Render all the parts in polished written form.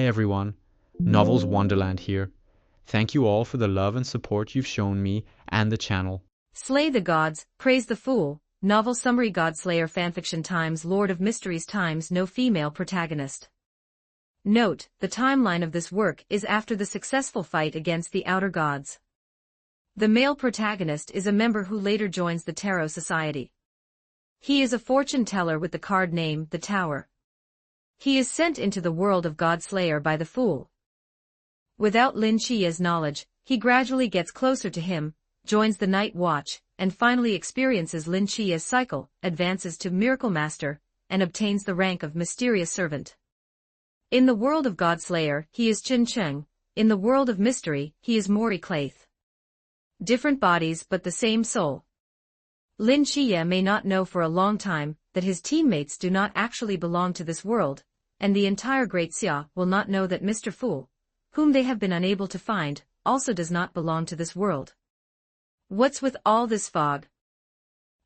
everyone, Novels Wonderland here. Thank you all for the love and support you've shown me and the channel. Slay the gods, praise the fool. Novel summary: Godslayer fanfiction times Lord of Mysteries times no female protagonist. Note, the timeline of this work is after the successful fight against the outer gods. The male protagonist is a member who later joins the Tarot Society. He is a fortune teller with the card name The Tower. He is sent into the world of Godslayer by the Fool. Without Lin Chia's knowledge, he gradually gets closer to him, joins the Night Watch, and finally experiences Lin Chia's cycle, advances to Miracle Master, and obtains the rank of Mysterious Servant. In the world of Godslayer, he is Chin Cheng. In the world of mystery, he is Mori Claith. Different bodies but the same soul. Lin Chia may not know for a long time that his teammates do not actually belong to this world, and the entire Great Xia will not know that Mr. Fool, whom they have been unable to find, also does not belong to this world. What's with all this fog?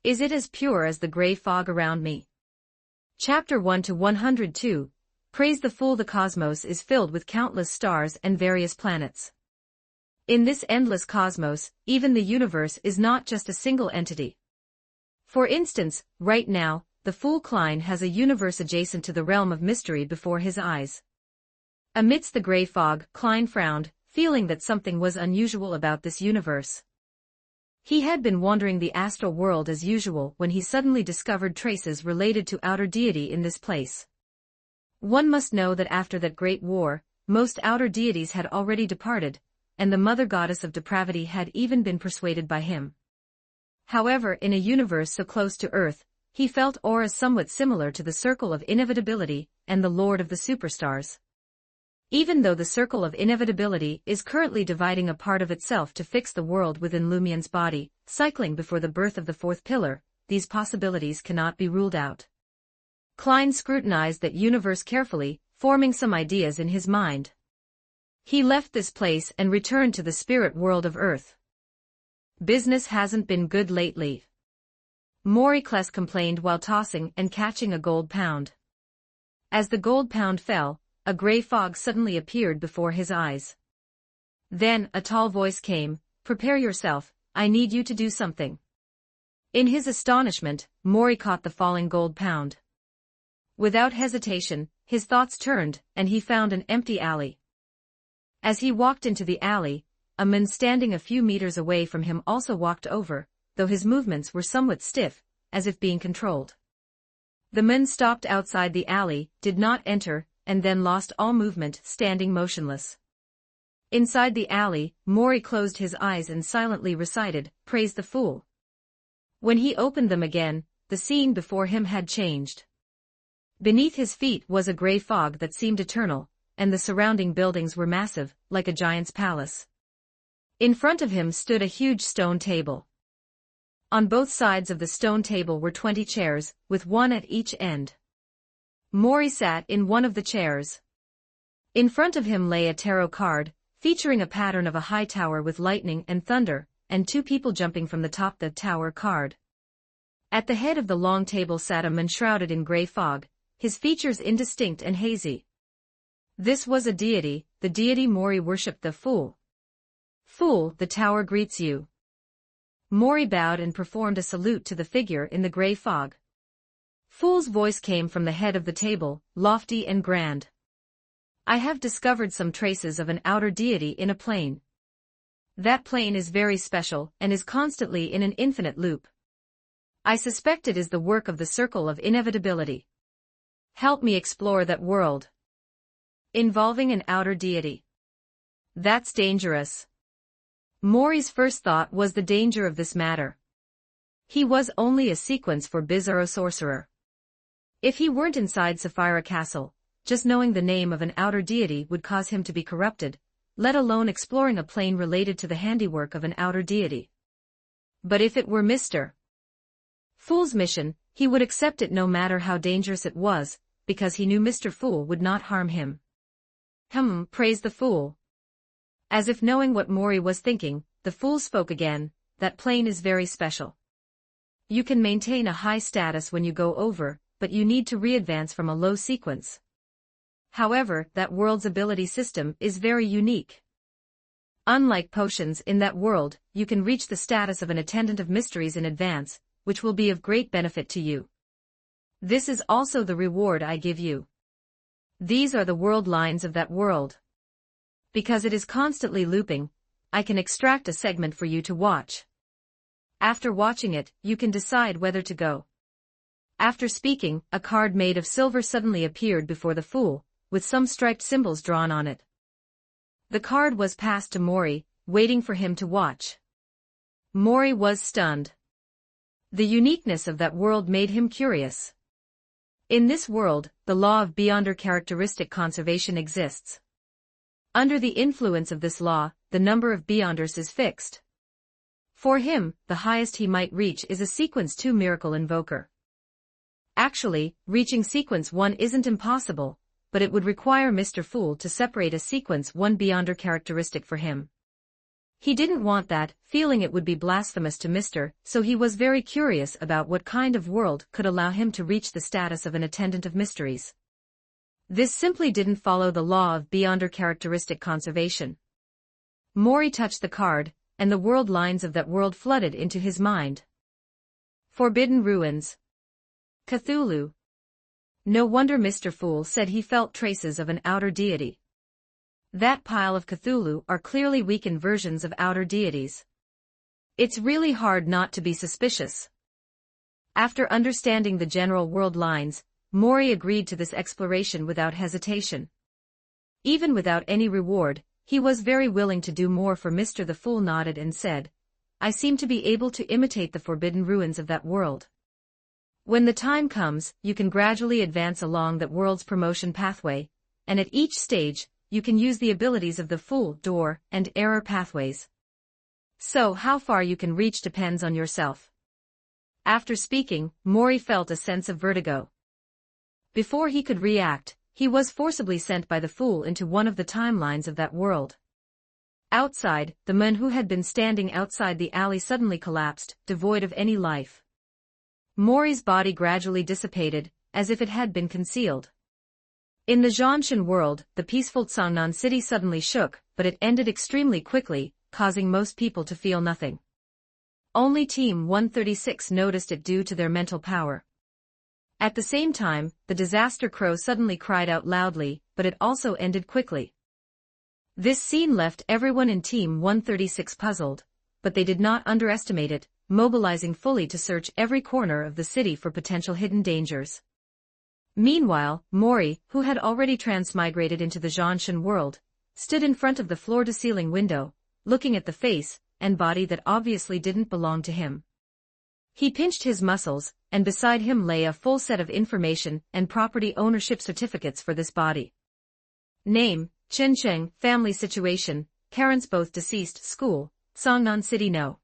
Is it as pure as the gray fog around me? Chapter 1 to 102. Praise the Fool. The cosmos is filled with countless stars and various planets. In this endless cosmos, even the universe is not just a single entity. For instance, right now, the Fool Klein has a universe adjacent to the realm of mystery before his eyes. Amidst the gray fog, Klein frowned, feeling that something was unusual about this universe. He had been wandering the astral world as usual when he suddenly discovered traces related to outer deity in this place. One must know that after that great war, most outer deities had already departed, and the mother goddess of depravity had even been persuaded by him. However, in a universe so close to Earth, he felt auras somewhat similar to the Circle of Inevitability and the Lord of the Superstars. Even though the Circle of Inevitability is currently dividing a part of itself to fix the world within Lumien's body, cycling before the birth of the fourth pillar, these possibilities cannot be ruled out. Klein scrutinized that universe carefully, forming some ideas in his mind. He left this place and returned to the spirit world of Earth. Business hasn't been good lately. Moricles complained while tossing and catching a gold pound. As the gold pound fell, a gray fog suddenly appeared before his eyes. Then, a tall voice came, "Prepare yourself, I need you to do something." In his astonishment, Mori caught the falling gold pound. Without hesitation, his thoughts turned, and he found an empty alley. As he walked into the alley, a man standing a few meters away from him also walked over, though his movements were somewhat stiff, as if being controlled. The man stopped outside the alley, did not enter, and then lost all movement, standing motionless. Inside the alley, Mori closed his eyes and silently recited, "Praise the Fool." When he opened them again, the scene before him had changed. Beneath his feet was a gray fog that seemed eternal, and the surrounding buildings were massive, like a giant's palace. In front of him stood a huge stone table. On both sides of the stone table were 20 chairs, with one at each end. Mori sat in one of the chairs. In front of him lay a tarot card, featuring a pattern of a high tower with lightning and thunder, and two people jumping from the top the tower card. At the head of the long table sat a man shrouded in gray fog, his features indistinct and hazy. This was a deity, the deity Mori worshipped, the Fool. "Fool, the tower greets you." Mori bowed and performed a salute to the figure in the gray fog. Fool's voice came from the head of the table, lofty and grand. "I have discovered some traces of an outer deity in a plane. That plane is very special and is constantly in an infinite loop. I suspect it is the work of the Circle of Inevitability. Help me explore that world." Involving an outer deity. That's dangerous. Mori's first thought was the danger of this matter. He was only a sequence for Bizarro Sorcerer. If he weren't inside Sapphira Castle, just knowing the name of an outer deity would cause him to be corrupted, let alone exploring a plane related to the handiwork of an outer deity. But if it were Mr. Fool's mission, he would accept it no matter how dangerous it was, because he knew Mr. Fool would not harm him. Praise the Fool. As if knowing what Mori was thinking, the Fool spoke again, "That plane is very special. You can maintain a high status when you go over, but you need to re-advance from a low sequence. However, that world's ability system is very unique. Unlike potions in that world, you can reach the status of an attendant of mysteries in advance, which will be of great benefit to you. This is also the reward I give you. These are the world lines of that world. Because it is constantly looping, I can extract a segment for you to watch. After watching it, you can decide whether to go. After speaking, a card made of silver suddenly appeared before the fool, with some striped symbols drawn on it. The card was passed to Mori, waiting for him to watch. Mori was stunned. The uniqueness of that world made him curious. In this world, the law of Beyonder characteristic conservation exists. Under the influence of this law, the number of Beyonders is fixed. For him, the highest he might reach is a Sequence 2 Miracle Invoker. Actually, reaching Sequence 1 isn't impossible, but it would require Mr. Fool to separate a Sequence 1 Beyonder characteristic for him. He didn't want that, feeling it would be blasphemous to Mr., so he was very curious about what kind of world could allow him to reach the status of an attendant of mysteries. This simply didn't follow the law of Beyonder characteristic conservation. Mori touched the card, and the world lines of that world flooded into his mind. Forbidden Ruins. Cthulhu. No wonder Mr. Fool said he felt traces of an outer deity. That pile of Cthulhu are clearly weakened versions of outer deities. It's really hard not to be suspicious. After understanding the general world lines, Mori agreed to this exploration without hesitation. Even without any reward, he was very willing to do more for Mr. The Fool nodded and said, I seem to be able to imitate the forbidden ruins of that world. When the time comes, you can gradually advance along that world's promotion pathway, and at each stage, you can use the abilities of the Fool, Door, and Error pathways. So how far you can reach depends on yourself. After speaking, Mori felt a sense of vertigo. Before he could react, he was forcibly sent by the Fool into one of the timelines of that world. Outside, the man who had been standing outside the alley suddenly collapsed, devoid of any life. Mori's body gradually dissipated, as if it had been concealed. In the Zhanshan world, the peaceful Tsangnan city suddenly shook, but it ended extremely quickly, causing most people to feel nothing. Only Team 136 noticed it due to their mental power. At the same time, the disaster crow suddenly cried out loudly, but it also ended quickly. This scene left everyone in Team 136 puzzled, but they did not underestimate it, mobilizing fully to search every corner of the city for potential hidden dangers. Meanwhile, Mori, who had already transmigrated into the Zhanshan world, stood in front of the floor-to-ceiling window, looking at the face and body that obviously didn't belong to him. He pinched his muscles, and beside him lay a full set of information and property ownership certificates for this body. Name, Chen Cheng, family situation, parents both deceased, school, Songnan City No.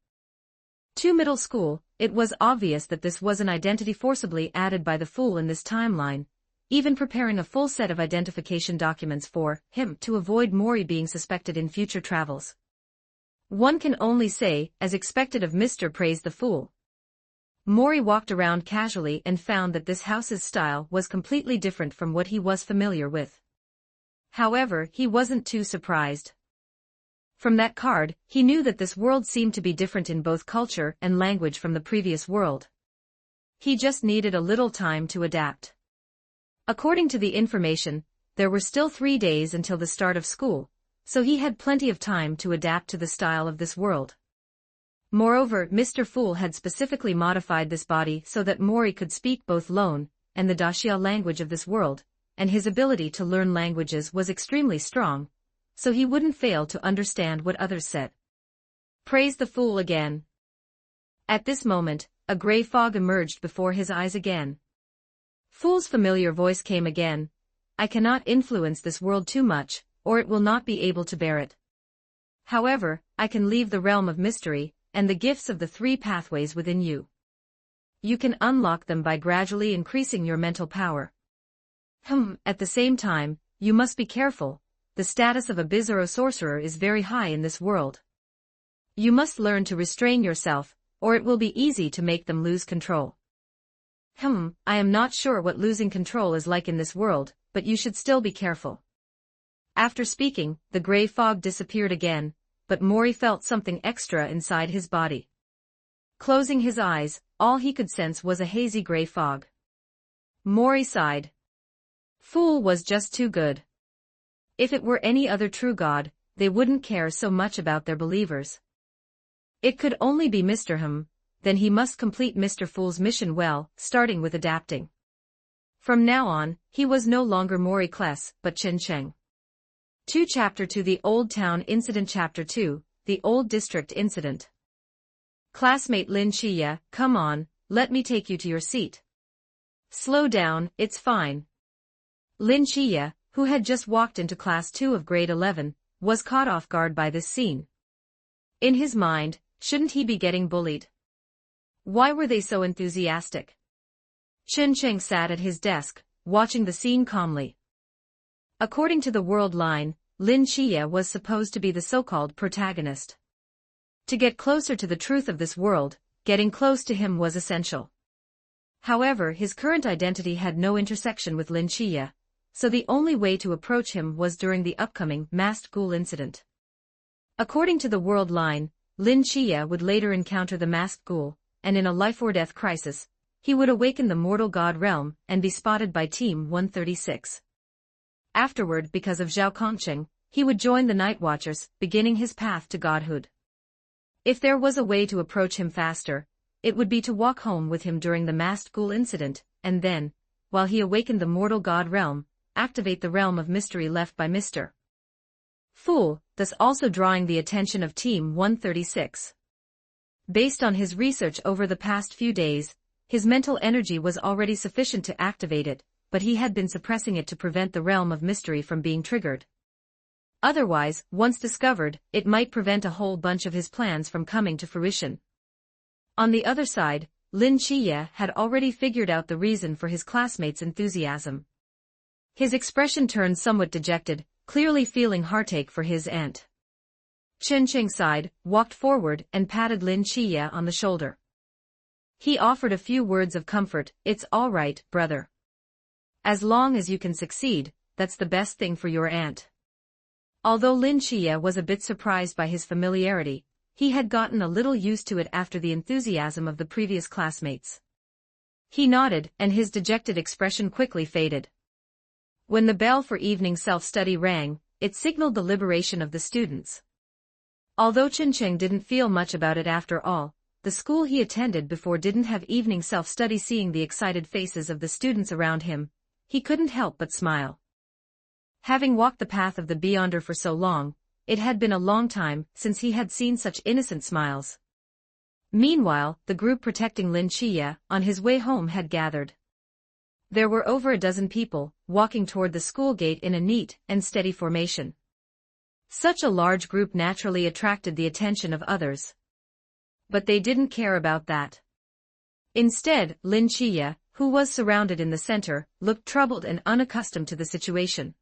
2 middle school. It was obvious that this was an identity forcibly added by the Fool in this timeline, even preparing a full set of identification documents for him to avoid Mori being suspected in future travels. One can only say, as expected of Mr. Praise the Fool. Mori walked around casually and found that this house's style was completely different from what he was familiar with. However, he wasn't too surprised. From that card, he knew that this world seemed to be different in both culture and language from the previous world. He just needed a little time to adapt. According to the information, there were still 3 days until the start of school, so he had plenty of time to adapt to the style of this world. Moreover, Mr. Fool had specifically modified this body so that Mori could speak both Lone and the Daxia language of this world, and his ability to learn languages was extremely strong, so he wouldn't fail to understand what others said. Praise the Fool again. At this moment, a gray fog emerged before his eyes again. Fool's familiar voice came again. I cannot influence this world too much, or it will not be able to bear it. However, I can leave the realm of mystery, and the gifts of the 3 pathways within you. You can unlock them by gradually increasing your mental power. At the same time, you must be careful. The status of a Bizarro sorcerer is very high in this world. You must learn to restrain yourself, or it will be easy to make them lose control. I am not sure what losing control is like in this world, but you should still be careful. After speaking, the gray fog disappeared again, but Mori felt something extra inside his body. Closing his eyes, all he could sense was a hazy gray fog. Mori sighed. Fool was just too good. If it were any other true god, they wouldn't care so much about their believers. It could only be Mr. Hum, then he must complete Mr. Fool's mission well, starting with adapting. From now on, he was no longer Mori Kless, but Chen Cheng. 2 Chapter 2 The Old Town Incident Chapter 2, The Old District Incident. Classmate Lin Chiya, come on, let me take you to your seat. Slow down, it's fine. Lin Chiya, who had just walked into Class 2 of Grade 11, was caught off guard by this scene. In his mind, shouldn't he be getting bullied? Why were they so enthusiastic? Chen Cheng sat at his desk, watching the scene calmly. According to the world line, Lin Chiya was supposed to be the so-called protagonist. To get closer to the truth of this world, getting close to him was essential. However, his current identity had no intersection with Lin Chiya, so the only way to approach him was during the upcoming masked ghoul incident. According to the world line, Lin Chiya would later encounter the masked ghoul, and in a life-or-death crisis, he would awaken the mortal god realm and be spotted by Team 136. Afterward, because of Zhao Kongqing, he would join the Night Watchers, beginning his path to godhood. If there was a way to approach him faster, it would be to walk home with him during the masked ghoul incident, and then, while he awakened the mortal god realm, activate the realm of mystery left by Mr. Fool, thus also drawing the attention of Team 136. Based on his research over the past few days, his mental energy was already sufficient to activate it, but he had been suppressing it to prevent the realm of mystery from being triggered. Otherwise, once discovered, it might prevent a whole bunch of his plans from coming to fruition. On the other side, Lin Chiya had already figured out the reason for his classmates' enthusiasm. His expression turned somewhat dejected, clearly feeling heartache for his aunt. Chen Cheng sighed, walked forward and patted Lin Chiya on the shoulder. He offered a few words of comfort. It's all right, brother. As long as you can succeed, that's the best thing for your aunt. Although Lin Chiya was a bit surprised by his familiarity, he had gotten a little used to it after the enthusiasm of the previous classmates. He nodded, and his dejected expression quickly faded. When the bell for evening self-study rang, it signaled the liberation of the students. Although Chen Cheng didn't feel much about it after all, the school he attended before didn't have evening self-study. Seeing the excited faces of the students around him, he couldn't help but smile. Having walked the path of the Beyonder for so long, it had been a long time since he had seen such innocent smiles. Meanwhile, the group protecting Lin Chiya on his way home had gathered. There were over a dozen people, walking toward the school gate in a neat and steady formation. Such a large group naturally attracted the attention of others. But they didn't care about that. Instead, Lin Chiya, who was surrounded in the center, looked troubled and unaccustomed to the situation.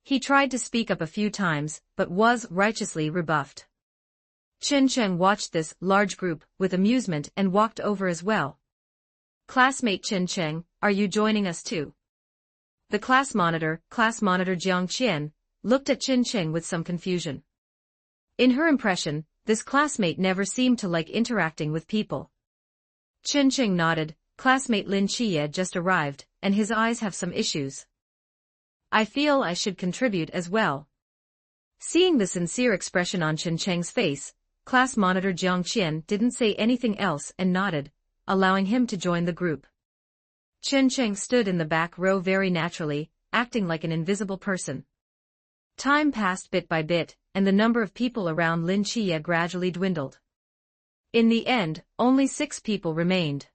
He tried to speak up a few times, but was righteously rebuffed. Chen Cheng watched this large group with amusement and walked over as well. Classmate Chen Cheng, are you joining us too? The class monitor Jiang Qian, looked at Chen Cheng with some confusion. In her impression, this classmate never seemed to like interacting with people. Chen Cheng nodded. Classmate Lin Chiya just arrived, and his eyes have some issues. I feel I should contribute as well. Seeing the sincere expression on Chen Cheng's face, class monitor Jiang Qian didn't say anything else and nodded, allowing him to join the group. Chen Cheng stood in the back row very naturally, acting like an invisible person. Time passed bit by bit, and the number of people around Lin Chiya gradually dwindled. In the end, only 6 people remained.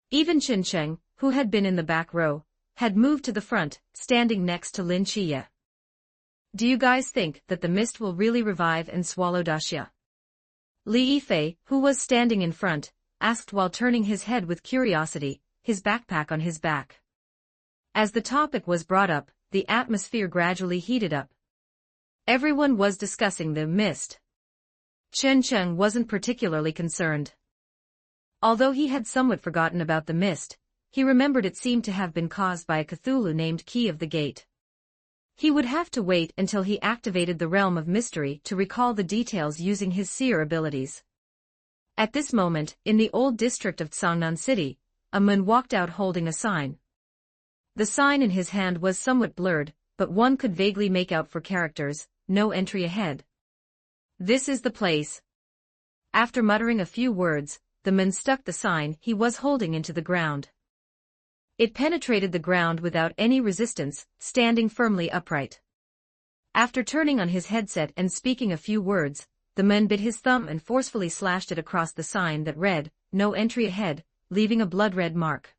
Even Chen Cheng, who had been in the back row, had moved to the front, standing next to Lin Chiya. Do you guys think that the mist will really revive and swallow Daxia? Li Yifei, who was standing in front, asked while turning his head with curiosity, his backpack on his back. As the topic was brought up, the atmosphere gradually heated up. Everyone was discussing the mist. Chen Cheng wasn't particularly concerned. Although he had somewhat forgotten about the mist, he remembered it seemed to have been caused by a Cthulhu named Key of the Gate. He would have to wait until he activated the Realm of Mystery to recall the details using his seer abilities. At this moment, in the old district of Tsangnan City, a man walked out holding a sign. The sign in his hand was somewhat blurred, but one could vaguely make out for characters, "No entry ahead." "This is the place." After muttering a few words, the man stuck the sign he was holding into the ground. It penetrated the ground without any resistance, standing firmly upright. After turning on his headset and speaking a few words, the man bit his thumb and forcefully slashed it across the sign that read, "No entry ahead," leaving a blood-red mark.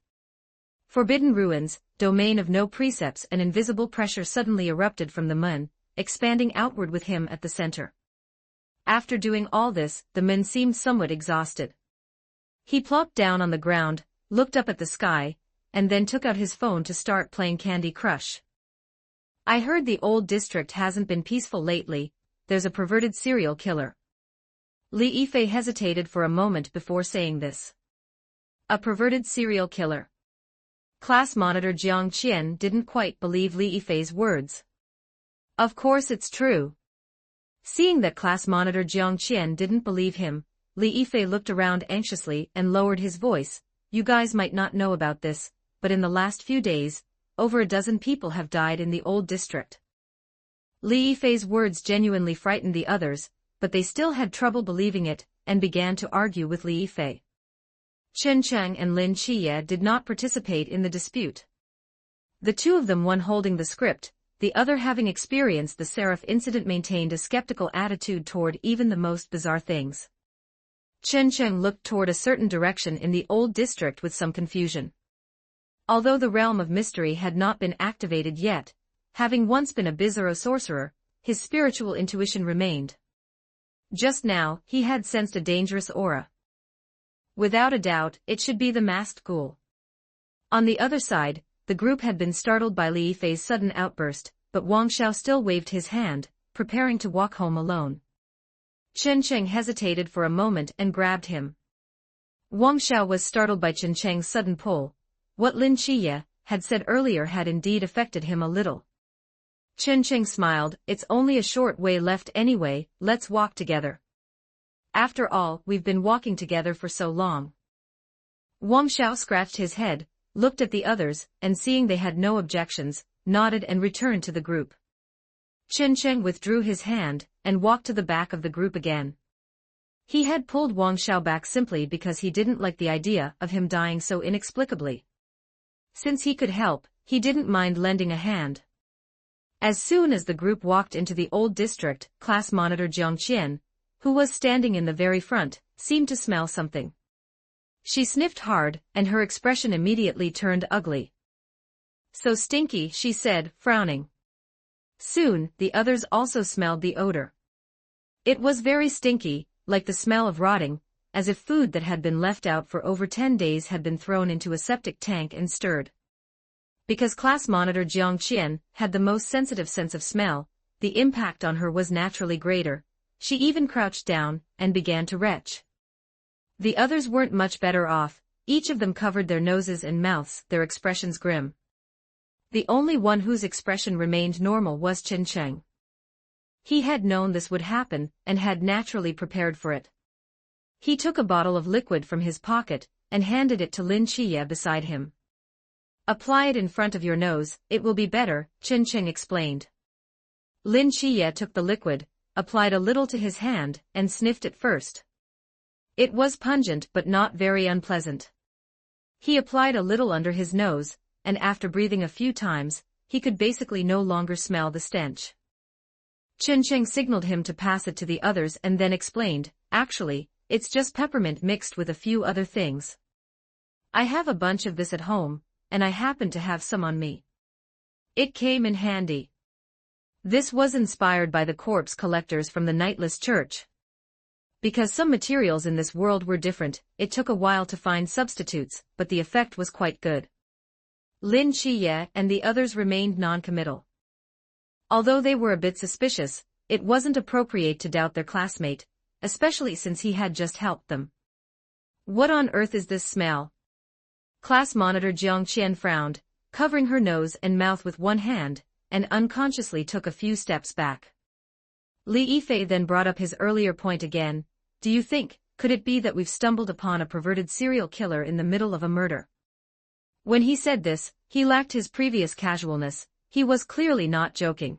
Forbidden Ruins, domain of no precepts. An invisible pressure suddenly erupted from the moon, expanding outward with him at the center. After doing all this, the man seemed somewhat exhausted. He plopped down on the ground, looked up at the sky, and then took out his phone to start playing Candy Crush. "I heard the old district hasn't been peaceful lately. There's a perverted serial killer." Li Yifei hesitated for a moment before saying this. A perverted serial killer. Class monitor Jiang Qian didn't quite believe Li Yifei's words. "Of course it's true." Seeing that class monitor Jiang Qian didn't believe him, Li Yifei looked around anxiously and lowered his voice. "You guys might not know about this, but in the last few days, over a dozen people have died in the old district." Li Yifei's words genuinely frightened the others, but they still had trouble believing it, and began to argue with Li Yifei. Chen Cheng and Lin Qiye did not participate in the dispute. The two of them, one holding the script, the other having experienced the Seraph incident, maintained a skeptical attitude toward even the most bizarre things. Chen Cheng looked toward a certain direction in the old district with some confusion. Although the Realm of Mystery had not been activated yet, having once been a bizarro sorcerer, his spiritual intuition remained. Just now, he had sensed a dangerous aura. Without a doubt, it should be the masked ghoul. On the other side, the group had been startled by Li Yifei's sudden outburst, but Wang Xiao still waved his hand, preparing to walk home alone. Chen Cheng hesitated for a moment and grabbed him. Wang Xiao was startled by Chen Cheng's sudden pull. What Lin Qiye had said earlier had indeed affected him a little. Chen Cheng smiled. "It's only a short way left anyway, let's walk together. After all, we've been walking together for so long." Wang Xiao scratched his head, looked at the others, and seeing they had no objections, nodded and returned to the group. Chen Cheng withdrew his hand, and walked to the back of the group again. He had pulled Wang Xiao back simply because he didn't like the idea of him dying so inexplicably. Since he could help, he didn't mind lending a hand. As soon as the group walked into the old district, class monitor Jiang Qian, who was standing in the very front, seemed to smell something. She sniffed hard, and her expression immediately turned ugly. "So stinky," she said, frowning. Soon, the others also smelled the odor. It was very stinky, like the smell of rotting, as if food that had been left out for over 10 days had been thrown into a septic tank and stirred. Because class monitor Jiang Qian had the most sensitive sense of smell, the impact on her was naturally greater. She even crouched down and began to retch. The others weren't much better off. Each of them covered their noses and mouths, their expressions grim. The only one whose expression remained normal was Chen Cheng. He had known this would happen, and had naturally prepared for it. He took a bottle of liquid from his pocket, and handed it to Lin Qiye beside him. "Apply it in front of your nose, it will be better," Chen Cheng explained. Lin Qiye took the liquid, applied a little to his hand, and sniffed it first. It was pungent but not very unpleasant. He applied a little under his nose, and after breathing a few times, he could basically no longer smell the stench. Chen Cheng signaled him to pass it to the others and then explained, "Actually, it's just peppermint mixed with a few other things. I have a bunch of this at home, and I happen to have some on me. It came in handy." This was inspired by the corpse collectors from the Nightless Church. Because some materials in this world were different, it took a while to find substitutes, but the effect was quite good. Lin Qiye and the others remained non-committal. Although they were a bit suspicious, it wasn't appropriate to doubt their classmate, especially since he had just helped them. "What on earth is this smell?" Class monitor Jiang Qian frowned, covering her nose and mouth with one hand, and unconsciously took a few steps back. Li Yifei then brought up his earlier point again. Do you think, could it be that we've stumbled upon a perverted serial killer in the middle of a murder? When he said this, he lacked his previous casualness. He was clearly not joking,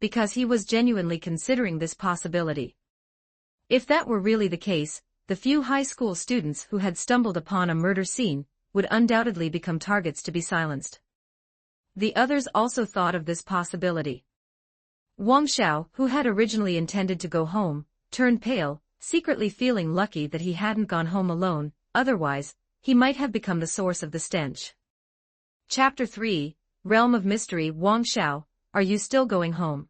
because he was genuinely considering this possibility. If that were really the case, the few high school students who had stumbled upon a murder scene would undoubtedly become targets to be silenced. The others also thought of this possibility. Wang Xiao, who had originally intended to go home, turned pale, secretly feeling lucky that he hadn't gone home alone, otherwise, he might have become the source of the stench. Chapter 3, Realm of Mystery. Wang Xiao, are you still going home?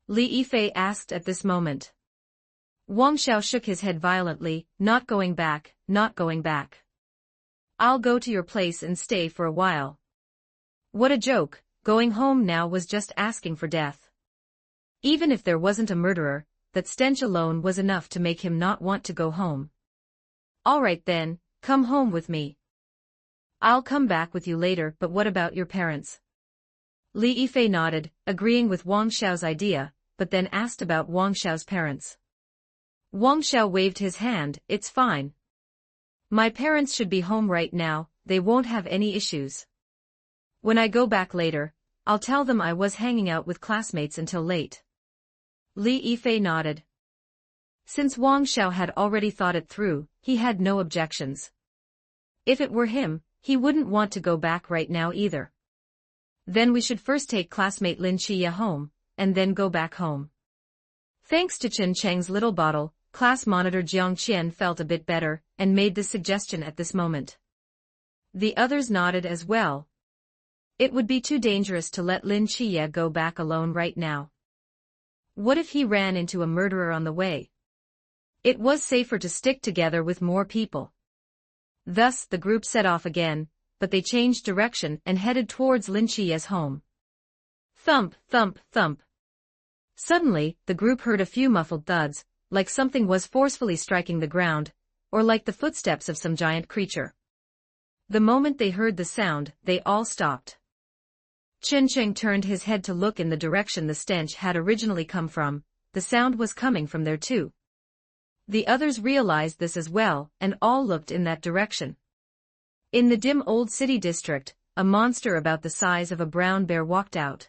Li Yifei asked at this moment. Wang Xiao shook his head violently. Not going back, not going back. I'll go to your place and stay for a while. What a joke, going home now was just asking for death. Even if there wasn't a murderer, that stench alone was enough to make him not want to go home. All right then, come home with me. I'll come back with you later, but what about your parents? Li Yifei nodded, agreeing with Wang Xiao's idea, but then asked about Wang Xiao's parents. Wang Xiao waved his hand. It's fine. My parents should be home right now, they won't have any issues. When I go back later, I'll tell them I was hanging out with classmates until late. Li Yifei nodded. Since Wang Xiao had already thought it through, he had no objections. If it were him, he wouldn't want to go back right now either. Then we should first take classmate Lin Qiye home, and then go back home. Thanks to Chen Cheng's little bottle, class monitor Jiang Qian felt a bit better, and made this suggestion at this moment. The others nodded as well. It would be too dangerous to let Lin Qiye go back alone right now. What if he ran into a murderer on the way? It was safer to stick together with more people. Thus the group set off again, but they changed direction and headed towards Lin Qiye's home. Thump, thump, thump. Suddenly, the group heard a few muffled thuds, like something was forcefully striking the ground, or like the footsteps of some giant creature. The moment they heard the sound, they all stopped. Chen Cheng turned his head to look in the direction the stench had originally come from. The sound was coming from there too. The others realized this as well, and all looked in that direction. In the dim old city district, a monster about the size of a brown bear walked out.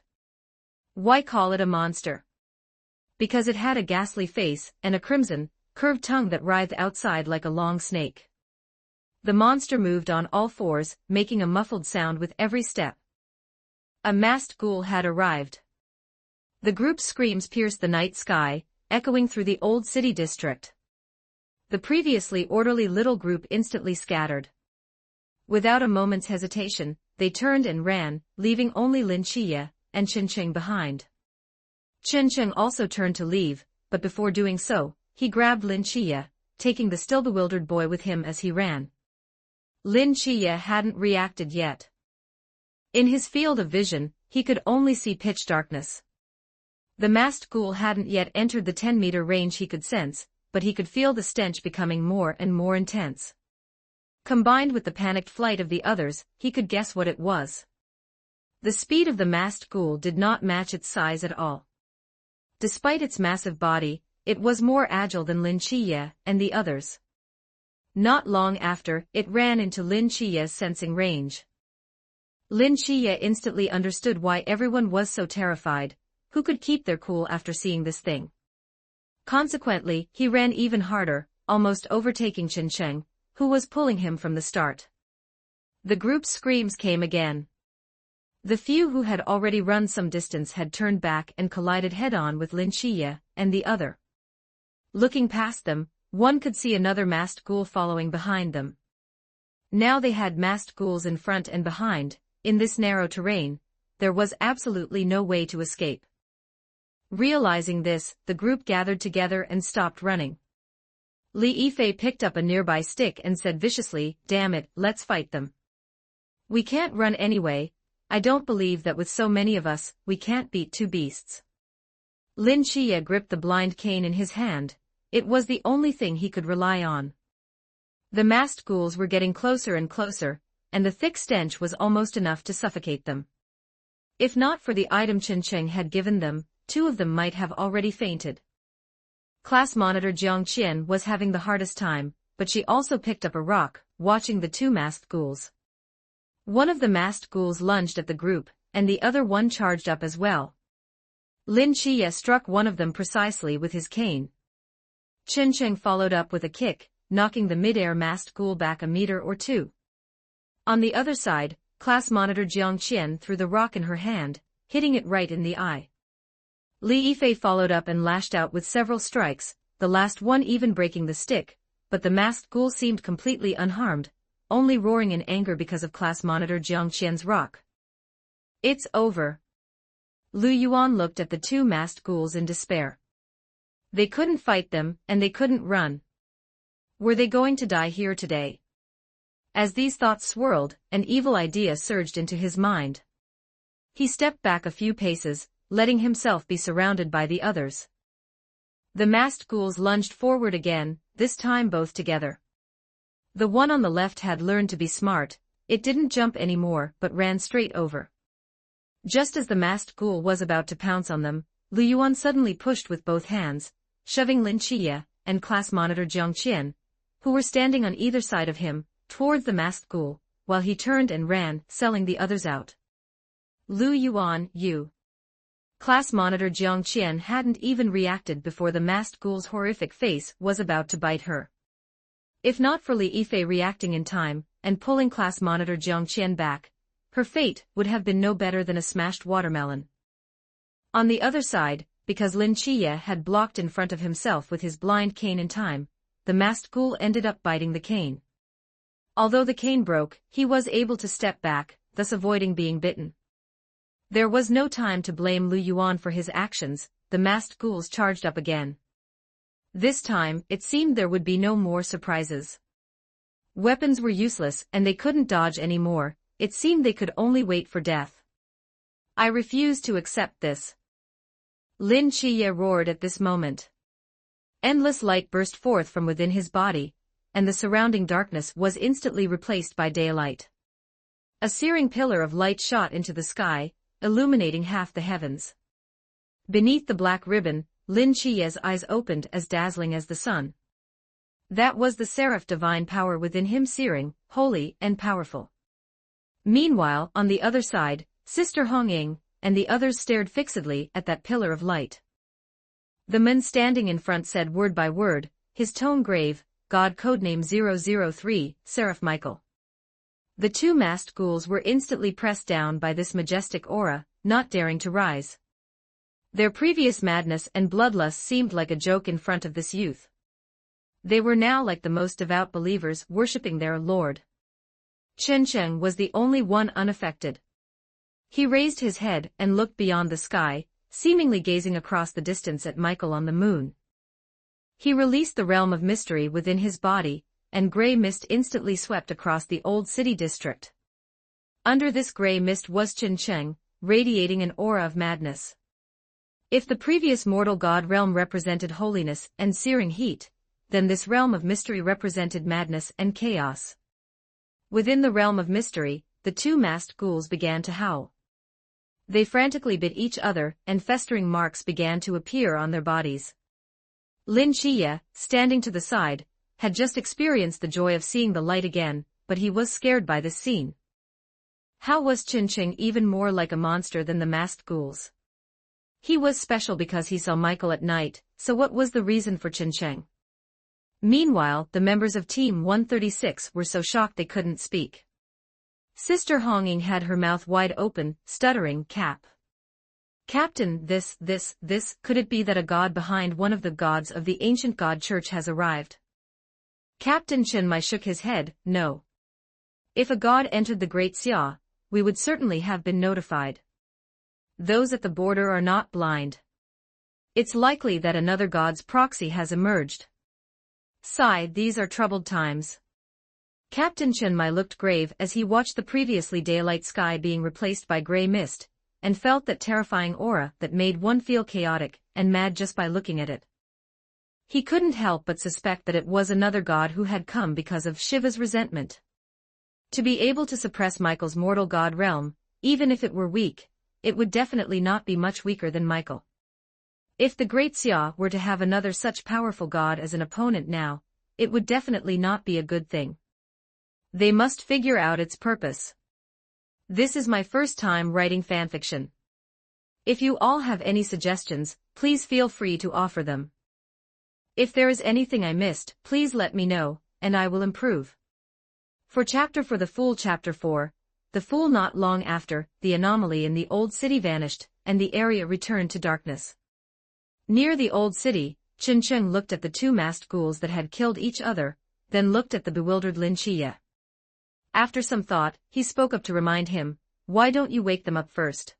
Why call it a monster? Because it had a ghastly face and a crimson, curved tongue that writhed outside like a long snake. The monster moved on all fours, making a muffled sound with every step. A masked ghoul had arrived. The group's screams pierced the night sky, echoing through the old city district. The previously orderly little group instantly scattered. Without a moment's hesitation, they turned and ran, leaving only Lin Qiye and Chen Cheng behind. Chen Cheng also turned to leave, but before doing so, he grabbed Lin Qiye, taking the still bewildered boy with him as he ran. Lin Qiye hadn't reacted yet. In his field of vision, he could only see pitch darkness. The masked ghoul hadn't yet entered the 10-meter range he could sense, but he could feel the stench becoming more and more intense. Combined with the panicked flight of the others, he could guess what it was. The speed of the masked ghoul did not match its size at all. Despite its massive body, it was more agile than Lin Qiye and the others. Not long after, it ran into Lin Qiye's sensing range. Lin Qiye instantly understood why everyone was so terrified. Who could keep their cool after seeing this thing? Consequently, he ran even harder, almost overtaking Chen Cheng, who was pulling him from the start. The group's screams came again. The few who had already run some distance had turned back and collided head-on with Lin Qiye and the other. Looking past them, one could see another masked ghoul following behind them. Now they had masked ghouls in front and behind. In this narrow terrain, there was absolutely no way to escape. Realizing this, the group gathered together and stopped running. Li Yifei picked up a nearby stick and said viciously, "Damn it, let's fight them. We can't run anyway. I don't believe that with so many of us, we can't beat two beasts." Lin Qiye gripped the blind cane in his hand. It was the only thing he could rely on. The masked ghouls were getting closer and closer, and the thick stench was almost enough to suffocate them. If not for the item Chen Cheng had given them, two of them might have already fainted. Class monitor Jiang Qian was having the hardest time, but she also picked up a rock, watching the two masked ghouls. One of the masked ghouls lunged at the group, and the other one charged up as well. Lin Chiye struck one of them precisely with his cane. Chen Cheng followed up with a kick, knocking the mid-air masked ghoul back a meter or two. On the other side, class monitor Jiang Qian threw the rock in her hand, hitting it right in the eye. Li Yifei followed up and lashed out with several strikes, the last one even breaking the stick, but the masked ghoul seemed completely unharmed, only roaring in anger because of class monitor Jiang Qian's rock. It's over. Lu Yuan looked at the two masked ghouls in despair. They couldn't fight them, and they couldn't run. Were they going to die here today? As these thoughts swirled, an evil idea surged into his mind. He stepped back a few paces, letting himself be surrounded by the others. The masked ghouls lunged forward again, this time both together. The one on the left had learned to be smart, it didn't jump anymore but ran straight over. Just as the masked ghoul was about to pounce on them, Lu Yuan suddenly pushed with both hands, shoving Lin Chiye and class monitor Jiang Qian, who were standing on either side of him, towards the masked ghoul, while he turned and ran, selling the others out. Lu Yuan, you. Class monitor Jiang Qian hadn't even reacted before the masked ghoul's horrific face was about to bite her. If not for Li Yifei reacting in time, and pulling class monitor Jiang Qian back, her fate would have been no better than a smashed watermelon. On the other side, because Lin Chiye had blocked in front of himself with his blind cane in time, the masked ghoul ended up biting the cane. Although the cane broke, he was able to step back, thus avoiding being bitten. There was no time to blame Lu Yuan for his actions, the masked ghouls charged up again. This time, it seemed there would be no more surprises. Weapons were useless and they couldn't dodge anymore, it seemed they could only wait for death. I refuse to accept this. Lin Chiye roared at this moment. Endless light burst forth from within his body, and the surrounding darkness was instantly replaced by daylight. A searing pillar of light shot into the sky, illuminating half the heavens. Beneath the black ribbon, Lin Chiye's eyes opened as dazzling as the sun. That was the seraph divine power within him, searing, holy, and powerful. Meanwhile, on the other side, Sister Hong Ying and the others stared fixedly at that pillar of light. The man standing in front said word by word, his tone grave, God codename 003, Seraph Michael. The two masked ghouls were instantly pressed down by this majestic aura, not daring to rise. Their previous madness and bloodlust seemed like a joke in front of this youth. They were now like the most devout believers worshipping their Lord. Chen Cheng was the only one unaffected. He raised his head and looked beyond the sky, seemingly gazing across the distance at Michael on the moon. He released the realm of mystery within his body, and gray mist instantly swept across the old city district. Under this gray mist was Chen Cheng, radiating an aura of madness. If the previous mortal god realm represented holiness and searing heat, then this realm of mystery represented madness and chaos. Within the realm of mystery, the two masked ghouls began to howl. They frantically bit each other, and festering marks began to appear on their bodies. Lin Chiye, standing to the side, had just experienced the joy of seeing the light again, but he was scared by this scene. How was Chen Cheng even more like a monster than the masked ghouls? He was special because he saw Michael at night, so what was the reason for Chen Cheng? Meanwhile, the members of Team 136 were so shocked they couldn't speak. Sister Hong Ying had her mouth wide open, stuttering, Captain, this, could it be that a god behind one of the gods of the ancient god church has arrived? Captain Chen Mai shook his head, no. If a god entered the Great Xia, we would certainly have been notified. Those at the border are not blind. It's likely that another god's proxy has emerged. Sigh, these are troubled times. Captain Chen Mai looked grave as he watched the previously daylight sky being replaced by gray mist, and felt that terrifying aura that made one feel chaotic and mad just by looking at it. He couldn't help but suspect that it was another god who had come because of Shiva's resentment. To be able to suppress Michael's mortal god realm, even if it were weak, it would definitely not be much weaker than Michael. If the Great Xia were to have another such powerful god as an opponent now, it would definitely not be a good thing. They must figure out its purpose. This is my first time writing fanfiction. If you all have any suggestions, please feel free to offer them. If there is anything I missed, please let me know, and I will improve. For the Fool Chapter 4, the Fool. Not long after, the anomaly in the old city vanished, and the area returned to darkness. Near the old city, Chen Cheng looked at the two masked ghouls that had killed each other, then looked at the bewildered Lin Chiye. After some thought, he spoke up to remind him, "Why don't you wake them up first?"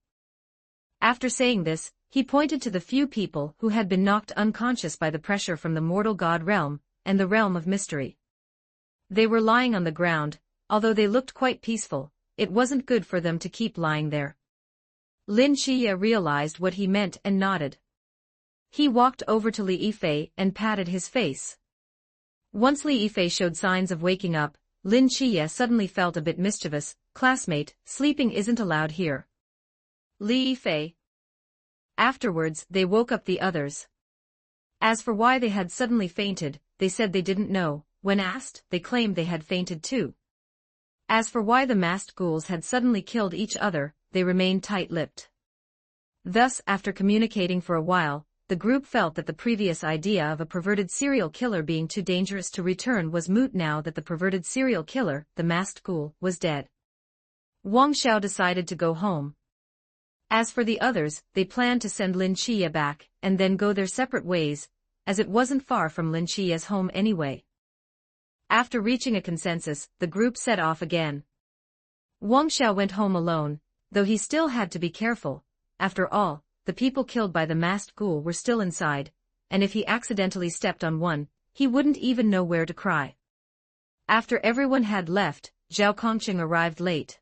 After saying this, he pointed to the few people who had been knocked unconscious by the pressure from the mortal god realm, and the realm of mystery. They were lying on the ground, although they looked quite peaceful, it wasn't good for them to keep lying there. Lin Chiye realized what he meant and nodded. He walked over to Li Yifei and patted his face. Once Li Yifei showed signs of waking up, Lin Chiye suddenly felt a bit mischievous. "Classmate, sleeping isn't allowed here." Li Yifei. Afterwards, they woke up the others. As for why they had suddenly fainted, they said they didn't know. When asked, they claimed they had fainted too. As for why the masked ghouls had suddenly killed each other, they remained tight-lipped. Thus, after communicating for a while, the group felt that the previous idea of a perverted serial killer being too dangerous to return was moot now that the perverted serial killer, the masked ghoul, was dead. Wang Xiao decided to go home. As for the others, they planned to send Lin Chiye back, and then go their separate ways, as it wasn't far from Lin Chiye's home anyway. After reaching a consensus, the group set off again. Wang Xiao went home alone, though he still had to be careful. After all, the people killed by the masked ghoul were still inside, and if he accidentally stepped on one, he wouldn't even know where to cry. After everyone had left, Zhao Kongqing arrived late.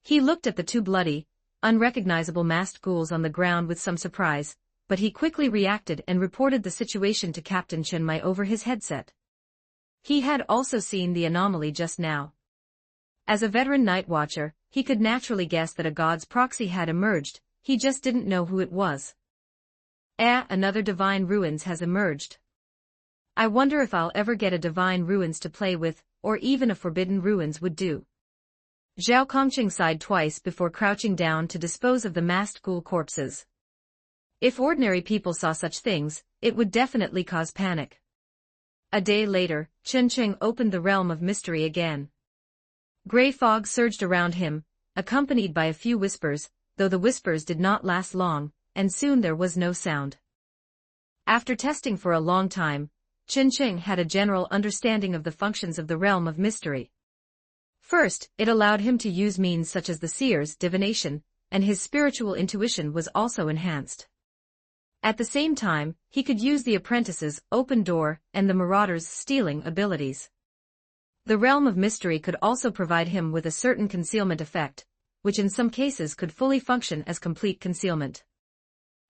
He looked at the two bloody, unrecognizable masked ghouls on the ground with some surprise, but he quickly reacted and reported the situation to Captain Chen Mai over his headset. He had also seen the anomaly just now. As a veteran night watcher, he could naturally guess that a god's proxy had emerged, he just didn't know who it was. Another divine ruins has emerged. I wonder if I'll ever get a divine ruins to play with, or even a forbidden ruins would do. Zhao Kongqing sighed twice before crouching down to dispose of the masked ghoul corpses. If ordinary people saw such things, it would definitely cause panic. A day later, Chen Cheng opened the realm of mystery again. Gray fog surged around him, accompanied by a few whispers, though the whispers did not last long, and soon there was no sound. After testing for a long time, Chen Cheng had a general understanding of the functions of the realm of mystery. First, it allowed him to use means such as the seer's divination, and his spiritual intuition was also enhanced. At the same time, he could use the apprentice's open door and the marauder's stealing abilities. The realm of mystery could also provide him with a certain concealment effect, which in some cases could fully function as complete concealment.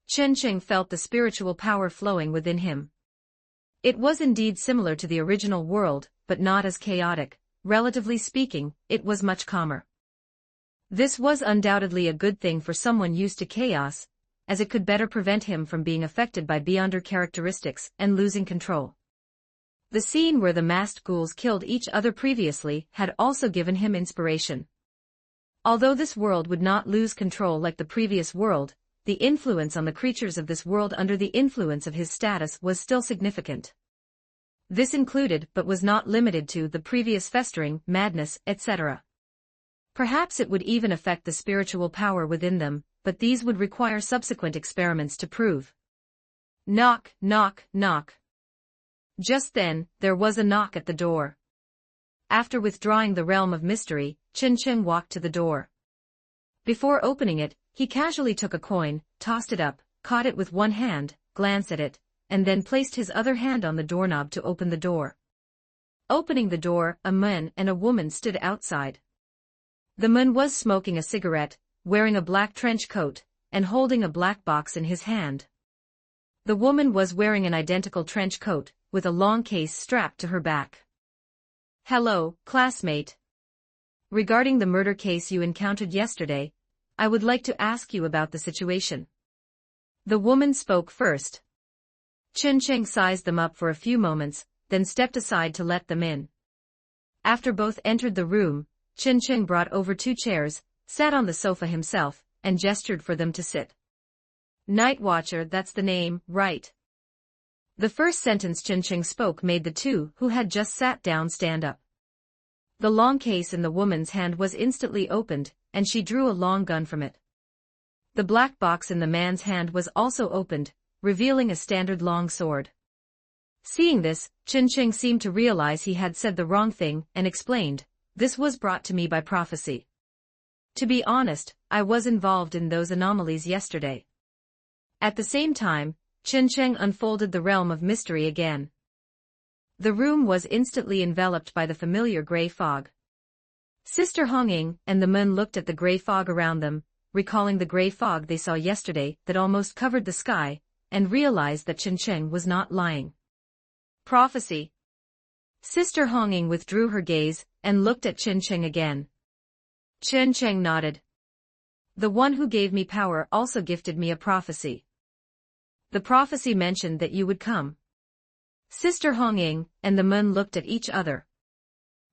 Chen Cheng felt the spiritual power flowing within him. It was indeed similar to the original world, but not as chaotic. Relatively speaking, it was much calmer. This was undoubtedly a good thing for someone used to chaos, as it could better prevent him from being affected by beyonder characteristics and losing control. The scene where the masked ghouls killed each other previously had also given him inspiration. Although this world would not lose control like the previous world, the influence on the creatures of this world under the influence of his status was still significant. This included but was not limited to the previous festering, madness, etc. Perhaps it would even affect the spiritual power within them, but these would require subsequent experiments to prove. Knock, knock, knock. Just then, there was a knock at the door. After withdrawing the realm of mystery, Chen Cheng walked to the door. Before opening it, he casually took a coin, tossed it up, caught it with one hand, glanced at it, and then placed his other hand on the doorknob to open the door. Opening the door, a man and a woman stood outside. The man was smoking a cigarette, wearing a black trench coat, and holding a black box in his hand. The woman was wearing an identical trench coat, with a long case strapped to her back. "Hello, classmate. Regarding the murder case you encountered yesterday, I would like to ask you about the situation." The woman spoke first. Chen Cheng sized them up for a few moments, then stepped aside to let them in. After both entered the room, Chen Cheng brought over 2 chairs, sat on the sofa himself, and gestured for them to sit. "Night Watcher, that's the name, right?" The first sentence Chen Cheng spoke made the 2 who had just sat down stand up. The long case in the woman's hand was instantly opened, and she drew a long gun from it. The black box in the man's hand was also opened, revealing a standard long sword. Seeing this, Chen Cheng seemed to realize he had said the wrong thing and explained, "This was brought to me by prophecy. To be honest, I was involved in those anomalies yesterday." At the same time, Chen Cheng unfolded the realm of mystery again. The room was instantly enveloped by the familiar gray fog. Sister Honging and the men looked at the gray fog around them, recalling the gray fog they saw yesterday that almost covered the sky, and realized that Chen Cheng was not lying. "Prophecy." Sister Honging withdrew her gaze and looked at Chen Cheng again. Chen Cheng nodded. "The one who gave me power also gifted me a prophecy. The prophecy mentioned that you would come." Sister Honging and the men looked at each other.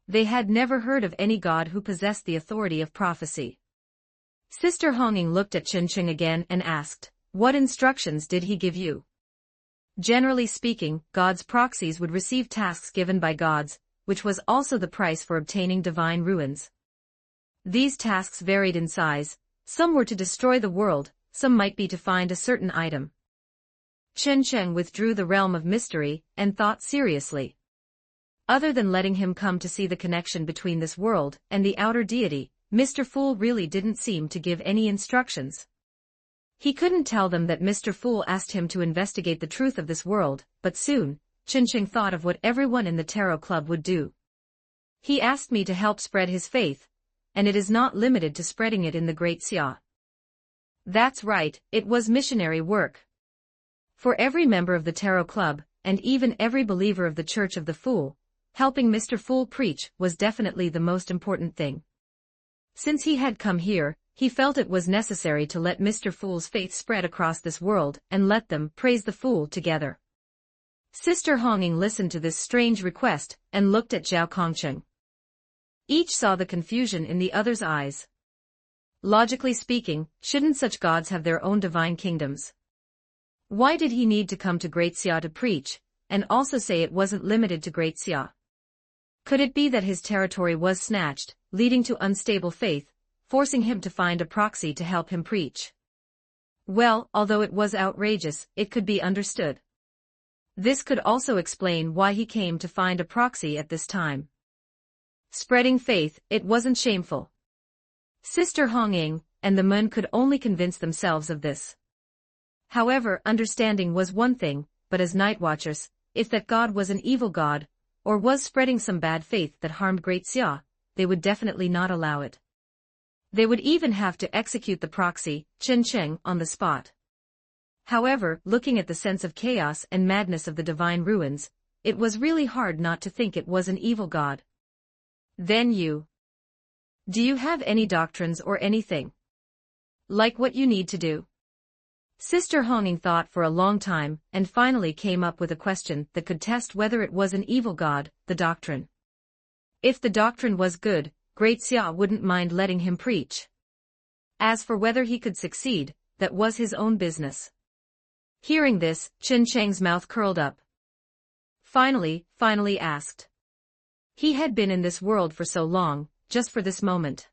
They had never heard of any god who possessed the authority of prophecy. Sister Honging looked at Chen Cheng again and asked, "What instructions did he give you?" Generally speaking, gods' proxies would receive tasks given by gods, which was also the price for obtaining divine ruins. These tasks varied in size. Some were to destroy the world, some might be to find a certain item. Chen Cheng withdrew the realm of mystery and thought seriously. Other than letting him come to see the connection between this world and the outer deity, Mr. Fool really didn't seem to give any instructions. He couldn't tell them that Mr. Fool asked him to investigate the truth of this world, but soon, Chen Cheng thought of what everyone in the Tarot Club would do. "He asked me to help spread his faith, and it is not limited to spreading it in the Great Xia." That's right, it was missionary work. For every member of the Tarot Club, and even every believer of the Church of the Fool, helping Mr. Fool preach was definitely the most important thing. Since he had come here, he felt it was necessary to let Mr. Fool's faith spread across this world and let them praise the Fool together. Sister Honging listened to this strange request and looked at Zhao Kongcheng. Each saw the confusion in the other's eyes. Logically speaking, shouldn't such gods have their own divine kingdoms? Why did he need to come to Great Xia to preach, and also say it wasn't limited to Great Xia? Could it be that his territory was snatched, leading to unstable faith, forcing him to find a proxy to help him preach? Well, although it was outrageous, it could be understood. This could also explain why he came to find a proxy at this time. Spreading faith, it wasn't shameful. Sister Honging and the men could only convince themselves of this. However, understanding was one thing, but as night watchers, if that god was an evil god, or was spreading some bad faith that harmed Great Xia, they would definitely not allow it. They would even have to execute the proxy, Chen Cheng, on the spot. However, looking at the sense of chaos and madness of the divine ruins, it was really hard not to think it was an evil god. "Then do you have any doctrines or anything? Like what you need to do?" Sister Honging thought for a long time and finally came up with a question that could test whether it was an evil god, the doctrine. If the doctrine was good, Great Xia wouldn't mind letting him preach. As for whether he could succeed, that was his own business. Hearing this, Chen Cheng's mouth curled up. Finally asked. He had been in this world for so long, just for this moment.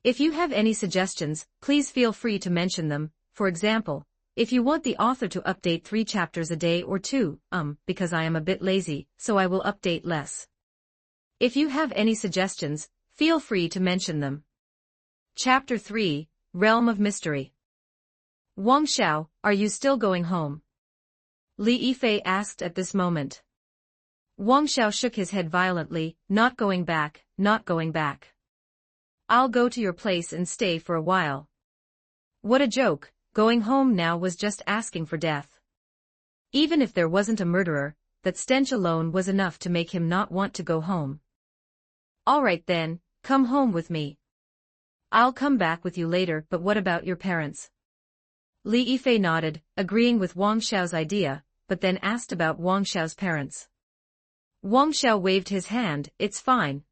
"If you have any suggestions, please feel free to mention them. For example, if you want the author to update 3 chapters a day or 2, because I am a bit lazy, so I will update less. If you have any suggestions, feel free to mention them." Chapter 3, Realm of Mystery. "Wang Xiao, are you still going home?" Li Yifei asked at this moment. Wang Xiao shook his head violently, "Not going back, not going back. I'll go to your place and stay for a while." What a joke, going home now was just asking for death. Even if there wasn't a murderer, that stench alone was enough to make him not want to go home. All right then, come home with me. I'll come back with you later, but what about your parents? Li Yifei nodded, agreeing with Wang Xiao's idea, but then asked about Wang Xiao's parents. Wang Xiao waved his hand, it's fine.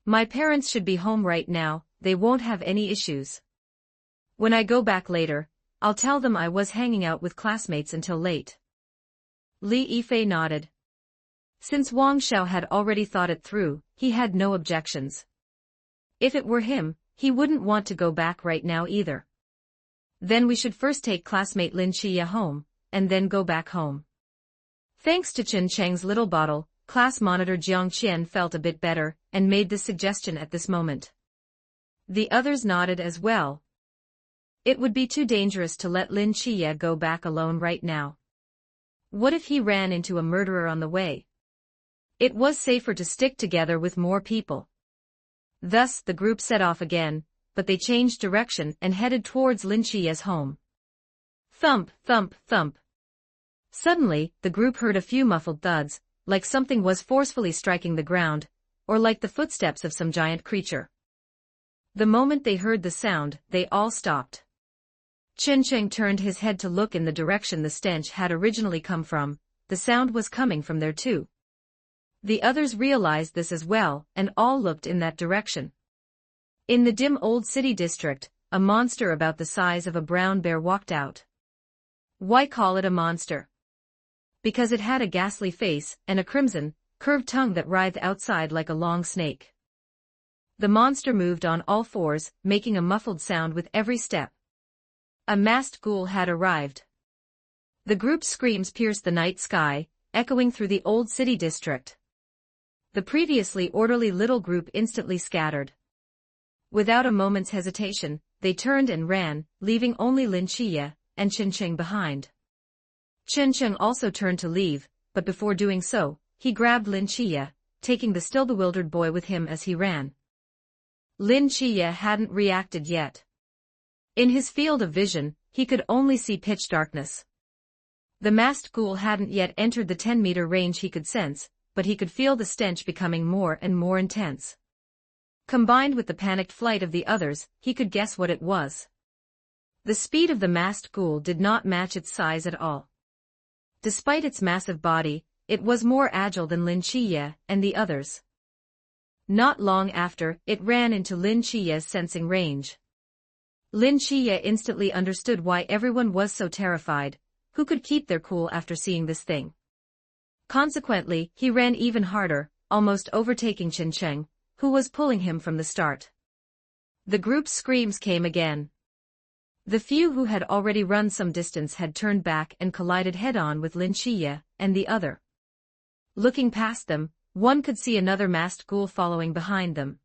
My parents should be home right now, they won't have any issues. When I go back later, I'll tell them I was hanging out with classmates until late. Li Yifei nodded. Since Wang Xiao had already thought it through, he had no objections. If it were him, he wouldn't want to go back right now either. Then we should first take classmate Lin Qiye home, and then go back home. Thanks to Chen Cheng's little bottle, class monitor Jiang Qian felt a bit better, and made this suggestion at this moment. The others nodded as well. It would be too dangerous to let Lin Qiye go back alone right now. What if he ran into a murderer on the way? It was safer to stick together with more people. Thus, the group set off again, but they changed direction and headed towards Lin Qiye's home. Thump, thump, thump. Suddenly, the group heard a few muffled thuds, like something was forcefully striking the ground, or like the footsteps of some giant creature. The moment they heard the sound, they all stopped. Chen Cheng turned his head to look in the direction the stench had originally come from. The sound was coming from there too. The others realized this as well, and all looked in that direction. In the dim old city district, a monster about the size of a brown bear walked out. Why call it a monster? Because it had a ghastly face and a crimson, curved tongue that writhed outside like a long snake. The monster moved on all fours, making a muffled sound with every step. A masked ghoul had arrived. The group's screams pierced the night sky, echoing through the old city district. The previously orderly little group instantly scattered. Without a moment's hesitation, they turned and ran, leaving only Lin Qiye and Chen Cheng behind. Chen Cheng also turned to leave, but before doing so, he grabbed Lin Qiye, taking the still bewildered boy with him as he ran. Lin Qiye hadn't reacted yet. In his field of vision, he could only see pitch darkness. The masked ghoul hadn't yet entered the 10-meter range he could sense, but he could feel the stench becoming more and more intense. Combined with the panicked flight of the others, he could guess what it was. The speed of the masked ghoul did not match its size at all. Despite its massive body, it was more agile than Lin Qiye and the others. Not long after, it ran into Lin Qiye's sensing range. Lin Qiye instantly understood why everyone was so terrified. Who could keep their cool after seeing this thing? Consequently, he ran even harder, almost overtaking Chen Cheng, who was pulling him from the start. The group's screams came again. The few who had already run some distance had turned back and collided head-on with Lin Qiye and the other. Looking past them, one could see another masked ghoul following behind them.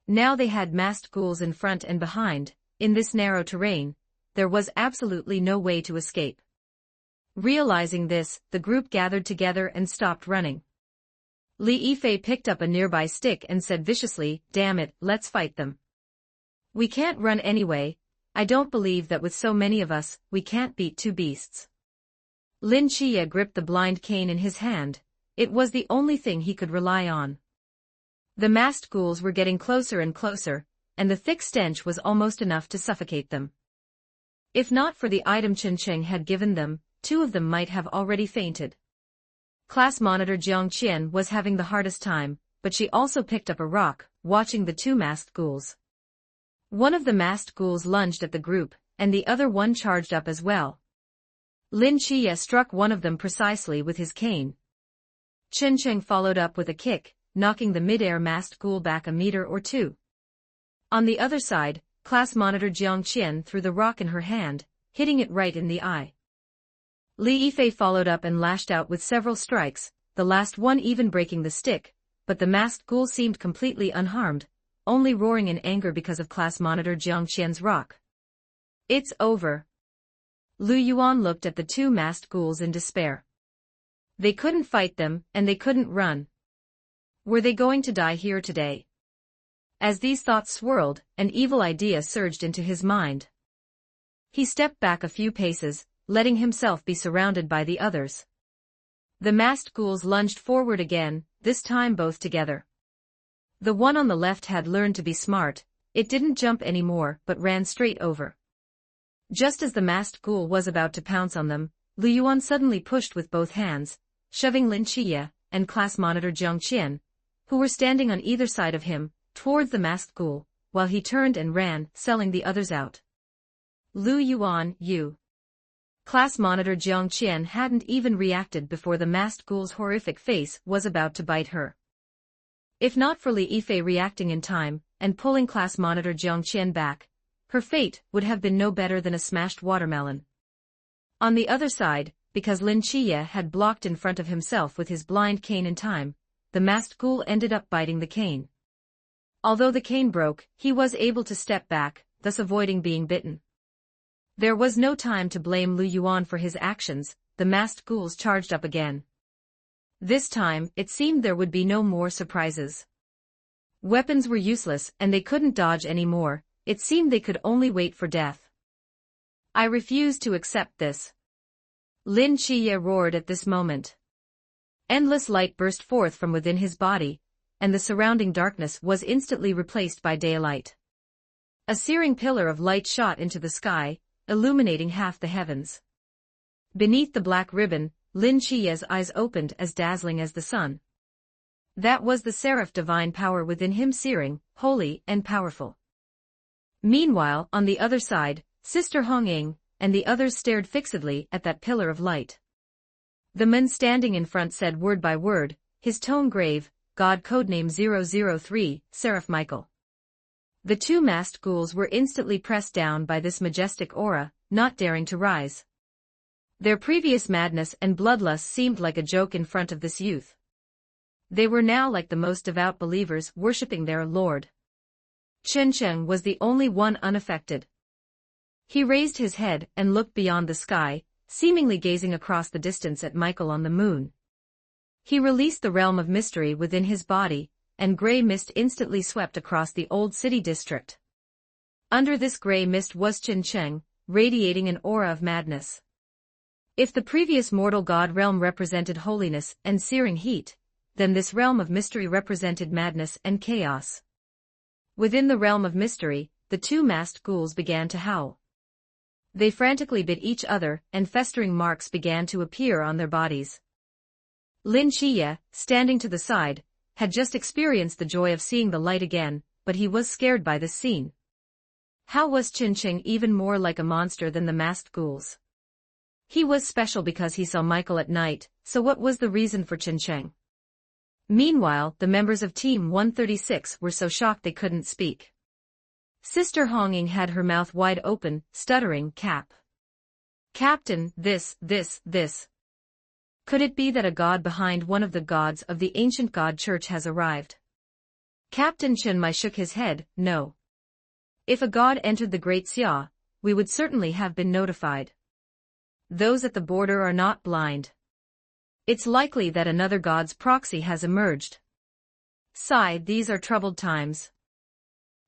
Now they had masked ghouls in front and behind. In this narrow terrain, there was absolutely no way to escape. Realizing this, the group gathered together and stopped running. Li Yifei picked up a nearby stick and said viciously, "Damn it, let's fight them. We can't run anyway. I don't believe that with so many of us, we can't beat two beasts." Lin Qiye gripped the blind cane in his hand. It was the only thing he could rely on. The masked ghouls were getting closer and closer, and the thick stench was almost enough to suffocate them. If not for the item Chen Cheng had given them, two of them might have already fainted. Class monitor Jiang Qian was having the hardest time, but she also picked up a rock, watching the two masked ghouls. One of the masked ghouls lunged at the group, and the other one charged up as well. Lin Qiye struck one of them precisely with his cane. Chen Cheng followed up with a kick, knocking the mid-air masked ghoul back a meter or two. On the other side, class monitor Jiang Qian threw the rock in her hand, hitting it right in the eye. Li Yifei followed up and lashed out with several strikes, the last one even breaking the stick, but the masked ghoul seemed completely unharmed, only roaring in anger because of class monitor Jiang Qian's rock. "It's over." Lu Yuan looked at the two masked ghouls in despair. They couldn't fight them, and they couldn't run. Were they going to die here today? As these thoughts swirled, an evil idea surged into his mind. He stepped back a few paces, letting himself be surrounded by the others. The masked ghouls lunged forward again, this time both together. The one on the left had learned to be smart, it didn't jump anymore but ran straight over. Just as the masked ghoul was about to pounce on them, Lu Yuan suddenly pushed with both hands, shoving Lin Chiye and class monitor Jiang Qian, who were standing on either side of him, towards the masked ghoul, while he turned and ran, selling the others out. Lu Yuan, you. Class monitor Jiang Qian hadn't even reacted before the masked ghoul's horrific face was about to bite her. If not for Li Yifei reacting in time and pulling class monitor Jiang Qian back, her fate would have been no better than a smashed watermelon. On the other side, because Lin Chiye had blocked in front of himself with his blind cane in time, the masked ghoul ended up biting the cane. Although the cane broke, he was able to step back, thus avoiding being bitten. There was no time to blame Lu Yuan for his actions, the masked ghouls charged up again. This time, it seemed there would be no more surprises. Weapons were useless and they couldn't dodge anymore, it seemed they could only wait for death. I refuse to accept this. Lin Chiye roared at this moment. Endless light burst forth from within his body, and the surrounding darkness was instantly replaced by daylight. A searing pillar of light shot into the sky, illuminating half the heavens. Beneath the black ribbon, Lin Chiye's eyes opened as dazzling as the sun. That was the seraph divine power within him, searing, holy, and powerful. Meanwhile, on the other side, Sister Hong Ying and the others stared fixedly at that pillar of light. The man standing in front said word by word, his tone grave, God codename 003, Seraph Michael. The two masked ghouls were instantly pressed down by this majestic aura, not daring to rise. Their previous madness and bloodlust seemed like a joke in front of this youth. They were now like the most devout believers worshipping their Lord. Chen Cheng was the only one unaffected. He raised his head and looked beyond the sky, seemingly gazing across the distance at Michael on the moon. He released the realm of mystery within his body, and gray mist instantly swept across the old city district. Under this gray mist was Chen Cheng, radiating an aura of madness. If the previous mortal god realm represented holiness and searing heat, then this realm of mystery represented madness and chaos. Within the realm of mystery, the two masked ghouls began to howl. They frantically bit each other, and festering marks began to appear on their bodies. Lin Chiye, standing to the side, had just experienced the joy of seeing the light again, but he was scared by this scene. How was Chen Cheng even more like a monster than the masked ghouls? He was special because he saw Michael at night, so what was the reason for Chen Cheng? Meanwhile, the members of Team 136 were so shocked they couldn't speak. Sister Hong Ying had her mouth wide open, stuttering, Captain, this. Could it be that a god behind one of the gods of the ancient god church has arrived? Captain Chen Mai shook his head, no. If a god entered the Great Xia, we would certainly have been notified. Those at the border are not blind. It's likely that another god's proxy has emerged. Sigh, these are troubled times.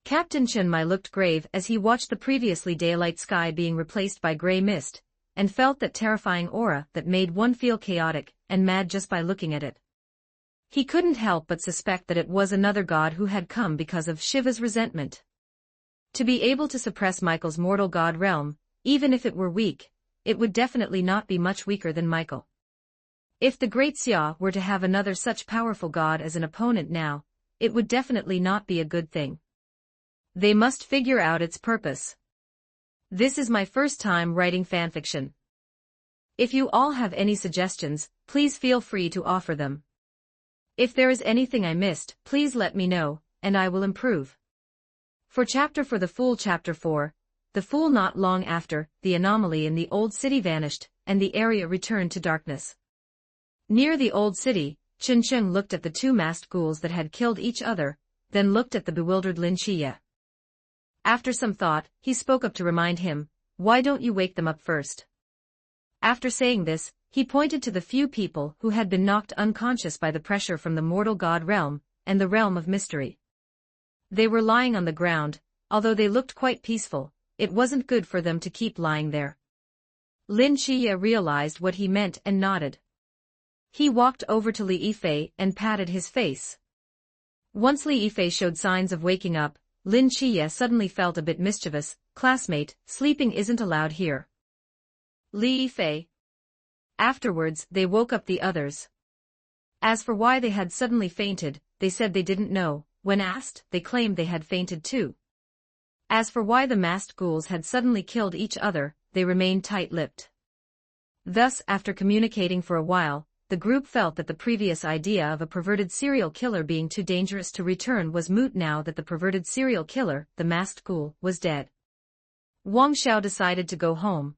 Captain Chen Mai looked grave as he watched the previously daylight sky being replaced by gray mist, and felt that terrifying aura that made one feel chaotic and mad just by looking at it. He couldn't help but suspect that it was another god who had come because of Shiva's resentment. To be able to suppress Michael's mortal god realm, even if it were weak, it would definitely not be much weaker than Michael. If the Great Xia were to have another such powerful god as an opponent now, it would definitely not be a good thing. They must figure out its purpose. This is my first time writing fanfiction. If you all have any suggestions, please feel free to offer them. If there is anything I missed, please let me know, and I will improve. For the Fool Chapter 4, the Fool. Not long after, the anomaly in the old city vanished, and the area returned to darkness. Near the old city, Chen Cheng looked at the two masked ghouls that had killed each other, then looked at the bewildered Lin Chiye. After some thought, he spoke up to remind him, why don't you wake them up first? After saying this, he pointed to the few people who had been knocked unconscious by the pressure from the mortal god realm, and the realm of mystery. They were lying on the ground, although they looked quite peaceful, it wasn't good for them to keep lying there. Lin Chia realized what he meant and nodded. He walked over to Li Yifei and patted his face. Once Li Yifei showed signs of waking up, Lin Chia suddenly felt a bit mischievous. Classmate, sleeping isn't allowed here. Li Yifei. Afterwards, they woke up the others. As for why they had suddenly fainted, they said they didn't know. When asked, they claimed they had fainted too. As for why the masked ghouls had suddenly killed each other, they remained tight-lipped. Thus, after communicating for a while, the group felt that the previous idea of a perverted serial killer being too dangerous to return was moot now that the perverted serial killer, the masked ghoul, was dead. Wang Xiao decided to go home.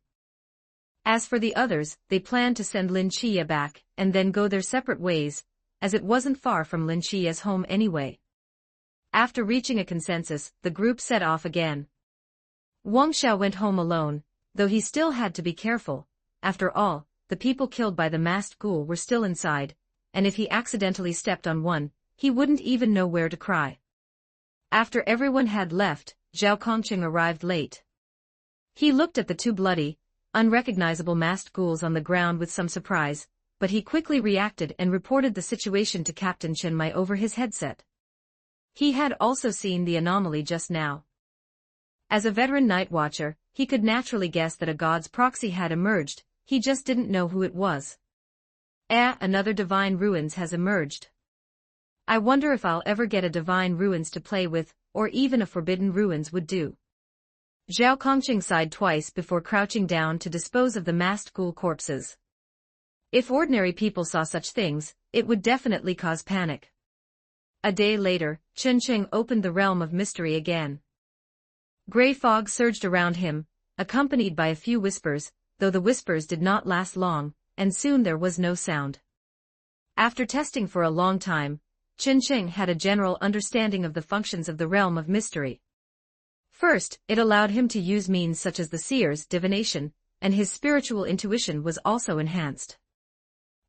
As for the others, they planned to send Lin Chia back, and then go their separate ways, as it wasn't far from Lin Chia's home anyway. After reaching a consensus, the group set off again. Wang Xiao went home alone, though he still had to be careful. After all, the people killed by the masked ghoul were still inside, and if he accidentally stepped on one, he wouldn't even know where to cry. After everyone had left, Zhao Kongqing arrived late. He looked at the two bloody, unrecognizable masked ghouls on the ground with some surprise, but he quickly reacted and reported the situation to Captain Chen Mai over his headset. He had also seen the anomaly just now. As a veteran night watcher, he could naturally guess that a god's proxy had emerged, he just didn't know who it was. Another divine ruins has emerged. I wonder if I'll ever get a divine ruins to play with, or even a forbidden ruins would do. Zhao Kongqing sighed twice before crouching down to dispose of the masked ghoul corpses. If ordinary people saw such things, it would definitely cause panic. A day later, Chen Qing opened the realm of mystery again. Gray fog surged around him, accompanied by a few whispers, though the whispers did not last long, and soon there was no sound. After testing for a long time, Chen Qing had a general understanding of the functions of the realm of mystery. First, it allowed him to use means such as the seer's divination, and his spiritual intuition was also enhanced.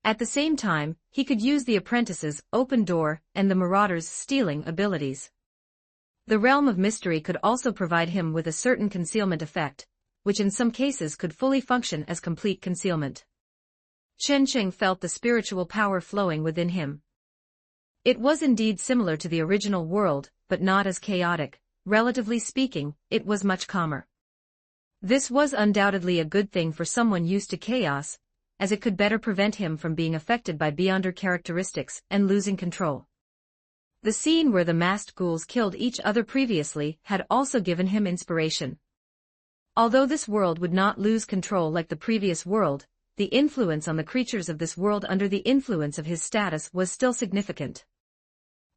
At the same time, he could use the apprentice's open door and the marauder's stealing abilities. The realm of mystery could also provide him with a certain concealment effect, which in some cases could fully function as complete concealment. Chen Qing felt the spiritual power flowing within him. It was indeed similar to the original world, but not as chaotic. Relatively speaking, it was much calmer. This was undoubtedly a good thing for someone used to chaos, as it could better prevent him from being affected by beyonder characteristics and losing control. The scene where the masked ghouls killed each other previously had also given him inspiration. Although this world would not lose control like the previous world, the influence on the creatures of this world under the influence of his status was still significant.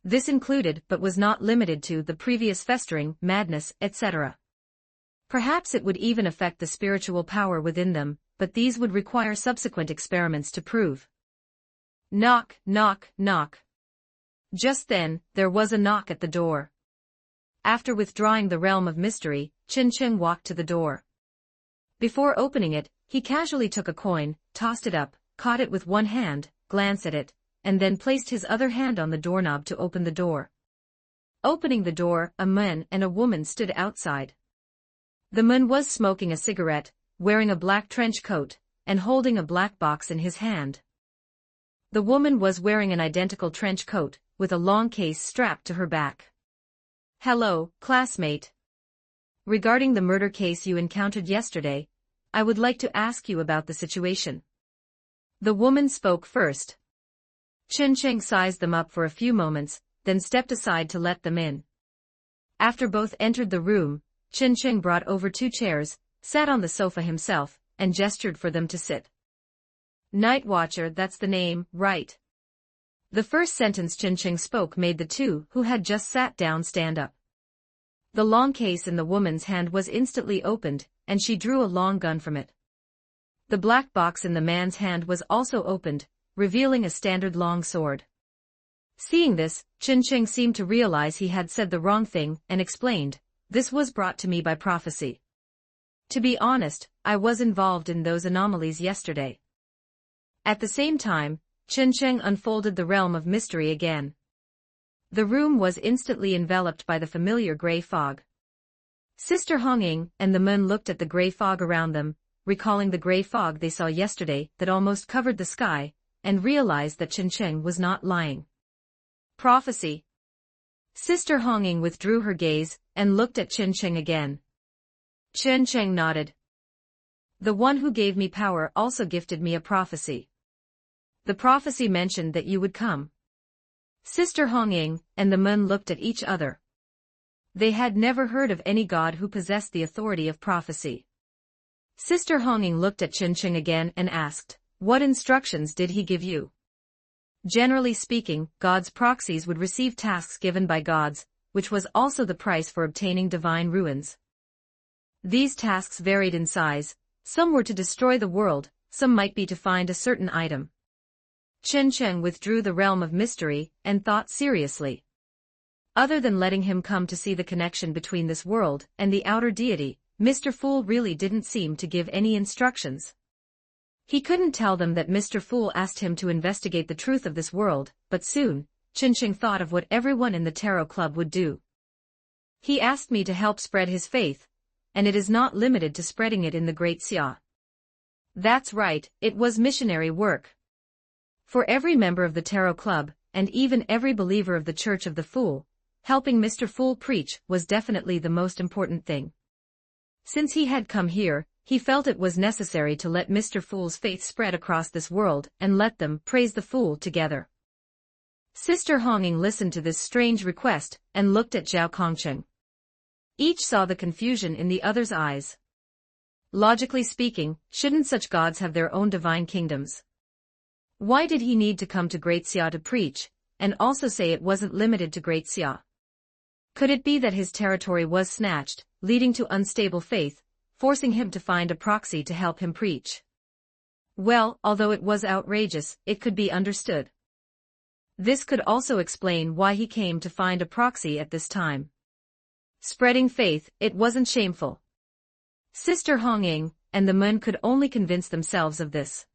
This included but was not limited to the previous festering, madness, etc. Perhaps it would even affect the spiritual power within them, but these would require subsequent experiments to prove. Knock, knock, knock. Just then, there was a knock at the door. After withdrawing the realm of mystery, Chen Qing walked to the door. Before opening it, he casually took a coin, tossed it up, caught it with one hand, glanced at it, and then placed his other hand on the doorknob to open the door. Opening the door, a man and a woman stood outside. The man was smoking a cigarette, wearing a black trench coat, and holding a black box in his hand. The woman was wearing an identical trench coat, with a long case strapped to her back. Hello, classmate. Regarding the murder case you encountered yesterday, I would like to ask you about the situation. The woman spoke first. Chen Qing sized them up for a few moments, then stepped aside to let them in. After both entered the room, Chen Qing brought over 2 chairs, sat on the sofa himself, and gestured for them to sit. Night Watcher, that's the name, right? The first sentence Chen Qing spoke made the two who had just sat down stand up. The long case in the woman's hand was instantly opened, and she drew a long gun from it. The black box in the man's hand was also opened, revealing a standard long sword. Seeing this, Chen Qing seemed to realize he had said the wrong thing and explained, "This was brought to me by prophecy. To be honest, I was involved in those anomalies yesterday." At the same time, Chen Qing unfolded the realm of mystery again. The room was instantly enveloped by the familiar gray fog. Sister Hongying and the moon looked at the gray fog around them, recalling the gray fog they saw yesterday that almost covered the sky, and realized that Chen Cheng was not lying. Prophecy. Sister Honging withdrew her gaze and looked at Chen Cheng again. Chen Cheng nodded. The one who gave me power also gifted me a prophecy. The prophecy mentioned that you would come. Sister Honging and the Mun looked at each other. They had never heard of any god who possessed the authority of prophecy. Sister Honging looked at Chen Cheng again and asked, "What instructions did he give you?" Generally speaking, gods' proxies would receive tasks given by gods, which was also the price for obtaining divine ruins. These tasks varied in size. Some were to destroy the world, some might be to find a certain item. Chen Cheng withdrew the realm of mystery and thought seriously. Other than letting him come to see the connection between this world and the outer deity, Mr. Fool really didn't seem to give any instructions. He couldn't tell them that Mr. Fool asked him to investigate the truth of this world, but soon, Chen Cheng thought of what everyone in the Tarot Club would do. He asked me to help spread his faith, and it is not limited to spreading it in the Great Xia. That's right, it was missionary work. For every member of the Tarot Club, and even every believer of the Church of the Fool, helping Mr. Fool preach was definitely the most important thing. Since he had come here, he felt it was necessary to let Mr. Fool's faith spread across this world and let them praise the Fool together. Sister Honging listened to this strange request and looked at Zhao Kongcheng. Each saw the confusion in the other's eyes. Logically speaking, shouldn't such gods have their own divine kingdoms? Why did he need to come to Great Xia to preach, and also say it wasn't limited to Great Xia? Could it be that his territory was snatched, leading to unstable faith, forcing him to find a proxy to help him preach? Well, although it was outrageous, it could be understood. This could also explain why he came to find a proxy at this time. Spreading faith, it wasn't shameful. Sister Honging and the Mun could only convince themselves of this.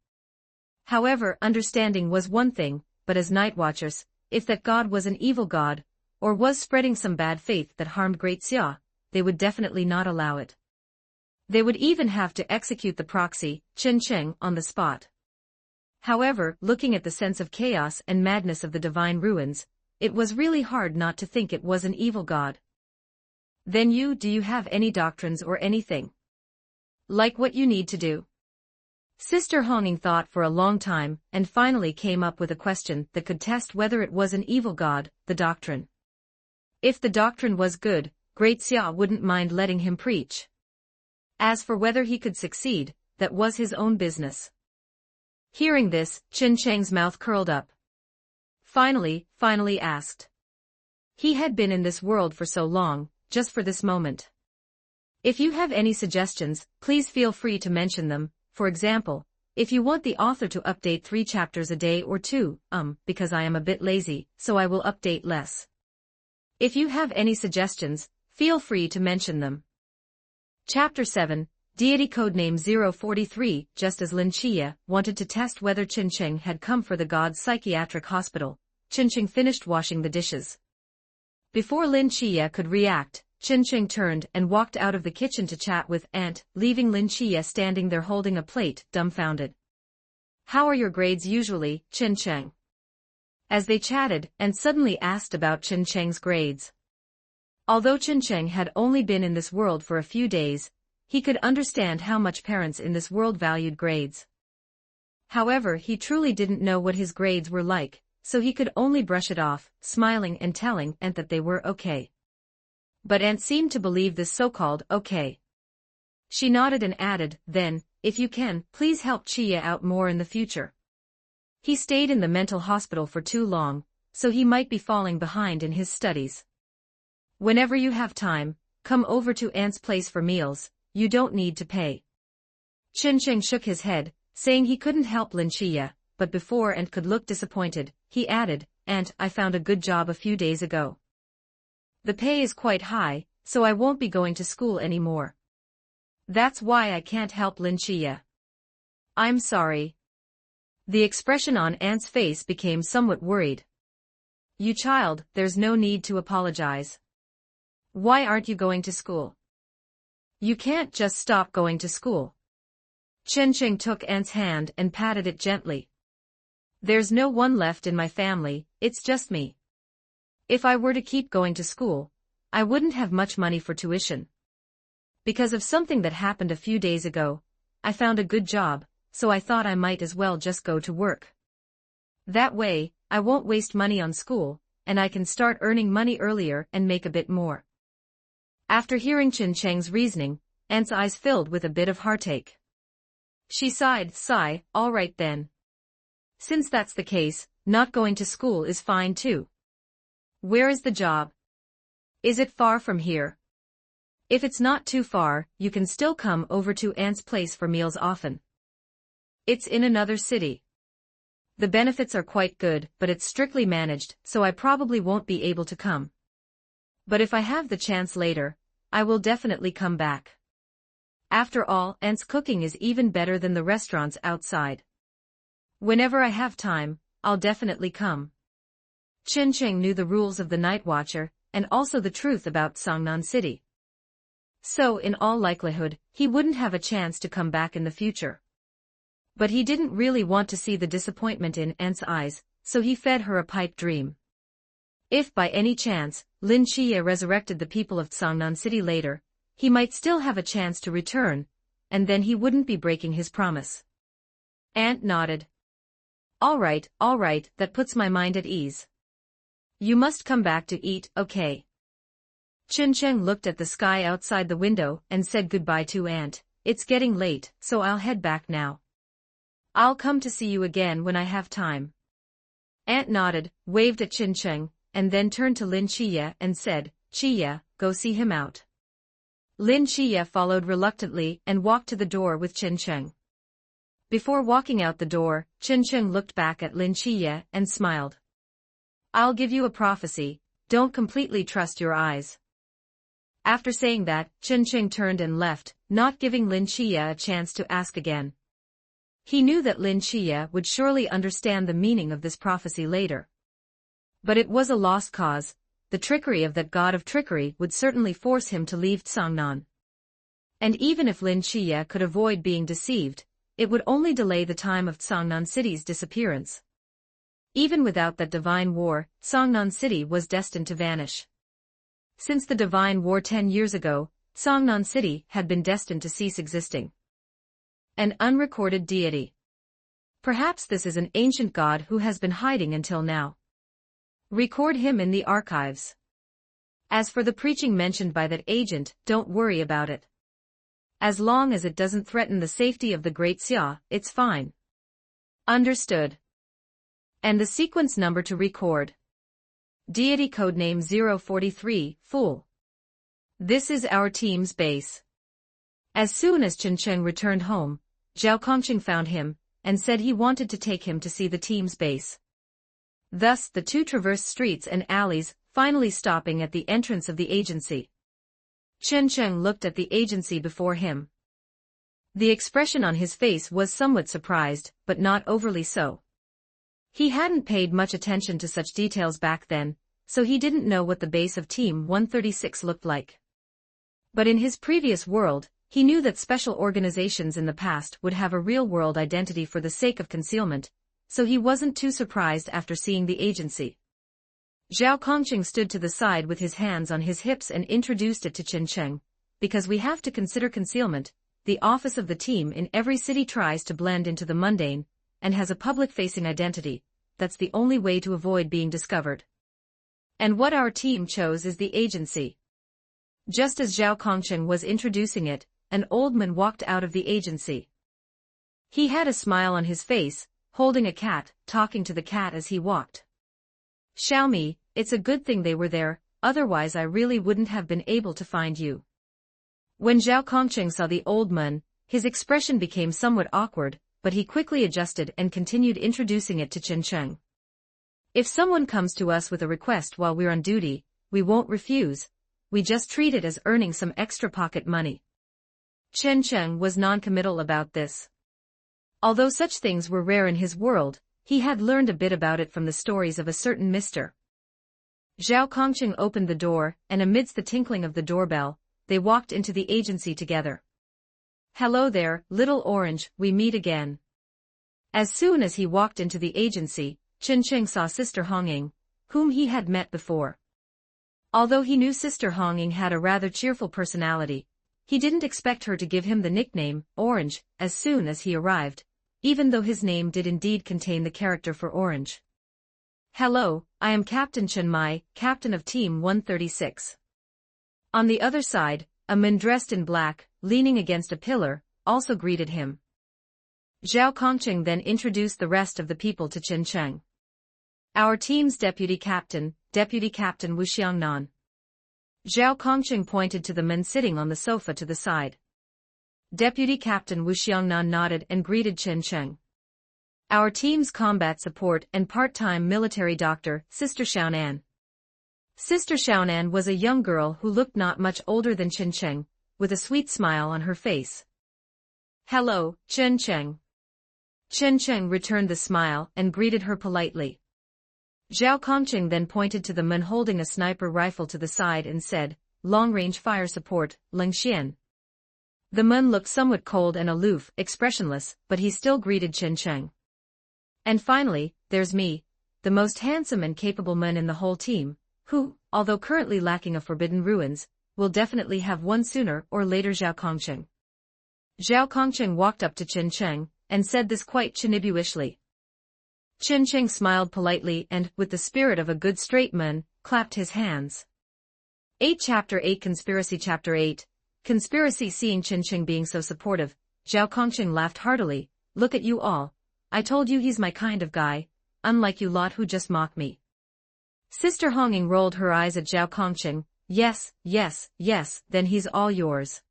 However, understanding was one thing, but as night watchers, if that god was an evil god, or was spreading some bad faith that harmed Great Xia, they would definitely not allow it. They would even have to execute the proxy, Chen Cheng, on the spot. However, looking at the sense of chaos and madness of the divine ruins, it was really hard not to think it was an evil god. Then do you have any doctrines or anything? Like what you need to do? Sister Honging thought for a long time and finally came up with a question that could test whether it was an evil god, the doctrine. If the doctrine was good, Great Xia wouldn't mind letting him preach. As for whether he could succeed, that was his own business. Hearing this, Chen Cheng's mouth curled up. Finally asked. He had been in this world for so long, just for this moment. If you have any suggestions, please feel free to mention them. For example, if you want the author to update 3 chapters a day or 2, because I am a bit lazy, so I will update less. If you have any suggestions, feel free to mention them. Chapter 7, Deity Codename 043. Just as Lin Chia wanted to test whether Chen Cheng had come for the god's psychiatric hospital, Chen Cheng finished washing the dishes. Before Lin Chia could react, Chen Cheng turned and walked out of the kitchen to chat with Aunt, leaving Lin Chia standing there holding a plate, dumbfounded. "How are your grades usually, Chen Cheng?" As they chatted, Aunt suddenly asked about Chen Cheng's grades. Although Chen Cheng had only been in this world for a few days, he could understand how much parents in this world valued grades. However, he truly didn't know what his grades were like, so he could only brush it off, smiling and telling Aunt that they were okay. But Aunt seemed to believe this so-called okay. She nodded and added, "Then, if you can, please help Chia out more in the future. He stayed in the mental hospital for too long, so he might be falling behind in his studies. Whenever you have time, come over to Aunt's place for meals, you don't need to pay." Chen Cheng shook his head, saying he couldn't help Lin Chia, but before Aunt could look disappointed, he added, "Aunt, I found a good job a few days ago. The pay is quite high, so I won't be going to school anymore. That's why I can't help Lin Chia." "I'm sorry." The expression on Aunt's face became somewhat worried. "You child, there's no need to apologize. Why aren't you going to school? You can't just stop going to school. Chen Cheng took Aunt's hand and patted it gently. There's no one left in my family, it's just me. If I were to keep going to school, I wouldn't have much money for tuition. Because of something that happened a few days ago, I found a good job, so I thought I might as well just go to work. That way, I won't waste money on school, and I can start earning money earlier and make a bit more. After hearing Chen Cheng's reasoning, Aunt's eyes filled with a bit of heartache. She sighed, all right then. Since that's the case, not going to school is fine too. Where is the job? Is it far from here? If it's not too far, you can still come over to Aunt's place for meals often. It's in another city. The benefits are quite good, but it's strictly managed, so I probably won't be able to come. But if I have the chance later, I will definitely come back. After all, Aunt's cooking is even better than the restaurants outside. Whenever I have time, I'll definitely come. Chen Cheng knew the rules of the Night Watcher, and also the truth about Songnan City. So in all likelihood, he wouldn't have a chance to come back in the future. But he didn't really want to see the disappointment in Aunt's eyes, so he fed her a pipe dream. If by any chance, Lin Chiye resurrected the people of Songnan City later, he might still have a chance to return, and then he wouldn't be breaking his promise. Aunt nodded. All right, that puts my mind at ease. You must come back to eat, okay? Chen Cheng looked at the sky outside the window and said goodbye to Aunt. It's getting late, so I'll head back now. I'll come to see you again when I have time. Aunt nodded, waved at Chen Cheng, and then turned to Lin Chiye and said, Chiye, go see him out. Lin Chiye followed reluctantly and walked to the door with Chen Cheng. Before walking out the door, Chen Cheng looked back at Lin Chiye and smiled. I'll give you a prophecy, don't completely trust your eyes. After saying that, Chen Cheng turned and left, not giving Lin Chiye a chance to ask again. He knew that Lin Chiye would surely understand the meaning of this prophecy later. But it was a lost cause, the trickery of that god of trickery would certainly force him to leave Songnan. And even if Lin Chiye could avoid being deceived, it would only delay the time of Songnan City's disappearance. Even without that divine war, Songnan City was destined to vanish. Since the divine war 10 years ago, Songnan City had been destined to cease existing. An unrecorded deity. Perhaps this is an ancient god who has been hiding until now. Record him in the archives. As for the preaching mentioned by that agent, don't worry about it. As long as it doesn't threaten the safety of the Great Xia, it's fine. Understood. And the sequence number to record. Deity codename 043, Fool. This is our team's base. As soon as Chen Cheng returned home, Zhao Kongqing found him, and said he wanted to take him to see the team's base. Thus the two traversed streets and alleys, finally stopping at the entrance of the agency. Chen Cheng looked at the agency before him. The expression on his face was somewhat surprised, but not overly so. He hadn't paid much attention to such details back then, so he didn't know what the base of Team 136 looked like. But in his previous world, he knew that special organizations in the past would have a real-world identity for the sake of concealment, so he wasn't too surprised after seeing the agency. Zhao Kongqing stood to the side with his hands on his hips and introduced it to Chen Cheng. Because we have to consider concealment, the office of the team in every city tries to blend into the mundane, and has a public-facing identity. That's the only way to avoid being discovered. And what our team chose is the agency. Just as Zhao Kongqing was introducing it, an old man walked out of the agency. He had a smile on his face, holding a cat, talking to the cat as he walked. Xiaomi, it's a good thing they were there, otherwise I really wouldn't have been able to find you. When Zhao Kongqing saw the old man, his expression became somewhat awkward, but he quickly adjusted and continued introducing it to Chen Cheng. If someone comes to us with a request while we're on duty, we won't refuse, we just treat it as earning some extra pocket money. Chen Cheng was non-committal about this. Although such things were rare in his world, he had learned a bit about it from the stories of a certain Mr. Zhao Kongqing opened the door, and amidst the tinkling of the doorbell, they walked into the agency together. Hello there, little orange, we meet again. As soon as he walked into the agency, Chen Cheng saw Sister Hongying, whom he had met before. Although he knew Sister Hongying had a rather cheerful personality, he didn't expect her to give him the nickname, Orange, as soon as he arrived, even though his name did indeed contain the character for orange. Hello, I am Captain Chen Mai, captain of Team 136. On the other side, a man dressed in black, leaning against a pillar, also greeted him. Zhao Kongqing then introduced the rest of the people to Chen Cheng. Our team's Deputy Captain Wu Xiangnan. Zhao Kongqing pointed to the man sitting on the sofa to the side. Deputy Captain Wu Xiangnan nodded and greeted Chen Cheng. Our team's combat support and part-time military doctor, Sister Xiaonan. Sister Xiaonan was a young girl who looked not much older than Chen Cheng, with a sweet smile on her face. Hello, Chen Cheng. Chen Cheng returned the smile and greeted her politely. Zhao Kongqing then pointed to the man holding a sniper rifle to the side and said, long-range fire support, Ling Xian. The man looked somewhat cold and aloof, expressionless, but he still greeted Chen Cheng. And finally, there's me, the most handsome and capable man in the whole team, who, although currently lacking a forbidden ruins, will definitely have one sooner or later. Zhao Kongqing. Zhao Kongqing walked up to Chen Cheng, and said this quite chinnibuishly. Chen Cheng smiled politely and, with the spirit of a good straight man, clapped his hands. 8 Chapter 8 Conspiracy Chapter 8 Conspiracy. Seeing Chen Cheng being so supportive, Zhao Kongqing laughed heartily. Look at you all. I told you he's my kind of guy, unlike you lot who just mock me. Sister Hongying rolled her eyes at Zhao Kongqing. Yes, yes, yes, then he's all yours.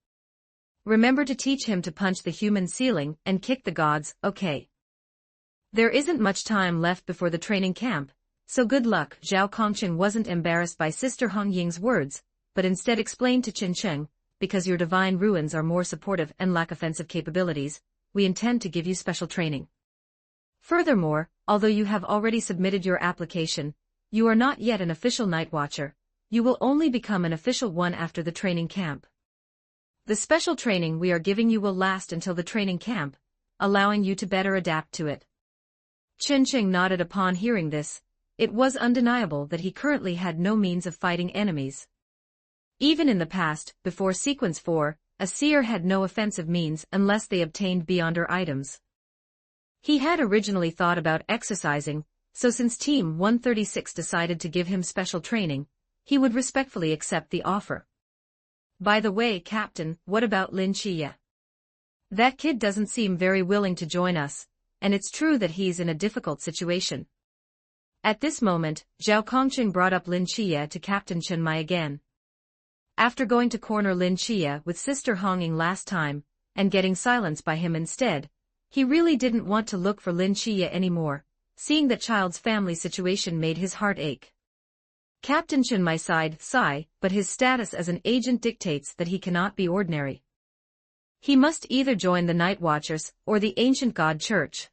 Remember to teach him to punch the human ceiling and kick the gods, okay? There isn't much time left before the training camp, so good luck. Zhao Kongqing wasn't embarrassed by Sister Hongying's words, but instead explained to Chen Cheng, because your divine ruins are more supportive and lack offensive capabilities, we intend to give you special training. Furthermore, although you have already submitted your application, you are not yet an official night watcher. You will only become an official one after the training camp. The special training we are giving you will last until the training camp, allowing you to better adapt to it. Chen Cheng nodded upon hearing this. It was undeniable that he currently had no means of fighting enemies. Even in the past, before Sequence 4, a seer had no offensive means unless they obtained beyonder items. He had originally thought about exercising, so since Team 136 decided to give him special training, he would respectfully accept the offer. By the way, Captain, what about Lin Chiya? That kid doesn't seem very willing to join us, and it's true that he's in a difficult situation. At this moment, Zhao Kongqing brought up Lin Chiya to Captain Chen Mai again. After going to corner Lin Chiya with Sister Hongying last time, and getting silenced by him instead, he really didn't want to look for Lin Chiya anymore, seeing that child's family situation made his heart ache. Captain Chen Mai sighed, but his status as an agent dictates that he cannot be ordinary. He must either join the Night Watchers or the Ancient God Church.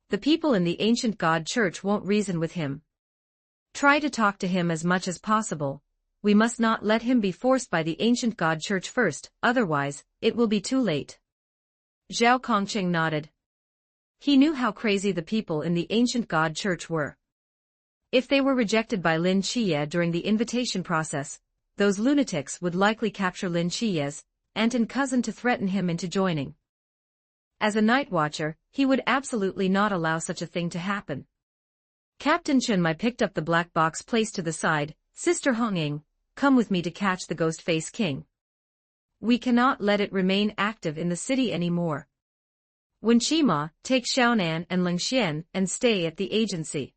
The people in the Ancient God Church won't reason with him. Try to talk to him as much as possible. We must not let him be forced by the Ancient God Church first, otherwise, it will be too late. Zhao Kongqing nodded. He knew how crazy the people in the Ancient God Church were. If they were rejected by Lin Chiya during the invitation process, those lunatics would likely capture Lin Chiya's aunt and cousin to threaten him into joining. As a night watcher, he would absolutely not allow such a thing to happen. Captain Chen Mai picked up the black box placed to the side. Sister Hongying, come with me to catch the Ghost Face King. We cannot let it remain active in the city anymore. Wen Qima, take Xiaonan and Ling Xian and stay at the agency.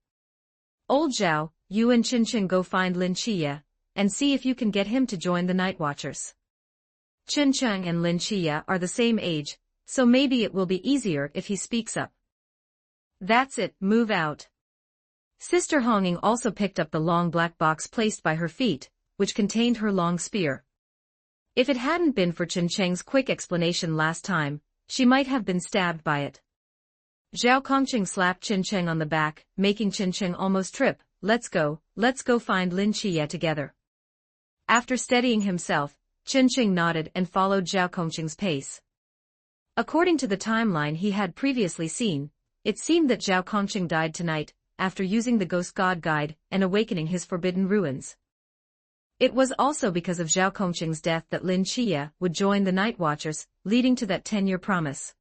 Old Zhao, you and Qin Qin go find Lin Chiya, and see if you can get him to join the Night Watchers. Qin Cheng and Lin Chiya are the same age, so maybe it will be easier if he speaks up. That's it, move out. Sister Hongying also picked up the long black box placed by her feet, which contained her long spear. If it hadn't been for Qin Cheng's quick explanation last time, she might have been stabbed by it. Zhao Kongqing slapped Qin Cheng on the back, making Qin Cheng almost trip. Let's go find Lin Chiya together. After steadying himself, Qin Cheng nodded and followed Zhao Kongqing's pace. According to the timeline he had previously seen, it seemed that Zhao Kongqing died tonight, after using the Ghost God Guide and awakening his forbidden ruins. It was also because of Zhao Kongqing's death that Lin Xie would join the Night Watchers, leading to that 10-year promise.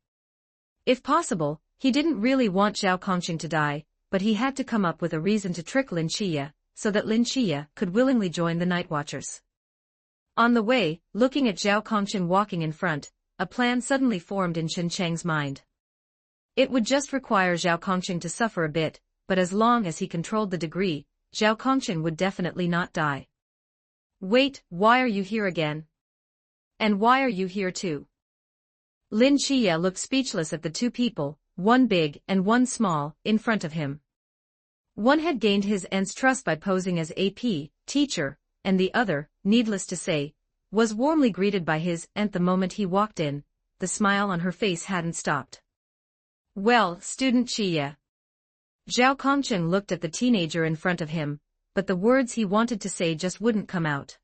If possible, he didn't really want Zhao Kongqing to die, but he had to come up with a reason to trick Lin Xie, so that Lin Xie could willingly join the Night Watchers. On the way, looking at Zhao Kongqing walking in front, a plan suddenly formed in Chen Cheng's mind. It would just require Zhao Kongqing to suffer a bit, but as long as he controlled the degree, Zhao Kongqing would definitely not die. Wait, why are you here again? And why are you here too? Lin Xie looked speechless at the two people, one big and one small, in front of him. One had gained his aunt's trust by posing as AP, teacher, and the other, needless to say, was warmly greeted by his aunt the moment he walked in. The smile on her face hadn't stopped. Well, student Xie. Zhao Kongqing looked at the teenager in front of him, but the words he wanted to say just wouldn't come out.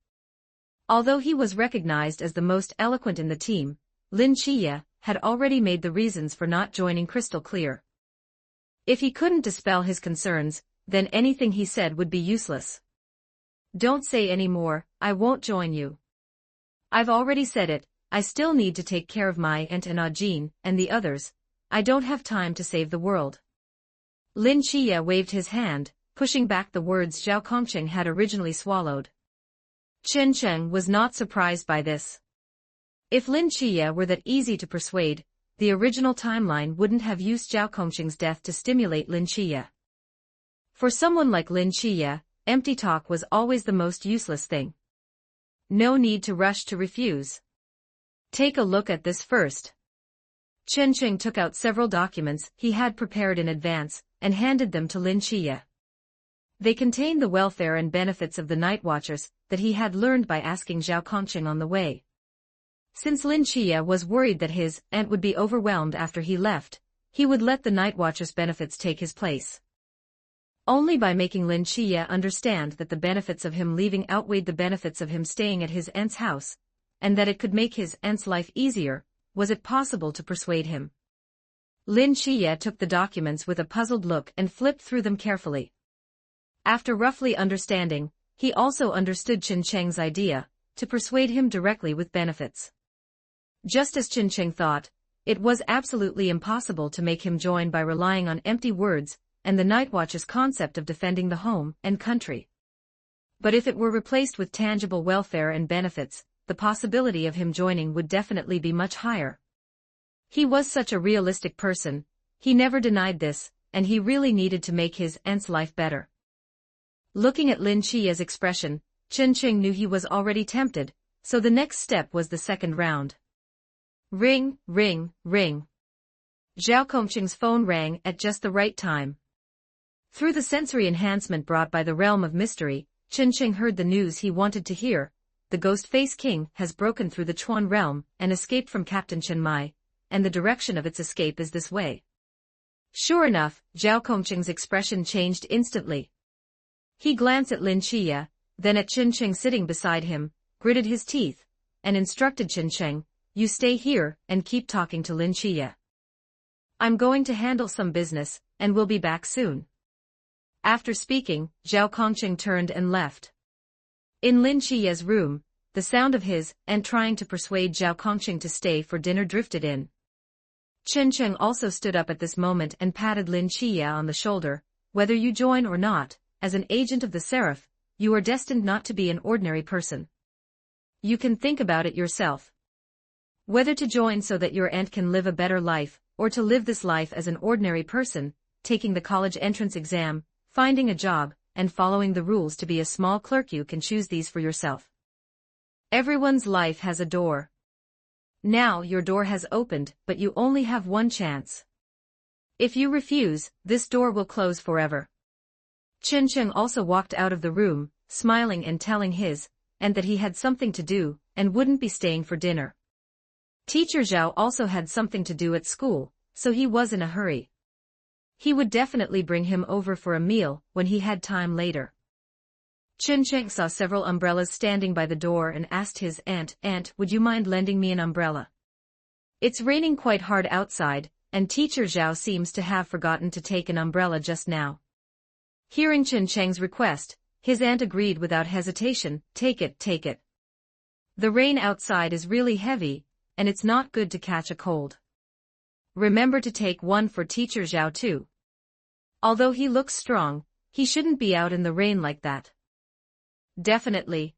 Although he was recognized as the most eloquent in the team, Lin Xie had already made the reasons for not joining crystal clear. If he couldn't dispel his concerns, then anything he said would be useless. Don't say any more, I won't join you. I've already said it, I still need to take care of my aunt and Ajin and the others. I don't have time to save the world. Lin Xie waved his hand, pushing back the words Zhao Kongqing had originally swallowed. Chen Cheng was not surprised by this. If Lin Xie were that easy to persuade, the original timeline wouldn't have used Zhao Kongqing's death to stimulate Lin Xie. For someone like Lin Xie, empty talk was always the most useless thing. No need to rush to refuse. Take a look at this first. Chen Cheng took out several documents he had prepared in advance, and handed them to Lin Xie. They contained the welfare and benefits of the Night Watchers that he had learned by asking Zhao Kongqing on the way. Since Lin Xie was worried that his aunt would be overwhelmed after he left, he would let the Night Watchers' benefits take his place. Only by making Lin Xie understand that the benefits of him leaving outweighed the benefits of him staying at his aunt's house, and that it could make his aunt's life easier, was it possible to persuade him. Lin Xie took the documents with a puzzled look and flipped through them carefully. After roughly understanding, he also understood Chen Cheng's idea, to persuade him directly with benefits. Just as Chen Cheng thought, it was absolutely impossible to make him join by relying on empty words and the Night Watch's concept of defending the home and country. But if it were replaced with tangible welfare and benefits, the possibility of him joining would definitely be much higher. He was such a realistic person, he never denied this, and he really needed to make his aunt's life better. Looking at Lin Xie's expression, Chen Cheng knew he was already tempted, so the next step was the second round. Ring, ring, ring. Zhao Kongqing's phone rang at just the right time. Through the sensory enhancement brought by the realm of mystery, Chen Cheng heard the news he wanted to hear. The Ghost Face King has broken through the Chuan realm and escaped from Captain Chen Mai, and the direction of its escape is this way. Sure enough, Zhao Kongqing's expression changed instantly. He glanced at Lin Xie, then at Chen Cheng sitting beside him, gritted his teeth, and instructed Chen Cheng, "You stay here and keep talking to Lin Xie. I'm going to handle some business, and we'll be back soon." After speaking, Zhao Kongqing turned and left. In Lin Xie's room, the sound of his aunt trying to persuade Zhao Kongqing to stay for dinner drifted in. Chen Cheng also stood up at this moment and patted Lin Xie on the shoulder. "Whether you join or not, as an agent of the Seraph, you are destined not to be an ordinary person. You can think about it yourself. Whether to join so that your aunt can live a better life, or to live this life as an ordinary person, taking the college entrance exam, finding a job, and following the rules to be a small clerk. You can choose these for yourself. Everyone's life has a door. Now your door has opened, but you only have one chance. If you refuse, this door will close forever." Chen Cheng also walked out of the room, smiling and telling his aunt that he had something to do, and wouldn't be staying for dinner. Teacher Zhao also had something to do at school, so he was in a hurry. He would definitely bring him over for a meal when he had time later. Chen Cheng saw several umbrellas standing by the door and asked his aunt, "Aunt, would you mind lending me an umbrella?" It's raining quite hard outside, and Teacher Zhao seems to have forgotten to take an umbrella just now. Hearing Chen Cheng's request, his aunt agreed without hesitation, take it, take it. The rain outside is really heavy, and it's not good to catch a cold. Remember to take one for Teacher Zhao too. Although he looks strong, he shouldn't be out in the rain like that. Definitely.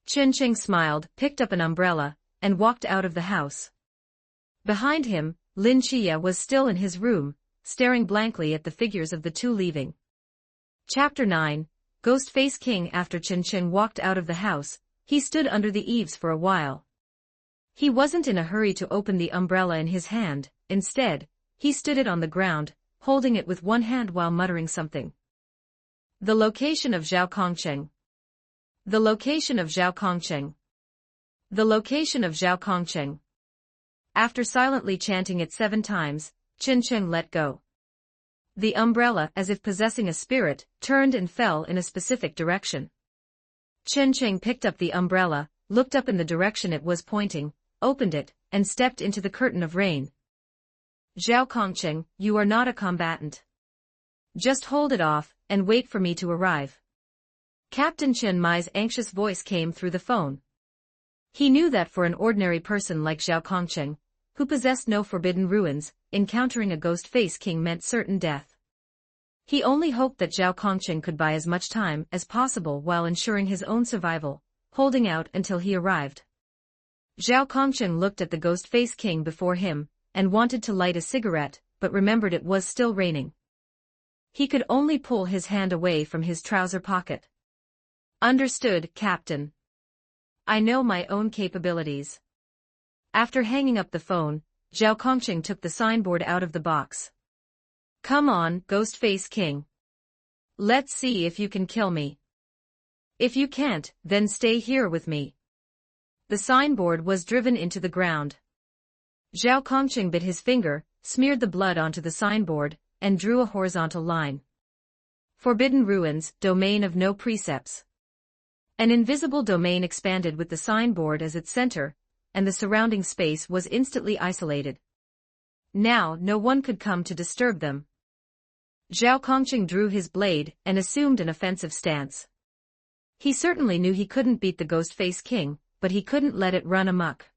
Chen Cheng smiled, picked up an umbrella, and walked out of the house. Behind him, Lin Chia was still in his room, staring blankly at the figures of the two leaving. Chapter 9, Ghost-Face King. After Chen Cheng walked out of the house, he stood under the eaves for a while. He wasn't in a hurry to open the umbrella in his hand, instead, he stood it on the ground, holding it with one hand while muttering something. The location of Zhao Kongcheng. The location of Zhao Kongcheng. The location of Zhao Kongcheng. After silently chanting it 7 times, Chen Cheng let go. The umbrella, as if possessing a spirit, turned and fell in a specific direction. Chen Cheng picked up the umbrella, looked up in the direction it was pointing, opened it, and stepped into the curtain of rain. Zhao Kongcheng, you are not a combatant. Just hold it off, and wait for me to arrive. Captain Chen Mai's anxious voice came through the phone. He knew that for an ordinary person like Zhao Kongcheng, who possessed no forbidden ruins, encountering a ghost-face king meant certain death. He only hoped that Zhao Kongcheng could buy as much time as possible while ensuring his own survival, holding out until he arrived. Zhao Kongcheng looked at the ghost-face king before him, and wanted to light a cigarette, but remembered it was still raining. He could only pull his hand away from his trouser pocket. Understood, Captain. I know my own capabilities. After hanging up the phone, Zhao Kongcheng took the signboard out of the box. Come on, Ghost-Face King. Let's see if you can kill me. If you can't, then stay here with me. The signboard was driven into the ground. Zhao Kongcheng bit his finger, smeared the blood onto the signboard, and drew a horizontal line. Forbidden Ruins, Domain of No Precepts. An invisible domain expanded with the signboard as its center, and the surrounding space was instantly isolated. Now no one could come to disturb them. Zhao Kongcheng drew his blade and assumed an offensive stance. He certainly knew he couldn't beat the Ghost-Face King, but he couldn't let it run amok.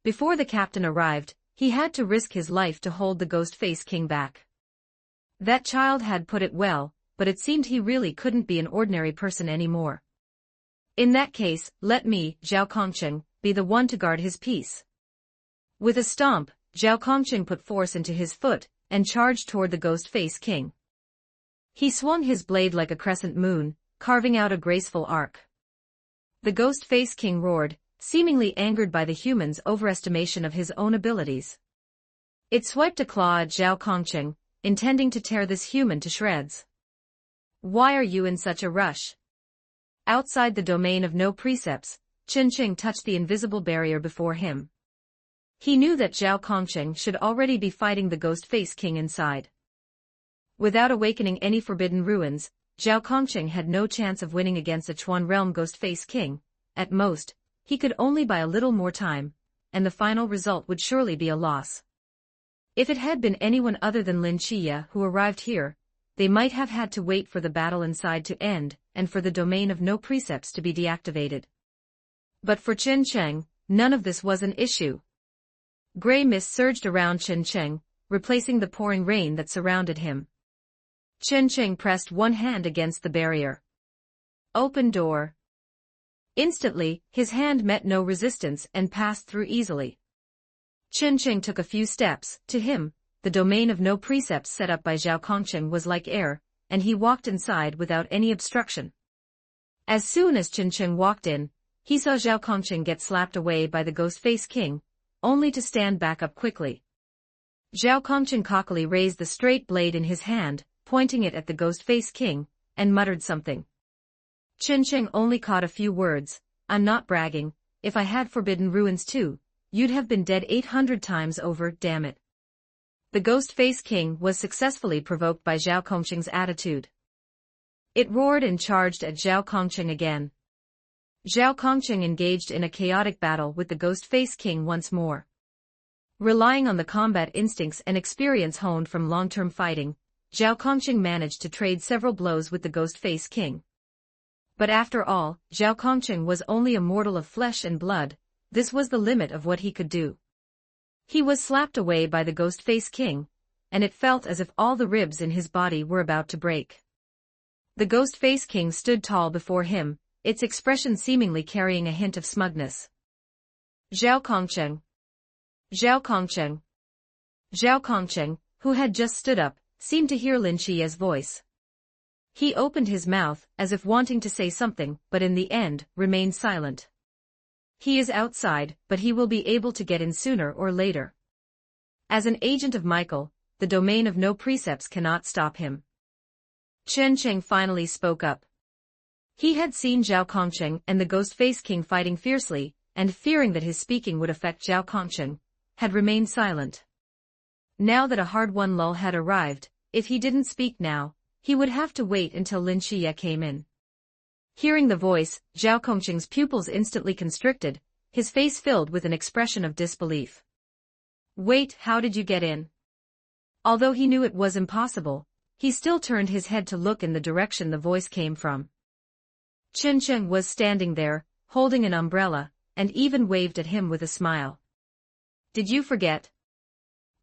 Before the captain arrived, he had to risk his life to hold the Ghost-Face King back. That child had put it well, but it seemed he really couldn't be an ordinary person anymore. In that case, let me, Zhao Kongcheng, be the one to guard his peace. With a stomp, Zhao Kongcheng put force into his foot, and charged toward the Ghost-Face King. He swung his blade like a crescent moon, carving out a graceful arc. The Ghost-Face King roared, seemingly angered by the human's overestimation of his own abilities. It swiped a claw at Zhao Kongcheng, intending to tear this human to shreds. Why are you in such a rush? Outside the domain of no precepts, Chen Cheng touched the invisible barrier before him. He knew that Zhao Kongcheng should already be fighting the Ghost-Face King inside. Without awakening any forbidden ruins, Zhao Kongcheng had no chance of winning against a Chuan realm Ghost-Face King. At most, he could only buy a little more time, and the final result would surely be a loss. If it had been anyone other than Lin Chia who arrived here, they might have had to wait for the battle inside to end, and for the domain of no precepts to be deactivated. But for Chen Cheng, none of this was an issue. Gray mist surged around Chen Cheng, replacing the pouring rain that surrounded him. Chen Cheng pressed one hand against the barrier. Open door. Instantly, his hand met no resistance and passed through easily. Chen Cheng took a few steps. To him, the domain of no precepts set up by Zhao Kongcheng was like air, and he walked inside without any obstruction. As soon as Chen Cheng walked in, he saw Zhao Kongcheng get slapped away by the Ghost-Face King, only to stand back up quickly. Zhao Kongcheng cockily raised the straight blade in his hand, pointing it at the Ghost-Face King, and muttered something. Chen Cheng only caught a few words. I'm not bragging, if I had forbidden ruins too, you'd have been dead 800 times over, damn it. The Ghost-Face King was successfully provoked by Zhao Kongcheng's attitude. It roared and charged at Zhao Kongcheng again. Zhao Kongcheng engaged in a chaotic battle with the Ghost-Face King once more. Relying on the combat instincts and experience honed from long-term fighting, Zhao Kongqing managed to trade several blows with the Ghost-Face King. But after all, Zhao Kongqing was only a mortal of flesh and blood. This was the limit of what he could do. He was slapped away by the Ghost-Face King, and it felt as if all the ribs in his body were about to break. The Ghost-Face King stood tall before him, its expression seemingly carrying a hint of smugness. Zhao Kongqing. Zhao Kongqing. Zhao Kongqing, who had just stood up, seemed to hear Lin Qiye's voice. He opened his mouth, as if wanting to say something, but in the end, remained silent. He is outside, but he will be able to get in sooner or later. As an agent of Michael, the domain of no precepts cannot stop him. Chen Cheng finally spoke up. He had seen Zhao Kongqing and the Ghost-Face King fighting fiercely, and fearing that his speaking would affect Zhao Kongqing, had remained silent. Now that a hard-won lull had arrived, if he didn't speak now, he would have to wait until Lin Qiye came in. Hearing the voice, Zhao Kongqing's pupils instantly constricted, his face filled with an expression of disbelief. Wait, how did you get in? Although he knew it was impossible, he still turned his head to look in the direction the voice came from. Chen Cheng was standing there, holding an umbrella, and even waved at him with a smile. Did you forget?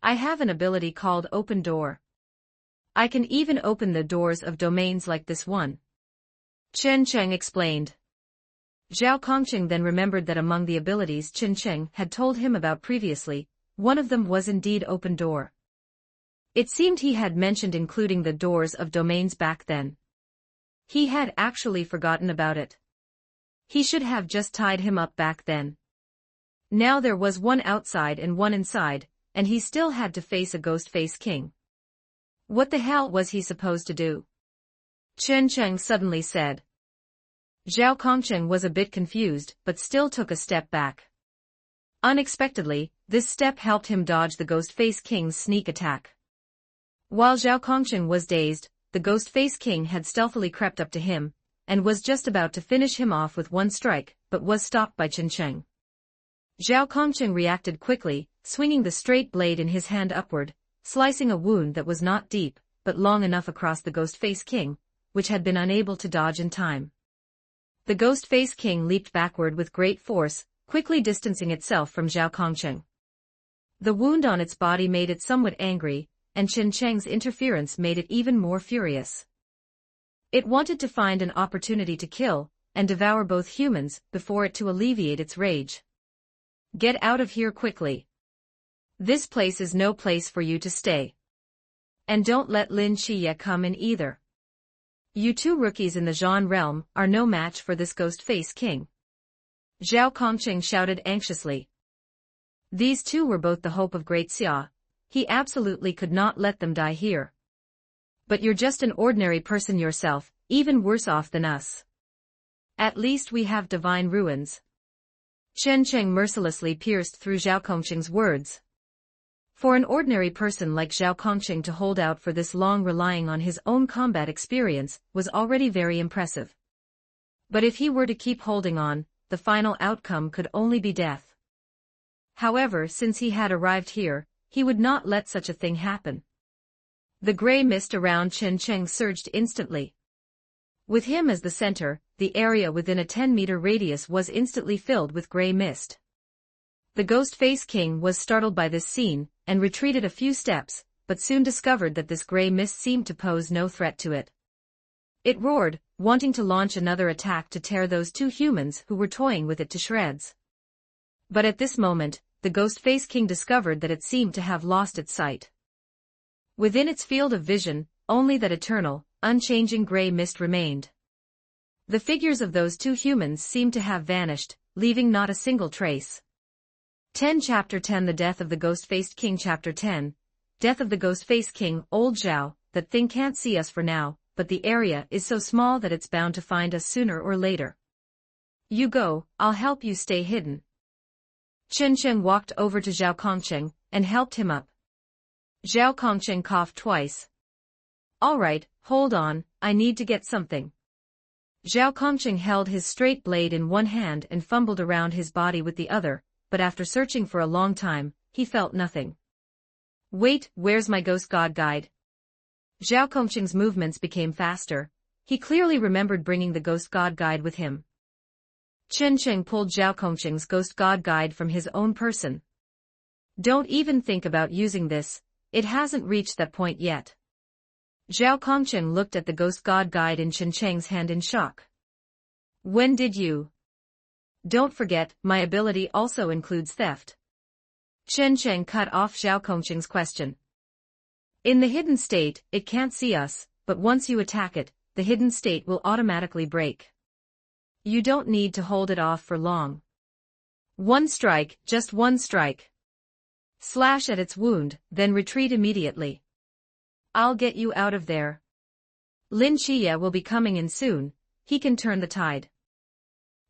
I have an ability called Open Door. I can even open the doors of domains like this one. Chen Cheng explained. Zhao Kongqing then remembered that among the abilities Chen Cheng had told him about previously, one of them was indeed Open Door. It seemed he had mentioned including the doors of domains back then. He had actually forgotten about it. He should have just tied him up back then. Now there was one outside and one inside, and he still had to face a Ghost-Face King. What the hell was he supposed to do? Chen Cheng suddenly said. Zhao Kongqing was a bit confused, but still took a step back. Unexpectedly, this step helped him dodge the Ghost-Face King's sneak attack. While Zhao Kongqing was dazed, the Ghost-Face King had stealthily crept up to him, and was just about to finish him off with one strike, but was stopped by Chen Cheng. Zhao Kongqing reacted quickly, swinging the straight blade in his hand upward, slicing a wound that was not deep, but long enough across the Ghost-Face King, which had been unable to dodge in time. The Ghost-Face King leaped backward with great force, quickly distancing itself from Zhao Kongqing. The wound on its body made it somewhat angry, and Chen Cheng's interference made it even more furious. It wanted to find an opportunity to kill and devour both humans before it to alleviate its rage. Get out of here quickly. This place is no place for you to stay. And don't let Lin Qiye come in either. You two rookies in the Zhan realm are no match for this Ghost-Face King. Zhao Kongqing shouted anxiously. These two were both the hope of Great Xia. He absolutely could not let them die here. But you're just an ordinary person yourself, even worse off than us. At least we have divine ruins. Chen Cheng mercilessly pierced through Zhao Kongqing's words. For an ordinary person like Zhao Kongqing to hold out for this long relying on his own combat experience was already very impressive. But if he were to keep holding on, the final outcome could only be death. However, since he had arrived here, he would not let such a thing happen. The gray mist around Chen Cheng surged instantly. With him as the center, the area within a 10-meter radius was instantly filled with gray mist. The Ghost-Face King was startled by this scene, and retreated a few steps, but soon discovered that this gray mist seemed to pose no threat to it. It roared, wanting to launch another attack to tear those two humans who were toying with it to shreds. But at this moment, the Ghost-Face King discovered that it seemed to have lost its sight. Within its field of vision, only that eternal, unchanging gray mist remained. The figures of those two humans seemed to have vanished, leaving not a single trace. 10 Chapter 10 The Death of the Ghost-Faced King Chapter 10 Death of the Ghost-Faced King. Old Zhao, that thing can't see us for now, but the area is so small that it's bound to find us sooner or later. You go, I'll help you stay hidden. Chen Cheng walked over to Zhao Kongqing, and helped him up. Zhao Kongqing coughed twice. All right, hold on, I need to get something. Zhao Kongqing held his straight blade in one hand and fumbled around his body with the other, but after searching for a long time, he felt nothing. Wait, where's my ghost god guide? Zhao Kongqing's movements became faster. He clearly remembered bringing the ghost god guide with him. Chen Cheng pulled Zhao Kongqing's ghost god guide from his own person. Don't even think about using this, it hasn't reached that point yet. Zhao Kongqing looked at the ghost god guide in Chen Cheng's hand in shock. When did you? Don't forget, my ability also includes theft. Chen Cheng cut off Zhao Kongqing's question. In the hidden state, it can't see us, but once you attack it, the hidden state will automatically break. You don't need to hold it off for long. One strike, just one strike. Slash at its wound, then retreat immediately. I'll get you out of there. Lin Chiye will be coming in soon, he can turn the tide.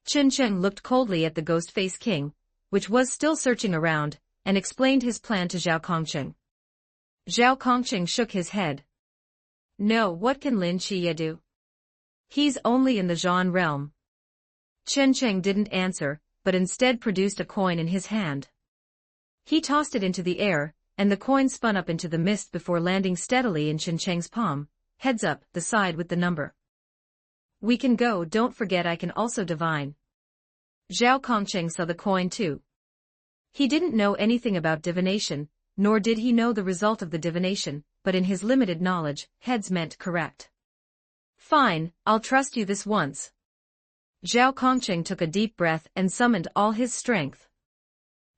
Chen Cheng looked coldly at the Ghost Face King, which was still searching around, and explained his plan to Zhao Kongqing. Zhao Kongqing shook his head. No, what can Lin Chiye do? He's only in the Zhan realm. Chen Cheng didn't answer, but instead produced a coin in his hand. He tossed it into the air, and the coin spun up into the mist before landing steadily in Chen Cheng's palm, heads up, the side with the number. We can go, don't forget I can also divine. Zhao Kongqing saw the coin too. He didn't know anything about divination, nor did he know the result of the divination, but in his limited knowledge, heads meant correct. Fine, I'll trust you this once. Zhao Kongqing took a deep breath and summoned all his strength.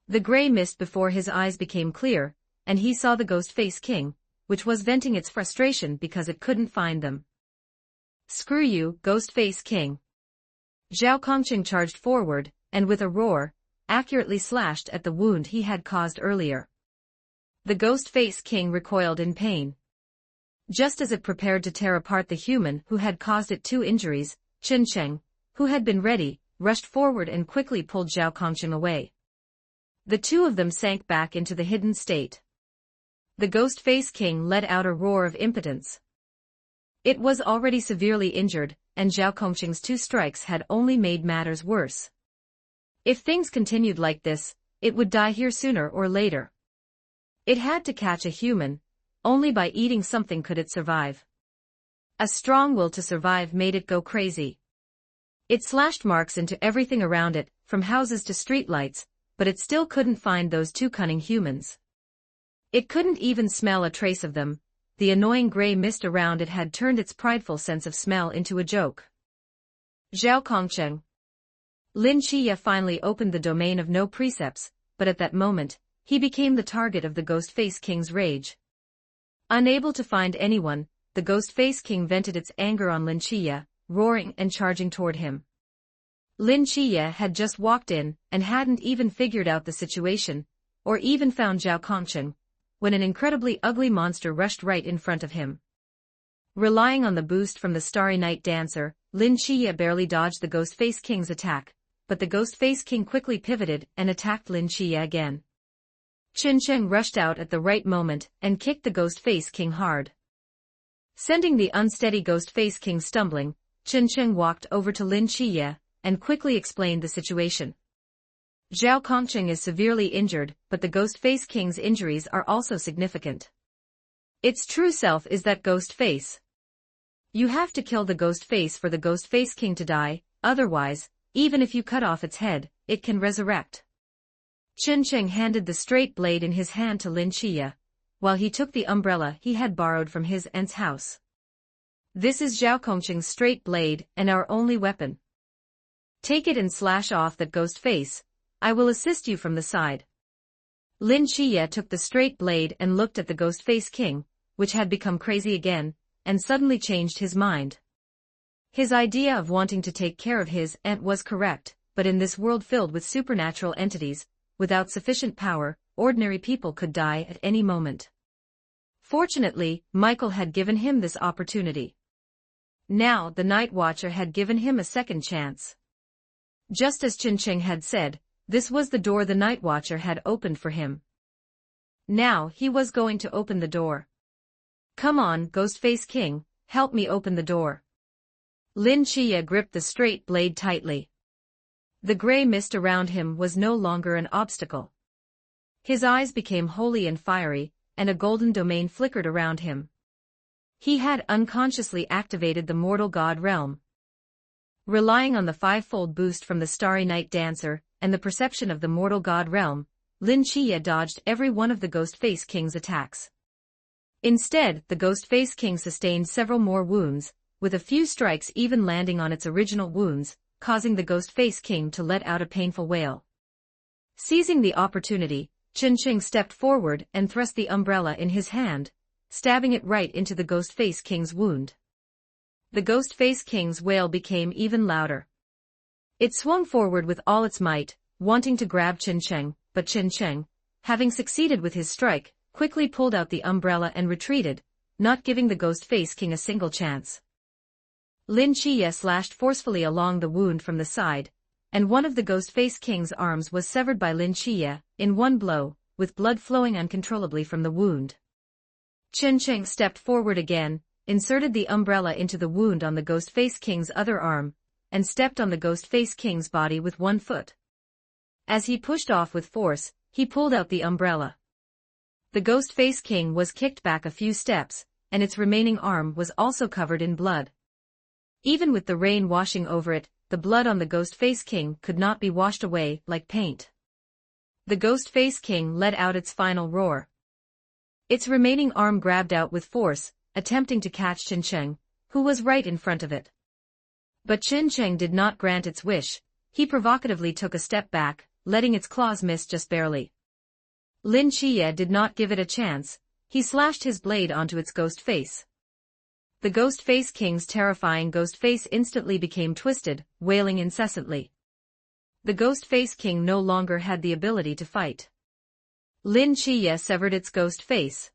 The gray mist before his eyes became clear, and he saw the Ghost Face King, which was venting its frustration because it couldn't find them. Screw you, Ghost Face King. Zhao Kongqing charged forward, and with a roar, accurately slashed at the wound he had caused earlier. The Ghost Face King recoiled in pain. Just as it prepared to tear apart the human who had caused it 2 injuries, Chen Cheng, who had been ready, rushed forward and quickly pulled Zhao Kongqing away. The two of them sank back into the hidden state. The Ghost Face King let out a roar of impotence. It was already severely injured, and Zhao Kongqing's 2 strikes had only made matters worse. If things continued like this, it would die here sooner or later. It had to catch a human, only by eating something could it survive. A strong will to survive made it go crazy. It slashed marks into everything around it, from houses to streetlights, but it still couldn't find those 2 cunning humans. It couldn't even smell a trace of them. The annoying gray mist around it had turned its prideful sense of smell into a joke. Zhao Kongqing. Lin Chiye finally opened the domain of no precepts, but at that moment, he became the target of the Ghost Face King's rage. Unable to find anyone, the Ghost Face King vented its anger on Lin Chiye, roaring and charging toward him. Lin Chiye had just walked in, and hadn't even figured out the situation, or even found Zhao Kongqing, when an incredibly ugly monster rushed right in front of him. Relying on the boost from the Starry Night Dancer, Lin Chiye barely dodged the Ghost Face King's attack, but the Ghost Face King quickly pivoted and attacked Lin Chiye again. Chen Cheng rushed out at the right moment and kicked the Ghost Face King hard. Sending the unsteady Ghost Face King stumbling, Chen Cheng walked over to Lin Chiye and quickly explained the situation. Zhao Kongqing is severely injured, but the Ghost Face King's injuries are also significant. Its true self is that Ghost Face. You have to kill the Ghost Face for the Ghost Face King to die, otherwise, even if you cut off its head, it can resurrect. Chen Cheng handed the straight blade in his hand to Lin Chiye, while he took the umbrella he had borrowed from his aunt's house. This is Zhao Kongqing's straight blade and our only weapon. Take it and slash off that Ghost Face. I will assist you from the side. Lin Chiye took the straight blade and looked at the Ghost Face King, which had become crazy again, and suddenly changed his mind. His idea of wanting to take care of his aunt was correct, but in this world filled with supernatural entities, without sufficient power, ordinary people could die at any moment. Fortunately, Michael had given him this opportunity. Now the Night Watcher had given him a second chance. Just as Chen Cheng had said, this was the door the Night Watcher had opened for him. Now he was going to open the door. Come on, Ghost Face King, help me open the door. Lin Chiye gripped the straight blade tightly. The gray mist around him was no longer an obstacle. His eyes became holy and fiery, and a golden domain flickered around him. He had unconsciously activated the mortal god realm. Relying on the five-fold boost from the Starry Night Dancer and the perception of the mortal god realm, Lin Chiye dodged every one of the Ghostface King's attacks. Instead, the Ghostface King sustained several more wounds, with a few strikes even landing on its original wounds, causing the Ghostface King to let out a painful wail. Seizing the opportunity, Chen Qing stepped forward and thrust the umbrella in his hand, stabbing it right into the Ghostface King's wound. The Ghostface King's wail became even louder. It swung forward with all its might, wanting to grab Chen Qing, but Chen Qing, having succeeded with his strike, quickly pulled out the umbrella and retreated, not giving the Ghostface King a single chance. Lin Chiye slashed forcefully along the wound from the side, and one of the Ghostface King's arms was severed by Lin Chiye, in one blow, with blood flowing uncontrollably from the wound. Chen Qing stepped forward again, inserted the umbrella into the wound on the Ghostface King's other arm, and stepped on the Ghostface King's body with one foot. As he pushed off with force, he pulled out the umbrella. The Ghostface King was kicked back a few steps, and its remaining arm was also covered in blood. Even with the rain washing over it, the blood on the Ghostface King could not be washed away like paint. The Ghostface King let out its final roar. Its remaining arm grabbed out with force, attempting to catch Chen Qing, who was right in front of it. But Chen Qing did not grant its wish. He provocatively took a step back, letting its claws miss just barely. Lin Chiye did not give it a chance. He slashed his blade onto its ghost face. The Ghostface King's terrifying ghost face instantly became twisted, wailing incessantly. The Ghostface King no longer had the ability to fight. Lin Chiye severed its ghost face.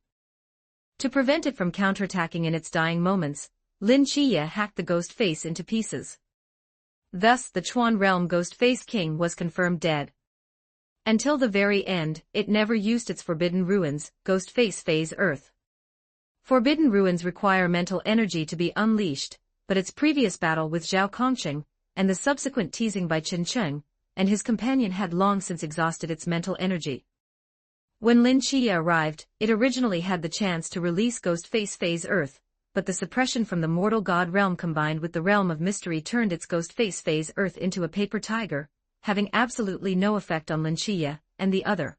To prevent it from counterattacking in its dying moments, Lin Chiye hacked the ghost face into pieces. Thus the Chuan Realm Ghostface King was confirmed dead. Until the very end, it never used its Forbidden Ruins, Ghostface Phase Earth. Forbidden Ruins require mental energy to be unleashed, but its previous battle with Zhao Kongqing, and the subsequent teasing by Chen Qing, and his companion had long since exhausted its mental energy. When Lin Chiye arrived, it originally had the chance to release Ghostface Phase Earth, but the suppression from the mortal god realm combined with the realm of mystery turned its Ghostface Phase Earth into a paper tiger, having absolutely no effect on Lin Chiye and the other.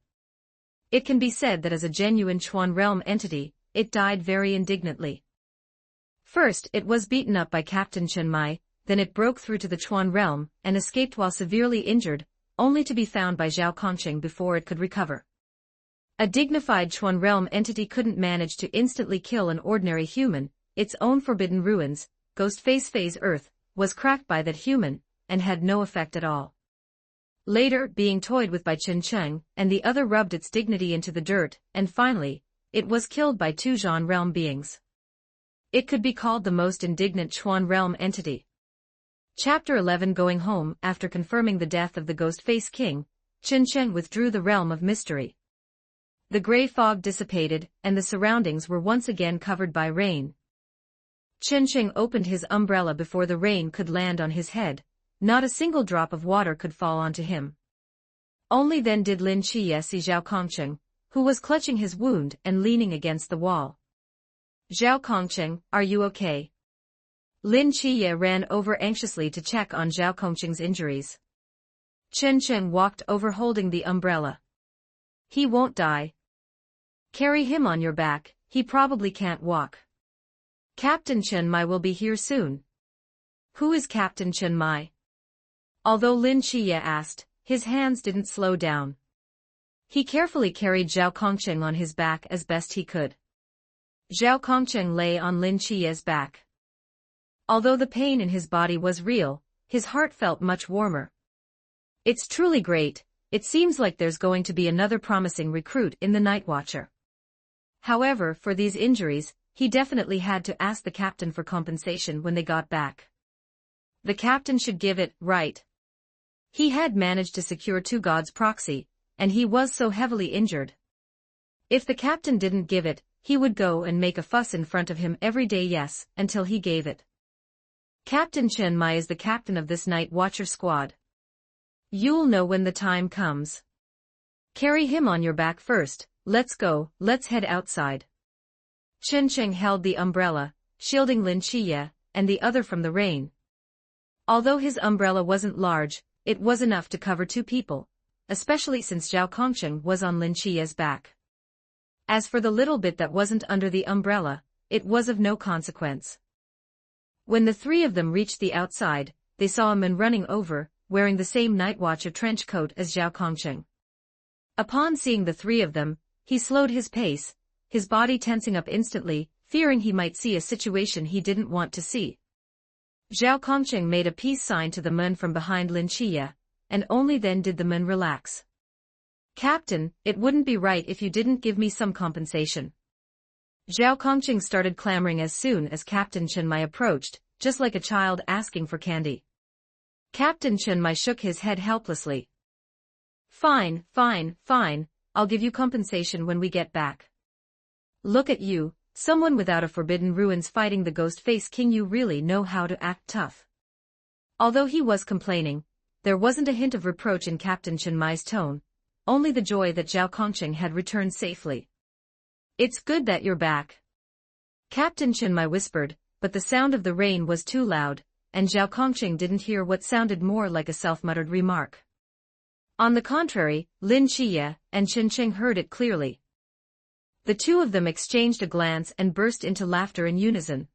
It can be said that as a genuine Chuan Realm entity, it died very indignantly. First, it was beaten up by Captain Chen Mai, then it broke through to the Chuan Realm and escaped while severely injured, only to be found by Zhao Kongqing before it could recover. A dignified Chuan Realm entity couldn't manage to instantly kill an ordinary human. Its own Forbidden Ruins, Ghostface Phase Earth, was cracked by that human, and had no effect at all. Later, being toyed with by Chen Qing, and the other rubbed its dignity into the dirt, and finally, it was killed by two Zhan Realm beings. It could be called the most indignant Chuan Realm entity. Chapter 11. Going home. After confirming the death of the Ghostface King, Chen Qing withdrew the realm of mystery. The gray fog dissipated, and the surroundings were once again covered by rain. Chen Qing opened his umbrella before the rain could land on his head. Not a single drop of water could fall onto him. Only then did Lin Chiye see Zhao Kongqing, who was clutching his wound and leaning against the wall. Zhao Kongqing, are you okay? Lin Chiye ran over anxiously to check on Zhao Kongqing's injuries. Chen Qing walked over holding the umbrella. He won't die. Carry him on your back, he probably can't walk. Captain Chen Mai will be here soon. Who is Captain Chen Mai? Although Lin Chiye asked, his hands didn't slow down. He carefully carried Zhao Kongqing on his back as best he could. Zhao Kongqing lay on Lin Chiye's back. Although the pain in his body was real, his heart felt much warmer. It's truly great. It seems like there's going to be another promising recruit in the Night Watcher. However, for these injuries, he definitely had to ask the captain for compensation when they got back. The captain should give it, right? He had managed to secure two gods' proxy, and he was so heavily injured. If the captain didn't give it, he would go and make a fuss in front of him every day, yes, until he gave it. Captain Chen Mai is the captain of this Night Watcher squad. You'll know when the time comes. Carry him on your back first, let's go, let's head outside. Chen Cheng held the umbrella, shielding Lin Chiye and the other from the rain. Although his umbrella wasn't large, it was enough to cover two people, especially since Zhao Kongsheng was on Lin Chiye's back. As for the little bit that wasn't under the umbrella, it was of no consequence. When the three of them reached the outside, they saw a man running over, wearing the same night watcher trench coat as Zhao Kongsheng. Upon seeing the three of them, he slowed his pace, his body tensing up instantly, fearing he might see a situation he didn't want to see. Zhao Kongsheng made a peace sign to the man from behind Lin Chiye, and only then did the man relax. Captain, it wouldn't be right if you didn't give me some compensation. Zhao Kongsheng started clamoring as soon as Captain Chen Mai approached, just like a child asking for candy. Captain Chen Mai shook his head helplessly. Fine, fine, fine, I'll give you compensation when we get back. Look at you, someone without a forbidden ruins fighting the Ghost-Face King. You really know how to act tough. Although he was complaining, there wasn't a hint of reproach in Captain Chen Mai's tone, only the joy that Zhao Kongsheng had returned safely. It's good that you're back. Captain Chen Mai whispered, but the sound of the rain was too loud, and Zhao Kongsheng didn't hear what sounded more like a self-muttered remark. On the contrary, Lin Chiye and Chen Cheng heard it clearly. The two of them exchanged a glance and burst into laughter in unison.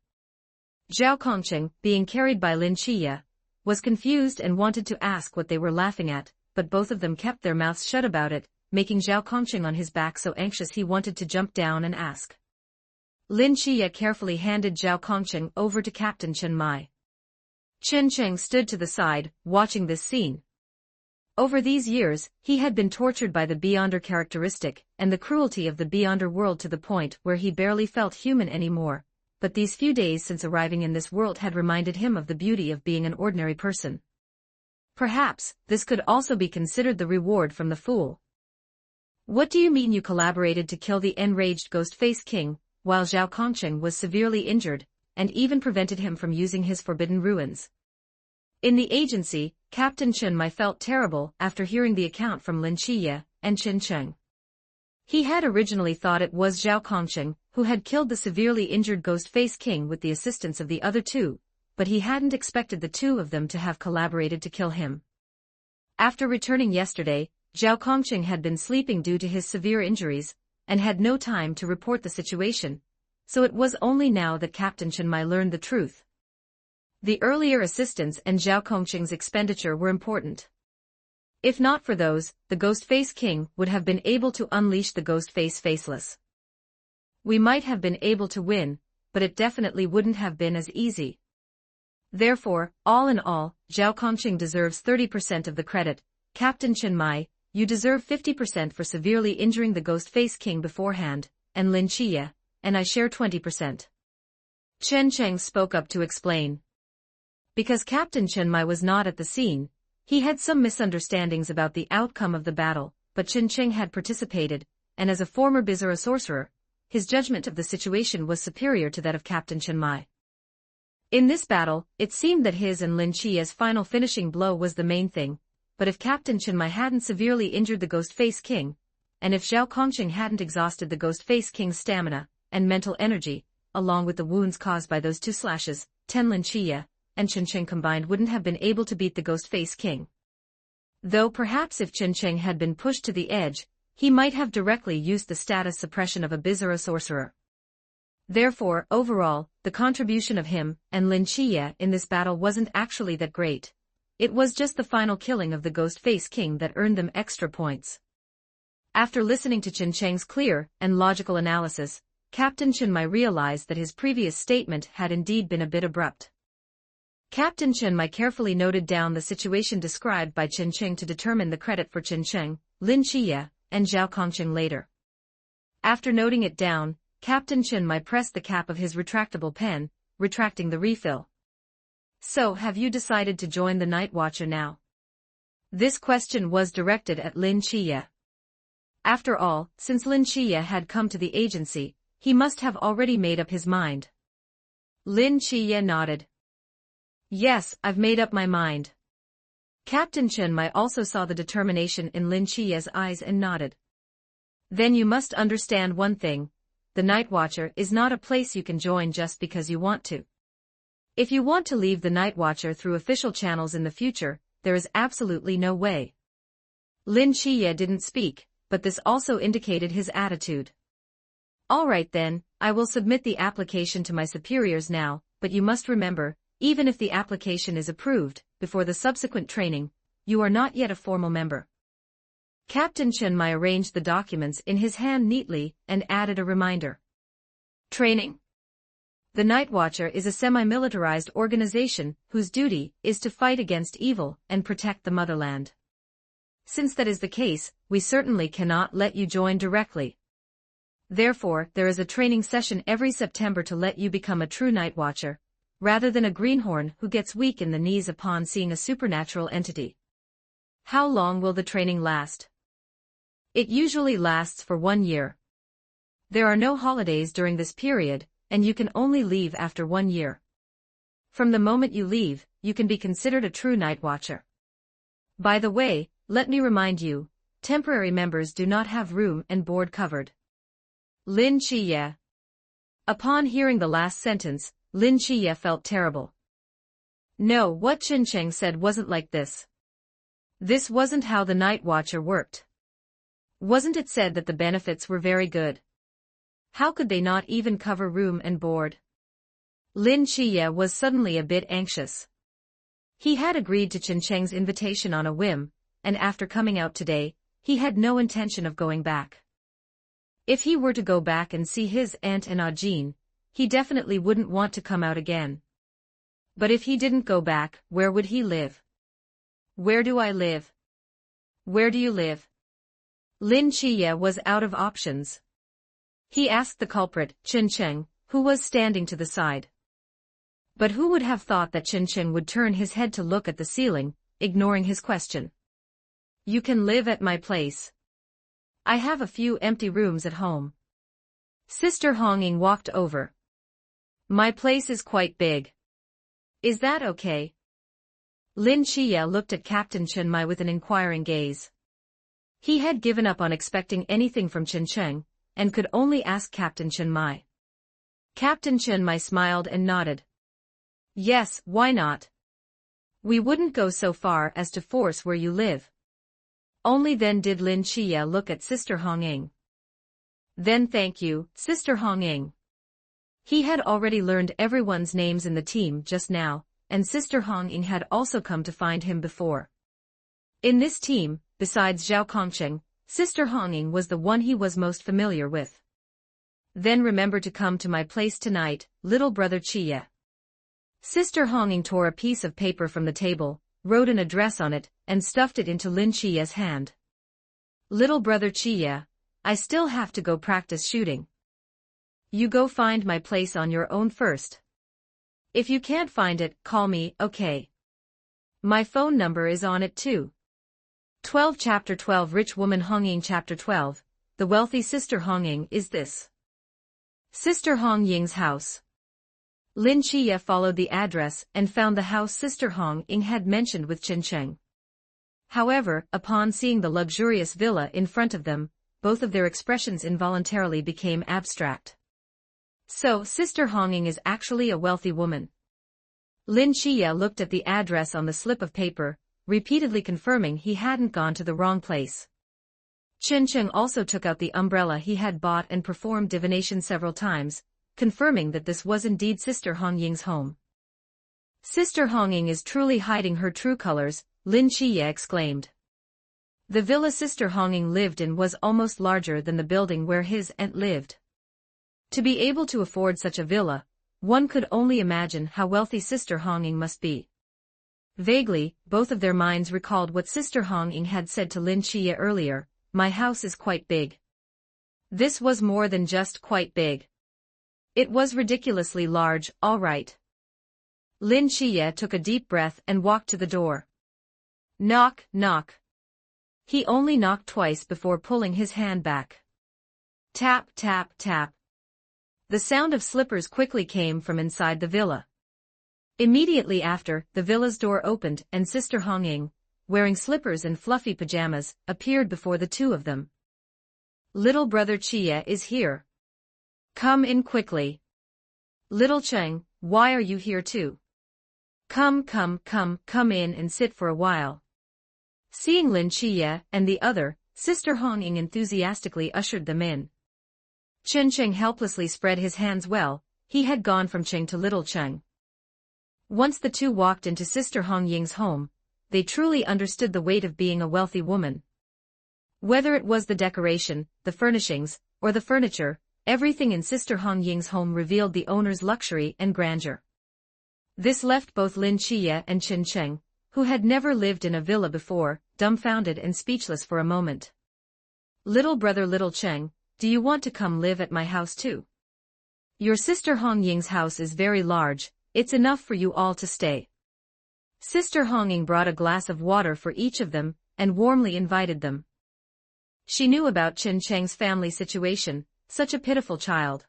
Zhao Kongsheng, being carried by Lin Chiye, was confused and wanted to ask what they were laughing at, but both of them kept their mouths shut about it, making Zhao Kongsheng on his back so anxious he wanted to jump down and ask. Lin Chiye carefully handed Zhao Kongsheng over to Captain Chen Mai. Chen Cheng stood to the side, watching this scene. Over these years, he had been tortured by the Beyonder characteristic and the cruelty of the Beyonder world to the point where he barely felt human anymore, but these few days since arriving in this world had reminded him of the beauty of being an ordinary person. Perhaps, this could also be considered the reward from the fool. What do you mean you collaborated to kill the enraged Ghost-Face King, while Zhao Kongsheng was severely injured, and even prevented him from using his forbidden ruins? In the agency, Captain Chen Mai felt terrible after hearing the account from Lin Chiye and Chen Cheng. He had originally thought it was Zhao Kongsheng who had killed the severely injured Ghost-Face King with the assistance of the other two, but he hadn't expected the two of them to have collaborated to kill him. After returning yesterday, Zhao Kongsheng had been sleeping due to his severe injuries, and had no time to report the situation, so it was only now that Captain Chen Mai learned the truth. The earlier assistance and Zhao Kongsheng's expenditure were important. If not for those, the Ghost-Face King would have been able to unleash the Ghost-Face Faceless. We might have been able to win, but it definitely wouldn't have been as easy. Therefore, all in all, Zhao Kongsheng deserves 30% of the credit. Captain Chen Mai, you deserve 50% for severely injuring the Ghost-Face King beforehand, and Lin Chiye, and I share 20%. Chen Cheng spoke up to explain. Because Captain Chen Mai was not at the scene, he had some misunderstandings about the outcome of the battle, but Chen Cheng had participated, and as a former Bizarre sorcerer, his judgment of the situation was superior to that of Captain Chen Mai. In this battle, it seemed that his and Lin Chiye's final finishing blow was the main thing, but if Captain Chen Mai hadn't severely injured the Ghost-Face King, and if Zhao Kongsheng hadn't exhausted the Ghost-Face King's stamina and mental energy, along with the wounds caused by those two slashes, Lin Chiye and Chen Cheng combined wouldn't have been able to beat the Ghost-Face King. Though perhaps if Chen Cheng had been pushed to the edge, he might have directly used the status suppression of a Bizarre sorcerer. Therefore, overall, the contribution of him and Lin Chiye in this battle wasn't actually that great. It was just the final killing of the Ghost-Face King that earned them extra points. After listening to Chen Cheng's clear and logical analysis, Captain Chen Mai realized that his previous statement had indeed been a bit abrupt. Captain Chen Mai carefully noted down the situation described by Chen Cheng to determine the credit for Chen Cheng, Lin Chiye, and Zhao Kongsheng later. After noting it down, Captain Chen Mai pressed the cap of his retractable pen, retracting the refill. So have you decided to join the Night Watcher now? This question was directed at Lin Chiye. After all, since Lin Chiye had come to the agency, he must have already made up his mind. Lin Chiye nodded. Yes, I've made up my mind. Captain Chen Mai also saw the determination in Lin Chiye's eyes and nodded. Then you must understand one thing. The Night Watcher is not a place you can join just because you want to. If you want to leave the Night Watcher through official channels in the future, there is absolutely no way. Lin Chiye didn't speak, but this also indicated his attitude. Alright then, I will submit the application to my superiors now, but you must remember, even if the application is approved, before the subsequent training, you are not yet a formal member. Captain Chen Mai arranged the documents in his hand neatly and added a reminder. Training. The Night Watcher is a semi-militarized organization whose duty is to fight against evil and protect the motherland. Since that is the case, we certainly cannot let you join directly. Therefore, there is a training session every September to let you become a true Night Watcher, rather than a greenhorn who gets weak in the knees upon seeing a supernatural entity. How long will the training last? It usually lasts for 1 year. There are no holidays during this period, and you can only leave after 1 year. From the moment you leave, you can be considered a true Night Watcher. By the way, let me remind you, temporary members do not have room and board covered. Lin Chiye. Upon hearing the last sentence, Lin Chiye felt terrible. No, what Chen Cheng said wasn't like this. This wasn't how the Night Watcher worked. Wasn't it said that the benefits were very good? How could they not even cover room and board? Lin Chiye was suddenly a bit anxious. He had agreed to Chen Cheng's invitation on a whim, and after coming out today, he had no intention of going back. If he were to go back and see his aunt and Ajin, he definitely wouldn't want to come out again. But if he didn't go back, where would he live? Where do I live? Where do you live? Lin Chiye was out of options. He asked the culprit, Chen Cheng, who was standing to the side. But who would have thought that Chen Cheng would turn his head to look at the ceiling, ignoring his question? You can live at my place. I have a few empty rooms at home. Sister Honging walked over. My place is quite big. Is that okay? Lin Chiye looked at Captain Chen Mai with an inquiring gaze. He had given up on expecting anything from Chen Cheng, and could only ask Captain Chen Mai. Captain Chen Mai smiled and nodded. Yes, why not? We wouldn't go so far as to force where you live. Only then did Lin Chiye look at Sister Honging. Then thank you, Sister Honging. He had already learned everyone's names in the team just now, and Sister Honging had also come to find him before. In this team, besides Zhao Kongcheng, Sister Honging was the one he was most familiar with. Then remember to come to my place tonight, little brother Chiye. Sister Honging tore a piece of paper from the table, wrote an address on it, and stuffed it into Lin Chiye's hand. Little brother Chiye, I still have to go practice shooting. You go find my place on your own first. If you can't find it, call me, okay? My phone number is on it too. 12 Chapter 12 Rich Woman Honging Chapter 12 The Wealthy Sister Honging is this. Sister Hongying's house. Lin Chiye followed the address and found the house Sister Honging had mentioned with Chen Cheng. However, upon seeing the luxurious villa in front of them, both of their expressions involuntarily became abstract. So, Sister Honging is actually a wealthy woman. Lin Chiye looked at the address on the slip of paper, repeatedly confirming he hadn't gone to the wrong place. Chen Cheng also took out the umbrella he had bought and performed divination several times, confirming that this was indeed Sister Hongying's home. Sister Honging is truly hiding her true colors, Lin Chiye exclaimed. The villa Sister Honging lived in was almost larger than the building where his aunt lived. To be able to afford such a villa, one could only imagine how wealthy Sister Honging must be. Vaguely, both of their minds recalled what Sister Honging had said to Lin Chiye earlier, my house is quite big. This was more than just quite big. It was ridiculously large, all right. Lin Chiye took a deep breath and walked to the door. Knock, knock. He only knocked twice before pulling his hand back. Tap, tap, tap. The sound of slippers quickly came from inside the villa. Immediately after, the villa's door opened and Sister Honging, wearing slippers and fluffy pajamas, appeared before the two of them. Little brother Chia is here. Come in quickly. Little Cheng, why are you here too? Come in and sit for a while. Seeing Lin Chia and the other, Sister Hong Ying enthusiastically ushered them in. Chen Cheng helplessly spread his hands. Well, he had gone from Cheng to Little Cheng. Once the two walked into Sister Hong Ying's home, they truly understood the weight of being a wealthy woman. Whether it was the decoration, the furnishings, or the furniture, everything in Sister Hong Ying's home revealed the owner's luxury and grandeur. This left both Lin Chia and Chen Cheng, who had never lived in a villa before, dumbfounded and speechless for a moment. Little brother Little Cheng, do you want to come live at my house too? Your Sister Hong Ying's house is very large, it's enough for you all to stay. Sister Hong Ying brought a glass of water for each of them, and warmly invited them. She knew about Chen Cheng's family situation, such a pitiful child.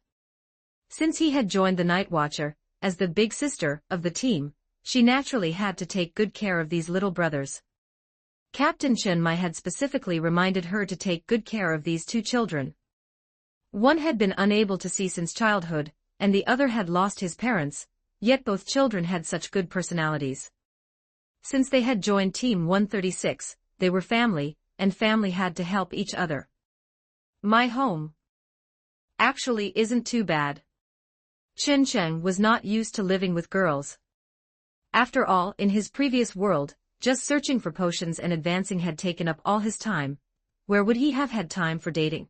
Since he had joined the Night Watcher, as the big sister of the team, she naturally had to take good care of these little brothers. Captain Chen Mai had specifically reminded her to take good care of these two children. One had been unable to see since childhood, and the other had lost his parents, yet both children had such good personalities. Since they had joined Team 136, they were family, and family had to help each other. My home actually isn't too bad. Chen Cheng was not used to living with girls. After all, in his previous world, just searching for potions and advancing had taken up all his time. Where would he have had time for dating?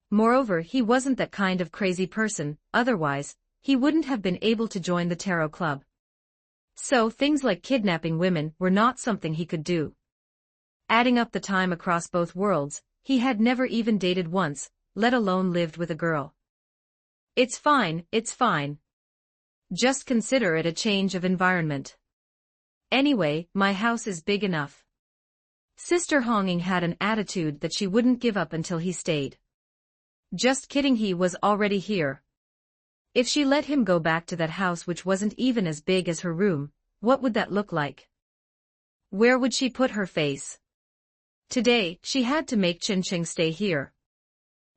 Moreover, he wasn't that kind of crazy person, otherwise, he wouldn't have been able to join the tarot club. So things like kidnapping women were not something he could do. Adding up the time across both worlds, he had never even dated once, let alone lived with a girl. It's fine. Just consider it a change of environment. Anyway, my house is big enough. Sister Hong Ying had an attitude that she wouldn't give up until he stayed. Just kidding, he was already here. If she let him go back to that house which wasn't even as big as her room, what would that look like? Where would she put her face? Today, she had to make Chen Cheng stay here.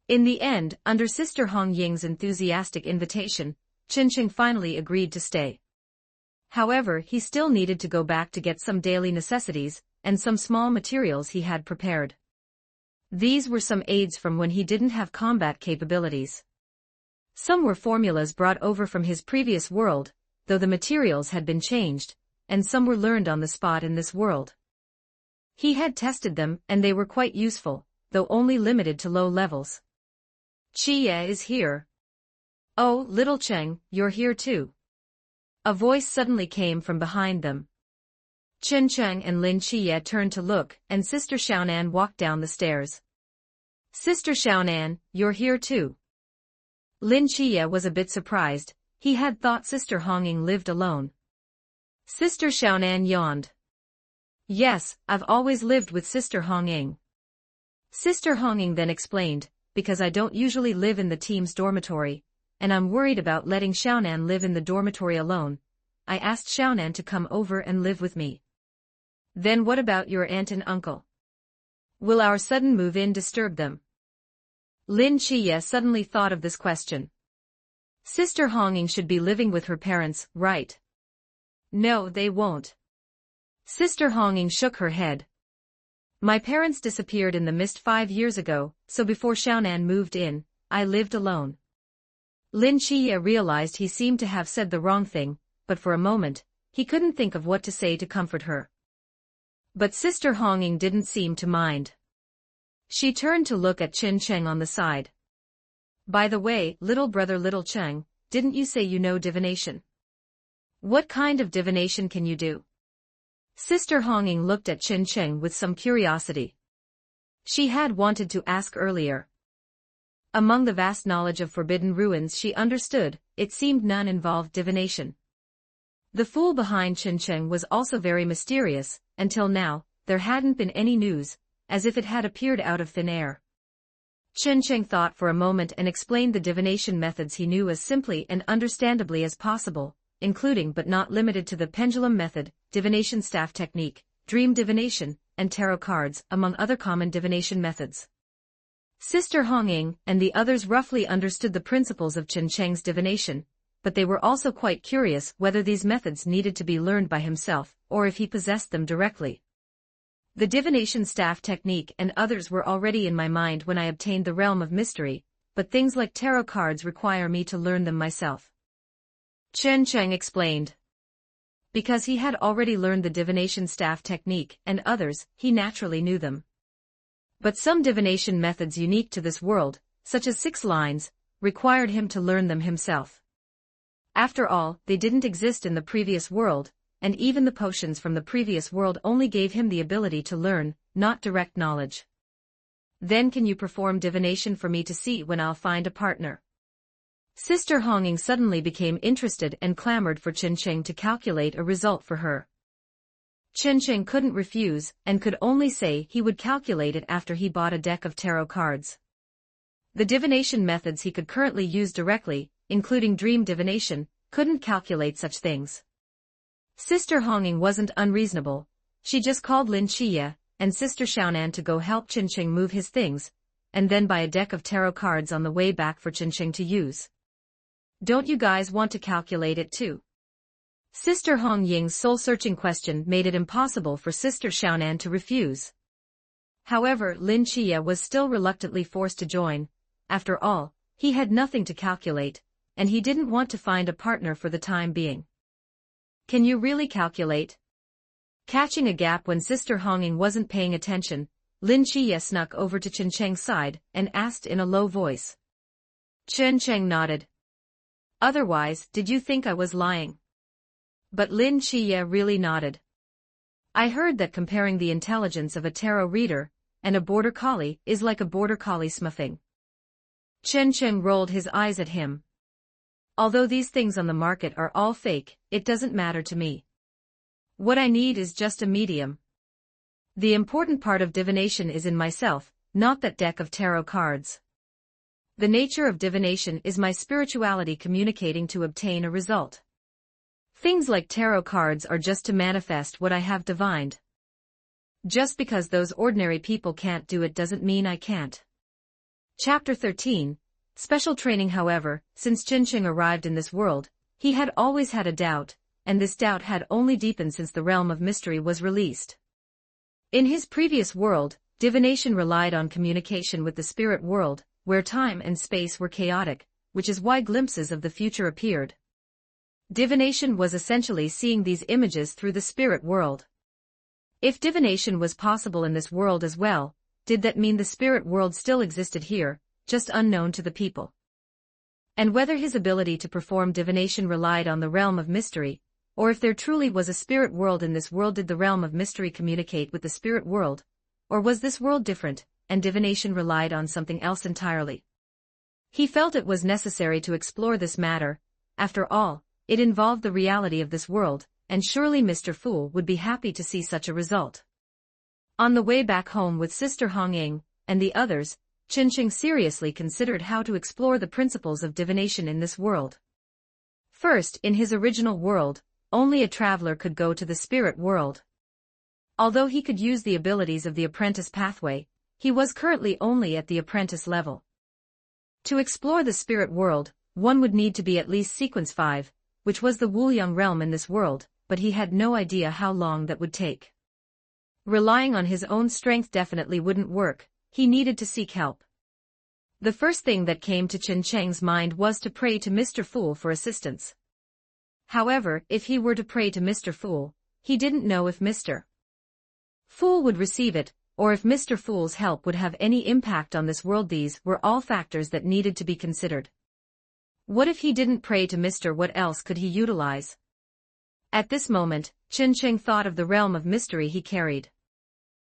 In the end, under Sister Hong Ying's enthusiastic invitation, Chen Cheng finally agreed to stay. However, he still needed to go back to get some daily necessities, and some small materials he had prepared. These were some aids from when he didn't have combat capabilities. Some were formulas brought over from his previous world, though the materials had been changed, and some were learned on the spot in this world. He had tested them, and they were quite useful, though only limited to low levels. Chia is here. Oh, Little Cheng, you're here too. A voice suddenly came from behind them. Chen Cheng and Lin Chia turned to look, and Sister Xiaonan walked down the stairs. Sister Xiaonan, you're here too. Lin Chia was a bit surprised, he had thought Sister Hong Ying lived alone. Sister Xiaonan yawned. Yes, I've always lived with Sister Hong Ying. Sister Hong Ying then explained, because I don't usually live in the team's dormitory, and I'm worried about letting Xiaonan live in the dormitory alone. I asked Xiaonan to come over and live with me. Then what about your aunt and uncle? Will our sudden move-in disturb them? Lin Chia suddenly thought of this question. Sister Hong Ying should be living with her parents, right? No, they won't. Sister Hong Ying shook her head. My parents disappeared in the mist 5 years ago, so before Xiaonan moved in, I lived alone. Lin Chia realized he seemed to have said the wrong thing, but for a moment, he couldn't think of what to say to comfort her. But Sister Hong Ying didn't seem to mind. She turned to look at Chen Cheng on the side. By the way, little brother Little Cheng, didn't you say you know divination? What kind of divination can you do? Sister Hong Ying looked at Chen Cheng with some curiosity. She had wanted to ask earlier. Among the vast knowledge of forbidden ruins she understood, it seemed none involved divination. The fool behind Chen Cheng was also very mysterious. Until now, there hadn't been any news, as if it had appeared out of thin air. Chen Cheng thought for a moment and explained the divination methods he knew as simply and understandably as possible, including but not limited to the pendulum method, divination staff technique, dream divination, and tarot cards, among other common divination methods. Sister Hong-ying and the others roughly understood the principles of Chen Cheng's divination, but they were also quite curious whether these methods needed to be learned by himself, or if he possessed them directly. The divination staff technique and others were already in my mind when I obtained the realm of mystery, but things like tarot cards require me to learn them myself. Chen Cheng explained. Because he had already learned the divination staff technique and others, he naturally knew them. But some divination methods unique to this world, such as 6 lines, required him to learn them himself. After all, they didn't exist in the previous world, and even the potions from the previous world only gave him the ability to learn, not direct knowledge. Then can you perform divination for me to see when I'll find a partner? Sister Hong-ying suddenly became interested and clamored for Chen Cheng to calculate a result for her. Chen Cheng couldn't refuse, and could only say he would calculate it after he bought a deck of tarot cards. The divination methods he could currently use directly, including dream divination, couldn't calculate such things. Sister Hong-ying wasn't unreasonable. She just called Lin Chiye and Sister Xiaonan to go help Chen Cheng move his things, and then buy a deck of tarot cards on the way back for Chen Cheng to use. Don't you guys want to calculate it too? Sister Hong-ying's soul-searching question made it impossible for Sister Xiaonan to refuse. However, Lin Chiye was still reluctantly forced to join. After all, he had nothing to calculate, and he didn't want to find a partner for the time being. Can you really calculate? Catching a gap when Sister Hong-ying wasn't paying attention, Lin Chiye snuck over to Chen Cheng's side and asked in a low voice. Chen Cheng nodded. Otherwise, did you think I was lying? But Lin Chiye really nodded. I heard that comparing the intelligence of a tarot reader and a border collie is like a border collie smurfing. Chen Cheng rolled his eyes at him. Although these things on the market are all fake, it doesn't matter to me. What I need is just a medium. The important part of divination is in myself, not that deck of tarot cards. The nature of divination is my spirituality communicating to obtain a result. Things like tarot cards are just to manifest what I have divined. Just because those ordinary people can't do it doesn't mean I can't. Chapter 13. Special training. However, since Chen Cheng arrived in this world, he had always had a doubt, and this doubt had only deepened since the realm of mystery was released. In his previous world, divination relied on communication with the spirit world, where time and space were chaotic, which is why glimpses of the future appeared. Divination was essentially seeing these images through the spirit world. If divination was possible in this world as well, did that mean the spirit world still existed here, just unknown to the people? And whether his ability to perform divination relied on the realm of mystery, or if there truly was a spirit world in this world, did the realm of mystery communicate with the spirit world, or was this world different, and divination relied on something else entirely? He felt it was necessary to explore this matter. After all, it involved the reality of this world, and surely Mr. Fool would be happy to see such a result. On the way back home with Sister Hong-ying and the others, Chen Cheng seriously considered how to explore the principles of divination in this world. First, in his original world, only a traveler could go to the spirit world. Although he could use the abilities of the apprentice pathway, he was currently only at the apprentice level. To explore the spirit world, one would need to be at least sequence 5, which was the Wuliang realm in this world, but he had no idea how long that would take. Relying on his own strength definitely wouldn't work. He needed to seek help. The first thing that came to Chen Cheng's mind was to pray to Mr. Fool for assistance. However, if he were to pray to Mr. Fool, he didn't know if Mr. Fool would receive it, or if Mr. Fool's help would have any impact on this world. These were all factors that needed to be considered. What if he didn't pray to Mr. What else could he utilize? At this moment, Chen Cheng thought of the realm of mystery he carried.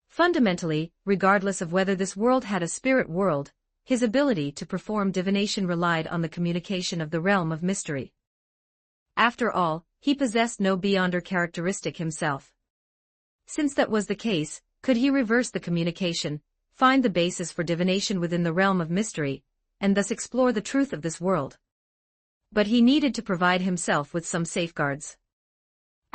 Fundamentally, regardless of whether this world had a spirit world, his ability to perform divination relied on the communication of the realm of mystery. After all, he possessed no beyonder characteristic himself. Since that was the case, could he reverse the communication, find the basis for divination within the realm of mystery, and thus explore the truth of this world? But he needed to provide himself with some safeguards.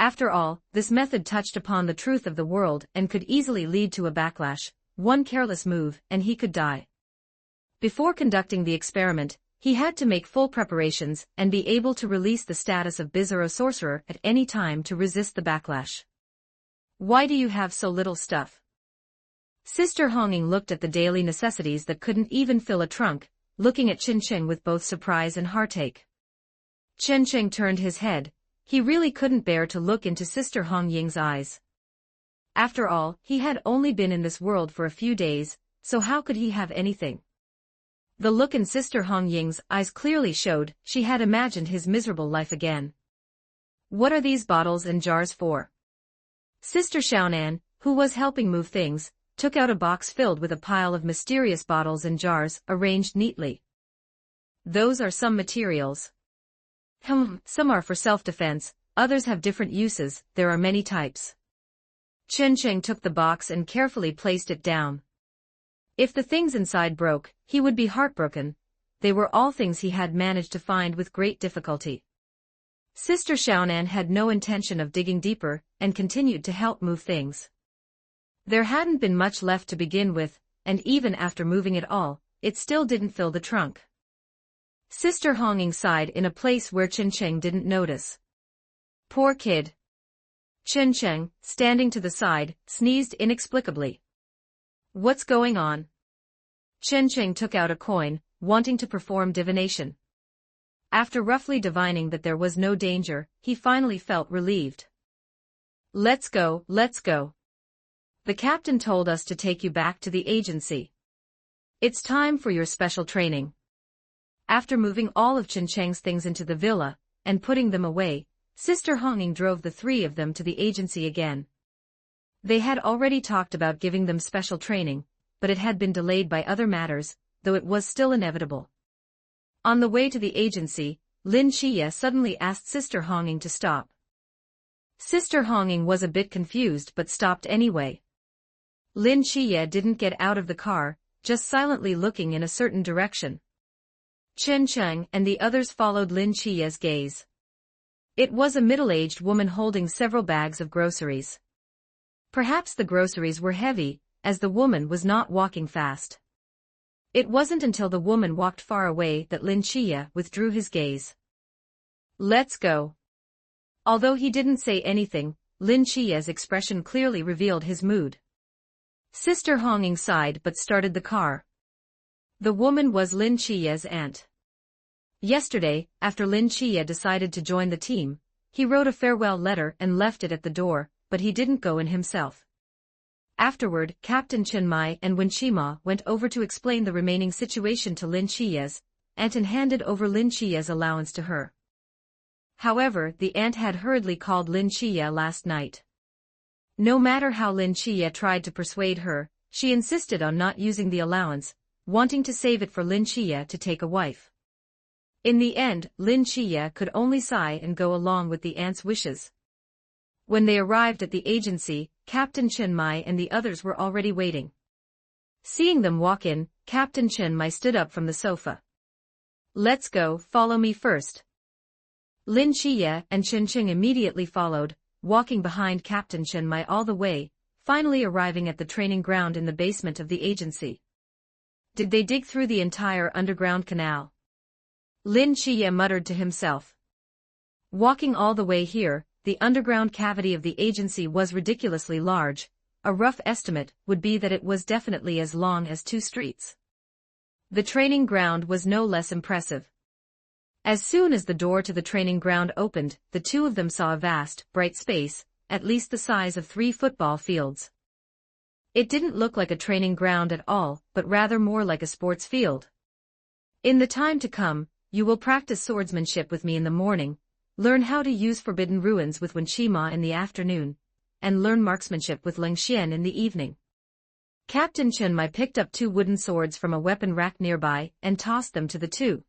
After all, this method touched upon the truth of the world and could easily lead to a backlash. One careless move, and he could die. Before conducting the experiment, he had to make full preparations and be able to release the status of biz or a sorcerer at any time to resist the backlash. Why do you have so little stuff? Sister Honging looked at the daily necessities that couldn't even fill a trunk, looking at Qin Cheng with both surprise and heartache. Qin Cheng turned his head. He really couldn't bear to look into Sister Hong Ying's eyes. After all, he had only been in this world for a few days, so how could he have anything? The look in Sister Hong Ying's eyes clearly showed she had imagined his miserable life again. What are these bottles and jars for? Sister Xiaonan, who was helping move things, took out a box filled with a pile of mysterious bottles and jars, arranged neatly. Those are some materials. Some are for self-defense, others have different uses, there are many types. Qin Cheng took the box and carefully placed it down. If the things inside broke, he would be heartbroken. They were all things he had managed to find with great difficulty. Sister Xiaonan had no intention of digging deeper, and continued to help move things. There hadn't been much left to begin with, and even after moving it all, it still didn't fill the trunk. Sister Honging sighed in a place where Qin Cheng didn't notice. Poor kid. Qin Cheng, standing to the side, sneezed inexplicably. What's going on? Qin Cheng took out a coin, wanting to perform divination. After roughly divining that there was no danger, he finally felt relieved. Let's go, let's go. The captain told us to take you back to the agency. It's time for your special training. After moving all of Qin Cheng's things into the villa, and putting them away, Sister Honging drove the three of them to the agency again. They had already talked about giving them special training, but it had been delayed by other matters, though it was still inevitable. On the way to the agency, Lin Chiye suddenly asked Sister Honging to stop. Sister Honging was a bit confused but stopped anyway. Lin Chiye didn't get out of the car, just silently looking in a certain direction. Qin Cheng and the others followed Lin Chiye's gaze. It was a middle-aged woman holding several bags of groceries. Perhaps the groceries were heavy, as the woman was not walking fast. It wasn't until the woman walked far away that Lin Chiye withdrew his gaze. Let's go. Although he didn't say anything, Lin Chiye's expression clearly revealed his mood. Sister Honging sighed but started the car. The woman was Lin Chiye's aunt. Yesterday, after Lin Chiye decided to join the team, he wrote a farewell letter and left it at the door, but he didn't go in himself. Afterward, Captain Chen Mai and Wen Qima went over to explain the remaining situation to Lin Chiye's aunt and handed over Lin Chiye's allowance to her. However, the aunt had hurriedly called Lin Chiye last night. No matter how Lin Chiye tried to persuade her, she insisted on not using the allowance, wanting to save it for Lin Chiye to take a wife. In the end, Lin Chiye could only sigh and go along with the aunt's wishes. When they arrived at the agency, Captain Chen Mai and the others were already waiting. Seeing them walk in, Captain Chen Mai stood up from the sofa. Let's go, follow me first. Lin Chiye and Qin Cheng immediately followed, walking behind Captain Chen Mai all the way, finally arriving at the training ground in the basement of the agency. Did they dig through the entire underground canal? Lin Chiye muttered to himself. Walking all the way here, the underground cavity of the agency was ridiculously large. A rough estimate would be that it was definitely as long as 2 streets. The training ground was no less impressive. As soon as the door to the training ground opened, the two of them saw a vast, bright space, at least the size of 3 football fields. It didn't look like a training ground at all, but rather more like a sports field. In the time to come, you will practice swordsmanship with me in the morning, learn how to use forbidden ruins with Wen Qima in the afternoon, and learn marksmanship with Leng Xian in the evening. Captain Chen Mai picked up 2 wooden swords from a weapon rack nearby and tossed them to the two.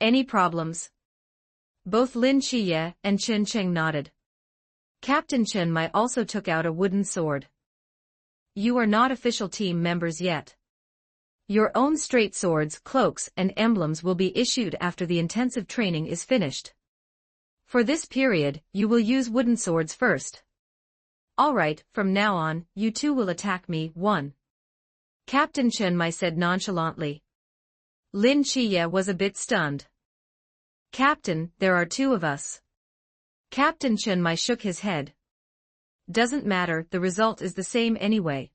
Any problems? Both Lin Chiye and Qin Cheng nodded. Captain Chen Mai also took out a wooden sword. You are not official team members yet. Your own straight swords, cloaks, and emblems will be issued after the intensive training is finished. For this period, you will use wooden swords first. Alright, from now on, you two will attack me. 1. Captain Chen Mai said nonchalantly. Lin Chiye was a bit stunned. Captain, there are 2 of us. Captain Chen Mai shook his head. Doesn't matter, the result is the same anyway.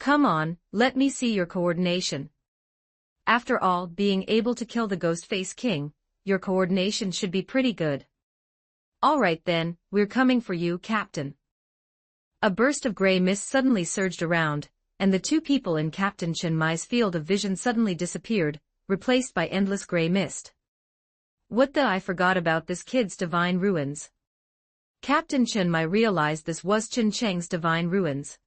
Come on, let me see your coordination. After all, being able to kill the Ghostface King, your coordination should be pretty good. Alright then, we're coming for you, Captain. A burst of grey mist suddenly surged around, and the 2 people in Captain Chen Mai's field of vision suddenly disappeared, replaced by endless grey mist. What the I forgot about this kid's divine ruins. Captain Chen Mai realized this was Chen Cheng's divine ruins.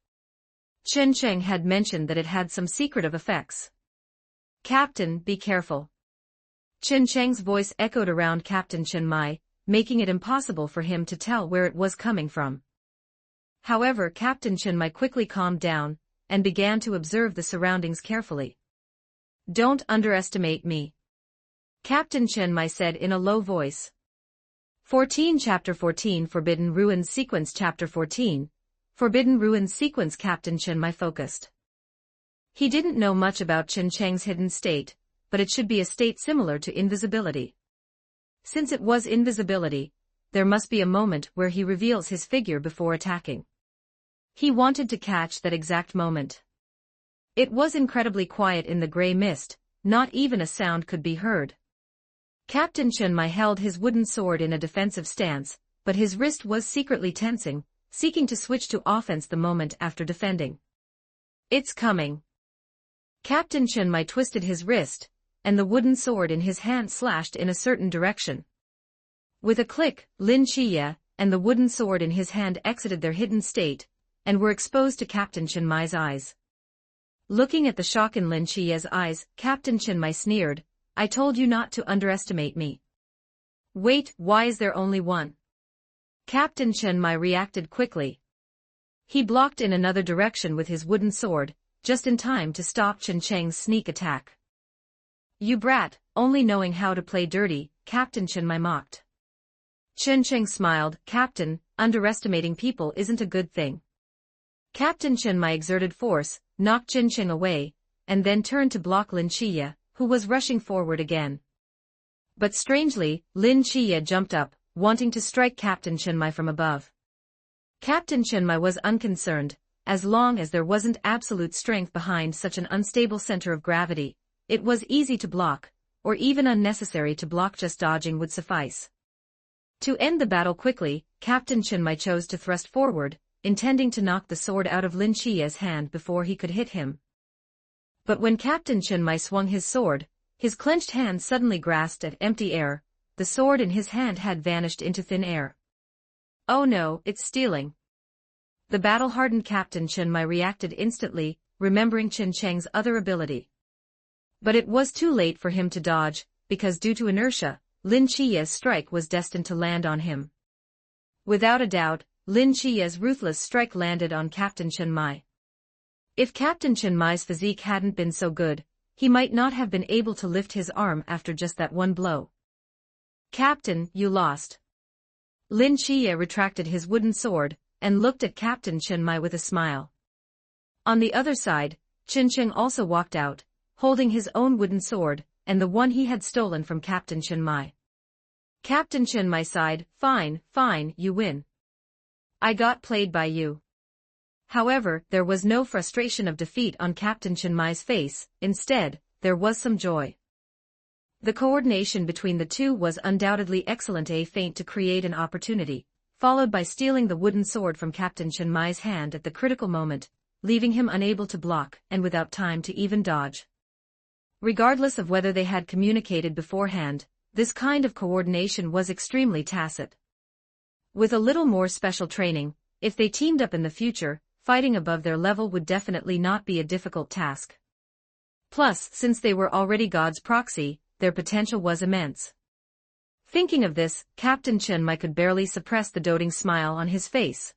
Chen Cheng had mentioned that it had some secretive effects. Captain, be careful. Chen Cheng's voice echoed around Captain Chen Mai, making it impossible for him to tell where it was coming from. However, Captain Chen Mai quickly calmed down, and began to observe the surroundings carefully. Don't underestimate me. Captain Chen Mai said in a low voice. 14 Chapter 14 Forbidden Ruins Sequence Chapter 14 Forbidden Ruins Sequence. Captain Chen Mai focused. He didn't know much about Chen Cheng's hidden state, but it should be a state similar to invisibility. Since it was invisibility, there must be a moment where he reveals his figure before attacking. He wanted to catch that exact moment. It was incredibly quiet in the grey mist, not even a sound could be heard. Captain Chen Mai held his wooden sword in a defensive stance, but his wrist was secretly tensing, seeking to switch to offense the moment after defending. It's coming. Captain Chen Mai twisted his wrist, and the wooden sword in his hand slashed in a certain direction. With a click, Lin Chiye and the wooden sword in his hand exited their hidden state, and were exposed to Captain Chen Mai's eyes. Looking at the shock in Lin Chiye's eyes, Captain Chen Mai sneered, I told you not to underestimate me. Wait, why is there only one? Captain Chen Mai reacted quickly. He blocked in another direction with his wooden sword, just in time to stop Chen Cheng's sneak attack. You brat, only knowing how to play dirty, Captain Chen Mai mocked. Chen Cheng smiled, Captain, underestimating people isn't a good thing. Captain Chen Mai exerted force, knocked Chen Cheng away, and then turned to block Lin Chiye, who was rushing forward again. But strangely, Lin Chiye jumped up, wanting to strike Captain Chen Mai from above. Captain Chen Mai was unconcerned, as long as there wasn't absolute strength behind such an unstable center of gravity, it was easy to block, or even unnecessary to block, just dodging would suffice. To end the battle quickly, Captain Chen Mai chose to thrust forward, intending to knock the sword out of Lin Chiye's hand before he could hit him. But when Captain Chen Mai swung his sword, his clenched hand suddenly grasped at empty air, the sword in his hand had vanished into thin air. Oh no, it's stealing. The battle-hardened Captain Chen Mai reacted instantly, remembering Chen Cheng's other ability. But it was too late for him to dodge, because due to inertia, Lin Chiye's strike was destined to land on him. Without a doubt, Lin Chiye's ruthless strike landed on Captain Chen Mai. If Captain Chen Mai's physique hadn't been so good, he might not have been able to lift his arm after just that one blow. Captain, you lost. Lin Chiye retracted his wooden sword, and looked at Captain Chen Mai with a smile. On the other side, Chen Cheng also walked out, holding his own wooden sword, and the one he had stolen from Captain Chen Mai. Captain Chen Mai sighed, fine, you win. I got played by you. However, there was no frustration of defeat on Captain Chen Mai's face, instead, there was some joy. The coordination between the two was undoubtedly excellent, a feint to create an opportunity, followed by stealing the wooden sword from Captain Chen Mai's hand at the critical moment, leaving him unable to block and without time to even dodge. Regardless of whether they had communicated beforehand, this kind of coordination was extremely tacit. With a little more special training, if they teamed up in the future, fighting above their level would definitely not be a difficult task. Plus, since they were already God's proxy, their potential was immense. Thinking of this, Captain Chen Mai could barely suppress the doting smile on his face.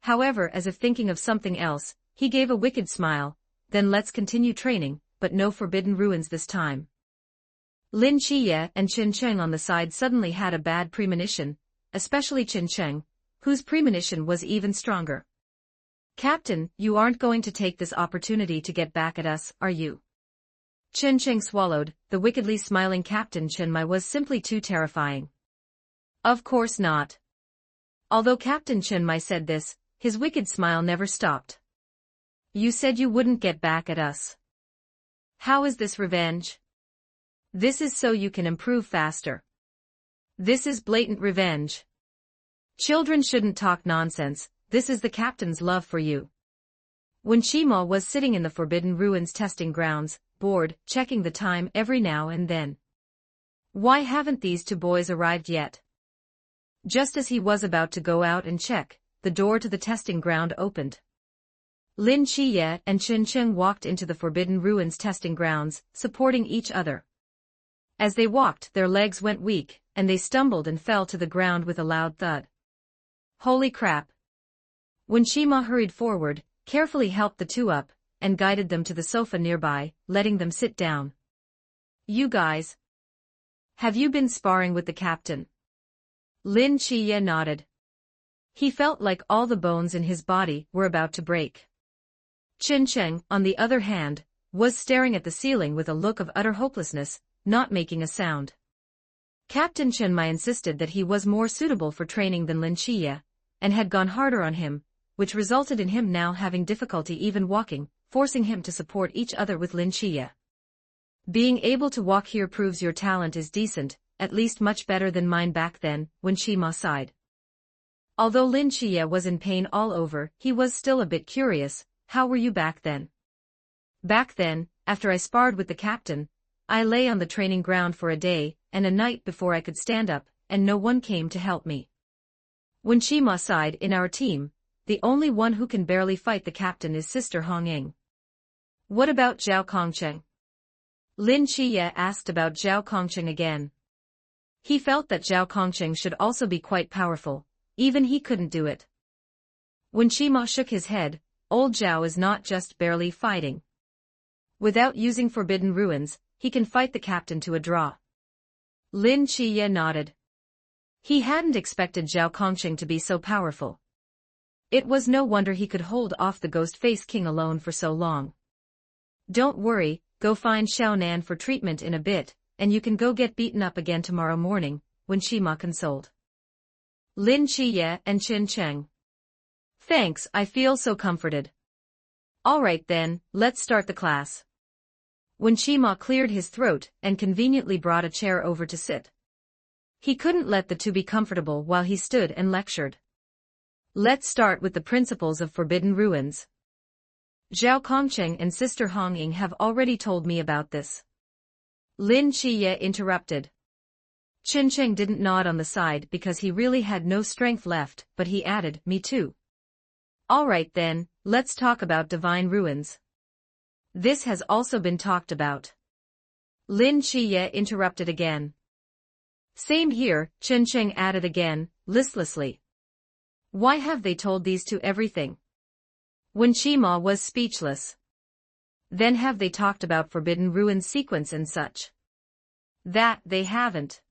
However, as if thinking of something else, he gave a wicked smile, then let's continue training, but no forbidden ruins this time. Lin Chiye and Qin Cheng on the side suddenly had a bad premonition, especially Qin Cheng, whose premonition was even stronger. Captain, you aren't going to take this opportunity to get back at us, are you? Qin Cheng swallowed. The wickedly smiling Captain Chen Mai was simply too terrifying. Of course not. Although Captain Chen Mai said this, his wicked smile never stopped. You said you wouldn't get back at us. How is this revenge? This is so you can improve faster. This is blatant revenge. Children shouldn't talk nonsense. This is the captain's love for you. When Shima was sitting in the Forbidden Ruins testing grounds, bored, checking the time every now and then. Why haven't these two boys arrived yet? Just as he was about to go out and check, the door to the testing ground opened. Lin Chiye and Qin Cheng walked into the Forbidden Ruins testing grounds, supporting each other. As they walked, their legs went weak, and they stumbled and fell to the ground with a loud thud. Holy crap! When Shima hurried forward, carefully helped the two up, and guided them to the sofa nearby, letting them sit down. You guys. Have you been sparring with the captain? Lin Chiye nodded. He felt like all the bones in his body were about to break. Qin Cheng, on the other hand, was staring at the ceiling with a look of utter hopelessness, not making a sound. Captain Chen Mai insisted that he was more suitable for training than Lin Chiye, and had gone harder on him, which resulted in him now having difficulty even walking, forcing him to support each other with Lin Chiye. Being able to walk here proves your talent is decent, at least much better than mine back then, when Shima sighed. Although Lin Chiye was in pain all over, he was still a bit curious. How were you back then? Back then, after I sparred with the captain, I lay on the training ground for a day and a night before I could stand up, and no one came to help me. When Shima sighed, in our team, the only one who can barely fight the captain is Sister Hong Ying. What about Zhao Kongcheng? Lin Chiye asked about Zhao Kongcheng again. He felt that Zhao Kongcheng should also be quite powerful, even he couldn't do it. When Shima shook his head, old Zhao is not just barely fighting. Without using Forbidden Ruins, he can fight the captain to a draw. Lin Chiye nodded. He hadn't expected Zhao Kongcheng to be so powerful. It was no wonder he could hold off the Ghost-Face King alone for so long. Don't worry, go find Xiao Nan for treatment in a bit, and you can go get beaten up again tomorrow morning, when Shima consoled Lin Chiye and Qin Cheng. Thanks, I feel so comforted. Alright then, let's start the class. When Shima cleared his throat and conveniently brought a chair over to sit. He couldn't let the two be comfortable while he stood and lectured. Let's start with the principles of Forbidden Ruins. Zhao Kongcheng and Sister Hong Ying have already told me about this. Lin Chiye interrupted. Qin Cheng didn't nod on the side because he really had no strength left, but he added, me too. Alright then, let's talk about Divine Ruins. This has also been talked about. Lin Chiye interrupted again. Same here, Qin Cheng added again, listlessly. Why have they told these two everything? When Shima was speechless. Then have they talked about Forbidden Ruins sequence and such? That they haven't.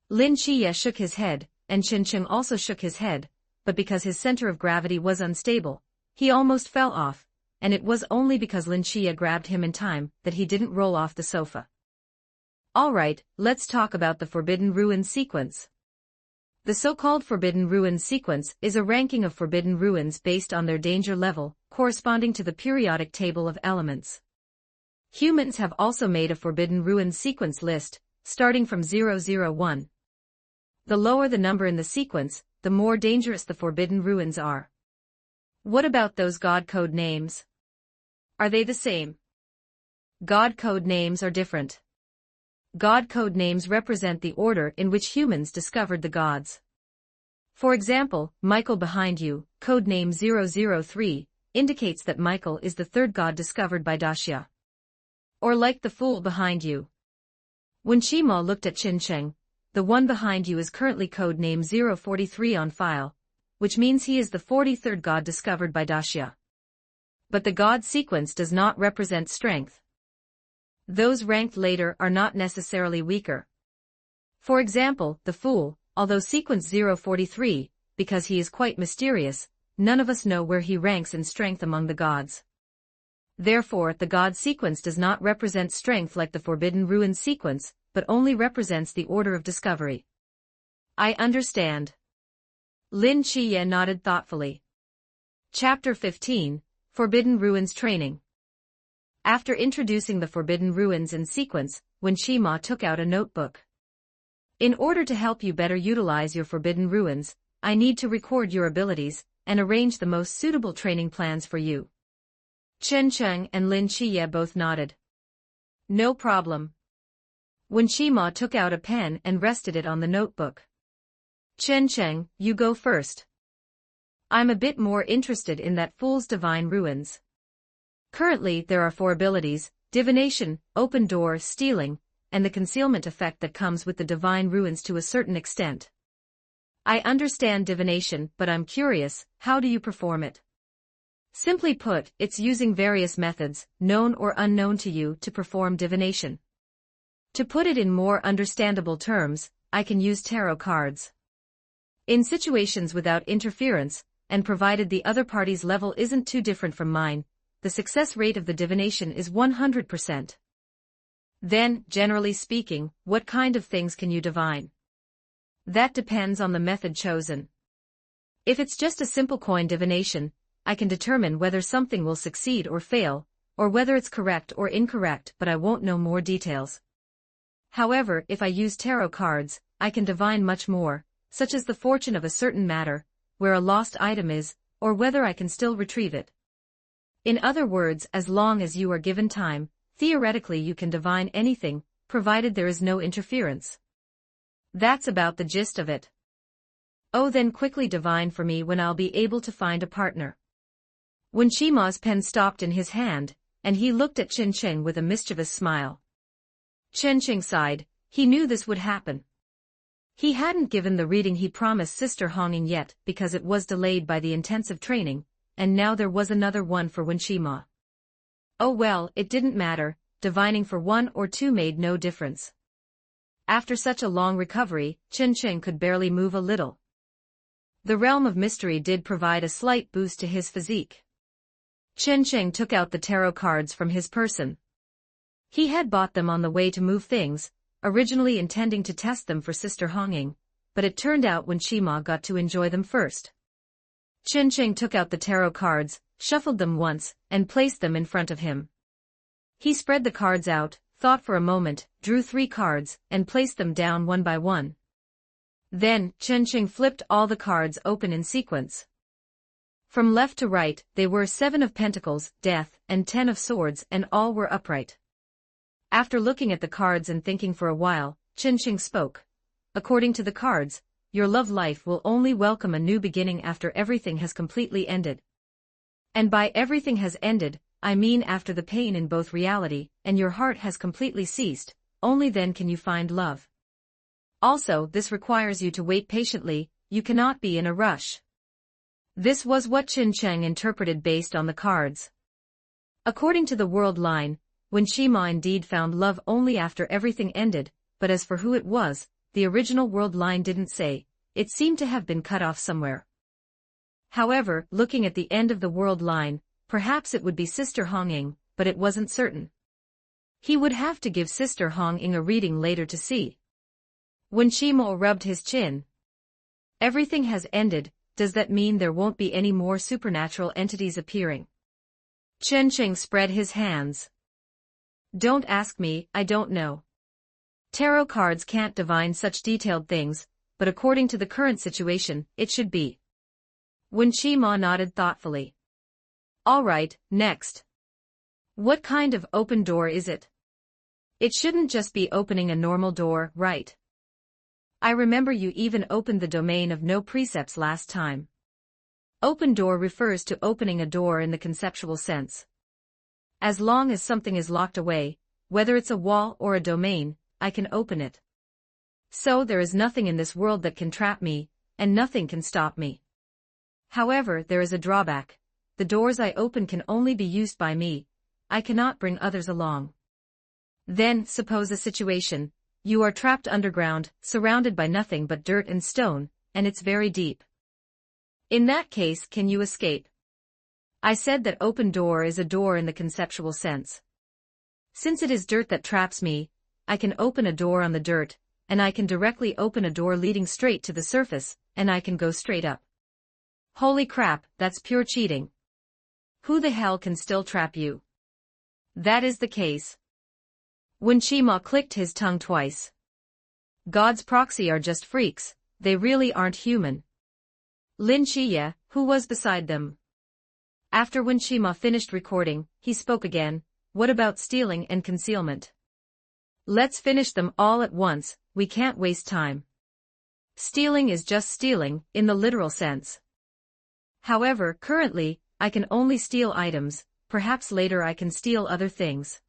Lin Chiye shook his head, and Qin Cheng also shook his head, but because his center of gravity was unstable, he almost fell off, and it was only because Lin Chiye grabbed him in time that he didn't roll off the sofa. Alright, let's talk about the Forbidden Ruins sequence. The so-called Forbidden Ruins sequence is a ranking of Forbidden Ruins based on their danger level, corresponding to the periodic table of elements. Humans have also made a Forbidden Ruins sequence list, starting from 001. The lower the number in the sequence, the more dangerous the Forbidden Ruins are. What about those God code names? Are they the same? God code names are different. God code names represent the order in which humans discovered the gods. For example, Michael behind you, code name 003, indicates that Michael is the third god discovered by Daxia. Or like the fool behind you. When Shima looked at Qin Cheng, the one behind you is currently code name 043 on file, which means he is the 43rd god discovered by Daxia. But the god sequence does not represent strength. Those ranked later are not necessarily weaker. For example, the Fool, although sequence 043, because he is quite mysterious, none of us know where he ranks in strength among the gods. Therefore, the god sequence does not represent strength like the Forbidden Ruins sequence, but only represents the order of discovery. I understand. Lin Chiye nodded thoughtfully. Chapter 15, Forbidden Ruins Training. After introducing the Forbidden Ruins in sequence, Wen Qima took out a notebook. In order to help you better utilize your Forbidden Ruins, I need to record your abilities and arrange the most suitable training plans for you. Chen Cheng and Lin Chiye both nodded. No problem. Wen Qima took out a pen and rested it on the notebook. Chen Cheng, you go first. I'm a bit more interested in that Fool's Divine Ruins. Currently there are 4 abilities: divination, open door, stealing, and the concealment effect that comes with the Divine Ruins to a certain extent. I understand divination, but I'm curious, how do you perform it? Simply put, it's using various methods, known or unknown to you, to perform divination. To put it in more understandable terms, I can use tarot cards. In situations without interference, and provided the other party's level isn't too different from mine, the success rate of the divination is 100%. Then, generally speaking, what kind of things can you divine? That depends on the method chosen. If it's just a simple coin divination, I can determine whether something will succeed or fail, or whether it's correct or incorrect, but I won't know more details. However, if I use tarot cards, I can divine much more, such as the fortune of a certain matter, where a lost item is, or whether I can still retrieve it. In other words, as long as you are given time, theoretically you can divine anything, provided there is no interference. That's about the gist of it. Oh, then quickly divine for me when I'll be able to find a partner. Wen Qima's pen stopped in his hand, and he looked at Chen Cheng with a mischievous smile. Chen Cheng sighed. He knew this would happen. He hadn't given the reading he promised Sister Honging yet because it was delayed by the intensive training, and now there was another one for Wen Qima. Oh well, it didn't matter, divining for 1 or 2 made no difference. After such a long recovery, Chen Cheng could barely move a little. The realm of mystery did provide a slight boost to his physique. Chen Cheng took out the tarot cards from his person. He had bought them on the way to move things, originally intending to test them for Sister Honging, but it turned out Wen Qima got to enjoy them first. Chen Cheng took out the tarot cards, shuffled them once, and placed them in front of him. He spread the cards out, thought for a moment, drew 3 cards, and placed them down one by one. Then, Chen Cheng flipped all the cards open in sequence. From left to right, they were 7 of Pentacles, Death, and 10 of Swords, and all were upright. After looking at the cards and thinking for a while, Chen Cheng spoke. According to the cards, your love life will only welcome a new beginning after everything has completely ended. And by everything has ended, I mean after the pain in both reality and your heart has completely ceased, only then can you find love. Also, this requires you to wait patiently, you cannot be in a rush. This was what Chen Cheng interpreted based on the cards. According to the world line, Wen Qima indeed found love only after everything ended, but as for who it was, the original world line didn't say, it seemed to have been cut off somewhere. However, looking at the end of the world line, perhaps it would be Sister Honging, but it wasn't certain. He would have to give Sister Honging a reading later to see. Wen Qima rubbed his chin. Everything has ended, does that mean there won't be any more supernatural entities appearing? Chen Cheng spread his hands. Don't ask me, I don't know. Tarot cards can't divine such detailed things, but according to the current situation, it should be. Wen Qima nodded thoughtfully. All right, next. What kind of open door is it? It shouldn't just be opening a normal door, right? I remember you even opened the domain of no precepts last time. Open door refers to opening a door in the conceptual sense. As long as something is locked away, whether it's a wall or a domain, I can open it. So there is nothing in this world that can trap me, and nothing can stop me. However, there is a drawback. The doors I open can only be used by me. I cannot bring others along. Then, suppose a situation. You are trapped underground, surrounded by nothing but dirt and stone, and it's very deep. In that case, can you escape? I said that open door is a door in the conceptual sense. Since it is dirt that traps me, I can open a door on the dirt, and I can directly open a door leading straight to the surface, and I can go straight up. Holy crap, that's pure cheating. Who the hell can still trap you? That is the case. When Shima clicked his tongue twice. God's proxy are just freaks, they really aren't human. Lin Shiye, who was beside them. After when Shima finished recording, he spoke again. What about stealing and concealment? Let's finish them all at once, we can't waste time. Stealing is just stealing, in the literal sense. However, currently, I can only steal items, perhaps later I can steal other things.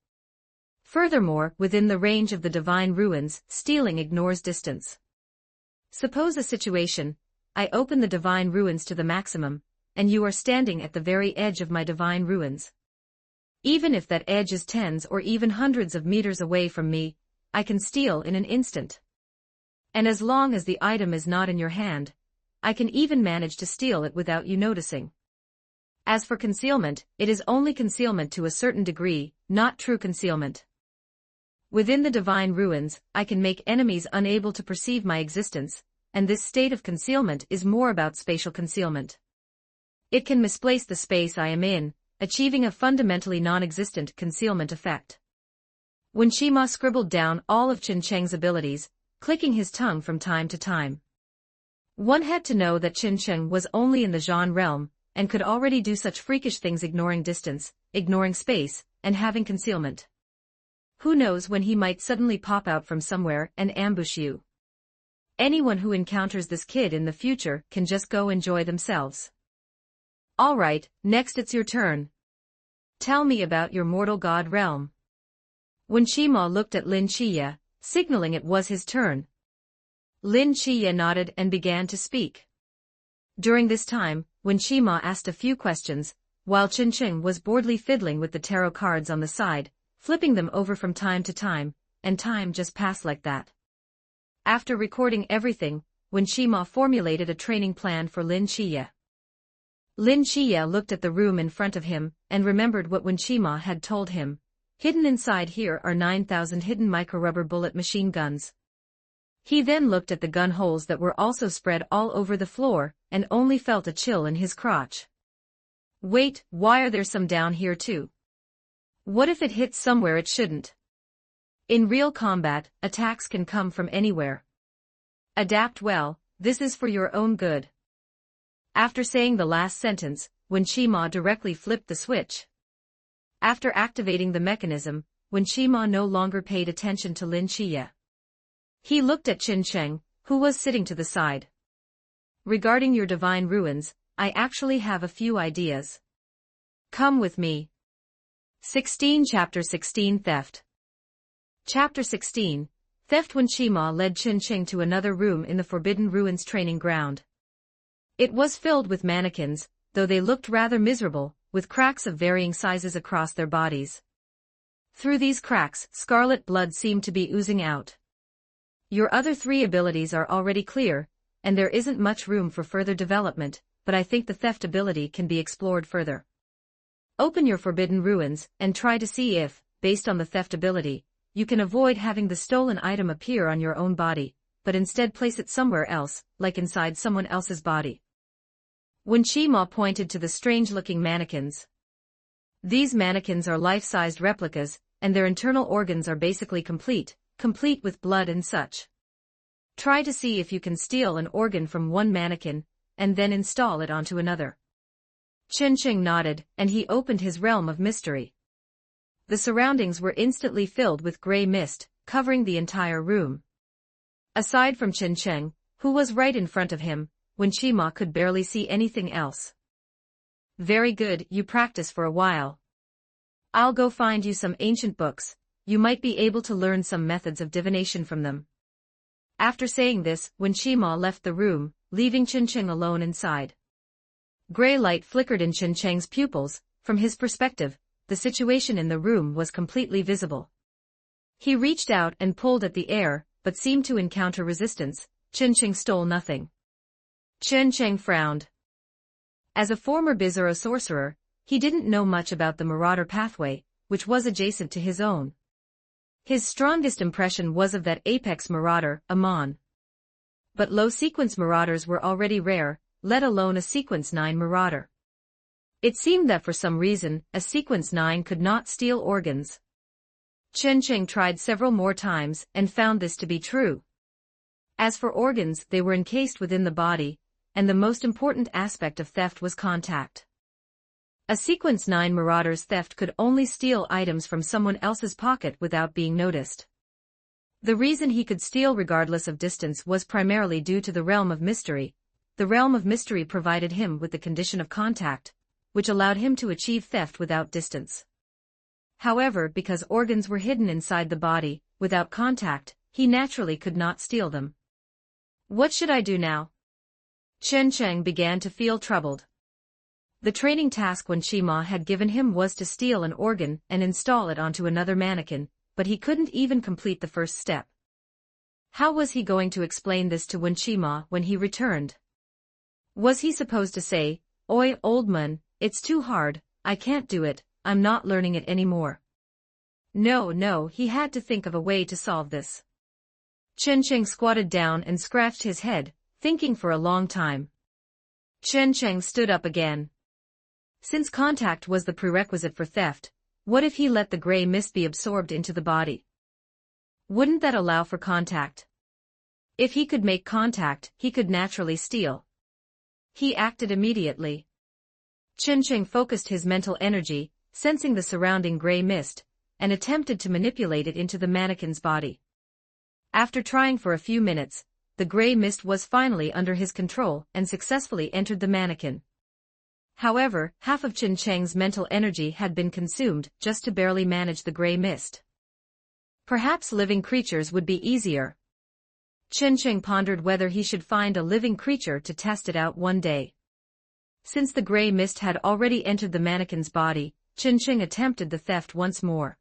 Furthermore, within the range of the divine ruins, stealing ignores distance. Suppose a situation, I open the divine ruins to the maximum, and you are standing at the very edge of my divine ruins. Even if that edge is tens or even hundreds of meters away from me, I can steal in an instant. And as long as the item is not in your hand, I can even manage to steal it without you noticing. As for concealment, it is only concealment to a certain degree, not true concealment. Within the divine ruins, I can make enemies unable to perceive my existence, and this state of concealment is more about spatial concealment. It can misplace the space I am in, achieving a fundamentally non-existent concealment effect. When Shima scribbled down all of Qin Cheng's abilities, clicking his tongue from time to time. One had to know that Qin Cheng was only in the Zhan realm, and could already do such freakish things, ignoring distance, ignoring space, and having concealment. Who knows when he might suddenly pop out from somewhere and ambush you. Anyone who encounters this kid in the future can just go enjoy themselves. Alright, next it's your turn. Tell me about your mortal god realm. When Shima looked at Lin Shiye, signaling it was his turn. Lin Shiye nodded and began to speak. During this time, when Shima asked a few questions, while Qin Cheng was boredly fiddling with the tarot cards on the side, flipping them over from time to time, and time just passed like that. After recording everything, when Shima formulated a training plan for Lin Shiye. Lin Shiye looked at the room in front of him, and remembered what Wen Shima had told him. Hidden inside here are 9,000 hidden micro-rubber bullet machine guns. He then looked at the gun holes that were also spread all over the floor, and only felt a chill in his crotch. Wait, why are there some down here too? What if it hits somewhere it shouldn't? In real combat, attacks can come from anywhere. Adapt well, this is for your own good. After saying the last sentence, Wen Shima directly flipped the switch. After activating the mechanism, Wen Shima no longer paid attention to Lin Shiye. He looked at Qin Cheng, who was sitting to the side. Regarding your divine ruins, I actually have a few ideas. Come with me. 16 Chapter 16 Theft. Chapter 16, Theft. Wen Shima led Qin Cheng to another room in the Forbidden Ruins training ground. It was filled with mannequins, though they looked rather miserable, with cracks of varying sizes across their bodies. Through these cracks, scarlet blood seemed to be oozing out. Your other three abilities are already clear, and there isn't much room for further development, but I think the theft ability can be explored further. Open your Forbidden Ruins, and try to see if, based on the theft ability, you can avoid having the stolen item appear on your own body, but instead place it somewhere else, like inside someone else's body. Wen Shima pointed to the strange-looking mannequins. These mannequins are life-sized replicas, and their internal organs are basically complete with blood and such. Try to see if you can steal an organ from one mannequin, and then install it onto another. Qin Cheng nodded, and he opened his realm of mystery. The surroundings were instantly filled with gray mist, covering the entire room. Aside from Qin Cheng, who was right in front of him, Wen Shima could barely see anything else. Very good, you practice for a while. I'll go find you some ancient books, you might be able to learn some methods of divination from them. After saying this, Wen Shima left the room, leaving Qin Cheng alone inside. Gray light flickered in Qin Cheng's pupils. From his perspective, the situation in the room was completely visible. He reached out and pulled at the air, but seemed to encounter resistance. Chen stole nothing. Chen frowned. As a former Bizarro sorcerer, he didn't know much about the Marauder pathway, which was adjacent to his own. His strongest impression was of that apex marauder, Amon. But low-sequence marauders were already rare, let alone a sequence 9 marauder. It seemed that for some reason, a sequence 9 could not steal organs. Chen tried several more times and found this to be true. As for organs, they were encased within the body, and the most important aspect of theft was contact. A sequence 9 marauder's theft could only steal items from someone else's pocket without being noticed. The reason he could steal regardless of distance was primarily due to the realm of mystery. The realm of mystery provided him with the condition of contact, which allowed him to achieve theft without distance. However, because organs were hidden inside the body, without contact, he naturally could not steal them. What should I do now? Chen began to feel troubled. The training task Wen Qima had given him was to steal an organ and install it onto another mannequin, but he couldn't even complete the first step. How was he going to explain this to Wen Qima when he returned? Was he supposed to say, "Oi, old man, it's too hard, I can't do it, I'm not learning it anymore"? No, he had to think of a way to solve this. Chen squatted down and scratched his head, thinking for a long time. Chen stood up again. Since contact was the prerequisite for theft, what if he let the gray mist be absorbed into the body? Wouldn't that allow for contact? If he could make contact, he could naturally steal. He acted immediately. Chen focused his mental energy, sensing the surrounding gray mist, and attempted to manipulate it into the mannequin's body. After trying for a few minutes, the gray mist was finally under his control and successfully entered the mannequin. However, half of Chen mental energy had been consumed just to barely manage the gray mist. Perhaps living creatures would be easier. Chen pondered whether he should find a living creature to test it out one day. Since the gray mist had already entered the mannequin's body, Chen attempted the theft once more.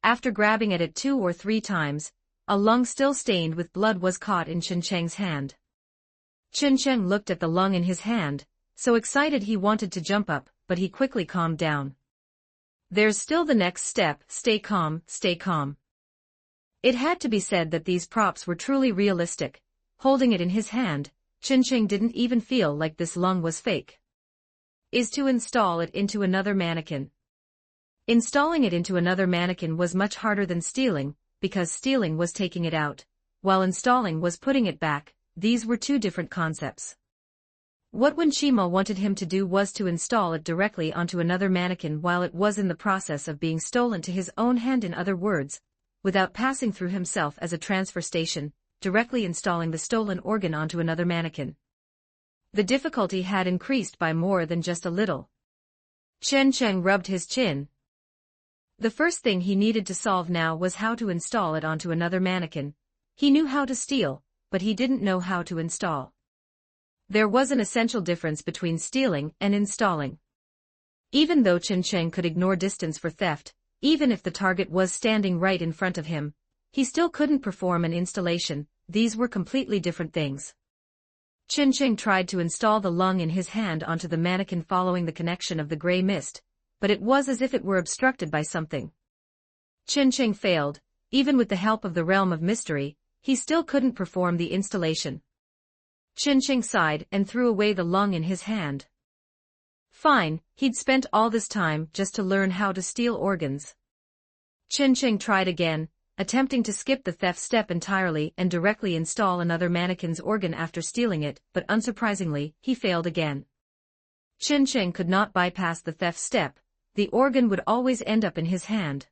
After grabbing at it 2 or 3 times, a lung still stained with blood was caught in Chen hand. Chen looked at the lung in his hand, so excited he wanted to jump up, but he quickly calmed down. There's still the next step, stay calm, stay calm. It had to be said that these props were truly realistic. Holding it in his hand, Chen didn't even feel like this lung was fake. Is to install it into another mannequin. Installing it into another mannequin was much harder than stealing, because stealing was taking it out, while installing was putting it back. These were 2 different concepts. What Wen Qima wanted him to do was to install it directly onto another mannequin while it was in the process of being stolen to his own hand, in other words, without passing through himself as a transfer station, directly installing the stolen organ onto another mannequin. The difficulty had increased by more than just a little. Chen rubbed his chin. The first thing he needed to solve now was how to install it onto another mannequin. He knew how to steal, but he didn't know how to install. There was an essential difference between stealing and installing. Even though Chen could ignore distance for theft, even if the target was standing right in front of him, he still couldn't perform an installation. These were completely different things. Chen tried to install the lung in his hand onto the mannequin following the connection of the gray mist, but it was as if it were obstructed by something. Chen failed. Even with the help of the realm of mystery, he still couldn't perform the installation. Chen sighed and threw away the lung in his hand. Fine, he'd spent all this time just to learn how to steal organs. Chen tried again, attempting to skip the theft step entirely and directly install another mannequin's organ after stealing it, but unsurprisingly, he failed again. Chen could not bypass the theft step. The organ would always end up in his hand.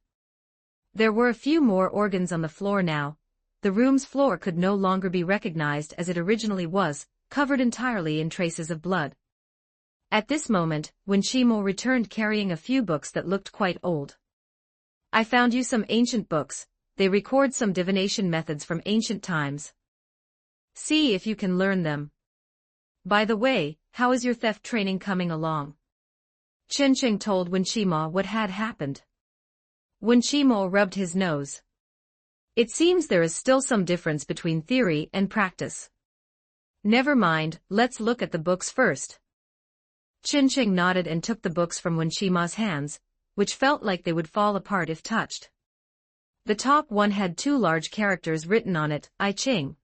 There were a few more organs on the floor now. The room's floor could no longer be recognized as it originally was, covered entirely in traces of blood. At this moment, Wen Qima returned carrying a few books that looked quite old. I found you some ancient books. They record some divination methods from ancient times. See if you can learn them. By the way, how is your theft training coming along? Chen told Wen Qima what had happened. Wen Qima rubbed his nose. It seems there is still some difference between theory and practice. Never mind, let's look at the books first. Chin-Cheng nodded and took the books from Wen Shima's hands, which felt like they would fall apart if touched. The top one had 2 large characters written on it, I Ching.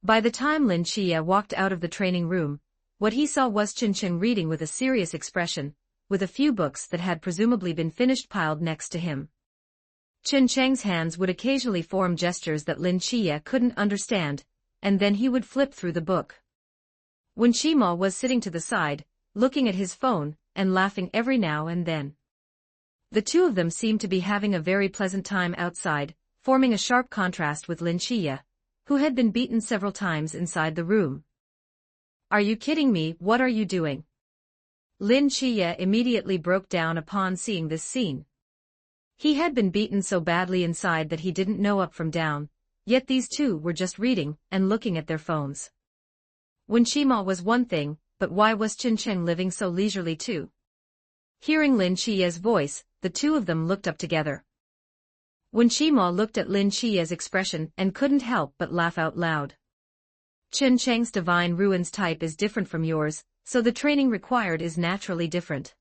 By the time Lin Xie walked out of the training room, what he saw was Chin-Cheng reading with a serious expression, with a few books that had presumably been finished piled next to him. Chin-Cheng's hands would occasionally form gestures that Lin Xie couldn't understand, and then he would flip through the book. Wen Shima was sitting to the side, looking at his phone, and laughing every now and then. The two of them seemed to be having a very pleasant time outside, forming a sharp contrast with Lin Xie, who had been beaten several times inside the room. Are you kidding me? What are you doing? Lin Xie immediately broke down upon seeing this scene. He had been beaten so badly inside that he didn't know up from down, yet these two were just reading and looking at their phones. Wen Shima was one thing, but why was Chin-Cheng living so leisurely too? Hearing Lin Xie's voice, the two of them looked up together. Wen Shima looked at Lin Xie's expression and couldn't help but laugh out loud. Chin-Cheng's divine ruins type is different from yours, so the training required is naturally different.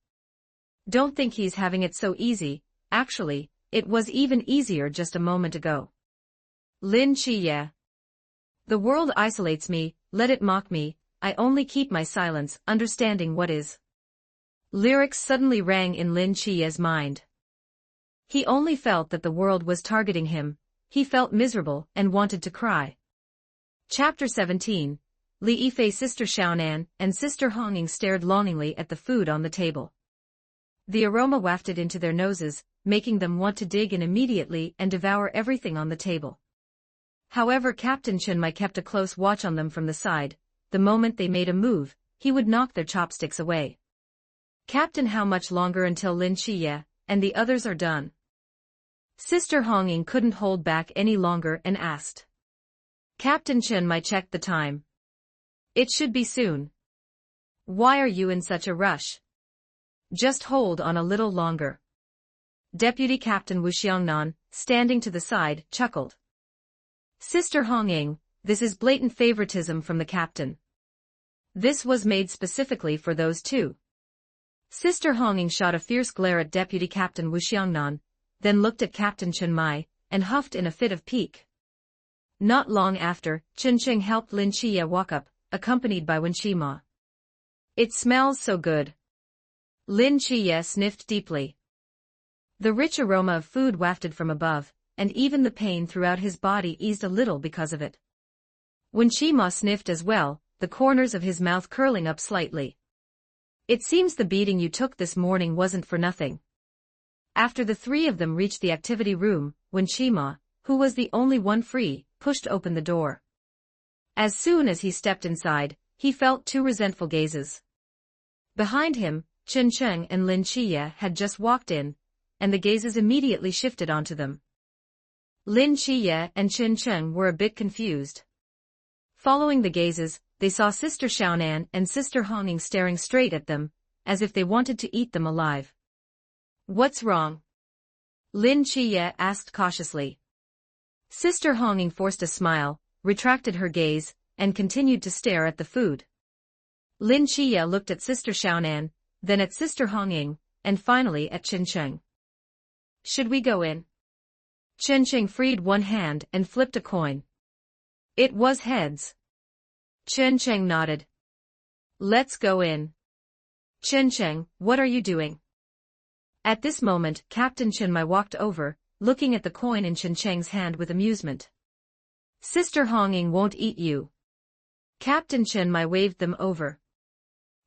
Don't think he's having it so easy, actually, it was even easier just a moment ago. Lin Xie. The world isolates me, let it mock me, I only keep my silence, understanding what is. Lyrics suddenly rang in Lin Xie's mind. He only felt that the world was targeting him, he felt miserable and wanted to cry. Chapter 17, Li Yifei's sister Xiaonan and sister Hongying stared longingly at the food on the table. The aroma wafted into their noses, making them want to dig in immediately and devour everything on the table. However, Captain Chenmai kept a close watch on them from the side. The moment they made a move, he would knock their chopsticks away. Captain, how much longer until Lin Xie and the others are done? Sister Hongying couldn't hold back any longer and asked. Captain Chenmai checked the time. It should be soon. Why are you in such a rush? Just hold on a little longer. Deputy Captain Wu Xiangnan, standing to the side, chuckled. Sister Hongying, this is blatant favoritism from the captain. This was made specifically for those two. Sister Hongying shot a fierce glare at Deputy Captain Wu Xiangnan, then looked at Captain Chenmai, and huffed in a fit of pique. Not long after, Chin-Cheng helped Lin Xie walk up, accompanied by Wen Shima. It smells so good. Lin Xie sniffed deeply. The rich aroma of food wafted from above, and even the pain throughout his body eased a little because of it. Wen Shima sniffed as well, the corners of his mouth curling up slightly. It seems the beating you took this morning wasn't for nothing. After the three of them reached the activity room, Wen Shima, who was the only one free, pushed open the door. As soon as he stepped inside, he felt 2 resentful gazes. Behind him, Chin-Cheng and Lin Xie had just walked in, and the gazes immediately shifted onto them. Lin Xie and Chin-Cheng were a bit confused. Following the gazes, they saw Sister Xiaonan and Sister Hongying staring straight at them, as if they wanted to eat them alive. What's wrong? Lin Xie asked cautiously. Sister Hongying forced a smile, retracted her gaze, and continued to stare at the food. Lin Xie looked at Sister Xiaonan, then at Sister Hongying, and finally at Chin-Cheng. Should we go in? Chin-Cheng freed one hand and flipped a coin. It was heads. Chin-Cheng nodded. Let's go in. Chin-Cheng, what are you doing? At this moment, Captain Chenmai walked over, looking at the coin in Chin-Cheng's hand with amusement. Sister Hongying won't eat you. Captain Chenmai waved them over.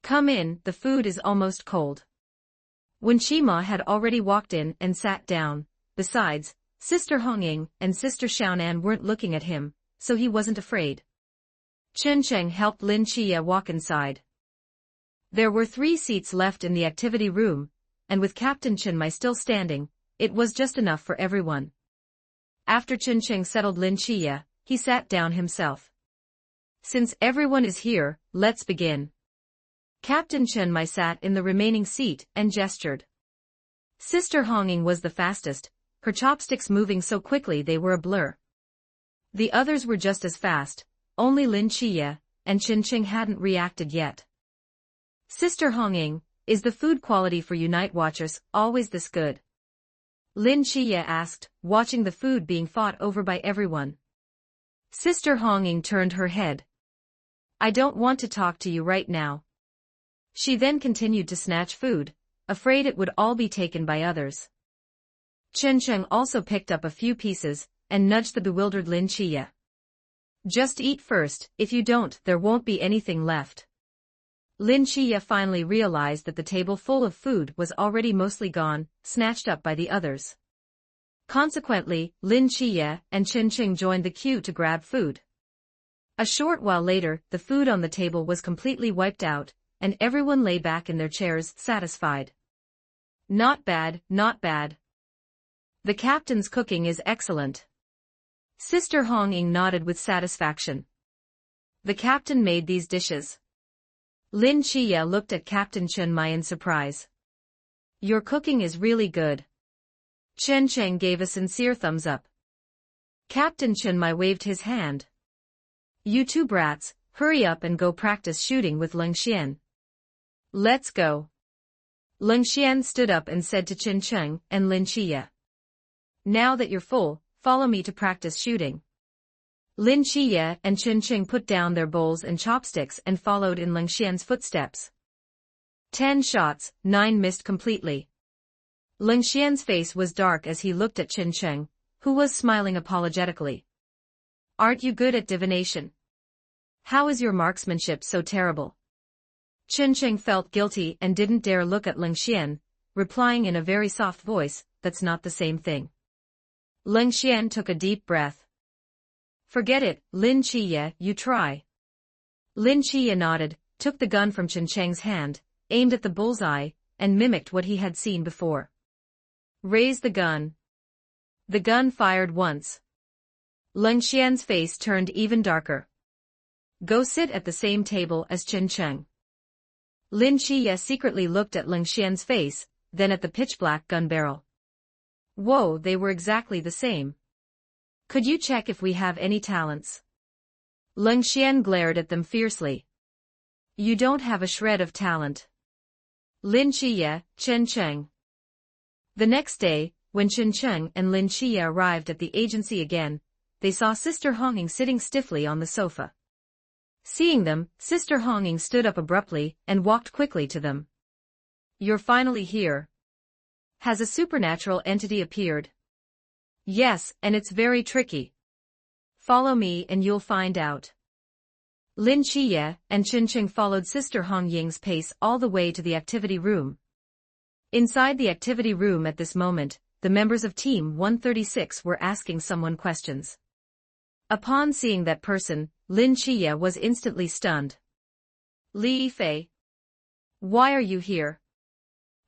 Come in, the food is almost cold. Wen Shima had already walked in and sat down. Besides, Sister Hongying and Sister Xiaonan weren't looking at him, so he wasn't afraid. Chin-Cheng helped Lin Xie walk inside. There were 3 seats left in the activity room, and with Captain Chenmai still standing, it was just enough for everyone. After Chin-Cheng settled Lin Xie, he sat down himself. Since everyone is here, let's begin. Captain Chenmai sat in the remaining seat and gestured. Sister Hongying was the fastest, her chopsticks moving so quickly they were a blur. The others were just as fast, only Lin Chiye and Qin Qing hadn't reacted yet. Sister Hongying, is the food quality for you night watchers always this good? Lin Chiye asked, watching the food being fought over by everyone. Sister Hongying turned her head. I don't want to talk to you right now. She then continued to snatch food, afraid it would all be taken by others. Qin Qing also picked up a few pieces, and nudged the bewildered Lin Chiye. Just eat first, if you don't, there won't be anything left. Lin Chiye finally realized that the table full of food was already mostly gone, snatched up by the others. Consequently, Lin Chiye and Qin Qing joined the queue to grab food. A short while later, the food on the table was completely wiped out, and everyone lay back in their chairs, satisfied. Not bad, not bad. The captain's cooking is excellent. Sister Hongying nodded with satisfaction. The captain made these dishes. Lin Chiye looked at Captain Chen Mai in surprise. Your cooking is really good. Chen Cheng gave a sincere thumbs up. Captain Chen Mai waved his hand. You two brats, hurry up and go practice shooting with Leng Xian. Let's go. Leng Xian stood up and said to Qin Cheng and Lin Chiye. Now that you're full, follow me to practice shooting. Lin Chiye and Qin Cheng put down their bowls and chopsticks and followed in Leng Xian's footsteps. 10 shots, 9 missed completely. Leng Xian's face was dark as he looked at Qin Cheng, who was smiling apologetically. Aren't you good at divination? How is your marksmanship so terrible? Qin Cheng felt guilty and didn't dare look at Leng Xian, replying in a very soft voice, that's not the same thing. Leng Xian took a deep breath. Forget it, Lin Chiye, you try. Lin Chiye nodded, took the gun from Qin Cheng's hand, aimed at the bullseye, and mimicked what he had seen before. Raise the gun. The gun fired once. Leng Xian's face turned even darker. Go sit at the same table as Qin Cheng. Lin Chiye secretly looked at Leng Xian's face, then at the pitch-black gun barrel. Whoa, they were exactly the same. Could you check if we have any talents? Leng Xian glared at them fiercely. You don't have a shred of talent. Lin Chiye, Qin Cheng. The next day, when Qin Cheng and Lin Chiye arrived at the agency again, they saw Sister Hongying sitting stiffly on the sofa. Seeing them, Sister Hongying stood up abruptly and walked quickly to them. You're finally here. Has a supernatural entity appeared? Yes, and it's very tricky. Follow me and you'll find out. Lin Chiye and Qin Cheng followed Sister Hongying's pace all the way to the activity room. Inside the activity room at this moment, the members of Team 136 were asking someone questions. Upon seeing that person, Lin Chiye was instantly stunned. Li Yifei. Why are you here?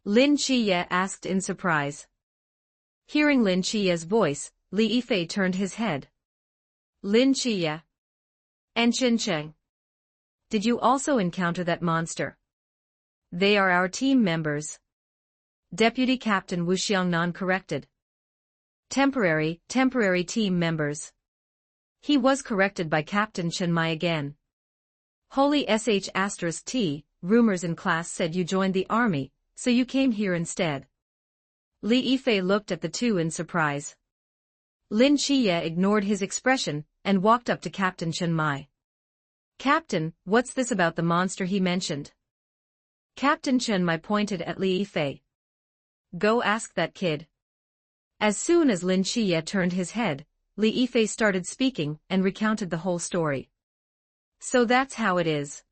Lin Chiye asked in surprise. Hearing Lin Chiye's voice, Li Yifei turned his head. Lin Chiye. And Qin Cheng. Did you also encounter that monster? They are our team members. Deputy Captain Wu Xiangnan corrected. Temporary team members. He was corrected by Captain Chen Mai again. Holy sh*t, rumors in class said you joined the army, so you came here instead. Li Yifei looked at the two in surprise. Lin Chiye ignored his expression and walked up to Captain Chen Mai. Captain, what's this about the monster he mentioned? Captain Chen Mai pointed at Li Yifei. Go ask that kid. As soon as Lin Chiye turned his head, Li Yifei started speaking and recounted the whole story. So that's how it is.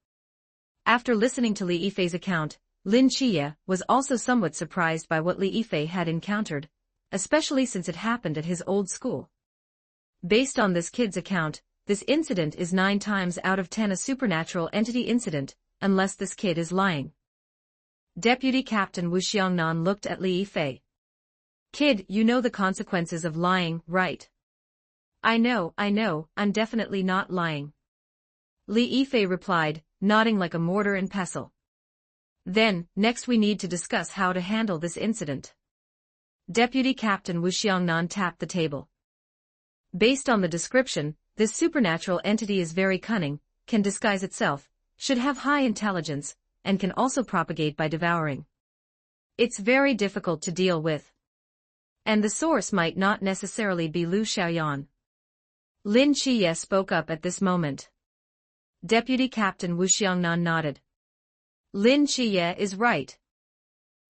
After listening to Li Yifei's account, Lin Chiye was also somewhat surprised by what Li Yifei had encountered, especially since it happened at his old school. Based on this kid's account, this incident is 9 times out of 10 a supernatural entity incident, unless this kid is lying. Deputy Captain Wu Xiangnan looked at Li Yifei. Kid, you know the consequences of lying, right? I know, I'm definitely not lying. Li Yifei replied, nodding like a mortar and pestle. Then, next we need to discuss how to handle this incident. Deputy Captain Wu Xiangnan tapped the table. Based on the description, this supernatural entity is very cunning, can disguise itself, should have high intelligence, and can also propagate by devouring. It's very difficult to deal with. And the source might not necessarily be Lu Xiaoyan. Lin Qiye spoke up at this moment. Deputy Captain Wu Xiangnan nodded. Lin Qiye is right.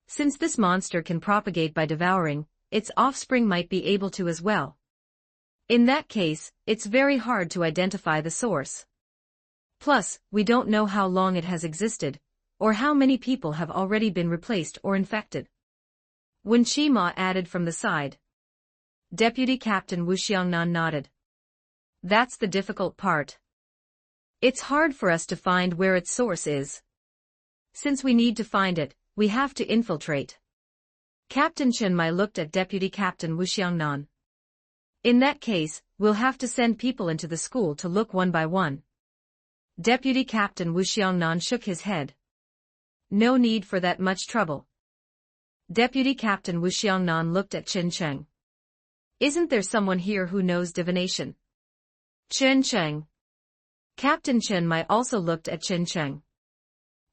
Since this monster can propagate by devouring, its offspring might be able to as well. In that case, it's very hard to identify the source. Plus, we don't know how long it has existed, or how many people have already been replaced or infected. Wen Qima added from the side. Deputy Captain Wu Xiangnan nodded. That's the difficult part. It's hard for us to find where its source is. Since we need to find it, we have to infiltrate. Captain Chen Mai looked at Deputy Captain Wu Xiangnan. In that case, we'll have to send people into the school to look one by one. Deputy Captain Wu Xiangnan shook his head. No need for that much trouble. Deputy Captain Wu Xiangnan looked at Chen Cheng. Isn't there someone here who knows divination? Chen Cheng. Captain Chen Mai also looked at Chen Cheng.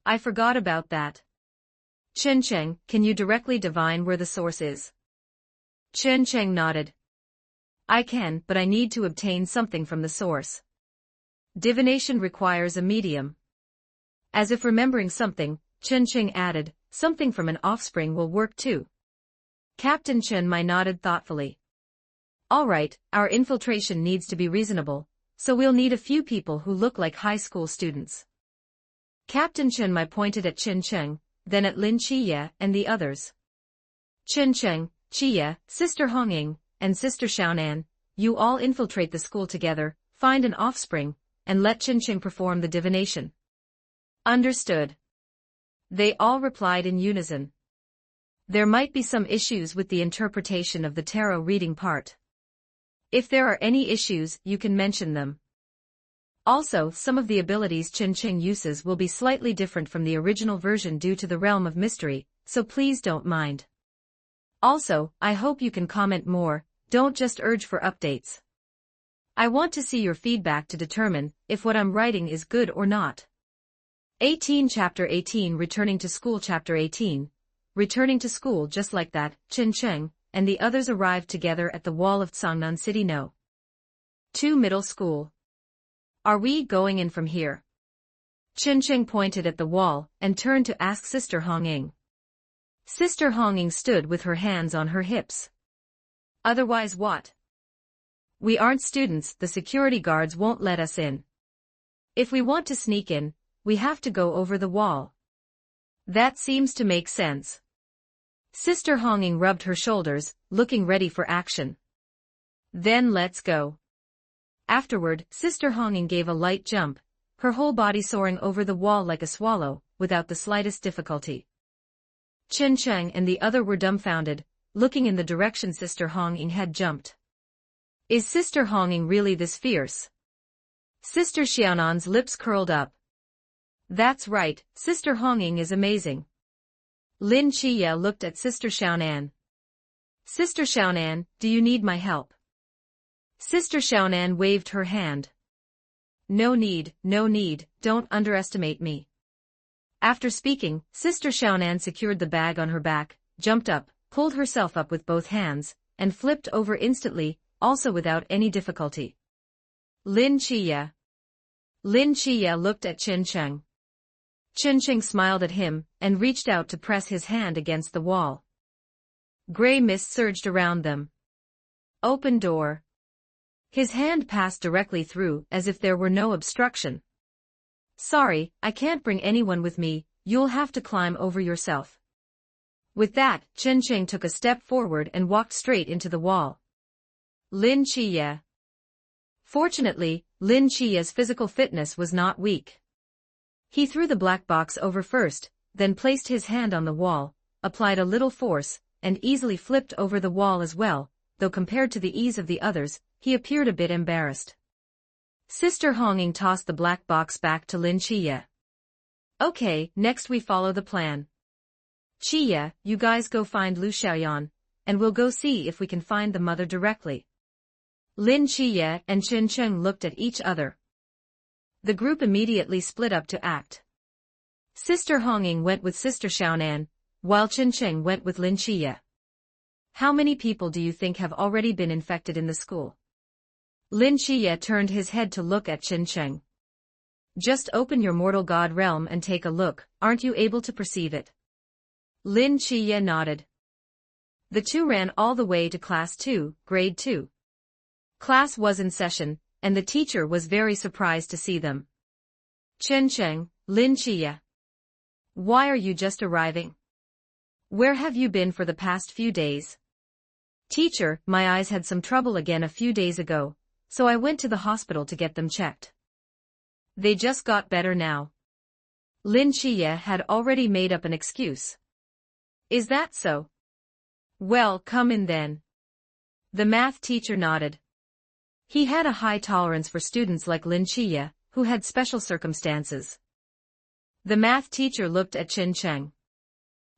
I forgot about that. Chen Cheng, can you directly divine where the source is? Chen Cheng nodded. I can, but I need to obtain something from the source. Divination requires a medium. As if remembering something, Chen Cheng added, something from an offspring will work too. Captain Chen Mai nodded thoughtfully. All right, our infiltration needs to be reasonable, so we'll need a few people who look like high school students. Captain Chen Mai pointed at Chen Cheng, then at Lin Qiye and the others. Chen Cheng, Qiye, Sister Hongying, and Sister Xiaonan, you all infiltrate the school together, find an offspring, and let Chen Cheng perform the divination. Understood. They all replied in unison. There might be some issues with the interpretation of the tarot reading part. If there are any issues, you can mention them. Also, some of the abilities Chen Cheng uses will be slightly different from the original version due to the realm of mystery, so please don't mind. Also, I hope you can comment more, don't just urge for updates. I want to see your feedback to determine if what I'm writing is good or not. 18 Chapter 18 Returning to School Chapter 18 Returning to school just like that, Chen Cheng and the others arrived together at the wall of Cangnan City No. 2 Middle School. Are we going in from here? Chen Cheng pointed at the wall and turned to ask Sister Hongying. Sister Hongying stood with her hands on her hips. Otherwise what? We aren't students, the security guards won't let us in. If we want to sneak in, we have to go over the wall. That seems to make sense. Sister Hongying rubbed her shoulders, looking ready for action. Then let's go. Afterward, Sister Hongying gave a light jump, her whole body soaring over the wall like a swallow, without the slightest difficulty. Chen Cheng and the other were dumbfounded, looking in the direction Sister Hongying had jumped. Is Sister Hongying really this fierce? Sister Xiaonan's lips curled up. That's right, Sister Hongying is amazing. Lin Qiye looked at Sister Xiaonan. Sister Xiaonan, do you need my help? Sister Xiaonan waved her hand. No need, don't underestimate me. After speaking, Sister Xiaonan secured the bag on her back, jumped up, pulled herself up with both hands, and flipped over instantly, also without any difficulty. Lin Qiye. Lin Qiye looked at Chen Cheng. Chen Cheng smiled at him, and reached out to press his hand against the wall. Gray mist surged around them. Open door. His hand passed directly through, as if there were no obstruction. Sorry, I can't bring anyone with me, you'll have to climb over yourself. With that, Chen Cheng took a step forward and walked straight into the wall. Lin Qiye. Fortunately, Lin Qiye's physical fitness was not weak. He threw the black box over first, then placed his hand on the wall, applied a little force, and easily flipped over the wall as well, though compared to the ease of the others, he appeared a bit embarrassed. Sister Hongying tossed the black box back to Lin Qiye. Okay, next we follow the plan. Qiye, you guys go find Lu Xiaoyan, and we'll go see if we can find the mother directly. Lin Chiye and Chen Cheng looked at each other. The group immediately split up to act. Sister Hongying went with Sister Xiaonan, while Chen Cheng went with Lin Chiye. How many people do you think have already been infected in the school? Lin Chiye turned his head to look at Chen Cheng. Just open your mortal god realm and take a look, aren't you able to perceive it? Lin Chiye nodded. The two ran all the way to Class 2, Grade 2. Class was in session, and the teacher was very surprised to see them. Chen Cheng, Lin Chiye. Why are you just arriving? Where have you been for the past few days? Teacher, my eyes had some trouble again a few days ago, so I went to the hospital to get them checked. They just got better now. Lin Chiye had already made up an excuse. Is that so? Well, come in then. The math teacher nodded. He had a high tolerance for students like Lin Chiye, who had special circumstances. The math teacher looked at Chen Cheng.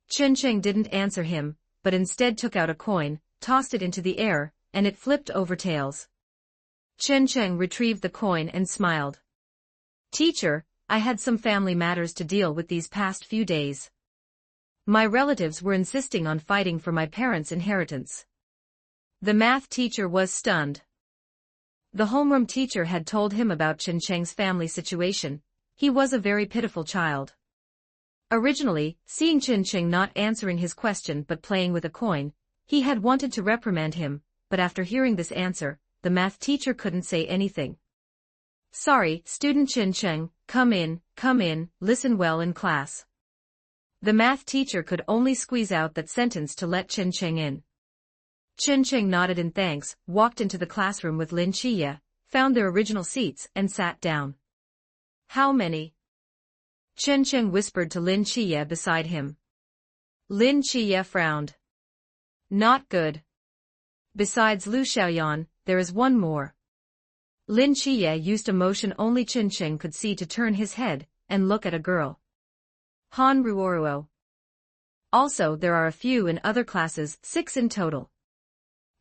Chen Cheng didn't answer him, but instead took out a coin, tossed it into the air, and it flipped over tails. Chen Cheng retrieved the coin and smiled. Teacher, I had some family matters to deal with these past few days. My relatives were insisting on fighting for my parents' inheritance. The math teacher was stunned. The homeroom teacher had told him about Chen Cheng's family situation. He was a very pitiful child. Originally, seeing Chen Cheng not answering his question but playing with a coin, he had wanted to reprimand him, but after hearing this answer, the math teacher couldn't say anything. Sorry, student Chen Cheng, come in, listen well in class. The math teacher could only squeeze out that sentence to let Chen Cheng in. Chen Cheng nodded in thanks, walked into the classroom with Lin Chiye, found their original seats and sat down. How many? Chen Cheng whispered to Lin Chiye beside him. Lin Chiye frowned. Not good. Besides Lu Xiaoyan, there is one more. Lin Chiye used a motion only Chen Cheng could see to turn his head and look at a girl. Han Ruoruo. Also there are a few in other classes, 6 in total.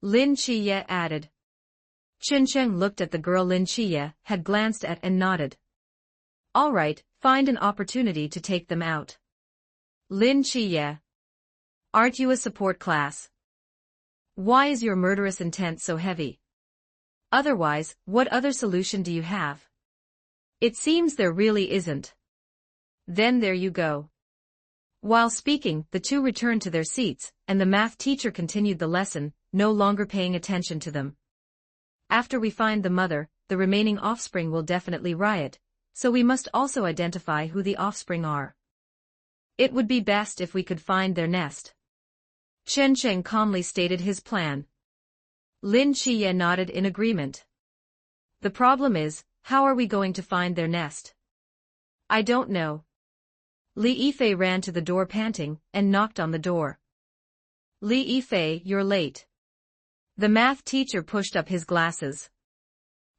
Lin Chiye added. Chen Cheng looked at the girl Lin Chiye had glanced at and nodded. All right, find an opportunity to take them out. Lin Chiye. Aren't you a support class? Why is your murderous intent so heavy? Otherwise, what other solution do you have? It seems there really isn't. Then there you go. While speaking, the two returned to their seats, and the math teacher continued the lesson, no longer paying attention to them. After we find the mother, the remaining offspring will definitely riot, so we must also identify who the offspring are. It would be best if we could find their nest. Chen Cheng calmly stated his plan. Lin Chiye nodded in agreement. The problem is, how are we going to find their nest? I don't know. Li Yifei ran to the door panting, and knocked on the door. Li Yifei, you're late. The math teacher pushed up his glasses.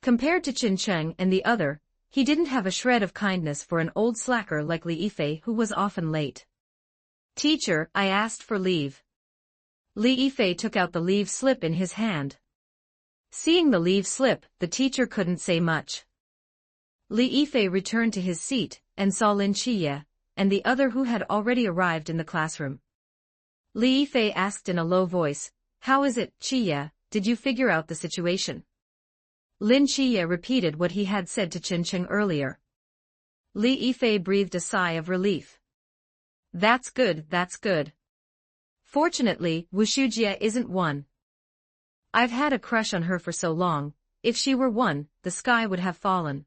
Compared to Chen Cheng and the other, he didn't have a shred of kindness for an old slacker like Li Yifei who was often late. Teacher, I asked for leave. Li Yifei took out the leave slip in his hand. Seeing the leave slip, the teacher couldn't say much. Li Yifei returned to his seat, and saw Lin Chiye, and the other who had already arrived in the classroom. Li Yifei asked in a low voice, How is it, Chiye, did you figure out the situation? Lin Chiye repeated what he had said to Chen Cheng earlier. Li Yifei breathed a sigh of relief. That's good, that's good. Fortunately, Wushujie isn't one. I've had a crush on her for so long, if she were one, the sky would have fallen.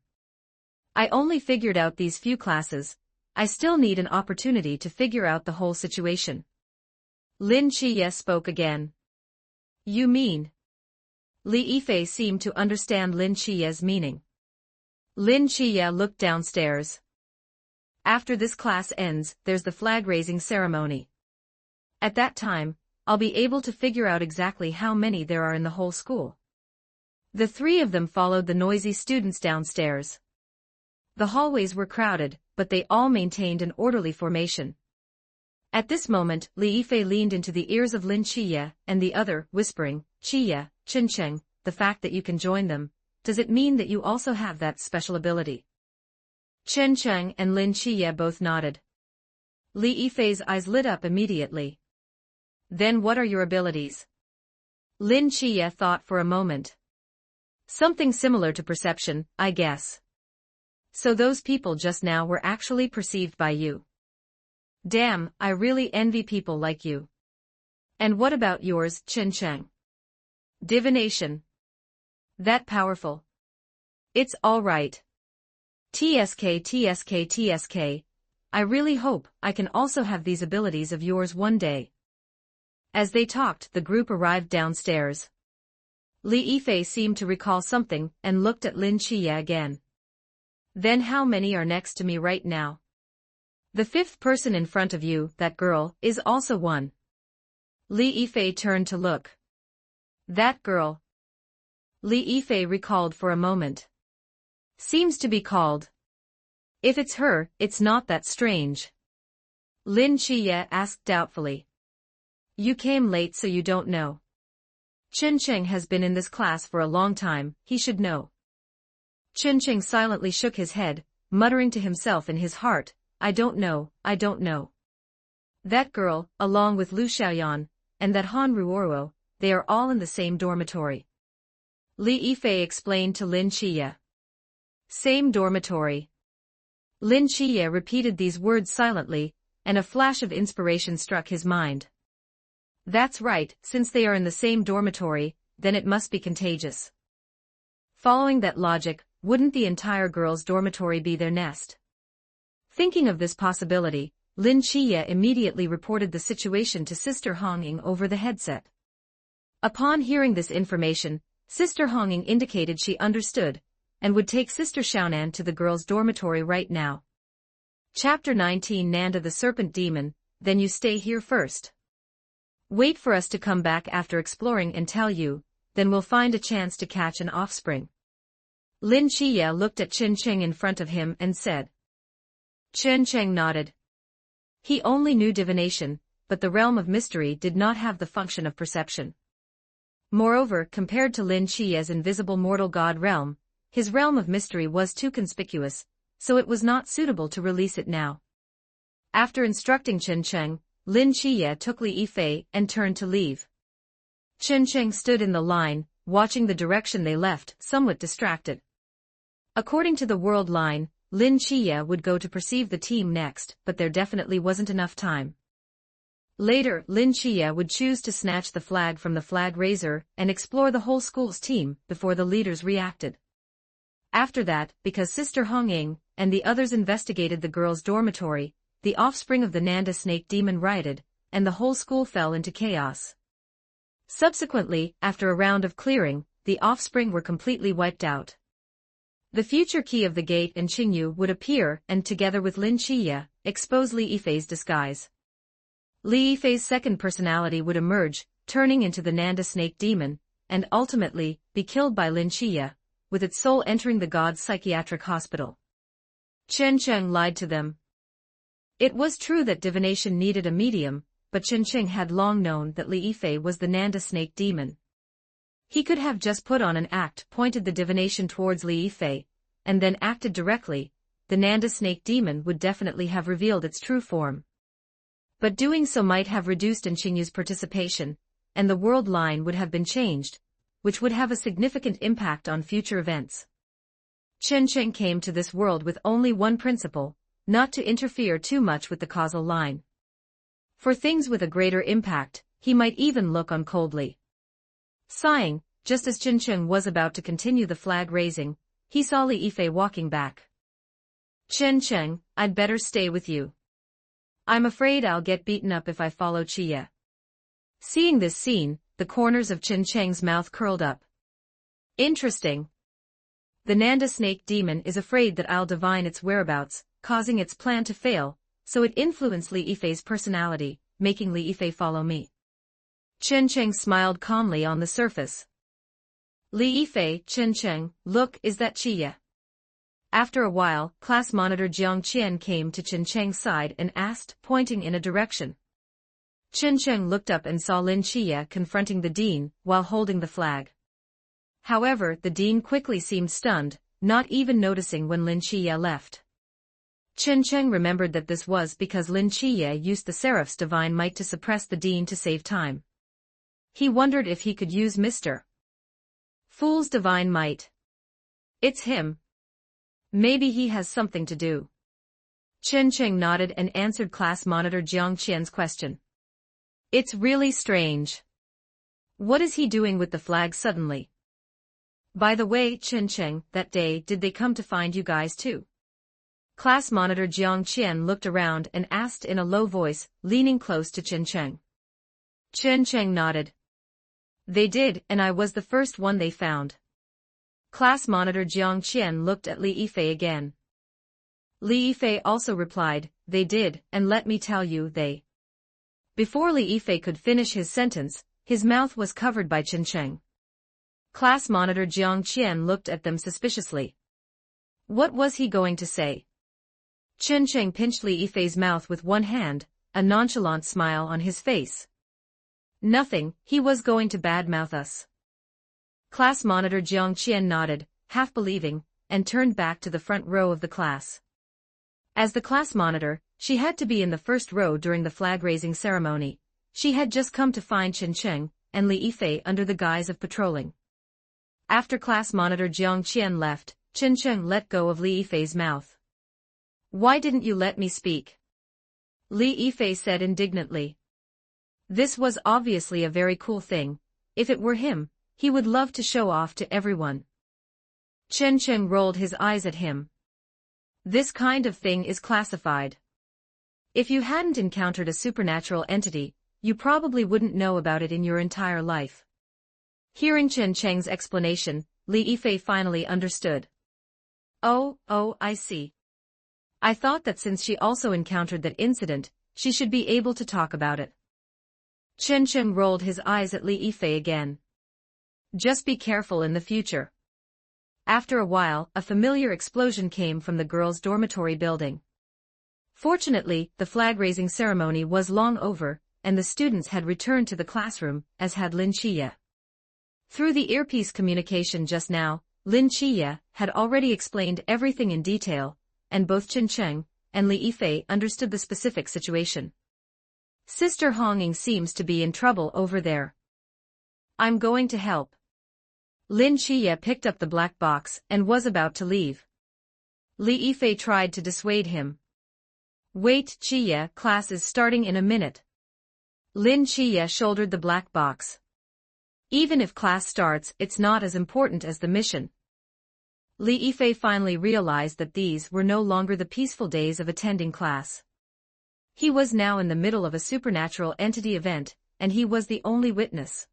I only figured out these few classes, I still need an opportunity to figure out the whole situation. Lin Chiye spoke again. You mean? Li Yifei seemed to understand Lin Chiye's meaning. Lin Chiye looked downstairs. After this class ends, there's the flag-raising ceremony. At that time, I'll be able to figure out exactly how many there are in the whole school. The three of them followed the noisy students downstairs. The hallways were crowded, but they all maintained an orderly formation. At this moment, Li Yifei leaned into the ears of Lin Qiye and the other, whispering, Qiye, Qincheng, the fact that you can join them, does it mean that you also have that special ability? Qincheng and Lin Qiye both nodded. Li Yifei's eyes lit up immediately. Then what are your abilities? Lin Qiye thought for a moment. Something similar to perception, I guess. So those people just now were actually perceived by you. Damn, I really envy people like you. And what about yours, Qincheng? Divination. That powerful. It's all right. TSK. I really hope I can also have these abilities of yours one day. As they talked, the group arrived downstairs. Li Yifei seemed to recall something and looked at Lin Qiye again. Then how many are next to me right now? The fifth person in front of you, that girl, is also one. Li Yifei turned to look. That girl. Li Yifei recalled for a moment. Seems to be called. If it's her, it's not that strange. Lin Qiye asked doubtfully. You came late so you don't know. Qincheng has been in this class for a long time, he should know. Qincheng silently shook his head, muttering to himself in his heart, I don't know. That girl, along with Lu Xiaoyan, and that Han Ruoruo, they are all in the same dormitory. Li Yifei explained to Lin Qiye. Same dormitory. Lin Qiye repeated these words silently, and a flash of inspiration struck his mind. That's right, since they are in the same dormitory, then it must be contagious. Following that logic, wouldn't the entire girls' dormitory be their nest? Thinking of this possibility, Lin Qiye immediately reported the situation to Sister Hongying over the headset. Upon hearing this information, Sister Hongying indicated she understood, and would take Sister Xiaonan to the girls' dormitory right now. Chapter 19 Nanda the Serpent Demon, then you stay here first. Wait for us to come back after exploring and tell you, then we'll find a chance to catch an offspring. Lin Qiye looked at Qincheng in front of him and said. Qincheng nodded. He only knew divination, but the realm of mystery did not have the function of perception. Moreover, compared to Lin Qiye's invisible mortal god realm, his realm of mystery was too conspicuous, so it was not suitable to release it now. After instructing Qincheng, Lin Qiye took Li Yifei and turned to leave. Qincheng stood in the line, watching the direction they left, somewhat distracted. According to the world line, Lin Qiye would go to perceive the team next, but there definitely wasn't enough time. Later, Lin Qiye would choose to snatch the flag from the flag raiser and explore the whole school's team before the leaders reacted. After that, because Sister Hongying and the others investigated the girls' dormitory, the offspring of the Nanda snake demon rioted, and the whole school fell into chaos. Subsequently, after a round of clearing, the offspring were completely wiped out. The future key of the gate and Qingyu would appear and, together with Lin Qiye, expose Li Yifei's disguise. Li Yifei's second personality would emerge, turning into the Nanda snake demon, and ultimately be killed by Lin Qiye, with its soul entering the god's psychiatric hospital. Qincheng lied to them. It was true that divination needed a medium, but Qincheng had long known that Li Yifei was the Nanda snake demon. He could have just put on an act, pointed the divination towards Li Yifei, and then acted directly. The Nanda snake demon would definitely have revealed its true form. But doing so might have reduced Qingyu's participation, and the world line would have been changed, which would have a significant impact on future events. Qincheng came to this world with only one principle, not to interfere too much with the causal line. For things with a greater impact, he might even look on coldly. Sighing, just as Qincheng was about to continue the flag raising, he saw Li Yifei walking back. Qincheng, I'd better stay with you. I'm afraid I'll get beaten up if I follow Qiye. Seeing this scene, the corners of Qincheng's mouth curled up. Interesting. The Nanda snake demon is afraid that I'll divine its whereabouts, causing its plan to fail, so it influenced Li Yifei's personality, making Li Yifei follow me. Qincheng smiled calmly on the surface. Li Yifei, Qincheng, look, is that Qiye? After a while, class monitor Jiang Qian came to Qincheng's side and asked, pointing in a direction, Chen Cheng looked up and saw Lin Chia confronting the dean while holding the flag. However, the dean quickly seemed stunned, not even noticing when Lin Chia left. Chen Cheng remembered that this was because Lin Chia used the Seraph's divine might to suppress the dean to save time. He wondered if he could use Mr. Fool's divine might. It's him. Maybe he has something to do. Chen Cheng nodded and answered class monitor Jiang Qian's question. It's really strange. What is he doing with the flag suddenly? By the way, Chen Cheng, that day did they come to find you guys too? Class monitor Jiang Qian looked around and asked in a low voice, leaning close to Chen Cheng. Chen Cheng nodded. They did, and I was the first one they found. Class monitor Jiang Qian looked at Li Yifei again. Li Yifei also replied, they did, and let me tell you, they. Before Li Yifei could finish his sentence, his mouth was covered by Chen Cheng. Class monitor Jiang Qian looked at them suspiciously. What was he going to say? Chen Cheng pinched Li Yifei's mouth with one hand, a nonchalant smile on his face. Nothing, he was going to badmouth us. Class monitor Jiang Qian nodded, half believing, and turned back to the front row of the class. As the class monitor, she had to be in the first row during the flag-raising ceremony. She had just come to find Chen Cheng and Li Yifei under the guise of patrolling. After class monitor Jiang Qian left, Chen Cheng let go of Li Yifei's mouth. Why didn't you let me speak? Li Yifei said indignantly. This was obviously a very cool thing. If it were him, he would love to show off to everyone. Chen Cheng rolled his eyes at him. This kind of thing is classified. If you hadn't encountered a supernatural entity, you probably wouldn't know about it in your entire life. Hearing Chen Cheng's explanation, Li Yifei finally understood. Oh, I see. I thought that since she also encountered that incident, she should be able to talk about it. Chen Cheng rolled his eyes at Li Yifei again. Just be careful in the future. After a while, a familiar explosion came from the girls' dormitory building. Fortunately, the flag-raising ceremony was long over, and the students had returned to the classroom, as had Lin Chia. Through the earpiece communication just now, Lin Chia had already explained everything in detail, and both Chen Cheng and Li Yifei understood the specific situation. Sister Honging seems to be in trouble over there. I'm going to help. Lin Chia picked up the black box and was about to leave. Li Yifei tried to dissuade him. Wait, Chia, class is starting in a minute. Lin Chia shouldered the black box. Even if class starts, it's not as important as the mission. Li Yifei finally realized that these were no longer the peaceful days of attending class. He was now in the middle of a supernatural entity event, and he was the only witness.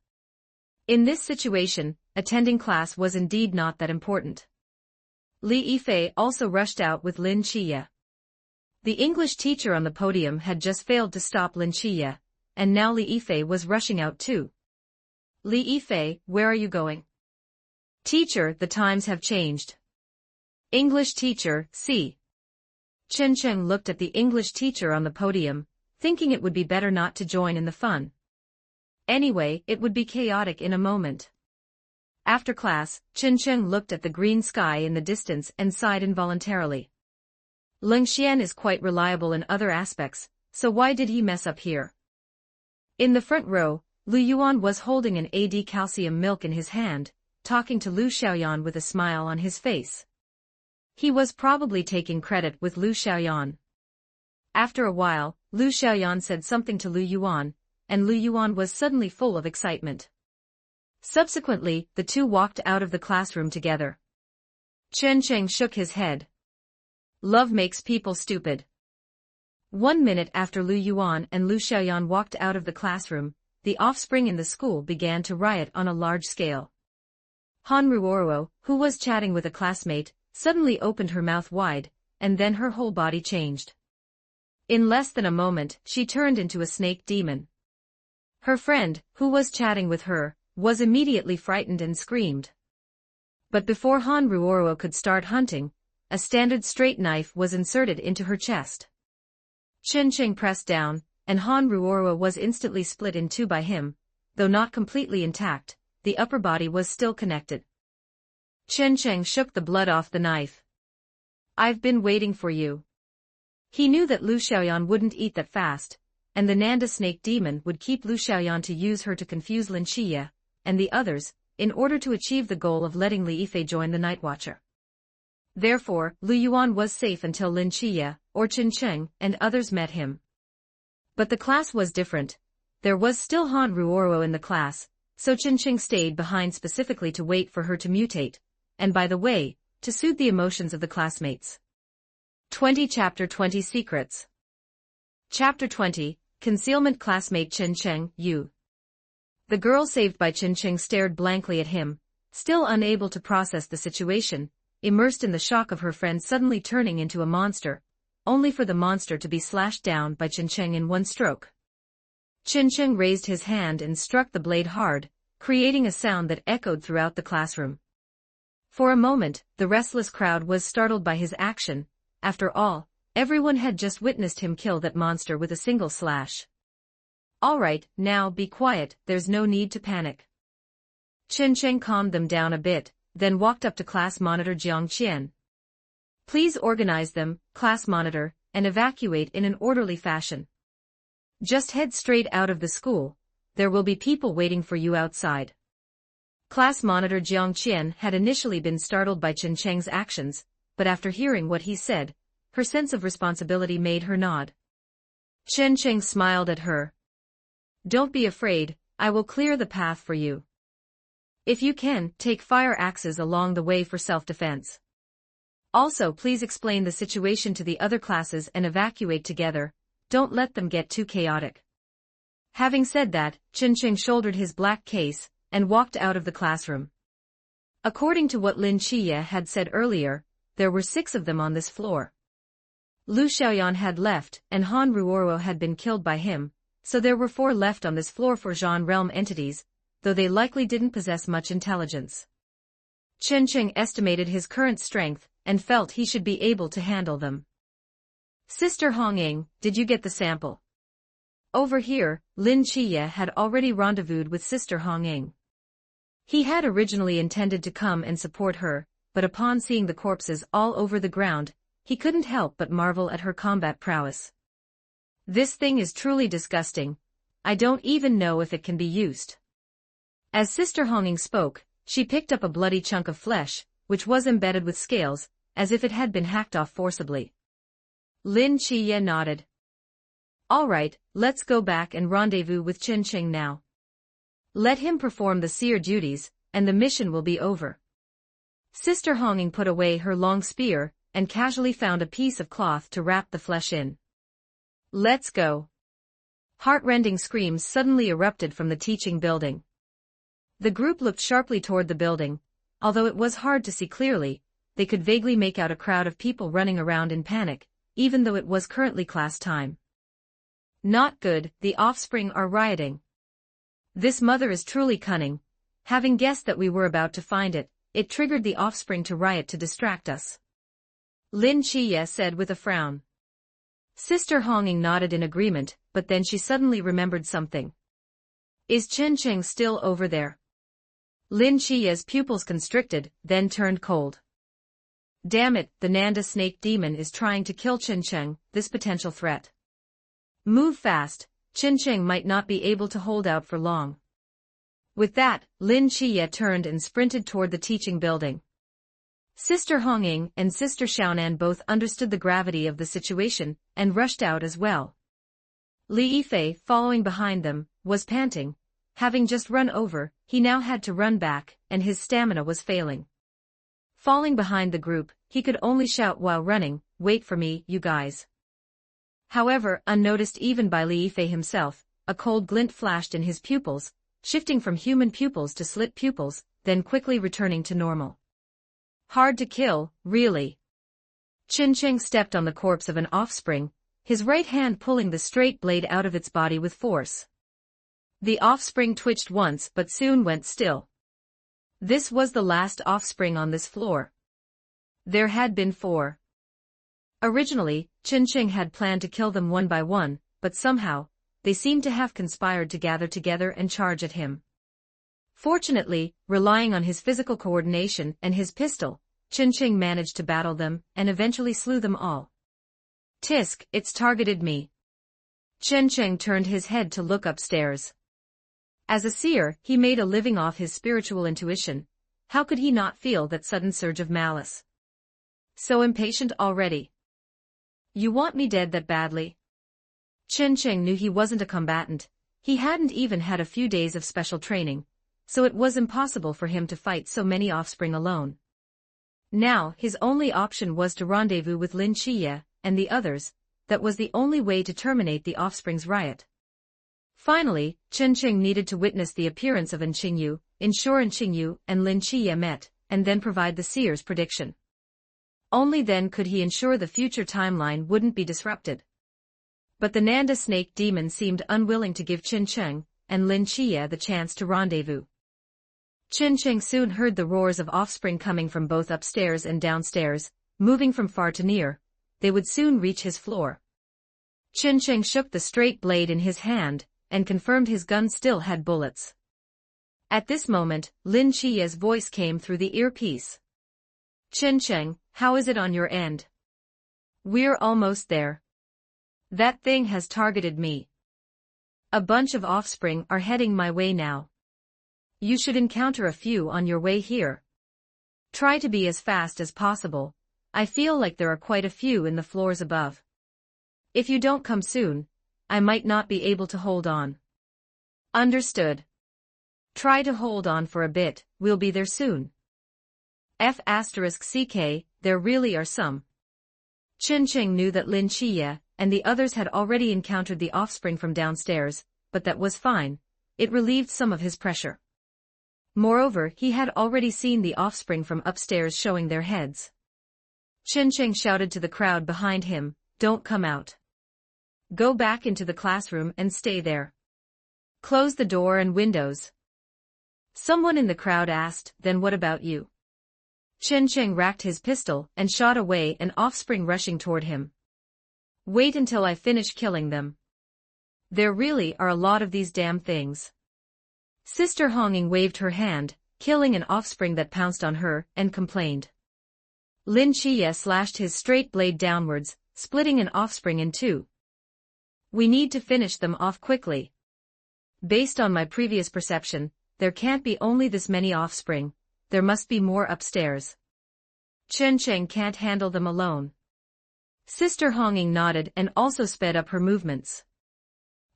In this situation, attending class was indeed not that important. Li Yifei also rushed out with Lin Chia. The English teacher on the podium had just failed to stop Lin Chia, and now Li Yifei was rushing out too. Li Yifei, where are you going? Teacher, the times have changed. English teacher, see. Chen Cheng looked at the English teacher on the podium, thinking it would be better not to join in the fun. Anyway, it would be chaotic in a moment. After class, Chen Cheng looked at the green sky in the distance and sighed involuntarily. Leng Xian is quite reliable in other aspects, so why did he mess up here? In the front row, Lu Yuan was holding an AD calcium milk in his hand, talking to Lu Xiaoyan with a smile on his face. He was probably taking credit with Lu Xiaoyan. After a while, Lu Xiaoyan said something to Lu Yuan, and Lu Yuan was suddenly full of excitement. Subsequently, the two walked out of the classroom together. Chen Cheng shook his head. Love makes people stupid. 1 minute after Lu Yuan and Lu Xiaoyan walked out of the classroom, the offspring in the school began to riot on a large scale. Han Ruoruo, who was chatting with a classmate, suddenly opened her mouth wide, and then her whole body changed. In less than a moment, she turned into a snake demon. Her friend, who was chatting with her, was immediately frightened and screamed. But before Han Ruoruo could start hunting, a standard straight knife was inserted into her chest. Chen Cheng pressed down, and Han Ruoro was instantly split in two by him, though not completely intact, the upper body was still connected. Chen Cheng shook the blood off the knife. "I've been waiting for you." He knew that Lu Xiaoyan wouldn't eat that fast, and the Nanda snake demon would keep Lu Xiaoyan to use her to confuse Lin Qiye and the others, in order to achieve the goal of letting Li Yifei join the Night Watcher. Therefore, Lu Yuan was safe until Lin Qiye, or Qin Cheng, and others met him. But the class was different. There was still Han Ruoro in the class, so Qin Cheng stayed behind specifically to wait for her to mutate, and by the way, to soothe the emotions of the classmates. 20 Chapter 20 Secrets. Chapter 20, Concealment. Classmate Qin Cheng, you. The girl saved by Qin Cheng stared blankly at him, still unable to process the situation, immersed in the shock of her friend suddenly turning into a monster, only for the monster to be slashed down by Qin Cheng in one stroke. Qin Cheng raised his hand and struck the blade hard, creating a sound that echoed throughout the classroom. For a moment, the restless crowd was startled by his action. After all, everyone had just witnessed him kill that monster with a single slash. "All right, now be quiet, there's no need to panic." Qin Cheng calmed them down a bit, then walked up to class monitor Jiang Qian. "Please organize them, class monitor, and evacuate in an orderly fashion. Just head straight out of the school, there will be people waiting for you outside." Class monitor Jiang Qian had initially been startled by Qin Cheng's actions, but after hearing what he said, her sense of responsibility made her nod. Qin Cheng smiled at her. "Don't be afraid, I will clear the path for you. If you can, take fire axes along the way for self-defense. Also, please explain the situation to the other classes and evacuate together, don't let them get too chaotic." Having said that, Qin Cheng shouldered his black case and walked out of the classroom. According to what Lin Qiye had said earlier, there were 6 of them on this floor. Lu Xiaoyan had left and Han Ruoro had been killed by him, so there were 4 left on this floor for Zhan realm entities, though they likely didn't possess much intelligence. Qin Cheng estimated his current strength and felt he should be able to handle them. "Sister Hongying, did you get the sample?" Over here, Lin Qiye had already rendezvoused with Sister Hongying. He had originally intended to come and support her, but upon seeing the corpses all over the ground, he couldn't help but marvel at her combat prowess. "This thing is truly disgusting. I don't even know if it can be used." As Sister Hongying spoke, she picked up a bloody chunk of flesh, which was embedded with scales, as if it had been hacked off forcibly. Lin Qiye nodded. "All right, let's go back and rendezvous with Qin Cheng now. Let him perform the seer duties, and the mission will be over." Sister Hongying put away her long spear, and casually found a piece of cloth to wrap the flesh in. "Let's go." Heart-rending screams suddenly erupted from the teaching building. The group looked sharply toward the building. Although it was hard to see clearly, they could vaguely make out a crowd of people running around in panic, even though it was currently class time. "Not good, the offspring are rioting. This mother is truly cunning. Having guessed that we were about to find it, it triggered the offspring to riot to distract us," Lin Qiye said with a frown. Sister Hongying nodded in agreement, but then she suddenly remembered something. "Is Qin Cheng still over there?" Lin Qiye's pupils constricted, then turned cold. Damn it, the Nanda snake demon is trying to kill Qin Cheng, this potential threat. Move fast, Qin Cheng might not be able to hold out for long. With that, Lin Qiye turned and sprinted toward the teaching building. Sister Hongying and Sister Xiaonan both understood the gravity of the situation, and rushed out as well. Li Yifei, following behind them, was panting. Having just run over, he now had to run back, and his stamina was failing. Falling behind the group, he could only shout while running, "Wait for me, you guys." However, unnoticed even by Li Yifei himself, a cold glint flashed in his pupils, shifting from human pupils to slit pupils, then quickly returning to normal. Hard to kill, really. Qin Cheng stepped on the corpse of an offspring, his right hand pulling the straight blade out of its body with force. The offspring twitched once but soon went still. This was the last offspring on this floor. There had been 4. Originally, Qin Cheng had planned to kill them one by one, but somehow, they seemed to have conspired to gather together and charge at him. Fortunately, relying on his physical coordination and his pistol, Chen managed to battle them and eventually slew them all. Tisk, it's targeted me. Chen turned his head to look upstairs. As a seer, he made a living off his spiritual intuition. How could he not feel that sudden surge of malice? So impatient already. You want me dead that badly? Chen knew he wasn't a combatant. He hadn't even had a few days of special training, so it was impossible for him to fight so many offspring alone. Now, his only option was to rendezvous with Lin Qiye and the others. That was the only way to terminate the offspring's riot. Finally, Chen needed to witness the appearance of Qingyu, ensure Qingyu and Lin Qiye met, and then provide the seer's prediction. Only then could he ensure the future timeline wouldn't be disrupted. But the Nanda snake demon seemed unwilling to give Chen and Lin Qiye the chance to rendezvous. Chen soon heard the roars of offspring coming from both upstairs and downstairs, moving from far to near. They would soon reach his floor. Chen shook the straight blade in his hand, and confirmed his gun still had bullets. At this moment, Lin Qiye's voice came through the earpiece. Chen, how is it on your end? We're almost there. That thing has targeted me. A bunch of offspring are heading my way now. You should encounter a few on your way here. Try to be as fast as possible. I feel like there are quite a few in the floors above. If you don't come soon, I might not be able to hold on. Understood. Try to hold on for a bit, we'll be there soon. F***CK, there really are some. Chen knew that Lin Qiye and the others had already encountered the offspring from downstairs, but that was fine. It relieved some of his pressure. Moreover, he had already seen the offspring from upstairs showing their heads. Chen shouted to the crowd behind him, "Don't come out. Go back into the classroom and stay there. Close the door and windows." Someone in the crowd asked, "Then what about you?" Chen racked his pistol and shot away an offspring rushing toward him. "Wait until I finish killing them. There really are a lot of these damn things." Sister Honging waved her hand, killing an offspring that pounced on her, and complained. Lin Qiye slashed his straight blade downwards, splitting an offspring in two. "We need to finish them off quickly. Based on my previous perception, there can't be only this many offspring, there must be more upstairs. Chen can't handle them alone." Sister Honging nodded and also sped up her movements.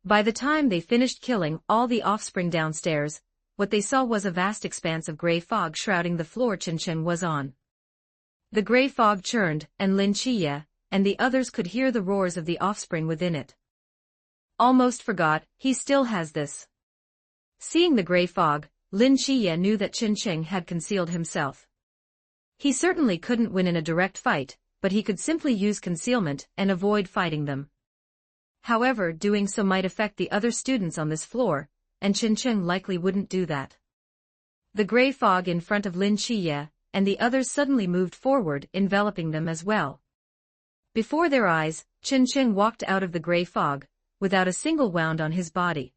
By the time they finished killing all the offspring downstairs, what they saw was a vast expanse of gray fog shrouding the floor Chen was on. The gray fog churned, and Lin Qiye and the others could hear the roars of the offspring within it. Almost forgot, he still has this. Seeing the gray fog, Lin Qiye knew that Chen had concealed himself. He certainly couldn't win in a direct fight, but he could simply use concealment and avoid fighting them. However, doing so might affect the other students on this floor, and Chen likely wouldn't do that. The gray fog in front of Lin Qiye and the others suddenly moved forward, enveloping them as well. Before their eyes, Chen walked out of the gray fog, without a single wound on his body.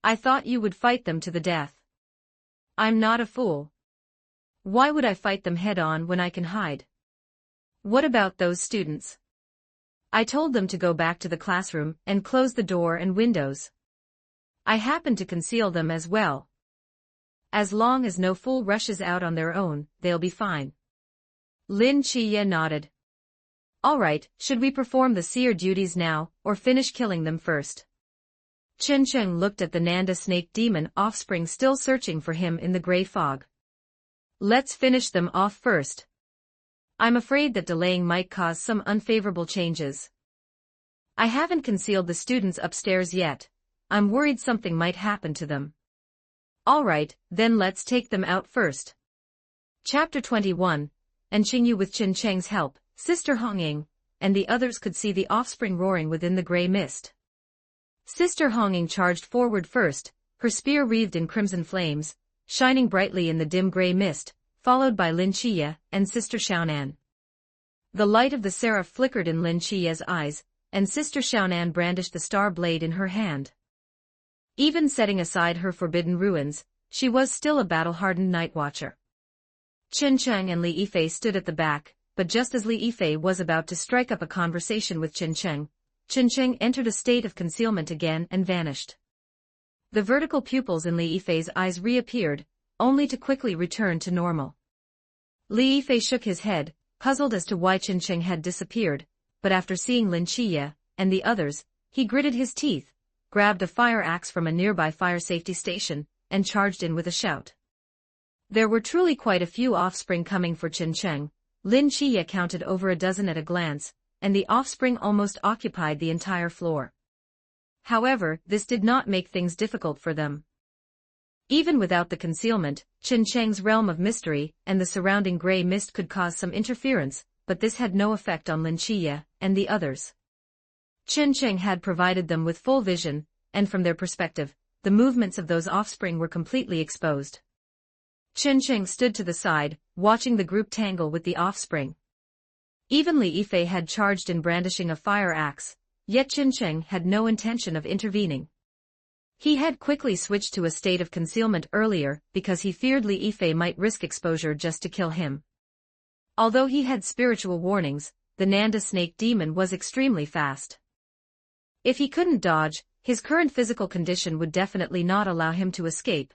"I thought you would fight them to the death. I'm not a fool. Why would I fight them head-on when I can hide? What about those students? I told them to go back to the classroom and close the door and windows. I happened to conceal them as well. As long as no fool rushes out on their own, they'll be fine." Lin Qiye nodded. "All right, should we perform the seer duties now, or finish killing them first?" Chen looked at the Nanda snake demon offspring still searching for him in the gray fog. "Let's finish them off first. I'm afraid that delaying might cause some unfavorable changes. I haven't concealed the students upstairs yet. I'm worried something might happen to them." "All right, then let's take them out first." Chapter 21, and Qingyu with Chen Cheng's help, Sister Honging, and the others could see the offspring roaring within the gray mist. Sister Honging charged forward first, her spear wreathed in crimson flames, shining brightly in the dim gray mist, followed by Lin Qiye and Sister Xiaonan. The light of the seraph flickered in Lin Qiye's eyes, and Sister Xiaonan brandished the star blade in her hand. Even setting aside her forbidden ruins, she was still a battle-hardened night watcher. Qin Cheng and Li Yifei stood at the back, but just as Li Yifei was about to strike up a conversation with Qin Cheng entered a state of concealment again and vanished. The vertical pupils in Li Yifei's eyes reappeared, only to quickly return to normal. Li Yifei shook his head, puzzled as to why Qin Cheng had disappeared, but after seeing Lin Qiye and the others, he gritted his teeth, grabbed a fire axe from a nearby fire safety station, and charged in with a shout. There were truly quite a few offspring coming for Qin Cheng. Lin Qiye counted over a dozen at a glance, and the offspring almost occupied the entire floor. However, this did not make things difficult for them. Even without the concealment, Qin Cheng's realm of mystery and the surrounding gray mist could cause some interference, but this had no effect on Lin Qiye and the others. Qin Cheng had provided them with full vision, and from their perspective, the movements of those offspring were completely exposed. Qin Cheng stood to the side, watching the group tangle with the offspring. Even Li Yifei had charged in brandishing a fire axe, yet Qin Cheng had no intention of intervening. He had quickly switched to a state of concealment earlier because he feared Li Yifei might risk exposure just to kill him. Although he had spiritual warnings, the Nanda snake demon was extremely fast. If he couldn't dodge, his current physical condition would definitely not allow him to escape,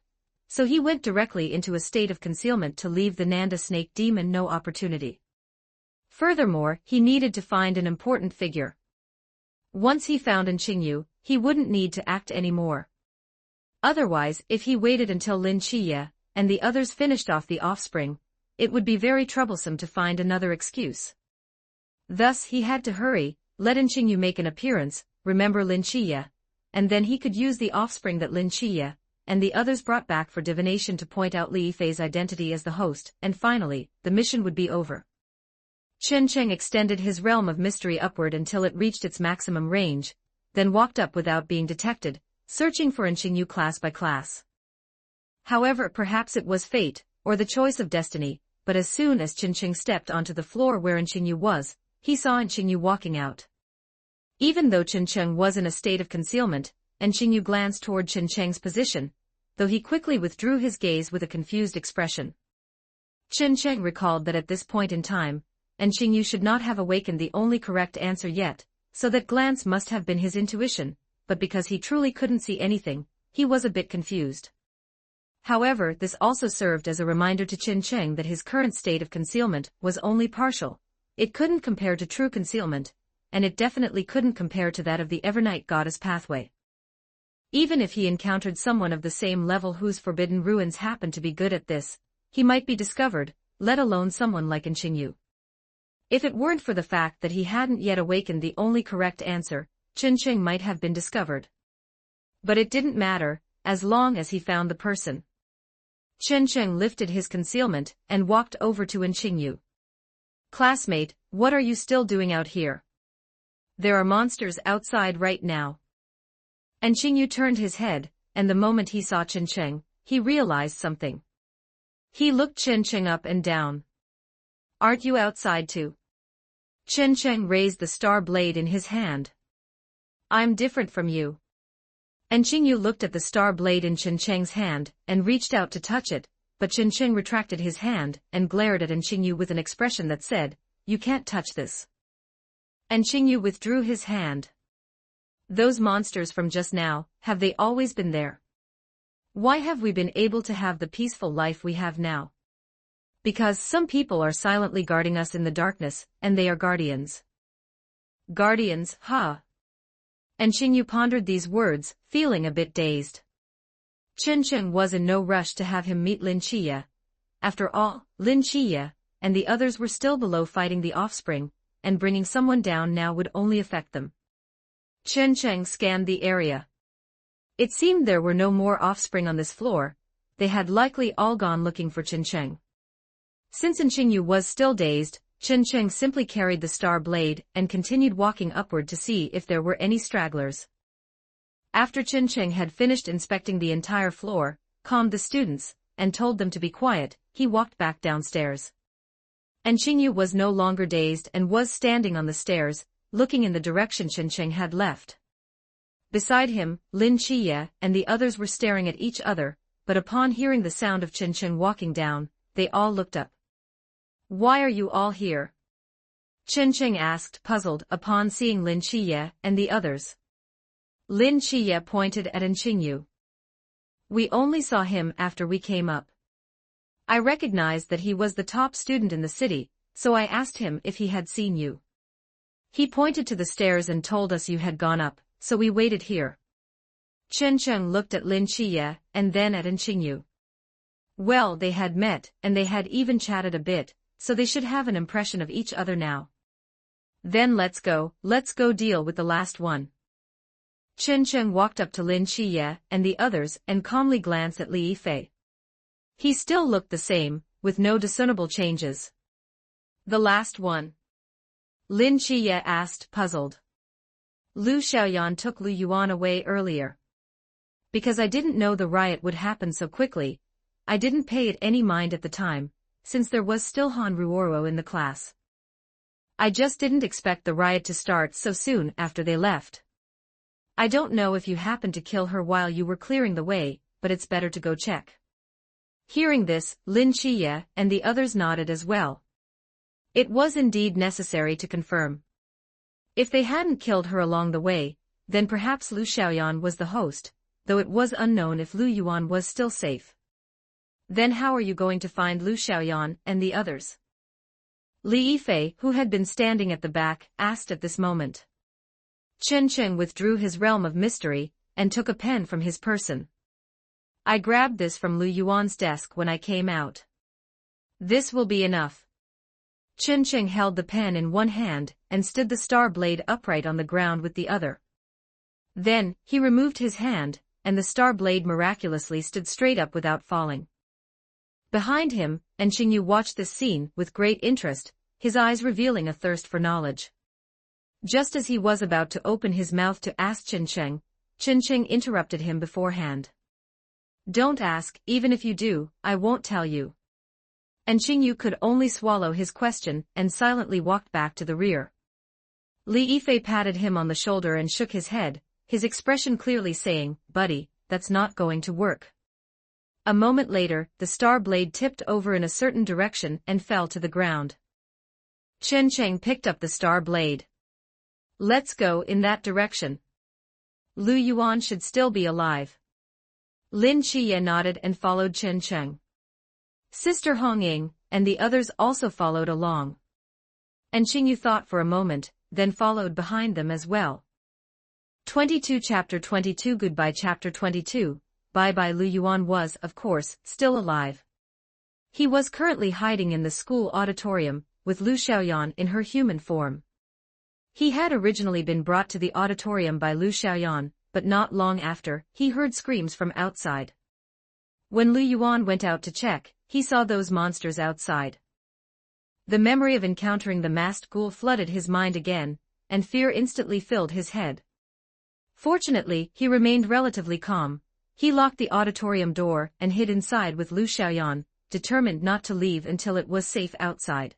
so he went directly into a state of concealment to leave the Nanda snake demon no opportunity. Furthermore, he needed to find an important figure. Once he found Qingyu, he wouldn't need to act anymore. Otherwise, if he waited until Lin Qiye and the others finished off the offspring, it would be very troublesome to find another excuse. Thus he had to hurry, let Qingyu make an appearance, remember Lin Qiye, and then he could use the offspring that Lin Qiye and the others brought back for divination to point out Li Yifei's identity as the host, and finally, the mission would be over. Qin Cheng extended his realm of mystery upward until it reached its maximum range, then walked up without being detected, searching for Qingyu class by class. However, perhaps it was fate, or the choice of destiny, but as soon as Qin Cheng stepped onto the floor where Qingyu was, he saw Qingyu walking out. Even though Qin Cheng was in a state of concealment, Qingyu glanced toward Qin Cheng's position, though he quickly withdrew his gaze with a confused expression. Qin Cheng recalled that at this point in time, Qingyu should not have awakened the only correct answer yet, so that glance must have been his intuition, but because he truly couldn't see anything, he was a bit confused. However, this also served as a reminder to Qin Cheng that his current state of concealment was only partial. It couldn't compare to true concealment, and it definitely couldn't compare to that of the Evernight Goddess pathway. Even if he encountered someone of the same level whose forbidden ruins happened to be good at this, he might be discovered, let alone someone like Qingyu. If it weren't for the fact that he hadn't yet awakened the only correct answer, Qin Cheng might have been discovered. But it didn't matter, as long as he found the person. Qin Cheng lifted his concealment and walked over to Qingyu. "Classmate, what are you still doing out here? There are monsters outside right now." Qingyu turned his head, and the moment he saw Qin Cheng, he realized something. He looked Qin Cheng up and down. "Aren't you outside too?" Qin Cheng raised the star blade in his hand. "I'm different from you." Qingyu looked at the star blade in Qin Cheng's hand and reached out to touch it, but Qin Cheng retracted his hand and glared at Qingyu with an expression that said, "You can't touch this." Qingyu withdrew his hand. "Those monsters from just now, have they always been there? Why have we been able to have the peaceful life we have now? Because some people are silently guarding us in the darkness, and they are guardians." "Guardians, huh?" Qingyu pondered these words, feeling a bit dazed. Qin Cheng was in no rush to have him meet Lin Qiye. After all, Lin Qiye and the others were still below fighting the offspring, and bringing someone down now would only affect them. Qin Cheng scanned the area. It seemed there were no more offspring on this floor. They had likely all gone looking for Qin Cheng. Since Qingyu was still dazed, Qin Cheng simply carried the star blade and continued walking upward to see if there were any stragglers. After Qin Cheng had finished inspecting the entire floor, calmed the students, and told them to be quiet, he walked back downstairs. Qingyu was no longer dazed and was standing on the stairs, looking in the direction Chen Cheng had left. Beside him, Lin Chiye and the others were staring at each other, but upon hearing the sound of Chen Cheng walking down, they all looked up. "Why are you all here?" Chen Cheng asked, puzzled, upon seeing Lin Chiye and the others. Lin Chiye pointed at Qingyu. "We only saw him after we came up. I recognized that he was the top student in the city, so I asked him if he had seen you. He pointed to the stairs and told us you had gone up, so we waited here." Chen Cheng looked at Lin Chiye and then at Qingyu. Well, they had met, and they had even chatted a bit, so they should have an impression of each other now. "Then let's go deal with the last one." Chen Cheng walked up to Lin Chiye and the others and calmly glanced at Li Yifei. He still looked the same, with no discernible changes. "The last one?" Lin Chiye asked, puzzled. "Lu Xiaoyan took Lu Yuan away earlier. Because I didn't know the riot would happen so quickly, I didn't pay it any mind at the time, since there was still Han Ruoro in the class. I just didn't expect the riot to start so soon after they left. I don't know if you happened to kill her while you were clearing the way, but it's better to go check." Hearing this, Lin Chiye and the others nodded as well. It was indeed necessary to confirm. If they hadn't killed her along the way, then perhaps Lu Xiaoyan was the host, though it was unknown if Lu Yuan was still safe. "Then how are you going to find Lu Xiaoyan and the others?" Li Yifei, who had been standing at the back, asked at this moment. Chen Cheng withdrew his realm of mystery and took a pen from his person. "I grabbed this from Lu Yuan's desk when I came out. This will be enough." Chen Cheng held the pen in one hand and stood the star blade upright on the ground with the other. Then, he removed his hand, and the star blade miraculously stood straight up without falling. Behind him, Qingyu watched this scene with great interest, his eyes revealing a thirst for knowledge. Just as he was about to open his mouth to ask Chen Cheng interrupted him beforehand. "Don't ask, even if you do, I won't tell you." And Qingyu could only swallow his question and silently walked back to the rear. Li Yifei patted him on the shoulder and shook his head, his expression clearly saying, "Buddy, that's not going to work." A moment later, the star blade tipped over in a certain direction and fell to the ground. Chen Cheng picked up the star blade. "Let's go in that direction. Lu Yuan should still be alive." Lin Chiye nodded and followed Chen Cheng. Sister Hong Ying and the others also followed along. And Qingyu thought for a moment, then followed behind them as well. 22 Chapter 22 Goodbye Chapter 22, Bye-bye. Lu Yuan was, of course, still alive. He was currently hiding in the school auditorium, with Lu Xiaoyan in her human form. He had originally been brought to the auditorium by Lu Xiaoyan, but not long after, he heard screams from outside. When Lu Yuan went out to check, he saw those monsters outside. The memory of encountering the masked ghoul flooded his mind again, and fear instantly filled his head. Fortunately, he remained relatively calm. He locked the auditorium door and hid inside with Lu Xiaoyan, determined not to leave until it was safe outside.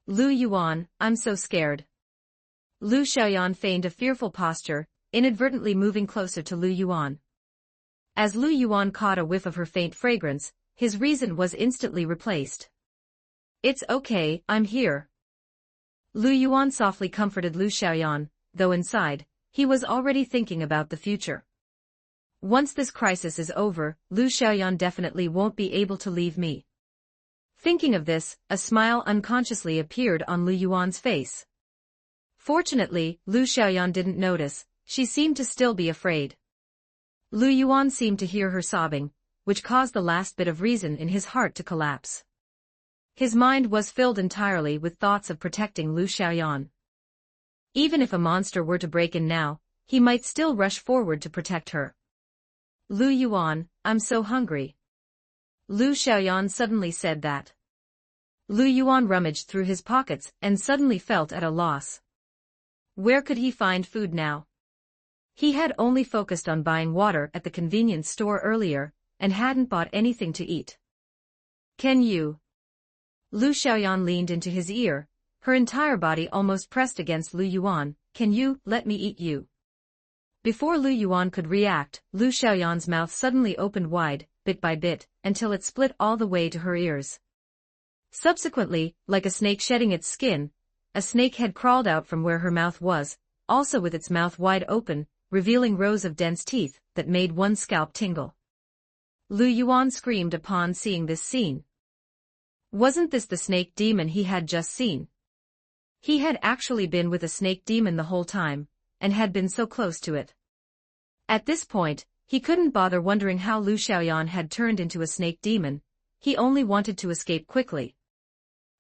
"Lu Yuan, I'm so scared." Lu Xiaoyan feigned a fearful posture, inadvertently moving closer to Lu Yuan. As Lu Yuan caught a whiff of her faint fragrance, his reason was instantly replaced. "It's okay, I'm here." Lu Yuan softly comforted Lu Xiaoyan, though inside, he was already thinking about the future. "Once this crisis is over, Lu Xiaoyan definitely won't be able to leave me." Thinking of this, a smile unconsciously appeared on Lu Yuan's face. Fortunately, Lu Xiaoyan didn't notice, she seemed to still be afraid. Lu Yuan seemed to hear her sobbing, which caused the last bit of reason in his heart to collapse. His mind was filled entirely with thoughts of protecting Lu Xiaoyan. Even if a monster were to break in now, he might still rush forward to protect her. "Lu Yuan, I'm so hungry." Lu Xiaoyan suddenly said that. Lu Yuan rummaged through his pockets and suddenly felt at a loss. Where could he find food now? He had only focused on buying water at the convenience store earlier, and hadn't bought anything to eat. "Can you?" Lu Xiaoyan leaned into his ear, her entire body almost pressed against Lu Yuan. "Can you let me eat you?" Before Lu Yuan could react, Lu Xiaoyan's mouth suddenly opened wide, bit by bit, until it split all the way to her ears. Subsequently, like a snake shedding its skin, a snake head crawled out from where her mouth was, also with its mouth wide open, revealing rows of dense teeth that made one's scalp tingle. Lu Yuan screamed upon seeing this scene. Wasn't this the snake demon he had just seen? He had actually been with a snake demon the whole time, and had been so close to it. At this point, he couldn't bother wondering how Lu Xiaoyan had turned into a snake demon. He only wanted to escape quickly.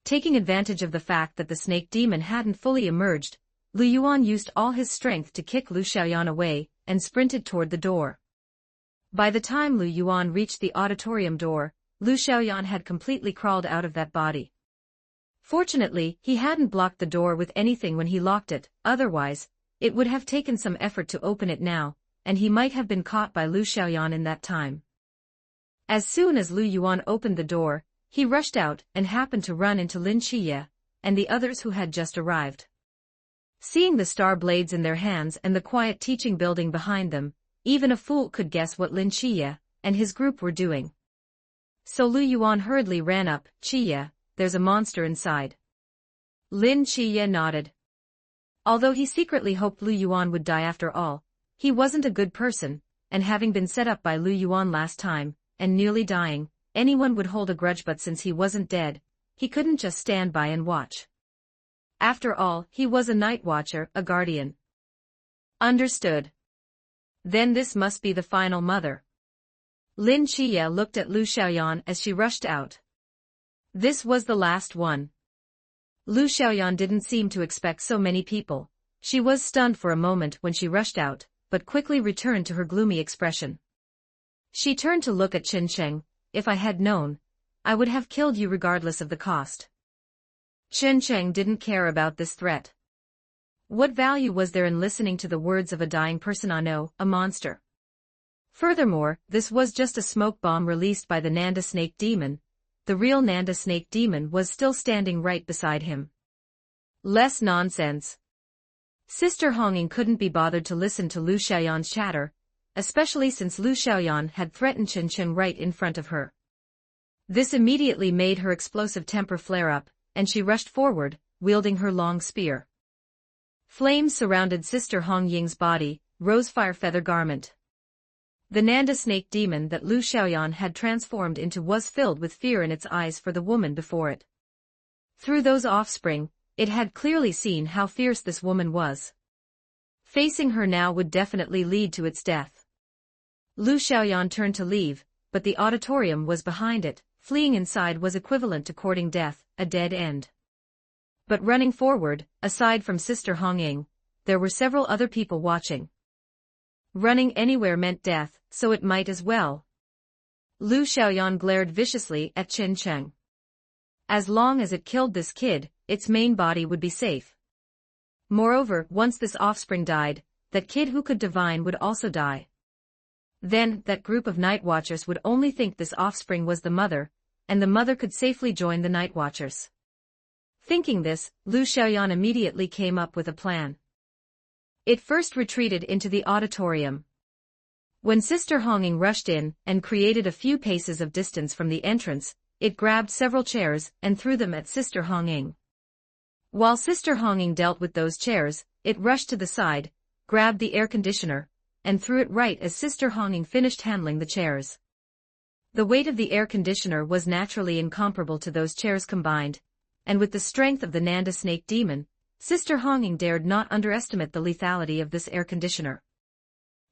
Taking advantage of the fact that the snake demon hadn't fully emerged, Lu Yuan used all his strength to kick Lu Xiaoyan away, and sprinted toward the door. By the time Lu Yuan reached the auditorium door, Lu Xiaoyan had completely crawled out of that body. Fortunately, he hadn't blocked the door with anything when he locked it, otherwise, it would have taken some effort to open it now, and he might have been caught by Lu Xiaoyan in that time. As soon as Lu Yuan opened the door, he rushed out and happened to run into Lin Qiye and the others who had just arrived. Seeing the star blades in their hands and the quiet teaching building behind them, even a fool could guess what Lin Qiye and his group were doing. So Lu Yuan hurriedly ran up. "Qiye, there's a monster inside." Lin Qiye nodded. Although he secretly hoped Lu Yuan would die after all, he wasn't a good person, and having been set up by Lu Yuan last time, and nearly dying, anyone would hold a grudge, but since he wasn't dead, he couldn't just stand by and watch. After all, he was a night watcher, a guardian. Understood. Then this must be the final mother. Lin Qiye looked at Lu Xiaoyan as she rushed out. This was the last one. Lu Xiaoyan didn't seem to expect so many people. She was stunned for a moment when she rushed out, but quickly returned to her gloomy expression. She turned to look at Qin Sheng. "If I had known, I would have killed you regardless of the cost." Qin Sheng didn't care about this threat. What value was there in listening to the words of a dying person? No, a monster. Furthermore, this was just a smoke bomb released by the Nanda snake demon. The real Nanda snake demon was still standing right beside him. Less nonsense. Sister Hongying couldn't be bothered to listen to Lu Xiaoyan's chatter, especially since Lu Xiaoyan had threatened Qin Sheng right in front of her. This immediately made her explosive temper flare up, and she rushed forward, wielding her long spear. Flames surrounded Sister Hongying's body, rosefire feather garment. The Nanda snake demon that Lu Xiaoyan had transformed into was filled with fear in its eyes for the woman before it. Through those offspring, it had clearly seen how fierce this woman was. Facing her now would definitely lead to its death. Lu Xiaoyan turned to leave, but the auditorium was behind it. Fleeing inside was equivalent to courting death, a dead end. But running forward, aside from Sister Hongying, there were several other people watching. Running anywhere meant death, so it might as well. Lu Xiaoyan glared viciously at Qin Sheng. As long as it killed this kid, its main body would be safe. Moreover, once this offspring died, that kid who could divine would also die. Then, that group of night watchers would only think this offspring was the mother, and the mother could safely join the night watchers. Thinking this, Lu Xiaoyan immediately came up with a plan. It first retreated into the auditorium. When Sister Hongying rushed in and created a few paces of distance from the entrance, it grabbed several chairs and threw them at Sister Hongying. While Sister Hongying dealt with those chairs, it rushed to the side, grabbed the air conditioner, and threw it right as Sister Hongying finished handling the chairs. The weight of the air conditioner was naturally incomparable to those chairs combined, and with the strength of the Nanda snake demon, Sister Hongying dared not underestimate the lethality of this air conditioner.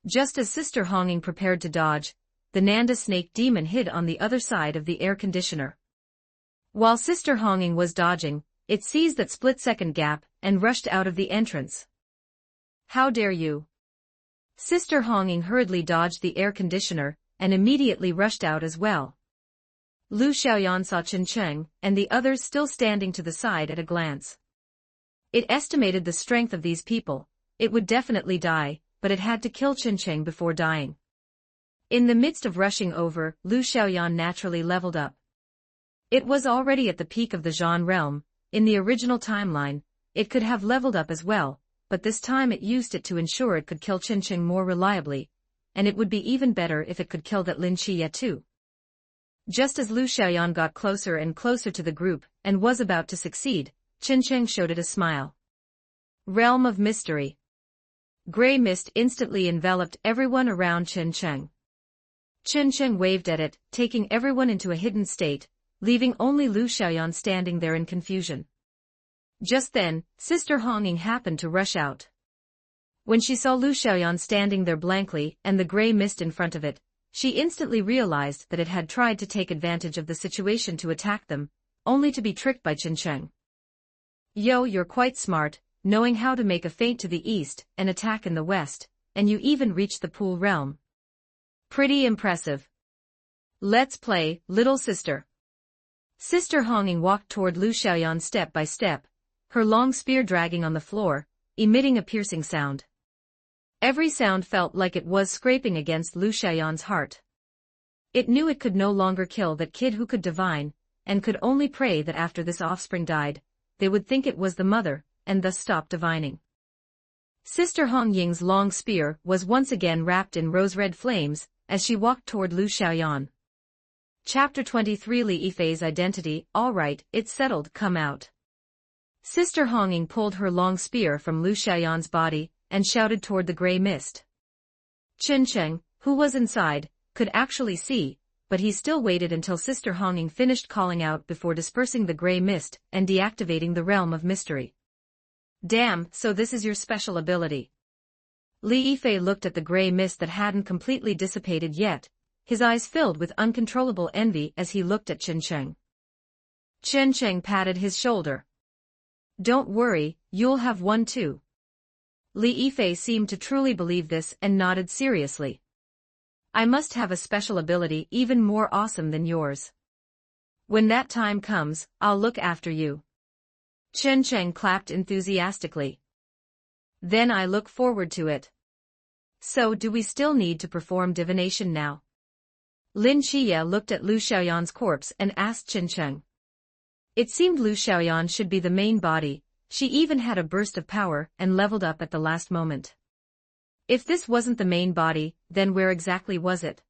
Just as Sister Hongying prepared to dodge, the Nanda snake demon hid on the other side of the air conditioner. While Sister Hongying was dodging, it seized that split-second gap and rushed out of the entrance. "How dare you!" Sister Hongying hurriedly dodged the air conditioner and immediately rushed out as well. Lu Xiaoyan saw Qin Sheng and the others still standing to the side at a glance. It estimated the strength of these people. It would definitely die, but it had to kill Qin Sheng before dying. In the midst of rushing over, Lu Xiaoyan naturally leveled up. It was already at the peak of the Zhan realm, In the original timeline, it could have leveled up as well, but this time it used it to ensure it could kill Qincheng more reliably, and it would be even better if it could kill that Lin Qiye too. Just as Lu Xiaoyan got closer and closer to the group and was about to succeed, Qincheng showed it a smile. Realm of Mystery. Gray mist instantly enveloped everyone around Qincheng. Qincheng waved at it, taking everyone into a hidden state, leaving only Lu Xiaoyan standing there in confusion. Just then, Sister Hongying happened to rush out. When she saw Lu Xiaoyan standing there blankly and the gray mist in front of it, she instantly realized that it had tried to take advantage of the situation to attack them, only to be tricked by Qincheng. Yo, you're quite smart, knowing how to make a feint to the east and attack in the west, and you even reached the pool realm. Pretty impressive. Let's play, little sister. Sister Hongying walked toward Lu Xiaoyan step by step, her long spear dragging on the floor, emitting a piercing sound. Every sound felt like it was scraping against Lu Xiaoyan's heart. It knew it could no longer kill that kid who could divine, and could only pray that after this offspring died, they would think it was the mother, and thus stop divining. Sister Hongying's long spear was once again wrapped in rose-red flames, as she walked toward Lu Xiaoyan. Chapter 23 Li Yifei's Identity. Alright, it's settled, come out. Sister Hongying pulled her long spear from Lu Xiaoyan's body, and shouted toward the gray mist. Qincheng, who was inside, could actually see, but he still waited until Sister Hongying finished calling out before dispersing the gray mist and deactivating the realm of mystery. Damn, so this is your special ability. Li Yifei looked at the gray mist that hadn't completely dissipated yet, his eyes filled with uncontrollable envy as he looked at Qincheng. Qincheng patted his shoulder. Don't worry, you'll have one too. Li Yifei seemed to truly believe this and nodded seriously. I must have a special ability even more awesome than yours. When that time comes, I'll look after you. Qincheng clapped enthusiastically. Then I look forward to it. So do we still need to perform divination now? Lin Qiye looked at Lu Xiaoyan's corpse and asked Qincheng. It seemed Lu Xiaoyan should be the main body. She even had a burst of power and leveled up at the last moment. If this wasn't the main body, then where exactly was it?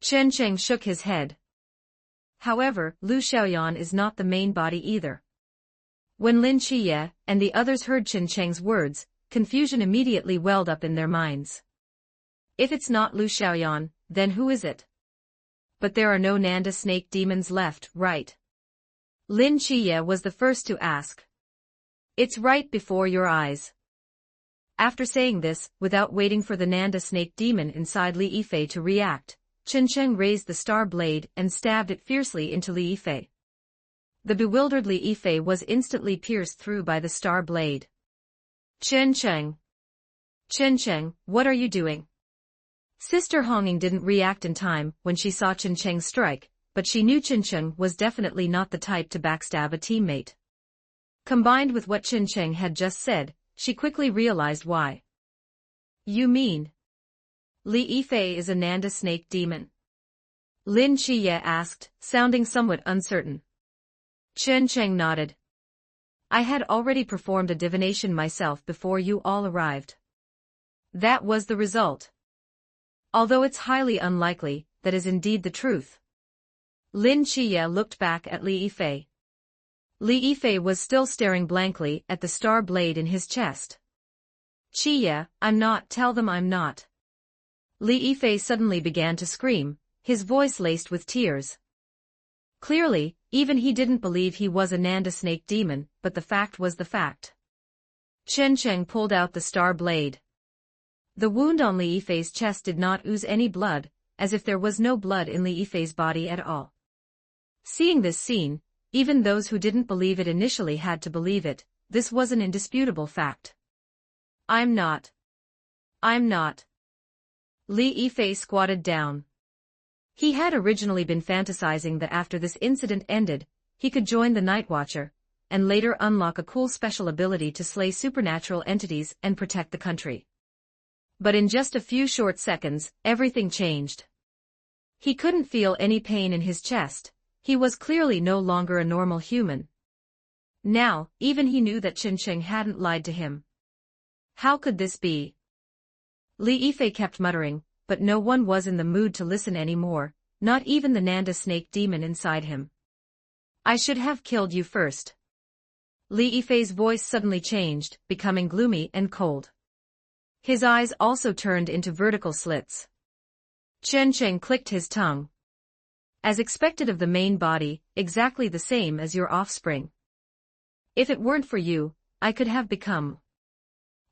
Qincheng shook his head. However, Lu Xiaoyan is not the main body either. When Lin Qiye and the others heard Qincheng's words, confusion immediately welled up in their minds. If it's not Lu Xiaoyan, then who is it? But there are no Nanda snake demons left, right? Lin Qiye was the first to ask. It's right before your eyes. After saying this, without waiting for the Nanda snake demon inside Li Yifei to react, Qincheng raised the star blade and stabbed it fiercely into Li Yifei. The bewildered Li Yifei was instantly pierced through by the star blade. Qincheng! Qincheng, what are you doing? Sister Hongying didn't react in time when she saw Qincheng strike, but she knew Qincheng was definitely not the type to backstab a teammate. Combined with what Qincheng had just said, she quickly realized why. You mean? Li Yifei is a Nanda snake demon? Lin Qiye asked, sounding somewhat uncertain. Qincheng nodded. I had already performed a divination myself before you all arrived. That was the result. Although it's highly unlikely, that is indeed the truth. Lin Qiye looked back at Li Yifei. Li Yifei was still staring blankly at the star blade in his chest. Qiye, I'm not, tell them I'm not. Li Yifei suddenly began to scream, his voice laced with tears. Clearly, even he didn't believe he was a Nanda snake demon, but the fact was the fact. Qincheng pulled out the star blade. The wound on Li Yifei's chest did not ooze any blood, as if there was no blood in Li Yifei's body at all. Seeing this scene, even those who didn't believe it initially had to believe it. This was an indisputable fact. I'm not. Li Yifei squatted down. He had originally been fantasizing that after this incident ended, he could join the Night Watcher, and later unlock a cool special ability to slay supernatural entities and protect the country. But in just a few short seconds, everything changed. He couldn't feel any pain in his chest. He was clearly no longer a normal human. Now, even he knew that Qin Sheng hadn't lied to him. How could this be? Li Yifei kept muttering, but no one was in the mood to listen anymore, not even the Nanda snake demon inside him. I should have killed you first. Li Yifei's voice suddenly changed, becoming gloomy and cold. His eyes also turned into vertical slits. Qin Sheng clicked his tongue. As expected of the main body, exactly the same as your offspring. If it weren't for you, I could have become.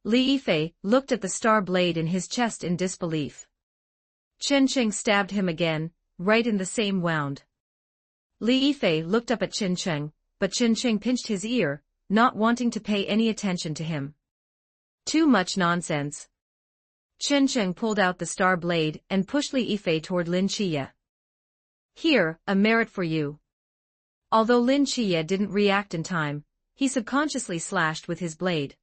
Li Yifei looked at the star blade in his chest in disbelief. Qin Sheng stabbed him again, right in the same wound. Li Yifei looked up at Qin Sheng, but Qin Sheng pinched his ear, not wanting to pay any attention to him. Too much nonsense. Qin Sheng pulled out the star blade and pushed Li Yifei toward Lin Qiye. Here, a merit for you. Although Lin Qiye didn't react in time, he subconsciously slashed with his blade.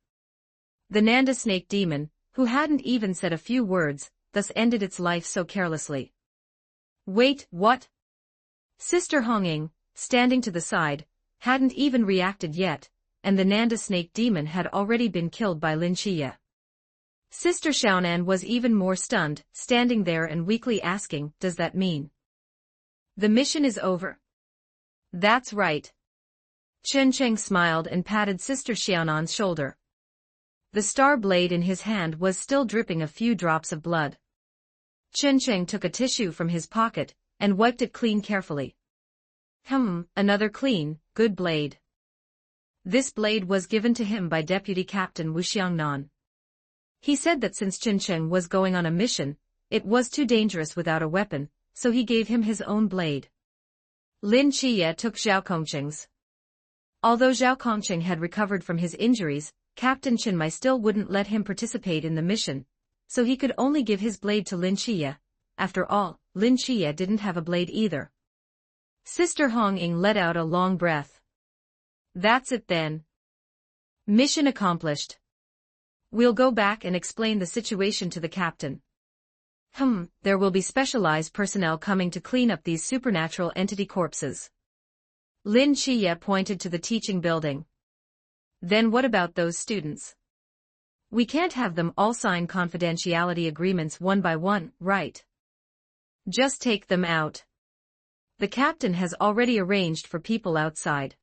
The Nanda snake demon, who hadn't even said a few words, thus ended its life so carelessly. Wait, what? Sister Hongying, standing to the side, hadn't even reacted yet, and the Nanda snake demon had already been killed by Lin Qiye. Sister Xiaonan was even more stunned, standing there and weakly asking, does that mean the mission is over? That's right. Qin Sheng smiled and patted Sister Xiaonan's shoulder. The star blade in his hand was still dripping a few drops of blood. Qin Sheng took a tissue from his pocket and wiped it clean carefully. Another clean, good blade. This blade was given to him by Deputy Captain Wu Xiangnan. He said that since Qin Sheng was going on a mission, it was too dangerous without a weapon, so he gave him his own blade. Lin Qiye took Zhao Kongqing's. Although Zhao Kongqing had recovered from his injuries, Captain Qinmai still wouldn't let him participate in the mission, so he could only give his blade to Lin Qiye. After all, Lin Qiye didn't have a blade either. Sister Hongying let out a long breath. That's it then. Mission accomplished. We'll go back and explain the situation to the captain. There will be specialized personnel coming to clean up these supernatural entity corpses. Lin Qiye pointed to the teaching building. Then what about those students? We can't have them all sign confidentiality agreements one by one, right? Just take them out. The captain has already arranged for people outside.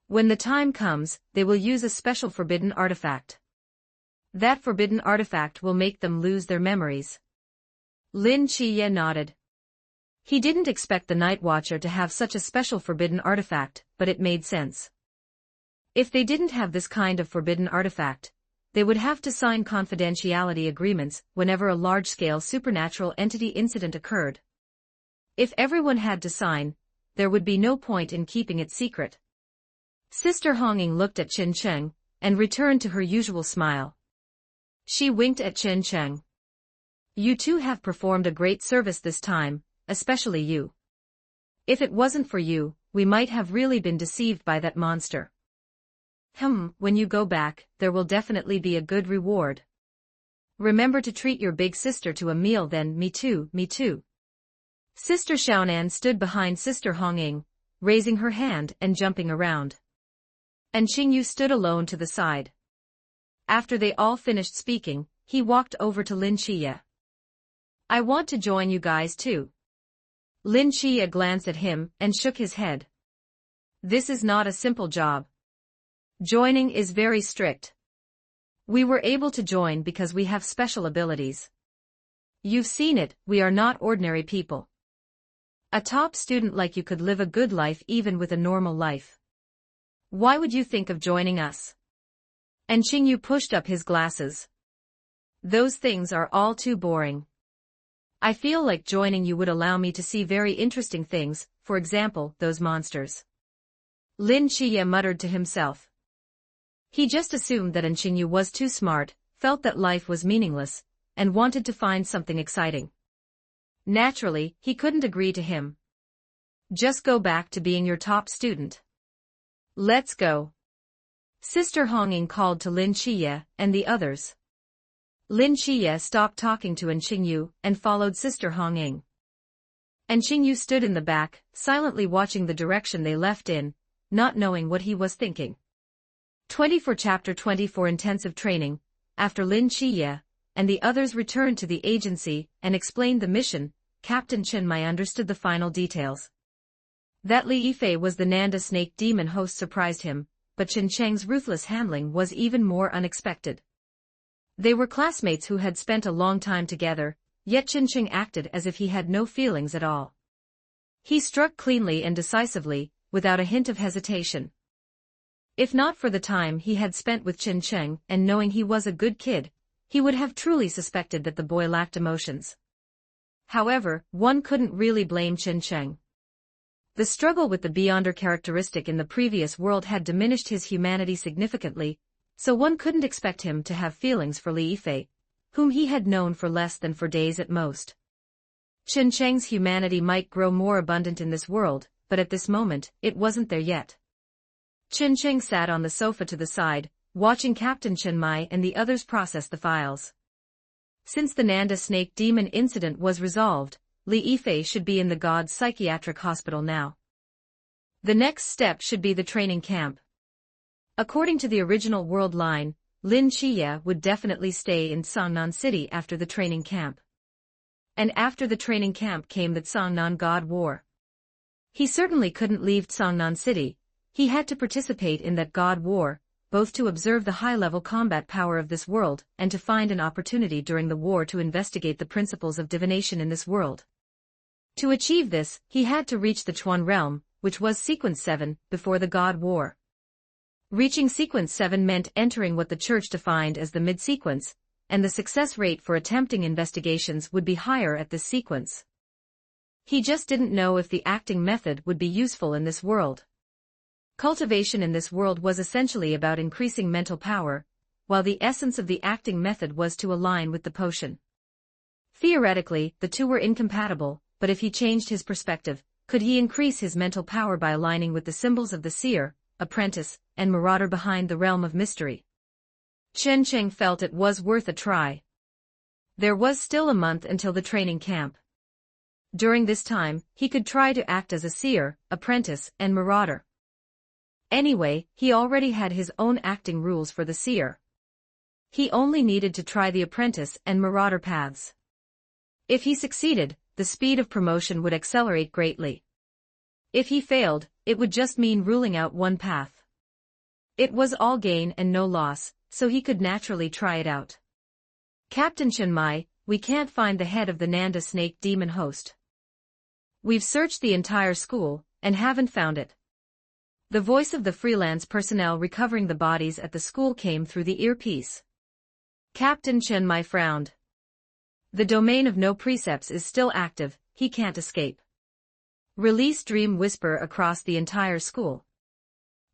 When the time comes, they will use a special forbidden artifact. That forbidden artifact will make them lose their memories. Lin Qiye nodded. He didn't expect the Night Watcher to have such a special forbidden artifact, but it made sense. If they didn't have this kind of forbidden artifact, they would have to sign confidentiality agreements whenever a large-scale supernatural entity incident occurred. If everyone had to sign, there would be no point in keeping it secret. Sister Hongying looked at Qin Sheng and returned to her usual smile. She winked at Qin Sheng. You two have performed a great service this time, especially you. If it wasn't for you, we might have really been deceived by that monster. When you go back, there will definitely be a good reward. Remember to treat your big sister to a meal then. Me too, me too. Sister Xiaonan stood behind Sister Hongying, raising her hand and jumping around. And Qingyu stood alone to the side. After they all finished speaking, he walked over to Lin Qiye. I want to join you guys too. Lin Qiye glanced at him and shook his head. This is not a simple job. Joining is very strict. We were able to join because we have special abilities. You've seen it, we are not ordinary people. A top student like you could live a good life even with a normal life. Why would you think of joining us? And Qingyu pushed up his glasses. Those things are all too boring. I feel like joining you would allow me to see very interesting things, for example, those monsters. Lin Qiye muttered to himself. He just assumed that Qingyu was too smart, felt that life was meaningless, and wanted to find something exciting. Naturally, he couldn't agree to him. Just go back to being your top student. Let's go. Sister Hongying called to Lin Qiye and the others. Lin Qiye stopped talking to Qingyu and followed Sister Hongying. Qingyu stood in the back, silently watching the direction they left in, not knowing what he was thinking. 24 Chapter 24 Intensive Training. After Lin Chiye and the others returned to the agency and explained the mission, Captain Chen Mai understood the final details. That Li Yifei was the Nanda snake demon host surprised him, but Chen Cheng's ruthless handling was even more unexpected. They were classmates who had spent a long time together, yet Chen Cheng acted as if he had no feelings at all. He struck cleanly and decisively, without a hint of hesitation. If not for the time he had spent with Chen Cheng and knowing he was a good kid, he would have truly suspected that the boy lacked emotions. However, one couldn't really blame Chen Cheng. The struggle with the Beyonder characteristic in the previous world had diminished his humanity significantly, so one couldn't expect him to have feelings for Li Yifei, whom he had known for less than 4 days at most. Chen Cheng's humanity might grow more abundant in this world, but at this moment, it wasn't there yet. Chen Cheng sat on the sofa to the side, watching Captain Chen Mai and the others process the files. Since the Nanda snake demon incident was resolved, Li Yifei should be in the God's psychiatric hospital now. The next step should be the training camp. According to the original world line, Lin Chiye would definitely stay in Songnan City after the training camp. And after the training camp came the Songnan God War. He certainly couldn't leave Songnan City. He had to participate in that God War, both to observe the high-level combat power of this world and to find an opportunity during the war to investigate the principles of divination in this world. To achieve this, he had to reach the Chuan realm, which was Sequence 7, before the God War. Reaching Sequence 7 meant entering what the Church defined as the mid-sequence, and the success rate for attempting investigations would be higher at this sequence. He just didn't know if the acting method would be useful in this world. Cultivation in this world was essentially about increasing mental power, while the essence of the acting method was to align with the potion. Theoretically, the two were incompatible, but if he changed his perspective, could he increase his mental power by aligning with the symbols of the seer, apprentice, and marauder behind the realm of mystery? Chen Cheng felt it was worth a try. There was still a month until the training camp. During this time, he could try to act as a seer, apprentice, and marauder. Anyway, he already had his own acting rules for the seer. He only needed to try the apprentice and marauder paths. If he succeeded, the speed of promotion would accelerate greatly. If he failed, it would just mean ruling out one path. It was all gain and no loss, so he could naturally try it out. Captain Chen Mai, we can't find the head of the Nanda snake demon host. We've searched the entire school, and haven't found it. The voice of the freelance personnel recovering the bodies at the school came through the earpiece. Captain Chen Mai frowned. The domain of no precepts is still active, he can't escape. Release Dream Whisper across the entire school.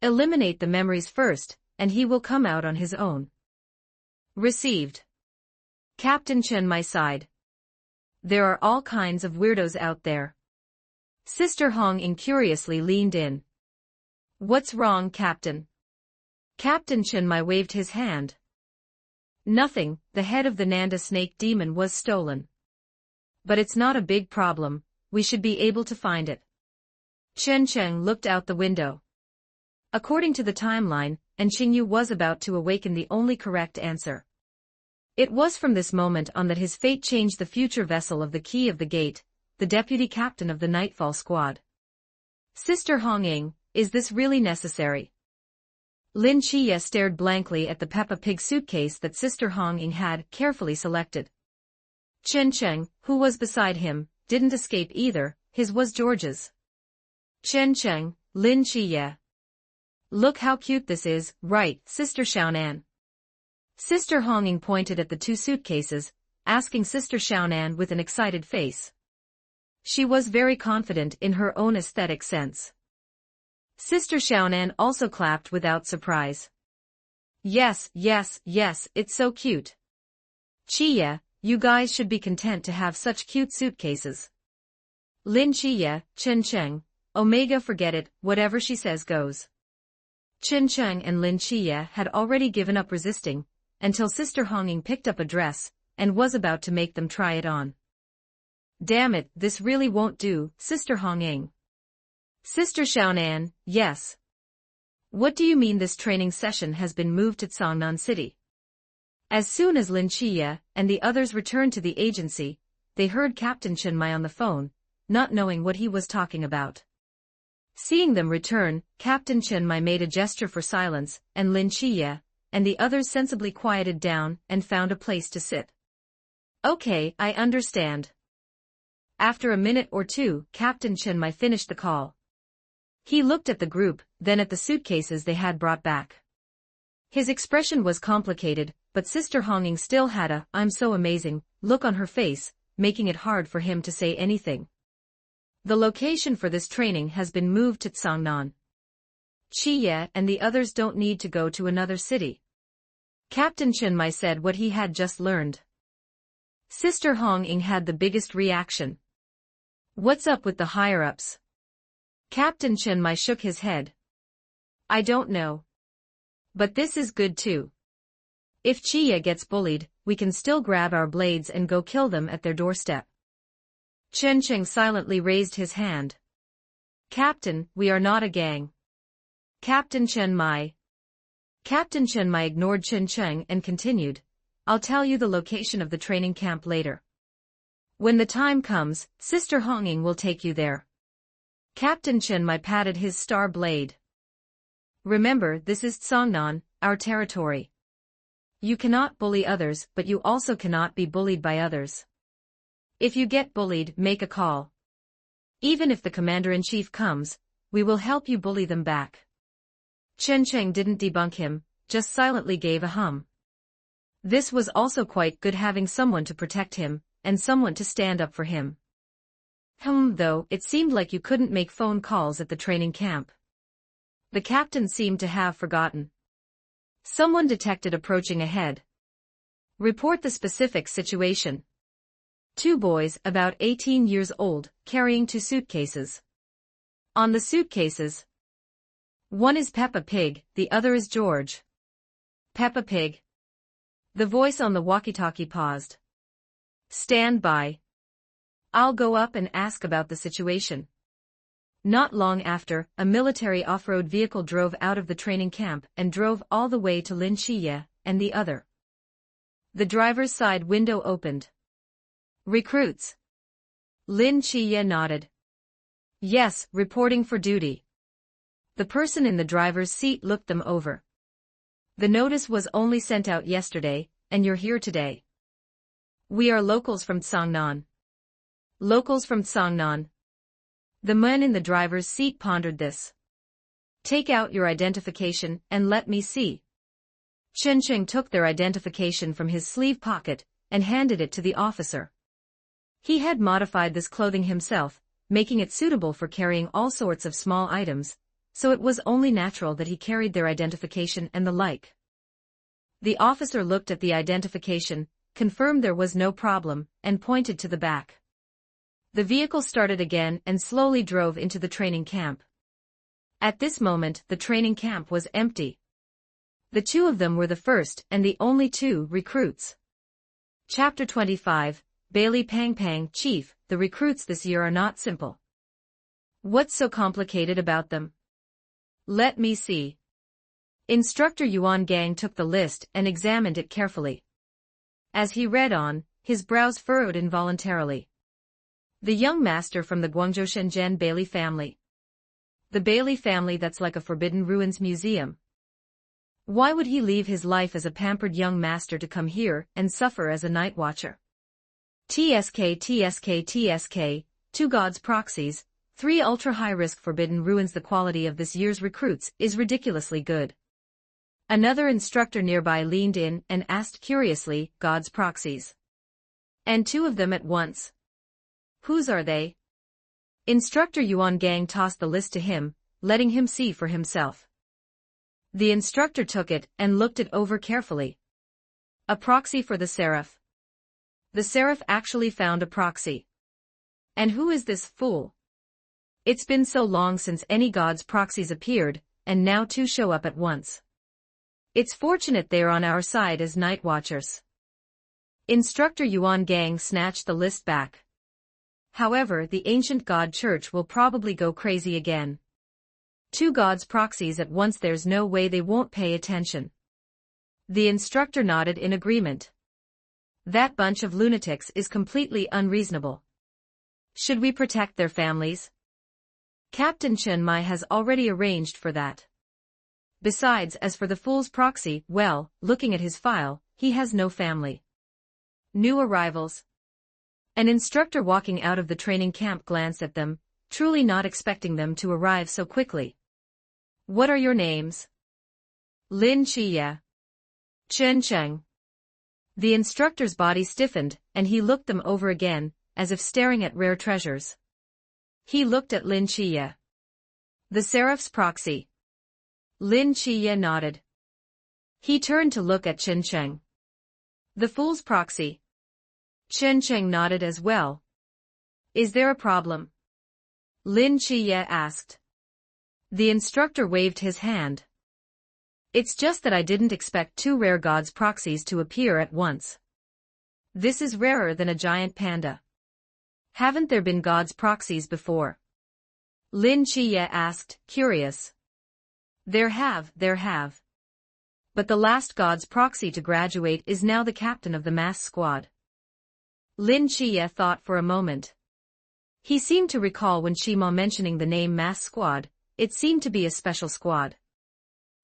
Eliminate the memories first, and he will come out on his own. Received. Captain Chen Mai sighed. There are all kinds of weirdos out there. Sister Hong incuriously leaned in. What's wrong, Captain? Captain Chen Mai waved his hand. Nothing, the head of the Nanda snake demon was stolen. But it's not a big problem, we should be able to find it. Chen Cheng looked out the window. According to the timeline, and Xingyu was about to awaken the only correct answer. It was from this moment on that his fate changed. The future vessel of the Key of the Gate, the deputy captain of the Nightfall Squad. Sister Hong Ying, is this really necessary? Lin Chiye stared blankly at the Peppa Pig suitcase that Sister Hong Ying had carefully selected. Chen Cheng, who was beside him, didn't escape either, his was George's. Chen Cheng, Lin Chiye. Look how cute this is, right, Sister Xiaonan? Sister Hong Ying pointed at the 2 suitcases, asking Sister Xiaonan with an excited face. She was very confident in her own aesthetic sense. Sister Xiaonan also clapped without surprise. Yes, yes, yes, it's so cute. Chiye, you guys should be content to have such cute suitcases. Lin Chiye, Chen Cheng, Omega forget it, whatever she says goes. Chen Cheng and Lin Chiye had already given up resisting, until Sister Hong Ying picked up a dress, and was about to make them try it on. Damn it, this really won't do, Sister Hong Ying. Sister Xiaonan, yes. What do you mean this training session has been moved to Songnan City? As soon as Lin Chiye and the others returned to the agency, they heard Captain Chen Mai on the phone, not knowing what he was talking about. Seeing them return, Captain Chen Mai made a gesture for silence, and Lin Chiye and the others sensibly quieted down and found a place to sit. Okay, I understand. After a minute or two, Captain Chen Mai finished the call. He looked at the group, then at the suitcases they had brought back. His expression was complicated, but Sister Hongying still had a "I'm so amazing" look on her face, making it hard for him to say anything. The location for this training has been moved to Tsangnan. Chiye and the others don't need to go to another city. Captain Chen Mai said what he had just learned. Sister Hongying had the biggest reaction. What's up with the higher-ups? Captain Chen Mai shook his head. I don't know. But this is good too. If Chiye gets bullied, we can still grab our blades and go kill them at their doorstep. Chen Cheng silently raised his hand. Captain, we are not a gang. Captain Chen Mai. Captain Chen Mai ignored Chen Cheng and continued, I'll tell you the location of the training camp later. When the time comes, Sister Hongying will take you there. Captain Chen Mai patted his star blade. Remember, this is Tsangnan, our territory. You cannot bully others, but you also cannot be bullied by others. If you get bullied, make a call. Even if the commander-in-chief comes, we will help you bully them back. Chen Cheng didn't debunk him, just silently gave a hum. This was also quite good, having someone to protect him, and someone to stand up for him. Though, it seemed like you couldn't make phone calls at the training camp. The captain seemed to have forgotten. Someone detected approaching ahead. Report the specific situation. 2 boys, about 18 years old, carrying 2 suitcases. On the suitcases, one is Peppa Pig, the other is George. Peppa Pig. The voice on the walkie-talkie paused. Stand by. I'll go up and ask about the situation. Not long after, a military off-road vehicle drove out of the training camp and drove all the way to Lin Chiye and the other. The driver's side window opened. Recruits. Lin Chiye nodded. Yes, reporting for duty. The person in the driver's seat looked them over. The notice was only sent out yesterday, and you're here today. We are locals from Tsangnan. Locals from Tsangnan. The man in the driver's seat pondered this. Take out your identification and let me see. Chen Cheng took their identification from his sleeve pocket and handed it to the officer. He had modified this clothing himself, making it suitable for carrying all sorts of small items, so it was only natural that he carried their identification and the like. The officer looked at the identification, confirmed there was no problem, and pointed to the back. The vehicle started again and slowly drove into the training camp. At this moment, the training camp was empty. The 2 of them were the first and the only 2 recruits. Chapter 25, Bailey Pang Pang, Chief, the recruits this year are not simple. What's so complicated about them? Let me see. Instructor Yuan Gang took the list and examined it carefully. As he read on, his brows furrowed involuntarily. The young master from the Guangzhou Shenzhen Bailey family. The Bailey family that's like a Forbidden Ruins museum. Why would he leave his life as a pampered young master to come here and suffer as a night watcher? TSK, 2 gods proxies, 3 ultra-high-risk Forbidden Ruins. The quality of this year's recruits is ridiculously good. Another instructor nearby leaned in and asked curiously, gods proxies. And 2 of them at once. Whose are they? Instructor Yuan Gang tossed the list to him, letting him see for himself. The instructor took it and looked it over carefully. A proxy for the Seraph. The Seraph actually found a proxy. And who is this fool? It's been so long since any god's proxies appeared, and now 2 show up at once. It's fortunate they're on our side as night watchers. Instructor Yuan Gang snatched the list back. However, the ancient god church will probably go crazy again. Two gods' proxies at once, there's no way they won't pay attention. The instructor nodded in agreement. That bunch of lunatics is completely unreasonable. Should we protect their families? Captain Chen Mai has already arranged for that. Besides, as for the fool's proxy, well, looking at his file, he has no family. New arrivals. An instructor walking out of the training camp glanced at them, truly not expecting them to arrive so quickly. What are your names? Lin Chiye. Chen Cheng. The instructor's body stiffened, and he looked them over again, as if staring at rare treasures. He looked at Lin Chiye. The Seraph's proxy. Lin Chiye nodded. He turned to look at Chen Cheng. The fool's proxy. Chen Cheng nodded as well. Is there a problem? Lin Chiye asked. The instructor waved his hand. It's just that I didn't expect two rare gods' proxies to appear at once. This is rarer than a giant panda. Haven't there been gods' proxies before? Lin Chiye asked, curious. There have. But the last god's proxy to graduate is now the captain of the mass squad. Lin Chiye thought for a moment. He seemed to recall when Shima mentioning the name mass squad, it seemed to be a special squad.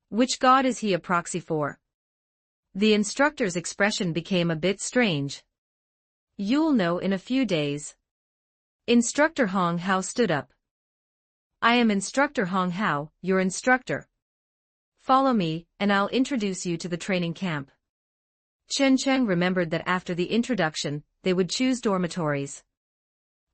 Which god is he a proxy for? The instructor's expression became a bit strange. You'll know in a few days. Instructor Hong Hao stood up. I am Instructor Hong Hao, your instructor. Follow me, and I'll introduce you to the training camp. Chen Cheng remembered that after the introduction, they would choose dormitories.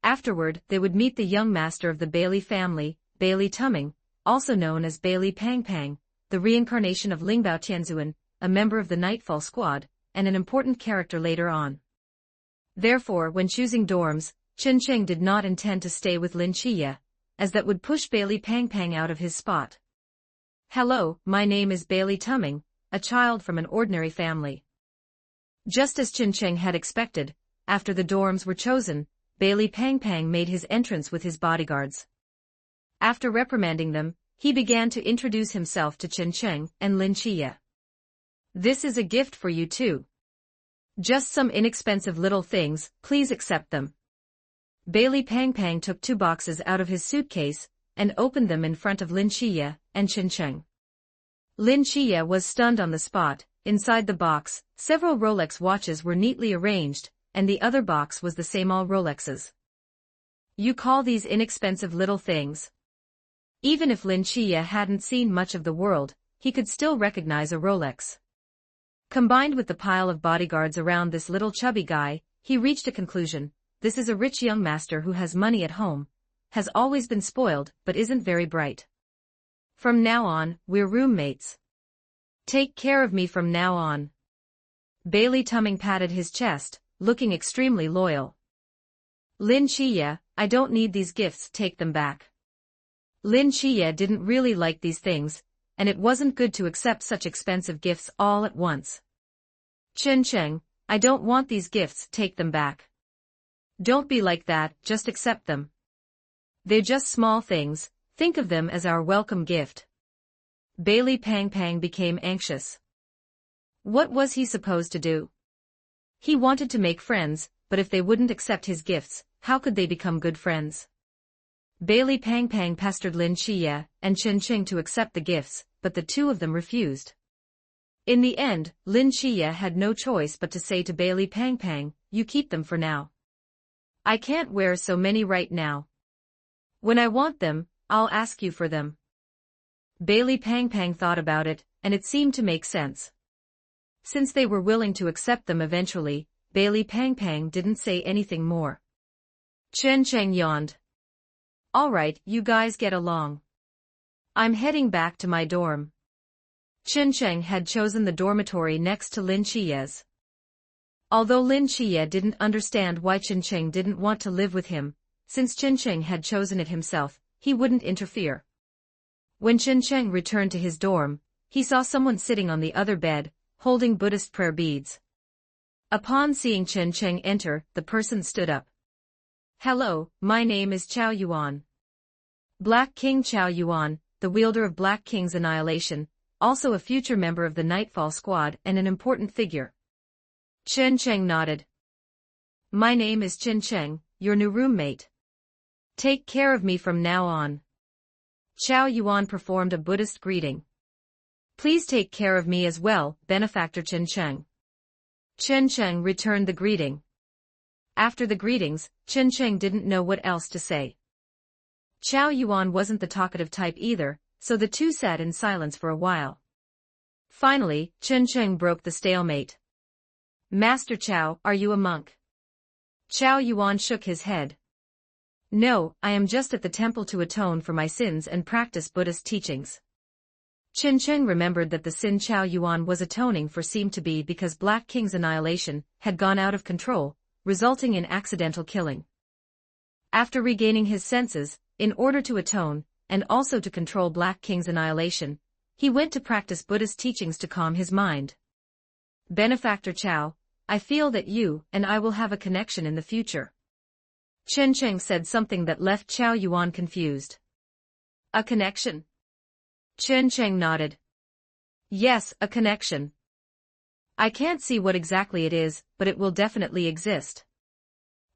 Afterward, they would meet the young master of the Bailey family, Bailey Tuming, also known as Bailey Pang Pang, the reincarnation of Lingbao Tianzuan, a member of the Nightfall Squad, and an important character later on. Therefore, when choosing dorms, Chen Cheng did not intend to stay with Lin Chiye, as that would push Bailey Pang Pang out of his spot. Hello, my name is Bailey Tuming, a child from an ordinary family. Just as Chen Cheng had expected, after the dorms were chosen, Bailey Pang Pang made his entrance with his bodyguards. After reprimanding them, he began to introduce himself to Chen Cheng and Lin Chiye. This is a gift for you too. Just some inexpensive little things, please accept them. Bailey Pang Pang took 2 boxes out of his suitcase, and opened them in front of Lin Chiye and Chen Cheng. Lin Chiye was stunned on the spot. Inside the box, several Rolex watches were neatly arranged, and the other box was the same, all Rolexes. You call these inexpensive little things? Even if Lin Chiye hadn't seen much of the world, he could still recognize a Rolex. Combined with the pile of bodyguards around this little chubby guy, he reached a conclusion. This is a rich young master who has money at home, has always been spoiled, but isn't very bright. From now on, we're roommates. Take care of me from now on. Bailey Tuming patted his chest, looking extremely loyal. Lin Chiye, I don't need these gifts, take them back. Lin Chiye didn't really like these things, and it wasn't good to accept such expensive gifts all at once. Chen Cheng, I don't want these gifts, take them back. Don't be like that, just accept them. They're just small things, think of them as our welcome gift. Bailey Pang Pang became anxious. What was he supposed to do? He wanted to make friends, but if they wouldn't accept his gifts, how could they become good friends? Bailey Pang Pang pestered Lin Chiye and Chen Cheng to accept the gifts, but the two of them refused. In the end, Lin Chiye had no choice but to say to Bailey Pang Pang, you keep them for now. I can't wear so many right now. When I want them, I'll ask you for them. Bailey Pang Pang thought about it, and it seemed to make sense. Since they were willing to accept them eventually, Bailey Pang Pang didn't say anything more. Chen Cheng yawned. All right, you guys get along. I'm heading back to my dorm. Chen Cheng had chosen the dormitory next to Lin Chiye's. Although Lin Chiye didn't understand why Chen Cheng didn't want to live with him, since Chen Cheng had chosen it himself, he wouldn't interfere. When Chen Cheng returned to his dorm, he saw someone sitting on the other bed, holding Buddhist prayer beads. Upon seeing Chen Cheng enter, the person stood up. Hello, my name is Chao Yuan. Black King Chao Yuan, the wielder of Black King's annihilation, also a future member of the Nightfall Squad and an important figure. Chen Cheng nodded. My name is Chen Cheng, your new roommate. Take care of me from now on. Chow Yuan performed a Buddhist greeting. Please take care of me as well, Benefactor Chen Cheng. Chen Cheng returned the greeting. After the greetings, Chen Cheng didn't know what else to say. Chow Yuan wasn't the talkative type either, so the two sat in silence for a while. Finally, Chen Cheng broke the stalemate. Master Chow, are you a monk? Chow Yuan shook his head. No, I am just at the temple to atone for my sins and practice Buddhist teachings. Chen Cheng remembered that the sin Chow Yuan was atoning for seemed to be because Black King's annihilation had gone out of control, resulting in accidental killing. After regaining his senses, in order to atone, and also to control Black King's annihilation, he went to practice Buddhist teachings to calm his mind. Benefactor Chow, I feel that you and I will have a connection in the future. Chen Cheng said something that left Chow Yuan confused. A connection? Chen Cheng nodded. Yes, a connection. I can't see what exactly it is, but it will definitely exist.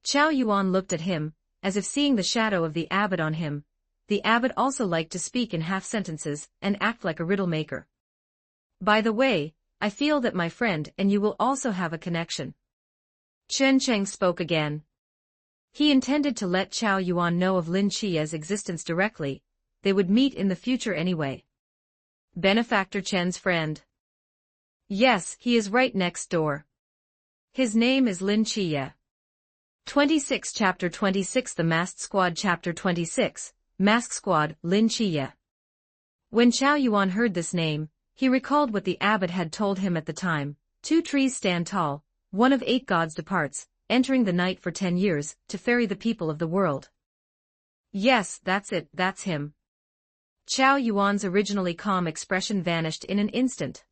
Chow Yuan looked at him, as if seeing the shadow of the abbot on him. The abbot also liked to speak in half-sentences and act like a riddle maker. By the way, I feel that my friend and you will also have a connection. Chen Cheng spoke again. He intended to let Chow Yuan know of Lin Chia's existence directly. They would meet in the future anyway. Benefactor Chen's friend. Yes, he is right next door. His name is Lin Chia. 26 Chapter 26 The Masked Squad Chapter 26, Masked Squad, Lin Chia. When Chow Yuan heard this name, he recalled what the abbot had told him at the time. 2 trees stand tall, one of 8 gods departs, entering the night for 10 years, to ferry the people of the world. Yes, that's it, that's him. Chow Yuan's originally calm expression vanished in an instant.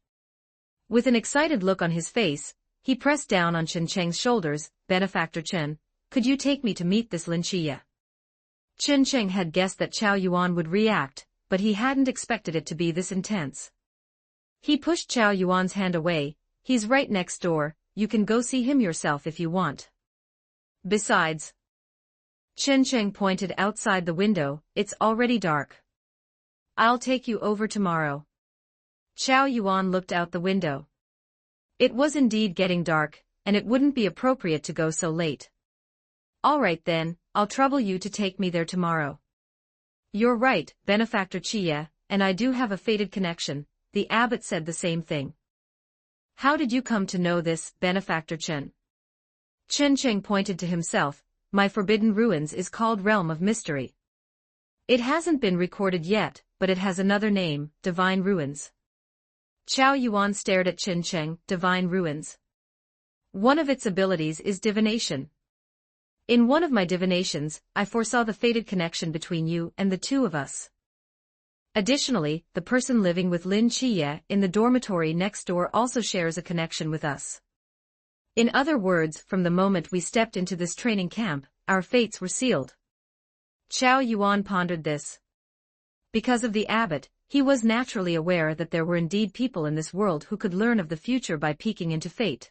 With an excited look on his face, he pressed down on Chen Cheng's shoulders. Benefactor Chen, could you take me to meet this Lin Chia? Chen Cheng had guessed that Chow Yuan would react, but he hadn't expected it to be this intense. He pushed Chow Yuan's hand away. He's right next door, you can go see him yourself if you want. Besides, Chen Cheng pointed outside the window, it's already dark. I'll take you over tomorrow. Chow Yuan looked out the window. It was indeed getting dark, and it wouldn't be appropriate to go so late. All right then, I'll trouble you to take me there tomorrow. You're right, Benefactor Chia, and I do have a fated connection. The abbot said the same thing. How did you come to know this, Benefactor Chen? Chen Cheng pointed to himself. My forbidden ruins is called Realm of Mystery. It hasn't been recorded yet, but it has another name, Divine Ruins. Chow Yuan stared at Chen Cheng. Divine Ruins. One of its abilities is divination. In one of my divinations, I foresaw the fated connection between you and the two of us. Additionally, the person living with Lin Chia in the dormitory next door also shares a connection with us. In other words, from the moment we stepped into this training camp, our fates were sealed. Chow Yuan pondered this. Because of the abbot, he was naturally aware that there were indeed people in this world who could learn of the future by peeking into fate.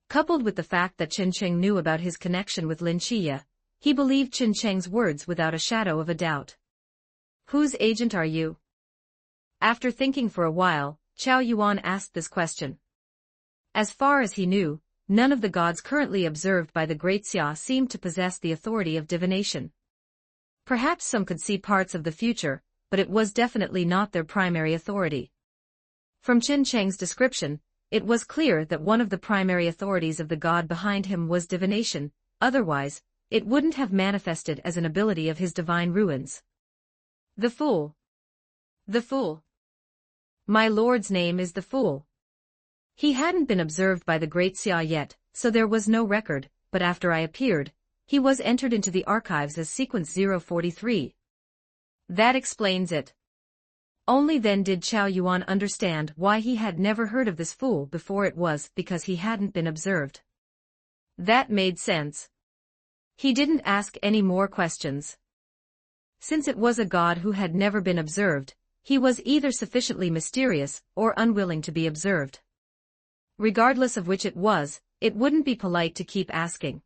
Coupled with the fact that Chen Cheng knew about his connection with Lin Chia, he believed Chen Cheng's words without a shadow of a doubt. Whose agent are you? After thinking for a while, Chow Yuan asked this question. As far as he knew, none of the gods currently observed by the Great Xia seemed to possess the authority of divination. Perhaps some could see parts of the future, but it was definitely not their primary authority. From Chen Cheng's description, it was clear that one of the primary authorities of the god behind him was divination, otherwise, it wouldn't have manifested as an ability of his divine ruins. The Fool. The Fool. My lord's name is the Fool. He hadn't been observed by the Great Xia yet, so there was no record, but after I appeared, he was entered into the archives as sequence 043. That explains it. Only then did Chow Yuan understand why he had never heard of this fool before. It was because he hadn't been observed. That made sense. He didn't ask any more questions. Since it was a god who had never been observed, he was either sufficiently mysterious or unwilling to be observed. Regardless of which it was, it wouldn't be polite to keep asking.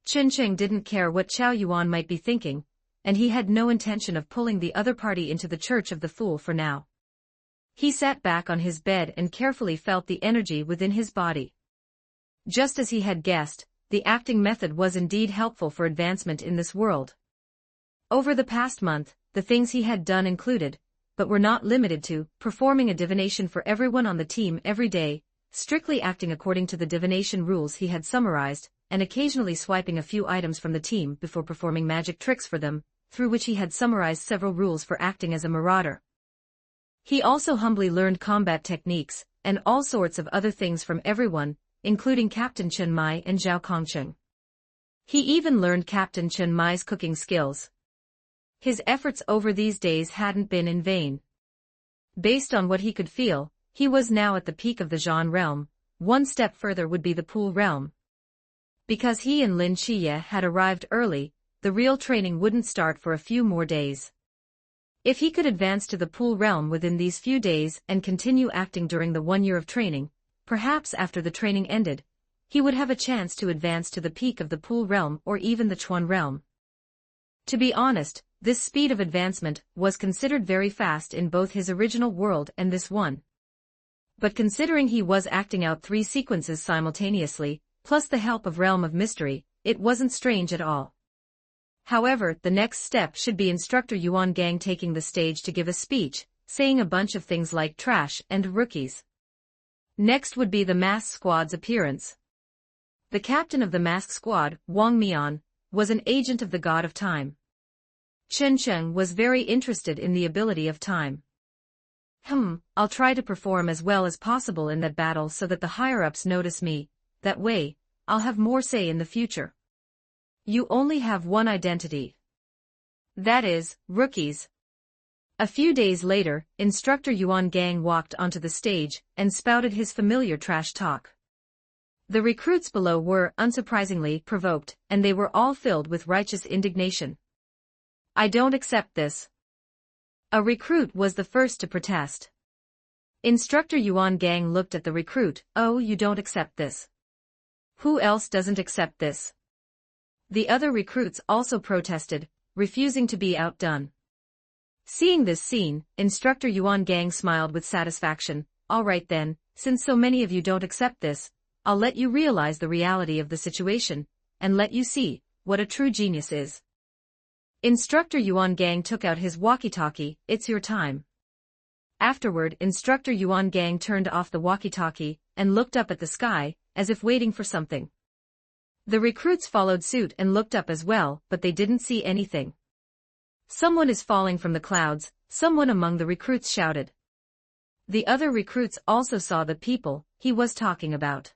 Chen Cheng didn't care what Qiao Yuan might be thinking, and he had no intention of pulling the other party into the Church of the Fool for now. He sat back on his bed and carefully felt the energy within his body. Just as he had guessed, the acting method was indeed helpful for advancement in this world. Over the past month, the things he had done included, but were not limited to, performing a divination for everyone on the team every day, strictly acting according to the divination rules he had summarized, and occasionally swiping a few items from the team before performing magic tricks for them, through which he had summarized several rules for acting as a marauder. He also humbly learned combat techniques, and all sorts of other things from everyone, including Captain Chen Mai and Zhao Kongcheng. He even learned Captain Chen Mai's cooking skills. His efforts over these days hadn't been in vain. Based on what he could feel, he was now at the peak of the Zhan realm. One step further would be the Pool realm. Because he and Lin Qiye had arrived early, the real training wouldn't start for a few more days. If he could advance to the Pool realm within these few days and continue acting during the 1 year of training, perhaps after the training ended, he would have a chance to advance to the peak of the Pool realm or even the Chuan realm. To be honest, this speed of advancement was considered very fast in both his original world and this one. But considering he was acting out 3 sequences simultaneously, plus the help of Realm of Mystery, it wasn't strange at all. However, the next step should be Instructor Yuan Gang taking the stage to give a speech, saying a bunch of things like trash and rookies. Next would be the mask squad's appearance. The captain of the mask squad, Wang Mian, was an agent of the god of time. Chen Cheng was very interested in the ability of time. I'll try to perform as well as possible in that battle so that the higher-ups notice me, that way, I'll have more say in the future. You only have one identity. That is, rookies. A few days later, Instructor Yuan Gang walked onto the stage and spouted his familiar trash talk. The recruits below were, unsurprisingly, provoked, and they were all filled with righteous indignation. I don't accept this. A recruit was the first to protest. Instructor Yuan Gang looked at the recruit. Oh, you don't accept this? Who else doesn't accept this? The other recruits also protested, refusing to be outdone. Seeing this scene, Instructor Yuan Gang smiled with satisfaction. All right then, since so many of you don't accept this, I'll let you realize the reality of the situation, and let you see what a true genius is. Instructor Yuan Gang took out his walkie-talkie. It's your time. Afterward, Instructor Yuan Gang turned off the walkie-talkie and looked up at the sky, as if waiting for something. The recruits followed suit and looked up as well, but they didn't see anything. Someone is falling from the clouds, someone among the recruits shouted. The other recruits also saw the people he was talking about.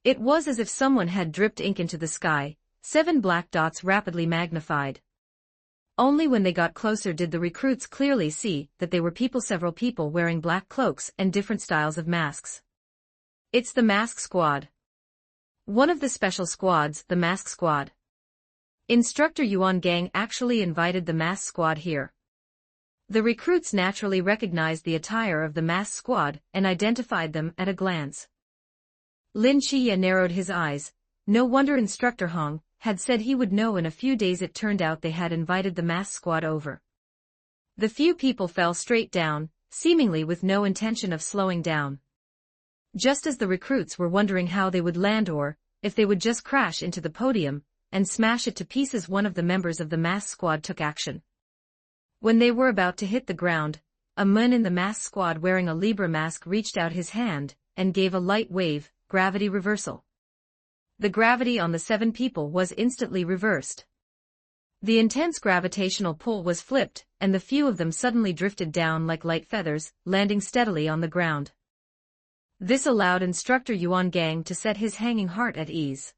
It was as if someone had dripped ink into the sky, 7 black dots rapidly magnified. Only when they got closer did the recruits clearly see that they were several people wearing black cloaks and different styles of masks. It's the mask squad. One of the special squads, the mask squad. Instructor Yuan Gang actually invited the mask squad here. The recruits naturally recognized the attire of the mask squad and identified them at a glance. Lin Qiye narrowed his eyes. No wonder Instructor Hong had said he would know in a few days. It turned out they had invited the mask squad over. The few people fell straight down, seemingly with no intention of slowing down. Just as the recruits were wondering how they would land or, if they would just crash into the podium and smash it to pieces, one of the members of the mask squad took action. When they were about to hit the ground, a man in the mask squad wearing a Libra mask reached out his hand and gave a light wave, gravity reversal. The gravity on the 7 people was instantly reversed. The intense gravitational pull was flipped, and the few of them suddenly drifted down like light feathers, landing steadily on the ground. This allowed Instructor Yuan Gang to set his hanging heart at ease.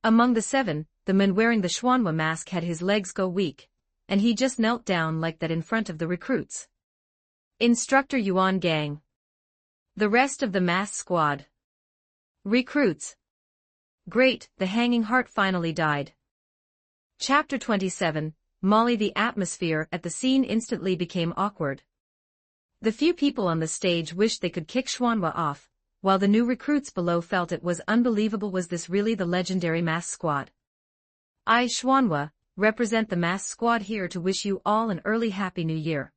Among the 7, the man wearing the Xuanhua mask had his legs go weak, and he just knelt down like that in front of the recruits. Instructor Yuan Gang. The rest of the mask squad. Recruits. Great, the hanging heart finally died. Chapter 27, Molly. The atmosphere at the scene instantly became awkward. The few people on the stage wished they could kick Xuanhua off, while the new recruits below felt it was unbelievable. Was this really the legendary mass squad? I, Xuanhua, represent the mass squad here to wish you all an early Happy New Year.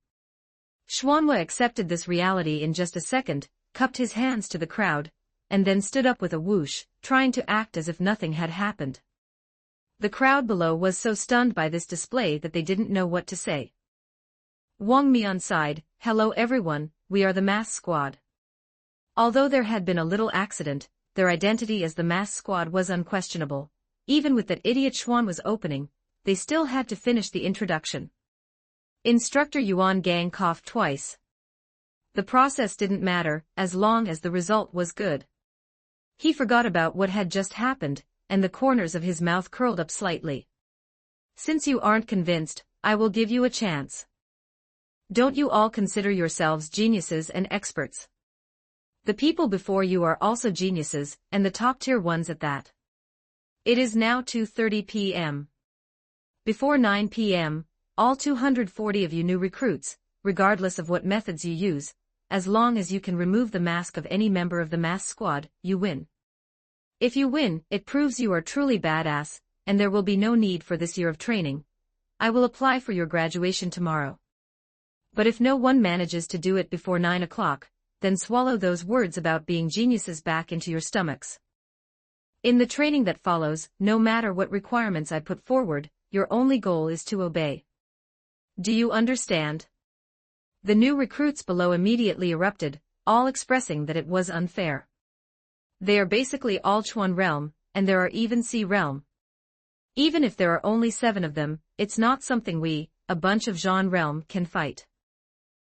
Xuanhua accepted this reality in just a second, cupped his hands to the crowd, and then stood up with a whoosh, trying to act as if nothing had happened. The crowd below was so stunned by this display that they didn't know what to say. Wang Mian sighed, "Hello everyone, we are the mass squad." Although there had been a little accident, their identity as the mass squad was unquestionable. Even with that idiot Xuanhua's opening, they still had to finish the introduction. Instructor Yuan Gang coughed twice. The process didn't matter, as long as the result was good. He forgot about what had just happened, and the corners of his mouth curled up slightly. Since you aren't convinced, I will give you a chance. Don't you all consider yourselves geniuses and experts? The people before you are also geniuses, and the top-tier ones at that. It is now 2:30 p.m. Before 9 p.m., all 240 of you new recruits, regardless of what methods you use, as long as you can remove the mask of any member of the mass squad, you win. If you win, it proves you are truly badass, and there will be no need for this year of training. I will apply for your graduation tomorrow. But if no one manages to do it before 9 o'clock, then swallow those words about being geniuses back into your stomachs. In the training that follows, no matter what requirements I put forward, your only goal is to obey. Do you understand? The new recruits below immediately erupted, all expressing that it was unfair. They are basically all Chuan realm, and there are even Sea realm. Even if there are only 7 of them, it's not something we, a bunch of Zhan realm, can fight.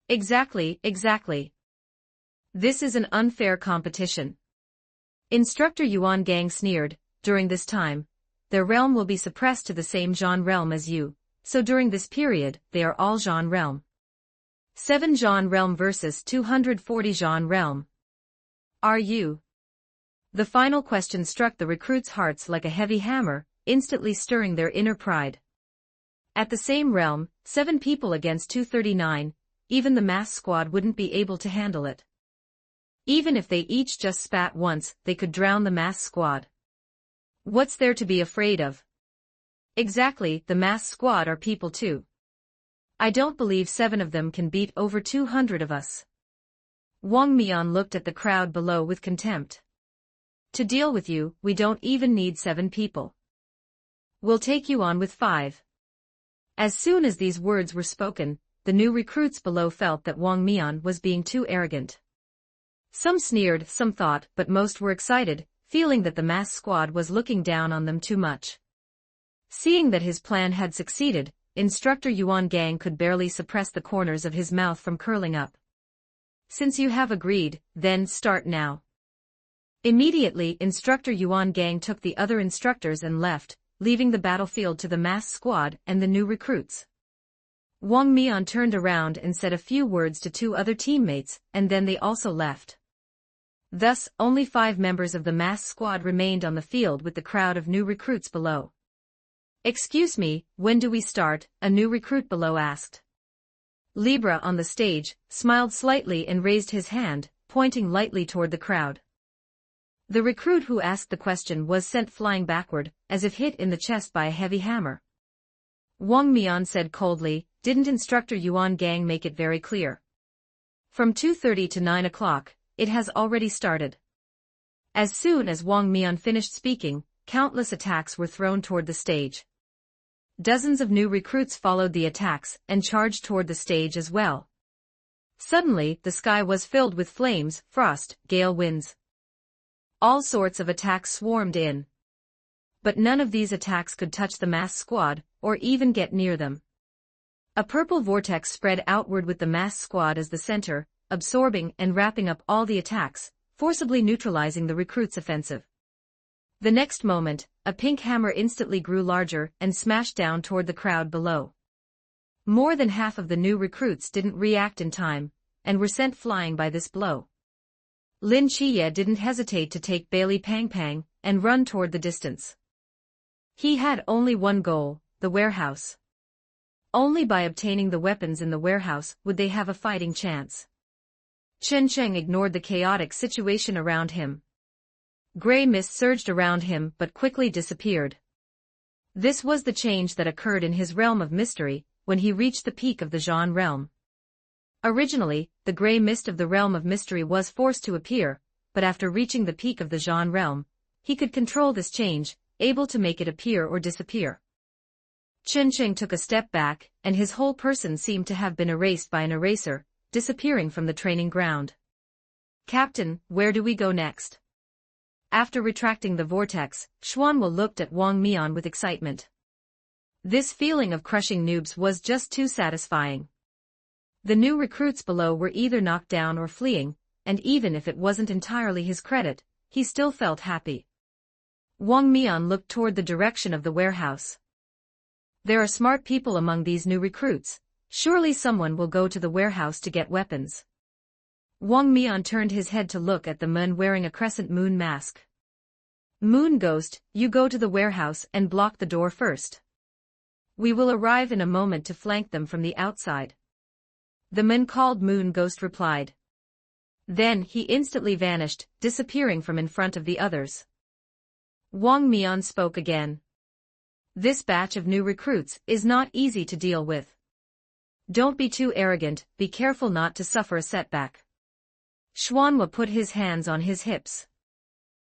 Exactly. This is an unfair competition. Instructor Yuan Gang sneered. During this time, their realm will be suppressed to the same Zhan realm as you, so during this period, they are all Zhan realm. 7 Zhan realm versus 240 Zhan realm. Are you? The final question struck the recruits' hearts like a heavy hammer, instantly stirring their inner pride. At the same realm, 7 people against 239, even the mass squad wouldn't be able to handle it. Even if they each just spat once, they could drown the mass squad. What's there to be afraid of? Exactly, the mass squad are people too. I don't believe 7 of them can beat over 200 of us. Wang Mian looked at the crowd below with contempt. To deal with you, we don't even need 7 people. We'll take you on with 5. As soon as these words were spoken, the new recruits below felt that Wang Mian was being too arrogant. Some sneered, some thought, but most were excited, feeling that the mass squad was looking down on them too much. Seeing that his plan had succeeded, Instructor Yuan Gang could barely suppress the corners of his mouth from curling up. Since you have agreed, then start now. Immediately, Instructor Yuan Gang took the other instructors and left, leaving the battlefield to the mass squad and the new recruits. Wang Mian turned around and said a few words to 2 other teammates, and then they also left. Thus, only 5 members of the mass squad remained on the field with the crowd of new recruits below. Excuse me, when do we start? A new recruit below asked. Libra on the stage smiled slightly and raised his hand, pointing lightly toward the crowd. The recruit who asked the question was sent flying backward, as if hit in the chest by a heavy hammer. Wang Mian said coldly, "Didn't Instructor Yuan Gang make it very clear? From 2:30 to 9 o'clock, it has already started." As soon as Wang Mian finished speaking, countless attacks were thrown toward the stage. Dozens of new recruits followed the attacks and charged toward the stage as well. Suddenly, the sky was filled with flames, frost, gale winds. All sorts of attacks swarmed in. But none of these attacks could touch the mass squad, or even get near them. A purple vortex spread outward with the mass squad as the center, absorbing and wrapping up all the attacks, forcibly neutralizing the recruits' offensive. The next moment, a pink hammer instantly grew larger and smashed down toward the crowd below. More than half of the new recruits didn't react in time, and were sent flying by this blow. Lin Chiye didn't hesitate to take Bailey Pang Pang and run toward the distance. He had only one goal, the warehouse. Only by obtaining the weapons in the warehouse would they have a fighting chance. Chen Sheng ignored the chaotic situation around him. Gray mist surged around him but quickly disappeared. This was the change that occurred in his realm of mystery when he reached the peak of the Zhan realm. Originally, the gray mist of the realm of mystery was forced to appear, but after reaching the peak of the Zhan realm, he could control this change, able to make it appear or disappear. Chen Sheng took a step back, and his whole person seemed to have been erased by an eraser, disappearing from the training ground. Captain, where do we go next? After retracting the vortex, Xuanhua looked at Wang Mian with excitement. This feeling of crushing noobs was just too satisfying. The new recruits below were either knocked down or fleeing, and even if it wasn't entirely his credit, he still felt happy. Wang Mian looked toward the direction of the warehouse. There are smart people among these new recruits. Surely someone will go to the warehouse to get weapons. Wang Mian turned his head to look at the man wearing a crescent moon mask. Moon Ghost, you go to the warehouse and block the door first. We will arrive in a moment to flank them from the outside. The man called Moon Ghost replied. Then he instantly vanished, disappearing from in front of the others. Wang Mian spoke again. This batch of new recruits is not easy to deal with. Don't be too arrogant, be careful not to suffer a setback. Xuanhua put his hands on his hips.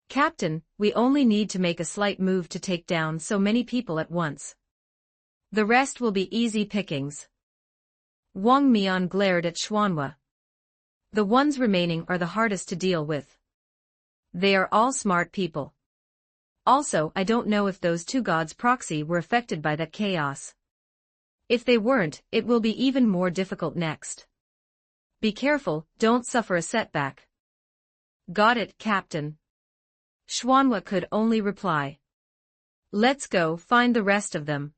Captain, we only need to make a slight move to take down so many people at once. The rest will be easy pickings. Wang Mian glared at Xuanhua. The ones remaining are the hardest to deal with. They are all smart people. Also, I don't know if those two gods' proxy were affected by that chaos. If they weren't, it will be even more difficult next. Be careful, don't suffer a setback. Got it, Captain. Xuanhua could only reply. Let's go find the rest of them.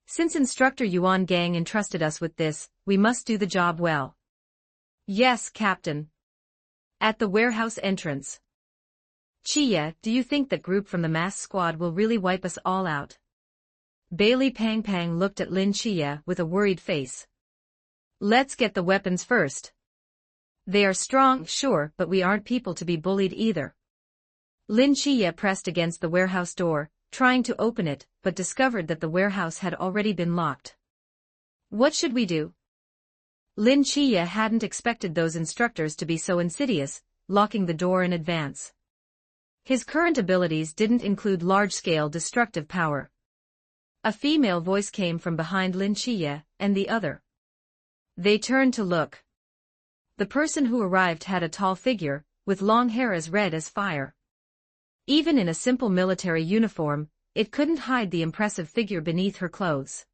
Since Instructor Yuan Gang entrusted us with this, we must do the job well. Yes, Captain. At the warehouse entrance. Chiye, do you think that group from the mass squad will really wipe us all out? Bailey Pang Pang looked at Lin Chiye with a worried face. Let's get the weapons first. They are strong, sure, but we aren't people to be bullied either. Lin Chiye pressed against the warehouse door, trying to open it, but discovered that the warehouse had already been locked. What should we do? Lin Chiye hadn't expected those instructors to be so insidious, locking the door in advance. His current abilities didn't include large-scale destructive power. A female voice came from behind Lin Chiye and the other. They turned to look. The person who arrived had a tall figure, with long hair as red as fire. Even in a simple military uniform, it couldn't hide the impressive figure beneath her clothes.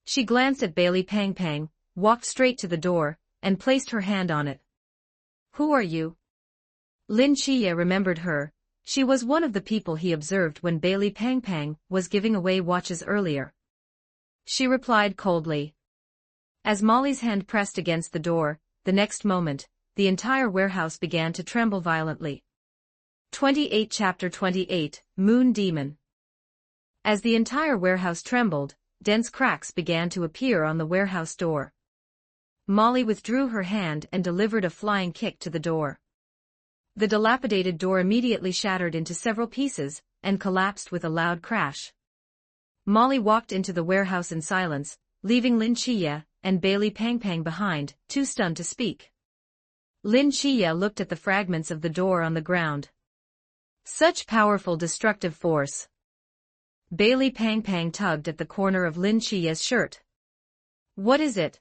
She glanced at Bailey Pang Pang, walked straight to the door, and placed her hand on it. Who are you? Lin Chiye remembered her. She was one of the people he observed when Bailey Pang Pang was giving away watches earlier. She replied coldly. As Molly's hand pressed against the door, the next moment, the entire warehouse began to tremble violently. 28 Chapter 28, Moon Demon. As the entire warehouse trembled, dense cracks began to appear on the warehouse door. Molly withdrew her hand and delivered a flying kick to the door. The dilapidated door immediately shattered into several pieces, and collapsed with a loud crash. Molly walked into the warehouse in silence, leaving Lin Chiye and Bailey Pang Pang behind, too stunned to speak. Lin Chiye looked at the fragments of the door on the ground. Such powerful destructive force. Bailey Pang Pang tugged at the corner of Lin Chiye's shirt. What is it?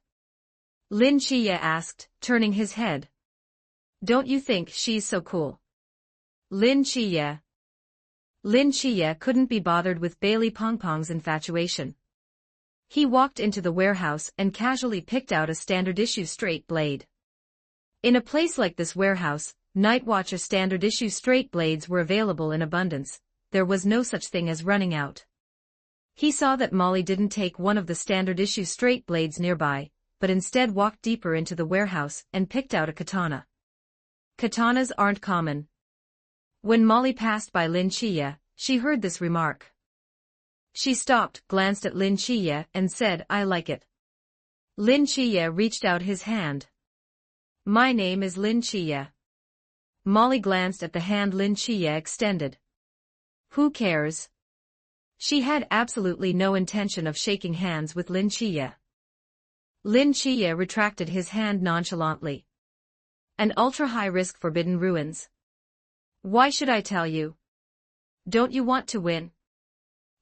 Lin Chiye asked, turning his head. Don't you think she's so cool? Lin Chiye. Lin Chiye couldn't be bothered with Bailey Pong Pong's infatuation. He walked into the warehouse and casually picked out a standard-issue straight blade. In a place like this warehouse, Night Watcher standard-issue straight blades were available in abundance. There was no such thing as running out. He saw that Molly didn't take one of the standard-issue straight blades nearby, but instead walked deeper into the warehouse and picked out a katana. Katanas aren't common. When Molly passed by Lin Chiye, she heard this remark. She stopped, glanced at Lin Chiye, and said, "I like it." Lin Chiye reached out his hand. "My name is Lin Chiye." Molly glanced at the hand Lin Chiye extended. "Who cares?" She had absolutely no intention of shaking hands with Lin Chiye. Lin Chiye retracted his hand nonchalantly. "An ultra-high-risk forbidden ruins. Why should I tell you? Don't you want to win?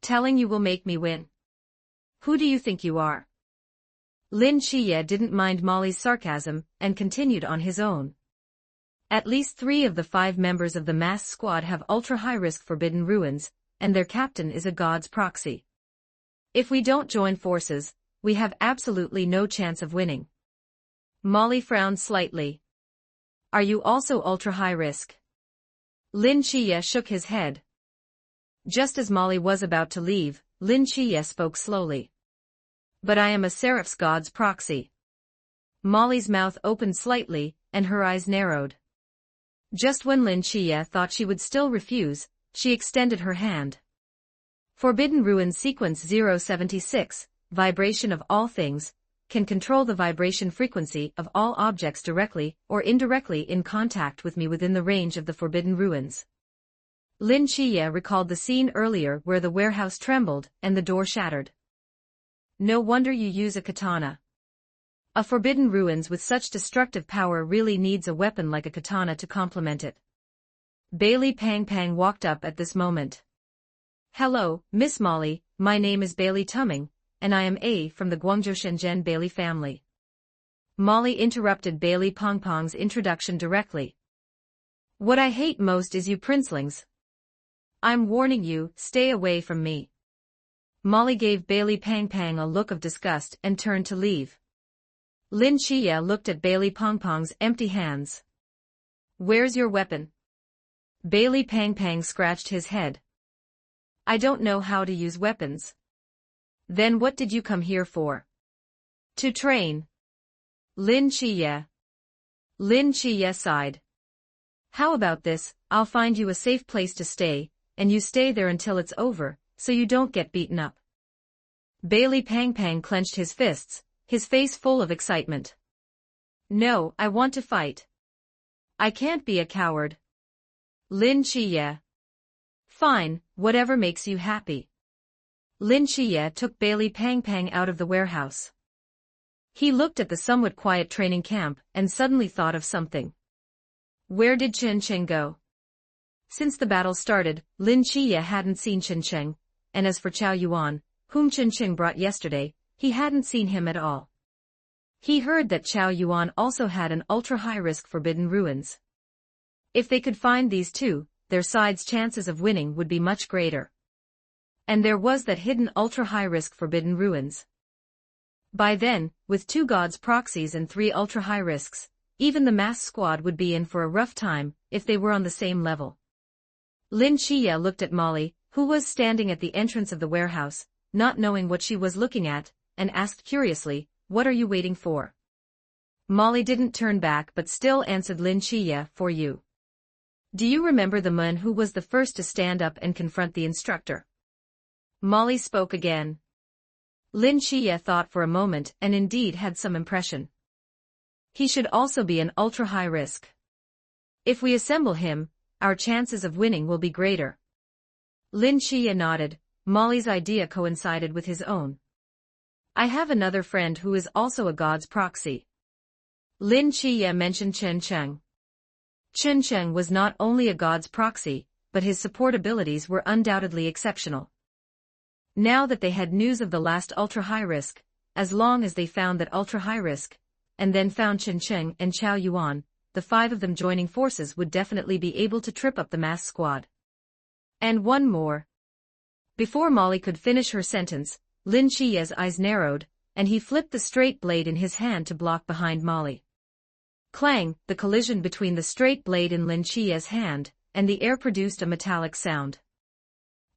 Telling you will make me win. Who do you think you are?" Lin Chiye didn't mind Molly's sarcasm and continued on his own. "At least 3 of the 5 members of the mass squad have ultra-high-risk forbidden ruins, and their captain is a god's proxy. If we don't join forces, we have absolutely no chance of winning." Molly frowned slightly. "Are you also ultra-high-risk?" Lin Chiye shook his head. Just as Molly was about to leave, Lin Chiye spoke slowly. "But I am a Seraph's god's proxy." Molly's mouth opened slightly, and her eyes narrowed. Just when Lin Chiye thought she would still refuse, she extended her hand. Forbidden Ruins Sequence 076, Vibration of All Things, can control the vibration frequency of all objects directly or indirectly in contact with me within the range of the Forbidden Ruins. Lin Chiye recalled the scene earlier where the warehouse trembled and the door shattered. "No wonder you use a katana. A Forbidden Ruins with such destructive power really needs a weapon like a katana to complement it." Bailey Pang Pang walked up at this moment. "Hello, Miss Molly, my name is Bailey Tumming, and I am from the Guangzhou Shenzhen Bailey family." Molly interrupted Bailey Pong Pong's introduction directly. "What I hate most is you princelings. I'm warning you, stay away from me." Molly gave Bailey Pang Pang a look of disgust and turned to leave. Lin Chiye looked at Bailey Pong Pong's empty hands. "Where's your weapon?" Bailey Pang Pang scratched his head. "I don't know how to use weapons." "Then what did you come here for?" "To train." Lin Chiye. Lin Chiye sighed. "How about this, I'll find you a safe place to stay, and you stay there until it's over, so you don't get beaten up." Bailey Pang Pang clenched his fists, his face full of excitement. "No, I want to fight. I can't be a coward." Lin Chiye. "Fine, whatever makes you happy." Lin Chiye took Bailey Pang Pang out of the warehouse. He looked at the somewhat quiet training camp and suddenly thought of something. Where did Chen Cheng go? Since the battle started, Lin Chiye hadn't seen Chen Cheng, and as for Chao Yuan, whom Chen Cheng brought yesterday, he hadn't seen him at all. He heard that Chao Yuan also had an ultra-high-risk Forbidden Ruins. If they could find these two, their side's chances of winning would be much greater. And there was that hidden ultra-high-risk Forbidden Ruins. By then, with 2 gods proxies and 3 ultra-high risks, even the mass squad would be in for a rough time if they were on the same level. Lin Chiye looked at Molly, who was standing at the entrance of the warehouse, not knowing what she was looking at, and asked curiously, "What are you waiting for?" Molly didn't turn back but still answered Lin Chiye, "For you. Do you remember the man who was the first to stand up and confront the instructor?" Molly spoke again. Lin Chiye thought for a moment and indeed had some impression. He should also be an ultra-high risk. If we assemble him, our chances of winning will be greater. Lin Chiye nodded. Molly's idea coincided with his own. "I have another friend who is also a god's proxy." Lin Chiye mentioned Chen Cheng. Chen Cheng was not only a god's proxy, but his support abilities were undoubtedly exceptional. Now that they had news of the last ultra-high risk, as long as they found that ultra-high risk, and then found Chen Cheng and Chao Yuan, the 5 of them joining forces would definitely be able to trip up the mass squad. And one more. Before Molly could finish her sentence, Lin Chiye's eyes narrowed, and he flipped the straight blade in his hand to block behind Molly. Clang, the collision between the straight blade in Lin Chiye's hand, and the air produced a metallic sound.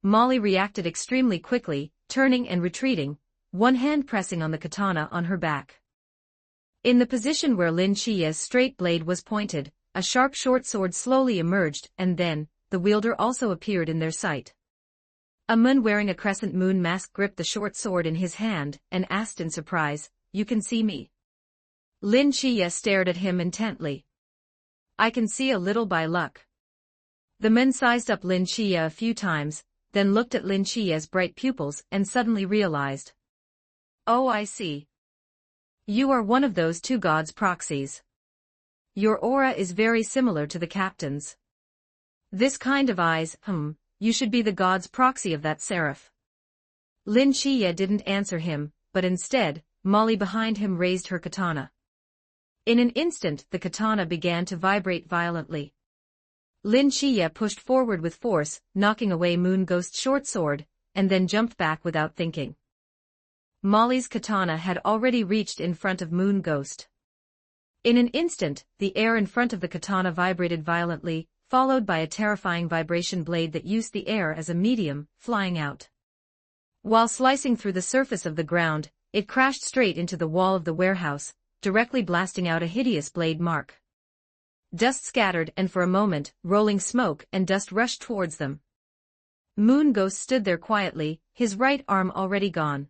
Molly reacted extremely quickly, turning and retreating, one hand pressing on the katana on her back. In the position where Lin Chiye's straight blade was pointed, a sharp short sword slowly emerged and then, the wielder also appeared in their sight. A man wearing a crescent moon mask gripped the short sword in his hand and asked in surprise, "You can see me?" Lin Chiye stared at him intently. "I can see a little by luck." The man sized up Lin Chiye a few times, then looked at Lin Chiye's bright pupils and suddenly realized. "Oh, I see. You are one of those two gods' proxies. Your aura is very similar to the captain's. This kind of eyes, you should be the god's proxy of that seraph." Lin Chiye didn't answer him, but instead, Molly behind him raised her katana. In an instant the katana began to vibrate violently. Lin Chiye pushed forward with force, knocking away Moon Ghost's short sword, and then jumped back without thinking. Molly's katana had already reached in front of Moon Ghost. In an instant, the air in front of the katana vibrated violently, followed by a terrifying vibration blade that used the air as a medium, flying out. While slicing through the surface of the ground, it crashed straight into the wall of the warehouse, directly blasting out a hideous blade mark. Dust scattered and for a moment, rolling smoke and dust rushed towards them. Moon Ghost stood there quietly, his right arm already gone.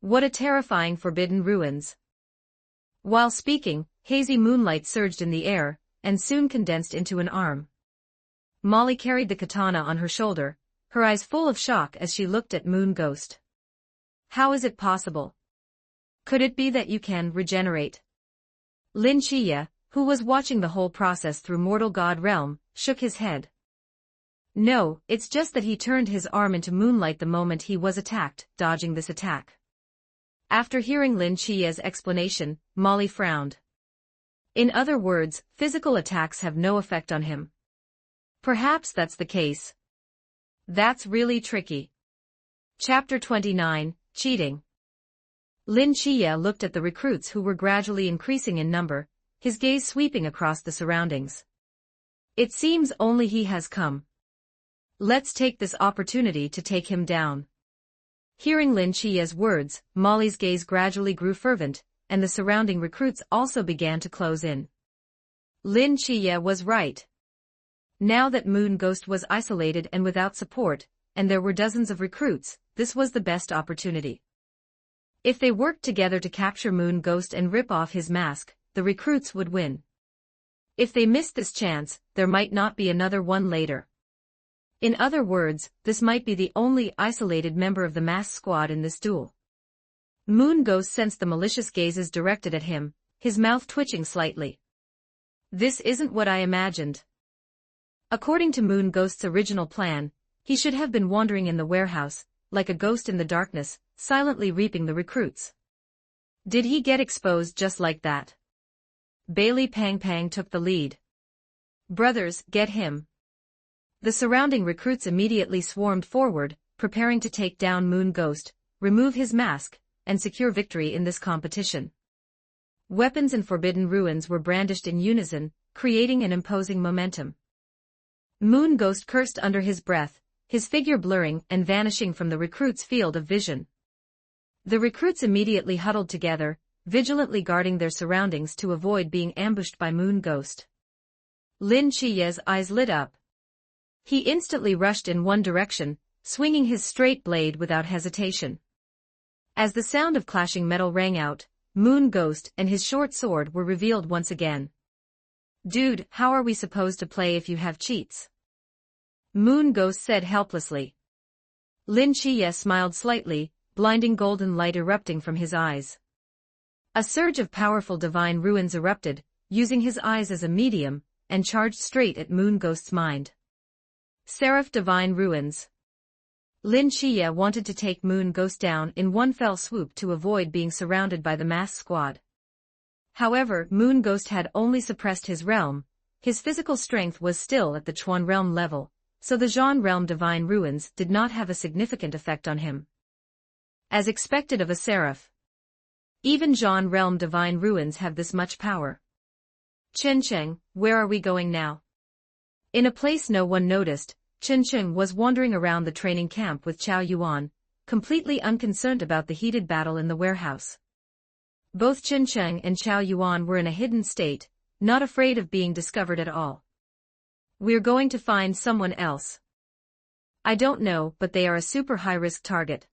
What a terrifying forbidden ruins. While speaking, hazy moonlight surged in the air, and soon condensed into an arm. Molly carried the katana on her shoulder, her eyes full of shock as she looked at Moon Ghost. "How is it possible? Could it be that you can regenerate?" Lin Chiye, who was watching the whole process through mortal god realm, shook his head. "No, it's just that he turned his arm into moonlight the moment he was attacked, dodging this attack." After hearing Lin Chiye's explanation, Molly frowned. In other words, physical attacks have no effect on him. Perhaps that's the case. That's really tricky. Chapter 29, Cheating. Lin Chiye looked at the recruits who were gradually increasing in number, his gaze sweeping across the surroundings. It seems only he has come. Let's take this opportunity to take him down. Hearing Lin Chiye's words, Molly's gaze gradually grew fervent, and the surrounding recruits also began to close in. Lin Chiye was right. Now that Moon Ghost was isolated and without support, and there were dozens of recruits, this was the best opportunity. If they worked together to capture Moon Ghost and rip off his mask, the recruits would win. If they missed this chance, there might not be another one later. In other words, this might be the only isolated member of the masked squad in this duel. Moon Ghost sensed the malicious gazes directed at him, his mouth twitching slightly. This isn't what I imagined. According to Moon Ghost's original plan, he should have been wandering in the warehouse, like a ghost in the darkness, silently reaping the recruits. Did he get exposed just like that? Bailey Pang Pang took the lead. "Brothers, get him." The surrounding recruits immediately swarmed forward, preparing to take down Moon Ghost, remove his mask, and secure victory in this competition. Weapons and forbidden ruins were brandished in unison, creating an imposing momentum. Moon Ghost cursed under his breath, his figure blurring and vanishing from the recruits' field of vision. The recruits immediately huddled together, vigilantly guarding their surroundings to avoid being ambushed by Moon Ghost. Lin Chiye's eyes lit up. He instantly rushed in one direction, swinging his straight blade without hesitation. As the sound of clashing metal rang out, Moon Ghost and his short sword were revealed once again. "Dude, how are we supposed to play if you have cheats?" Moon Ghost said helplessly. Lin Chiye smiled slightly, blinding golden light erupting from his eyes. A surge of powerful divine ruins erupted, using his eyes as a medium, and charged straight at Moon Ghost's mind. Seraph Divine Ruins. Lin Chiye wanted to take Moon Ghost down in one fell swoop to avoid being surrounded by the masked squad. However, Moon Ghost had only suppressed his realm, his physical strength was still at the Chuan realm level, so the Zhan realm Divine Ruins did not have a significant effect on him. As expected of a seraph. Even Zhan realm Divine Ruins have this much power. "Chen Cheng, where are we going now?" In a place no one noticed, Chen Cheng was wandering around the training camp with Chao Yuan, completely unconcerned about the heated battle in the warehouse. Both Chen Cheng and Chao Yuan were in a hidden state, not afraid of being discovered at all. "We're going to find someone else." I don't know, but they are a super high-risk target.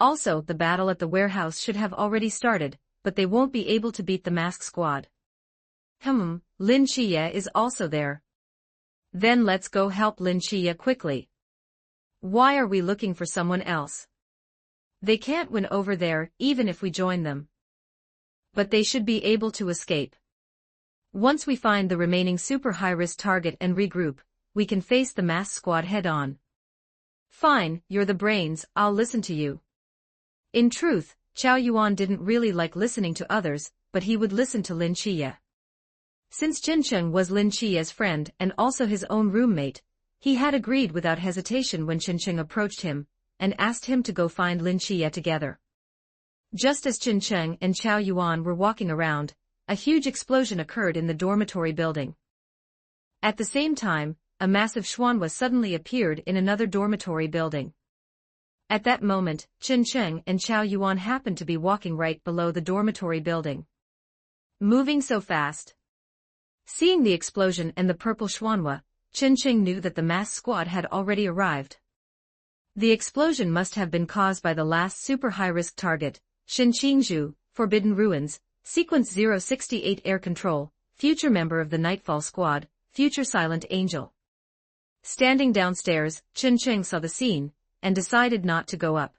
Also, the battle at the warehouse should have already started, but they won't be able to beat the mask squad. Lin Chiye is also there. Then let's go help Lin Chiye quickly. Why are we looking for someone else? They can't win over there, even if we join them. But they should be able to escape. Once we find the remaining super high-risk target and regroup, we can face the mask squad head-on. Fine, you're the brains, I'll listen to you. In truth, Chao Yuan didn't really like listening to others, but he would listen to Lin Chiye. Since Qin Sheng was Lin Chiye's friend and also his own roommate, he had agreed without hesitation when Qin Sheng approached him and asked him to go find Lin Chiye together. Just as Qin Sheng and Chao Yuan were walking around, a huge explosion occurred in the dormitory building. At the same time, a massive xuanhua suddenly appeared in another dormitory building. At that moment, Qin Sheng and Chao Yuan happened to be walking right below the dormitory building. Moving so fast. Seeing the explosion and the purple xuanhua, Qin Sheng knew that the mass squad had already arrived. The explosion must have been caused by the last super high-risk target, Shin Qingzhu, Forbidden Ruins, Sequence 068 Air Control, future member of the Nightfall Squad, future Silent Angel. Standing downstairs, Qin Sheng saw the scene, and decided not to go up.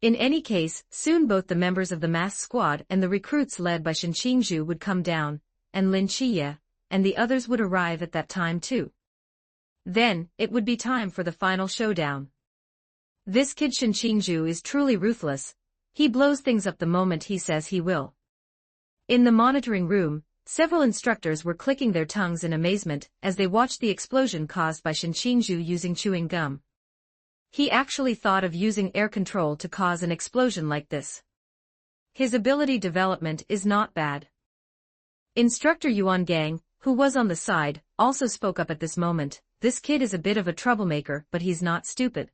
In any case, soon both the members of the mass squad and the recruits led by Shin Qingzhu would come down, and Lin Chiye, and the others would arrive at that time too. Then, it would be time for the final showdown. This kid Shin Qingzhu is truly ruthless. He blows things up the moment he says he will. In the monitoring room, several instructors were clicking their tongues in amazement as they watched the explosion caused by Shin Qingzhu using chewing gum. He actually thought of using air control to cause an explosion like this. His ability development is not bad. Instructor Yuan Gang, who was on the side, also spoke up at this moment. This kid is a bit of a troublemaker, but he's not stupid.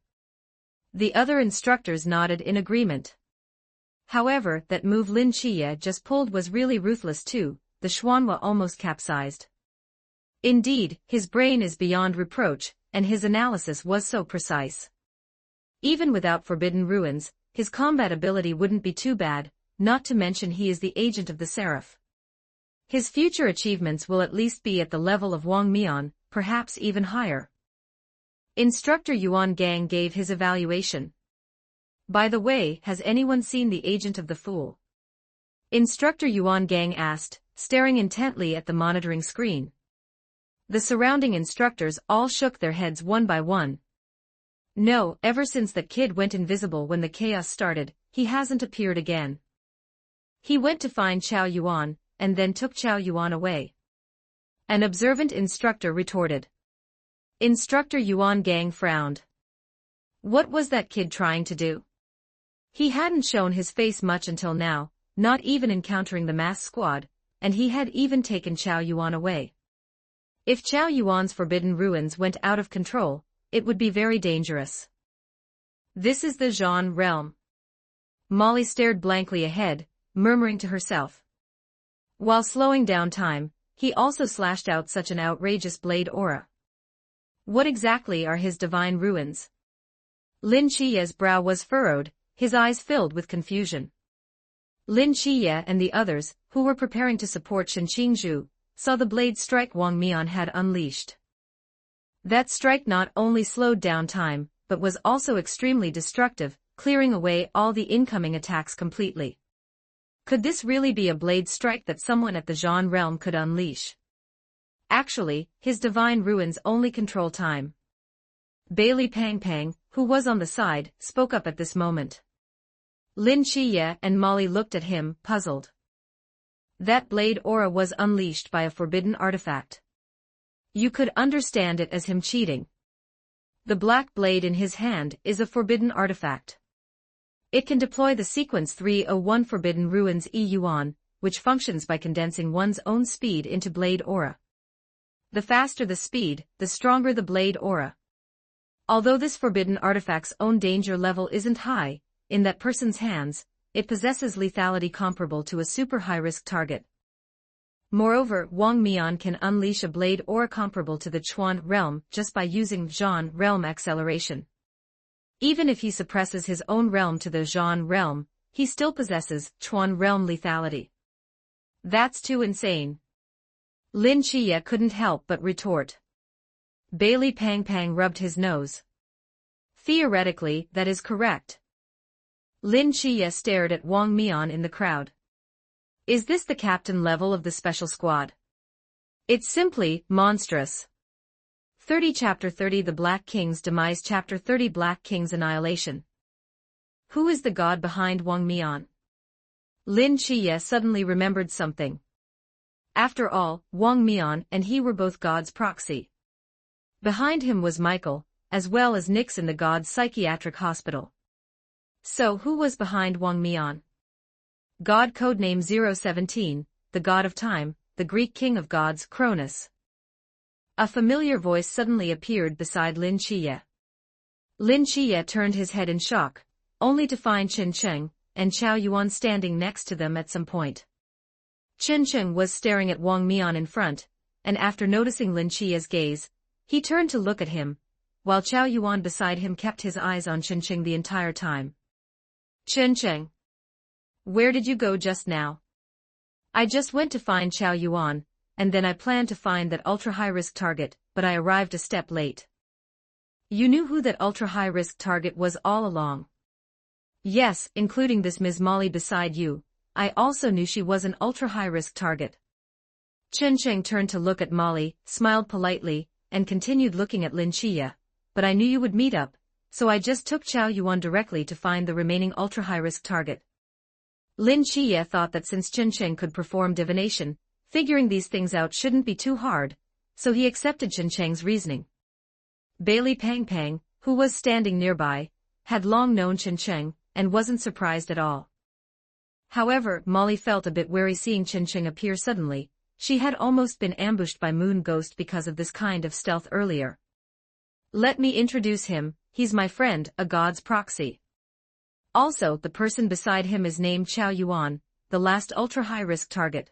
The other instructors nodded in agreement. However, that move Lin Chiye just pulled was really ruthless too. The xuanhua almost capsized. Indeed, his brain is beyond reproach, and his analysis was so precise. Even without Forbidden Ruins, his combat ability wouldn't be too bad, not to mention he is the agent of the Seraph. His future achievements will at least be at the level of Wang Mian, perhaps even higher. Instructor Yuan Gang gave his evaluation. By the way, has anyone seen the Agent of the Fool? Instructor Yuan Gang asked, staring intently at the monitoring screen. The surrounding instructors all shook their heads one by one. No, ever since that kid went invisible when the chaos started, he hasn't appeared again. He went to find Chao Yuan, and then took Chao Yuan away. An observant instructor retorted. Instructor Yuan Gang frowned. What was that kid trying to do? He hadn't shown his face much until now, not even encountering the mass squad, and he had even taken Chao Yuan away. If Chao Yuan's Forbidden Ruins went out of control, it would be very dangerous. This is the Zhan realm. Molly stared blankly ahead, murmuring to herself. While slowing down time, he also slashed out such an outrageous blade aura. What exactly are his divine ruins? Lin Chiye's brow was furrowed, his eyes filled with confusion. Lin Chiye and the others, who were preparing to support Shin Qingzhu, saw the blade strike Wang Mian had unleashed. That strike not only slowed down time, but was also extremely destructive, clearing away all the incoming attacks completely. Could this really be a blade strike that someone at the Zhan realm could unleash? Actually, his divine ruins only control time. Bailey Pang Pang, who was on the side, spoke up at this moment. Lin Chiye and Molly looked at him, puzzled. That blade aura was unleashed by a forbidden artifact. You could understand it as him cheating. The black blade in his hand is a forbidden artifact. It can deploy the sequence 301 Forbidden Ruins E Yuan, which functions by condensing one's own speed into blade aura. The faster the speed, the stronger the blade aura. Although this forbidden artifact's own danger level isn't high, in that person's hands, it possesses lethality comparable to a super high-risk target. Moreover, Wang Mian can unleash a blade aura comparable to the Chuan realm just by using Zhan realm acceleration. Even if he suppresses his own realm to the Zhan realm, he still possesses Chuan realm lethality. That's too insane. Lin Chiye couldn't help but retort. Bailey Pang Pang rubbed his nose. Theoretically, that is correct. Lin Chiye stared at Wang Mian in the crowd. Is this the captain level of the special squad? It's simply monstrous. 30 Chapter 30 The Black King's Demise Chapter 30 Black King's Annihilation. Who is the god behind Wang Mian? Lin Chiye suddenly remembered something. After all, Wang Mian and he were both God's proxy. Behind him was Michael, as well as Nix in the God's psychiatric hospital. So who was behind Wang Mian? God codename 017, the god of time, the Greek king of gods, Cronus. A familiar voice suddenly appeared beside Lin Chiye. Lin Chiye turned his head in shock, only to find Qin Cheng and Chao Yuan standing next to them at some point. Qin Cheng was staring at Wang Mian in front, and after noticing Lin Chiye's gaze, he turned to look at him, while Chao Yuan beside him kept his eyes on Qin Cheng the entire time. Qin Cheng. Where did you go just now? I just went to find Chao Yuan, and then I planned to find that ultra-high-risk target, but I arrived a step late. You knew who that ultra-high-risk target was all along. Yes, including this Ms. Molly beside you, I also knew she was an ultra-high-risk target. Qin Cheng turned to look at Molly, smiled politely, and continued looking at Lin Chiye. But I knew you would meet up, so I just took Chao Yuan directly to find the remaining ultra-high-risk target. Lin Chiye thought that since Qin Cheng could perform divination, figuring these things out shouldn't be too hard, so he accepted Qin Cheng's reasoning. Bailey Pang Pang, who was standing nearby, had long known Qin Cheng, and wasn't surprised at all. However, Molly felt a bit wary seeing Qin Cheng appear suddenly. She had almost been ambushed by Moon Ghost because of this kind of stealth earlier. Let me introduce him, he's my friend, a god's proxy. Also, the person beside him is named Chao Yuan, the last ultra-high-risk target.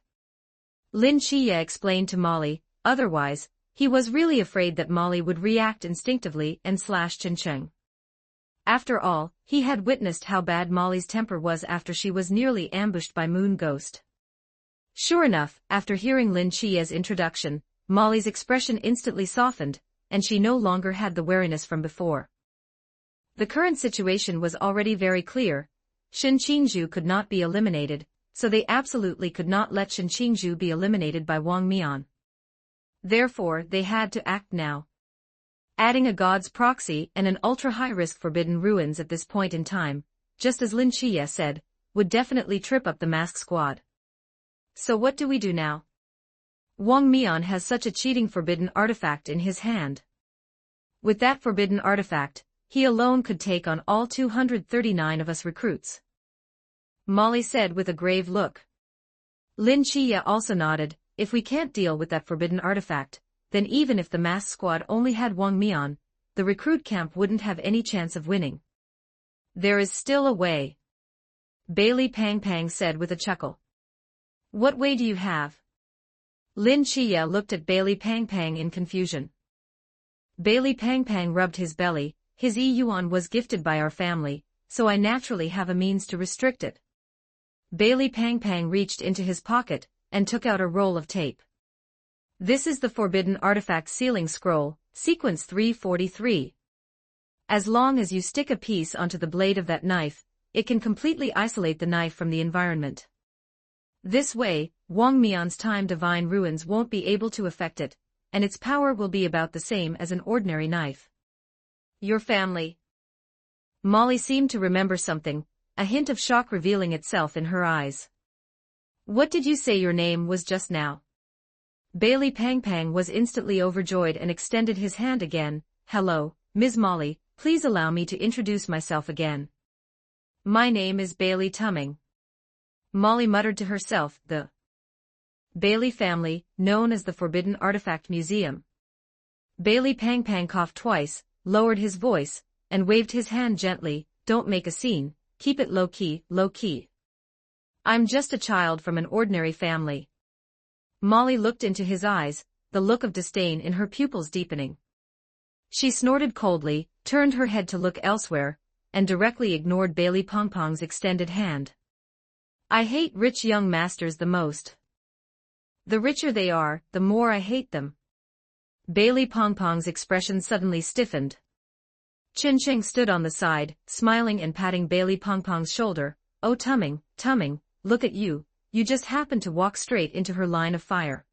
Lin Chiye explained to Molly, otherwise, he was really afraid that Molly would react instinctively and slash Qin Cheng. After all, he had witnessed how bad Molly's temper was after she was nearly ambushed by Moon Ghost. Sure enough, after hearing Lin Chiye's introduction, Molly's expression instantly softened, and she no longer had the wariness from before. The current situation was already very clear. Shin Qingzhu could not be eliminated, so they absolutely could not let Shin Qingzhu be eliminated by Wang Mian. Therefore, they had to act now. Adding a god's proxy and an ultra-high-risk forbidden ruins at this point in time, just as Lin Chiye said, would definitely trip up the mask squad. So what do we do now? Wang Mian has such a cheating forbidden artifact in his hand. With that forbidden artifact, he alone could take on all 239 of us recruits. Molly said with a grave look. Lin Chiye also nodded, if we can't deal with that forbidden artifact, then even if the mask squad only had Wang Mian, the recruit camp wouldn't have any chance of winning. There is still a way. Bailey Pang Pang said with a chuckle. What way do you have? Lin Chiye looked at Bailey Pang Pang in confusion. Bailey Pang Pang rubbed his belly, his yuan was gifted by our family, so I naturally have a means to restrict it. Bailey Pang Pang reached into his pocket, and took out a roll of tape. This is the Forbidden Artifact Sealing Scroll, Sequence 343. As long as you stick a piece onto the blade of that knife, it can completely isolate the knife from the environment. This way, Wang Mian's Time Divine Ruins won't be able to affect it, and its power will be about the same as an ordinary knife. Your family. Molly seemed to remember something, a hint of shock revealing itself in her eyes. What did you say your name was just now? Bailey Pang Pang was instantly overjoyed and extended his hand again. Hello, Ms. Molly, please allow me to introduce myself again. My name is Bailey Tumming. Molly muttered to herself, the Bailey family, known as the Forbidden Artifact Museum. Bailey Pang Pang coughed twice, lowered his voice, and waved his hand gently. Don't make a scene, keep it low-key, low-key. I'm just a child from an ordinary family. Molly looked into his eyes, the look of disdain in her pupils deepening. She snorted coldly, turned her head to look elsewhere, and directly ignored Bailey Pongpong's extended hand. I hate rich young masters the most. The richer they are, the more I hate them. Bailey Pongpong's expression suddenly stiffened. Chin Cheng stood on the side, smiling and patting Bailey Pongpong's shoulder. Oh Tuming, look at you, you just happened to walk straight into her line of fire.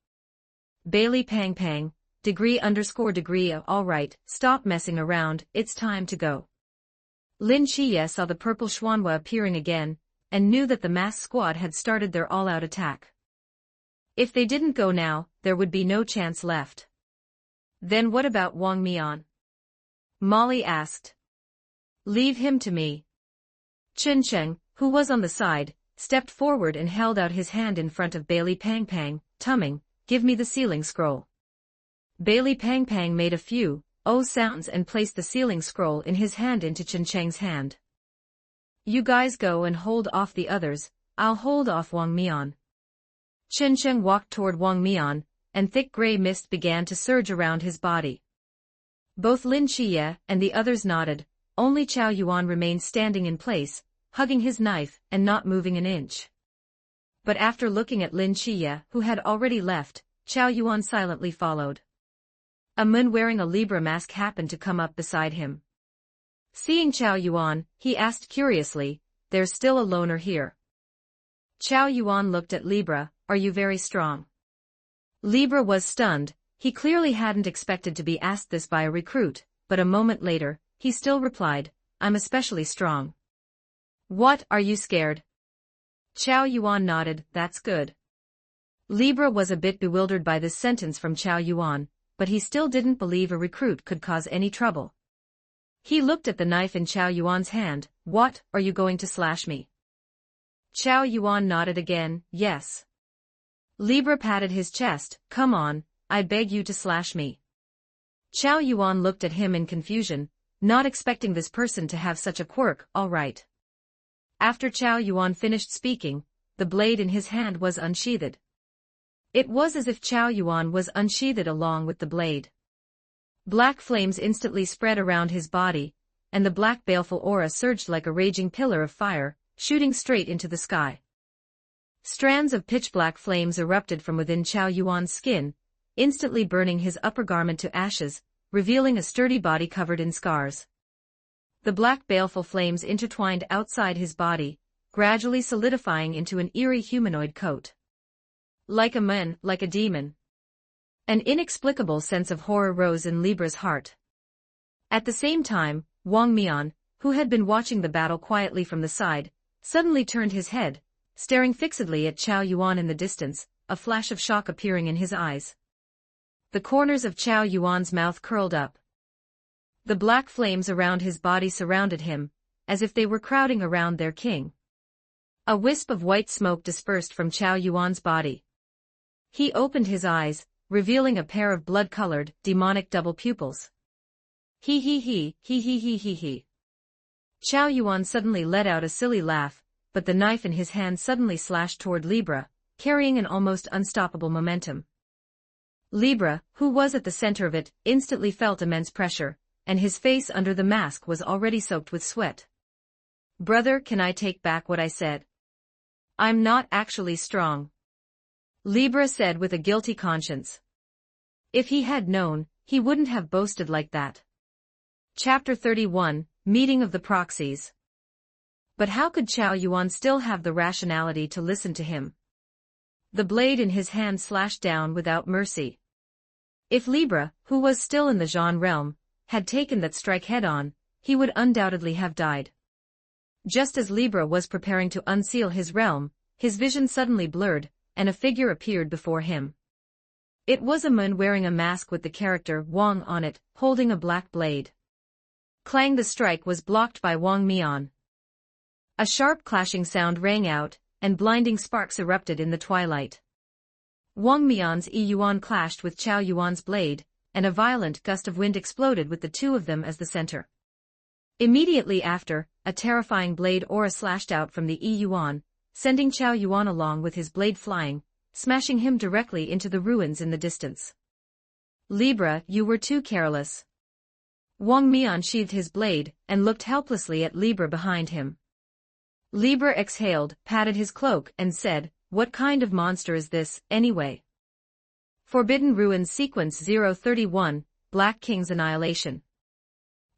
Bailey Pang, degree all right, stop messing around, it's time to go. Lin Chiye saw the purple Xuanhua appearing again, and knew that the masked squad had started their all-out attack. If they didn't go now, there would be no chance left. Then what about Wang Mian? Molly asked. Leave him to me. Chin Cheng, who was on the side, stepped forward and held out his hand in front of Bailey Pang. Tuming, give me the sealing scroll. Bailey Pang made a few sounds and placed the sealing scroll in his hand into Chin Cheng's hand. You guys go and hold off the others, I'll hold off Wang Mian. Chin Cheng walked toward Wang Mian, and thick gray mist began to surge around his body. Both Lin Chiye and the others nodded, only Chao Yuan remained standing in place, hugging his knife and not moving an inch. But after looking at Lin Chiye, who had already left, Chao Yuan silently followed. A man wearing a Libra mask happened to come up beside him. Seeing Chao Yuan, he asked curiously, there's still a loner here. Chao Yuan looked at Libra, are you very strong? Libra was stunned, he clearly hadn't expected to be asked this by a recruit, but a moment later, he still replied, I'm especially strong. What, are you scared? Chao Yuan nodded, that's good. Libra was a bit bewildered by this sentence from Chao Yuan, but he still didn't believe a recruit could cause any trouble. He looked at the knife in Chao Yuan's hand, what, are you going to slash me? Chao Yuan nodded again, yes. Libra patted his chest, come on, I beg you to slash me. Chao Yuan looked at him in confusion, not expecting this person to have such a quirk, all right. After Chao Yuan finished speaking, the blade in his hand was unsheathed. It was as if Chao Yuan was unsheathed along with the blade. Black flames instantly spread around his body, and the black baleful aura surged like a raging pillar of fire, shooting straight into the sky. Strands of pitch-black flames erupted from within Chao Yuan's skin, instantly burning his upper garment to ashes, revealing a sturdy body covered in scars. The black baleful flames intertwined outside his body, gradually solidifying into an eerie humanoid coat. Like a man, like a demon. An inexplicable sense of horror rose in Libra's heart. At the same time, Wang Mian, who had been watching the battle quietly from the side, suddenly turned his head, staring fixedly at Chao Yuan in the distance, a flash of shock appearing in his eyes. The corners of Chao Yuan's mouth curled up. The black flames around his body surrounded him, as if they were crowding around their king. A wisp of white smoke dispersed from Chao Yuan's body. He opened his eyes, revealing a pair of blood-colored, demonic double pupils. He. Chao Yuan suddenly let out a silly laugh, but the knife in his hand suddenly slashed toward Libra, carrying an almost unstoppable momentum. Libra, who was at the center of it, instantly felt immense pressure, and his face under the mask was already soaked with sweat. Brother, can I take back what I said? I'm not actually strong. Libra said with a guilty conscience. If he had known, he wouldn't have boasted like that. Chapter 31, Meeting of the Proxies. But how could Chao Yuan still have the rationality to listen to him? The blade in his hand slashed down without mercy. If Libra, who was still in the Zhan realm, had taken that strike head-on, he would undoubtedly have died. Just as Libra was preparing to unseal his realm, his vision suddenly blurred, and a figure appeared before him. It was a man wearing a mask with the character Wang on it, holding a black blade. Clang! The strike was blocked by Wang Mian. A sharp clashing sound rang out, and blinding sparks erupted in the twilight. Wang Mian's Yuan clashed with Chao Yuan's blade, and a violent gust of wind exploded with the two of them as the center. Immediately after, a terrifying blade aura slashed out from the Yuan, sending Chao Yuan along with his blade flying, smashing him directly into the ruins in the distance. Libra, you were too careless. Wang Mian sheathed his blade and looked helplessly at Libra behind him. Libra exhaled, patted his cloak and said, "What kind of monster is this, anyway?" Forbidden Ruins Sequence 031, Black King's Annihilation.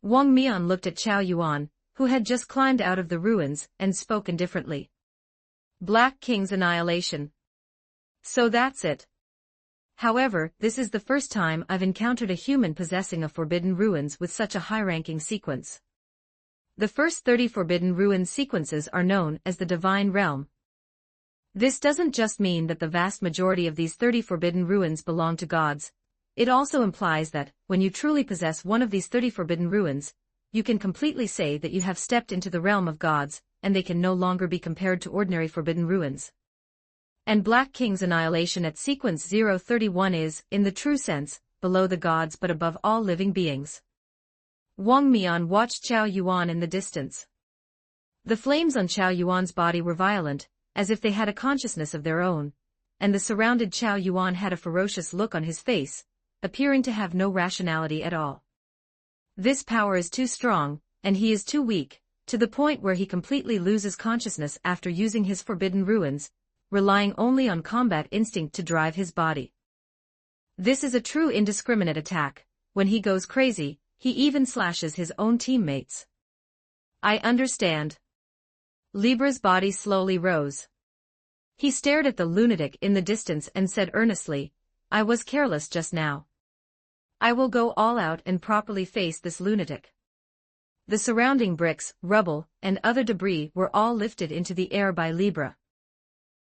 Wang Mian looked at Chao Yuan, who had just climbed out of the ruins, and spoke indifferently. Black King's Annihilation. So that's it. However, this is the first time I've encountered a human possessing a Forbidden Ruins with such a high-ranking sequence. The first 30 Forbidden Ruins sequences are known as the Divine Realm. This doesn't just mean that the vast majority of these 30 Forbidden Ruins belong to gods. It also implies that, when you truly possess one of these 30 Forbidden Ruins, you can completely say that you have stepped into the realm of gods, and they can no longer be compared to ordinary Forbidden Ruins. And Black King's Annihilation at Sequence 031 is, in the true sense, below the gods but above all living beings. Wang Mian watched Chao Yuan in the distance. The flames on Chao Yuan's body were violent, as if they had a consciousness of their own, and the surrounded Chao Yuan had a ferocious look on his face, appearing to have no rationality at all. This power is too strong, and he is too weak, to the point where he completely loses consciousness after using his Forbidden Ruins, relying only on combat instinct to drive his body. This is a true indiscriminate attack. When he goes crazy, he even slashes his own teammates. I understand. Libra's body slowly rose. He stared at the lunatic in the distance and said earnestly, "I was careless just now. I will go all out and properly face this lunatic." The surrounding bricks, rubble, and other debris were all lifted into the air by Libra.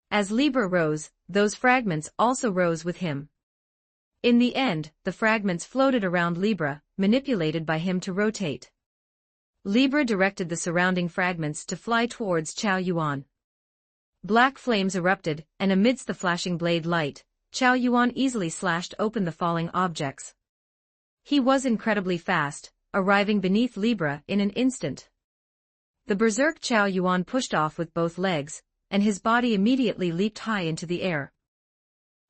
As Libra rose, those fragments also rose with him. In the end, the fragments floated around Libra, manipulated by him to rotate. Libra directed the surrounding fragments to fly towards Chao Yuan. Black flames erupted, and amidst the flashing blade light, Chao Yuan easily slashed open the falling objects. He was incredibly fast, arriving beneath Libra in an instant. The berserk Chao Yuan pushed off with both legs, and his body immediately leaped high into the air.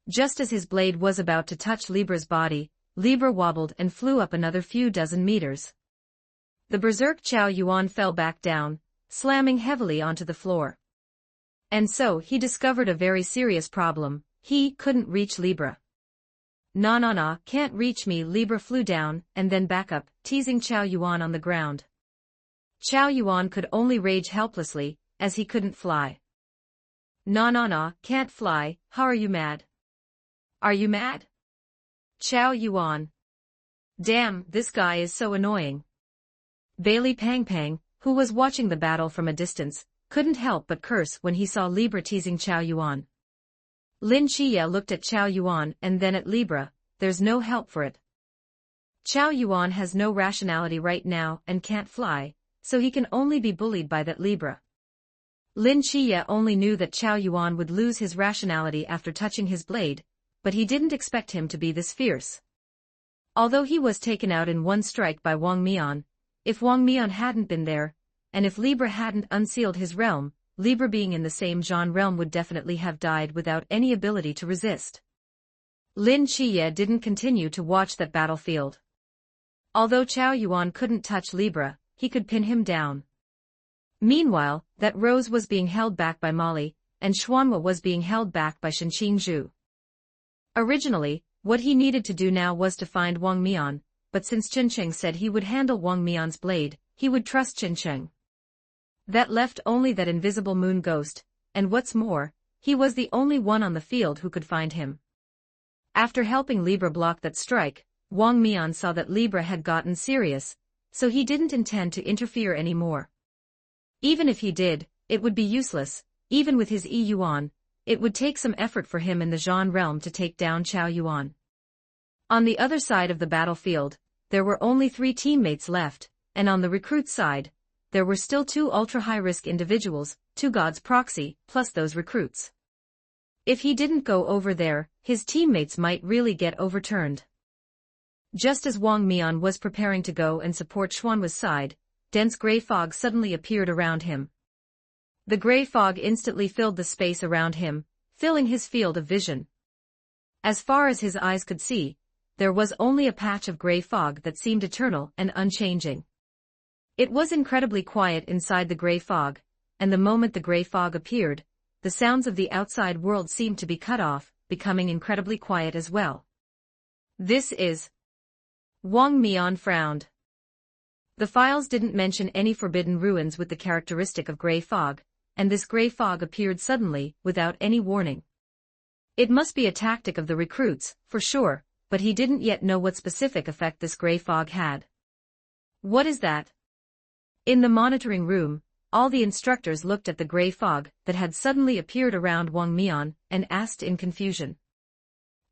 Just as his blade was about to touch Libra's body, Libra wobbled and flew up another few dozen meters. The berserk Chao Yuan fell back down, slamming heavily onto the floor. And so he discovered a very serious problem: he couldn't reach Libra. Nah, can't reach me. Libra flew down, and then back up, teasing Chao Yuan on the ground. Chao Yuan could only rage helplessly, as he couldn't fly. Nah, can't fly. How are you mad? Are you mad? Chao Yuan. Damn, this guy is so annoying. Bailey Pang, who was watching the battle from a distance, couldn't help but curse when he saw Libra teasing Chao Yuan. Lin Chiya looked at Chao Yuan and then at Libra. There's no help for it. Chao Yuan has no rationality right now and can't fly, so he can only be bullied by that Libra. Lin Chiya only knew that Chao Yuan would lose his rationality after touching his blade, but he didn't expect him to be this fierce. Although he was taken out in one strike by Wang Mian, if Wang Mian hadn't been there, and if Libra hadn't unsealed his realm, Libra being in the same Zhan realm would definitely have died without any ability to resist. Lin Chiya didn't continue to watch that battlefield. Although Chao Yuan couldn't touch Libra, he could pin him down. Meanwhile, that Rose was being held back by Molly, and Xuanhua was being held back by Shenqing Zhu. Originally, what he needed to do now was to find Wang Mian, but since Chencheng said he would handle Wang Mian's blade, he would trust Chencheng. That left only that invisible moon ghost, and what's more, he was the only one on the field who could find him. After helping Libra block that strike, Wang Mian saw that Libra had gotten serious, so he didn't intend to interfere anymore. Even if he did, it would be useless. Even with his Yuan, it would take some effort for him in the Zhan realm to take down Chao Yuan. On the other side of the battlefield, there were only 3 teammates left, and on the recruit side, there were still 2 ultra-high-risk individuals, 2 gods proxy, plus those recruits. If he didn't go over there, his teammates might really get overturned. Just as Wang Mian was preparing to go and support Xuanhua's side, dense gray fog suddenly appeared around him. The gray fog instantly filled the space around him, filling his field of vision. As far as his eyes could see, there was only a patch of gray fog that seemed eternal and unchanging. It was incredibly quiet inside the gray fog, and the moment the gray fog appeared, the sounds of the outside world seemed to be cut off, becoming incredibly quiet as well. This is... Wang Mian frowned. The files didn't mention any forbidden ruins with the characteristic of gray fog, and this gray fog appeared suddenly, without any warning. It must be a tactic of the recruits, for sure, but he didn't yet know what specific effect this gray fog had. What is that? In the monitoring room, all the instructors looked at the gray fog that had suddenly appeared around Wang Mian and asked in confusion.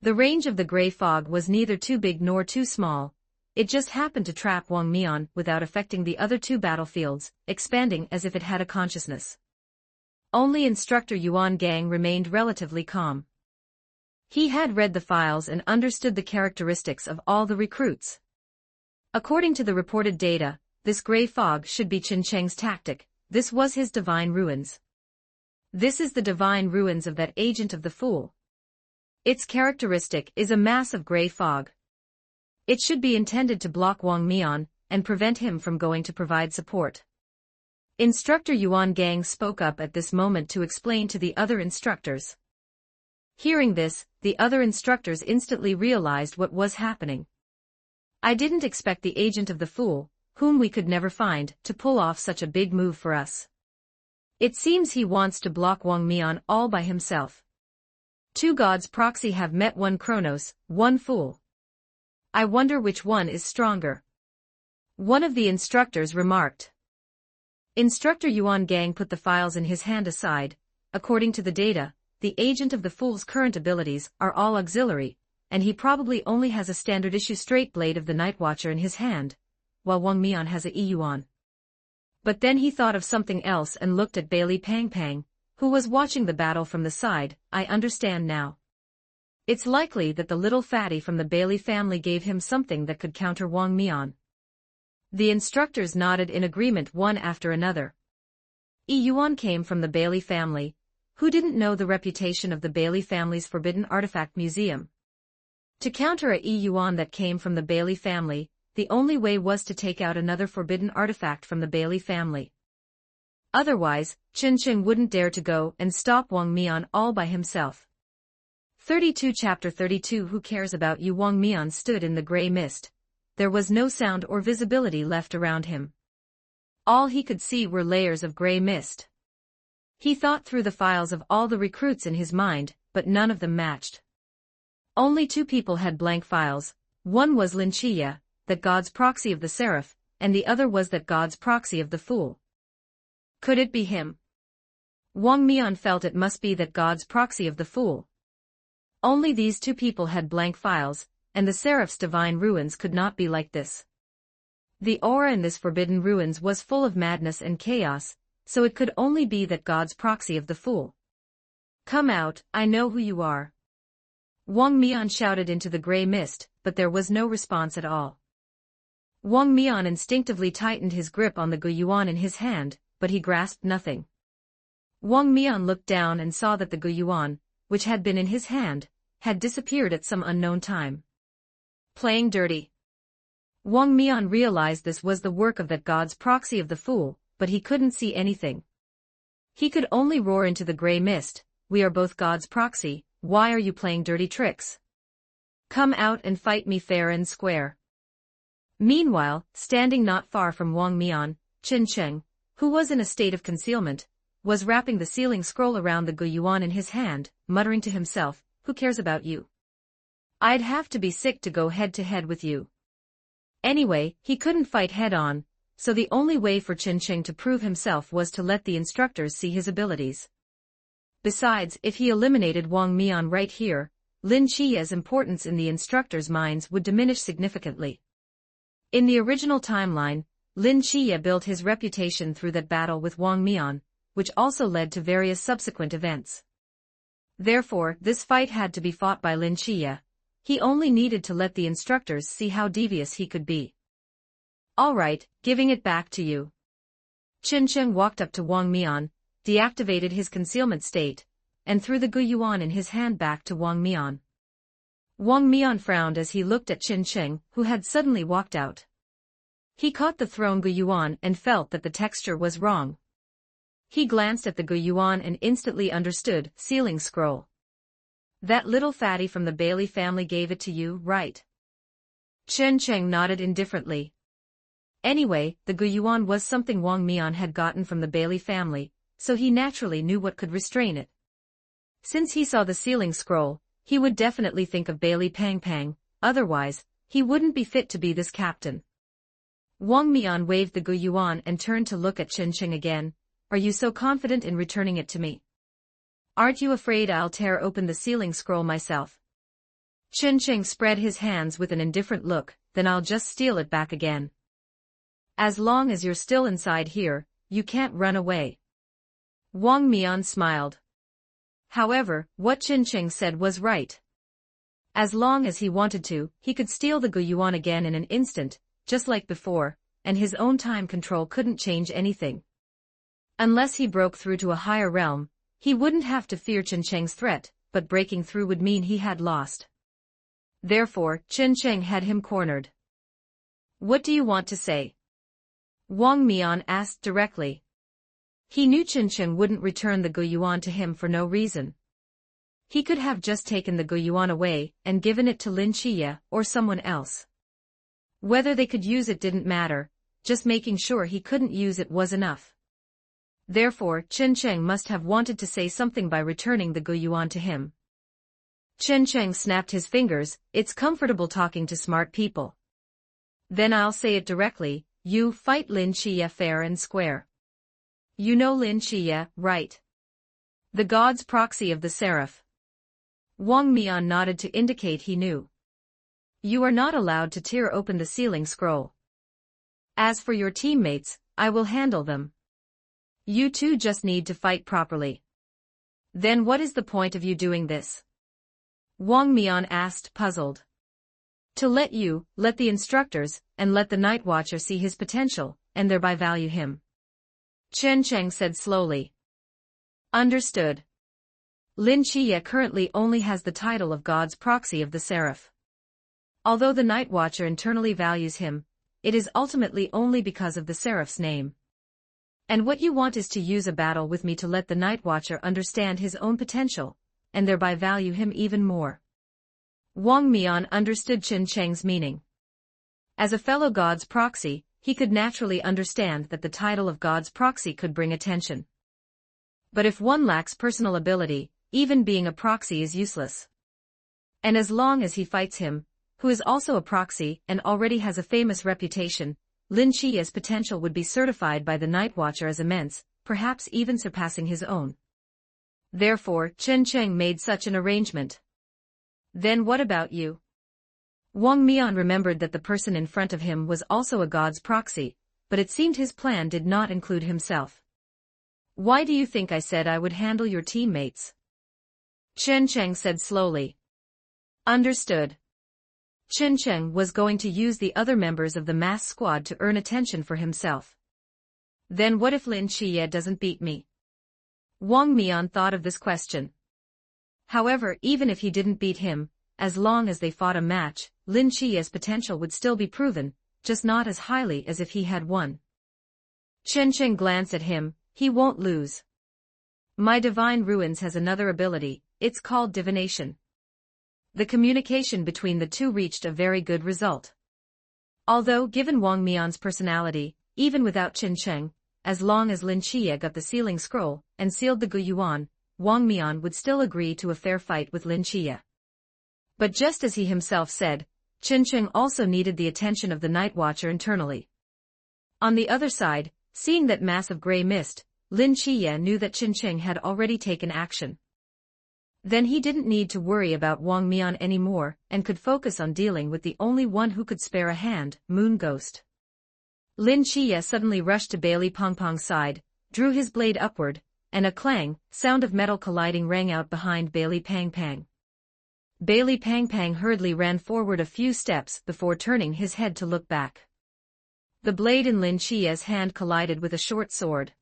The range of the gray fog was neither too big nor too small. It just happened to trap Wang Mian without affecting the other two battlefields, expanding as if it had a consciousness. Only Instructor Yuan Gang remained relatively calm. He had read the files and understood the characteristics of all the recruits. According to the reported data, this gray fog should be Qin Cheng's tactic. This was his divine ruins. This is the divine ruins of that agent of the fool. Its characteristic is a mass of gray fog. It should be intended to block Wang Mian and prevent him from going to provide support. Instructor Yuan Gang spoke up at this moment to explain to the other instructors. Hearing this, the other instructors instantly realized what was happening. I didn't expect the agent of the fool, whom we could never find, to pull off such a big move for us. It seems he wants to block Wang Mian all by himself. Two gods proxy have met, one Kronos, one fool. I wonder which one is stronger. One of the instructors remarked. Instructor Yuan Gang put the files in his hand aside. According to the data, the agent of the fool's current abilities are all auxiliary, and he probably only has a standard-issue straight blade of the Night Watcher in his hand, while Wang Mian has a Yuan. But then he thought of something else and looked at Bailey Pang Pang, who was watching the battle from the side. I understand now. It's likely that the little fatty from the Bailey family gave him something that could counter Wang Mian. The instructors nodded in agreement one after another. Yuan came from the Bailey family. Who didn't know the reputation of the Bailey family's Forbidden Artifact Museum? To counter a Yuan that came from the Bailey family, the only way was to take out another forbidden artifact from the Bailey family. Otherwise, Qin Cheng wouldn't dare to go and stop Wang Mian all by himself. 32 Chapter 32 Who cares about you? Wang Mian stood in the gray mist. There was no sound or visibility left around him. All he could see were layers of gray mist. He thought through the files of all the recruits in his mind, but none of them matched. Only two people had blank files. One was Lin Chiya, that god's proxy of the seraph, and the other was that god's proxy of the fool. Could it be him? Wang Mian felt it must be that god's proxy of the fool. Only these two people had blank files, and the seraph's divine ruins could not be like this. The aura in this forbidden ruins was full of madness and chaos, so it could only be that god's proxy of the fool. Come out, I know who you are. Wang Mian shouted into the gray mist, but there was no response at all. Wang Mian instinctively tightened his grip on the Guyuan in his hand, but he grasped nothing. Wang Mian looked down and saw that the Guyuan, which had been in his hand, had disappeared at some unknown time. Playing dirty. Wang Mian realized this was the work of that god's proxy of the fool, but he couldn't see anything. He could only roar into the gray mist, we are both god's proxy, why are you playing dirty tricks? Come out and fight me fair and square. Meanwhile, standing not far from Wang Mian, Qin Cheng, who was in a state of concealment, was wrapping the sealing scroll around the Guyuan in his hand, muttering to himself, who cares about you? I'd have to be sick to go head-to-head with you. Anyway, he couldn't fight head-on, so the only way for Qin Cheng to prove himself was to let the instructors see his abilities. Besides, if he eliminated Wang Mian right here, Lin Chiya's importance in the instructors' minds would diminish significantly. In the original timeline, Lin Chiya built his reputation through that battle with Wang Mian, which also led to various subsequent events. Therefore, this fight had to be fought by Lin Chiya. He only needed to let the instructors see how devious he could be. All right, giving it back to you. Qin Cheng walked up to Wang Mian, deactivated his concealment state, and threw the guyuan in his hand back to Wang Mian. Wang Mian frowned as he looked at Qin Cheng, who had suddenly walked out. He caught the thrown guyuan and felt that the texture was wrong. He glanced at the guyuan and instantly understood, sealing scroll. That little fatty from the Bailey family gave it to you, right? Qin Cheng nodded indifferently. Anyway, the guyuan was something Wang Mian had gotten from the Bailey family, so he naturally knew what could restrain it. Since he saw the sealing scroll, he would definitely think of Bailey Pang Pang, otherwise, he wouldn't be fit to be this captain. Wang Mian waved the guyuan and turned to look at Qin Cheng again. Are you so confident in returning it to me? Aren't you afraid I'll tear open the sealing scroll myself? Qin Cheng spread his hands with an indifferent look. Then I'll just steal it back again. As long as you're still inside here, you can't run away. Wang Mian smiled. However, what Qin Cheng said was right. As long as he wanted to, he could steal the guyuan again in an instant, just like before, and his own time control couldn't change anything. Unless he broke through to a higher realm, he wouldn't have to fear Qin Cheng's threat, but breaking through would mean he had lost. Therefore, Qin Cheng had him cornered. What do you want to say? Wang Mian asked directly. He knew Qin Cheng wouldn't return the guyuan to him for no reason. He could have just taken the guyuan away and given it to Lin Chiye or someone else. Whether they could use it didn't matter, just making sure he couldn't use it was enough. Therefore, Qin Cheng must have wanted to say something by returning the guyuan to him. Qin Cheng snapped his fingers. It's comfortable talking to smart people. Then I'll say it directly, you fight Lin Chiye fair and square. You know Lin Chiye, right? The god's proxy of the seraph. Wang Mian nodded to indicate he knew. You are not allowed to tear open the sealing scroll. As for your teammates, I will handle them. You two just need to fight properly. Then what is the point of you doing this? Wang Mian asked, puzzled. To let the instructors, and let the Night Watcher see his potential, and thereby value him. Qin Cheng said slowly. Understood. Lin Chiye currently only has the title of God's proxy of the seraph. Although the Night Watcher internally values him, it is ultimately only because of the seraph's name. And what you want is to use a battle with me to let the Night Watcher understand his own potential, and thereby value him even more. Wang Mian understood Qin Cheng's meaning. As a fellow God's proxy, he could naturally understand that the title of God's proxy could bring attention. But if one lacks personal ability, even being a proxy is useless. And as long as he fights him, who is also a proxy and already has a famous reputation, Lin Chiye's potential would be certified by the Night Watcher as immense, perhaps even surpassing his own. Therefore, Qin Cheng made such an arrangement. Then what about you? Wang Mian remembered that the person in front of him was also a god's proxy, but it seemed his plan did not include himself. Why do you think I said I would handle your teammates? Qin Cheng said slowly. Understood. Qin Cheng was going to use the other members of the mass squad to earn attention for himself. Then what if Lin Chiye doesn't beat me? Wang Mian thought of this question. However, even if he didn't beat him, as long as they fought a match, Lin Chiye's potential would still be proven, just not as highly as if he had won. Qin Cheng glanced at him. He won't lose. My divine ruins has another ability, it's called divination. The communication between the two reached a very good result. Although given Wang Mian's personality, even without Qin Cheng, as long as Lin Chiye got the sealing scroll and sealed the guyuan, Wang Mian would still agree to a fair fight with Lin Chiye. But just as he himself said, Qin Cheng also needed the attention of the Night Watcher internally. On the other side, seeing that mass of gray mist, Lin Chiye knew that Qin Cheng had already taken action. Then he didn't need to worry about Wang Mian anymore and could focus on dealing with the only one who could spare a hand, Moon Ghost. Lin Chiye suddenly rushed to Bailey Pong Pong's side, drew his blade upward, and a clang, sound of metal colliding rang out behind Bailey Pang Pang. Bailey Pang Pang hurriedly ran forward a few steps before turning his head to look back. The blade in Lin Chiye's hand collided with a short sword.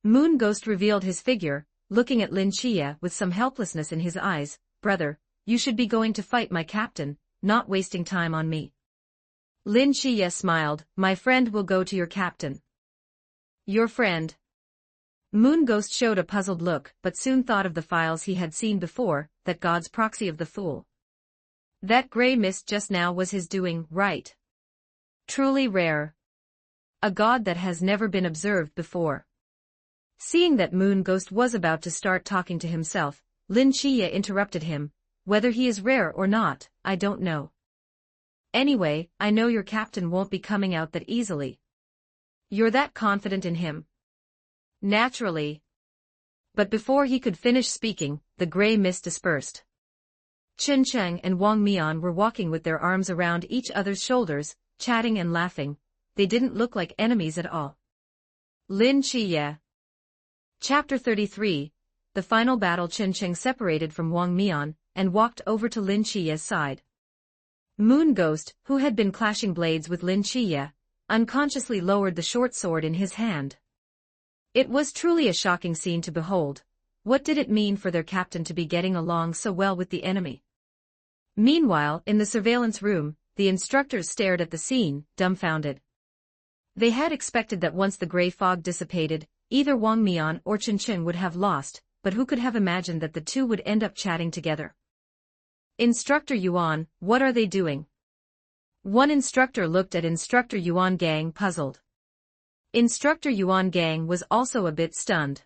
Moon Ghost revealed his figure, looking at Lin Chia with some helplessness in his eyes. "Brother, you should be going to fight my captain, not wasting time on me." Lin Chia smiled. "My friend will go to your captain." "Your friend?" Moon Ghost showed a puzzled look, but soon thought of the files he had seen before, that God's proxy of the fool. That gray mist just now was his doing, right? Truly rare. A god that has never been observed before. Seeing that Moon Ghost was about to start talking to himself, Lin Chia interrupted him. "Whether he is rare or not, I don't know. Anyway, I know your captain won't be coming out that easily." "You're that confident in him?" "Naturally." But before he could finish speaking, the gray mist dispersed. Chen Cheng and Wang Mian were walking with their arms around each other's shoulders, chatting and laughing. They didn't look like enemies at all. Lin Chia. Chapter 33. The final battle. Chen Cheng separated from Wang Mian, and walked over to Lin Chia's side. Moon Ghost, who had been clashing blades with Lin Chia, unconsciously lowered the short sword in his hand. It was truly a shocking scene to behold. What did it mean for their captain to be getting along so well with the enemy? Meanwhile, in the surveillance room, the instructors stared at the scene, dumbfounded. They had expected that once the gray fog dissipated, either Wang Mian or Chen Cheng would have lost, but who could have imagined that the two would end up chatting together? "Instructor Yuan, what are they doing?" One instructor looked at Instructor Yuan Gang, puzzled. Instructor Yuan Gang was also a bit stunned.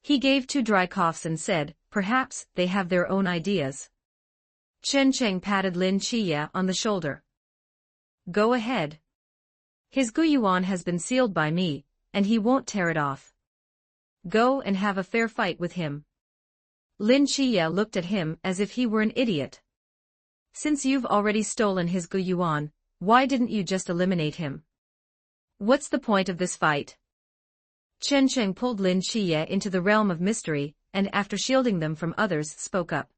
He gave two dry coughs and said, "Perhaps they have their own ideas." Chen Cheng patted Lin Chia on the shoulder. "Go ahead. His Guyuan has been sealed by me, and he won't tear it off. Go and have a fair fight with him." Lin Chia looked at him as if he were an idiot. "Since you've already stolen his Guyuan, why didn't you just eliminate him? What's the point of this fight?" Chen Cheng pulled Lin Chia into the realm of mystery, and after shielding them from others, spoke up.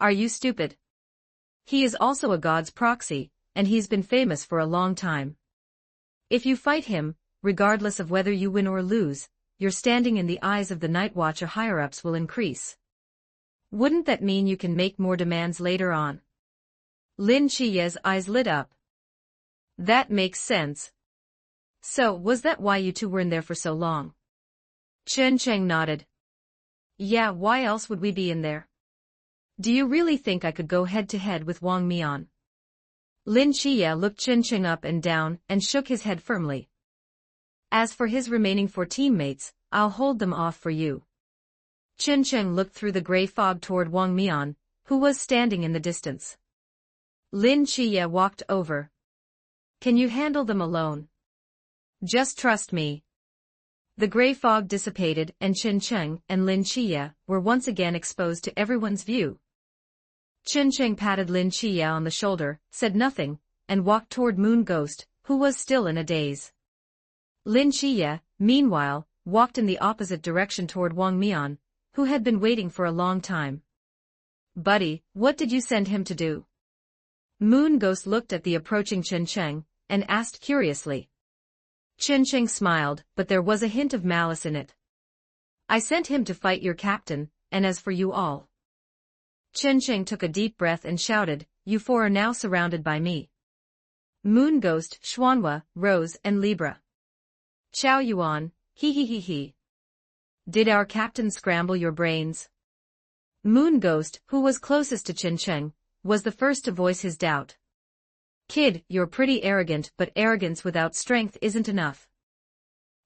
"Are you stupid? He is also a god's proxy, and he's been famous for a long time. If you fight him, regardless of whether you win or lose, your standing in the eyes of the Night Watcher higher-ups will increase. Wouldn't that mean you can make more demands later on?" Lin Chia's eyes lit up. "That makes sense. So, was that why you two were in there for so long?" Chen Cheng nodded. "Yeah, why else would we be in there? Do you really think I could go head-to-head with Wang Mian?" Lin Chia looked Chen Cheng up and down, and shook his head firmly. "As for his remaining 4 teammates, I'll hold them off for you." Chen Cheng looked through the gray fog toward Wang Mian, who was standing in the distance. Lin Chia walked over. "Can you handle them alone? Just trust me." The gray fog dissipated, and Chen Cheng and Lin Chia were once again exposed to everyone's view. Chen Cheng patted Lin Chia on the shoulder, said nothing, and walked toward Moon Ghost, who was still in a daze. Lin Chia, meanwhile, walked in the opposite direction toward Wang Mian, who had been waiting for a long time. "Buddy, what did you send him to do?" Moon Ghost looked at the approaching Chen Cheng, and asked curiously. Chen Cheng smiled, but there was a hint of malice in it. "I sent him to fight your captain, and as for you all." Chen Cheng took a deep breath and shouted, "You 4 are now surrounded by me. Moon Ghost, Xuanhua, Rose, and Libra. Chow Yuan, he. Did our captain scramble your brains?" Moon Ghost, who was closest to Chen Cheng, was the first to voice his doubt. "Kid, you're pretty arrogant, but arrogance without strength isn't enough."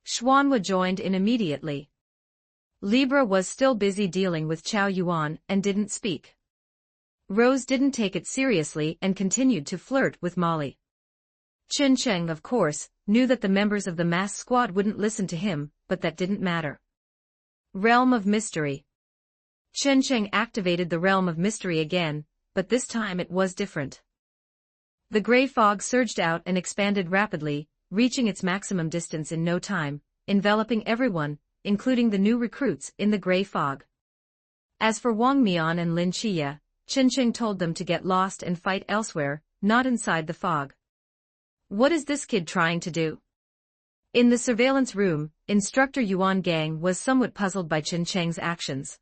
Xuanhua joined in immediately. Libra was still busy dealing with Chow Yuan and didn't speak. Rose didn't take it seriously and continued to flirt with Molly. Chen Cheng, of course, knew that the members of the mass squad wouldn't listen to him, but that didn't matter. Realm of Mystery. Chen Cheng activated the Realm of Mystery again, but this time it was different. The gray fog surged out and expanded rapidly, reaching its maximum distance in no time, enveloping everyone, including the new recruits, in the gray fog. As for Wang Mian and Lin Chia, Chen Cheng told them to get lost and fight elsewhere, not inside the fog. "What is this kid trying to do?" In the surveillance room, Instructor Yuan Gang was somewhat puzzled by Chen Cheng's actions.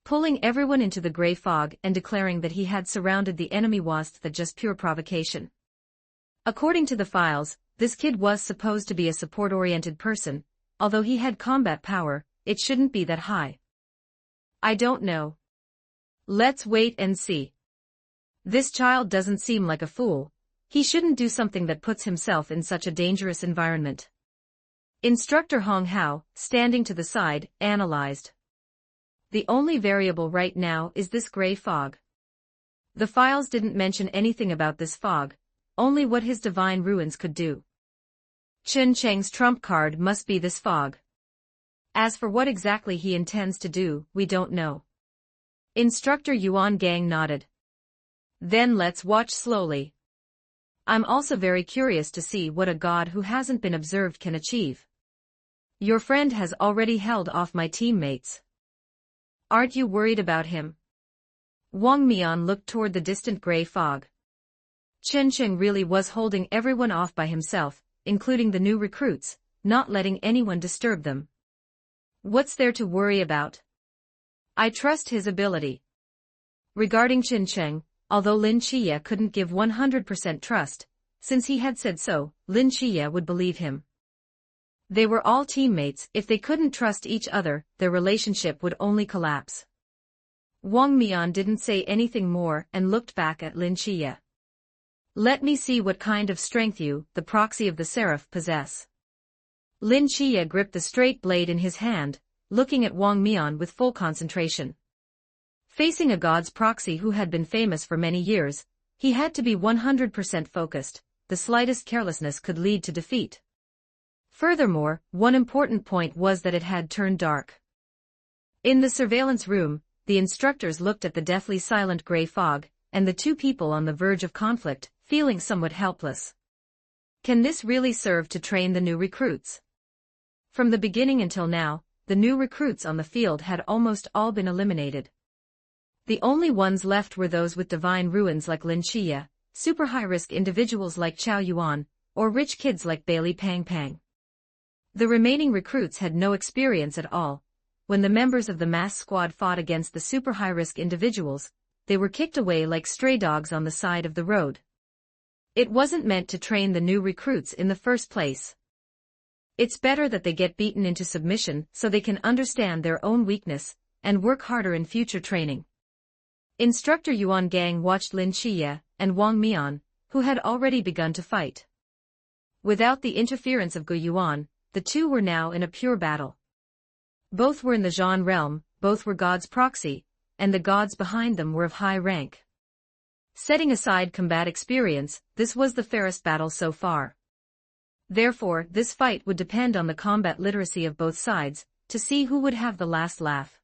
Pulling everyone into the gray fog and declaring that he had surrounded the enemy was just pure provocation. According to the files, this kid was supposed to be a support-oriented person, although he had combat power, it shouldn't be that high. I don't know. Let's wait and see. This child doesn't seem like a fool. He shouldn't do something that puts himself in such a dangerous environment. Instructor Hong Hao, standing to the side, analyzed. The only variable right now is this gray fog. The files didn't mention anything about this fog, only what his divine ruins could do. Chen Cheng's trump card must be this fog. As for what exactly he intends to do, we don't know. Instructor Yuan Gang nodded. Then let's watch slowly. I'm also very curious to see what a god who hasn't been observed can achieve. Your friend has already held off my teammates. Aren't you worried about him? Wang Mian looked toward the distant gray fog. Chen Cheng really was holding everyone off by himself, including the new recruits, not letting anyone disturb them. What's there to worry about? I trust his ability. Regarding Chen Cheng, although Lin Chiye couldn't give 100% trust, since he had said so, Lin Chiye would believe him. They were all teammates. If they couldn't trust each other, their relationship would only collapse. Wang Mian didn't say anything more and looked back at Lin Chiye. Let me see what kind of strength you, the proxy of the Seraph, possess. Lin Chiye gripped the straight blade in his hand, looking at Wang Mian with full concentration. Facing a god's proxy who had been famous for many years, he had to be 100% focused. The slightest carelessness could lead to defeat. Furthermore, one important point was that it had turned dark. In the surveillance room, the instructors looked at the deathly silent gray fog, and the two people on the verge of conflict, feeling somewhat helpless. Can this really serve to train the new recruits? From the beginning until now, the new recruits on the field had almost all been eliminated. The only ones left were those with divine ruins like Lin Chiye, super high-risk individuals like Chao Yuan, or rich kids like Bailey Pang Pang. The remaining recruits had no experience at all. When the members of the mass squad fought against the super high-risk individuals, they were kicked away like stray dogs on the side of the road. It wasn't meant to train the new recruits in the first place. It's better that they get beaten into submission so they can understand their own weakness and work harder in future training. Instructor Yuan Gang watched Lin Chiye and Wang Mian, who had already begun to fight. Without the interference of Gu Yuan, the two were now in a pure battle. Both were in the Zhan realm, both were God's proxy, and the gods behind them were of high rank. Setting aside combat experience, this was the fairest battle so far. Therefore, this fight would depend on the combat literacy of both sides, to see who would have the last laugh.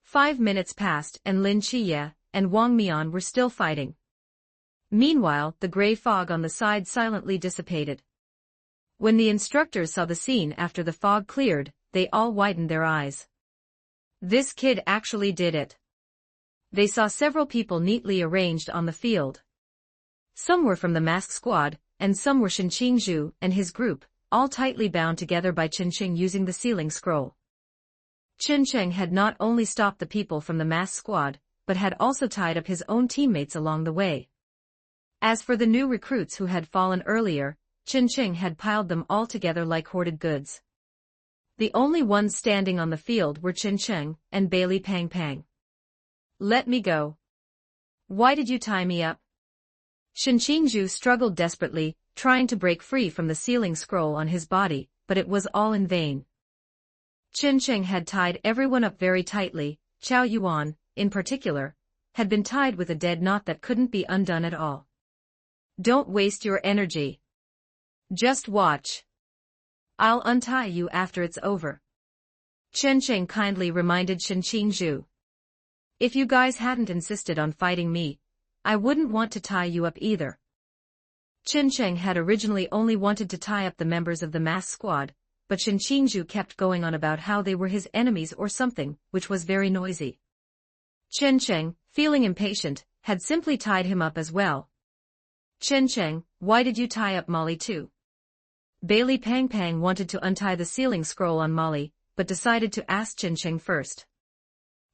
5 minutes passed and Lin Chiye and Wang Mian were still fighting. Meanwhile, the gray fog on the side silently dissipated. When the instructors saw the scene after the fog cleared, they all widened their eyes. This kid actually did it. They saw several people neatly arranged on the field. Some were from the mask squad, and some were Shen Qingzhu and his group, all tightly bound together by Chen Cheng using the sealing scroll. Chen Cheng had not only stopped the people from the mask squad, but had also tied up his own teammates along the way. As for the new recruits who had fallen earlier, Chen Cheng had piled them all together like hoarded goods. The only ones standing on the field were Chen Cheng and Bailey Pang Pang. Let me go. Why did you tie me up? Shen Qingzhu struggled desperately, trying to break free from the sealing scroll on his body, but it was all in vain. Chen Cheng had tied everyone up very tightly. Chao Yuan, in particular, had been tied with a dead knot that couldn't be undone at all. Don't waste your energy. Just watch. I'll untie you after it's over. Chen Cheng kindly reminded Shen Qingzhu. If you guys hadn't insisted on fighting me, I wouldn't want to tie you up either. Chen Cheng had originally only wanted to tie up the members of the mass squad, but Shen Qingzhu kept going on about how they were his enemies or something, which was very noisy. Chen Cheng, feeling impatient, had simply tied him up as well. Chen Cheng, why did you tie up Molly too? Bailey Pang Pang wanted to untie the sealing scroll on Molly, but decided to ask Chen Cheng first.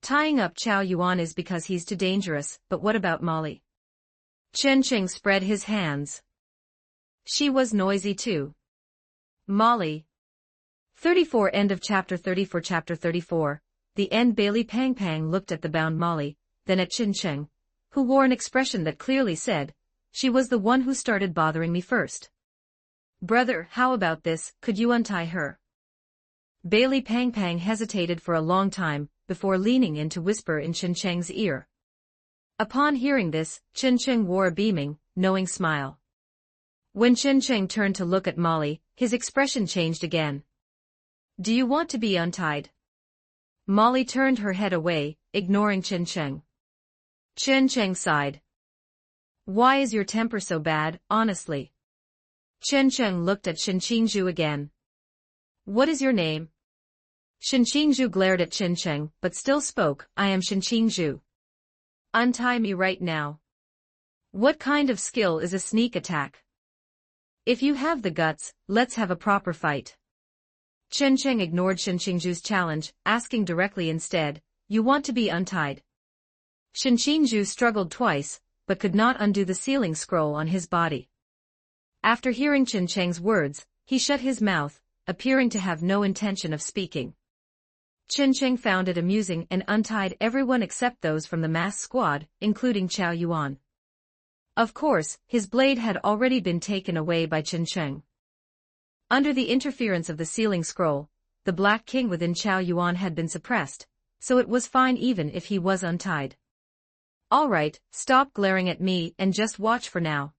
Tying up Chow Yuan is because he's too dangerous, but what about Molly? Chen Cheng spread his hands. She was noisy too. Molly. 34 End of Chapter 34 Chapter 34, the end. Bailey Pang Pang looked at the bound Molly, then at Chen Cheng, who wore an expression that clearly said, "She was the one who started bothering me first. Brother, how about this, could you untie her?" Bailey Pang Pang hesitated for a long time, before leaning in to whisper in Chen Cheng's ear. Upon hearing this, Chen Cheng wore a beaming, knowing smile. When Chen Cheng turned to look at Molly, his expression changed again. "Do you want to be untied?" Molly turned her head away, ignoring Chen Cheng. Chen Cheng sighed. "Why is your temper so bad, honestly?" Chen Cheng looked at Shen Qingzhu again. "What is your name?" Shen Qingzhu glared at Chen Cheng, but still spoke, "I am Shen Qingzhu. Untie me right now." "What kind of skill is a sneak attack?" "If you have the guts, let's have a proper fight." Chen Cheng ignored Shen Qingzhu's challenge, asking directly instead, "You want to be untied?" Shen Qingzhu struggled twice, but could not undo the sealing scroll on his body. After hearing Chen Cheng's words, he shut his mouth, appearing to have no intention of speaking. Chen Cheng found it amusing and untied everyone except those from the mass squad, including Chow Yuan. Of course, his blade had already been taken away by Chen Cheng. Under the interference of the sealing scroll, the Black King within Chow Yuan had been suppressed, so it was fine even if he was untied. "All right, stop glaring at me and just watch for now."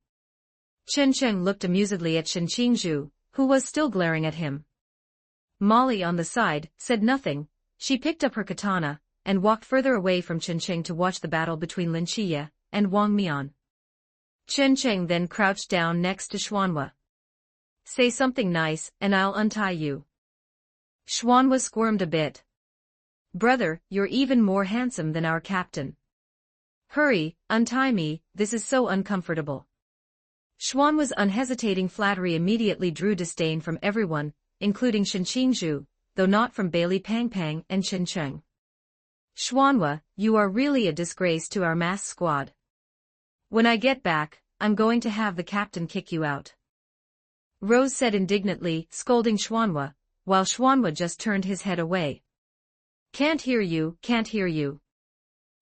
Chen Cheng looked amusedly at Shen Qingzhu, who was still glaring at him. Molly on the side said nothing. She picked up her katana and walked further away from Chen Cheng to watch the battle between Lin Chiye and Wang Mian. Chen Cheng then crouched down next to Xuanhua. "Say something nice and I'll untie you." Xuanhua squirmed a bit. "Brother, you're even more handsome than our captain. Hurry, untie me, this is so uncomfortable." Xuanhua's unhesitating flattery immediately drew disdain from everyone, including Shen Qingzhu, though not from Bailey Pang Pang and Chen Cheng. "Xuanhua, you are really a disgrace to our mass squad. When I get back, I'm going to have the captain kick you out," Rose said indignantly, scolding Xuanhua, while Xuanhua just turned his head away. Can't hear you, can't hear you."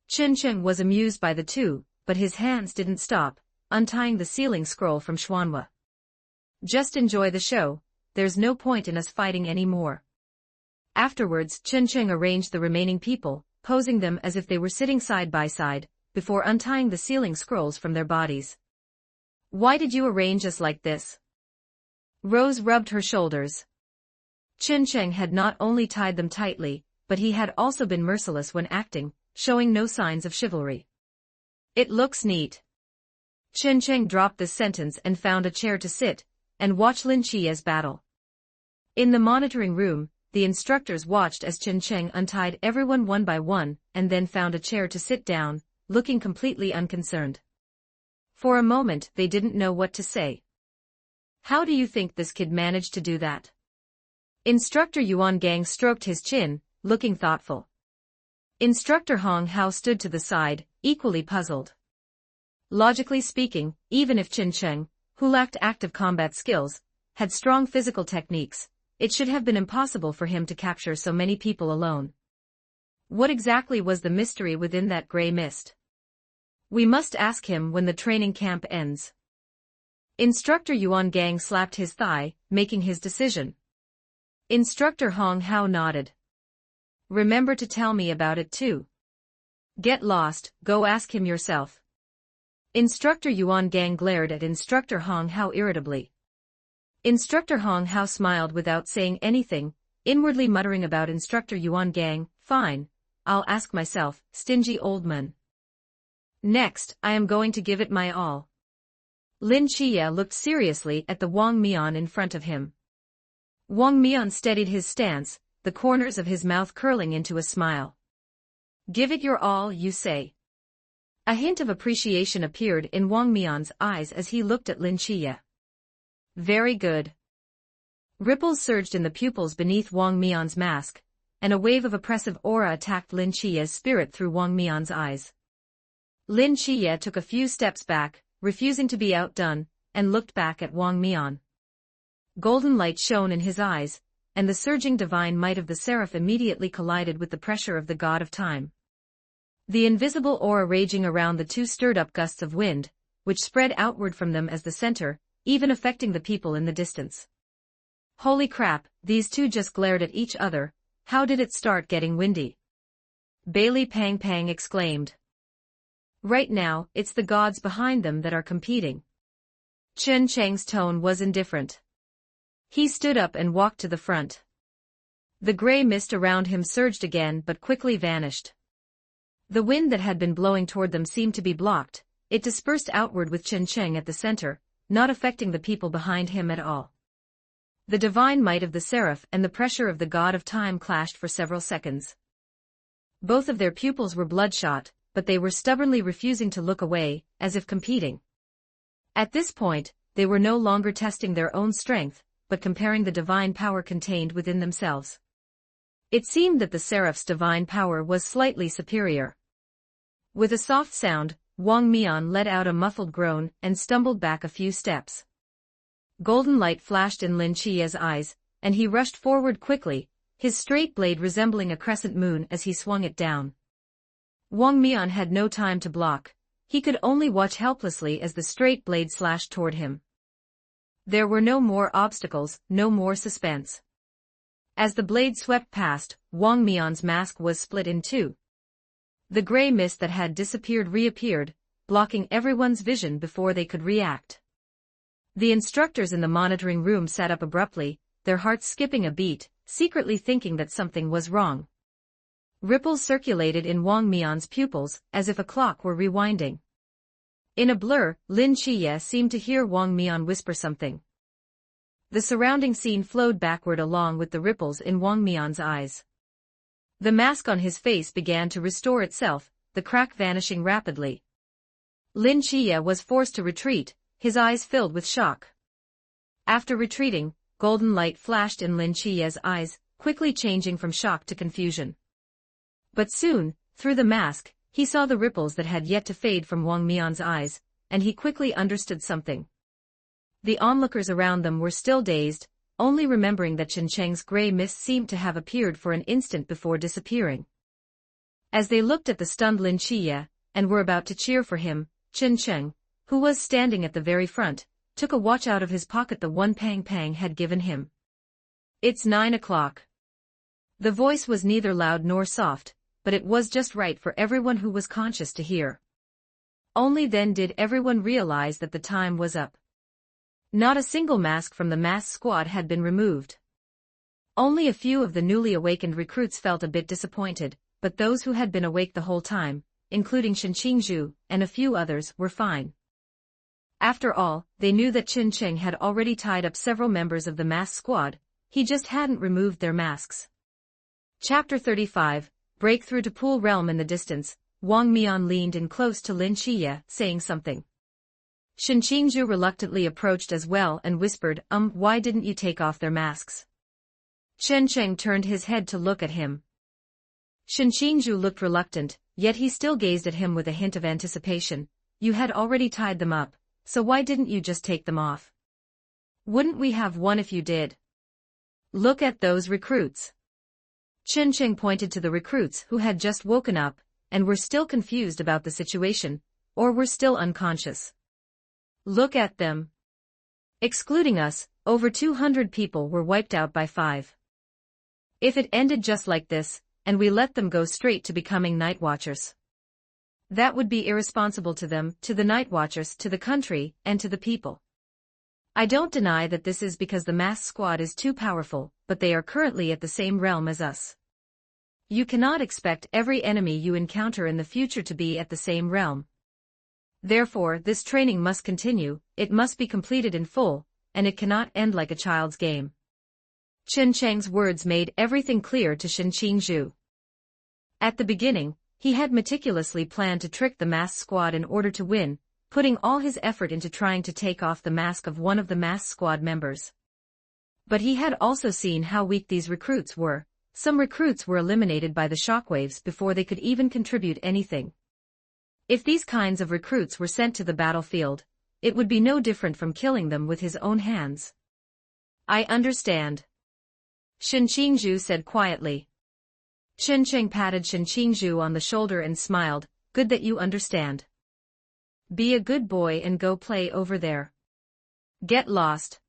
Chen Cheng was amused by the two, but his hands didn't stop, untying the sealing scroll from Xuanhua. "Just enjoy the show, there's no point in us fighting anymore." Afterwards, Chen Cheng arranged the remaining people, posing them as if they were sitting side by side, before untying the sealing scrolls from their bodies. "Why did you arrange us like this?" Rose rubbed her shoulders. Chen Cheng had not only tied them tightly, but he had also been merciless when acting, showing no signs of chivalry. "It looks neat." Chen Cheng dropped this sentence and found a chair to sit, and watch Lin Chiye's battle. In the monitoring room, the instructors watched as Chen Cheng untied everyone one by one, and then found a chair to sit down, looking completely unconcerned. For a moment they didn't know what to say. "How do you think this kid managed to do that?" Instructor Yuan Gang stroked his chin, looking thoughtful. Instructor Hong Hao stood to the side, equally puzzled. Logically speaking, even if Chen Cheng, who lacked active combat skills, had strong physical techniques, it should have been impossible for him to capture so many people alone. What exactly was the mystery within that gray mist? "We must ask him when the training camp ends." Instructor Yuan Gang slapped his thigh, making his decision. Instructor Hong Hao nodded. "Remember to tell me about it too." "Get lost, go ask him yourself." Instructor Yuan Gang glared at Instructor Hong Hao irritably. Instructor Hong Hao smiled without saying anything, inwardly muttering about Instructor Yuan Gang, "Fine, I'll ask myself, stingy old man. Next, I am going to give it my all." Lin Chiye looked seriously at the Wang Mian in front of him. Wang Mian steadied his stance, the corners of his mouth curling into a smile. "Give it your all, you say?" A hint of appreciation appeared in Wang Mian's eyes as he looked at Lin Chiye. "Very good. Ripples surged in the pupils beneath Wang Mian's mask, and a wave of oppressive aura attacked Lin Qiye's spirit through Wang Mian's eyes. Lin Qiye took a few steps back, refusing to be outdone, and looked back at Wang Mian. Golden light shone in his eyes, and the surging divine might of the seraph immediately collided with the pressure of the god of time. The invisible aura raging around the two stirred up gusts of wind, which spread outward from them as the center, even affecting the people in the distance. Holy crap, these two just glared at each other. How did it start getting windy? Bailey Pang Pang exclaimed. Right now, it's the gods behind them that are competing. Chen Cheng's tone was indifferent. He stood up and walked to the front. The gray mist around him surged again but quickly vanished. The wind that had been blowing toward them seemed to be blocked. It dispersed outward with Chen Cheng at the center, not affecting the people behind him at all. The divine might of the seraph and the pressure of the god of time clashed for several seconds. Both of their pupils were bloodshot, but they were stubbornly refusing to look away, as if competing. At this point, they were no longer testing their own strength, but comparing the divine power contained within themselves. It seemed that the seraph's divine power was slightly superior. With a soft sound, Wang Mian let out a muffled groan and stumbled back a few steps. Golden light flashed in Lin Qiye's eyes, and he rushed forward quickly, his straight blade resembling a crescent moon as he swung it down. Wang Mian had no time to block. He could only watch helplessly as the straight blade slashed toward him. There were no more obstacles, no more suspense. As the blade swept past, Wang Mian's mask was split in two. The gray mist that had disappeared reappeared, blocking everyone's vision before they could react. The instructors in the monitoring room sat up abruptly, their hearts skipping a beat, secretly thinking that something was wrong. Ripples circulated in Wang Mian's pupils, as if a clock were rewinding. In a blur, Lin Qiye seemed to hear Wang Mian whisper something. The surrounding scene flowed backward along with the ripples in Wang Mian's eyes. The mask on his face began to restore itself, the crack vanishing rapidly. Lin Qiye was forced to retreat, his eyes filled with shock. After retreating, golden light flashed in Lin Qiye's eyes, quickly changing from shock to confusion. But soon, through the mask, he saw the ripples that had yet to fade from Wang Mian's eyes, and he quickly understood something. The onlookers around them were still dazed, only remembering that Chen Cheng's gray mist seemed to have appeared for an instant before disappearing. As they looked at the stunned Lin Qiye, and were about to cheer for him, Chen Cheng, who was standing at the very front, took a watch out of his pocket the one Pang Pang had given him. It's 9 o'clock. The voice was neither loud nor soft, but it was just right for everyone who was conscious to hear. Only then did everyone realize that the time was up. Not a single mask from the mass squad had been removed. Only a few of the newly awakened recruits felt a bit disappointed, but those who had been awake the whole time, including Shen Qingzhu and a few others, were fine. After all, they knew that Chen Cheng had already tied up several members of the mass squad, he just hadn't removed their masks. Chapter 35, Breakthrough to Pool Realm. In the distance, Wang Mian leaned in close to Lin Qiye, saying something. Shen Qingzhu reluctantly approached as well and whispered, why didn't you take off their masks? Chen Cheng turned his head to look at him. Shen Qingzhu looked reluctant, yet he still gazed at him with a hint of anticipation. You had already tied them up, so why didn't you just take them off? Wouldn't we have won if you did? Look at those recruits. Chen Cheng pointed to the recruits who had just woken up, and were still confused about the situation, or were still unconscious. Look at them. Excluding us, over 200 people were wiped out by 5. If it ended just like this, and we let them go straight to becoming night watchers, that would be irresponsible to them, to the night watchers, to the country, and to the people. I don't deny that this is because the mass squad is too powerful, but they are currently at the same realm as us. You cannot expect every enemy you encounter in the future to be at the same realm. Therefore, this training must continue, it must be completed in full, and it cannot end like a child's game. Chen Cheng's words made everything clear to Shen Qingzhu. At the beginning, he had meticulously planned to trick the mass squad in order to win, putting all his effort into trying to take off the mask of one of the mass squad members. But he had also seen how weak these recruits were. Some recruits were eliminated by the shockwaves before they could even contribute anything. If these kinds of recruits were sent to the battlefield, it would be no different from killing them with his own hands. I understand. Shen Qingzhu said quietly. Chen Cheng patted Shen Qingzhu on the shoulder and smiled, good that you understand. Be a good boy and go play over there. Get lost.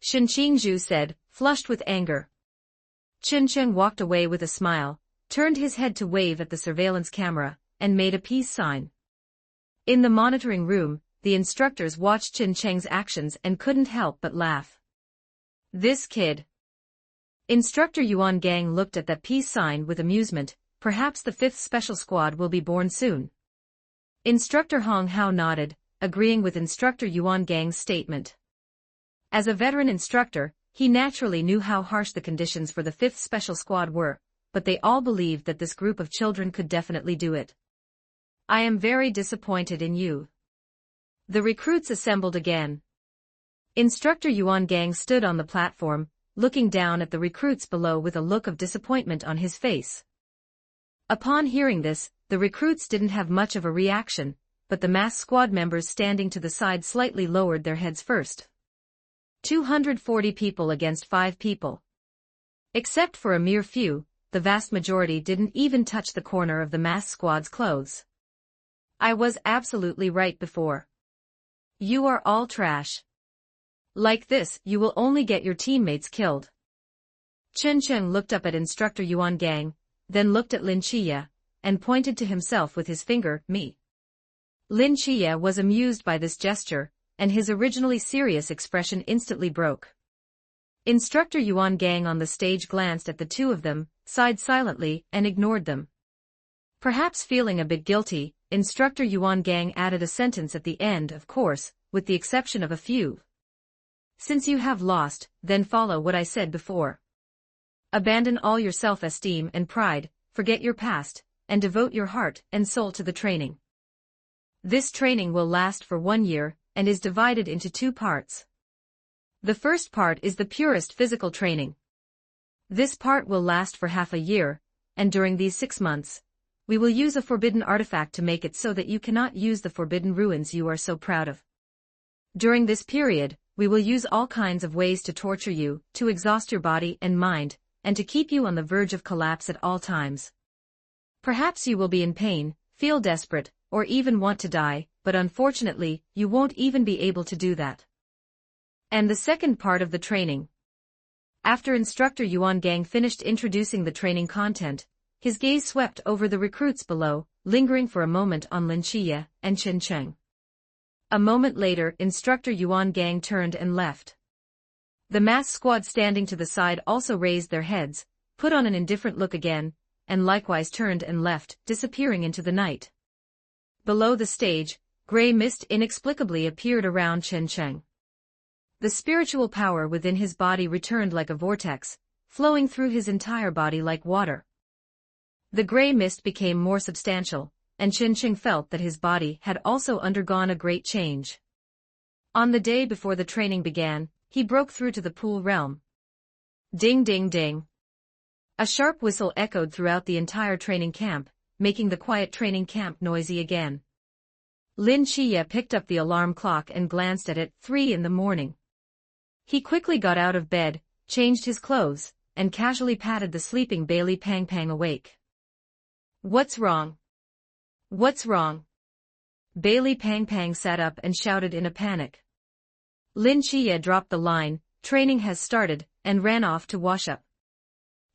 Shen Qingzhu said, flushed with anger. Chen Cheng walked away with a smile, turned his head to wave at the surveillance camera, and made a peace sign. In the monitoring room, the instructors watched Chen Cheng's actions and couldn't help but laugh. This kid. Instructor Yuan Gang looked at that peace sign with amusement. Perhaps the 5th Special Squad will be born soon. Instructor Hong Hao nodded, agreeing with Instructor Yuan Gang's statement. As a veteran instructor, he naturally knew how harsh the conditions for the 5th Special Squad were, but they all believed that this group of children could definitely do it. I am very disappointed in you. The recruits assembled again. Instructor Yuan Gang stood on the platform, looking down at the recruits below with a look of disappointment on his face. Upon hearing this, the recruits didn't have much of a reaction, but the mass squad members standing to the side slightly lowered their heads first. 240 people against 5 people. Except for a mere few, the vast majority didn't even touch the corner of the mass squad's clothes. I was absolutely right before. You are all trash. Like this, you will only get your teammates killed. Chen Cheng looked up at Instructor Yuan Gang, then looked at Lin Chiya, and pointed to himself with his finger, me. Lin Chiya was amused by this gesture, and his originally serious expression instantly broke. Instructor Yuan Gang on the stage glanced at the two of them, sighed silently, and ignored them. Perhaps feeling a bit guilty, Instructor Yuan Gang added a sentence at the end, of course, with the exception of a few. Since you have lost, then follow what I said before. Abandon all your self-esteem and pride, forget your past, and devote your heart and soul to the training. This training will last for 1 year, and is divided into 2 parts. The first part is the purest physical training. This part will last for half a year, and during these 6 months, we will use a forbidden artifact to make it so that you cannot use the forbidden ruins you are so proud of. During this period, we will use all kinds of ways to torture you, to exhaust your body and mind, and to keep you on the verge of collapse at all times. Perhaps you will be in pain, feel desperate, or even want to die, but unfortunately, you won't even be able to do that. And the second part of the training. After Instructor Yuan Gang finished introducing the training content, his gaze swept over the recruits below, lingering for a moment on Lin Chiya and Chen Cheng. A moment later, Instructor Yuan Gang turned and left. The mass squad standing to the side also raised their heads, put on an indifferent look again, and likewise turned and left, disappearing into the night. Below the stage, gray mist inexplicably appeared around Chen Cheng. The spiritual power within his body returned like a vortex, flowing through his entire body like water. The gray mist became more substantial, and Chen Cheng felt that his body had also undergone a great change. On the day before the training began, he broke through to the pool realm. Ding ding ding. A sharp whistle echoed throughout the entire training camp, making the quiet training camp noisy again. Lin Chiya picked up the alarm clock and glanced at it, 3 in the morning. He quickly got out of bed, changed his clothes, and casually patted the sleeping Bailey Pang Pang awake. What's wrong? What's wrong? Bailey Pang Pang sat up and shouted in a panic. Lin Chiya dropped the line, training has started, and ran off to wash up.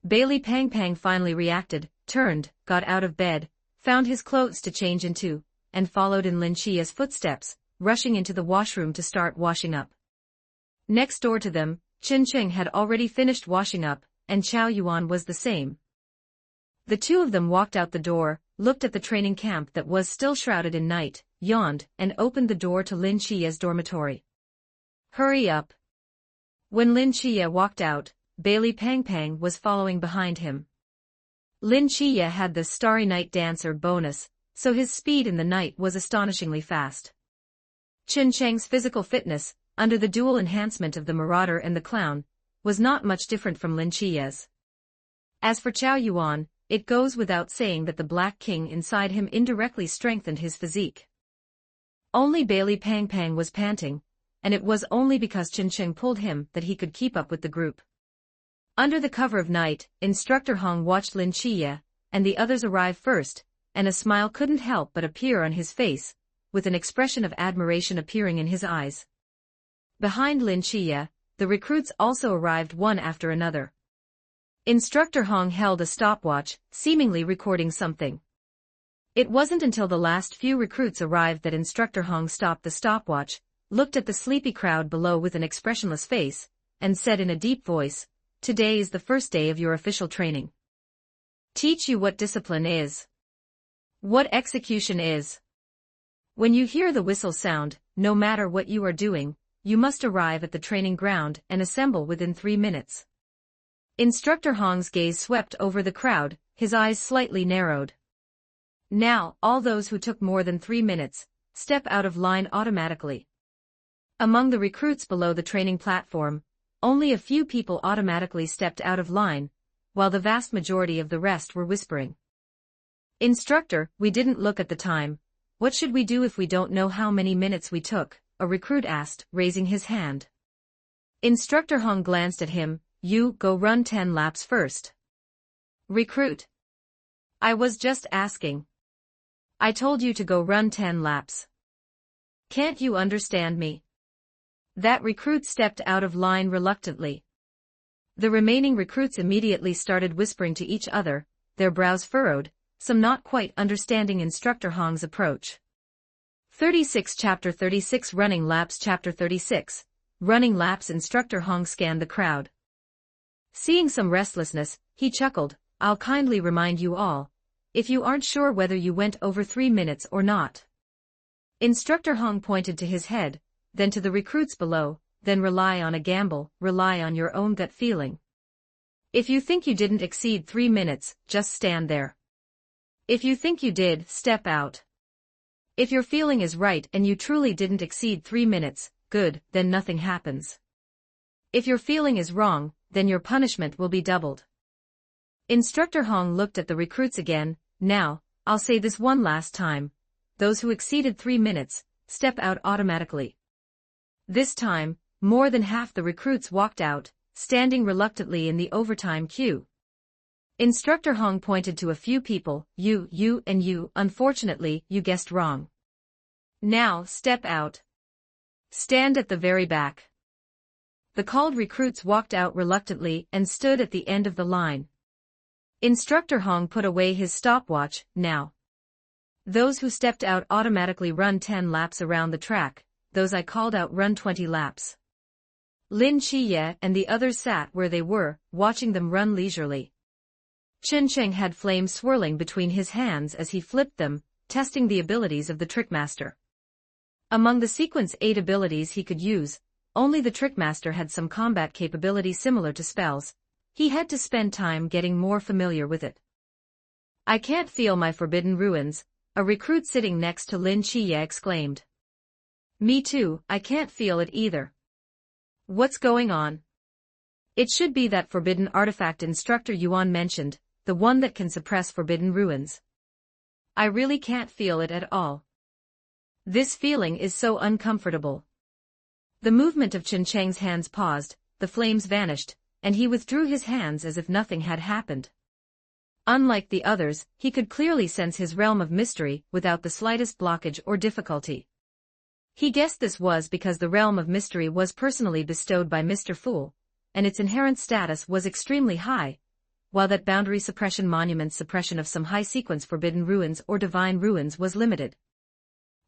Bailey Pang Pang finally reacted, turned, got out of bed, found his clothes to change into, and followed in Lin Chiya's footsteps, rushing into the washroom to start washing up. Next door to them, Chen Cheng had already finished washing up, and Chao Yuan was the same. The two of them walked out the door, looked at the training camp that was still shrouded in night, yawned, and opened the door to Lin Chiya's dormitory. Hurry up. When Lin Chiya walked out, Bailey Pang Pang was following behind him. Lin Chiya had the Starry Night Dancer bonus, so his speed in the night was astonishingly fast. Chen Cheng's physical fitness, under the dual enhancement of the Marauder and the Clown, was not much different from Lin Chiye's. As for Chao Yuan, it goes without saying that the Black King inside him indirectly strengthened his physique. Only Bailey Pang Pang was panting, and it was only because Qin Cheng pulled him that he could keep up with the group. Under the cover of night, Instructor Hong watched Lin Chiye and the others arrive first, and a smile couldn't help but appear on his face, with an expression of admiration appearing in his eyes. Behind Lin Chiye, the recruits also arrived one after another. Instructor Hong held a stopwatch, seemingly recording something. It wasn't until the last few recruits arrived that Instructor Hong stopped the stopwatch, looked at the sleepy crowd below with an expressionless face, and said in a deep voice, "Today is the first day of your official training. Teach you what discipline is. What execution is. When you hear the whistle sound, no matter what you are doing, you must arrive at the training ground and assemble within 3 minutes." Instructor Hong's gaze swept over the crowd, his eyes slightly narrowed. Now, all those who took more than 3 minutes, step out of line automatically. Among the recruits below the training platform, only a few people automatically stepped out of line, while the vast majority of the rest were whispering. "Instructor, we didn't look at the time. What should we do if we don't know how many minutes we took?" a recruit asked, raising his hand. Instructor Hong glanced at him. "You go run 10 laps first." Recruit: "I was just asking. I told you to go run 10 laps. Can't you understand me?" That recruit stepped out of line reluctantly. The remaining recruits immediately started whispering to each other, their brows furrowed, some not quite understanding Instructor Hong's approach. 36 Chapter 36 Running Laps Chapter 36 Running Laps. Instructor Hong scanned the crowd. Seeing some restlessness, he chuckled, "I'll kindly remind you all, if you aren't sure whether you went over 3 minutes or not." Instructor Hong pointed to his head, then to the recruits below, "Then rely on a gamble, rely on your own gut feeling. If you think you didn't exceed 3 minutes, just stand there. If you think you did, step out. If your feeling is right and you truly didn't exceed 3 minutes, good, then nothing happens. If your feeling is wrong, then your punishment will be doubled." Instructor Hong looked at the recruits again. "Now, I'll say this one last time. Those who exceeded 3 minutes, step out automatically." This time, more than half the recruits walked out, standing reluctantly in the overtime queue. Instructor Hong pointed to a few people. You, and you. Unfortunately, you guessed wrong. Now, step out. Stand at the very back." The called recruits walked out reluctantly and stood at the end of the line. Instructor Hong put away his stopwatch. "Now. Those who stepped out automatically run 10 laps around the track, those I called out run 20 laps." Lin Chiye and the others sat where they were, watching them run leisurely. Qin Cheng had flames swirling between his hands as he flipped them, testing the abilities of the Trickmaster. Among the Sequence 8 abilities he could use, only the Trickmaster had some combat capability similar to spells. He had to spend time getting more familiar with it. "I can't feel my forbidden ruins," a recruit sitting next to Lin Chiye exclaimed. "Me too, I can't feel it either. What's going on?" "It should be that forbidden artifact Instructor Yuan mentioned, the one that can suppress forbidden ruins. I really can't feel it at all. This feeling is so uncomfortable." The movement of Qin Cheng's hands paused, the flames vanished, and he withdrew his hands as if nothing had happened. Unlike the others, he could clearly sense his realm of mystery without the slightest blockage or difficulty. He guessed this was because the realm of mystery was personally bestowed by Mr. Fool, and its inherent status was extremely high, while that boundary suppression monument's suppression of some high-sequence forbidden ruins or divine ruins was limited.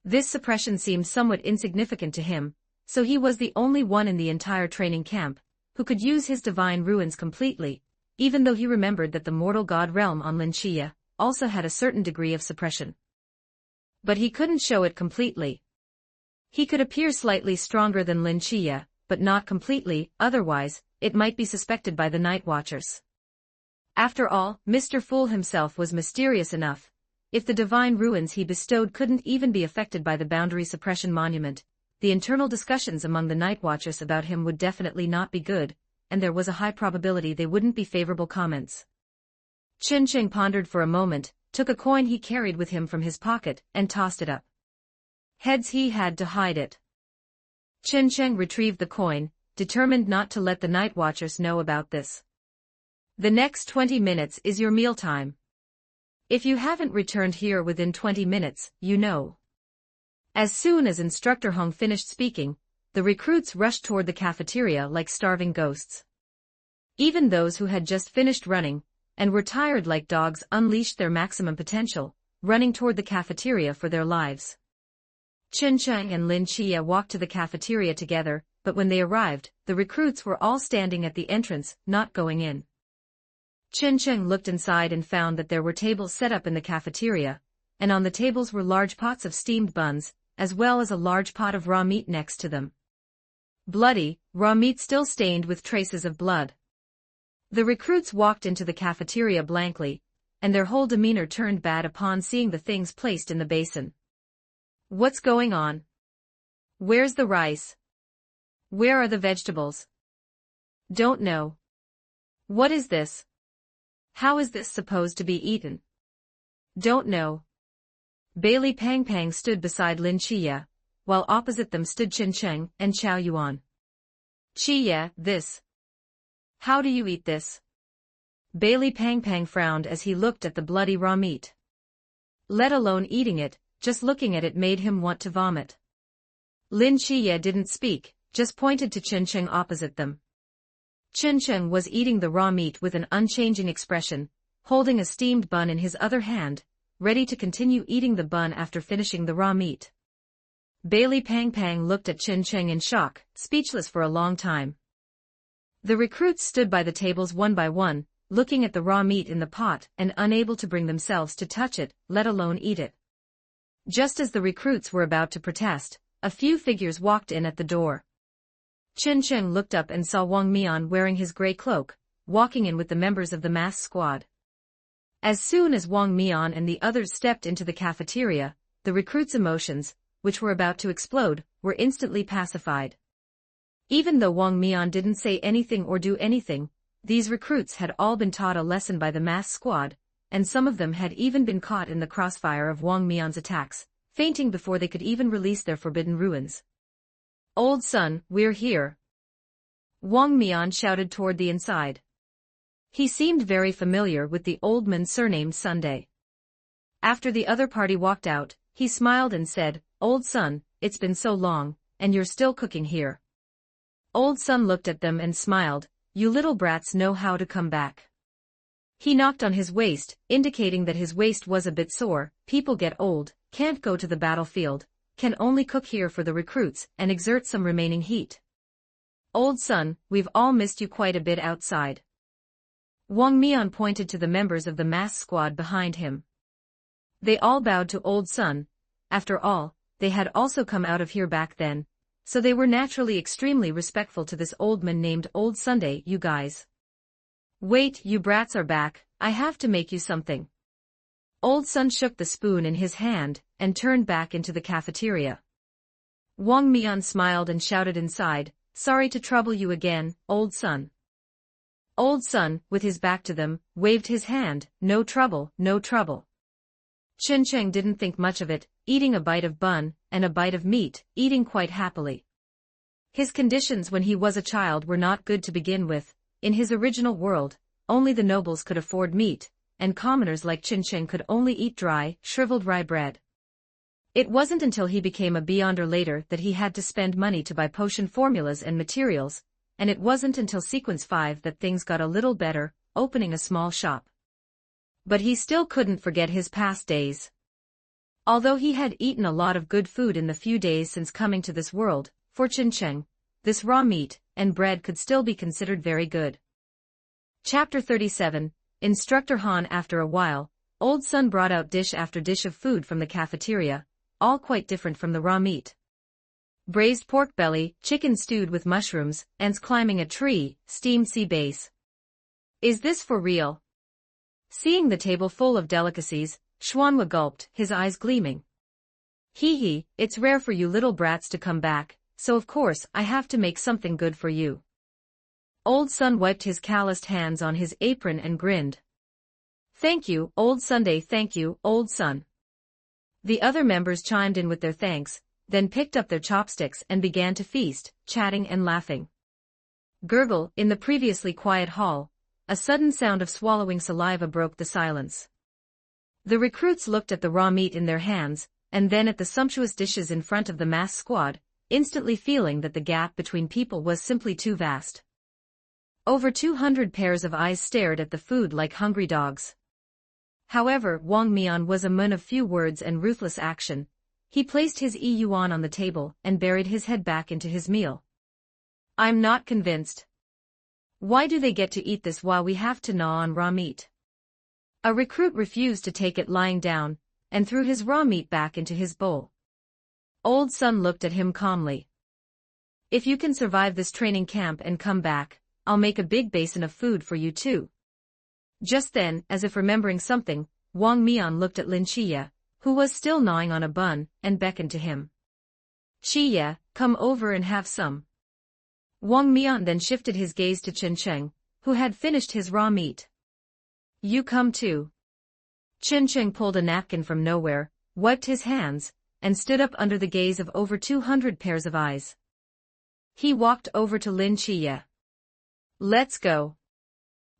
This suppression seemed somewhat insignificant to him, so he was the only one in the entire training camp who could use his divine ruins completely, even though he remembered that the mortal god realm on Lin Chiye also had a certain degree of suppression. But he couldn't show it completely. He could appear slightly stronger than Lin Chiye, but not completely, otherwise, it might be suspected by the Night Watchers. After all, Mr. Fool himself was mysterious enough. If the divine ruins he bestowed couldn't even be affected by the boundary suppression monument, the internal discussions among the Night Watchers about him would definitely not be good, and there was a high probability they wouldn't be favorable comments. Chen Cheng pondered for a moment, took a coin he carried with him from his pocket, and tossed it up. Heads, he had to hide it. Chen Cheng retrieved the coin, determined not to let the night watchers know about this. The next 20 minutes is your mealtime. If you haven't returned here within 20 minutes, you know. As soon as Instructor Hong finished speaking, the recruits rushed toward the cafeteria like starving ghosts. Even those who had just finished running, and were tired like dogs, unleashed their maximum potential, running toward the cafeteria for their lives. Chen Cheng and Lin Chia walked to the cafeteria together, but when they arrived, the recruits were all standing at the entrance, not going in. Chen Cheng looked inside and found that there were tables set up in the cafeteria, and on the tables were large pots of steamed buns, as well as a large pot of raw meat next to them. Bloody, raw meat still stained with traces of blood. The recruits walked into the cafeteria blankly, and their whole demeanor turned bad upon seeing the things placed in the basin. What's going on? Where's the rice? Where are the vegetables? Don't know. What is this? How is this supposed to be eaten? Don't know. Bailey Pang Pang stood beside Lin Chia, while opposite them stood Chen Cheng and Chao Yuan. Chia, this. How do you eat this? Bailey Pang Pang frowned as he looked at the bloody raw meat. Let alone eating it, just looking at it made him want to vomit. Lin Chia didn't speak, just pointed to Chen Cheng opposite them. Chen Cheng was eating the raw meat with an unchanging expression, holding a steamed bun in his other hand, ready to continue eating the bun after finishing the raw meat. Bailey Pang Pang looked at Chen Cheng in shock, speechless for a long time. The recruits stood by the tables one by one, looking at the raw meat in the pot and unable to bring themselves to touch it, let alone eat it. Just as the recruits were about to protest, a few figures walked in at the door. Chen Cheng looked up and saw Wang Mian wearing his gray cloak, walking in with the members of the mass squad. As soon as Wang Mian and the others stepped into the cafeteria, the recruits' emotions, which were about to explode, were instantly pacified. Even though Wang Mian didn't say anything or do anything, these recruits had all been taught a lesson by the mass squad, and some of them had even been caught in the crossfire of Wang Mian's attacks, fainting before they could even release their forbidden ruins. Old son, we're here. Wang Mian shouted toward the inside. He seemed very familiar with the old man surnamed Sunday. After the other party walked out, he smiled and said, Old son, it's been so long, and you're still cooking here. Old son looked at them and smiled, you little brats know how to come back. He knocked on his waist, indicating that his waist was a bit sore. People get old, can't go to the battlefield, can only cook here for the recruits and exert some remaining heat. Old son, we've all missed you quite a bit outside. Wang Mian pointed to the members of the mass squad behind him. They all bowed to Old son. After all, they had also come out of here back then, so they were naturally extremely respectful to this old man named Old Sunday. You guys. Wait, you brats are back, I have to make you something. Old son shook the spoon in his hand and turned back into the cafeteria. Wang Mian smiled and shouted inside, sorry to trouble you again, old son. Old son, with his back to them, waved his hand, no trouble, no trouble. Chen Cheng didn't think much of it, eating a bite of bun and a bite of meat, eating quite happily. His conditions when he was a child were not good to begin with. In his original world, only the nobles could afford meat, and commoners like Chen Cheng could only eat dry, shriveled rye bread. It wasn't until he became a Beyonder later that he had to spend money to buy potion formulas and materials, and it wasn't until Sequence 5 that things got a little better, opening a small shop. But he still couldn't forget his past days. Although he had eaten a lot of good food in the few days since coming to this world, for Chen Cheng, this raw meat and bread could still be considered very good. Chapter 37, Instructor Han. After a while, Old Son brought out dish after dish of food from the cafeteria, all quite different from the raw meat. Braised pork belly, chicken stewed with mushrooms, ants climbing a tree, steamed sea bass. Is this for real? Seeing the table full of delicacies, Xuanhua gulped, his eyes gleaming. Hee hee, it's rare for you little brats to come back, so of course I have to make something good for you. Old Sun wiped his calloused hands on his apron and grinned. Thank you, Old Sunday, thank you, Old Sun. The other members chimed in with their thanks, then picked up their chopsticks and began to feast, chatting and laughing. Gurgle, in the previously quiet hall, a sudden sound of swallowing saliva broke the silence. The recruits looked at the raw meat in their hands, and then at the sumptuous dishes in front of the mass squad, instantly feeling that the gap between people was simply too vast. Over 200 pairs of eyes stared at the food like hungry dogs. However, Wang Mian was a man of few words and ruthless action. He placed his yuan on the table and buried his head back into his meal. I'm not convinced. Why do they get to eat this while we have to gnaw on raw meat? A recruit refused to take it lying down, and threw his raw meat back into his bowl. Old Sun looked at him calmly. If you can survive this training camp and come back, I'll make a big basin of food for you too. Just then, as if remembering something, Wang Mian looked at Lin Chiye, who was still gnawing on a bun, and beckoned to him. Chiye, come over and have some. Wang Mian then shifted his gaze to Chen Cheng, who had finished his raw meat. You come too. Chen Cheng pulled a napkin from nowhere, wiped his hands, and stood up under the gaze of over 200 pairs of eyes. He walked over to Lin Chiye. Let's go.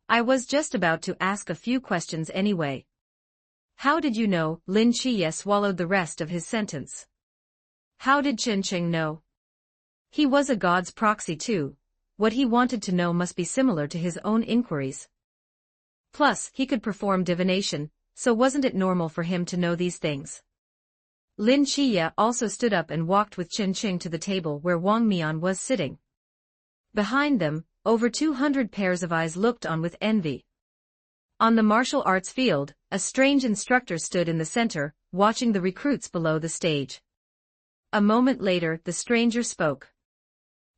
I was just about to ask a few questions anyway. How did you know? Lin Chiye swallowed the rest of his sentence. How did Chen Cheng know? He was a god's proxy too. What he wanted to know must be similar to his own inquiries. Plus, he could perform divination, so wasn't it normal for him to know these things? Lin Chiye also stood up and walked with Chen Cheng to the table where Wang Mian was sitting. Behind them, over 200 pairs of eyes looked on with envy. On the martial arts field, a strange instructor stood in the center, watching the recruits below the stage. A moment later, the stranger spoke.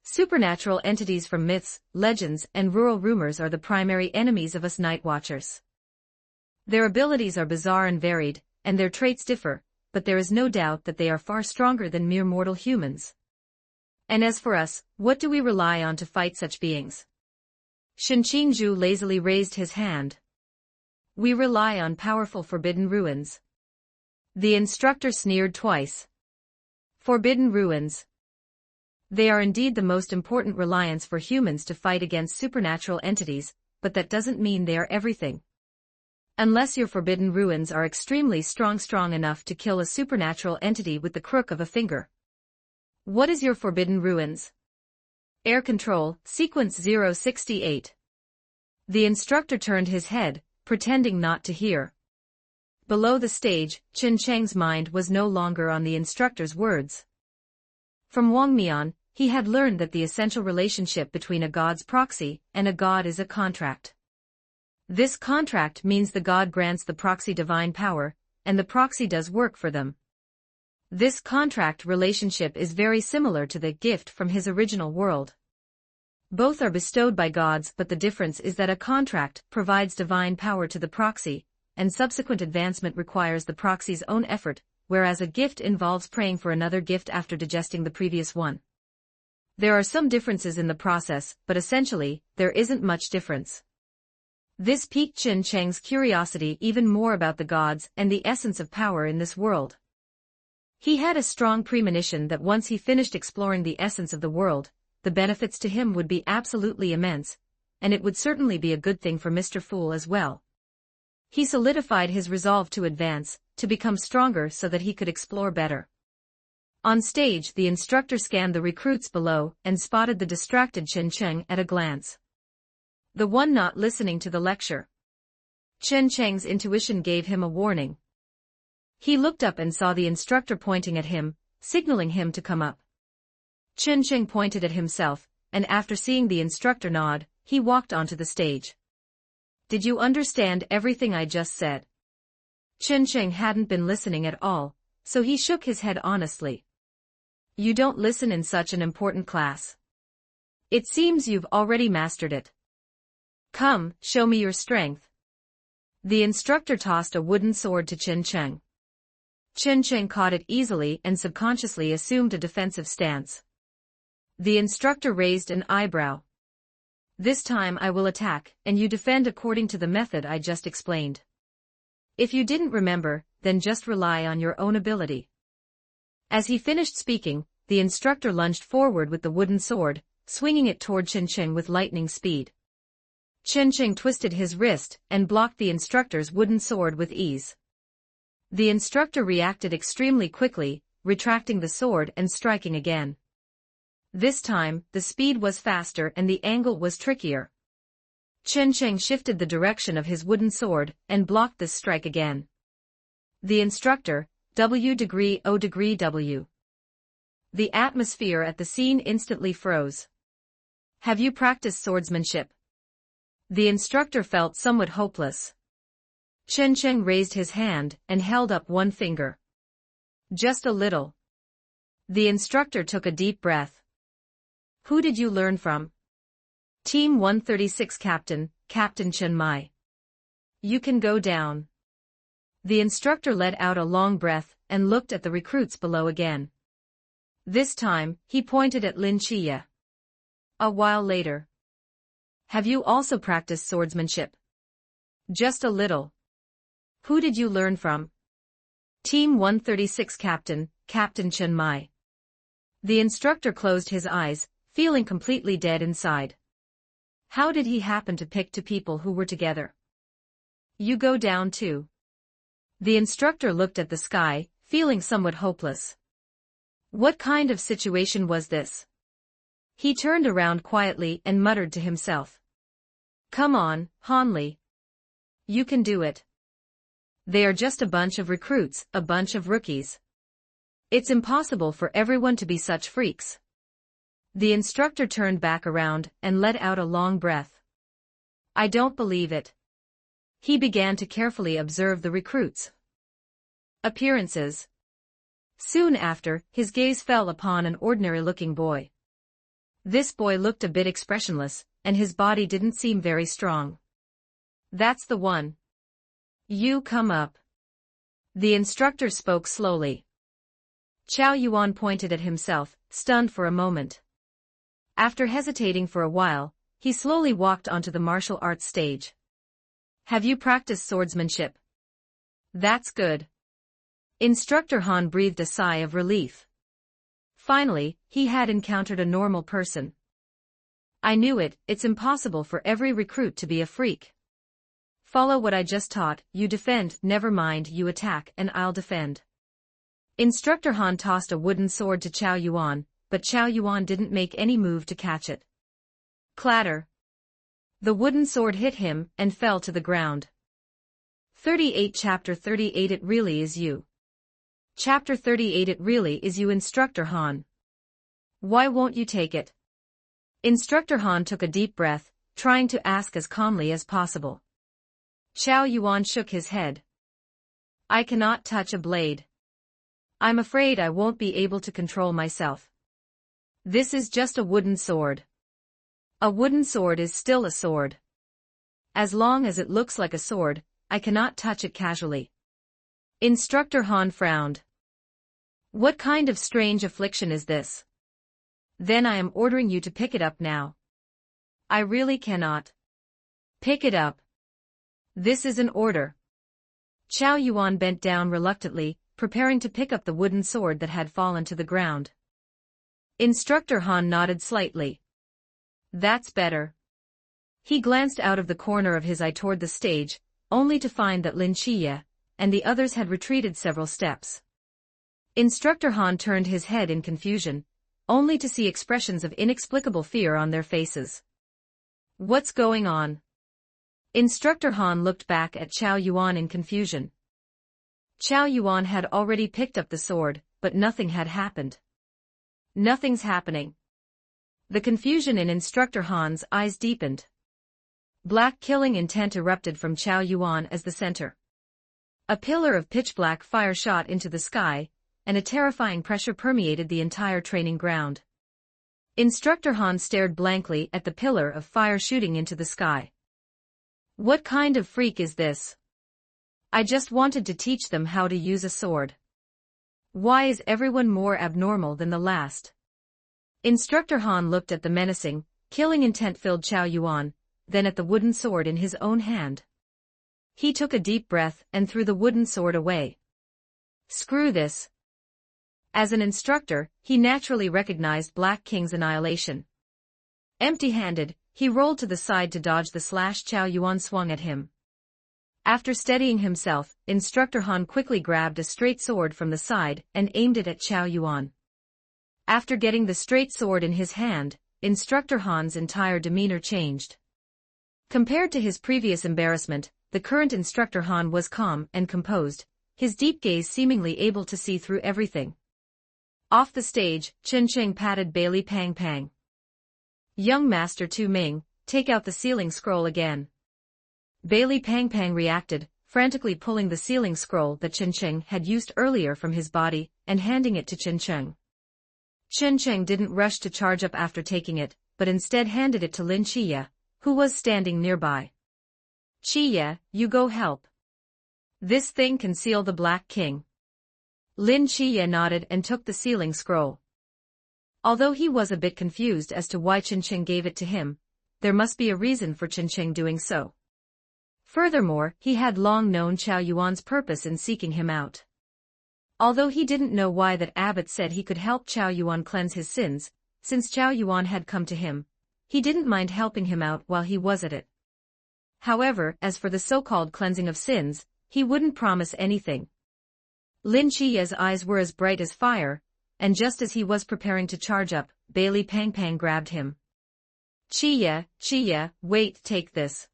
Supernatural entities from myths, legends, and rural rumors are the primary enemies of us night watchers. Their abilities are bizarre and varied, and their traits differ, but there is no doubt that they are far stronger than mere mortal humans. And as for us, what do we rely on to fight such beings? Shen Qingzhu lazily raised his hand. We rely on powerful forbidden ruins. The instructor sneered twice. Forbidden ruins. They are indeed the most important reliance for humans to fight against supernatural entities, but that doesn't mean they are everything. Unless your forbidden ruins are extremely strong enough to kill a supernatural entity with the crook of a finger. What is your forbidden ruins? Air control, sequence 068. The instructor turned his head, pretending not to hear. Below the stage, Chen Cheng's mind was no longer on the instructor's words. From Wang Mian, he had learned that the essential relationship between a god's proxy and a god is a contract. This contract means the god grants the proxy divine power, and the proxy does work for them. This contract relationship is very similar to the gift from his original world. Both are bestowed by gods, but the difference is that a contract provides divine power to the proxy, and subsequent advancement requires the proxy's own effort, whereas a gift involves praying for another gift after digesting the previous one. There are some differences in the process, but essentially, there isn't much difference. This piqued Chen Cheng's curiosity even more about the gods and the essence of power in this world. He had a strong premonition that once he finished exploring the essence of the world, the benefits to him would be absolutely immense, and it would certainly be a good thing for Mr. Fool as well. He solidified his resolve to advance, to become stronger so that he could explore better. On stage, the instructor scanned the recruits below and spotted the distracted Chen Cheng at a glance. The one not listening to the lecture. Chen Cheng's intuition gave him a warning. He looked up and saw the instructor pointing at him, signaling him to come up. Chen Cheng pointed at himself, and after seeing the instructor nod, he walked onto the stage. Did you understand everything I just said? Chen Cheng hadn't been listening at all, so he shook his head honestly. You don't listen in such an important class. It seems you've already mastered it. Come, show me your strength. The instructor tossed a wooden sword to Chen Cheng. Chen Cheng caught it easily and subconsciously assumed a defensive stance. The instructor raised an eyebrow. This time I will attack, and you defend according to the method I just explained. If you didn't remember, then just rely on your own ability." As he finished speaking, the instructor lunged forward with the wooden sword, swinging it toward Chen Cheng with lightning speed. Chen Cheng twisted his wrist and blocked the instructor's wooden sword with ease. The instructor reacted extremely quickly, retracting the sword and striking again. This time, the speed was faster and the angle was trickier. Chen Cheng shifted the direction of his wooden sword and blocked this strike again. The instructor, W°O°W. The atmosphere at the scene instantly froze. "Have you practiced swordsmanship?" The instructor felt somewhat hopeless. Chen Cheng raised his hand and held up one finger. "Just a little." The instructor took a deep breath. "Who did you learn from?" "Team 136 Captain, Captain Chen Mai." "You can go down." The instructor let out a long breath and looked at the recruits below again. This time, he pointed at Lin Chiya. A while later. "Have you also practiced swordsmanship?" "Just a little." "Who did you learn from?" "Team 136 Captain, Captain Chen Mai." The instructor closed his eyes, feeling completely dead inside. How did he happen to pick two people who were together? "You go down too." The instructor looked at the sky, feeling somewhat hopeless. What kind of situation was this? He turned around quietly and muttered to himself. "Come on, Hanli. You can do it. They are just a bunch of recruits, a bunch of rookies. It's impossible for everyone to be such freaks." The instructor turned back around and let out a long breath. "I don't believe it." He began to carefully observe the recruits' appearances. Soon after, his gaze fell upon an ordinary-looking boy. This boy looked a bit expressionless, and his body didn't seem very strong. "That's the one. You come up." The instructor spoke slowly. Chow Yuan pointed at himself, stunned for a moment. After hesitating for a while, he slowly walked onto the martial arts stage. "Have you practiced swordsmanship?" "That's good." Instructor Han breathed a sigh of relief. Finally, he had encountered a normal person. "I knew it, it's impossible for every recruit to be a freak. Follow what I just taught, you defend, never mind, you attack, and I'll defend." Instructor Han tossed a wooden sword to Chow Yuan, but Chow Yuan didn't make any move to catch it. Clatter. The wooden sword hit him and fell to the ground. 38 Chapter 38 It really is you. Chapter 38 It really is you, Instructor Han. Why won't you take it? Instructor Han took a deep breath, trying to ask as calmly as possible. Chow Yuan shook his head. "I cannot touch a blade. I'm afraid I won't be able to control myself. This is just a wooden sword. A wooden sword is still a sword. As long as it looks like a sword, I cannot touch it casually." Instructor Han frowned. "What kind of strange affliction is this? Then I am ordering you to pick it up now." "I really cannot." "Pick it up. This is an order." Chow Yuan bent down reluctantly, preparing to pick up the wooden sword that had fallen to the ground. Instructor Han nodded slightly. "That's better." He glanced out of the corner of his eye toward the stage, only to find that Lin Chiya and the others had retreated several steps. Instructor Han turned his head in confusion, only to see expressions of inexplicable fear on their faces. "What's going on?" Instructor Han looked back at Chow Yuan in confusion. Chow Yuan had already picked up the sword, but nothing had happened. "Nothing's happening." The confusion in Instructor Han's eyes deepened. Black killing intent erupted from Chow Yuan as the center. A pillar of pitch-black fire shot into the sky, and a terrifying pressure permeated the entire training ground. Instructor Han stared blankly at the pillar of fire shooting into the sky. What kind of freak is this? I just wanted to teach them how to use a sword. Why is everyone more abnormal than the last? Instructor Han looked at the menacing, killing intent filled Chow Yuan, then at the wooden sword in his own hand. He took a deep breath and threw the wooden sword away. Screw this. As an instructor, he naturally recognized Black King's annihilation. Empty-handed, he rolled to the side to dodge the slash Chow Yuan swung at him. After steadying himself, Instructor Han quickly grabbed a straight sword from the side and aimed it at Chow Yuan. After getting the straight sword in his hand, Instructor Han's entire demeanor changed. Compared to his previous embarrassment, the current Instructor Han was calm and composed, his deep gaze seemingly able to see through everything. Off the stage, Chen Cheng patted Bailey Pang Pang. "Young Master Tu Ming, take out the sealing scroll again." Bailey Pang Pang reacted, frantically pulling the sealing scroll that Chen Cheng had used earlier from his body and handing it to Chen Cheng. Chen Cheng didn't rush to charge up after taking it, but instead handed it to Lin Chiye, who was standing nearby. "Chiye, you go help. This thing can seal the Black King." Lin Chiye nodded and took the sealing scroll. Although he was a bit confused as to why Chen Cheng gave it to him, there must be a reason for Chen Cheng doing so. Furthermore, he had long known Chow Yuan's purpose in seeking him out. Although he didn't know why that abbot said he could help Chow Yuan cleanse his sins, since Chow Yuan had come to him, he didn't mind helping him out while he was at it. However, as for the so-called cleansing of sins, he wouldn't promise anything. Lin Chiye's eyes were as bright as fire, and just as he was preparing to charge up, Bailey Pang Pang grabbed him. Chiye, wait, take this."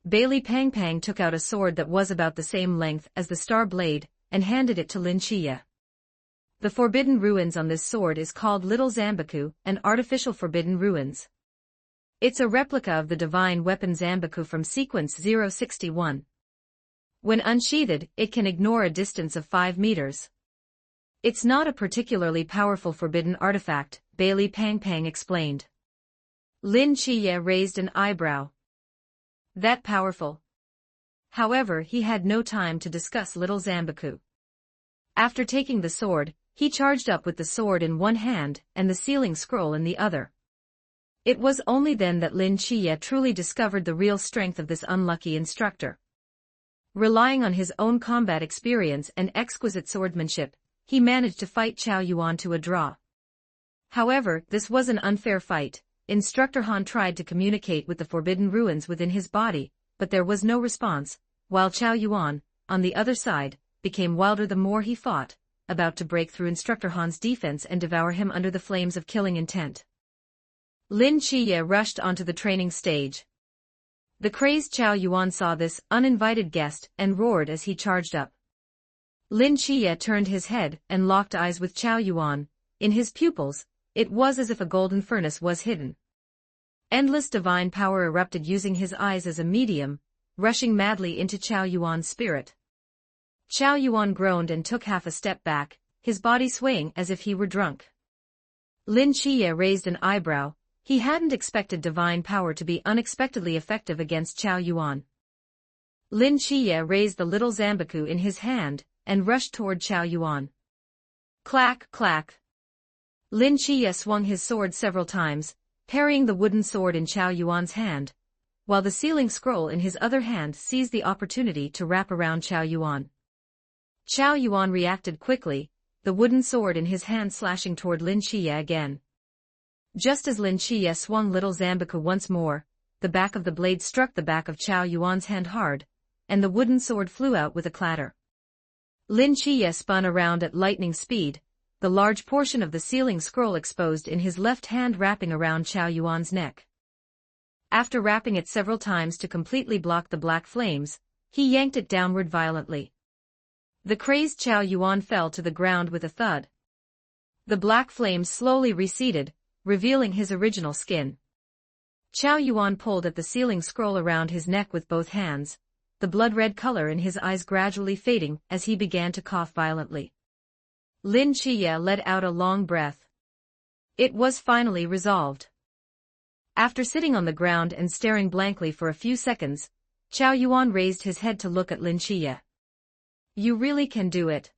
Bailey Pang Pang took out a sword that was about the same length as the star blade, and handed it to Lin Chiye. The forbidden ruins on this sword is called Little Zambaku, an artificial forbidden ruins. It's a replica of the divine weapon Zambaku from sequence 061. When unsheathed, it can ignore a distance of 5 meters. It's not a particularly powerful forbidden artifact, Bailey Pang Pang explained. Lin Chiye raised an eyebrow. That powerful? However, he had no time to discuss Little Zambaku. After taking the sword, he charged up with the sword in one hand and the sealing scroll in the other. It was only then that Lin Chiye truly discovered the real strength of this unlucky instructor. Relying on his own combat experience and exquisite swordsmanship, he managed to fight Chow Yuan to a draw. However, this was an unfair fight. Instructor Han tried to communicate with the forbidden ruins within his body, but there was no response, while Chow Yuan, on the other side, became wilder the more he fought, about to break through Instructor Han's defense and devour him under the flames of killing intent. Lin Chiye rushed onto the training stage. The crazed Chow Yuan saw this uninvited guest and roared as he charged up. Lin Chiye turned his head and locked eyes with Chow Yuan. In his pupils, it was as if a golden furnace was hidden. Endless divine power erupted using his eyes as a medium, rushing madly into Chow Yuan's spirit. Chow Yuan groaned and took half a step back, his body swaying as if he were drunk. Lin Chiye raised an eyebrow. He hadn't expected divine power to be unexpectedly effective against Chow Yuan. Lin Chiye raised the little Zambaku in his hand and rushed toward Chow Yuan. Clack, clack. Lin Chiye swung his sword several times, parrying the wooden sword in Chow Yuan's hand, while the sealing scroll in his other hand seized the opportunity to wrap around Chow Yuan. Chow Yuan reacted quickly, the wooden sword in his hand slashing toward Lin Chiye again. Just as Lin Chiye swung little Zambaku once more, the back of the blade struck the back of Chow Yuan's hand hard, and the wooden sword flew out with a clatter. Lin Chiye spun around at lightning speed, the large portion of the sealing scroll exposed in his left hand wrapping around Chow Yuan's neck. After wrapping it several times to completely block the black flames, he yanked it downward violently. The crazed Chow Yuan fell to the ground with a thud. The black flames slowly receded, revealing his original skin. Chow Yuan pulled at the sealing scroll around his neck with both hands, the blood-red color in his eyes gradually fading as he began to cough violently. Lin Chiye let out a long breath. It was finally resolved. After sitting on the ground and staring blankly for a few seconds, Chow Yuan raised his head to look at Lin Chiye. You really can do it.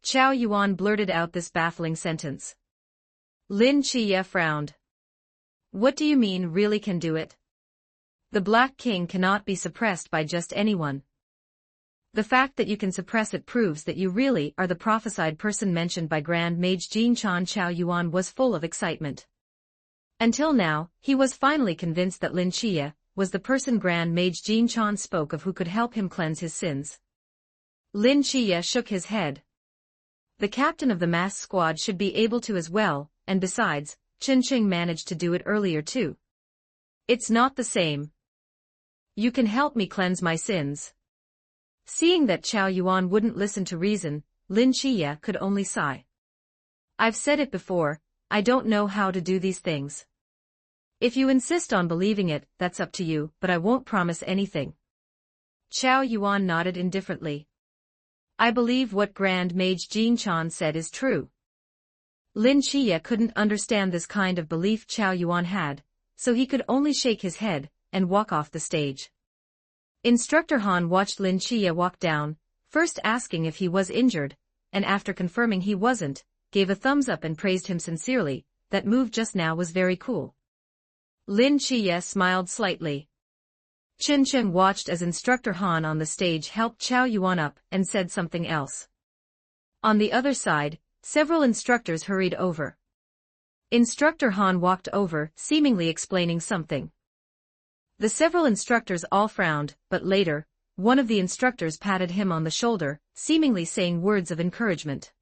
Chow Yuan blurted out this baffling sentence. Lin Chiye frowned. What do you mean really can do it? The Black King cannot be suppressed by just anyone. The fact that you can suppress it proves that you really are the prophesied person mentioned by Grand Mage Jin Chan. Chao Yuan was full of excitement. Until now, he was finally convinced that Lin Chia was the person Grand Mage Jin Chan spoke of who could help him cleanse his sins. Lin Chia shook his head. The captain of the mass squad should be able to as well, and besides, Chen Qing managed to do it earlier too. It's not the same. You can help me cleanse my sins. Seeing that Chao Yuan wouldn't listen to reason, Lin Chia could only sigh. I've said it before, I don't know how to do these things. If you insist on believing it, that's up to you, but I won't promise anything. Chao Yuan nodded indifferently. I believe what Grand Mage Jin Chan said is true. Lin Chia couldn't understand this kind of belief Chao Yuan had, so he could only shake his head and walk off the stage. Instructor Han watched Lin Chia walk down, first asking if he was injured, and after confirming he wasn't, gave a thumbs up and praised him sincerely. That move just now was very cool. Lin Chia smiled slightly. Chen Chen watched as Instructor Han on the stage helped Chao Yuan up and said something else. On the other side, several instructors hurried over. Instructor Han walked over, seemingly explaining something. The several instructors all frowned, but later, one of the instructors patted him on the shoulder, seemingly saying words of encouragement.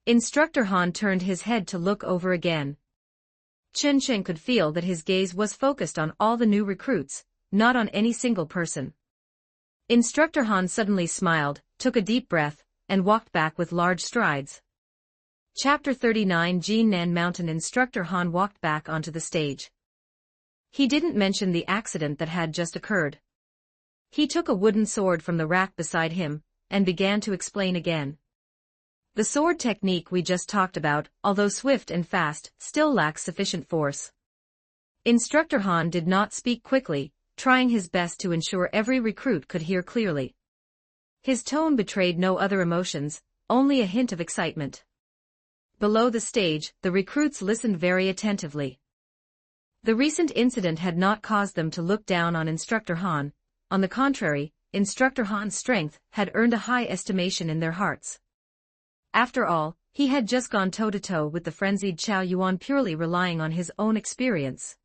Instructor Han turned his head to look over again. Chen Chen could feel that his gaze was focused on all the new recruits, not on any single person. Instructor Han suddenly smiled, took a deep breath, and walked back with large strides. Chapter 39 Jinan Mountain. Instructor Han walked back onto the stage. He didn't mention the accident that had just occurred. He took a wooden sword from the rack beside him, and began to explain again. The sword technique we just talked about, although swift and fast, still lacks sufficient force. Instructor Han did not speak quickly, trying his best to ensure every recruit could hear clearly. His tone betrayed no other emotions, only a hint of excitement. Below the stage, the recruits listened very attentively. The recent incident had not caused them to look down on Instructor Han. On the contrary, Instructor Han's strength had earned a high estimation in their hearts. After all, he had just gone toe-to-toe with the frenzied Chao Yuan purely relying on his own experience.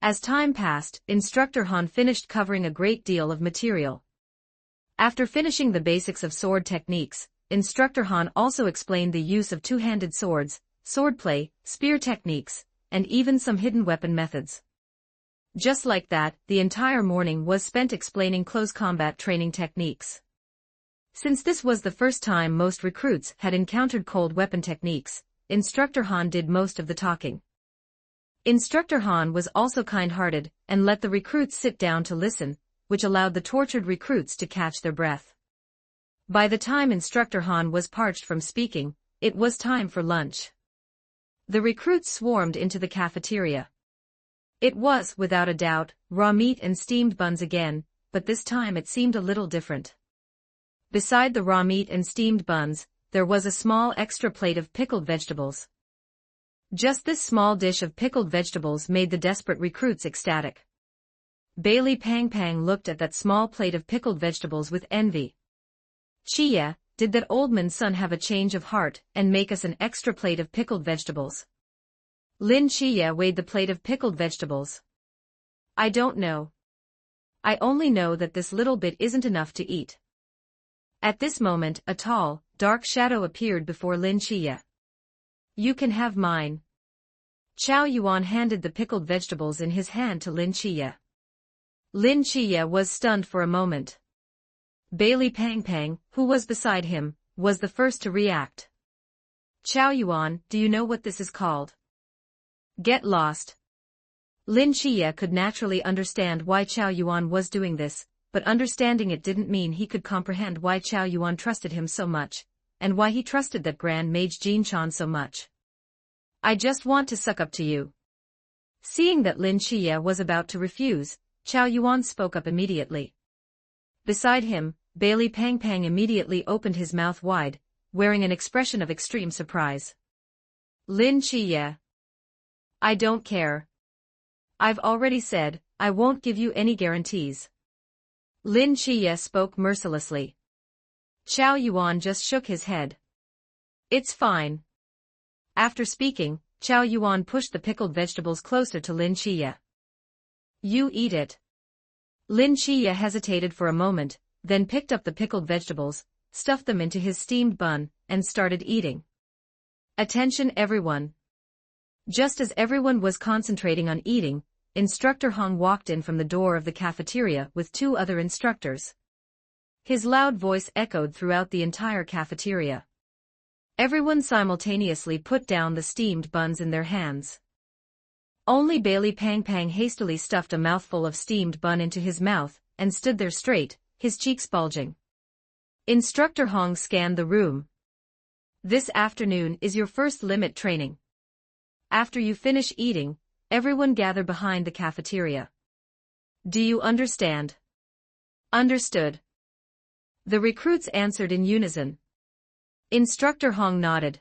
As time passed, Instructor Han finished covering a great deal of material. After finishing the basics of sword techniques, Instructor Han also explained the use of two-handed swords, swordplay, spear techniques, and even some hidden weapon methods. Just like that, the entire morning was spent explaining close combat training techniques. Since this was the first time most recruits had encountered cold weapon techniques, Instructor Han did most of the talking. Instructor Han was also kind-hearted and let the recruits sit down to listen, which allowed the tortured recruits to catch their breath. By the time Instructor Han was parched from speaking, it was time for lunch. The recruits swarmed into the cafeteria. It was, without a doubt, raw meat and steamed buns again, but this time it seemed a little different. Beside the raw meat and steamed buns, there was a small extra plate of pickled vegetables. Just this small dish of pickled vegetables made the desperate recruits ecstatic. Bailey Pang Pang looked at that small plate of pickled vegetables with envy. Chia, did that old man's son have a change of heart and make us an extra plate of pickled vegetables? Lin Chia weighed the plate of pickled vegetables. I don't know. I only know that this little bit isn't enough to eat. At this moment, a tall, dark shadow appeared before Lin Chia. You can have mine. Chao Yuan handed the pickled vegetables in his hand to Lin Chia. Lin Chia was stunned for a moment. Bailey Pang Pang, who was beside him, was the first to react. Chao Yuan, do you know what this is called? Get lost. Lin Chia could naturally understand why Chao Yuan was doing this, but understanding it didn't mean he could comprehend why Chao Yuan trusted him so much, and why he trusted that Grand Mage Jin Chan so much. I just want to suck up to you. Seeing that Lin Chia was about to refuse, Chao Yuan spoke up immediately. Beside him, Bailey Pang Pang immediately opened his mouth wide, wearing an expression of extreme surprise. Lin Chia. I don't care. I've already said, I won't give you any guarantees. Lin Chiye spoke mercilessly. Chow Yuan just shook his head. It's fine. After speaking, Chow Yuan pushed the pickled vegetables closer to Lin Chiye. You eat it. Lin Chiye hesitated for a moment, then picked up the pickled vegetables, stuffed them into his steamed bun, and started eating. Attention everyone. Just as everyone was concentrating on eating, Instructor Hong walked in from the door of the cafeteria with 2 other instructors. His loud voice echoed throughout the entire cafeteria. Everyone simultaneously put down the steamed buns in their hands. Only Bailey Pang Pang hastily stuffed a mouthful of steamed bun into his mouth, and stood there straight, his cheeks bulging. Instructor Hong scanned the room. This afternoon is your first limit training. After you finish eating, everyone gather behind the cafeteria. Do you understand? Understood. The recruits answered in unison. Instructor Hong nodded.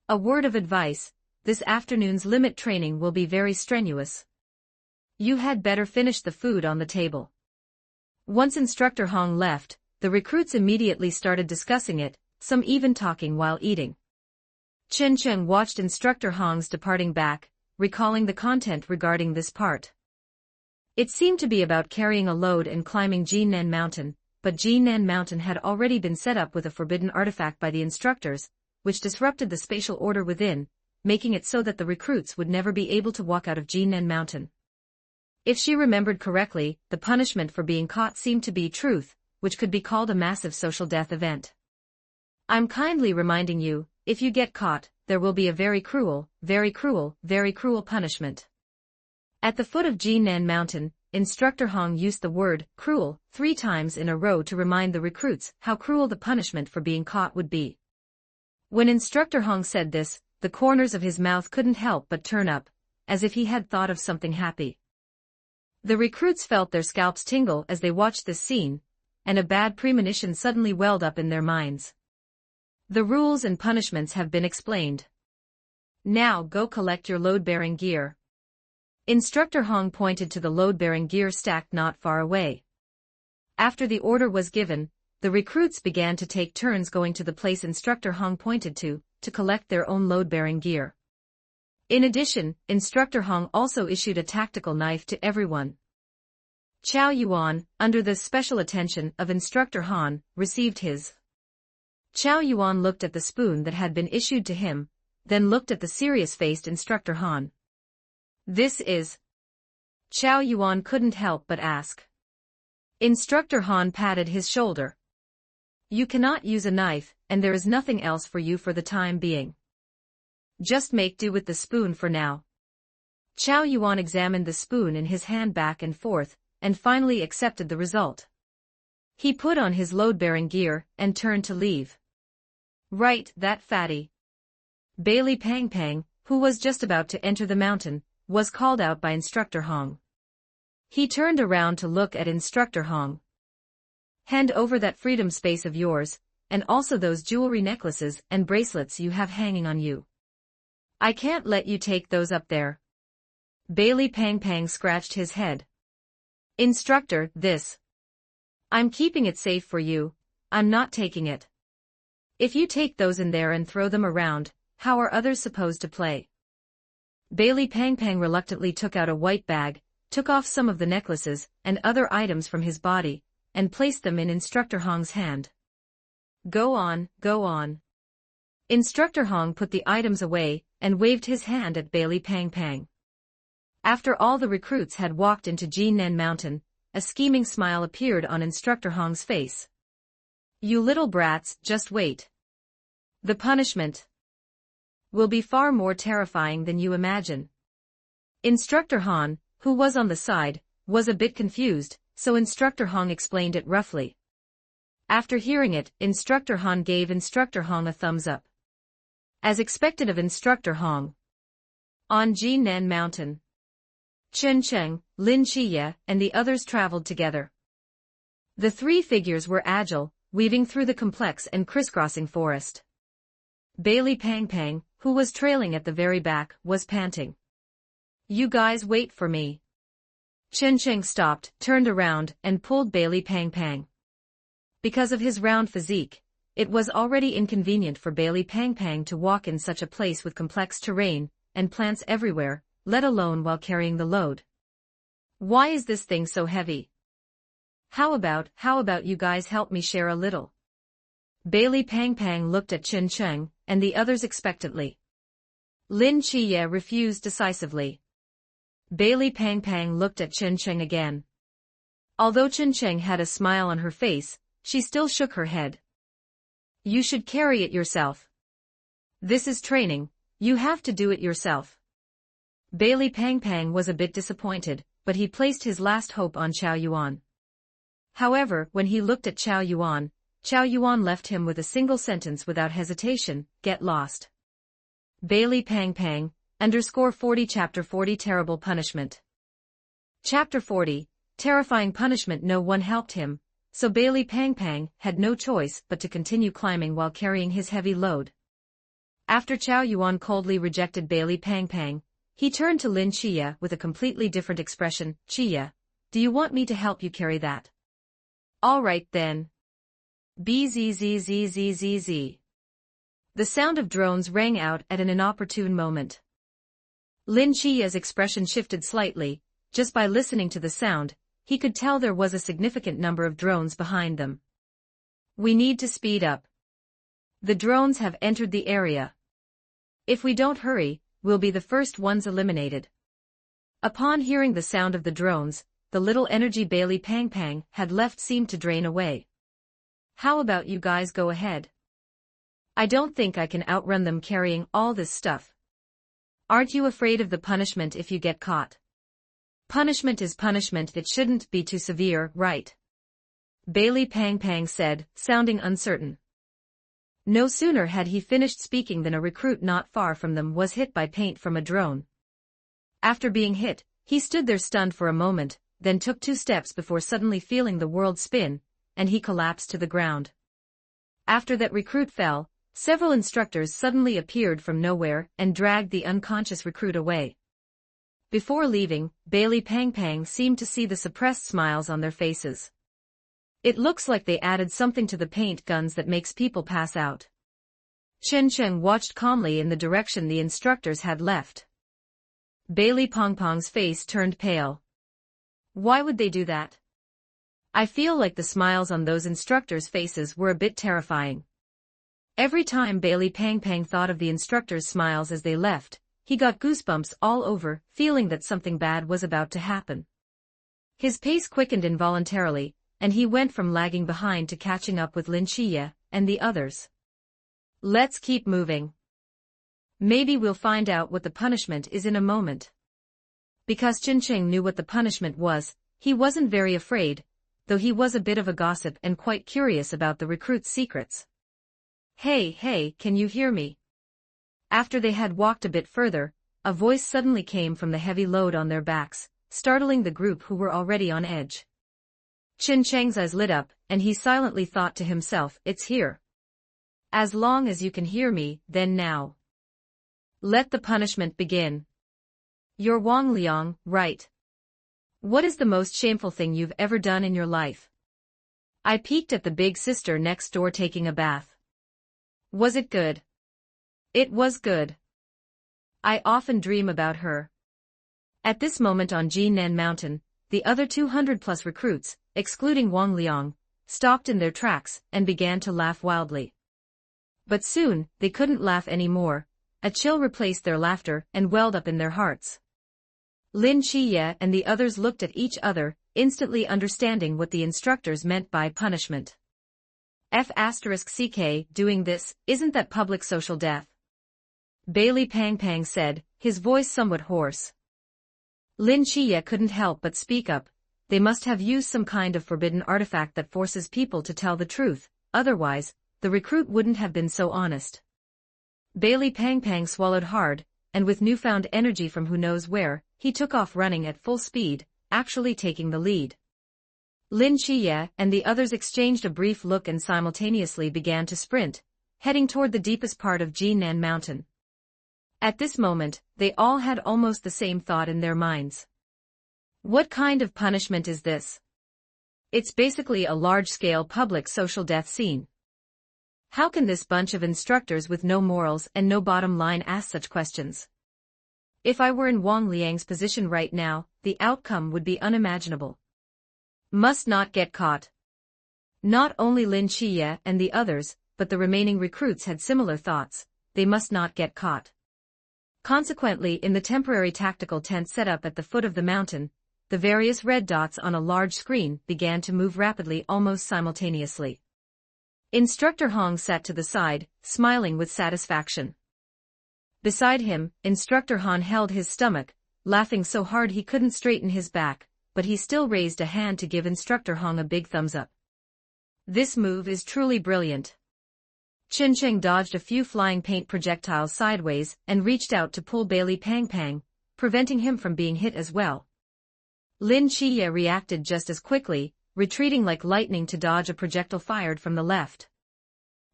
A word of advice, this afternoon's limit training will be very strenuous. You had better finish the food on the table. Once Instructor Hong left, the recruits immediately started discussing it, some even talking while eating. Chen Cheng watched Instructor Hong's departing back, recalling the content regarding this part. It seemed to be about carrying a load and climbing Jinan Mountain, but Jinan Mountain had already been set up with a forbidden artifact by the instructors, which disrupted the spatial order within, making it so that the recruits would never be able to walk out of Jinan Mountain. If she remembered correctly, the punishment for being caught seemed to be truth, which could be called a massive social death event. I'm kindly reminding you, if you get caught, there will be a very cruel, very cruel, very cruel punishment. At the foot of Jinan Mountain, Instructor Hong used the word cruel 3 times in a row to remind the recruits how cruel the punishment for being caught would be. When Instructor Hong said this, the corners of his mouth couldn't help but turn up, as if he had thought of something happy. The recruits felt their scalps tingle as they watched this scene, and a bad premonition suddenly welled up in their minds. The rules and punishments have been explained. Now go collect your load-bearing gear. Instructor Hong pointed to the load-bearing gear stacked not far away. After the order was given, the recruits began to take turns going to the place Instructor Hong pointed to collect their own load-bearing gear. In addition, Instructor Hong also issued a tactical knife to everyone. Chow Yuan, under the special attention of Instructor Han, received his. Chow Yuan looked at the spoon that had been issued to him, then looked at the serious-faced Instructor Han. This is... Chow Yuan couldn't help but ask. Instructor Han patted his shoulder. You cannot use a knife, and there is nothing else for you for the time being. Just make do with the spoon for now. Chow Yuan examined the spoon in his hand back and forth, and finally accepted the result. He put on his load-bearing gear, and turned to leave. Right, that fatty. Bailey Pang Pang, who was just about to enter the mountain, was called out by Instructor Hong. He turned around to look at Instructor Hong. Hand over that freedom space of yours, and also those jewelry necklaces and bracelets you have hanging on you. I can't let you take those up there. Bailey Pang Pang scratched his head. Instructor, this. I'm keeping it safe for you, I'm not taking it. If you take those in there and throw them around, how are others supposed to play? Bailey Pang Pang reluctantly took out a white bag, took off some of the necklaces and other items from his body, and placed them in Instructor Hong's hand. Go on, go on. Instructor Hong put the items away, and waved his hand at Bailey Pang Pang. After all the recruits had walked into Jinan Mountain, a scheming smile appeared on Instructor Hong's face. You little brats, just wait. The punishment will be far more terrifying than you imagine. Instructor Han, who was on the side, was a bit confused, so Instructor Hong explained it roughly. After hearing it, Instructor Han gave Instructor Hong a thumbs up. As expected of Instructor Hong. On Jinan Mountain, Chen Cheng, Lin Chiye, and the others traveled together. The 3 figures were agile, weaving through the complex and crisscrossing forest. Bailey Pang Pang, who was trailing at the very back, was panting. You guys wait for me. Chen Cheng stopped, turned around, and pulled Bailey Pang Pang. Because of his round physique, it was already inconvenient for Bailey Pang Pang to walk in such a place with complex terrain and plants everywhere, let alone while carrying the load. Why is this thing so heavy? How about you guys help me share a little? Bailey Pang Pang looked at Chen Cheng and the others expectantly. Lin Chiye refused decisively. Bailey Pang Pang looked at Chen Cheng again. Although Chen Cheng had a smile on her face, she still shook her head. You should carry it yourself. This is training, you have to do it yourself. Bailey Pang Pang was a bit disappointed, but he placed his last hope on Chao Yuan. However, when he looked at Chao Yuan left him with a single sentence without hesitation, get lost. Bailey Pang Pang, _40 Chapter 40 Terrible Punishment. Chapter 40, Terrifying Punishment. No one helped him, so Bailey Pang Pang had no choice but to continue climbing while carrying his heavy load. After Chao Yuan coldly rejected Bailey Pang Pang, he turned to Lin Chiya with a completely different expression. Chiya, do you want me to help you carry that? All right then. Bzzzzzzz. The sound of drones rang out at an inopportune moment. Lin Chiya's expression shifted slightly. Just by listening to the sound, he could tell there was a significant number of drones behind them. We need to speed up. The drones have entered the area. If we don't hurry, we'll be the first ones eliminated. Upon hearing the sound of the drones, the little energy Bailey Pang Pang had left seemed to drain away. How about you guys go ahead? I don't think I can outrun them carrying all this stuff. Aren't you afraid of the punishment if you get caught? Punishment is punishment, it shouldn't be too severe, right? Bailey Pang Pang said, sounding uncertain. No sooner had he finished speaking than a recruit not far from them was hit by paint from a drone. After being hit, he stood there stunned for a moment, then took 2 steps before suddenly feeling the world spin, and he collapsed to the ground. After that recruit fell, several instructors suddenly appeared from nowhere and dragged the unconscious recruit away. Before leaving, Bailey Pang Pang seemed to see the suppressed smiles on their faces. It looks like they added something to the paint guns that makes people pass out. Chen Cheng watched calmly in the direction the instructors had left. Bailey Pang Pang's face turned pale. Why would they do that? I feel like the smiles on those instructors' faces were a bit terrifying. Every time Bailey Pang Pang thought of the instructors' smiles as they left, he got goosebumps all over, feeling that something bad was about to happen. His pace quickened involuntarily, and he went from lagging behind to catching up with Lin Chiya and the others. Let's keep moving. Maybe we'll find out what the punishment is in a moment. Because Chen Cheng knew what the punishment was, he wasn't very afraid, though he was a bit of a gossip and quite curious about the recruits' secrets. Hey, can you hear me? After they had walked a bit further, a voice suddenly came from the heavy load on their backs, startling the group who were already on edge. Chen Cheng's eyes lit up, and he silently thought to himself, it's here. As long as you can hear me, then now. Let the punishment begin. You're Wang Liang, right? What is the most shameful thing you've ever done in your life? I peeked at the big sister next door taking a bath. Was it good? It was good. I often dream about her. At this moment on Jinan Mountain, the other 200+ recruits, excluding Wang Liang, stopped in their tracks and began to laugh wildly. But soon, they couldn't laugh anymore. A chill replaced their laughter and welled up in their hearts. Lin Chiye and the others looked at each other, instantly understanding what the instructors meant by punishment. F***ck, doing this, isn't that public social death? Bailey Pang Pang said, his voice somewhat hoarse. Lin Chiye couldn't help but speak up. They must have used some kind of forbidden artifact that forces people to tell the truth, otherwise, the recruit wouldn't have been so honest. Bailey Pang Pang swallowed hard, and with newfound energy from who knows where, he took off running at full speed, actually taking the lead. Lin Chiye and the others exchanged a brief look and simultaneously began to sprint, heading toward the deepest part of Jinan Mountain. At this moment, they all had almost the same thought in their minds. What kind of punishment is this? It's basically a large-scale public social death scene. How can this bunch of instructors with no morals and no bottom line ask such questions? If I were in Wang Liang's position right now, the outcome would be unimaginable. Must not get caught. Not only Lin Qiye and the others, but the remaining recruits had similar thoughts. They must not get caught. Consequently, in the temporary tactical tent set up at the foot of the mountain, the various red dots on a large screen began to move rapidly almost simultaneously. Instructor Hong sat to the side, smiling with satisfaction. Beside him, Instructor Han held his stomach, laughing so hard he couldn't straighten his back, but he still raised a hand to give Instructor Hong a big thumbs up. This move is truly brilliant. Chen Cheng dodged a few flying paint projectiles sideways and reached out to pull Bailey Pang Pang, preventing him from being hit as well. Lin Qiye reacted just as quickly, retreating like lightning to dodge a projectile fired from the left.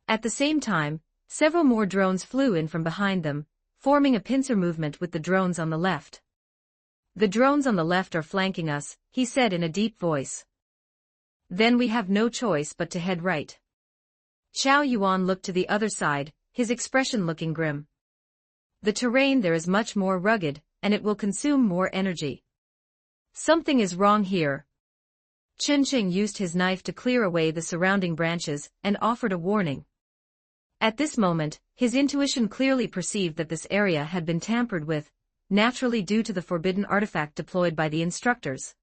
At the same time, several more drones flew in from behind them, forming a pincer movement with the drones on the left. The drones on the left are flanking us, he said in a deep voice. Then we have no choice but to head right. Xiao Yuan looked to the other side, his expression looking grim. The terrain there is much more rugged, and it will consume more energy. Something is wrong here. Chen Cheng used his knife to clear away the surrounding branches and offered a warning. At this moment, his intuition clearly perceived that this area had been tampered with, naturally due to the forbidden artifact deployed by the instructors.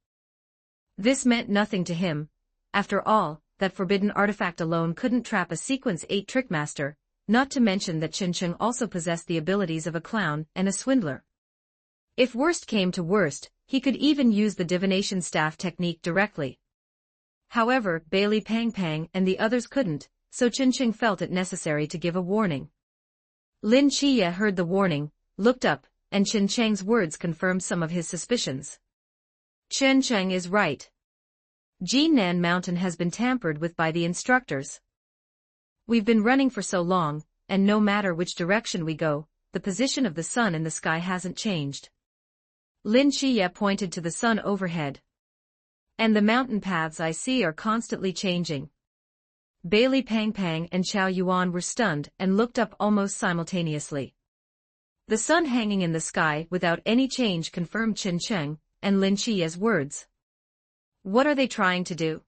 This meant nothing to him. After all, that forbidden artifact alone couldn't trap a Sequence 8 trickmaster, not to mention that Chen Cheng also possessed the abilities of a clown and a swindler. If worst came to worst, he could even use the divination staff technique directly. However, Bailey Pang Pang and the others couldn't, so Chen Cheng felt it necessary to give a warning. Lin Qiye heard the warning, looked up, and Chen Cheng's words confirmed some of his suspicions. Chen Cheng is right. Jinan Mountain has been tampered with by the instructors. We've been running for so long, and no matter which direction we go, the position of the sun in the sky hasn't changed. Lin Qiye pointed to the sun overhead. And the mountain paths I see are constantly changing. Bailey Pang Pang and Xiao Yuan were stunned and looked up almost simultaneously. The sun hanging in the sky without any change confirmed Chen Cheng and Lin Qiye's words. What are they trying to do?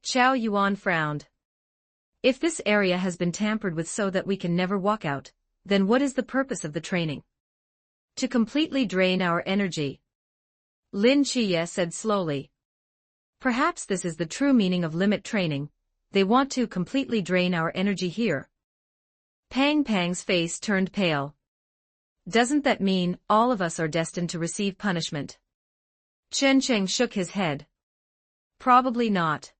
Xiao Yuan frowned. If this area has been tampered with so that we can never walk out, then what is the purpose of the training? To completely drain our energy. Lin Qiye said slowly. Perhaps this is the true meaning of limit training. They want to completely drain our energy here. Pang Pang's face turned pale. Doesn't that mean all of us are destined to receive punishment? Chen Cheng shook his head. Probably not.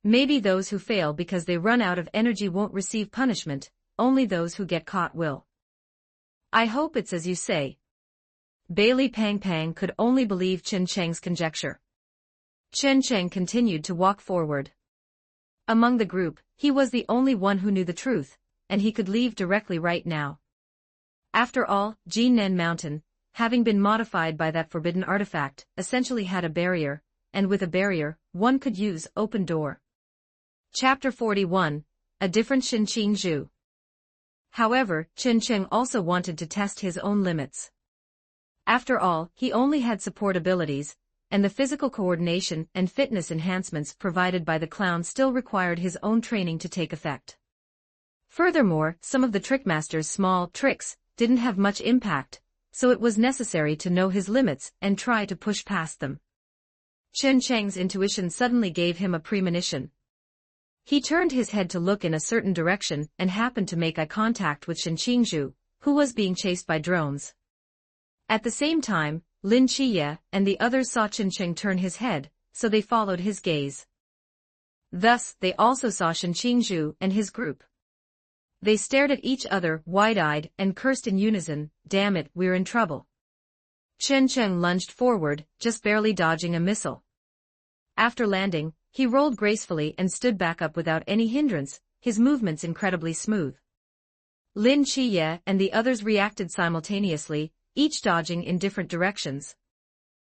Maybe those who fail because they run out of energy won't receive punishment, only those who get caught will. I hope it's as you say. Bailey Pang Pang could only believe Chen Cheng's conjecture. Chen Cheng continued to walk forward. Among the group, he was the only one who knew the truth, and he could leave directly right now. After all, Jinan Mountain, having been modified by that forbidden artifact, essentially had a barrier, and with a barrier, one could use open door. Chapter 41, A Different Xinqing Zhu. However, Chen Cheng also wanted to test his own limits. After all, he only had support abilities, and the physical coordination and fitness enhancements provided by the clown still required his own training to take effect. Furthermore, some of the trickmaster's small tricks didn't have much impact, so it was necessary to know his limits and try to push past them. Chen Cheng's intuition suddenly gave him a premonition. He turned his head to look in a certain direction and happened to make eye contact with Xinqing Zhu, who was being chased by drones. At the same time, Lin Qiye and the others saw Chen Cheng turn his head, so they followed his gaze. Thus, they also saw Xinqing Zhu and his group. They stared at each other, wide-eyed, and cursed in unison, "Damn it, we're in trouble." Chen Cheng lunged forward, just barely dodging a missile. After landing, he rolled gracefully and stood back up without any hindrance, his movements incredibly smooth. Lin Qiye and the others reacted simultaneously, each dodging in different directions.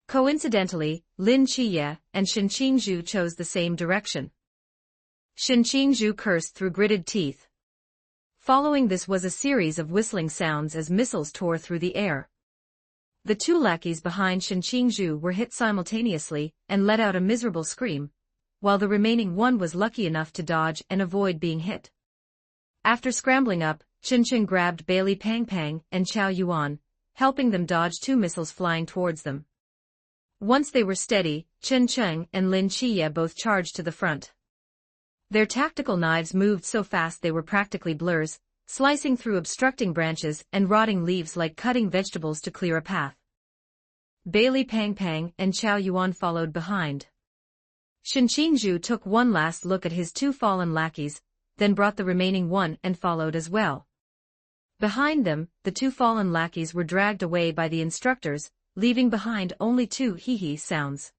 Coincidentally, Lin Qiye and Shen Qingzhu chose the same direction. Shen Qingzhu cursed through gritted teeth. Following this was a series of whistling sounds as missiles tore through the air. The two lackeys behind Shen Qingzhu were hit simultaneously and let out a miserable scream, while the remaining one was lucky enough to dodge and avoid being hit. After scrambling up, Chen Cheng grabbed Bailey Pang Pang and Qiao Yuan, helping them dodge two missiles flying towards them. Once they were steady, Chen Cheng and Lin Qiye both charged to the front. Their tactical knives moved so fast they were practically blurs, slicing through obstructing branches and rotting leaves like cutting vegetables to clear a path. Bailey Pang Pang and Qiao Yuan followed behind. Shen Qingzhu took one last look at his two fallen lackeys, then brought the remaining one and followed as well. Behind them, the two fallen lackeys were dragged away by the instructors, leaving behind only two hee-hee sounds.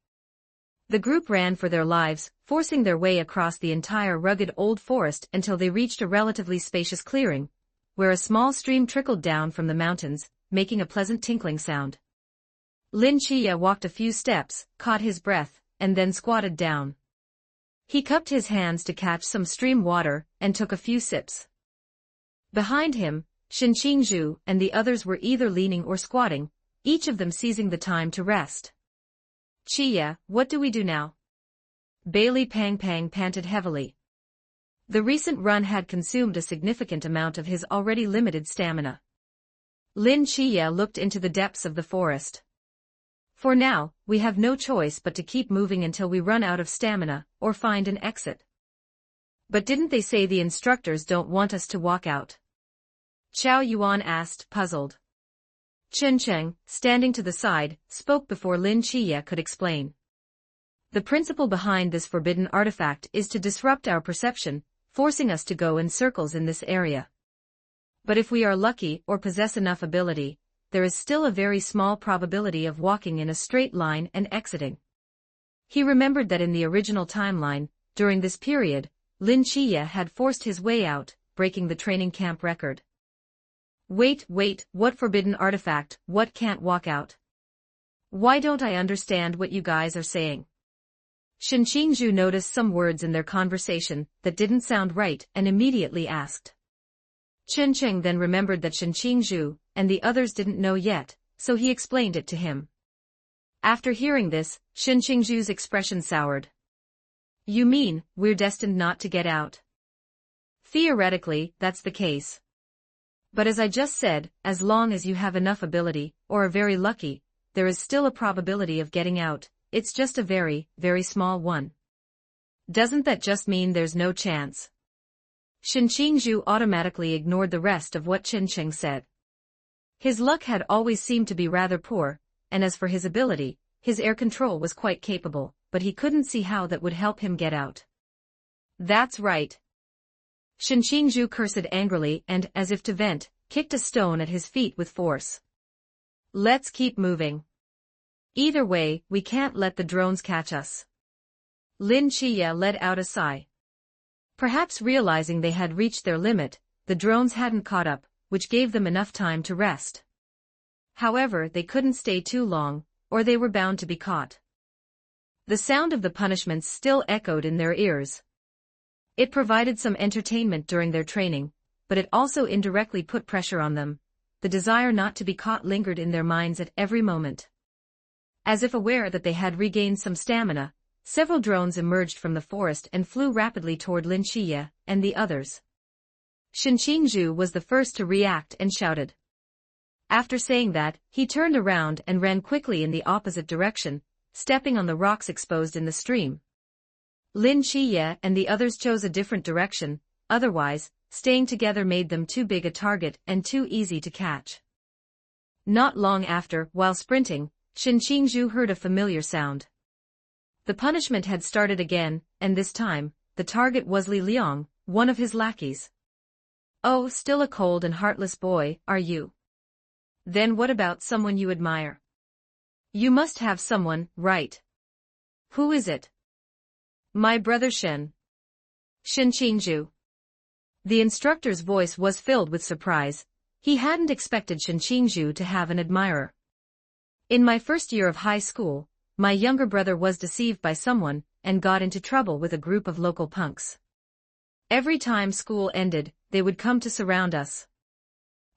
The group ran for their lives, forcing their way across the entire rugged old forest until they reached a relatively spacious clearing, where a small stream trickled down from the mountains, making a pleasant tinkling sound. Lin Qiye walked a few steps, caught his breath, and then squatted down. He cupped his hands to catch some stream water, and took a few sips. Behind him, Shen Qingzhu and the others were either leaning or squatting, each of them seizing the time to rest. Qiye, what do we do now? Bailey Pang Pang panted heavily. The recent run had consumed a significant amount of his already limited stamina. Lin Qiye looked into the depths of the forest. For now, we have no choice but to keep moving until we run out of stamina, or find an exit. But didn't they say the instructors don't want us to walk out? Qiao Yuan asked, puzzled. Chen Cheng, standing to the side, spoke before Lin Qiye could explain. The principle behind this forbidden artifact is to disrupt our perception, forcing us to go in circles in this area. But if we are lucky or possess enough ability, there is still a very small probability of walking in a straight line and exiting. He remembered that in the original timeline, during this period, Lin Qiye had forced his way out, breaking the training camp record. Wait, what forbidden artifact, what can't walk out? Why don't I understand what you guys are saying? Shen Qingzhu noticed some words in their conversation that didn't sound right and immediately asked. Chen Cheng then remembered that Shen Qingzhu and the others didn't know yet, so he explained it to him. After hearing this, Shen Qingzhu's expression soured. You mean, we're destined not to get out? Theoretically, that's the case. But as I just said, as long as you have enough ability, or are very lucky, there is still a probability of getting out, it's just a very, very small one. Doesn't that just mean there's no chance? Shen Qingzhu automatically ignored the rest of what Chen Cheng said. His luck had always seemed to be rather poor, and as for his ability, his air control was quite capable, but he couldn't see how that would help him get out. That's right. Shen Qingzhu cursed angrily and, as if to vent, kicked a stone at his feet with force. Let's keep moving. Either way, we can't let the drones catch us. Lin Qiye let out a sigh. Perhaps realizing they had reached their limit, the drones hadn't caught up, which gave them enough time to rest. However, they couldn't stay too long, or they were bound to be caught. The sound of the punishments still echoed in their ears. It provided some entertainment during their training, but it also indirectly put pressure on them. The desire not to be caught lingered in their minds at every moment. As if aware that they had regained some stamina, several drones emerged from the forest and flew rapidly toward Lin Qiye and the others. Shen Qingzhu was the first to react and shouted. After saying that, he turned around and ran quickly in the opposite direction, stepping on the rocks exposed in the stream. Lin Qiye and the others chose a different direction, otherwise, staying together made them too big a target and too easy to catch. Not long after, while sprinting, Shen Qingzhu heard a familiar sound. The punishment had started again, and this time, the target was Li Liang, one of his lackeys. Oh, still a cold and heartless boy, are you? Then what about someone you admire? You must have someone, right? Who is it? My brother Shen. Shen Qingzhu. The instructor's voice was filled with surprise. He hadn't expected Shen Qingzhu to have an admirer. In my first year of high school, my younger brother was deceived by someone and got into trouble with a group of local punks. Every time school ended, they would come to surround us.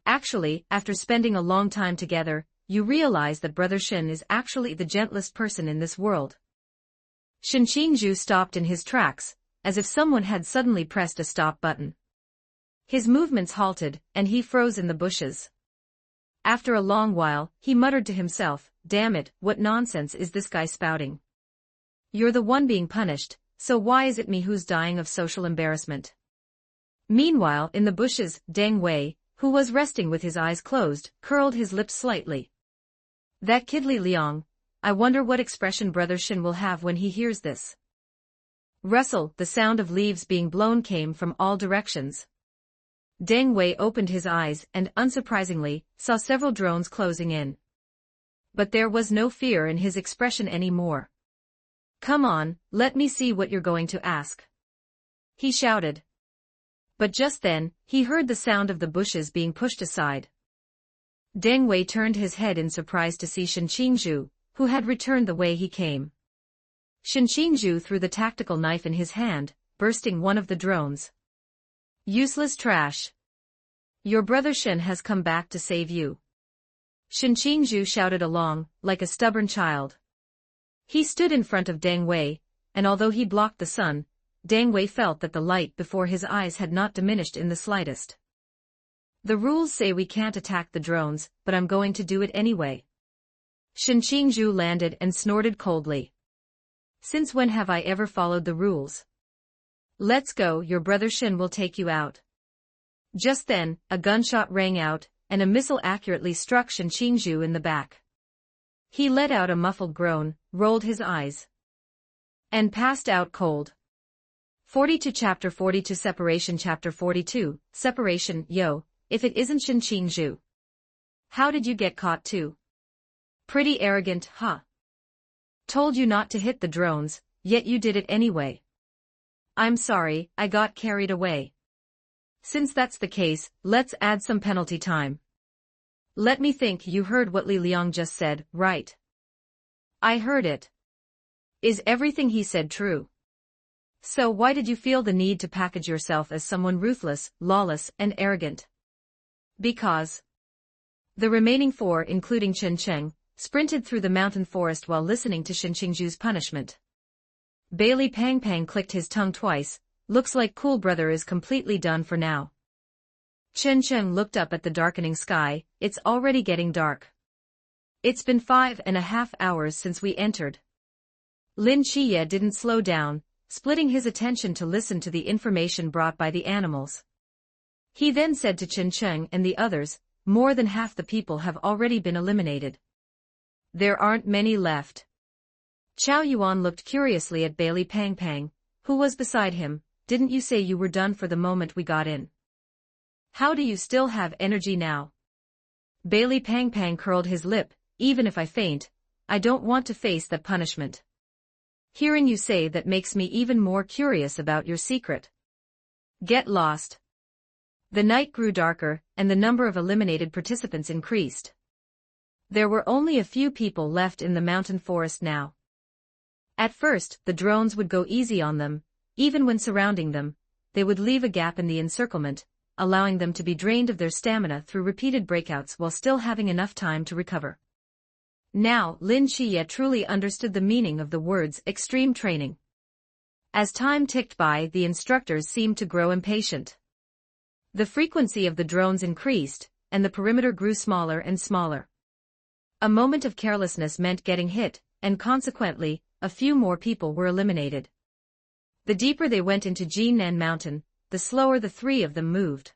Actually, after spending a long time together, you realize that Brother Shen is actually the gentlest person in this world. Shen Qingzhu stopped in his tracks, as if someone had suddenly pressed a stop button. His movements halted, and he froze in the bushes. After a long while, he muttered to himself, "Damn it, what nonsense is this guy spouting? You're the one being punished, so why is it me who's dying of social embarrassment?" Meanwhile, in the bushes, Deng Wei, who was resting with his eyes closed, curled his lips slightly. That kid Li Liang, I wonder what expression Brother Shen will have when he hears this. Rustle, the sound of leaves being blown came from all directions. Deng Wei opened his eyes and, unsurprisingly, saw several drones closing in. But there was no fear in his expression anymore. "Come on, let me see what you're going to ask," he shouted. But just then, he heard the sound of the bushes being pushed aside. Deng Wei turned his head in surprise to see Shen Qingzhu, who had returned the way he came. Shen Qingzhu threw the tactical knife in his hand, bursting one of the drones. "Useless trash. Your brother Shen has come back to save you," Shen Qingzhu shouted along, like a stubborn child. He stood in front of Deng Wei, and although he blocked the sun, Deng Wei felt that the light before his eyes had not diminished in the slightest. "The rules say we can't attack the drones, but I'm going to do it anyway." Shen Qingzhu landed and snorted coldly. "Since when have I ever followed the rules? Let's go, your brother Shen will take you out." Just then, a gunshot rang out, and a missile accurately struck Shen Qingzhu in the back. He let out a muffled groan, rolled his eyes, and passed out cold. 42 Chapter 42 Separation Chapter 42, Separation. Yo, if it isn't Shen Qingzhu. How did you get caught too? Pretty arrogant, huh? Told you not to hit the drones, yet you did it anyway. I'm sorry, I got carried away. Since that's the case, let's add some penalty time. Let me think, you heard what Li Liang just said, right? I heard it. Is everything he said true? So why did you feel the need to package yourself as someone ruthless, lawless, and arrogant? Because the remaining four, including Chen Cheng, sprinted through the mountain forest while listening to Shen Qingzhu's punishment. Bailey Pang Pang clicked his tongue twice. Looks like cool brother is completely done for now. Chen Cheng looked up at the darkening sky. It's already getting dark. It's been 5.5 hours since we entered. Lin Chiye didn't slow down, splitting his attention to listen to the information brought by the animals. He then said to Chen Cheng and the others, more than half the people have already been eliminated. There aren't many left. Chow Yuan looked curiously at Bailey Pang Pang, who was beside him. Didn't you say you were done for the moment we got in? How do you still have energy now? Bailey Pang Pang curled his lip. Even if I faint, I don't want to face that punishment. Hearing you say that makes me even more curious about your secret. Get lost. The night grew darker, and the number of eliminated participants increased. There were only a few people left in the mountain forest now. At first, the drones would go easy on them. Even when surrounding them, they would leave a gap in the encirclement, allowing them to be drained of their stamina through repeated breakouts while still having enough time to recover. Now, Lin Chiye truly understood the meaning of the words extreme training. As time ticked by, the instructors seemed to grow impatient. The frequency of the drones increased, and the perimeter grew smaller and smaller. A moment of carelessness meant getting hit, and consequently, a few more people were eliminated. The deeper they went into Jinan Mountain, the slower the three of them moved.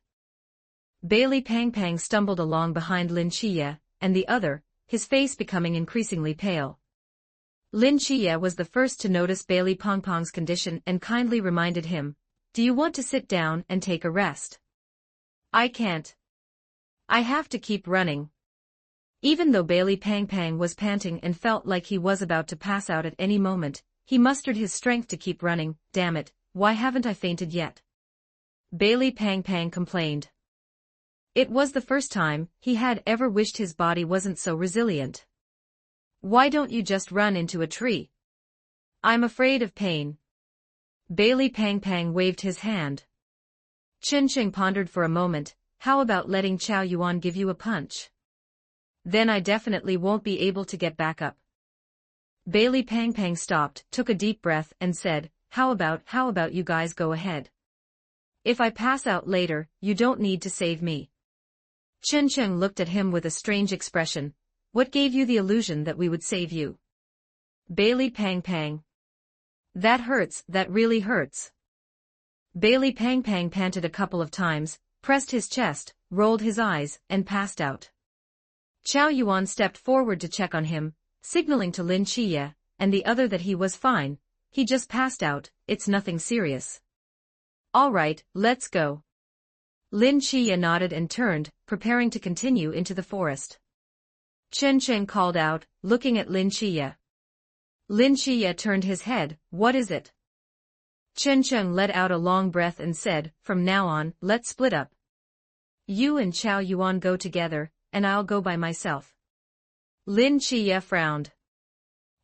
Bailey Pang Pang stumbled along behind Lin Chiye, and the other, his face becoming increasingly pale. Lin Chiye was the first to notice Bailey Pang Pang's condition and kindly reminded him, "Do you want to sit down and take a rest?" "I can't. I have to keep running." Even though Bailey Pang Pang was panting and felt like he was about to pass out at any moment, he mustered his strength to keep running. Damn it, why haven't I fainted yet? Bailey Pang Pang complained. It was the first time he had ever wished his body wasn't so resilient. Why don't you just run into a tree? I'm afraid of pain. Bailey Pang Pang waved his hand. Chen Sheng pondered for a moment. How about letting Chow Yuan give you a punch? Then I definitely won't be able to get back up. Bailey Pang Pang stopped, took a deep breath, and said, How about you guys go ahead? If I pass out later, you don't need to save me. Chen Sheng looked at him with a strange expression. What gave you the illusion that we would save you? Bailey Pang Pang. That hurts, that really hurts. Bailey Pang Pang panted a couple of times, pressed his chest, rolled his eyes, and passed out. Chow Yuan stepped forward to check on him, signaling to Lin Chiye and the other that he was fine. He just passed out, it's nothing serious. All right, let's go. Lin Chiye nodded and turned, preparing to continue into the forest. Chen Sheng called out, looking at Lin Chiye. Lin Chiye turned his head. What is it? Chen Sheng let out a long breath and said, From now on, let's split up. You and Chow Yuan go together, and I'll go by myself. Lin Chiye frowned.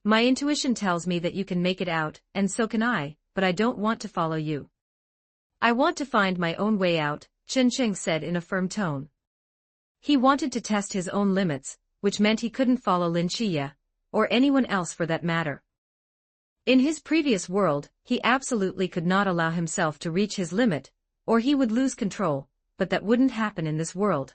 My intuition tells me that you can make it out, and so can I, but I don't want to follow you. I want to find my own way out, Chen Sheng said in a firm tone. He wanted to test his own limits, which meant he couldn't follow Lin Chiye, or anyone else for that matter. In his previous world, he absolutely could not allow himself to reach his limit, or he would lose control, but that wouldn't happen in this world.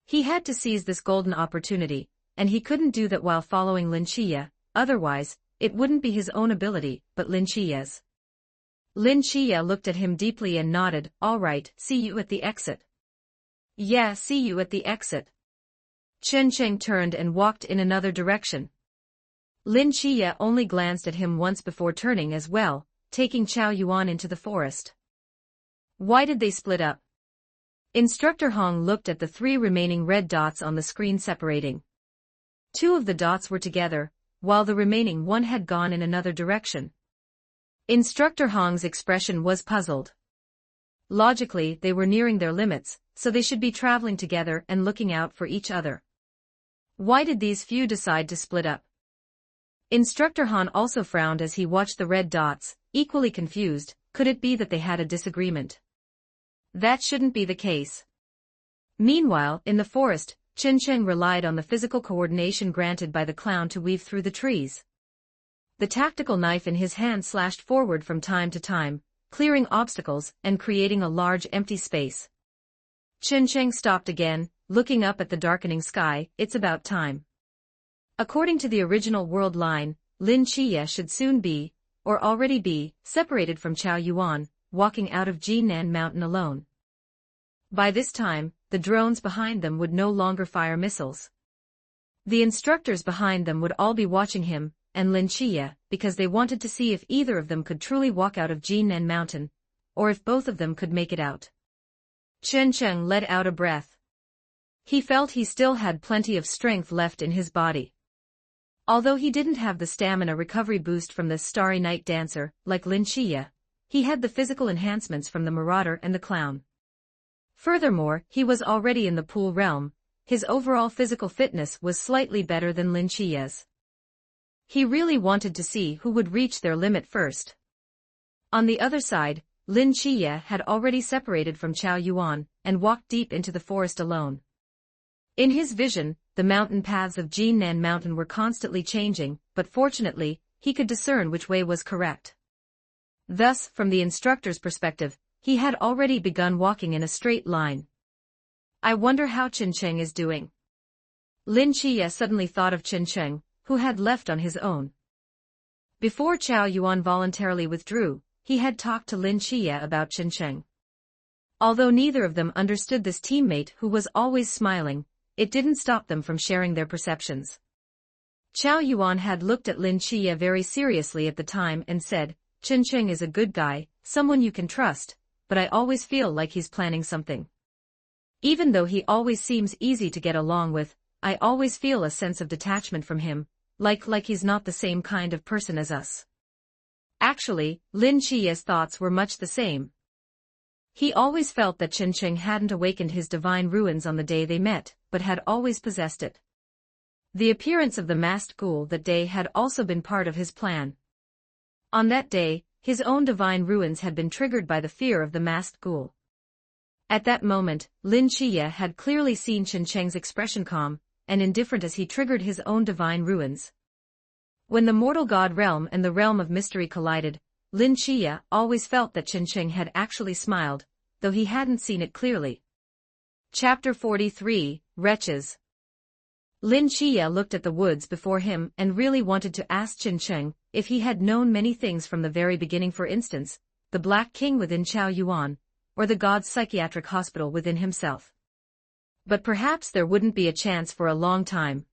He had to seize this golden opportunity, and he couldn't do that while following Lin Chiye, otherwise, it wouldn't be his own ability, but Lin Chiye's. Lin Chiye looked at him deeply and nodded, All right, see you at the exit. Yeah, see you at the exit. Chen Sheng turned and walked in another direction. Lin Chiye only glanced at him once before turning as well, taking Chow Yuan into the forest. Why did they split up? Instructor Hong looked at the 3 remaining red dots on the screen separating. 2 of the dots were together, while the remaining 1 had gone in another direction. Instructor Hong's expression was puzzled. Logically, they were nearing their limits, so they should be traveling together and looking out for each other. Why did these few decide to split up? Instructor Han also frowned as he watched the red dots, equally confused. Could it be that they had a disagreement? That shouldn't be the case. Meanwhile, in the forest, Chen Sheng relied on the physical coordination granted by the clown to weave through the trees. The tactical knife in his hand slashed forward from time to time, clearing obstacles and creating a large empty space. Chen Sheng stopped again, looking up at the darkening sky. It's about time. According to the original world line, Lin Chiye should soon be, or already be, separated from Chow Yuan, walking out of Jinan Mountain alone. By this time, the drones behind them would no longer fire missiles. The instructors behind them would all be watching him, and Lin Chiye, because they wanted to see if either of them could truly walk out of Jinan Mountain, or if both of them could make it out. Chen Sheng let out a breath. He felt he still had plenty of strength left in his body. Although he didn't have the stamina recovery boost from the Starry Night Dancer, like Lin Chiye, he had the physical enhancements from the Marauder and the Clown. Furthermore, he was already in the pool realm. His overall physical fitness was slightly better than Lin Chiye's. He really wanted to see who would reach their limit first. On the other side, Lin Chiye had already separated from Chow Yuan and walked deep into the forest alone. In his vision, the mountain paths of Jinan Mountain were constantly changing, but fortunately, he could discern which way was correct. Thus, from the instructor's perspective, he had already begun walking in a straight line. I wonder how Chen Sheng is doing. Lin Chiye suddenly thought of Chen Sheng, who had left on his own. Before Chow Yuan voluntarily withdrew, he had talked to Lin Chiye about Chen Sheng. Although neither of them understood this teammate who was always smiling, it didn't stop them from sharing their perceptions. Chow Yuan had looked at Lin Chiye very seriously at the time and said, Chen Sheng is a good guy, someone you can trust, but I always feel like he's planning something. Even though he always seems easy to get along with, I always feel a sense of detachment from him, like he's not the same kind of person as us. Actually, Lin Chiye's thoughts were much the same. He always felt that Chen Cheng hadn't awakened his divine ruins on the day they met, but had always possessed it. The appearance of the masked ghoul that day had also been part of his plan. On that day, his own divine ruins had been triggered by the fear of the masked ghoul. At that moment, Lin Chiye had clearly seen Chen Cheng's expression calm and indifferent as he triggered his own divine ruins. When the mortal god realm and the realm of mystery collided, Lin Chiye always felt that Chen Cheng had actually smiled, though he hadn't seen it clearly. Chapter 43, Wretches. Lin Chiye looked at the woods before him and really wanted to ask Chen Cheng if he had known many things from the very beginning, for instance, the Black King within Chao Yuan, or the god's psychiatric hospital within himself. But perhaps there wouldn't be a chance for a long time.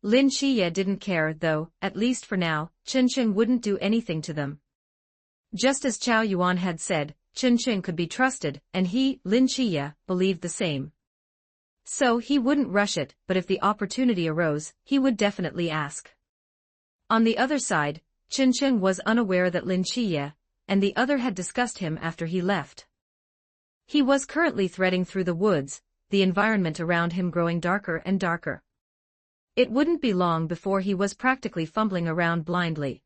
Lin Chiye didn't care, though, at least for now, Chen Cheng wouldn't do anything to them. Just as Chao Yuan had said, Chen Cheng could be trusted, and he, Lin Chiye, believed the same. So he wouldn't rush it, but if the opportunity arose, he would definitely ask. On the other side, Chen Cheng was unaware that Lin Chiye and the other had discussed him after he left. He was currently threading through the woods, the environment around him growing darker and darker. It wouldn't be long before he was practically fumbling around blindly.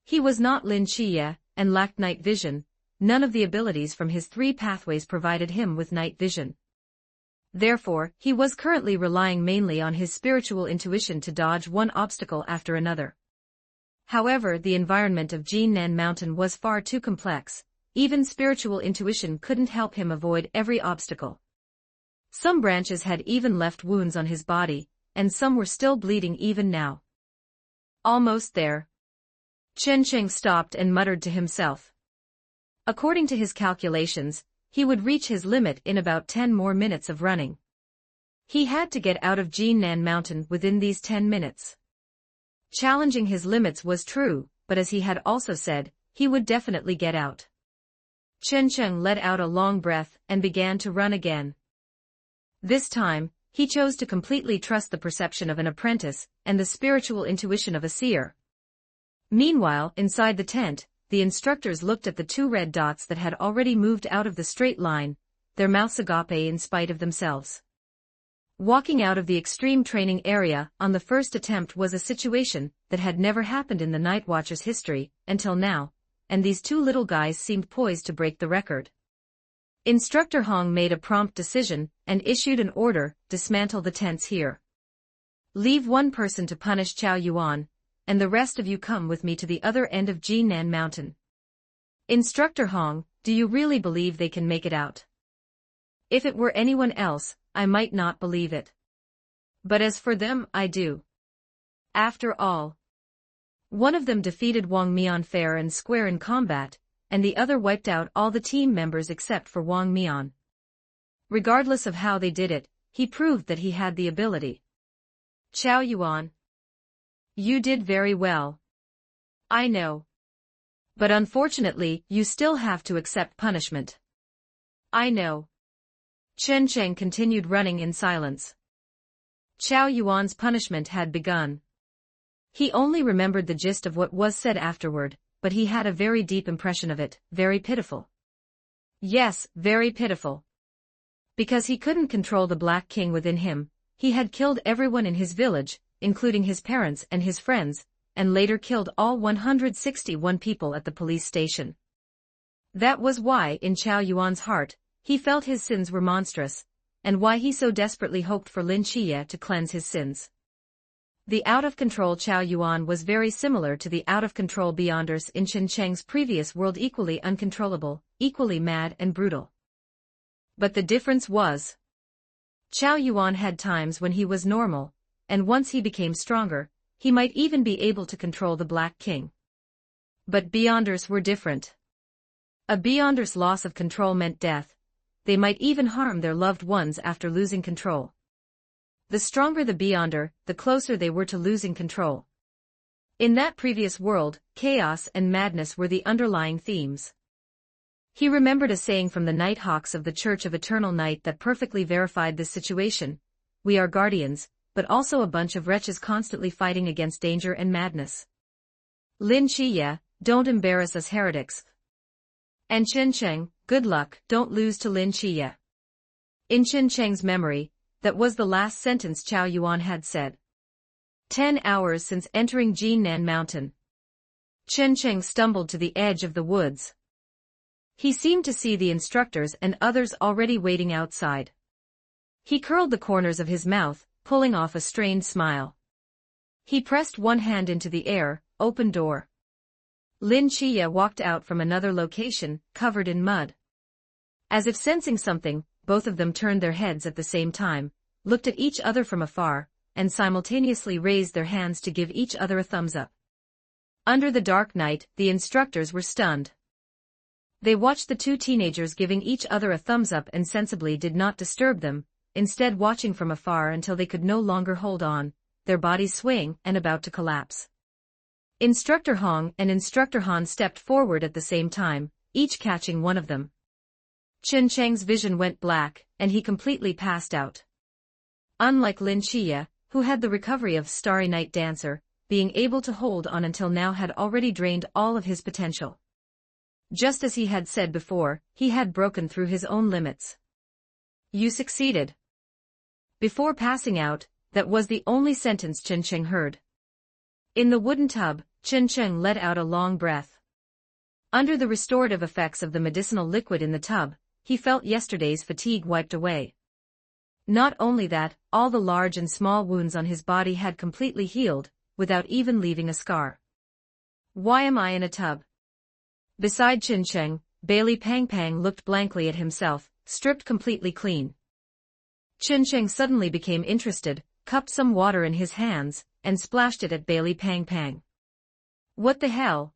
He was not Lin Chiye and lacked night vision. None of the abilities from his 3 pathways provided him with night vision. Therefore, he was currently relying mainly on his spiritual intuition to dodge one obstacle after another. However, the environment of Jinan Mountain was far too complex. Even spiritual intuition couldn't help him avoid every obstacle. Some branches had even left wounds on his body, and some were still bleeding even now. Almost there. Chen Cheng stopped and muttered to himself. According to his calculations, he would reach his limit in about 10 more minutes of running. He had to get out of Jinan Mountain within these 10 minutes. Challenging his limits was true, but as he had also said, he would definitely get out. Chen Cheng let out a long breath and began to run again. This time, he chose to completely trust the perception of an apprentice and the spiritual intuition of a seer. Meanwhile, inside the tent, the instructors looked at the 2 red dots that had already moved out of the straight line, their mouths agape in spite of themselves. Walking out of the extreme training area on the first attempt was a situation that had never happened in the Night Watcher's history until now, and these 2 little guys seemed poised to break the record. Instructor Hong made a prompt decision and issued an order: dismantle the tents here. Leave 1 person to punish Chao Yuan, and the rest of you come with me to the other end of Jinan Mountain. Instructor Hong, do you really believe they can make it out? If it were anyone else, I might not believe it. But as for them, I do. After all, one of them defeated Wang Mian fair and square in combat, and the other wiped out all the team members except for Wang Mian. Regardless of how they did it, he proved that he had the ability. Chao Yuan, you did very well. I know. But unfortunately, you still have to accept punishment. I know. Chen Cheng continued running in silence. Chao Yuan's punishment had begun. He only remembered the gist of what was said afterward, but he had a very deep impression of it, very pitiful. Yes, very pitiful. Because he couldn't control the Black King within him, he had killed everyone in his village, including his parents and his friends, and later killed all 161 people at the police station. That was why, in Chao Yuan's heart, he felt his sins were monstrous, and why he so desperately hoped for Lin Chiye to cleanse his sins. The out-of-control Chao Yuan was very similar to the out-of-control Beyonders in Chen Cheng's previous world, equally uncontrollable, equally mad and brutal. But the difference was, Chao Yuan had times when he was normal, and once he became stronger, he might even be able to control the Black King. But Beyonders were different. A Beyonder's loss of control meant death. They might even harm their loved ones after losing control. The stronger the Beyonder, the closer they were to losing control. In that previous world, chaos and madness were the underlying themes. He remembered a saying from the Nighthawks of the Church of Eternal Night that perfectly verified this situation: we are guardians, but also a bunch of wretches constantly fighting against danger and madness. Lin Chiye, don't embarrass us heretics. And Chen Cheng, good luck, don't lose to Lin Chiya. In Chen Cheng's memory, that was the last sentence Chow Yuan had said. 10 hours since entering Jinnan Mountain. Chen Cheng stumbled to the edge of the woods. He seemed to see the instructors and others already waiting outside. He curled the corners of his mouth, pulling off a strained smile. He pressed one hand into the air, open door. Lin Chiya walked out from another location, covered in mud. As if sensing something, both of them turned their heads at the same time, looked at each other from afar, and simultaneously raised their hands to give each other a thumbs up. Under the dark night, the instructors were stunned. They watched the two teenagers giving each other a thumbs up and sensibly did not disturb them, instead watching from afar until they could no longer hold on, their bodies swaying and about to collapse. Instructor Hong and Instructor Han stepped forward at the same time, each catching one of them. Chen Cheng's vision went black, and he completely passed out. Unlike Lin Chiya, who had the recovery of Starry Night Dancer, being able to hold on until now had already drained all of his potential. Just as he had said before, he had broken through his own limits. You succeeded. Before passing out, that was the only sentence Chen Cheng heard. In the wooden tub, Chen Cheng let out a long breath. Under the restorative effects of the medicinal liquid in the tub, he felt yesterday's fatigue wiped away. Not only that, all the large and small wounds on his body had completely healed, without even leaving a scar. Why am I in a tub? Beside Chen Cheng, Bailey Pang Pang looked blankly at himself, stripped completely clean. Chen Cheng suddenly became interested, cupped some water in his hands, and splashed it at Bailey Pang Pang. What the hell?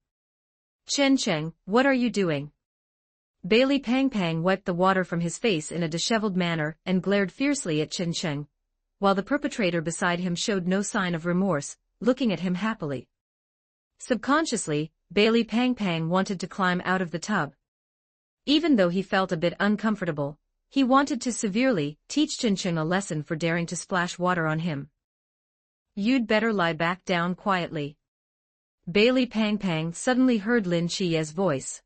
Chen Cheng, what are you doing? Bailey Pang Pang wiped the water from his face in a disheveled manner and glared fiercely at Chen Cheng, while the perpetrator beside him showed no sign of remorse, looking at him happily. Subconsciously, Bailey Pang Pang wanted to climb out of the tub. Even though he felt a bit uncomfortable, he wanted to severely teach Chen Cheng a lesson for daring to splash water on him. You'd better lie back down quietly. Bailey Pang Pang suddenly heard Lin Chiya's voice.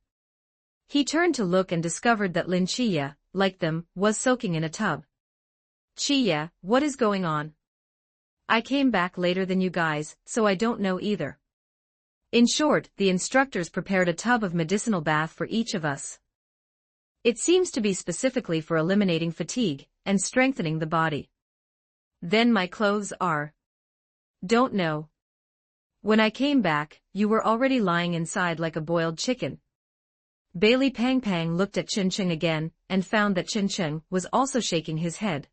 He turned to look and discovered that Lin Chiya, like them, was soaking in a tub. Chiya, what is going on? I came back later than you guys, so I don't know either. In short, the instructors prepared a tub of medicinal bath for each of us. It seems to be specifically for eliminating fatigue and strengthening the body. Then my clothes are. Don't know. When I came back, you were already lying inside like a boiled chicken. Bailey Pang Pang looked at Chen Cheng again, and found that Chen Cheng was also shaking his head.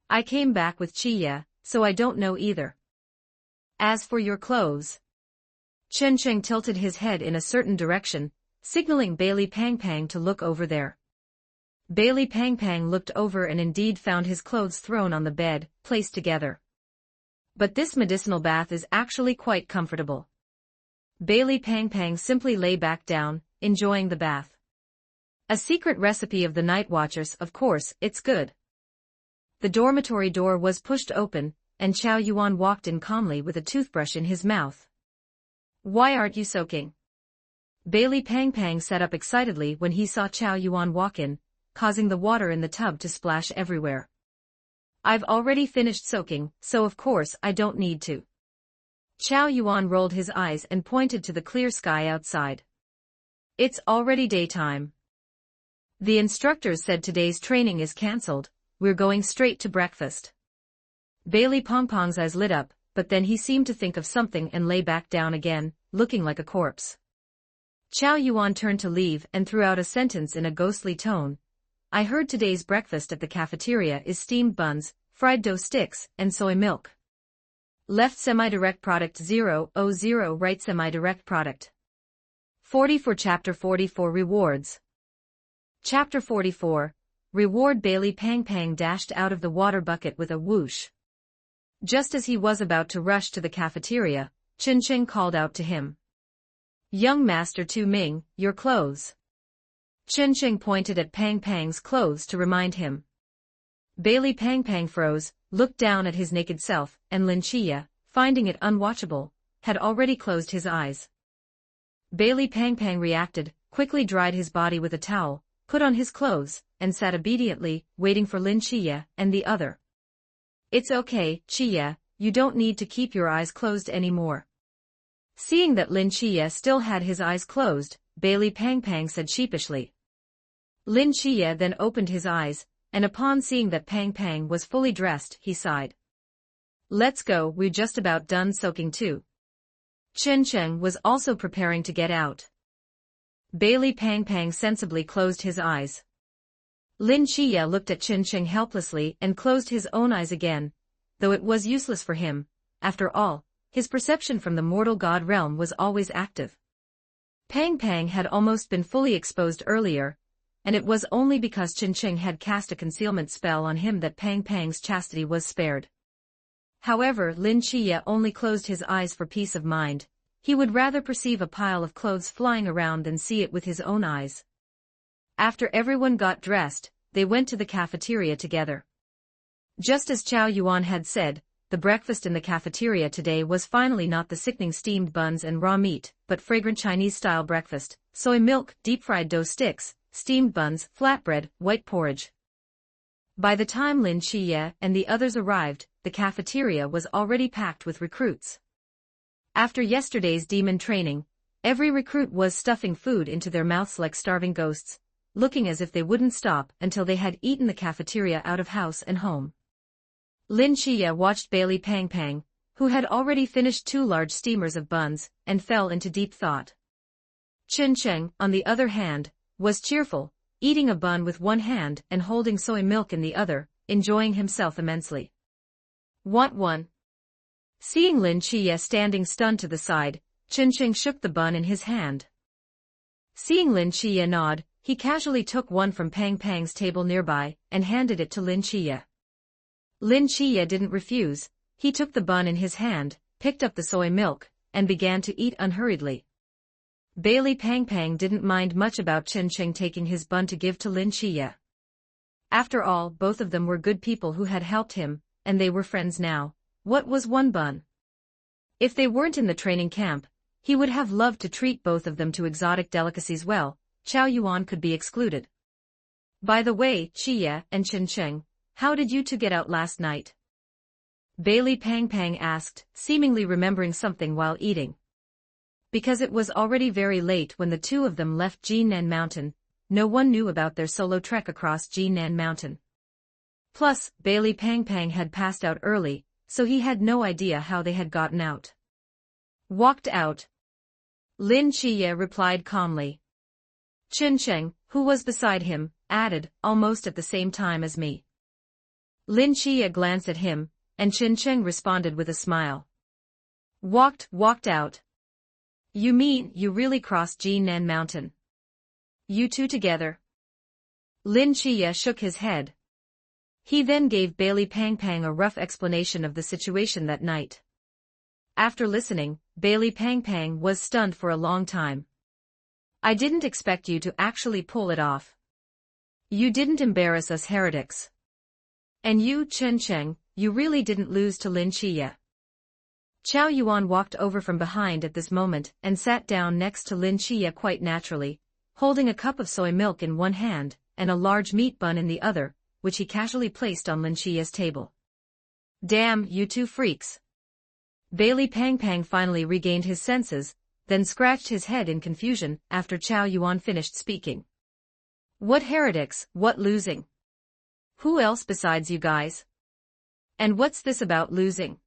I came back with Chiya, so I don't know either. As for your clothes. Chen Cheng tilted his head in a certain direction, signaling Bailey Pang Pang to look over there. Bailey Pang Pang looked over and indeed found his clothes thrown on the bed, placed together. But this medicinal bath is actually quite comfortable. Bailey Pang Pang simply lay back down, enjoying the bath. A secret recipe of the Night Watchers, of course, it's good. The dormitory door was pushed open, and Chow Yuan walked in calmly with a toothbrush in his mouth. Why aren't you soaking? Bailey Pang Pang sat up excitedly when he saw Chow Yuan walk in, causing the water in the tub to splash everywhere. I've already finished soaking, so of course I don't need to. Chow Yuan rolled his eyes and pointed to the clear sky outside. It's already daytime. The instructors said today's training is cancelled, we're going straight to breakfast. Bailey Pong Pong's eyes lit up, but then he seemed to think of something and lay back down again, looking like a corpse. Chow Yuan turned to leave and threw out a sentence in a ghostly tone. I heard today's breakfast at the cafeteria is steamed buns, fried dough sticks, and soy milk. Left semi-direct product 000, right semi-direct product. 40 for Chapter 44 Rewards. Chapter 44, Reward. Bailey Pang Pang dashed out of the water bucket with a whoosh. Just as he was about to rush to the cafeteria, Chen Cheng called out to him. Young Master Tu Ming, your clothes. Chen Cheng pointed at Pang Pang's clothes to remind him. Bailey Pang Pang froze, looked down at his naked self, and Lin Chiya, finding it unwatchable, had already closed his eyes. Bailey Pang Pang reacted, quickly dried his body with a towel, put on his clothes, and sat obediently, waiting for Lin Chiye and the other. It's okay, Chiye, you don't need to keep your eyes closed anymore. Seeing that Lin Chiye still had his eyes closed, Bailey Pang Pang said sheepishly. Lin Chiye then opened his eyes, and upon seeing that Pang Pang was fully dressed, he sighed. Let's go, we're just about done soaking too. Chen Cheng was also preparing to get out. Bailey Pang Pang sensibly closed his eyes. Lin Chiye looked at Chen Cheng helplessly and closed his own eyes again, though it was useless for him. After all, his perception from the mortal god realm was always active. Pang Pang had almost been fully exposed earlier, and it was only because Chen Cheng had cast a concealment spell on him that Pang Pang's chastity was spared. However, Lin Chiye only closed his eyes for peace of mind. He would rather perceive a pile of clothes flying around than see it with his own eyes. After everyone got dressed, they went to the cafeteria together. Just as Chow Yuan had said, the breakfast in the cafeteria today was finally not the sickening steamed buns and raw meat, but fragrant Chinese-style breakfast, soy milk, deep-fried dough sticks, steamed buns, flatbread, white porridge. By the time Lin Chiye and the others arrived, the cafeteria was already packed with recruits. After yesterday's demon training, every recruit was stuffing food into their mouths like starving ghosts, looking as if they wouldn't stop until they had eaten the cafeteria out of house and home. Lin Chiye watched Bailey Pang Pang, who had already finished 2 large steamers of buns, and fell into deep thought. Chen Cheng, on the other hand, was cheerful, eating a bun with one hand and holding soy milk in the other, enjoying himself immensely. Want one? Seeing Lin Chiye standing stunned to the side, Chen Cheng shook the bun in his hand. Seeing Lin Chiye nod, he casually took one from Pang Pang's table nearby and handed it to Lin Chiye. Lin Chiye didn't refuse. He took the bun in his hand, picked up the soy milk, and began to eat unhurriedly. Bailey Pang Pang didn't mind much about Chen Cheng taking his bun to give to Lin Chiye. After all, both of them were good people who had helped him, and they were friends now. What was one bun? If they weren't in the training camp, he would have loved to treat both of them to exotic delicacies. Well, Chow Yuan could be excluded. By the way, Chiye and Chen Cheng, how did you two get out last night? Bailey Pang Pang asked, seemingly remembering something while eating. Because it was already very late when the two of them left Jinan Mountain, no one knew about their solo trek across Jinan Mountain. Plus, Bailey Pang Pang had passed out early, so he had no idea how they had gotten out. Walked out. Lin Chiye replied calmly. Chen Cheng, who was beside him, added, almost at the same time as me. Lin Chiye glanced at him, and Chen Cheng responded with a smile. Walked out. You mean you really crossed Jinan Mountain? You two together? Lin Chiye shook his head. He then gave Bailey Pang Pang a rough explanation of the situation that night. After listening, Bailey Pang Pang was stunned for a long time. I didn't expect you to actually pull it off. You didn't embarrass us heretics. And you, Chen Cheng, you really didn't lose to Lin Chiye. Chow Yuan walked over from behind at this moment and sat down next to Lin Chiye quite naturally, holding a cup of soy milk in one hand and a large meat bun in the other, which he casually placed on Lin Chiye's table. Damn, you two freaks. Bailey Pang Pang finally regained his senses, then scratched his head in confusion after Chow Yuan finished speaking. What heretics, what losing? Who else besides you guys? And what's this about losing?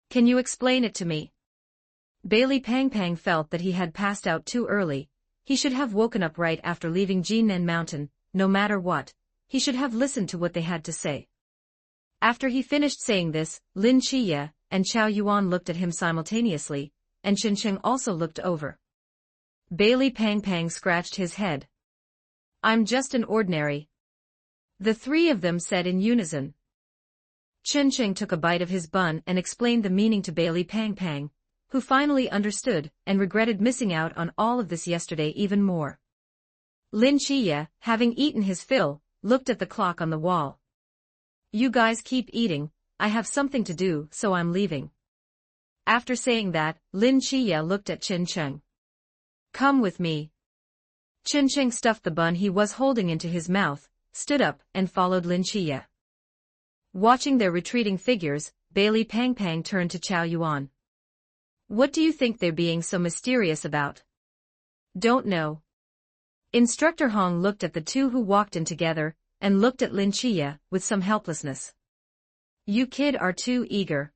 Can you explain it to me? Bailey Pang Pang felt that he had passed out too early. He should have woken up right after leaving Jinan Mountain. No matter what, he should have listened to what they had to say. After he finished saying this, Lin Chiye and Chow Yuan looked at him simultaneously, and Chen Cheng also looked over. Bailey Pang Pang scratched his head. I'm just an ordinary. The three of them said in unison. Chen Cheng took a bite of his bun and explained the meaning to Bailey Pang Pang, who finally understood and regretted missing out on all of this yesterday even more. Lin Chiye, having eaten his fill, looked at the clock on the wall. You guys keep eating, I have something to do, so I'm leaving. After saying that, Lin Chiye looked at Chen Cheng. Come with me. Chen Cheng stuffed the bun he was holding into his mouth, stood up, and followed Lin Chiye. Watching their retreating figures, Bailey Pang Pang turned to Chow Yuan. What do you think they're being so mysterious about? Don't know. Instructor Hong looked at the two who walked in together, and looked at Lin Chiye with some helplessness. You kid are too eager.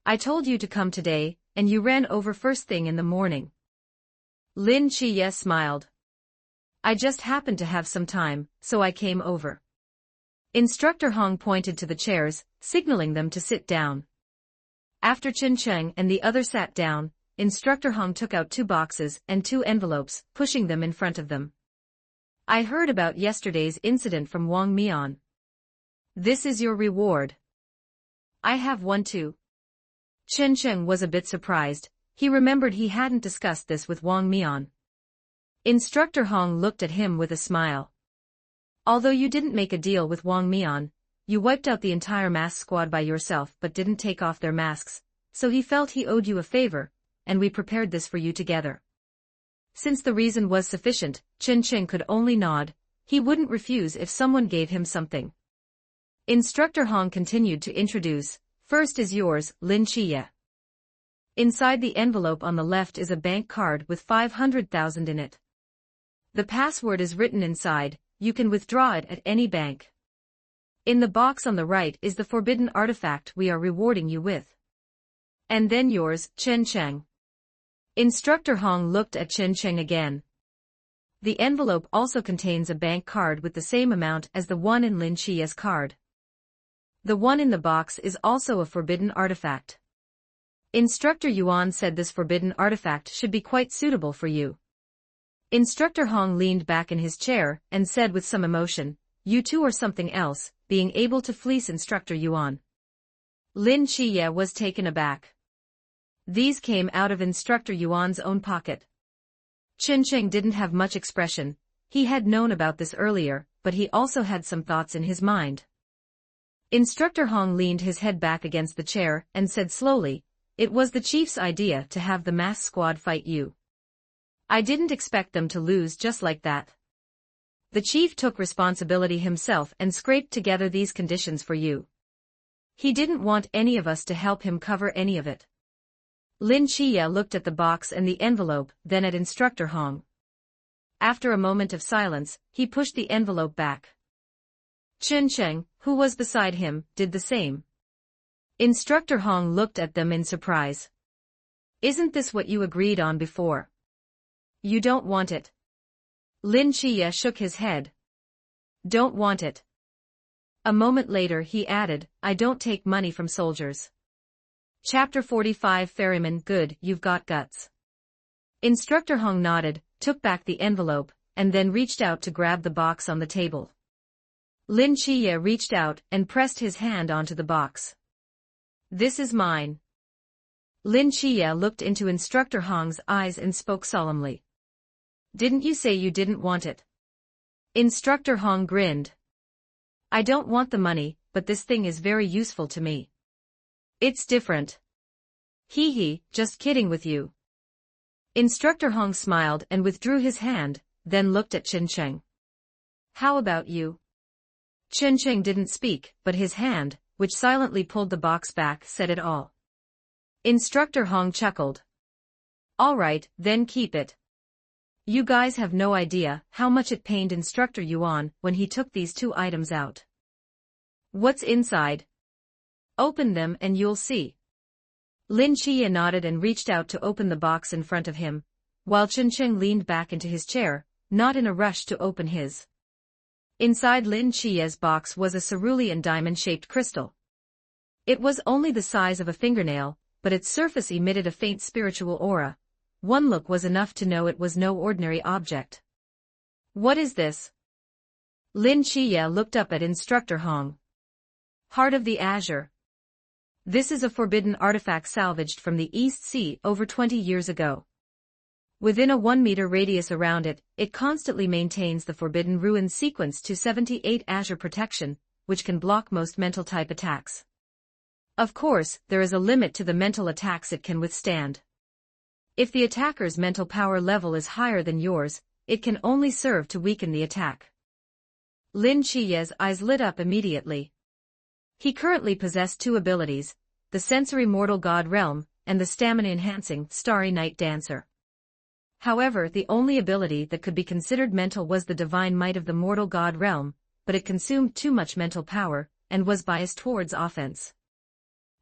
I told you to come today, and you ran over first thing in the morning. Lin Chiye smiled. I just happened to have some time, so I came over. Instructor Hong pointed to the chairs, signaling them to sit down. After Chen Cheng and the other sat down, Instructor Hong took out 2 boxes and 2 envelopes, pushing them in front of them. I heard about yesterday's incident from Wang Mian. This is your reward. I have one too. Chen Cheng was a bit surprised. He remembered he hadn't discussed this with Wang Mian. Instructor Hong looked at him with a smile. Although you didn't make a deal with Wang Mian, you wiped out the entire mask squad by yourself but didn't take off their masks, so he felt he owed you a favor, and we prepared this for you together. Since the reason was sufficient, Chen Cheng could only nod. He wouldn't refuse if someone gave him something. Instructor Hong continued to introduce, first is yours, Lin Chiye. Inside the envelope on the left is a bank card with 500,000 in it. The password is written inside, you can withdraw it at any bank. In the box on the right is the forbidden artifact we are rewarding you with. And then yours, Chen Cheng. Instructor Hong looked at Chen Cheng again. The envelope also contains a bank card with the same amount as the one in Lin Chiye's card. The one in the box is also a forbidden artifact. Instructor Yuan said this forbidden artifact should be quite suitable for you. Instructor Hong leaned back in his chair and said with some emotion, you two are something else, being able to fleece Instructor Yuan. Lin Chiye was taken aback. These came out of Instructor Yuan's own pocket. Chen Cheng didn't have much expression. He had known about this earlier, but he also had some thoughts in his mind. Instructor Hong leaned his head back against the chair and said slowly, it was the chief's idea to have the mass squad fight you. I didn't expect them to lose just like that. The chief took responsibility himself and scraped together these conditions for you. He didn't want any of us to help him cover any of it. Lin Chiye looked at the box and the envelope, then at Instructor Hong. After a moment of silence, he pushed the envelope back. Chen Cheng, who was beside him, did the same. Instructor Hong looked at them in surprise. Isn't this what you agreed on before? You don't want it. Lin Chiye shook his head. Don't want it. A moment later he added, I don't take money from soldiers. Chapter 45 Ferryman, good, you've got guts. Instructor Hong nodded, took back the envelope, and then reached out to grab the box on the table. Lin Chiye reached out and pressed his hand onto the box. This is mine. Lin Chiye looked into Instructor Hong's eyes and spoke solemnly. Didn't you say you didn't want it? Instructor Hong grinned. I don't want the money, but this thing is very useful to me. It's different. Hee hee, just kidding with you. Instructor Hong smiled and withdrew his hand, then looked at Chen Cheng. How about you? Chen Cheng didn't speak, but his hand, which silently pulled the box back, said it all. Instructor Hong chuckled. All right, then keep it. You guys have no idea how much it pained Instructor Yuan when he took these 2 items out. What's inside? Open them and you'll see. Lin Chiye nodded and reached out to open the box in front of him, while Chen Cheng leaned back into his chair, not in a rush to open his. Inside Lin Chiye's box was a cerulean diamond-shaped crystal. It was only the size of a fingernail, but its surface emitted a faint spiritual aura. One look was enough to know it was no ordinary object. What is this? Lin Chiye looked up at Instructor Hong. Heart of the Azure. This is a forbidden artifact salvaged from the East Sea over 20 years ago. Within a 1-meter radius around it, it constantly maintains the forbidden ruin sequence to 78 Azure protection, which can block most mental-type attacks. Of course, there is a limit to the mental attacks it can withstand. If the attacker's mental power level is higher than yours, it can only serve to weaken the attack. Lin Chiye's eyes lit up immediately. He currently possessed two abilities, the sensory mortal god realm, and the stamina-enhancing starry night dancer. However, the only ability that could be considered mental was the divine might of the mortal god realm, but it consumed too much mental power, and was biased towards offense.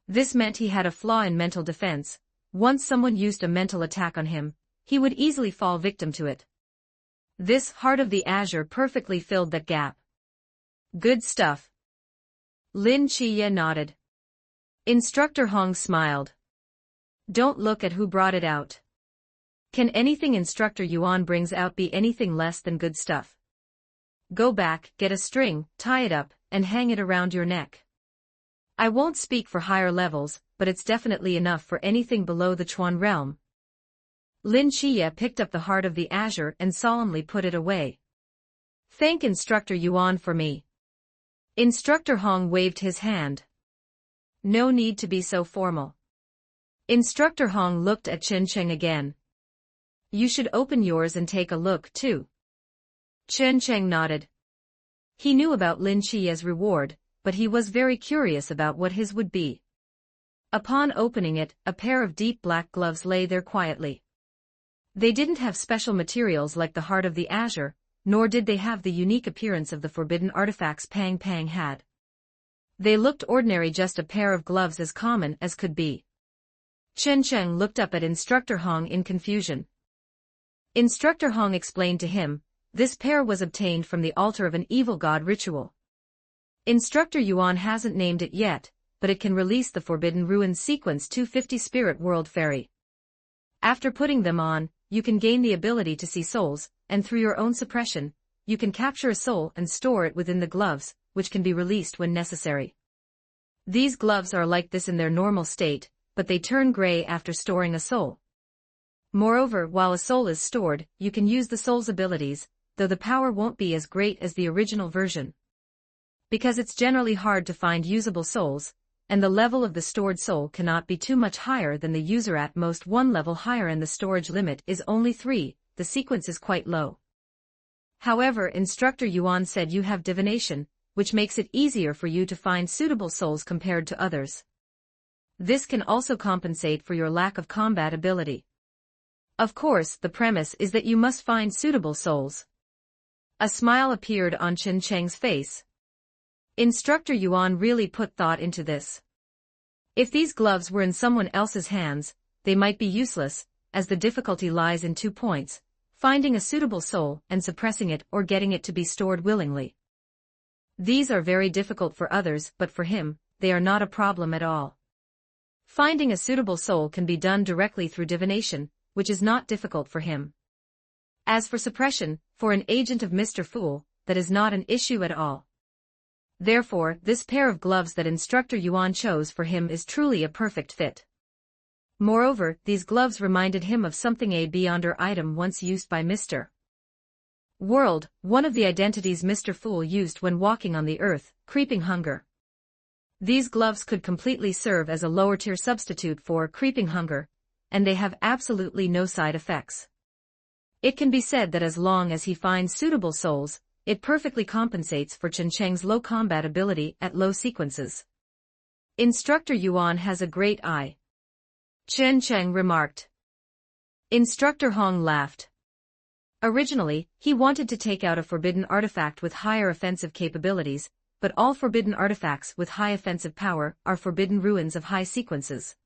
This meant he had a flaw in mental defense. Once someone used a mental attack on him, he would easily fall victim to it. This Heart of the Azure perfectly filled that gap. Good stuff. Lin Chiye nodded. Instructor Hong smiled. Don't look at who brought it out. Can anything Instructor Yuan brings out be anything less than good stuff? Go back, get a string, tie it up, and hang it around your neck. I won't speak for higher levels, but it's definitely enough for anything below the Chuan realm. Lin Chiye picked up the Heart of the Azure and solemnly put it away. Thank Instructor Yuan for me. Instructor Hong waved his hand. No need to be so formal. Instructor Hong looked at Chen Cheng again. You should open yours and take a look too. Chen Cheng nodded. He knew about Lin Chiye's reward, but he was very curious about what his would be. Upon opening it, a pair of deep black gloves lay there quietly. They didn't have special materials like the Heart of the Azure, nor did they have the unique appearance of the forbidden artifacts Pang Pang had. They looked ordinary, just a pair of gloves as common as could be. Chen Cheng looked up at Instructor Hong in confusion. Instructor Hong explained to him, this pair was obtained from the altar of an evil god ritual. Instructor Yuan hasn't named it yet, but it can release the Forbidden Ruins Sequence 250 Spirit World Fairy. After putting them on, you can gain the ability to see souls, and through your own suppression, you can capture a soul and store it within the gloves, which can be released when necessary. These gloves are like this in their normal state, but they turn gray after storing a soul. Moreover, while a soul is stored, you can use the soul's abilities, though the power won't be as great as the original version. Because it's generally hard to find usable souls, and the level of the stored soul cannot be too much higher than the user, at most one level higher, and the storage limit is only 3, the sequence is quite low. However, Instructor Yuan said you have divination, which makes it easier for you to find suitable souls compared to others. This can also compensate for your lack of combat ability. Of course, the premise is that you must find suitable souls. A smile appeared on Chen Cheng's face. Instructor Yuan really put thought into this. If these gloves were in someone else's hands, they might be useless, as the difficulty lies in 2 points, finding a suitable soul and suppressing it, or getting it to be stored willingly. These are very difficult for others, but for him, they are not a problem at all. Finding a suitable soul can be done directly through divination, which is not difficult for him. As for suppression, for an agent of Mr. Fool, that is not an issue at all. Therefore, this pair of gloves that Instructor Yuan chose for him is truly a perfect fit. Moreover, these gloves reminded him of something, a Beyonder item once used by Mr. World, one of the identities Mr. Fool used when walking on the earth, Creeping Hunger. These gloves could completely serve as a lower-tier substitute for Creeping Hunger, and they have absolutely no side effects. It can be said that as long as he finds suitable souls, it perfectly compensates for Chen Cheng's low combat ability at low sequences. Instructor Yuan has a great eye, Chen Cheng remarked. Instructor Hong laughed. Originally, he wanted to take out a forbidden artifact with higher offensive capabilities, but all forbidden artifacts with high offensive power are forbidden ruins of high sequences.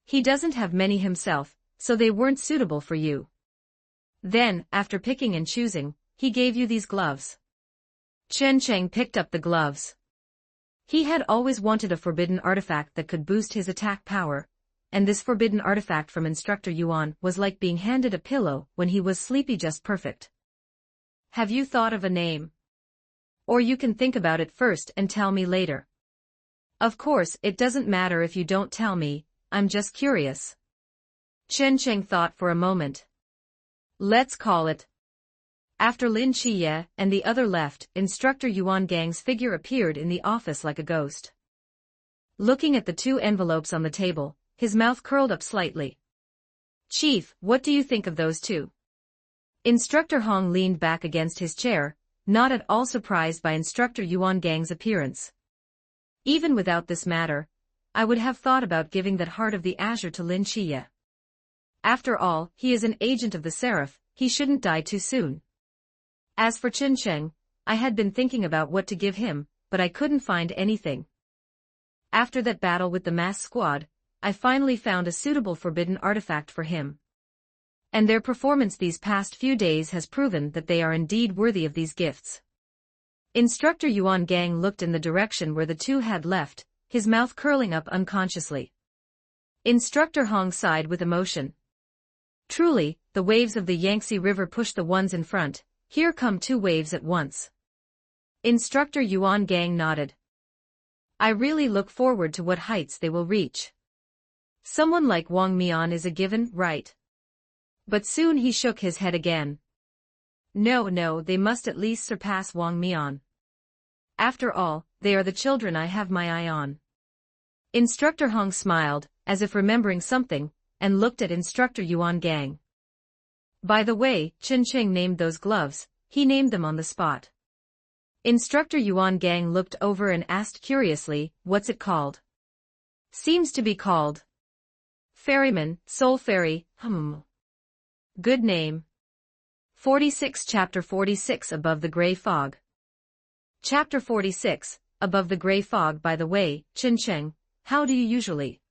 He doesn't have many himself, so they weren't suitable for you. Then, after picking and choosing, he gave you these gloves. Chen Cheng picked up the gloves. He had always wanted a forbidden artifact that could boost his attack power, and this forbidden artifact from Instructor Yuan was like being handed a pillow when he was sleepy, just perfect. Have you thought of a name? Or you can think about it first and tell me later. Of course, it doesn't matter if you don't tell me, I'm just curious. Chen Cheng thought for a moment. Let's call it. After Lin Chiye and the other left, Instructor Yuan Gang's figure appeared in the office like a ghost. Looking at the 2 envelopes on the table, his mouth curled up slightly. Chief, what do you think of those 2? Instructor Hong leaned back against his chair, not at all surprised by Instructor Yuan Gang's appearance. Even without this matter, I would have thought about giving that heart of the azure to Lin Chiye. After all, he is an agent of the Seraph, he shouldn't die too soon. As for Qin Sheng, I had been thinking about what to give him, but I couldn't find anything. After that battle with the mass squad, I finally found a suitable forbidden artifact for him. And their performance these past few days has proven that they are indeed worthy of these gifts. Instructor Yuan Gang looked in the direction where the two had left, his mouth curling up unconsciously. Instructor Hong sighed with emotion. Truly, the waves of the Yangtze River push the ones in front, here come two waves at once. Instructor Yuan Gang nodded. I really look forward to what heights they will reach. Someone like Wang Mian is a given, right? But soon he shook his head again. No, they must at least surpass Wang Mian. After all, they are the children I have my eye on. Instructor Hong smiled, as if remembering something, and looked at Instructor Yuan Gang. By the way, Qin Sheng named those gloves, he named them on the spot. Instructor Yuan Gang looked over and asked curiously, what's it called? Seems to be called Ferryman, Soul Fairy, Good name. 46 Chapter 46 Above the Grey Fog. Chapter 46, Above the Grey Fog. By the way, Qin Sheng, how do you usually?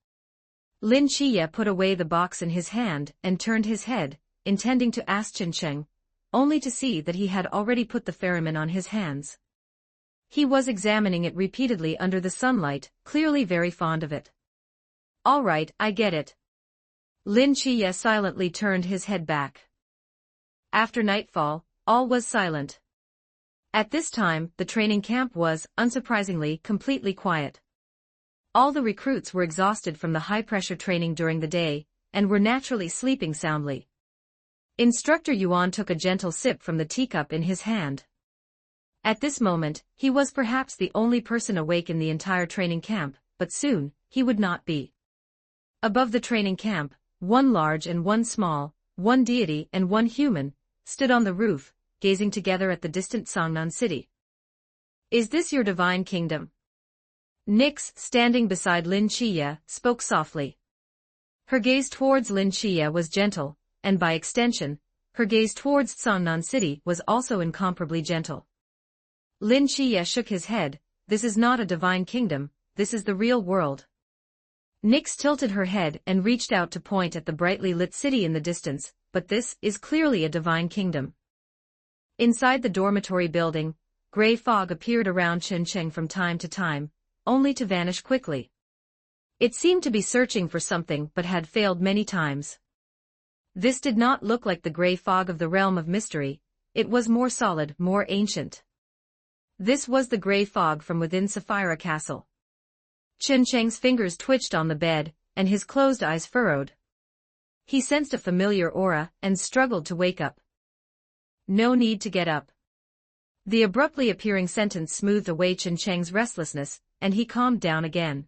Lin Chiye put away the box in his hand and turned his head, intending to ask Qin Sheng, only to see that he had already put the ferryman on his hands. He was examining it repeatedly under the sunlight, clearly very fond of it. All right, I get it. Lin Chiye silently turned his head back. After nightfall, all was silent. At this time, the training camp was, unsurprisingly, completely quiet. All the recruits were exhausted from the high-pressure training during the day, and were naturally sleeping soundly. Instructor Yuan took a gentle sip from the teacup in his hand. At this moment, he was perhaps the only person awake in the entire training camp, but soon, he would not be. Above the training camp, one large and one small, one deity and one human, stood on the roof, gazing together at the distant Songnan city. Is this your divine kingdom? Nix, standing beside Lin Chiye, spoke softly. Her gaze towards Lin Chiye was gentle, and by extension, her gaze towards Songnan city was also incomparably gentle. Lin Chiye shook his head. This is not a divine kingdom, this is the real world. Nix tilted her head and reached out to point at the brightly lit city in the distance, but this is clearly a divine kingdom. Inside the dormitory building, gray fog appeared around Qin Sheng from time to time, only to vanish quickly. It seemed to be searching for something but had failed many times. This did not look like the gray fog of the realm of mystery, it was more solid, more ancient. This was the gray fog from within Sapphira Castle. Qin Sheng's fingers twitched on the bed, and his closed eyes furrowed. He sensed a familiar aura, and struggled to wake up. No need to get up. The abruptly appearing sentence smoothed away Qin Sheng's restlessness, and he calmed down again.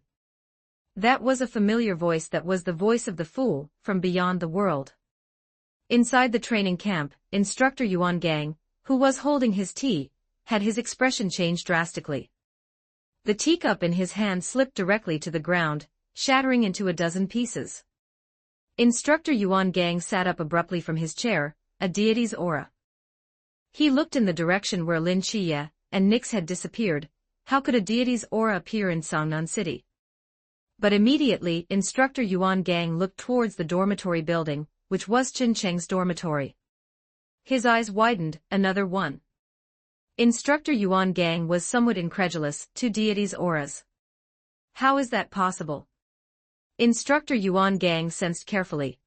That was a familiar voice, that was the voice of the fool, from beyond the world. Inside the training camp, Instructor Yuan Gang, who was holding his tea, had his expression changed drastically. The teacup in his hand slipped directly to the ground, shattering into a dozen pieces. Instructor Yuan Gang sat up abruptly from his chair, a deity's aura. He looked in the direction where Lin Chiye and Nix had disappeared. How could a deity's aura appear in Songnan City? But immediately, Instructor Yuan Gang looked towards the dormitory building, which was Qin Sheng's dormitory. His eyes widened. Another one. Instructor Yuan Gang was somewhat incredulous. Two deities' auras. How is that possible? Instructor Yuan Gang sensed carefully.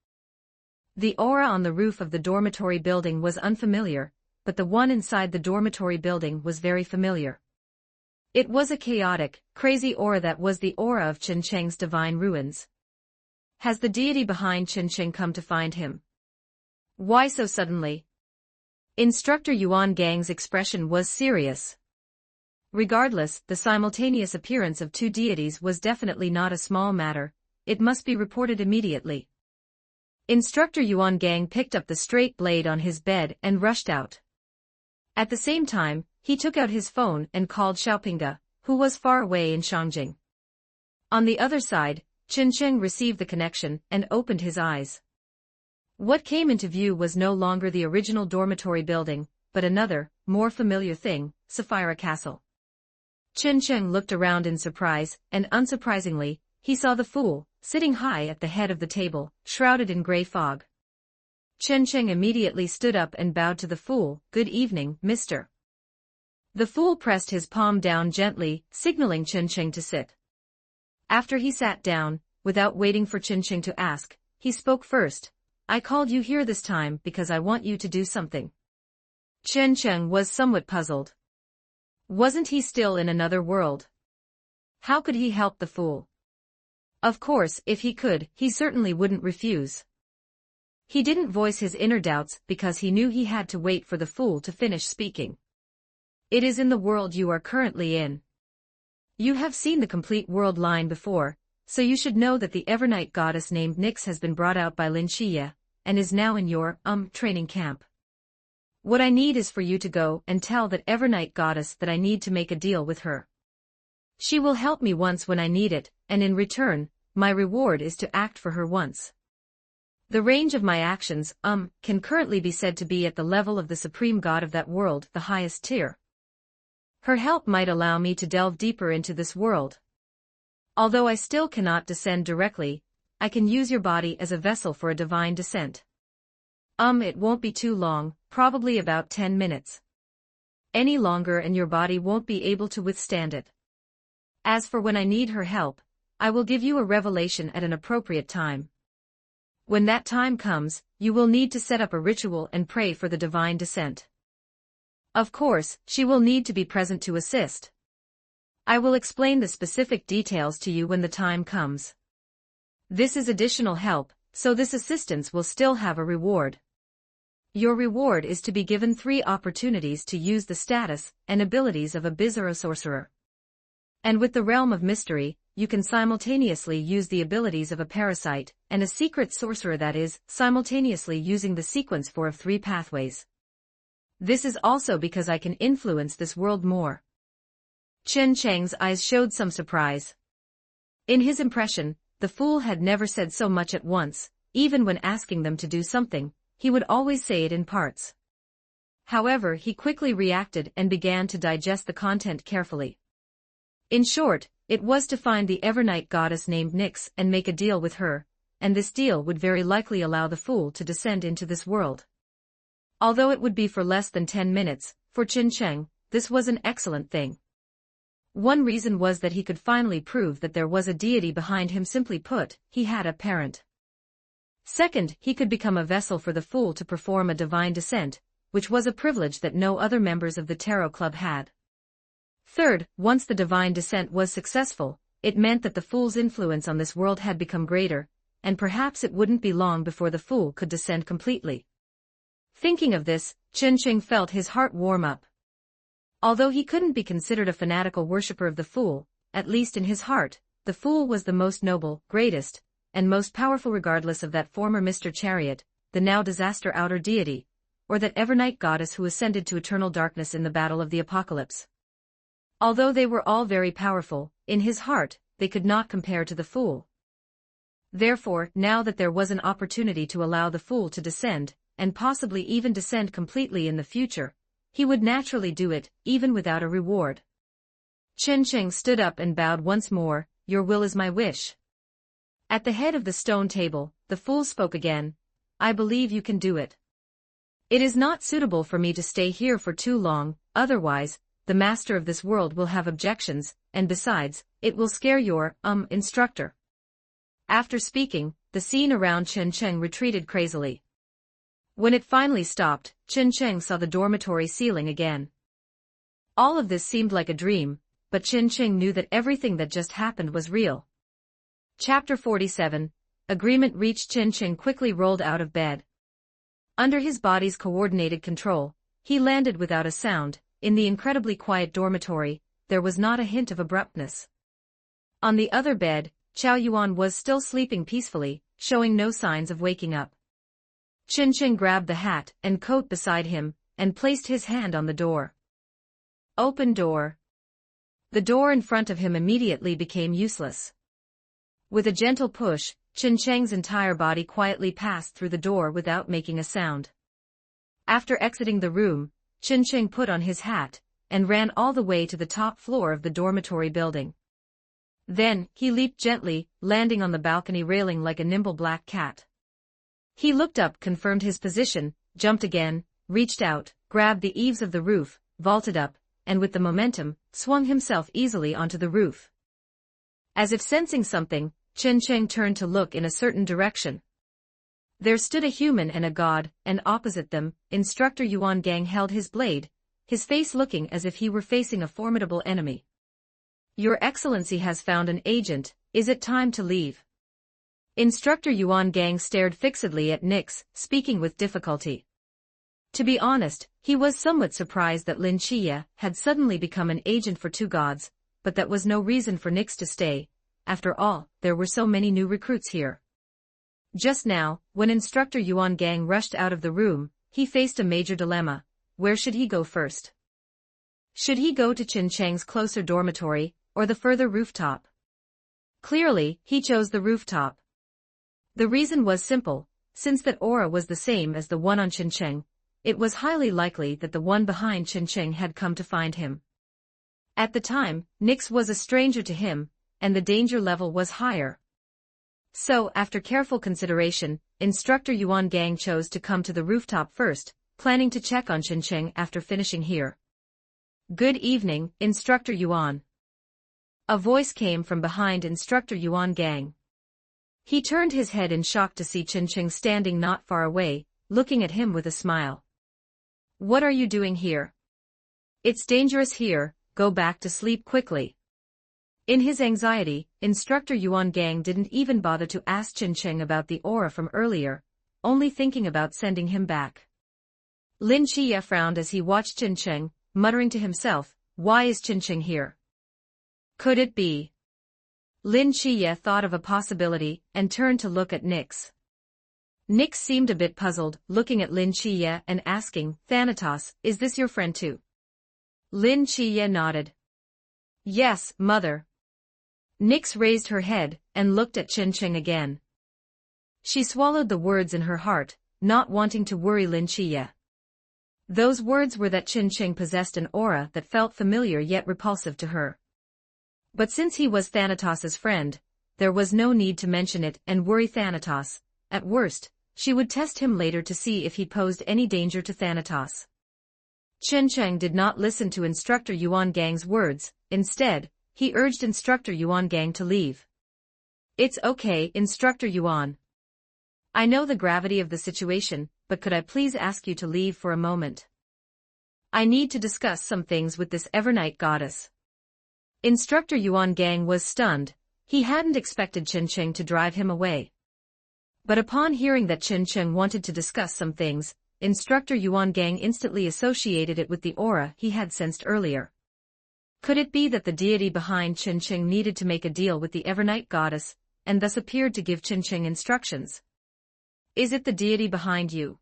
The aura on the roof of the dormitory building was unfamiliar, but the one inside the dormitory building was very familiar. It was a chaotic, crazy aura that was the aura of Qin Sheng's divine ruins. Has the deity behind Qin Sheng come to find him? Why so suddenly? Instructor Yuan Gang's expression was serious. Regardless, the simultaneous appearance of two deities was definitely not a small matter, it must be reported immediately. Instructor Yuan Gang picked up the straight blade on his bed and rushed out. At the same time, he took out his phone and called Xiaopinga, who was far away in Shangjing. On the other side, Chen Cheng received the connection and opened his eyes. What came into view was no longer the original dormitory building, but another, more familiar thing, Sapphire Castle. Chen Cheng looked around in surprise, and unsurprisingly, he saw the fool, sitting high at the head of the table, shrouded in grey fog. Chen Cheng immediately stood up and bowed to the fool. "Good evening, mister." The fool pressed his palm down gently, signaling Chen Cheng to sit. After he sat down, without waiting for Chen Cheng to ask, he spoke first. "I called you here this time because I want you to do something." Chen Cheng was somewhat puzzled. Wasn't he still in another world? How could he help the fool? Of course, if he could, he certainly wouldn't refuse. He didn't voice his inner doubts because he knew he had to wait for the fool to finish speaking. "It is in the world you are currently in. You have seen the complete world line before, so you should know that the Evernight goddess named Nyx has been brought out by Lin Xiye, and is now in your, training camp. What I need is for you to go and tell that Evernight goddess that I need to make a deal with her. She will help me once when I need it, and in return, my reward is to act for her once. The range of my actions, can currently be said to be at the level of the supreme god of that world, the highest tier. Her help might allow me to delve deeper into this world. Although I still cannot descend directly, I can use your body as a vessel for a divine descent. It won't be too long, probably about 10 minutes. Any longer and your body won't be able to withstand it. As for when I need her help, I will give you a revelation at an appropriate time. When that time comes, you will need to set up a ritual and pray for the divine descent. Of course, she will need to be present to assist. I will explain the specific details to you when the time comes. This is additional help, so this assistance will still have a reward. Your reward is to be given 3 opportunities to use the status and abilities of a Bizarro sorcerer. And with the realm of mystery, you can simultaneously use the abilities of a parasite and a secret sorcerer, that is, simultaneously using the sequence 4 of 3 pathways. This is also because I can influence this world more. Chen Cheng's eyes showed some surprise. In his impression, the fool had never said so much at once. Even when asking them to do something, he would always say it in parts. However, he quickly reacted and began to digest the content carefully. In short, it was to find the Evernight goddess named Nyx and make a deal with her, and this deal would very likely allow the fool to descend into this world. Although it would be for less than 10 minutes, for Chen Cheng, this was an excellent thing. One reason was that he could finally prove that there was a deity behind him. Simply put, he had a parent. Second, he could become a vessel for the fool to perform a divine descent, which was a privilege that no other members of the Tarot Club had. Third, once the divine descent was successful, it meant that the fool's influence on this world had become greater, and perhaps it wouldn't be long before the fool could descend completely. Thinking of this, Chen Cheng felt his heart warm up. Although he couldn't be considered a fanatical worshipper of the fool, at least in his heart, the fool was the most noble, greatest, and most powerful, regardless of that former Mr. Chariot, the now disaster outer deity, or that Evernight goddess who ascended to eternal darkness in the battle of the apocalypse. Although they were all very powerful, in his heart, they could not compare to the fool. Therefore, now that there was an opportunity to allow the fool to descend, and possibly even descend completely in the future, he would naturally do it, even without a reward. Chen Cheng stood up and bowed once more. "Your will is my wish." At the head of the stone table, the fool spoke again. "I believe you can do it. It is not suitable for me to stay here for too long, otherwise, the master of this world will have objections, and besides, it will scare your, instructor." After speaking, the scene around Chen Cheng retreated crazily. When it finally stopped, Chen Cheng saw the dormitory ceiling again. All of this seemed like a dream, but Chen Cheng knew that everything that just happened was real. Chapter 47, Agreement reached. Chen Cheng quickly rolled out of bed. Under his body's coordinated control, he landed without a sound. In the incredibly quiet dormitory, there was not a hint of abruptness. On the other bed, Chao Yuan was still sleeping peacefully, showing no signs of waking up. Chin Cheng grabbed the hat and coat beside him, and placed his hand on the door. Open door. The door in front of him immediately became useless. With a gentle push, Chin Cheng's entire body quietly passed through the door without making a sound. After exiting the room, Chin Cheng put on his hat, and ran all the way to the top floor of the dormitory building. Then, he leaped gently, landing on the balcony railing like a nimble black cat. He looked up, confirmed his position, jumped again, reached out, grabbed the eaves of the roof, vaulted up, and with the momentum, swung himself easily onto the roof. As if sensing something, Chin Cheng turned to look in a certain direction. There stood a human and a god, and opposite them, Instructor Yuan Gang held his blade, his face looking as if he were facing a formidable enemy. Your Excellency has found an agent, is it time to leave? Instructor Yuan Gang stared fixedly at Nix, speaking with difficulty. To be honest, he was somewhat surprised that Lin Chiya had suddenly become an agent for two gods, but that was no reason for Nix to stay. After all, there were so many new recruits here. Just now, when Instructor Yuan Gang rushed out of the room, he faced a major dilemma. Where should he go first? Should he go to Chin Cheng's closer dormitory, or the further rooftop? Clearly, he chose the rooftop. The reason was simple, since that aura was the same as the one on Chin Cheng, it was highly likely that the one behind Chin Cheng had come to find him. At the time, Nix was a stranger to him, and the danger level was higher. So, after careful consideration, Instructor Yuan Gang chose to come to the rooftop first, planning to check on Chin Cheng after finishing here. Good evening, Instructor Yuan. A voice came from behind Instructor Yuan Gang. He turned his head in shock to see Chin Cheng standing not far away, looking at him with a smile. What are you doing here? It's dangerous here, go back to sleep quickly. In his anxiety, Instructor Yuan Gang didn't even bother to ask Chin Cheng about the aura from earlier, only thinking about sending him back. Lin Chiya frowned as he watched Chin Cheng, muttering to himself, why is Chin Cheng here? Could it be? Lin Chiya thought of a possibility, and turned to look at Nix. Nix seemed a bit puzzled, looking at Lin Chiya and asking, Thanatos, is this your friend too? Lin Chiya nodded. Yes, mother. Nix raised her head, and looked at Chin Cheng again. She swallowed the words in her heart, not wanting to worry Lin Chiya. Those words were that Chin Cheng possessed an aura that felt familiar yet repulsive to her. But since he was Thanatos' friend, there was no need to mention it and worry Thanatos. At worst, she would test him later to see if he posed any danger to Thanatos. Chin Cheng did not listen to Instructor Yuan Gang's words, instead, he urged Instructor Yuan Gang to leave. It's okay, Instructor Yuan. I know the gravity of the situation, but could I please ask you to leave for a moment? I need to discuss some things with this Evernight goddess. Instructor Yuan Gang was stunned, he hadn't expected Chin Cheng to drive him away. But upon hearing that Chin Cheng wanted to discuss some things, Instructor Yuan Gang instantly associated it with the aura he had sensed earlier. Could it be that the deity behind Chin Cheng needed to make a deal with the Evernight goddess, and thus appeared to give Chin Cheng instructions? Is it the deity behind you?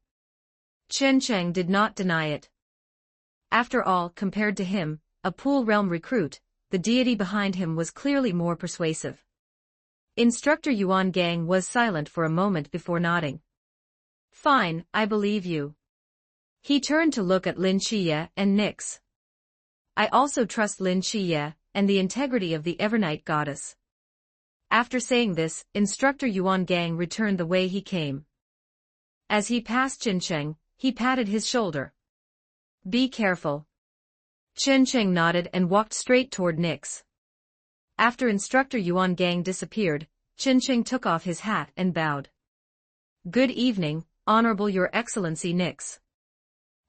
Chin Cheng did not deny it. After all, compared to him, a Pool Realm recruit, the deity behind him was clearly more persuasive. Instructor Yuan Gang was silent for a moment before nodding. Fine, I believe you. He turned to look at Lin Chiya and Nix. I also trust Lin Chiya, and the integrity of the Evernight goddess. After saying this, Instructor Yuan Gang returned the way he came. As he passed Chin Cheng, he patted his shoulder. Be careful. Chin Cheng nodded and walked straight toward Nix. After Instructor Yuan Gang disappeared, Chin Cheng took off his hat and bowed. Good evening, Honorable Your Excellency Nix.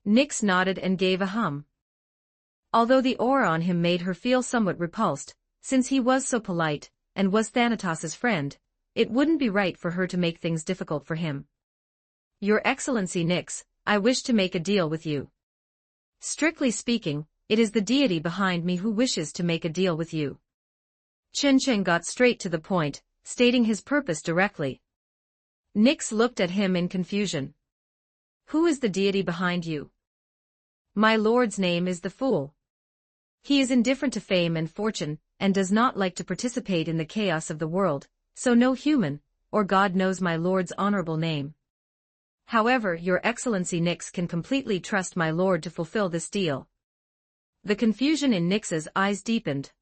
Nix nodded and gave a hum. Although the aura on him made her feel somewhat repulsed, since he was so polite, and was Thanatos' friend, it wouldn't be right for her to make things difficult for him. Your Excellency Nix, I wish to make a deal with you. Strictly speaking, it is the deity behind me who wishes to make a deal with you. Chin Cheng got straight to the point, stating his purpose directly. Nix looked at him in confusion. Who is the deity behind you? My lord's name is the Fool. He is indifferent to fame and fortune, and does not like to participate in the chaos of the world, so no human, or God knows my lord's honorable name. However, your Excellency Nyx can completely trust my lord to fulfill this deal. The confusion in Nyx's eyes deepened.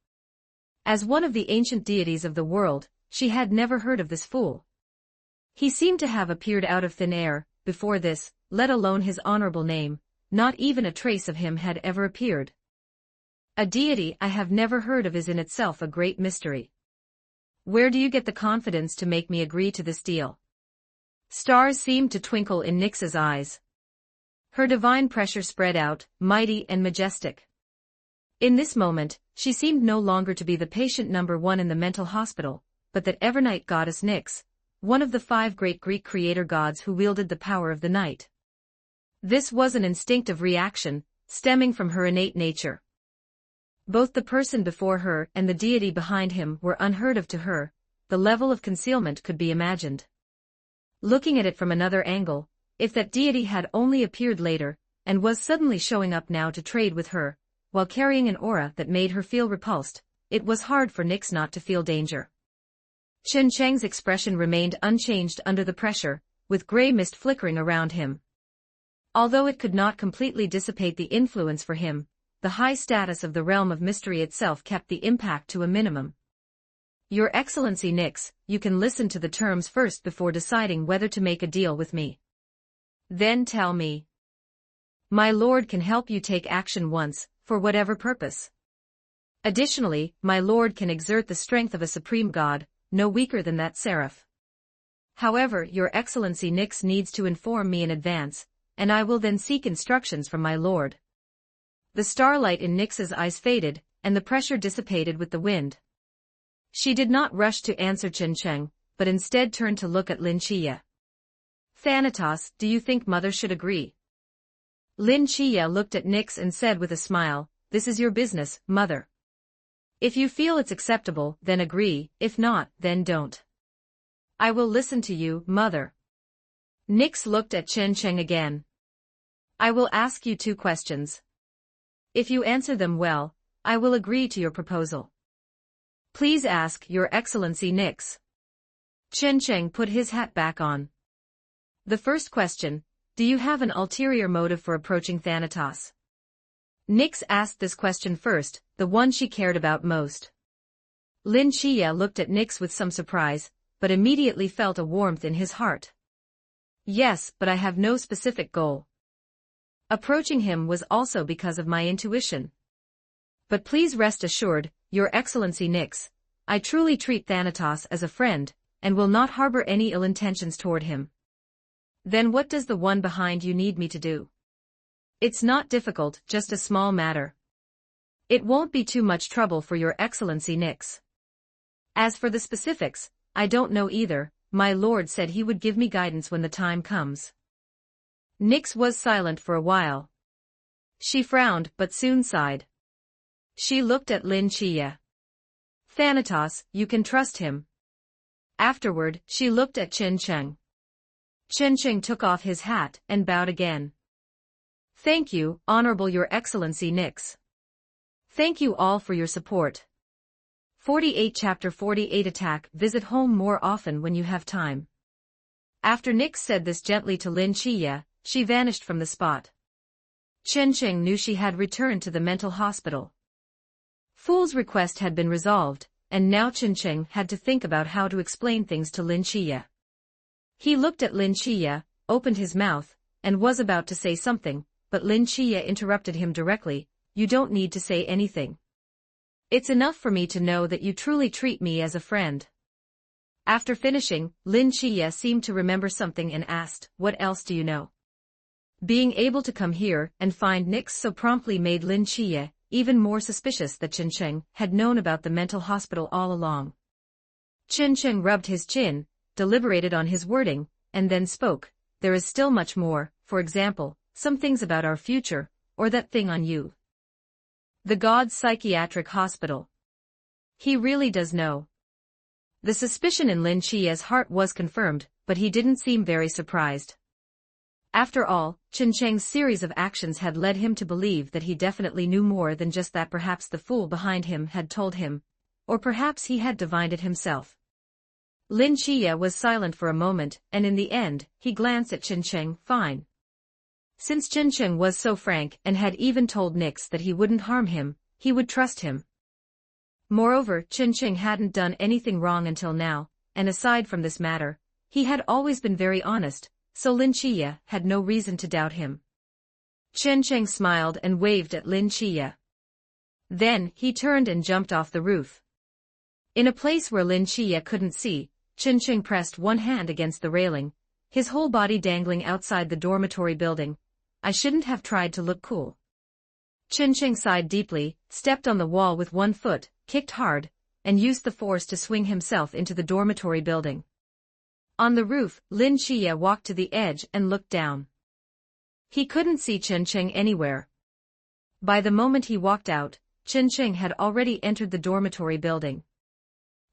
As one of the ancient deities of the world, she had never heard of this fool. He seemed to have appeared out of thin air. Before this, let alone his honorable name, not even a trace of him had ever appeared. A deity I have never heard of is in itself a great mystery. Where do you get the confidence to make me agree to this deal? Stars seemed to twinkle in Nyx's eyes. Her divine pressure spread out, mighty and majestic. In this moment, she seemed no longer to be the patient number one in the mental hospital, but that evernight goddess Nyx, one of the 5 great Greek creator gods who wielded the power of the night. This was an instinctive reaction, stemming from her innate nature. Both the person before her and the deity behind him were unheard of to her. The level of concealment could be imagined. Looking at it from another angle, if that deity had only appeared later, and was suddenly showing up now to trade with her, while carrying an aura that made her feel repulsed, it was hard for Nyx not to feel danger. Chen Cheng's expression remained unchanged under the pressure, with gray mist flickering around him. Although it could not completely dissipate the influence for him, the high status of the realm of mystery itself kept the impact to a minimum. Your Excellency Nyx, you can listen to the terms first before deciding whether to make a deal with me. Then tell me. My lord can help you take action once, for whatever purpose. Additionally, my lord can exert the strength of a supreme god, no weaker than that seraph. However, your Excellency Nyx needs to inform me in advance, and I will then seek instructions from my lord. The starlight in Nyx's eyes faded, and the pressure dissipated with the wind. She did not rush to answer Chen Cheng, but instead turned to look at Lin Chiya. Thanatos, do you think mother should agree? Lin Chiya looked at Nyx and said with a smile, this is your business, mother. If you feel it's acceptable, then agree, if not, then don't. I will listen to you, mother. Nyx looked at Chen Cheng again. I will ask you 2 questions. If you answer them well, I will agree to your proposal. Please ask, Your Excellency Nyx. Chen Cheng put his hat back on. The first question, do you have an ulterior motive for approaching Thanatos? Nyx asked this question first, the one she cared about most. Lin Chiya looked at Nyx with some surprise, but immediately felt a warmth in his heart. Yes, but I have no specific goal. Approaching him was also because of my intuition. But please rest assured, Your Excellency Nyx, I truly treat Thanatos as a friend, and will not harbor any ill intentions toward him. Then what does the one behind you need me to do? It's not difficult, just a small matter. It won't be too much trouble for Your Excellency Nyx. As for the specifics, I don't know either. My lord said he would give me guidance when the time comes. Nyx was silent for a while. She frowned, but soon sighed. She looked at Lin Chiya. Thanatos, you can trust him. Afterward, she looked at Chen Cheng. Chen Cheng took off his hat and bowed again. Thank you, Honorable Your Excellency Nyx. Thank you all for your support. 48 Chapter 48 Attack. Visit home more often when you have time. After Nyx said this gently to Lin Chiya, she vanished from the spot. Chen Cheng knew she had returned to the mental hospital. Fool's request had been resolved, and now Chen Cheng had to think about how to explain things to Lin Chiya. He looked at Lin Chiya, opened his mouth, and was about to say something, but Lin Chiya interrupted him directly. You don't need to say anything. It's enough for me to know that you truly treat me as a friend. After finishing, Lin Chiya seemed to remember something and asked, what else do you know? Being able to come here and find Nyx so promptly made Lin Chiya even more suspicious that Chen Cheng had known about the mental hospital all along. Chen Cheng rubbed his chin, deliberated on his wording, and then spoke. There is still much more, for example, some things about our future, or that thing on you. The God's psychiatric hospital. He really does know. The suspicion in Lin Chiya's heart was confirmed, but he didn't seem very surprised. After all, Chen Cheng's series of actions had led him to believe that he definitely knew more than just that. Perhaps the fool behind him had told him, or perhaps he had divined it himself. Lin Chiya was silent for a moment, and in the end, he glanced at Chen Cheng. Fine. Since Chen Cheng was so frank and had even told Nix that he wouldn't harm him, he would trust him. Moreover, Chen Cheng hadn't done anything wrong until now, and aside from this matter, he had always been very honest, so Lin Chiya had no reason to doubt him. Chen Cheng smiled and waved at Lin Chiya. Then, he turned and jumped off the roof. In a place where Lin Chiya couldn't see, Chen Cheng pressed one hand against the railing, his whole body dangling outside the dormitory building. I shouldn't have tried to look cool. Chen Cheng sighed deeply, stepped on the wall with one foot, kicked hard, and used the force to swing himself into the dormitory building. On the roof, Lin Chiya walked to the edge and looked down. He couldn't see Chen Cheng anywhere. By the moment he walked out, Chen Cheng had already entered the dormitory building.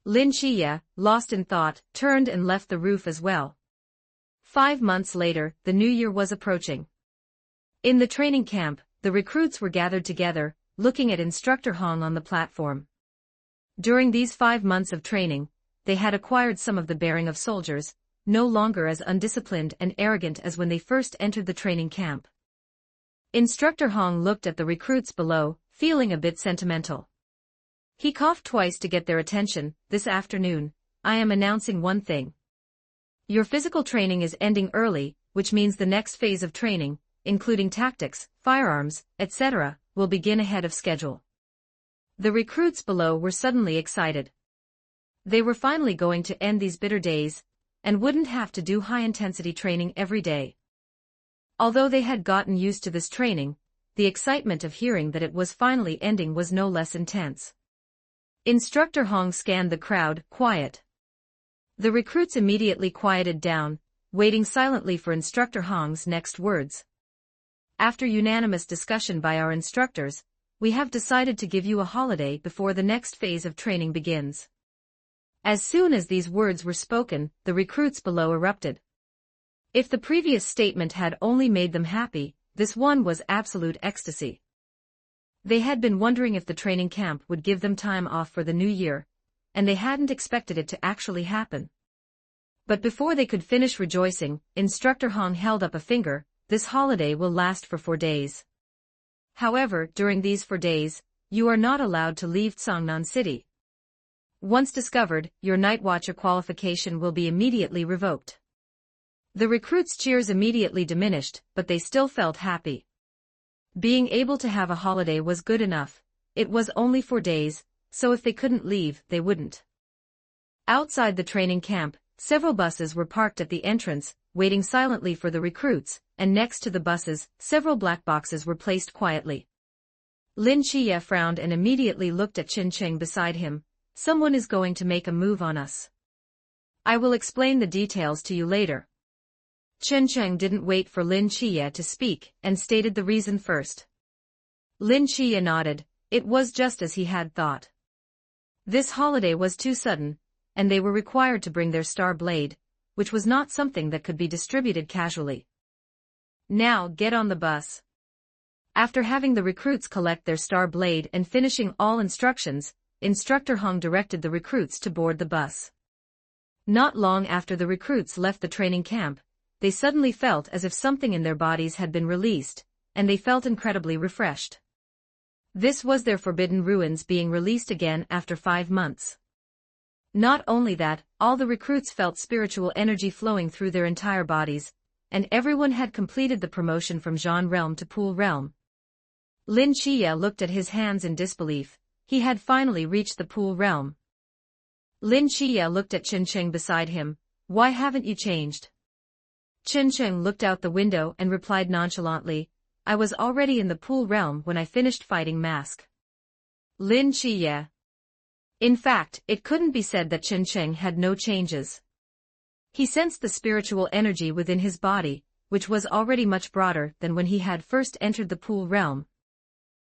Lin Chiya, lost in thought, turned and left the roof as well. 5 months later, the new year was approaching. In the training camp, the recruits were gathered together, looking at Instructor Hong on the platform. During these 5 months of training, they had acquired some of the bearing of soldiers, no longer as undisciplined and arrogant as when they first entered the training camp. Instructor Hong looked at the recruits below, feeling a bit sentimental. He coughed twice to get their attention. This afternoon, I am announcing one thing. Your physical training is ending early, which means the next phase of training, including tactics, firearms, etc., will begin ahead of schedule. The recruits below were suddenly excited. They were finally going to end these bitter days, and wouldn't have to do high-intensity training every day. Although they had gotten used to this training, the excitement of hearing that it was finally ending was no less intense. Instructor Hong scanned the crowd. Quiet. The recruits immediately quieted down, waiting silently for Instructor Hong's next words. After unanimous discussion by our instructors, we have decided to give you a holiday before the next phase of training begins. As soon as these words were spoken, the recruits below erupted. If the previous statement had only made them happy, this one was absolute ecstasy. They had been wondering if the training camp would give them time off for the new year, and they hadn't expected it to actually happen. But before they could finish rejoicing, Instructor Hong held up a finger. This holiday will last for 4 days. However, during these 4 days, you are not allowed to leave Tsangnan City. Once discovered, your night watcher qualification will be immediately revoked. The recruits' cheers immediately diminished, but they still felt happy. Being able to have a holiday was good enough. It was only 4 days, so if they couldn't leave, they wouldn't. Outside the training camp, several buses were parked at the entrance, waiting silently for the recruits, and next to the buses, several black boxes were placed quietly. Lin Chiya frowned and immediately looked at Chen Cheng beside him. Someone is going to make a move on us. I will explain the details to you later. Chen Cheng didn't wait for Lin Chiya to speak and stated the reason first. Lin Chiya nodded. It was just as he had thought. This holiday was too sudden, and they were required to bring their star blade, which was not something that could be distributed casually. Now get on the bus. After having the recruits collect their star blade and finishing all instructions, Instructor Hong directed the recruits to board the bus. Not long after the recruits left the training camp, they suddenly felt as if something in their bodies had been released, and they felt incredibly refreshed. This was their forbidden ruins being released again after 5 months. Not only that, all the recruits felt spiritual energy flowing through their entire bodies, and everyone had completed the promotion from Zhan Realm to Pool Realm. Lin Chiya looked at his hands in disbelief. He had finally reached the Pool Realm. Lin Chiya looked at Chen Cheng beside him. Why haven't you changed? Chen Cheng looked out the window and replied nonchalantly, I was already in the Pool Realm when I finished fighting Mask. Lin Chiya. In fact, it couldn't be said that Chen Cheng had no changes. He sensed the spiritual energy within his body, which was already much broader than when he had first entered the Pool Realm.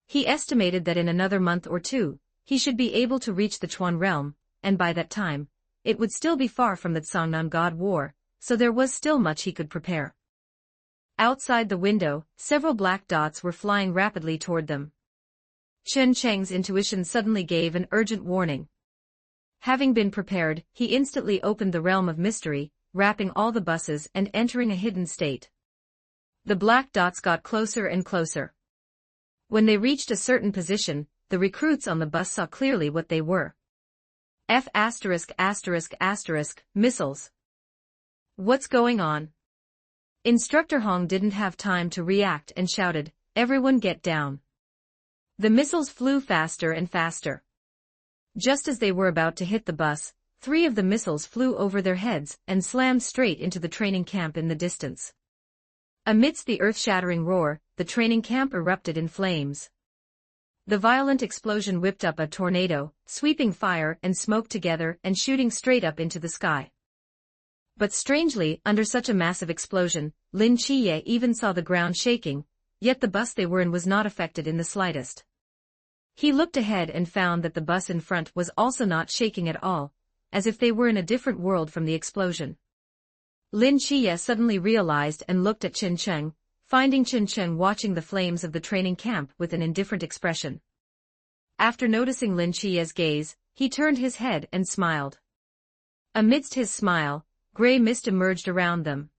He estimated that in another month or 2, he should be able to reach the Chuan Realm, and by that time, it would still be far from the Tsangnan God War, so there was still much he could prepare. Outside the window, several black dots were flying rapidly toward them. Chen Cheng's intuition suddenly gave an urgent warning. Having been prepared, he instantly opened the realm of mystery, wrapping all the buses and entering a hidden state. The black dots got closer and closer. When they reached a certain position, the recruits on the bus saw clearly what they were. Missiles. What's going on? Instructor Hong didn't have time to react and shouted, "Everyone get down." The missiles flew faster and faster. Just as they were about to hit the bus, 3 of the missiles flew over their heads and slammed straight into the training camp in the distance. Amidst the earth-shattering roar, the training camp erupted in flames. The violent explosion whipped up a tornado, sweeping fire and smoke together and shooting straight up into the sky. But strangely, under such a massive explosion, Lin Chiye even saw the ground shaking, yet the bus they were in was not affected in the slightest. He looked ahead and found that the bus in front was also not shaking at all, as if they were in a different world from the explosion. Lin Chiye suddenly realized and looked at Chen Cheng, finding Chen Cheng watching the flames of the training camp with an indifferent expression. After noticing Lin Chiye's gaze, he turned his head and smiled. Amidst his smile, gray mist emerged around them.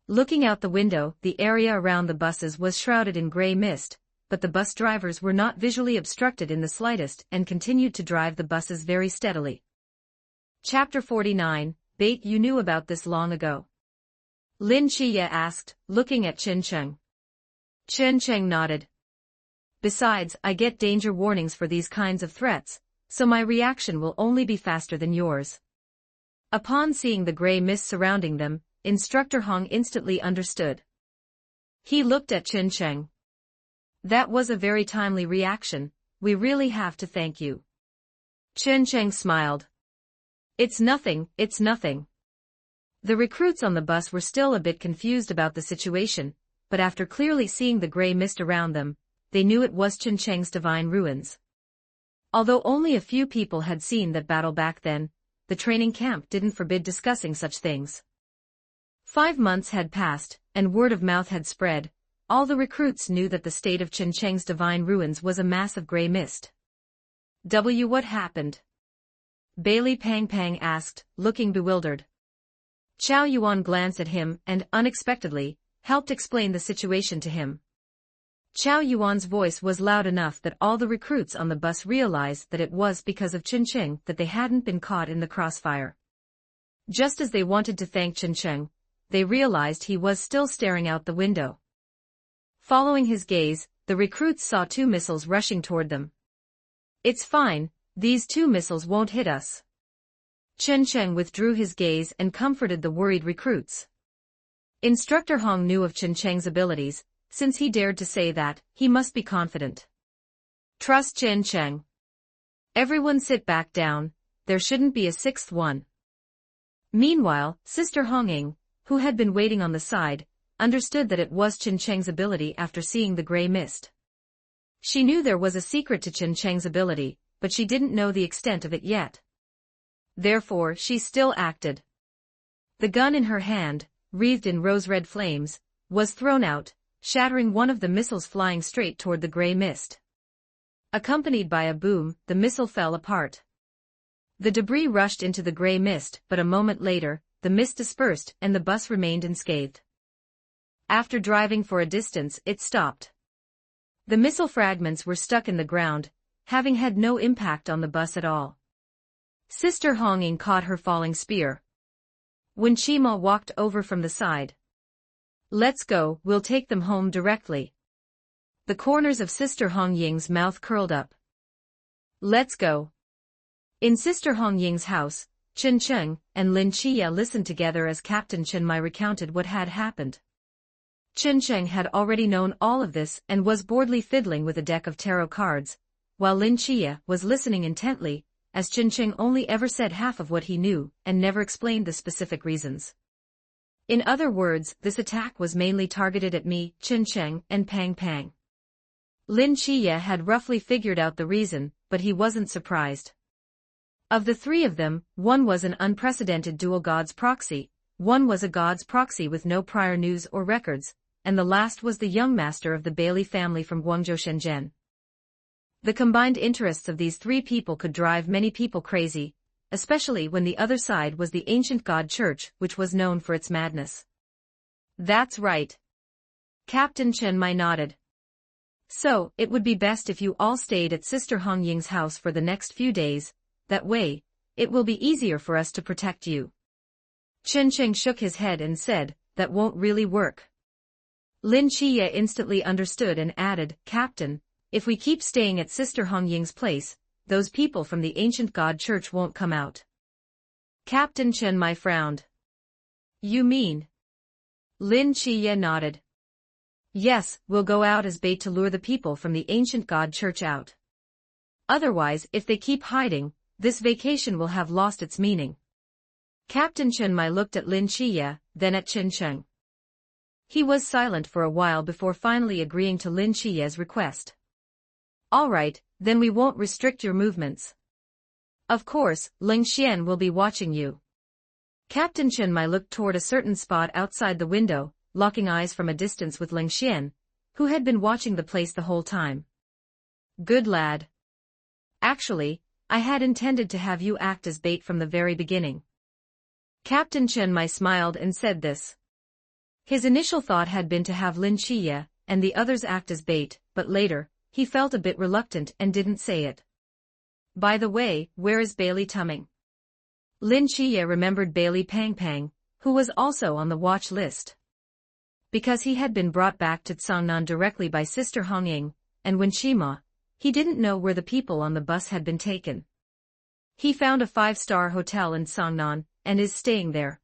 Looking out the window, the area around the buses was shrouded in gray mist, but the bus drivers were not visually obstructed in the slightest and continued to drive the buses very steadily. Chapter 49, Bait. You knew about this long ago? Lin Chiye asked, looking at Chen Cheng. Chen Cheng nodded. Besides, I get danger warnings for these kinds of threats, so my reaction will only be faster than yours. Upon seeing the gray mist surrounding them, Instructor Hong instantly understood. He looked at Chen Cheng. That was a very timely reaction, we really have to thank you. Chen Cheng smiled. It's nothing, it's nothing. The recruits on the bus were still a bit confused about the situation, but after clearly seeing the gray mist around them, they knew it was Chen Cheng's divine ruins. Although only a few people had seen that battle back then, the training camp didn't forbid discussing such things. 5 months had passed, and word of mouth had spread. All the recruits knew that the state of Chen Cheng's divine ruins was a mass of gray mist. What happened? Bailey Pang Pang asked, looking bewildered. Chow Yuan glanced at him and, unexpectedly, helped explain the situation to him. Chow Yuan's voice was loud enough that all the recruits on the bus realized that it was because of Chen Cheng that they hadn't been caught in the crossfire. Just as they wanted to thank Chen Cheng, they realized he was still staring out the window. Following his gaze, the recruits saw 2 missiles rushing toward them. It's fine, these 2 missiles won't hit us. Chen Cheng withdrew his gaze and comforted the worried recruits. Instructor Hong knew of Chen Cheng's abilities, since he dared to say that, he must be confident. Trust Chen Cheng. Everyone sit back down, there shouldn't be a 6th one. Meanwhile, Sister Hong Ying, who had been waiting on the side, understood that it was Chen Cheng's ability after seeing the gray mist. She knew there was a secret to Chen Cheng's ability, but she didn't know the extent of it yet. Therefore, she still acted. The gun in her hand, wreathed in rose-red flames, was thrown out, shattering one of the missiles flying straight toward the gray mist. Accompanied by a boom, the missile fell apart. The debris rushed into the gray mist, but a moment later, the mist dispersed and the bus remained unscathed. After driving for a distance, it stopped. The missile fragments were stuck in the ground, having had no impact on the bus at all. Sister Hong Ying caught her falling spear. When Chima walked over from the side. Let's go, we'll take them home directly. The corners of Sister Hong Ying's mouth curled up. Let's go. In Sister Hong Ying's house, Chen Cheng and Lin Chiye listened together as Captain Chen Mai recounted what had happened. Chen Cheng had already known all of this and was boredly fiddling with a deck of tarot cards, while Lin Chiye was listening intently, as Chen Cheng only ever said half of what he knew and never explained the specific reasons. In other words, this attack was mainly targeted at me, Chen Cheng, and Pang Pang. Lin Chiye had roughly figured out the reason, but he wasn't surprised. Of the 3 of them, one was an unprecedented dual gods proxy, one was a gods proxy with no prior news or records, and the last was the young master of the Bailey family from Guangzhou Shenzhen. The combined interests of these three people could drive many people crazy, especially when the other side was the ancient God Church, which was known for its madness. That's right. Captain Chen Mai nodded. So, it would be best if you all stayed at Sister Hong Ying's house for the next few days, that way, it will be easier for us to protect you. Chen Cheng shook his head and said, that won't really work. Lin Chiye instantly understood and added, Captain, if we keep staying at Sister Hong Ying's place, those people from the ancient God Church won't come out. Captain Chen Mai frowned. You mean? Lin Chiye nodded. Yes, we'll go out as bait to lure the people from the ancient God Church out. Otherwise, if they keep hiding, this vacation will have lost its meaning. Captain Chen Mai looked at Lin Chiye, then at Chen Cheng. He was silent for a while before finally agreeing to Lin Chiye's request. All right, then we won't restrict your movements. Of course, Ling Xian will be watching you. Captain Chen Mai looked toward a certain spot outside the window, locking eyes from a distance with Ling Xian, who had been watching the place the whole time. Good lad. Actually, I had intended to have you act as bait from the very beginning. Captain Chen Mai smiled and said this. His initial thought had been to have Lin Chiye and the others act as bait, but later, he felt a bit reluctant and didn't say it. By the way, where is Bailey Tumming? Lin Chiye remembered Bailey Pang Pang, who was also on the watch list. Because he had been brought back to Tsangnan directly by Sister Hong Ying, and when Shima, he didn't know where the people on the bus had been taken. He found a 5-star hotel in Tsangnan, and is staying there.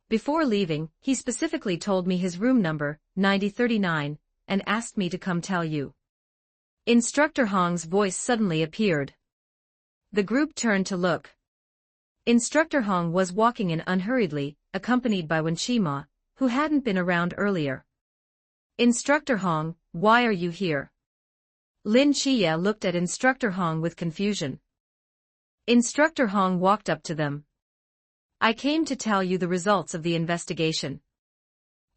Before leaving, he specifically told me his room number, 9039, and asked me to come tell you. Instructor Hong's voice suddenly appeared. The group turned to look. Instructor Hong was walking in unhurriedly, accompanied by Wen Shima, who hadn't been around earlier. Instructor Hong, why are you here? Lin Chiye looked at Instructor Hong with confusion. Instructor Hong walked up to them. I came to tell you the results of the investigation.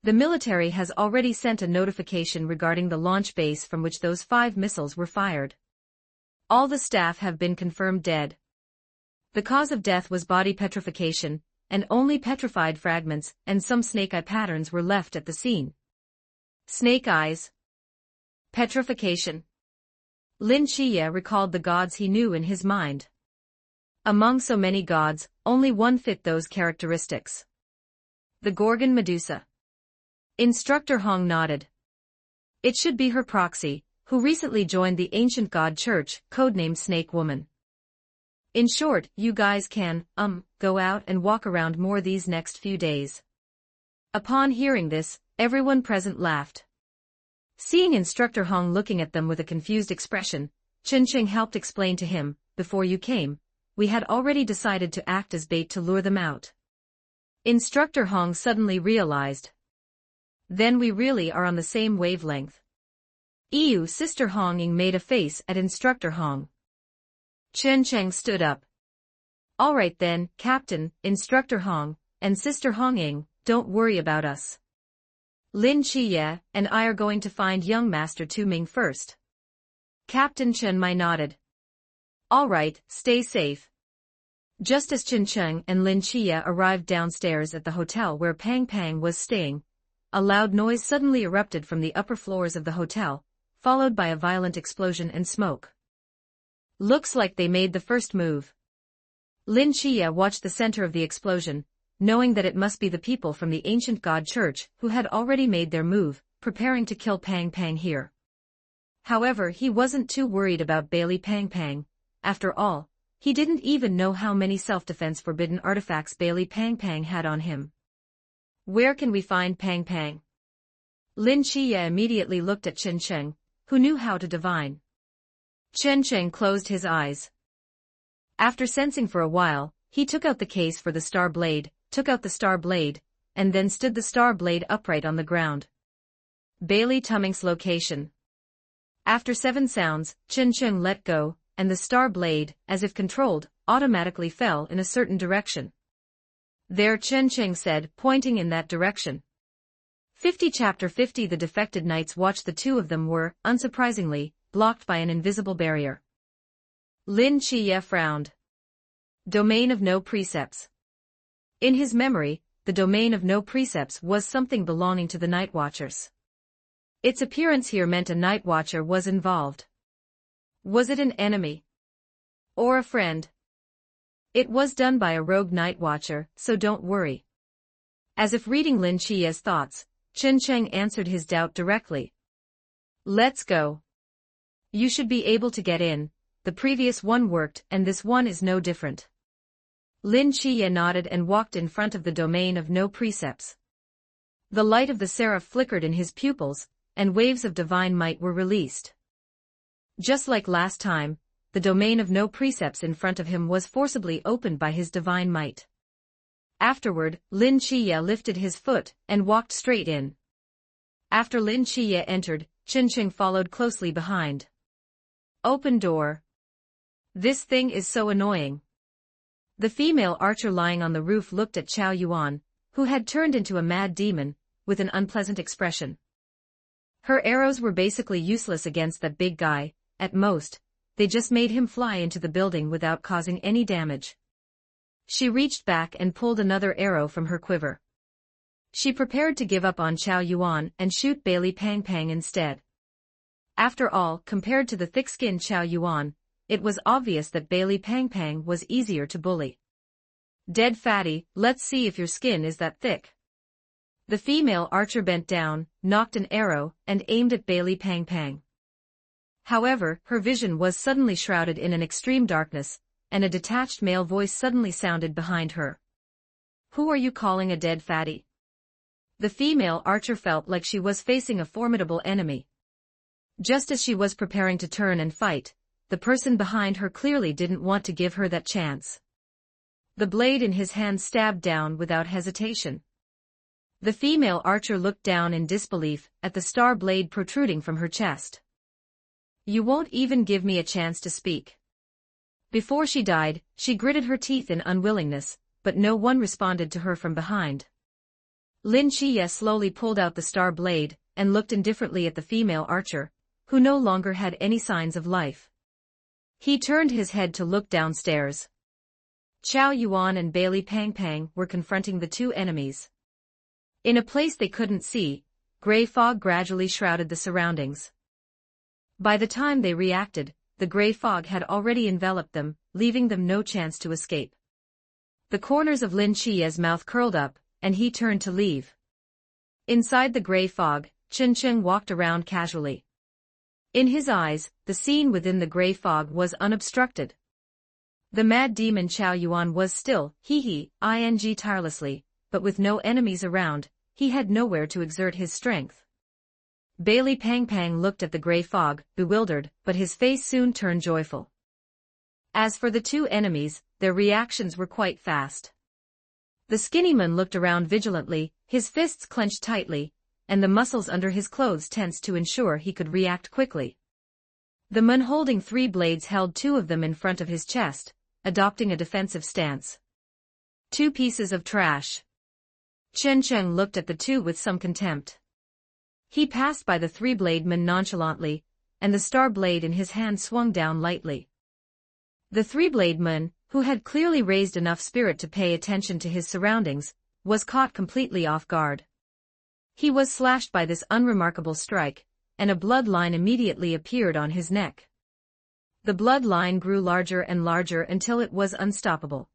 The military has already sent a notification regarding the launch base from which those 5 missiles were fired. All the staff have been confirmed dead. The cause of death was body petrification, and only petrified fragments and some snake eye patterns were left at the scene. Snake eyes. Petrification. Lin Chiye recalled the gods he knew in his mind. Among so many gods, only one fit those characteristics. The Gorgon Medusa. Instructor Hong nodded. It should be her proxy, who recently joined the ancient god church, codenamed Snake Woman. In short, you guys can, go out and walk around more these next few days. Upon hearing this, everyone present laughed. Seeing Instructor Hong looking at them with a confused expression, Chen Cheng helped explain to him, before you came, we had already decided to act as bait to lure them out. Instructor Hong suddenly realized. Then we really are on the same wavelength. Ew, Sister Hong Ying made a face at Instructor Hong. Chen Cheng stood up. All right then, Captain, Instructor Hong, and Sister Hong Ying, don't worry about us. Lin Chiye and I are going to find young Master Tu Ming first. Captain Chen Mai nodded. All right, stay safe. Just as Chen Cheng and Lin Chiye arrived downstairs at the hotel where Pang Pang was staying, a loud noise suddenly erupted from the upper floors of the hotel, followed by a violent explosion and smoke. Looks like they made the first move. Lin Chiye watched the center of the explosion, knowing that it must be the people from the ancient god church who had already made their move, preparing to kill Pang Pang here. However, he wasn't too worried about Bailey Pang Pang. After all, he didn't even know how many self-defense forbidden artifacts Bailey Pang Pang had on him. Where can we find Pang Pang? Lin Chiye immediately looked at Chen Cheng, who knew how to divine. Chen Cheng closed his eyes. After sensing for a while, he took out the case for the star blade, took out the star blade, and then stood the star blade upright on the ground. Bailey Tumming's location. After 7 sounds, Chen Cheng let go, and the star blade, as if controlled, automatically fell in a certain direction. There, Chen Cheng said, pointing in that direction. Chapter 50 The defected knights watched. The two of them were, unsurprisingly, blocked by an invisible barrier. Lin Chiye frowned. Domain of no precepts. In his memory, the domain of no precepts was something belonging to the Night Watchers. Its appearance here meant a Night Watcher was involved. Was it an enemy? Or a friend? It was done by a rogue Night Watcher, so don't worry. As if reading Lin Chiye's thoughts, Chen Cheng answered his doubt directly. Let's go. You should be able to get in, the previous one worked and this one is no different. Lin Chiye nodded and walked in front of the domain of no precepts. The light of the seraph flickered in his pupils, and waves of divine might were released. Just like last time, the domain of no precepts in front of him was forcibly opened by his divine might. Afterward, Lin Chiye lifted his foot and walked straight in. After Lin Chiye entered, Chen Cheng followed closely behind. Open door. This thing is so annoying. The female archer lying on the roof looked at Chao Yuan, who had turned into a mad demon, with an unpleasant expression. Her arrows were basically useless against that big guy. At most, they just made him fly into the building without causing any damage. She reached back and pulled another arrow from her quiver. She prepared to give up on Chao Yuan and shoot Bailey Pang Pang instead. After all, compared to the thick-skinned Chao Yuan, it was obvious that Bailey Pang Pang was easier to bully. Dead fatty, let's see if your skin is that thick. The female archer bent down, knocked an arrow, and aimed at Bailey Pang Pang. However, her vision was suddenly shrouded in an extreme darkness, and a detached male voice suddenly sounded behind her. Who are you calling a dead fatty? The female archer felt like she was facing a formidable enemy. Just as she was preparing to turn and fight, the person behind her clearly didn't want to give her that chance. The blade in his hand stabbed down without hesitation. The female archer looked down in disbelief at the star blade protruding from her chest. You won't even give me a chance to speak. Before she died, she gritted her teeth in unwillingness, but no one responded to her from behind. Lin Chiye slowly pulled out the star blade, and looked indifferently at the female archer, who no longer had any signs of life. He turned his head to look downstairs. Chao Yuan and Bailey Pang Pang were confronting the two enemies. In a place they couldn't see, gray fog gradually shrouded the surroundings. By the time they reacted, the gray fog had already enveloped them, leaving them no chance to escape. The corners of Lin Chiye's mouth curled up, and he turned to leave. Inside the gray fog, Chen Cheng walked around casually. In his eyes, the scene within the gray fog was unobstructed. The mad demon Chao Yuan was still, ing tirelessly, but with no enemies around, he had nowhere to exert his strength. Bailey Pang Pang looked at the gray fog, bewildered, but his face soon turned joyful. As for the two enemies, their reactions were quite fast. The skinny man looked around vigilantly, his fists clenched tightly, and the muscles under his clothes tensed to ensure he could react quickly. The man holding three blades held two of them in front of his chest, adopting a defensive stance. Two pieces of trash. Chen Cheng looked at the two with some contempt. He passed by the three-blade man nonchalantly, and the star blade in his hand swung down lightly. The three-blade man, who had clearly raised enough spirit to pay attention to his surroundings, was caught completely off guard. He was slashed by this unremarkable strike, and a blood line immediately appeared on his neck. The blood line grew larger and larger until it was unstoppable.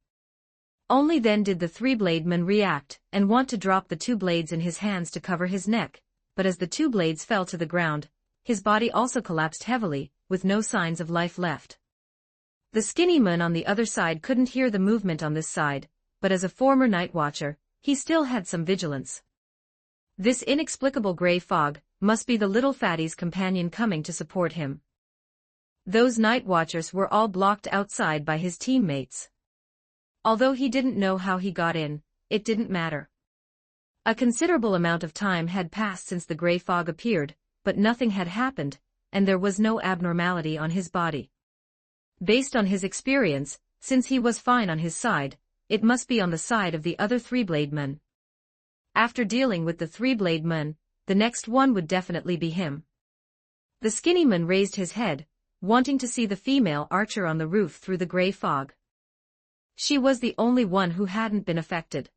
Only then did the three-blade man react, and want to drop the two blades in his hands to cover his neck, but as the two blades fell to the ground, his body also collapsed heavily, with no signs of life left. The skinny man on the other side couldn't hear the movement on this side, but as a former night watcher, he still had some vigilance. This inexplicable gray fog must be the little fatty's companion coming to support him. Those night watchers were all blocked outside by his teammates. Although he didn't know how he got in, it didn't matter. A considerable amount of time had passed since the gray fog appeared, but nothing had happened, and there was no abnormality on his body. Based on his experience, since he was fine on his side, it must be on the side of the other three-blade men. After dealing with the three-blade man, the next one would definitely be him. The skinny man raised his head, wanting to see the female archer on the roof through the gray fog. She was the only one who hadn't been affected.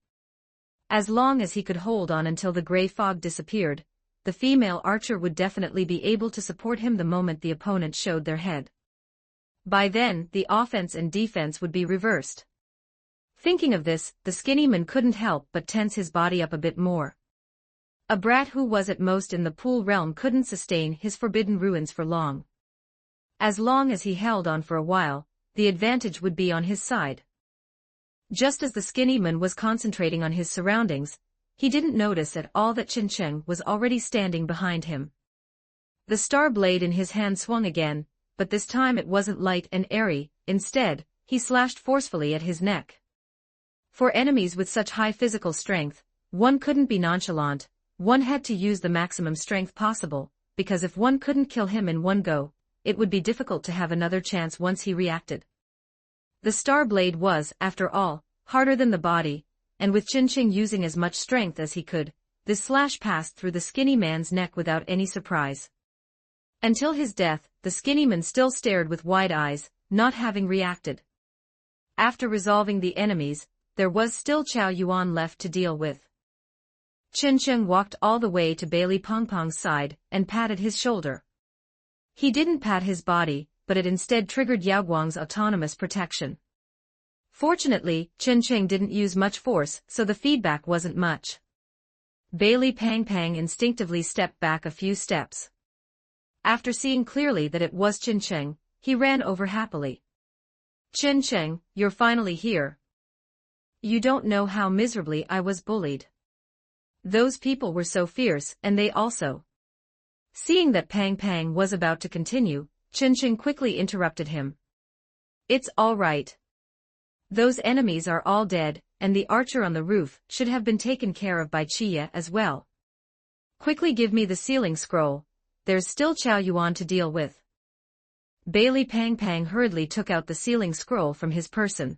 As long as he could hold on until the gray fog disappeared, the female archer would definitely be able to support him the moment the opponent showed their head. By then, the offense and defense would be reversed. Thinking of this, the skinny man couldn't help but tense his body up a bit more. A brat who was at most in the pool realm couldn't sustain his forbidden ruins for long. As long as he held on for a while, the advantage would be on his side. Just as the skinny man was concentrating on his surroundings, he didn't notice at all that Chen Cheng was already standing behind him. The star blade in his hand swung again, but this time it wasn't light and airy. Instead, he slashed forcefully at his neck. For enemies with such high physical strength, one couldn't be nonchalant, one had to use the maximum strength possible, because if one couldn't kill him in one go, it would be difficult to have another chance once he reacted. The star blade was, after all, harder than the body, and with Chen Cheng using as much strength as he could, this slash passed through the skinny man's neck without any surprise. Until his death, the skinny man still stared with wide eyes, not having reacted. After resolving the enemies, there was still Chow Yuan left to deal with. Chen Cheng walked all the way to Bailey Pongpong's side and patted his shoulder. He didn't pat his body, but it instead triggered Yao Guang's autonomous protection. Fortunately, Chen Cheng didn't use much force, so the feedback wasn't much. Bailey Pang instinctively stepped back a few steps. After seeing clearly that it was Chen Cheng, he ran over happily. "Chen Cheng, you're finally here. You don't know how miserably I was bullied. Those people were so fierce, and they also..." Seeing that Pang was about to continue, Chen Cheng quickly interrupted him. "It's all right. Those enemies are all dead, and the archer on the roof should have been taken care of by Chiya as well. Quickly give me the sealing scroll, there's still Chow Yuan to deal with." Bailey Pang hurriedly took out the sealing scroll from his person.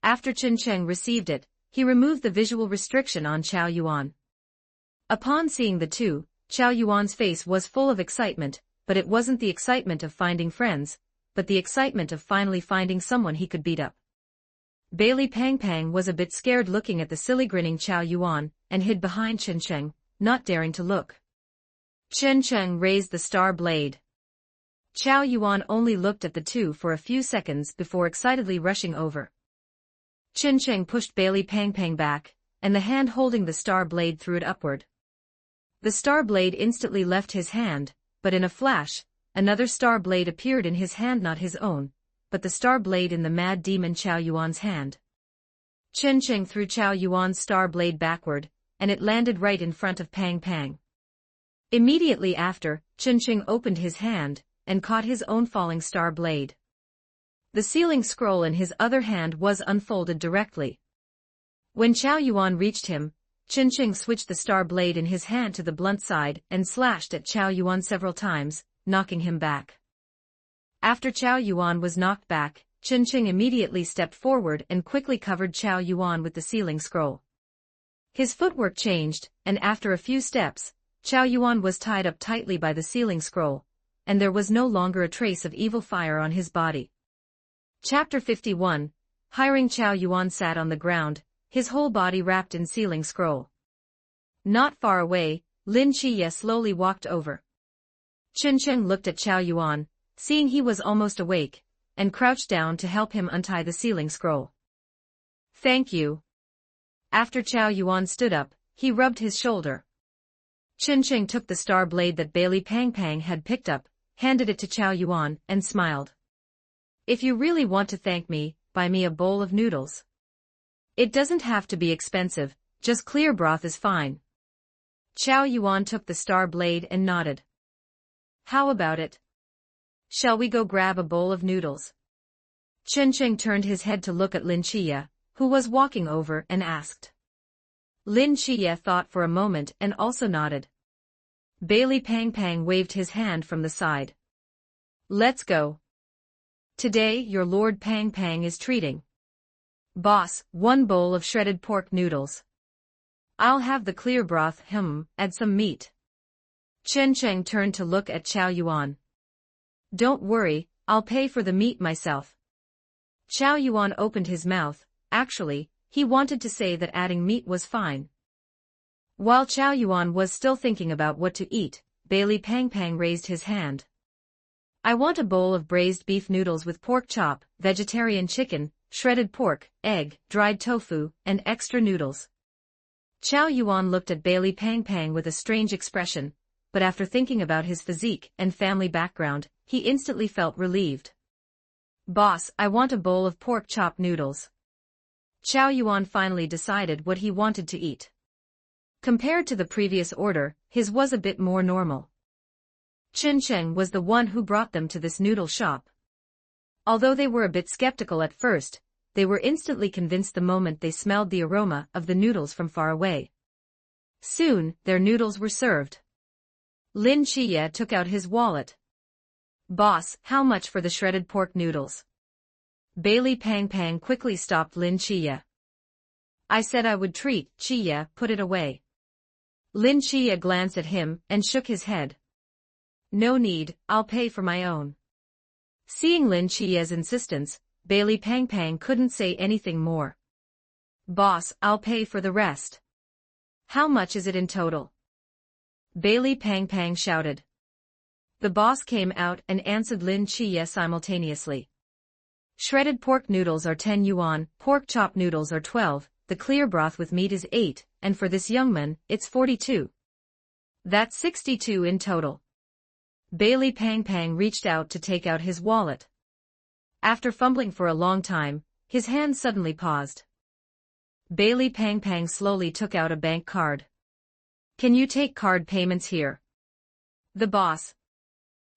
After Chen Cheng received it, he removed the visual restriction on Chow Yuan. Upon seeing the two, Chow Yuan's face was full of excitement, but it wasn't the excitement of finding friends, but the excitement of finally finding someone he could beat up. Bailey Pang was a bit scared looking at the silly grinning Chow Yuan, and hid behind Chen Cheng, not daring to look. Chen Cheng raised the star blade. Chow Yuan only looked at the two for a few seconds before excitedly rushing over. Chen Cheng pushed Bailey Pang back, and the hand holding the star blade threw it upward. The star blade instantly left his hand, but in a flash, another star blade appeared in his hand, not his own, but the star blade in the mad demon Chow Yuan's hand. Chen Cheng threw Chow Yuan's star blade backward, and it landed right in front of Pang. Immediately after, Chen Cheng opened his hand, and caught his own falling star blade. The sealing scroll in his other hand was unfolded directly. When Chow Yuan reached him, Chen Cheng switched the star blade in his hand to the blunt side and slashed at Chow Yuan several times, knocking him back. After Chow Yuan was knocked back, Chen Cheng immediately stepped forward and quickly covered Chow Yuan with the sealing scroll. His footwork changed, and after a few steps, Chow Yuan was tied up tightly by the sealing scroll, and there was no longer a trace of evil fire on his body. Chapter 51, Hiring Chow Yuan sat on the ground, his whole body wrapped in sealing scroll. Not far away, Lin Chiye slowly walked over. Chen Cheng looked at Chow Yuan, seeing he was almost awake, and crouched down to help him untie the sealing scroll. "Thank you." After Chow Yuan stood up, he rubbed his shoulder. Chen Cheng took the star blade that Bailey Pang had picked up, handed it to Chow Yuan, and smiled. "If you really want to thank me, buy me a bowl of noodles. It doesn't have to be expensive, just clear broth is fine." Chow Yuan took the star blade and nodded. "How about it? Shall we go grab a bowl of noodles?" Chen Cheng turned his head to look at Lin Chiye, who was walking over, and asked. Lin Chiye thought for a moment and also nodded. Bailey Pang waved his hand from the side. "Let's go. Today your Lord Pang is treating. Boss, one bowl of shredded pork noodles." I'll have the clear broth, add some meat. Chen Cheng turned to look at Chow Yuan. Don't worry, I'll pay for the meat myself. Chow Yuan opened his mouth. Actually, he wanted to say that adding meat was fine. While Chow Yuan was still thinking about what to eat, Bailey Pang Pang raised his hand. I want a bowl of braised beef noodles with pork chop, vegetarian chicken, shredded pork, egg, dried tofu, and extra noodles. Chow Yuan looked at Bailey Pang Pang with a strange expression, but after thinking about his physique and family background, he instantly felt relieved. Boss, I want a bowl of pork chop noodles. Chow Yuan finally decided what he wanted to eat. Compared to the previous order, his was a bit more normal. Chen Cheng was the one who brought them to this noodle shop. Although they were a bit skeptical at first, they were instantly convinced the moment they smelled the aroma of the noodles from far away. Soon, their noodles were served. Lin Chiye took out his wallet. Boss, how much for the shredded pork noodles? Bailey Pang Pang quickly stopped Lin Chiye. I said I would treat, Chiye, put it away. Lin Chiye glanced at him and shook his head. No need, I'll pay for my own. Seeing Lin Chiye's insistence, Bailey Pang Pang couldn't say anything more. Boss, I'll pay for the rest. How much is it in total? Bailey Pang Pang shouted. The boss came out and answered Lin Chiye simultaneously. Shredded pork noodles are 10 yuan, pork chop noodles are 12, the clear broth with meat is 8, and for this young man, it's 42. That's 62 in total. Bailey Pang Pang reached out to take out his wallet. After fumbling for a long time, his hand suddenly paused. Bailey Pang Pang slowly took out a bank card. Can you take card payments here? The boss.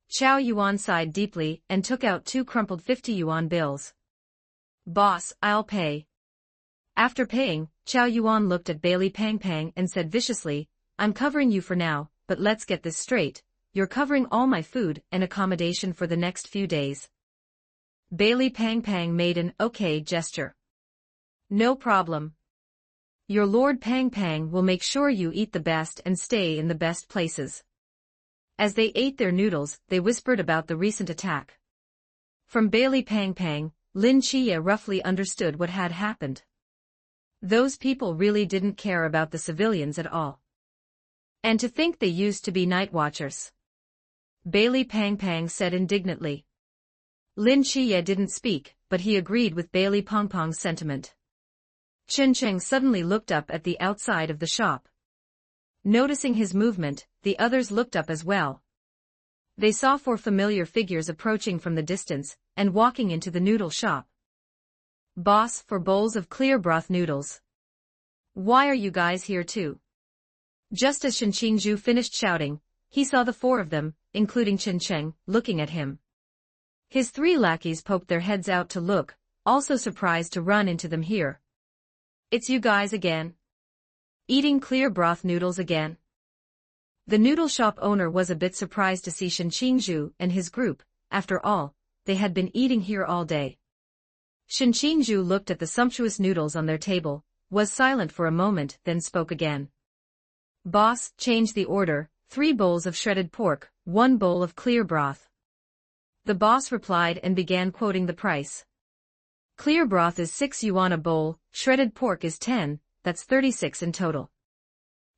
Chow Yuan sighed deeply and took out 2 crumpled 50 yuan bills. Boss, I'll pay. After paying, Chow Yuan looked at Bailey Pang Pang and said viciously, I'm covering you for now, but let's get this straight. You're covering all my food and accommodation for the next few days. Bailey Pang Pang made an okay gesture. No problem. Your Lord Pang Pang will make sure you eat the best and stay in the best places. As they ate their noodles, they whispered about the recent attack. From Bailey Pang Pang, Lin Chiye roughly understood what had happened. Those people really didn't care about the civilians at all. And to think they used to be night watchers. Bailey Pang Pang said indignantly. Lin Chiye didn't speak, but he agreed with Bailey Pang Pang's sentiment. Chen Cheng suddenly looked up at the outside of the shop. Noticing his movement, the others looked up as well. They saw 4 familiar figures approaching from the distance and walking into the noodle shop. Boss, for bowls of clear broth noodles. Why are you guys here too? Just as Shen Qingzhu finished shouting, he saw the 4 of them, including Chen Cheng, looking at him. His 3 lackeys poked their heads out to look, also surprised to run into them here. It's you guys again? Eating clear broth noodles again? The noodle shop owner was a bit surprised to see Shen Qingzhu and his group. After all, they had been eating here all day. Shen Qingzhu looked at the sumptuous noodles on their table, was silent for a moment, then spoke again. Boss, change the order, 3 bowls of shredded pork, 1 bowl of clear broth. The boss replied and began quoting the price. Clear broth is 6 yuan a bowl, shredded pork is 10, that's 36 in total.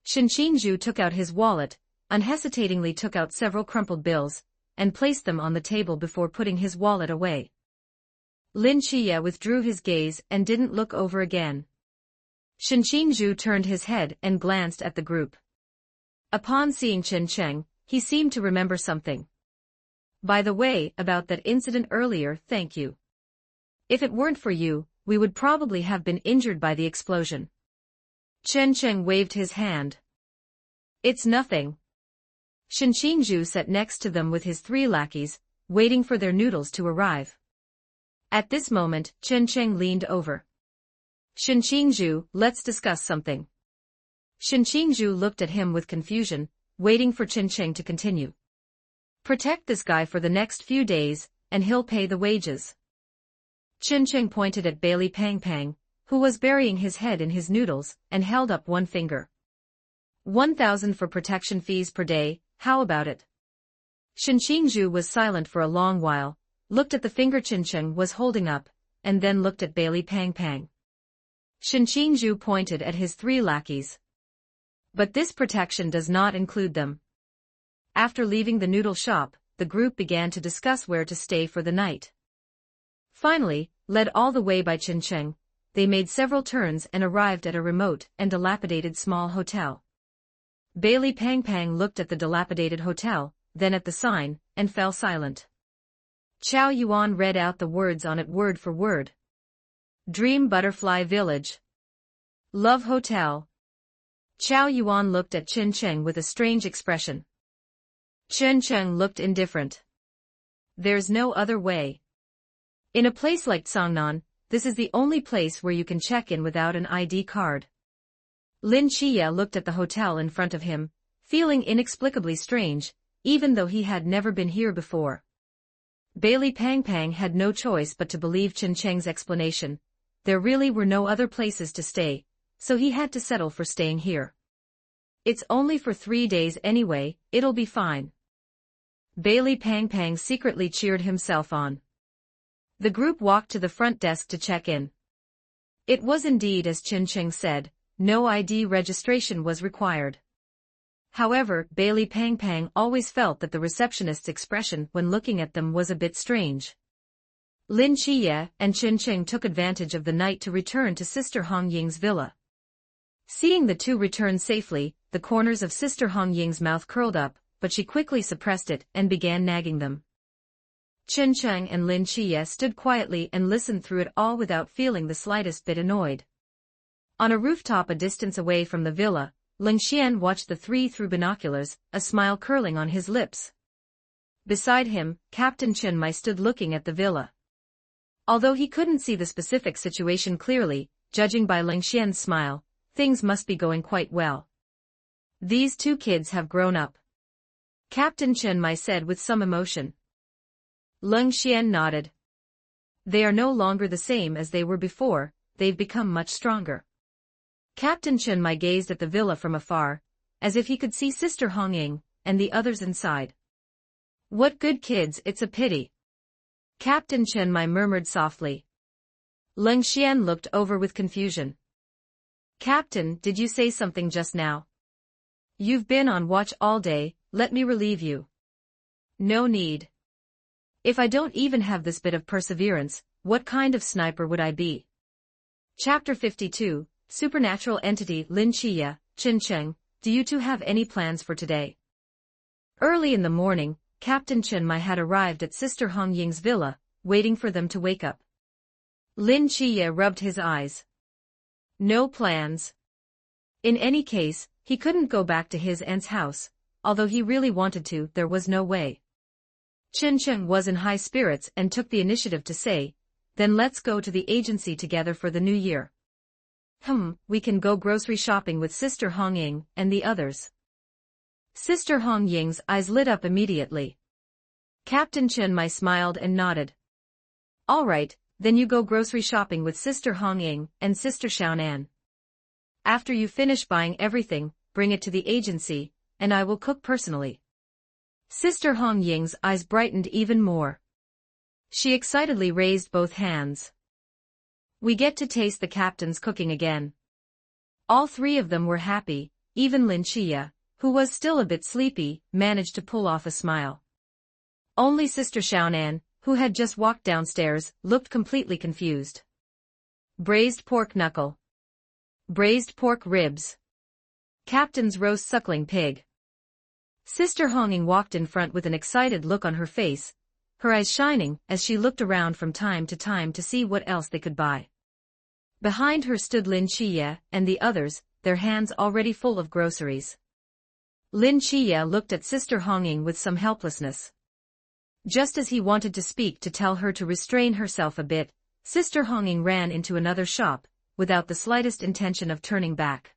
Shen Qingzhu took out his wallet, unhesitatingly took out several crumpled bills, and placed them on the table before putting his wallet away. Lin Chiye withdrew his gaze and didn't look over again. Shen Qingzhu turned his head and glanced at the group. Upon seeing Chen Cheng, he seemed to remember something. By the way, about that incident earlier, thank you. If it weren't for you, we would probably have been injured by the explosion. Chen Cheng waved his hand. It's nothing. Shen Qingzhu sat next to them with his 3 lackeys, waiting for their noodles to arrive. At this moment, Chen Cheng leaned over. Shen Qingzhu, let's discuss something. Shen Qingzhu looked at him with confusion, waiting for Chen Cheng to continue. Protect this guy for the next few days, and he'll pay the wages. Chen Cheng pointed at Bailey Pang Pang, who was burying his head in his noodles, and held up one finger. 1,000 for protection fees per day, how about it? Shinqingzhu was silent for a long while, looked at the finger Qincheng was holding up, and then looked at Bailey Pang Pang. Shinqingzhu pointed at his 3 lackeys. But this protection does not include them. After leaving the noodle shop, the group began to discuss where to stay for the night. Finally, led all the way by Qincheng, they made several turns and arrived at a remote and dilapidated small hotel. Bailey Pang Pang looked at the dilapidated hotel, then at the sign, and fell silent. Chow Yuan read out the words on it word for word. Dream Butterfly Village. Love Hotel. Chow Yuan looked at Qincheng with a strange expression. Qincheng looked indifferent. There's no other way. In a place like Songnan, this is the only place where you can check in without an ID card. Lin Chia looked at the hotel in front of him, feeling inexplicably strange, even though he had never been here before. Bailey Pang Pang had no choice but to believe Qincheng's explanation. There really were no other places to stay, so he had to settle for staying here. It's only for 3 days anyway, it'll be fine. Bailey Pang Pang secretly cheered himself on. The group walked to the front desk to check in. It was indeed as Qincheng said, no ID registration was required. However, Bailey Pang Pang always felt that the receptionist's expression when looking at them was a bit strange. Lin Chia and Qincheng took advantage of the night to return to Sister Hong Ying's villa. Seeing the two return safely, the corners of Sister Hong Ying's mouth curled up, but she quickly suppressed it and began nagging them. Qincheng and Lin Chia stood quietly and listened through it all without feeling the slightest bit annoyed. On a rooftop a distance away from the villa, Ling Xian watched the 3 through binoculars, a smile curling on his lips. Beside him, Captain Chen Mai stood looking at the villa. Although he couldn't see the specific situation clearly, judging by Ling Xian's smile, things must be going quite well. These 2 kids have grown up. Captain Chen Mai said with some emotion. Ling Xian nodded. They are no longer the same as they were before, they've become much stronger. Captain Chen Mai gazed at the villa from afar, as if he could see Sister Hong Ying and the others inside. What good kids, it's a pity. Captain Chen Mai murmured softly. Ling Xian looked over with confusion. Captain, did you say something just now? You've been on watch all day, let me relieve you. No need. If I don't even have this bit of perseverance, what kind of sniper would I be? Chapter 52, Supernatural Entity. Lin Chia, Qincheng, do you two have any plans for today? Early in the morning, Captain Chen Mai had arrived at Sister Hong Ying's villa, waiting for them to wake up. Lin Chia rubbed his eyes. No plans. In any case, he couldn't go back to his aunt's house, although he really wanted to, there was no way. Qincheng was in high spirits and took the initiative to say, then let's go to the agency together for the new year. We can go grocery shopping with Sister Hong Ying and the others. Sister Hong Ying's eyes lit up immediately. Captain Chen Mai smiled and nodded. All right, then you go grocery shopping with Sister Hong Ying and Sister Xiaonan. After you finish buying everything, bring it to the agency, and I will cook personally. Sister Hong Ying's eyes brightened even more. She excitedly raised both hands. We get to taste the captain's cooking again. All 3 of them were happy, even Lin Chia, who was still a bit sleepy, managed to pull off a smile. Only Sister Xiaonan, who had just walked downstairs, looked completely confused. Braised pork knuckle. Braised pork ribs. Captain's roast suckling pig. Sister Hong Ying walked in front with an excited look on her face, her eyes shining as she looked around from time to see what else they could buy. Behind her stood Lin Chia and the others, their hands already full of groceries. Lin Chia looked at Sister Hong Ying with some helplessness. Just as he wanted to speak to tell her to restrain herself a bit, Sister Hong Ying ran into another shop, without the slightest intention of turning back.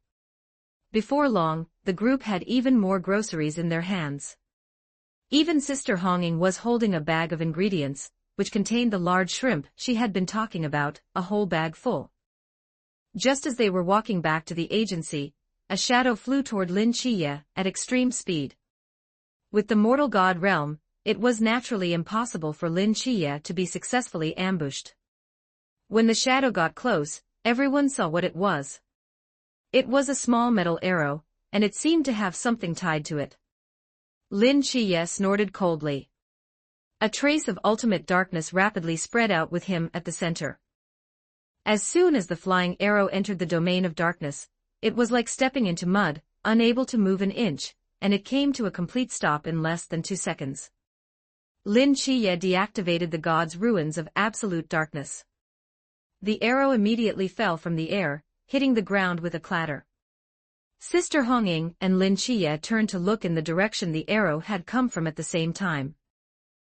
Before long, the group had even more groceries in their hands. Even Sister Hong Ying was holding a bag of ingredients, which contained the large shrimp she had been talking about, a whole bag full. Just as they were walking back to the agency, a shadow flew toward Lin Chiye at extreme speed. With the mortal god realm, it was naturally impossible for Lin Chiye to be successfully ambushed. When the shadow got close, everyone saw what it was. It was a small metal arrow, and it seemed to have something tied to it. Lin Chiye snorted coldly. A trace of ultimate darkness rapidly spread out with him at the center. As soon as the flying arrow entered the domain of darkness, it was like stepping into mud, unable to move an inch, and it came to a complete stop in less than 2 seconds. Lin Chiye deactivated the god's ruins of absolute darkness. The arrow immediately fell from the air, hitting the ground with a clatter. Sister Hongying and Lin Chiye turned to look in the direction the arrow had come from at the same time.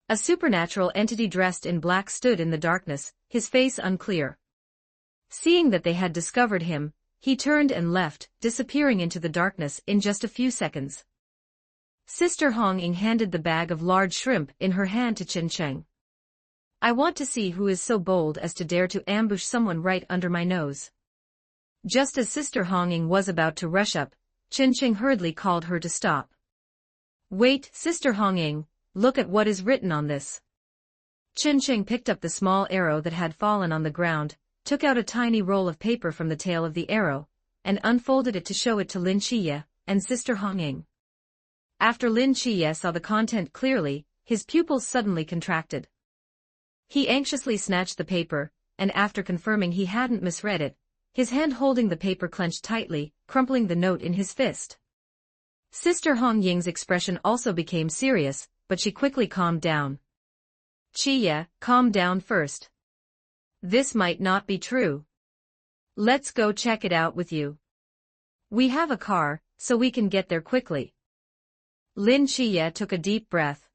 A supernatural entity dressed in black stood in the darkness, his face unclear. Seeing that they had discovered him, he turned and left, disappearing into the darkness in just a few seconds. Sister Hongying handed the bag of large shrimp in her hand to Qin Sheng. I want to see who is so bold as to dare to ambush someone right under my nose. Just as Sister Hongying was about to rush up, Qin Sheng hurriedly called her to stop. Wait, Sister Hongying, look at what is written on this. Qin Sheng picked up the small arrow that had fallen on the ground, took out a tiny roll of paper from the tail of the arrow, and unfolded it to show it to Lin Chiye and Sister Hongying. After Lin Chiye saw the content clearly, his pupils suddenly contracted. He anxiously snatched the paper, and after confirming he hadn't misread it, his hand holding the paper clenched tightly, crumpling the note in his fist. Sister Hongying's expression also became serious, but she quickly calmed down. Chiye, calm down first. This might not be true. Let's go check it out with you. We have a car, so we can get there quickly. Lin Chiye took a deep breath.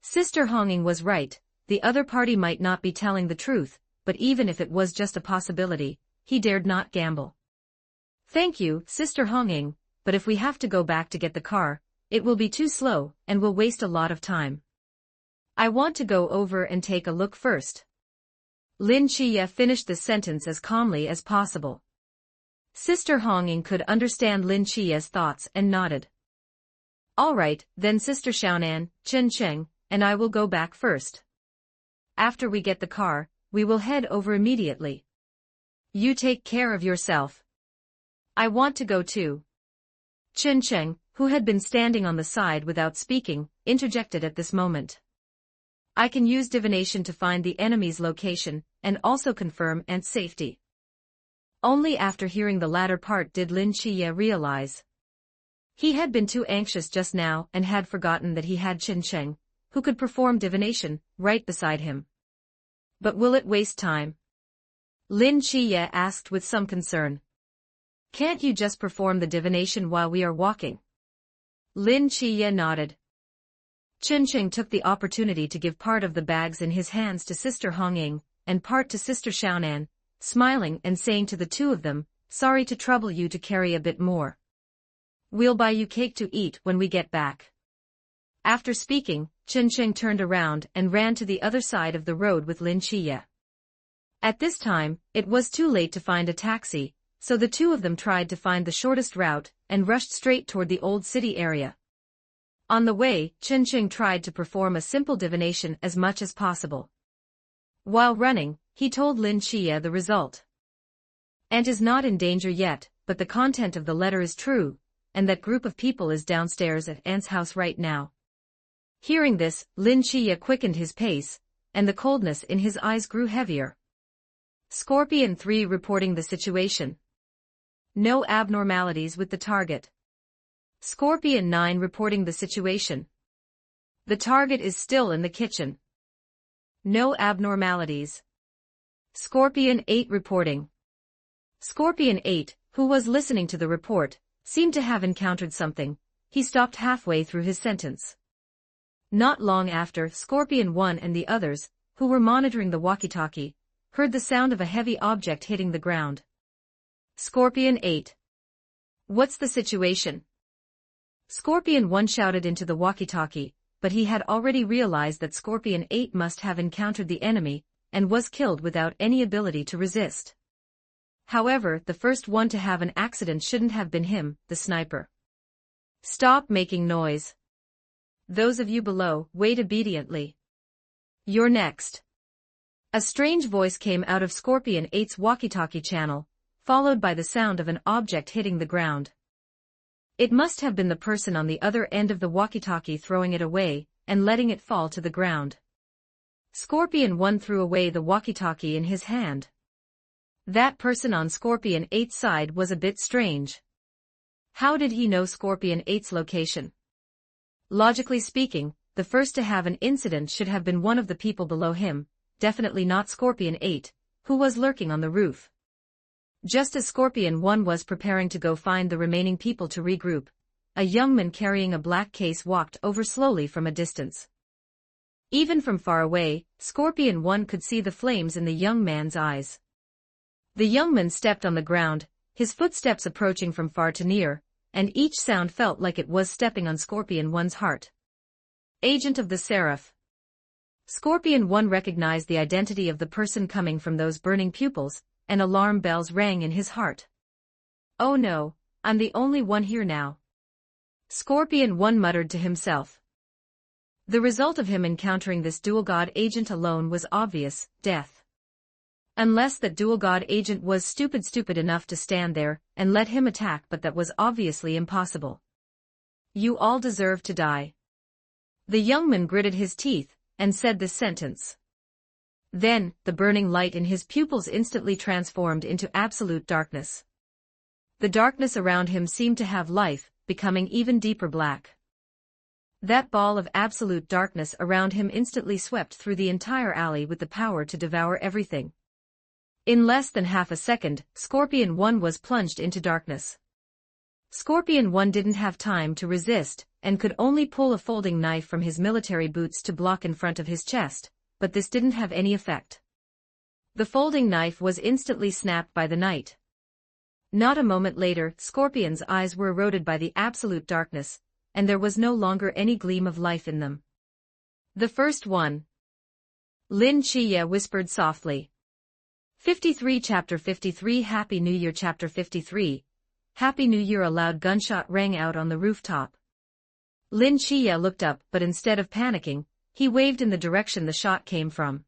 Sister Hongying was right, the other party might not be telling the truth, but even if it was just a possibility, he dared not gamble. Thank you, Sister Hongying, but if we have to go back to get the car, it will be too slow and will waste a lot of time. I want to go over and take a look first. Lin Chiye finished this sentence as calmly as possible. Sister Hongying could understand Lin Chiye's thoughts and nodded. All right, then Sister Xiaonan, Qin Sheng, and I will go back first. After we get the car, we will head over immediately. You take care of yourself. I want to go too. Qin Sheng, who had been standing on the side without speaking, interjected at this moment. I can use divination to find the enemy's location, and also confirm Ant's safety. Only after hearing the latter part did Lin Chiye realize. He had been too anxious just now and had forgotten that he had Qin Sheng, who could perform divination, right beside him. But will it waste time? Lin Chiye asked with some concern. Can't you just perform the divination while we are walking? Lin Chiye nodded. Qin Sheng took the opportunity to give part of the bags in his hands to Sister Hongying, and part to Sister Xiaonan, smiling and saying to the two of them, sorry to trouble you to carry a bit more. We'll buy you cake to eat when we get back. After speaking, Qin Sheng turned around and ran to the other side of the road with Lin Chiye. At this time, it was too late to find a taxi, so the two of them tried to find the shortest route and rushed straight toward the old city area. On the way, Qin Sheng tried to perform a simple divination as much as possible. While running, he told Lin Chiye the result. Ant is not in danger yet, but the content of the letter is true, and that group of people is downstairs at Ant's house right now. Hearing this, Lin Chiye quickened his pace, and the coldness in his eyes grew heavier. Scorpion 3 reporting the situation. No abnormalities with the target. Scorpion 9 reporting the situation. The target is still in the kitchen. No abnormalities. Scorpion 8 reporting. Scorpion 8, who was listening to the report, seemed to have encountered something. He stopped halfway through his sentence. Not long after, Scorpion 1 and the others, who were monitoring the walkie-talkie, heard the sound of a heavy object hitting the ground. Scorpion 8. What's the situation? Scorpion 1 shouted into the walkie-talkie, but he had already realized that Scorpion 8 must have encountered the enemy, and was killed without any ability to resist. However, the first one to have an accident shouldn't have been him, the sniper. Stop making noise. Those of you below, wait obediently. You're next. A strange voice came out of Scorpion 8's walkie-talkie channel, followed by the sound of an object hitting the ground. It must have been the person on the other end of the walkie-talkie throwing it away, and letting it fall to the ground. Scorpion 1 threw away the walkie-talkie in his hand. That person on Scorpion 8's side was a bit strange. How did he know Scorpion 8's location? Logically speaking, the first to have an incident should have been one of the people below him, definitely not Scorpion 8, who was lurking on the roof. Just as Scorpion 1 was preparing to go find the remaining people to regroup, a young man carrying a black case walked over slowly from a distance. Even from far away, Scorpion 1 could see the flames in the young man's eyes. The young man stepped on the ground, his footsteps approaching from far to near, and each sound felt like it was stepping on Scorpion 1's heart. Agent of the Seraph. Scorpion 1 recognized the identity of the person coming from those burning pupils, and alarm bells rang in his heart. Oh no, I'm the only one here now. Scorpion 1 muttered to himself. The result of him encountering this dual god agent alone was obvious, death. Unless that dual god agent was stupid enough to stand there and let him attack, but that was obviously impossible. You all deserve to die. The young man gritted his teeth and said this sentence. Then, the burning light in his pupils instantly transformed into absolute darkness. The darkness around him seemed to have life, becoming even deeper black. That ball of absolute darkness around him instantly swept through the entire alley with the power to devour everything. In less than half a second, Scorpion 1 was plunged into darkness. Scorpion 1 didn't have time to resist, and could only pull a folding knife from his military boots to block in front of his chest, but this didn't have any effect. The folding knife was instantly snapped by the night. Not a moment later, Scorpion's eyes were eroded by the absolute darkness, and there was no longer any gleam of life in them. The first one. Lin Chiye whispered softly. 53 Chapter 53 Happy New Year Chapter 53 Happy New Year. A loud gunshot rang out on the rooftop. Lin Chiye looked up, but instead of panicking, he waved in the direction the shot came from.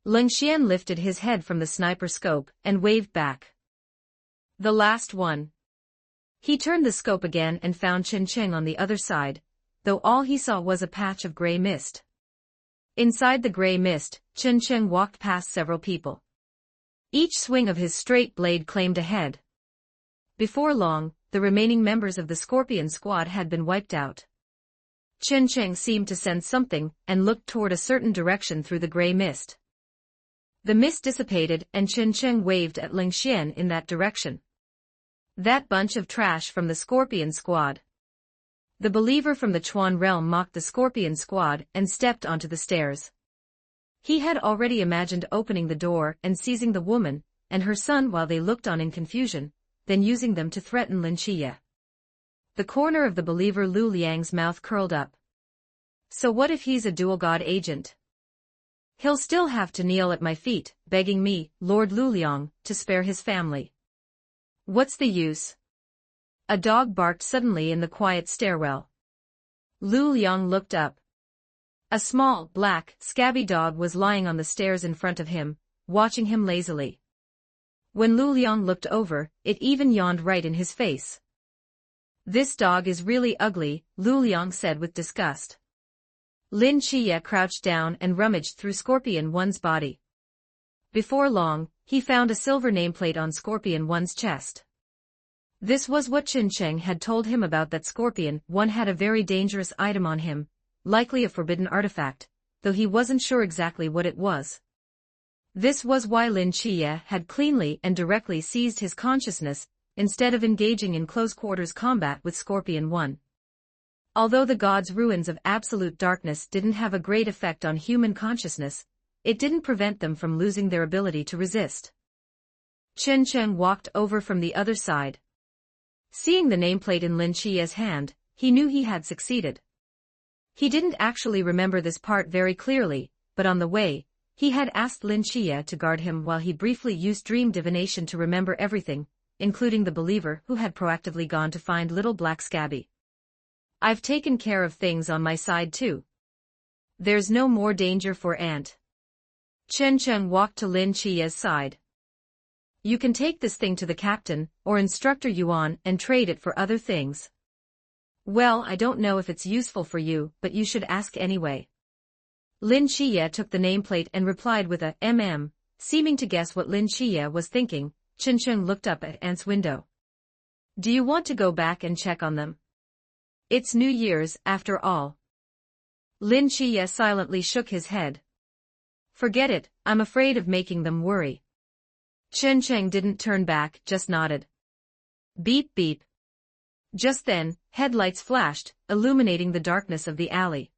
Ling Xian lifted his head from the sniper scope and waved back. The last one. He turned the scope again and found Chen Cheng on the other side, though all he saw was a patch of gray mist. Inside the gray mist, Chen Cheng walked past several people. Each swing of his straight blade claimed a head. Before long, the remaining members of the Scorpion squad had been wiped out. Chen Cheng seemed to sense something and looked toward a certain direction through the gray mist. The mist dissipated and Chen Cheng waved at Ling Xian in that direction. That bunch of trash from the Scorpion squad. The believer from the Chuan realm mocked the Scorpion squad and stepped onto the stairs. He had already imagined opening the door and seizing the woman and her son while they looked on in confusion, then using them to threaten Lin Chiye. The corner of the believer Lu Liang's mouth curled up. So what if he's a dual god agent? He'll still have to kneel at my feet, begging me, Lord Lu Liang, to spare his family. What's the use? A dog barked suddenly in the quiet stairwell. Lu Liang looked up. A small, black, scabby dog was lying on the stairs in front of him, watching him lazily. When Lu Liang looked over, it even yawned right in his face. This dog is really ugly, Lu Liang said with disgust. Lin Chiye crouched down and rummaged through Scorpion 1's body. Before long, he found a silver nameplate on Scorpion 1's chest. This was what Chen Cheng had told him about, that Scorpion 1 had a very dangerous item on him, likely a forbidden artifact, though he wasn't sure exactly what it was. This was why Lin Chiye had cleanly and directly seized his consciousness, instead of engaging in close-quarters combat with Scorpion 1. Although the god's ruins of absolute darkness didn't have a great effect on human consciousness, it didn't prevent them from losing their ability to resist. Chen Cheng walked over from the other side. Seeing the nameplate in Lin Chiye's hand, he knew he had succeeded. He didn't actually remember this part very clearly, but on the way, He had asked Lin Xie to guard him while he briefly used dream divination to remember everything, including the believer who had proactively gone to find little black Scabby. I've taken care of things on my side too. There's no more danger for Aunt. Chen Cheng walked to Lin Xie's side. You can take this thing to the captain, or Instructor Yuan, and trade it for other things. Well, I don't know if it's useful for you, but you should ask anyway. Lin Xie took the nameplate and replied with a seeming to guess what Lin Xie was thinking. Chen Cheng looked up at Aunt's window. Do you want to go back and check on them? It's New Year's, after all. Lin Xie silently shook his head. Forget it, I'm afraid of making them worry. Chen Cheng didn't turn back, just nodded. Beep beep. Just then, headlights flashed, illuminating the darkness of the alley.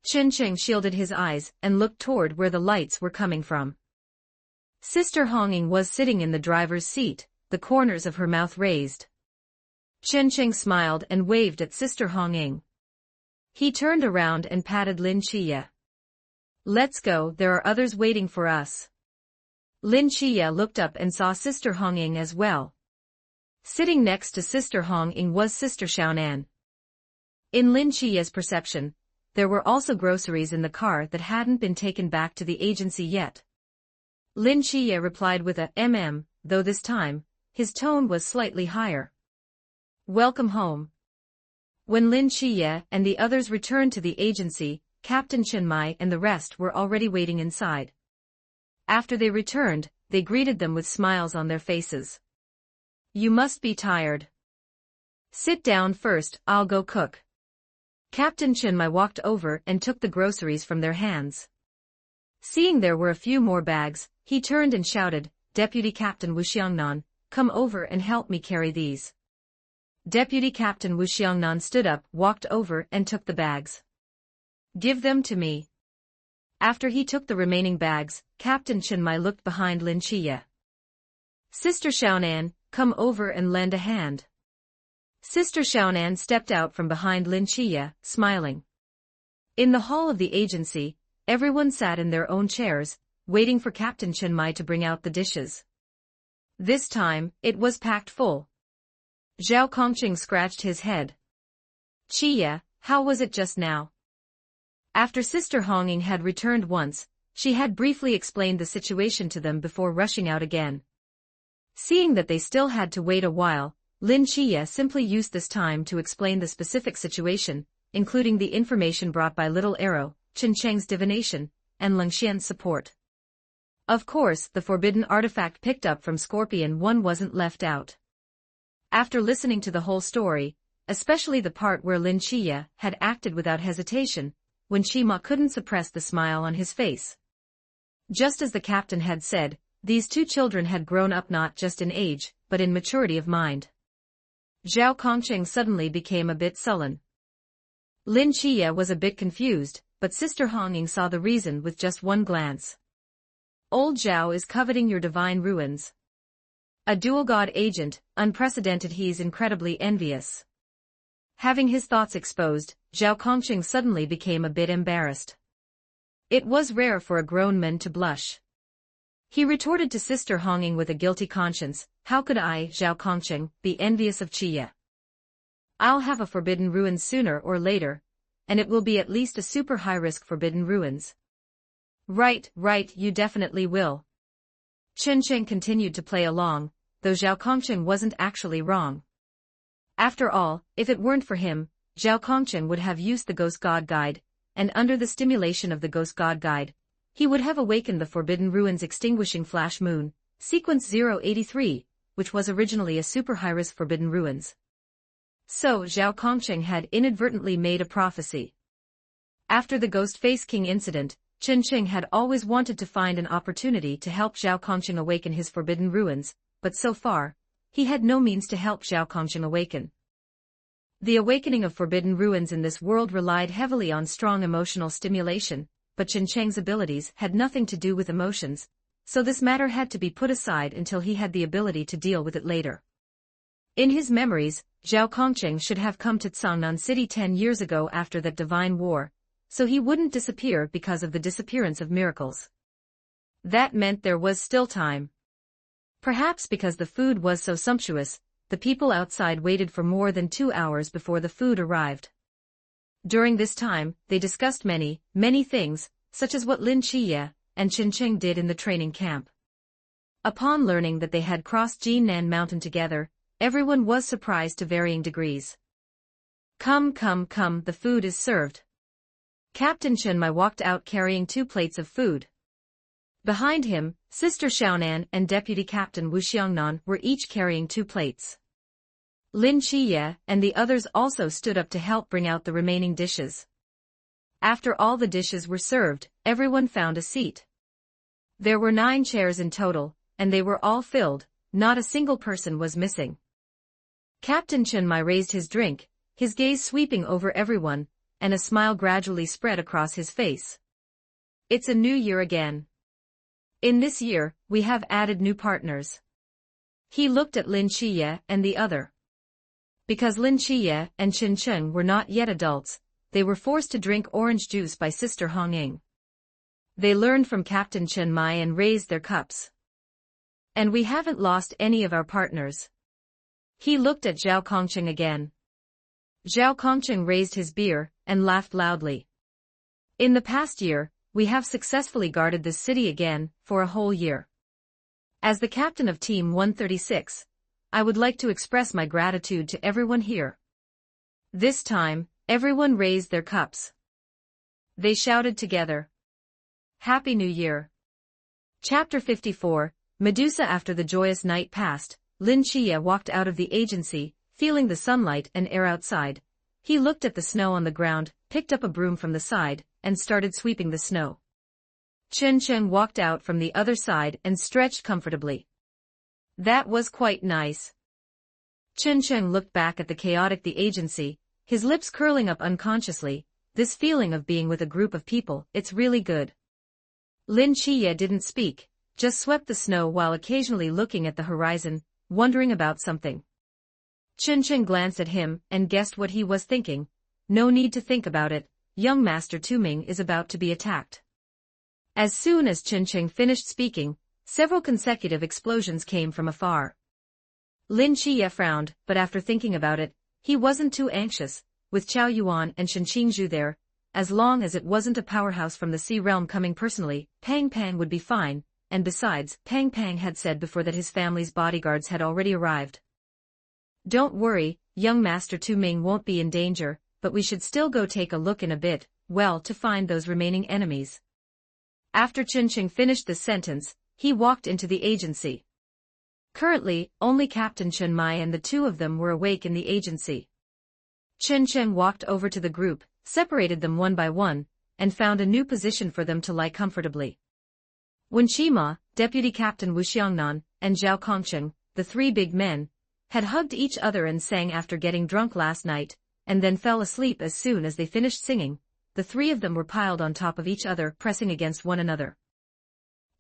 Chen Cheng shielded his eyes and looked toward where the lights were coming from. Sister Hongying was sitting in the driver's seat, the corners of her mouth raised. Chen Cheng smiled and waved at Sister Hongying. He turned around and patted Lin Xie. Let's go, there are others waiting for us. Lin Xie looked up and saw Sister Hongying as well. Sitting next to Sister Hongying was Sister Xiaonan. In Lin Xie's perception, there were also groceries in the car that hadn't been taken back to the agency yet. Lin Xie replied with a though this time, his tone was slightly higher. Welcome home. When Lin Xie and the others returned to the agency, Captain Chen Mai and the rest were already waiting inside. After they returned, they greeted them with smiles on their faces. You must be tired. Sit down first, I'll go cook. Captain Chen Mai walked over and took the groceries from their hands. Seeing there were a few more bags, he turned and shouted, Deputy Captain Wu Xiangnan, come over and help me carry these. Deputy Captain Wu Xiangnan stood up, walked over and took the bags. Give them to me. After he took the remaining bags, Captain Chen Mai looked behind Lin Xie. Sister Xiaonan, come over and lend a hand. Sister Xiaonan stepped out from behind Lin Xie, smiling. In the hall of the agency, everyone sat in their own chairs, waiting for Captain Chen Mai to bring out the dishes. This time, it was packed full. Zhao Kongqing scratched his head. Xie, how was it just now? After Sister Hongying had returned once, she had briefly explained the situation to them before rushing out again. Seeing that they still had to wait a while, Lin Xie simply used this time to explain the specific situation, including the information brought by Little Arrow, Chen Cheng's divination, and Leng Xian's support. Of course, the forbidden artifact picked up from Scorpion 1 wasn't left out. After listening to the whole story, especially the part where Lin Xie had acted without hesitation, when Shima couldn't suppress the smile on his face. Just as the captain had said, these two children had grown up not just in age, but in maturity of mind. Zhao Kongqing suddenly became a bit sullen. Lin Xie was a bit confused, but Sister Hongying saw the reason with just one glance. Old Zhao is coveting your divine ruins. A dual god agent, unprecedented, he's incredibly envious. Having his thoughts exposed, Zhao Kongqing suddenly became a bit embarrassed. It was rare for a grown man to blush. He retorted to Sister Hongying with a guilty conscience, how could I, Zhao Kongqing, be envious of Xie? I'll have a forbidden ruins sooner or later, and it will be at least a super high-risk forbidden ruins. Right, you definitely will. Chen Cheng continued to play along, though Zhao Kongqing wasn't actually wrong. After all, if it weren't for him, Zhao Kongqing would have used the Ghost God Guide, and under the stimulation of the Ghost God Guide, he would have awakened the Forbidden Ruins Extinguishing Flash Moon, Sequence 083, which was originally a super high-risk Forbidden Ruins. So Zhao Kongqing had inadvertently made a prophecy. After the Ghost Face King incident, Chen Cheng had always wanted to find an opportunity to help Zhao Kongqing awaken his Forbidden Ruins, but so far, he had no means to help Zhao Kongqing awaken. The awakening of Forbidden Ruins in this world relied heavily on strong emotional stimulation, but Chen Cheng's abilities had nothing to do with emotions, so this matter had to be put aside until he had the ability to deal with it later. In his memories, Zhao Kongqing should have come to Cangnan City 10 years ago after that divine war, so he wouldn't disappear because of the disappearance of miracles. That meant there was still time. Perhaps because the food was so sumptuous, the people outside waited for more than 2 hours before the food arrived. During this time, they discussed many, many things, such as what Lin Chiye and Qin Cheng did in the training camp. Upon learning that they had crossed Jinan Mountain together, everyone was surprised to varying degrees. Come, come, come, the food is served. Captain Chen Mai walked out carrying 2 plates of food. Behind him, Sister Xiaonan and Deputy Captain Wu Xiangnan were each carrying 2 plates. Lin Chiye and the others also stood up to help bring out the remaining dishes. After all the dishes were served, everyone found a seat. There were 9 chairs in total, and they were all filled, not a single person was missing. Captain Chen Mai raised his drink, his gaze sweeping over everyone, and a smile gradually spread across his face. It's a new year again. In this year, we have added new partners. He looked at Lin Chiye and the other. Because Lin Chiye and Qin Cheng were not yet adults, they were forced to drink orange juice by Sister Hong Ying. They learned from Captain Chen Mai and raised their cups. And we haven't lost any of our partners. He looked at Zhao Kongqing again. Zhao Kongqing raised his beer and laughed loudly. In the past year, we have successfully guarded this city again for a whole year. As the captain of Team 136, I would like to express my gratitude to everyone here. This time, everyone raised their cups. They shouted together. Happy New Year. Chapter 54, Medusa. After the joyous night passed, Lin Chiye walked out of the agency, feeling the sunlight and air outside. He looked at the snow on the ground, picked up a broom from the side, and started sweeping the snow. Qin Cheng walked out from the other side and stretched comfortably. That was quite nice. Qin Cheng looked back at the chaotic agency, his lips curling up unconsciously. This feeling of being with a group of people, it's really good. Lin Chiye didn't speak, just swept the snow while occasionally looking at the horizon, wondering about something. Qin Cheng glanced at him and guessed what he was thinking. No need to think about it, young Master Tu Ming is about to be attacked. As soon as Qin Cheng finished speaking, several consecutive explosions came from afar. Lin Chiye frowned, but after thinking about it, he wasn't too anxious. With Qiao Yuan and Shen Qingzhu there, as long as it wasn't a powerhouse from the Sea Realm coming personally, Pang Pang would be fine, and besides, Pang Pang had said before that his family's bodyguards had already arrived. Don't worry, young Master Tu Ming won't be in danger, but we should still go take a look in a bit, well, to find those remaining enemies. After Qin Cheng finished this sentence, he walked into the agency. Currently, only Captain Chen Mai and the 2 of them were awake in the agency. Qin Cheng walked over to the group, separated them one by one, and found a new position for them to lie comfortably. When Qima, Deputy Captain Wu Xiangnan, and Zhao Kongqing, the 3 big men, had hugged each other and sang after getting drunk last night, and then fell asleep as soon as they finished singing, the 3 of them were piled on top of each other, pressing against one another.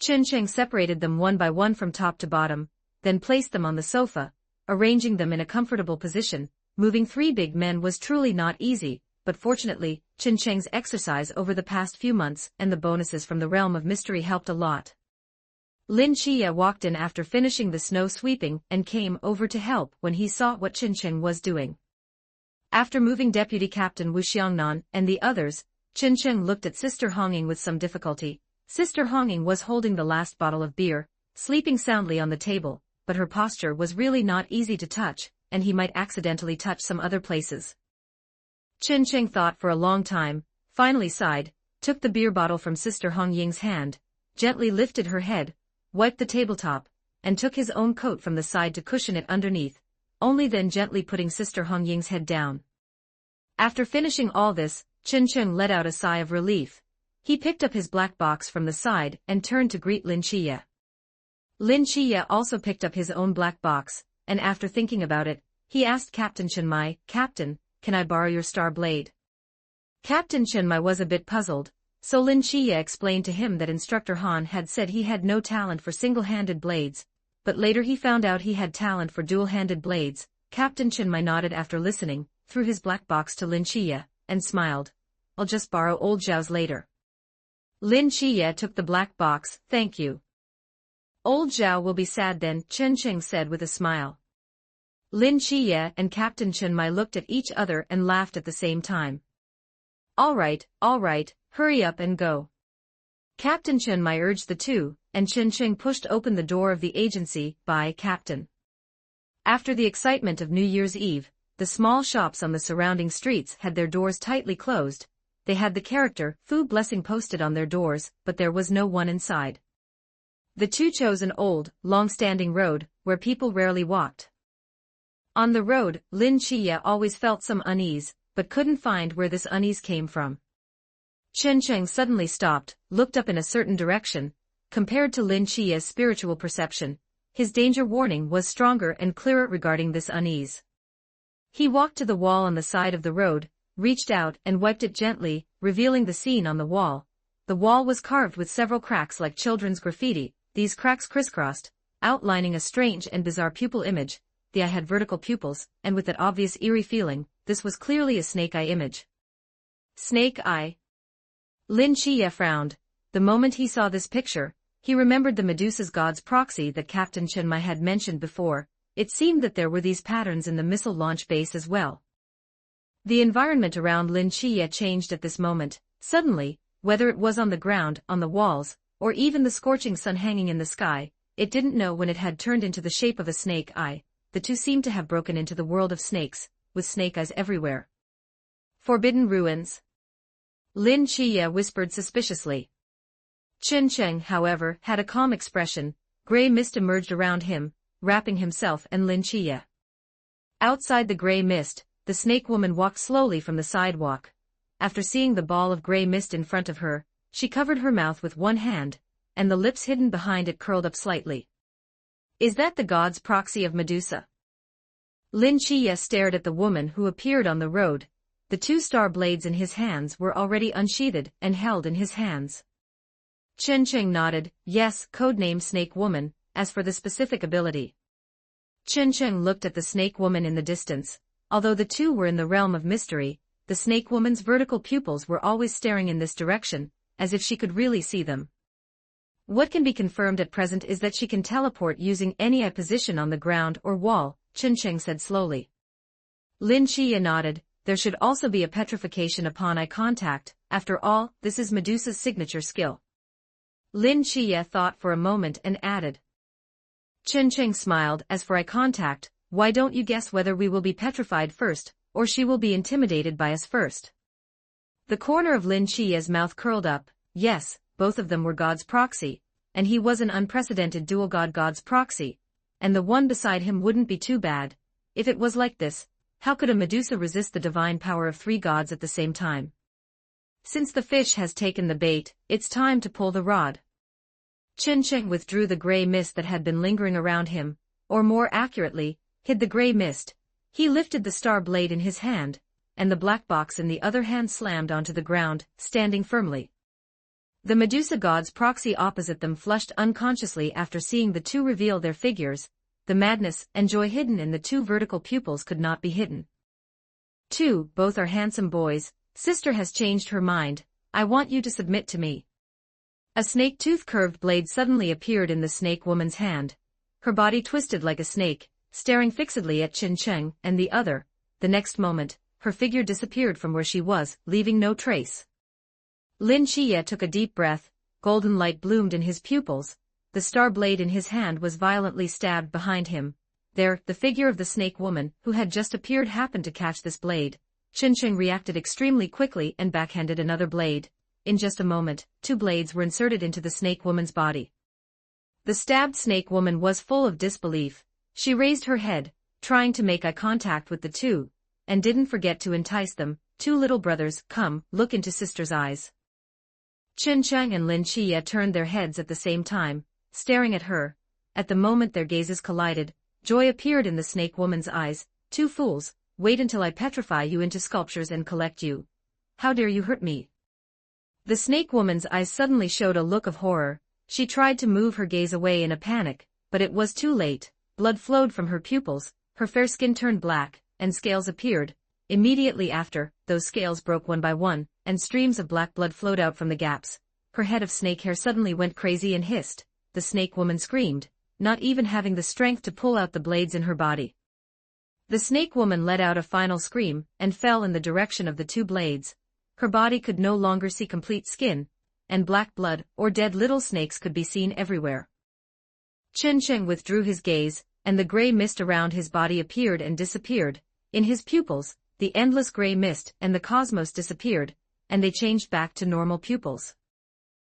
Qin Cheng separated them one by one from top to bottom, then placed them on the sofa, arranging them in a comfortable position. Moving 3 big men was truly not easy, but fortunately, Qin Cheng's exercise over the past few months and the bonuses from the Realm of Mystery helped a lot. Lin Chiye walked in after finishing the snow sweeping and came over to help when he saw what Qin Cheng was doing. After moving Deputy Captain Wu Xiangnan and the others, Qin Cheng looked at Sister Hong Ying with some difficulty. Sister Hong Ying was holding the last bottle of beer, sleeping soundly on the table, but her posture was really not easy to touch, and he might accidentally touch some other places. Qin Cheng thought for a long time, finally sighed, took the beer bottle from Sister Hong Ying's hand, gently lifted her head, wiped the tabletop, and took his own coat from the side to cushion it underneath, only then gently putting Sister Hong Ying's head down. After finishing all this, Qin Cheng let out a sigh of relief. He picked up his black box from the side and turned to greet Lin Chiye. Lin Chiye also picked up his own black box, and after thinking about it, he asked Captain Chen Mai, "Captain, can I borrow your star blade?" Captain Chen Mai was a bit puzzled, so Lin Chiye explained to him that Instructor Han had said he had no talent for single-handed blades, but later he found out he had talent for dual-handed blades. Captain Chen Mai nodded after listening, threw his black box to Lin Chiye, and smiled. "I'll just borrow old Zhao's later." Lin Chiye took the black box, thank you. Old Zhao will be sad then, Chen Cheng said with a smile. Lin Chiye and Captain Chen Mai looked at each other and laughed at the same time. All right, hurry up and go. Captain Chen Mai urged the two, and Chen Cheng pushed open the door of the agency. By Captain. After the excitement of New Year's Eve, the small shops on the surrounding streets had their doors tightly closed. They had the character "Fu Blessing" posted on their doors, but there was no one inside. The two chose an old, long-standing road, where people rarely walked. On the road, Lin Chiye always felt some unease, but couldn't find where this unease came from. Chen Cheng suddenly stopped, looked up in a certain direction. Compared to Lin Chiye's spiritual perception, his danger warning was stronger and clearer regarding this unease. He walked to the wall on the side of the road, reached out and wiped it gently, revealing the scene on the wall. The wall was carved with several cracks like children's graffiti. These cracks crisscrossed, outlining a strange and bizarre pupil image. The eye had vertical pupils, and with that obvious eerie feeling, this was clearly a snake eye image. Snake eye? Lin Chiye frowned. The moment he saw this picture, he remembered the Medusa's god's proxy that Captain Chen Mai had mentioned before. It seemed that there were these patterns in the missile launch base as well. The environment around Lin Chiye changed at this moment. Suddenly, whether it was on the ground, on the walls, or even the scorching sun hanging in the sky, it didn't know when it had turned into the shape of a snake eye. The two seemed to have broken into the world of snakes, with snake eyes everywhere. Forbidden ruins? Lin Chiye whispered suspiciously. Chen Cheng, however, had a calm expression. Gray mist emerged around him, wrapping himself and Lin Chiye. Outside the gray mist, the snake woman walked slowly from the sidewalk. After seeing the ball of gray mist in front of her, she covered her mouth with one hand, and the lips hidden behind it curled up slightly. Is that the god's proxy of Medusa? Lin Chiye stared at the woman who appeared on the road. The two star blades in his hands were already unsheathed and held in his hands. Chen Cheng nodded, yes, codename Snake Woman. As for the specific ability. Chen Cheng looked at the snake woman in the distance. Although the two were in the realm of mystery, the snake woman's vertical pupils were always staring in this direction, as if she could really see them. What can be confirmed at present is that she can teleport using any eye position on the ground or wall, Chen Cheng said slowly. Lin Chiye nodded. There should also be a petrification upon eye contact. After all, this is Medusa's signature skill. Lin Chiye thought for a moment and added. Chen Cheng smiled. As for eye contact, why don't you guess whether we will be petrified first, or she will be intimidated by us first? The corner of Lin Chiye's mouth curled up. Yes, both of them were God's proxy, and he was an unprecedented dual God's proxy, and the one beside him wouldn't be too bad. If it was like this, how could a Medusa resist the divine power of three gods at the same time? Since the fish has taken the bait, it's time to pull the rod. Chen Cheng withdrew the gray mist that had been lingering around him, or more accurately, hid the gray mist. He lifted the star blade in his hand, and the black box in the other hand slammed onto the ground, standing firmly. The Medusa god's proxy opposite them flushed unconsciously after seeing the two reveal their figures. The madness and joy hidden in the two vertical pupils could not be hidden. Two, both are handsome boys. Sister has changed her mind. I want you to submit to me. A snake-tooth curved blade suddenly appeared in the snake woman's hand. Her body twisted like a snake, staring fixedly at Chen Cheng and the other. The next moment, her figure disappeared from where she was, leaving no trace. Lin Chiye took a deep breath. Golden light bloomed in his pupils. The star blade in his hand was violently stabbed behind him. There, the figure of the snake woman, who had just appeared, happened to catch this blade. Chen Cheng reacted extremely quickly and backhanded another blade. In just a moment, two blades were inserted into the snake woman's body. The stabbed snake woman was full of disbelief. She raised her head, trying to make eye contact with the two, and didn't forget to entice them. Two little brothers, come, look into sister's eyes. Chen Cheng and Lin Chiye turned their heads at the same time, staring at her. At the moment their gazes collided, joy appeared in the snake woman's eyes. Two fools, wait until I petrify you into sculptures and collect you. How dare you hurt me? The snake woman's eyes suddenly showed a look of horror. She tried to move her gaze away in a panic, but it was too late. Blood flowed from her pupils, her fair skin turned black, and scales appeared. Immediately after, those scales broke one by one, and streams of black blood flowed out from the gaps. her head of snake hair suddenly went crazy and hissed. The snake woman screamed, not even having the strength to pull out the blades in her body. The snake woman let out a final scream and fell in the direction of the two blades. Her body could no longer see complete skin, and black blood or dead little snakes could be seen everywhere. Chen Sheng withdrew his gaze, and the gray mist around his body appeared and disappeared. In his pupils, the endless gray mist and the cosmos disappeared, and they changed back to normal pupils.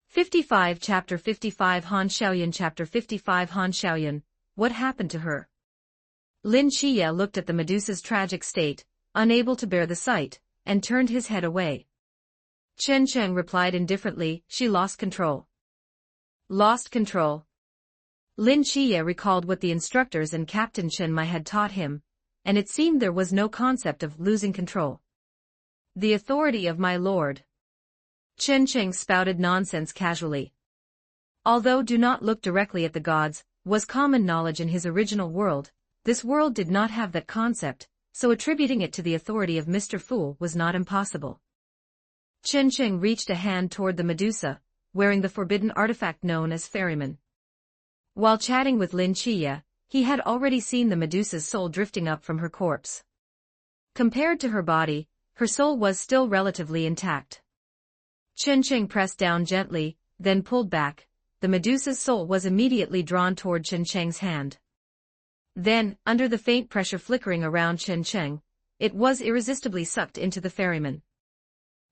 55 Chapter 55 Han Xiaoyan Chapter 55 Han Xiaoyan, what happened to her? Lin Qiye looked at the Medusa's tragic state, unable to bear the sight, and turned his head away. Chen Sheng replied indifferently, she lost control. Lost control. Lin Qiye recalled what the instructors and Captain Chen Mai had taught him, and it seemed there was no concept of losing control. The authority of my lord. Chen Sheng spouted nonsense casually. Although do not look directly at the gods was common knowledge in his original world, this world did not have that concept, so attributing it to the authority of Mr. Fool was not impossible. Chen Sheng reached a hand toward the Medusa, wearing the forbidden artifact known as ferryman. While chatting with Lin Qiye, he had already seen the Medusa's soul drifting up from her corpse. Compared to her body, her soul was still relatively intact. Chen Sheng pressed down gently, then pulled back. The Medusa's soul was immediately drawn toward Chen Sheng's hand. Then, under the faint pressure flickering around Chen Sheng, it was irresistibly sucked into the ferryman.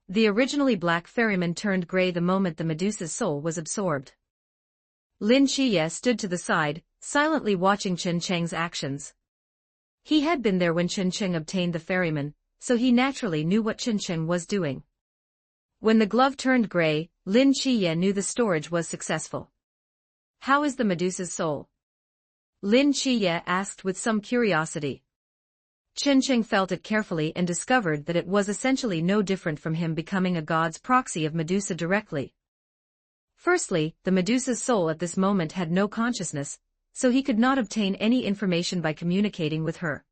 The originally black ferryman turned gray the moment the Medusa's soul was absorbed. Lin Qiye stood to the side, silently watching Chen Sheng's actions. He had been there when Chen Sheng obtained the ferryman, so he naturally knew what Chen Sheng was doing. When the glove turned gray, Lin Qiye knew the storage was successful. How is the Medusa's soul? Lin Qiye asked with some curiosity. Chen Sheng felt it carefully and discovered that it was essentially no different from him becoming a god's proxy of Medusa directly. Firstly, the Medusa's soul at this moment had no consciousness, so he could not obtain any information by communicating with her.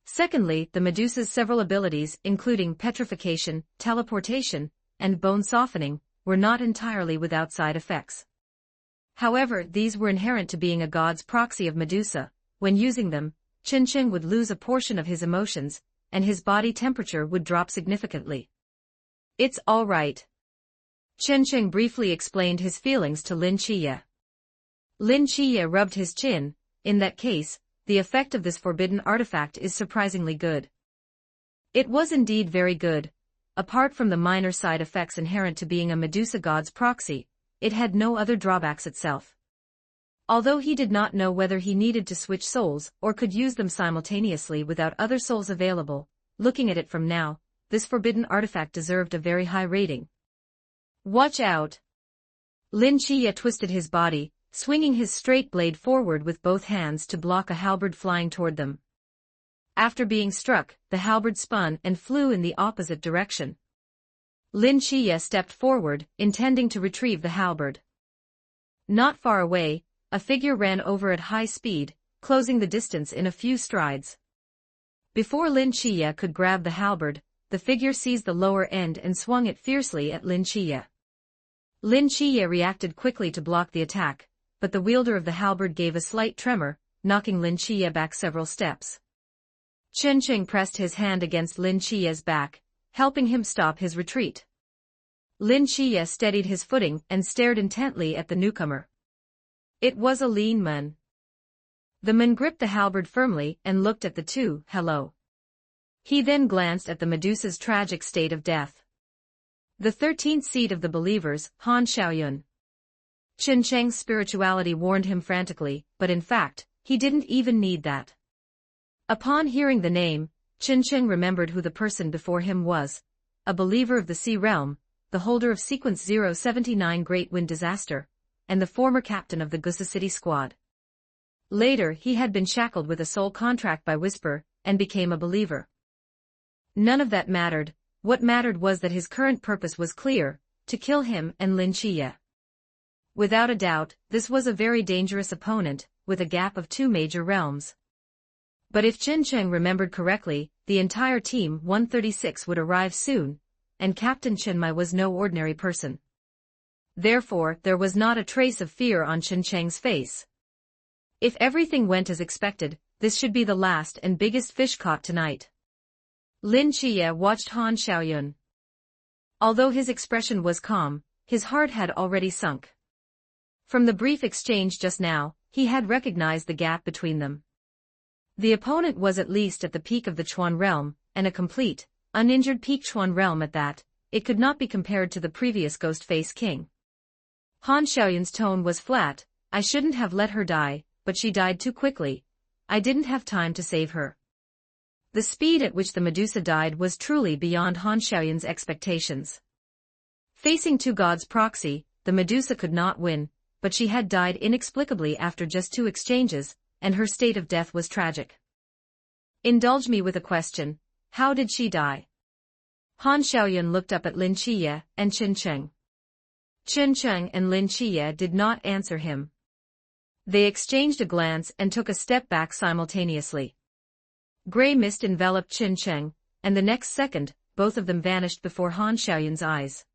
Secondly, the Medusa's several abilities, including petrification, teleportation, and bone softening, were not entirely without side effects. However, these were inherent to being a god's proxy of Medusa. When using them, Chen Sheng would lose a portion of his emotions, and his body temperature would drop significantly. It's all right. Chen Sheng briefly explained his feelings to Lin Qiye. Lin Qiye rubbed his chin. In that case, the effect of this forbidden artifact is surprisingly good. It was indeed very good. Apart from the minor side effects inherent to being a Medusa god's proxy, it had no other drawbacks itself. Although he did not know whether he needed to switch souls or could use them simultaneously without other souls available, looking at it from now, this forbidden artifact deserved a very high rating. Watch out! Lin Qiye twisted his body, swinging his straight blade forward with both hands to block a halberd flying toward them. After being struck, the halberd spun and flew in the opposite direction. Lin Qiye stepped forward, intending to retrieve the halberd. Not far away, a figure ran over at high speed, closing the distance in a few strides. Before Lin Qiye could grab the halberd, the figure seized the lower end and swung it fiercely at Lin Qiye. Lin Qiye reacted quickly to block the attack, but the wielder of the halberd gave a slight tremor, knocking Lin Qiye back several steps. Chen Sheng pressed his hand against Lin Qiye's back, helping him stop his retreat. Lin Qiye steadied his footing and stared intently at the newcomer. It was a lean man. The man gripped the halberd firmly and looked at the two. Hello. He then glanced at the Medusa's tragic state of death. The 13th seed of the believers, Han Xiaoyun. Chen Sheng's spirituality warned him frantically, but in fact, he didn't even need that. Upon hearing the name, Chen Sheng remembered who the person before him was, a believer of the Sea Realm, the holder of Sequence 079 Great Wind Disaster, and the former captain of the Gusa City Squad. Later he had been shackled with a soul contract by Whisper, and became a believer. None of that mattered. What mattered was that his current purpose was clear, to kill him and Lin Qiye. Without a doubt, this was a very dangerous opponent, with a gap of 2 major realms. But if Chen Sheng remembered correctly, the entire Team 136 would arrive soon, and Captain Chen Mai was no ordinary person. Therefore, there was not a trace of fear on Chen Cheng's face. If everything went as expected, this should be the last and biggest fish caught tonight. Lin Qiye watched Han Xiaoyun. Although his expression was calm, his heart had already sunk. From the brief exchange just now, he had recognized the gap between them. The opponent was at least at the peak of the Chuan realm, and a complete, uninjured peak Chuan realm at that. It could not be compared to the previous Ghost-Face King. Han Xiaoyun's tone was flat. I shouldn't have let her die, but she died too quickly. I didn't have time to save her. The speed at which the Medusa died was truly beyond Han Xiaoyun's expectations. Facing two gods' proxy, the Medusa could not win, but she had died inexplicably after just 2 exchanges, and her state of death was tragic. Indulge me with a question. How did she die? Han Xiaoyun looked up at Lin Qiye and Chen Cheng. Chen Cheng and Lin Qiye did not answer him. They exchanged a glance and took a step back simultaneously. Gray mist enveloped Chen Cheng, and the next second, both of them vanished before Han Xiaoyun's eyes.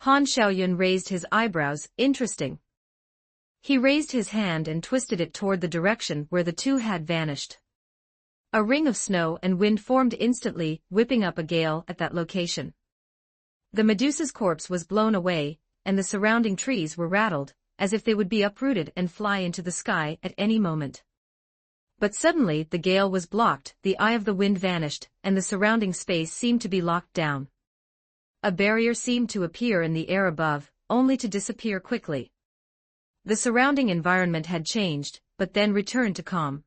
Han Xiaoyun raised his eyebrows. Interesting. He raised his hand and twisted it toward the direction where the two had vanished. A ring of snow and wind formed instantly, whipping up a gale at that location. The Medusa's corpse was blown away, and the surrounding trees were rattled, as if they would be uprooted and fly into the sky at any moment. But suddenly the gale was blocked, the eye of the wind vanished, and the surrounding space seemed to be locked down. A barrier seemed to appear in the air above, only to disappear quickly. The surrounding environment had changed, but then returned to calm.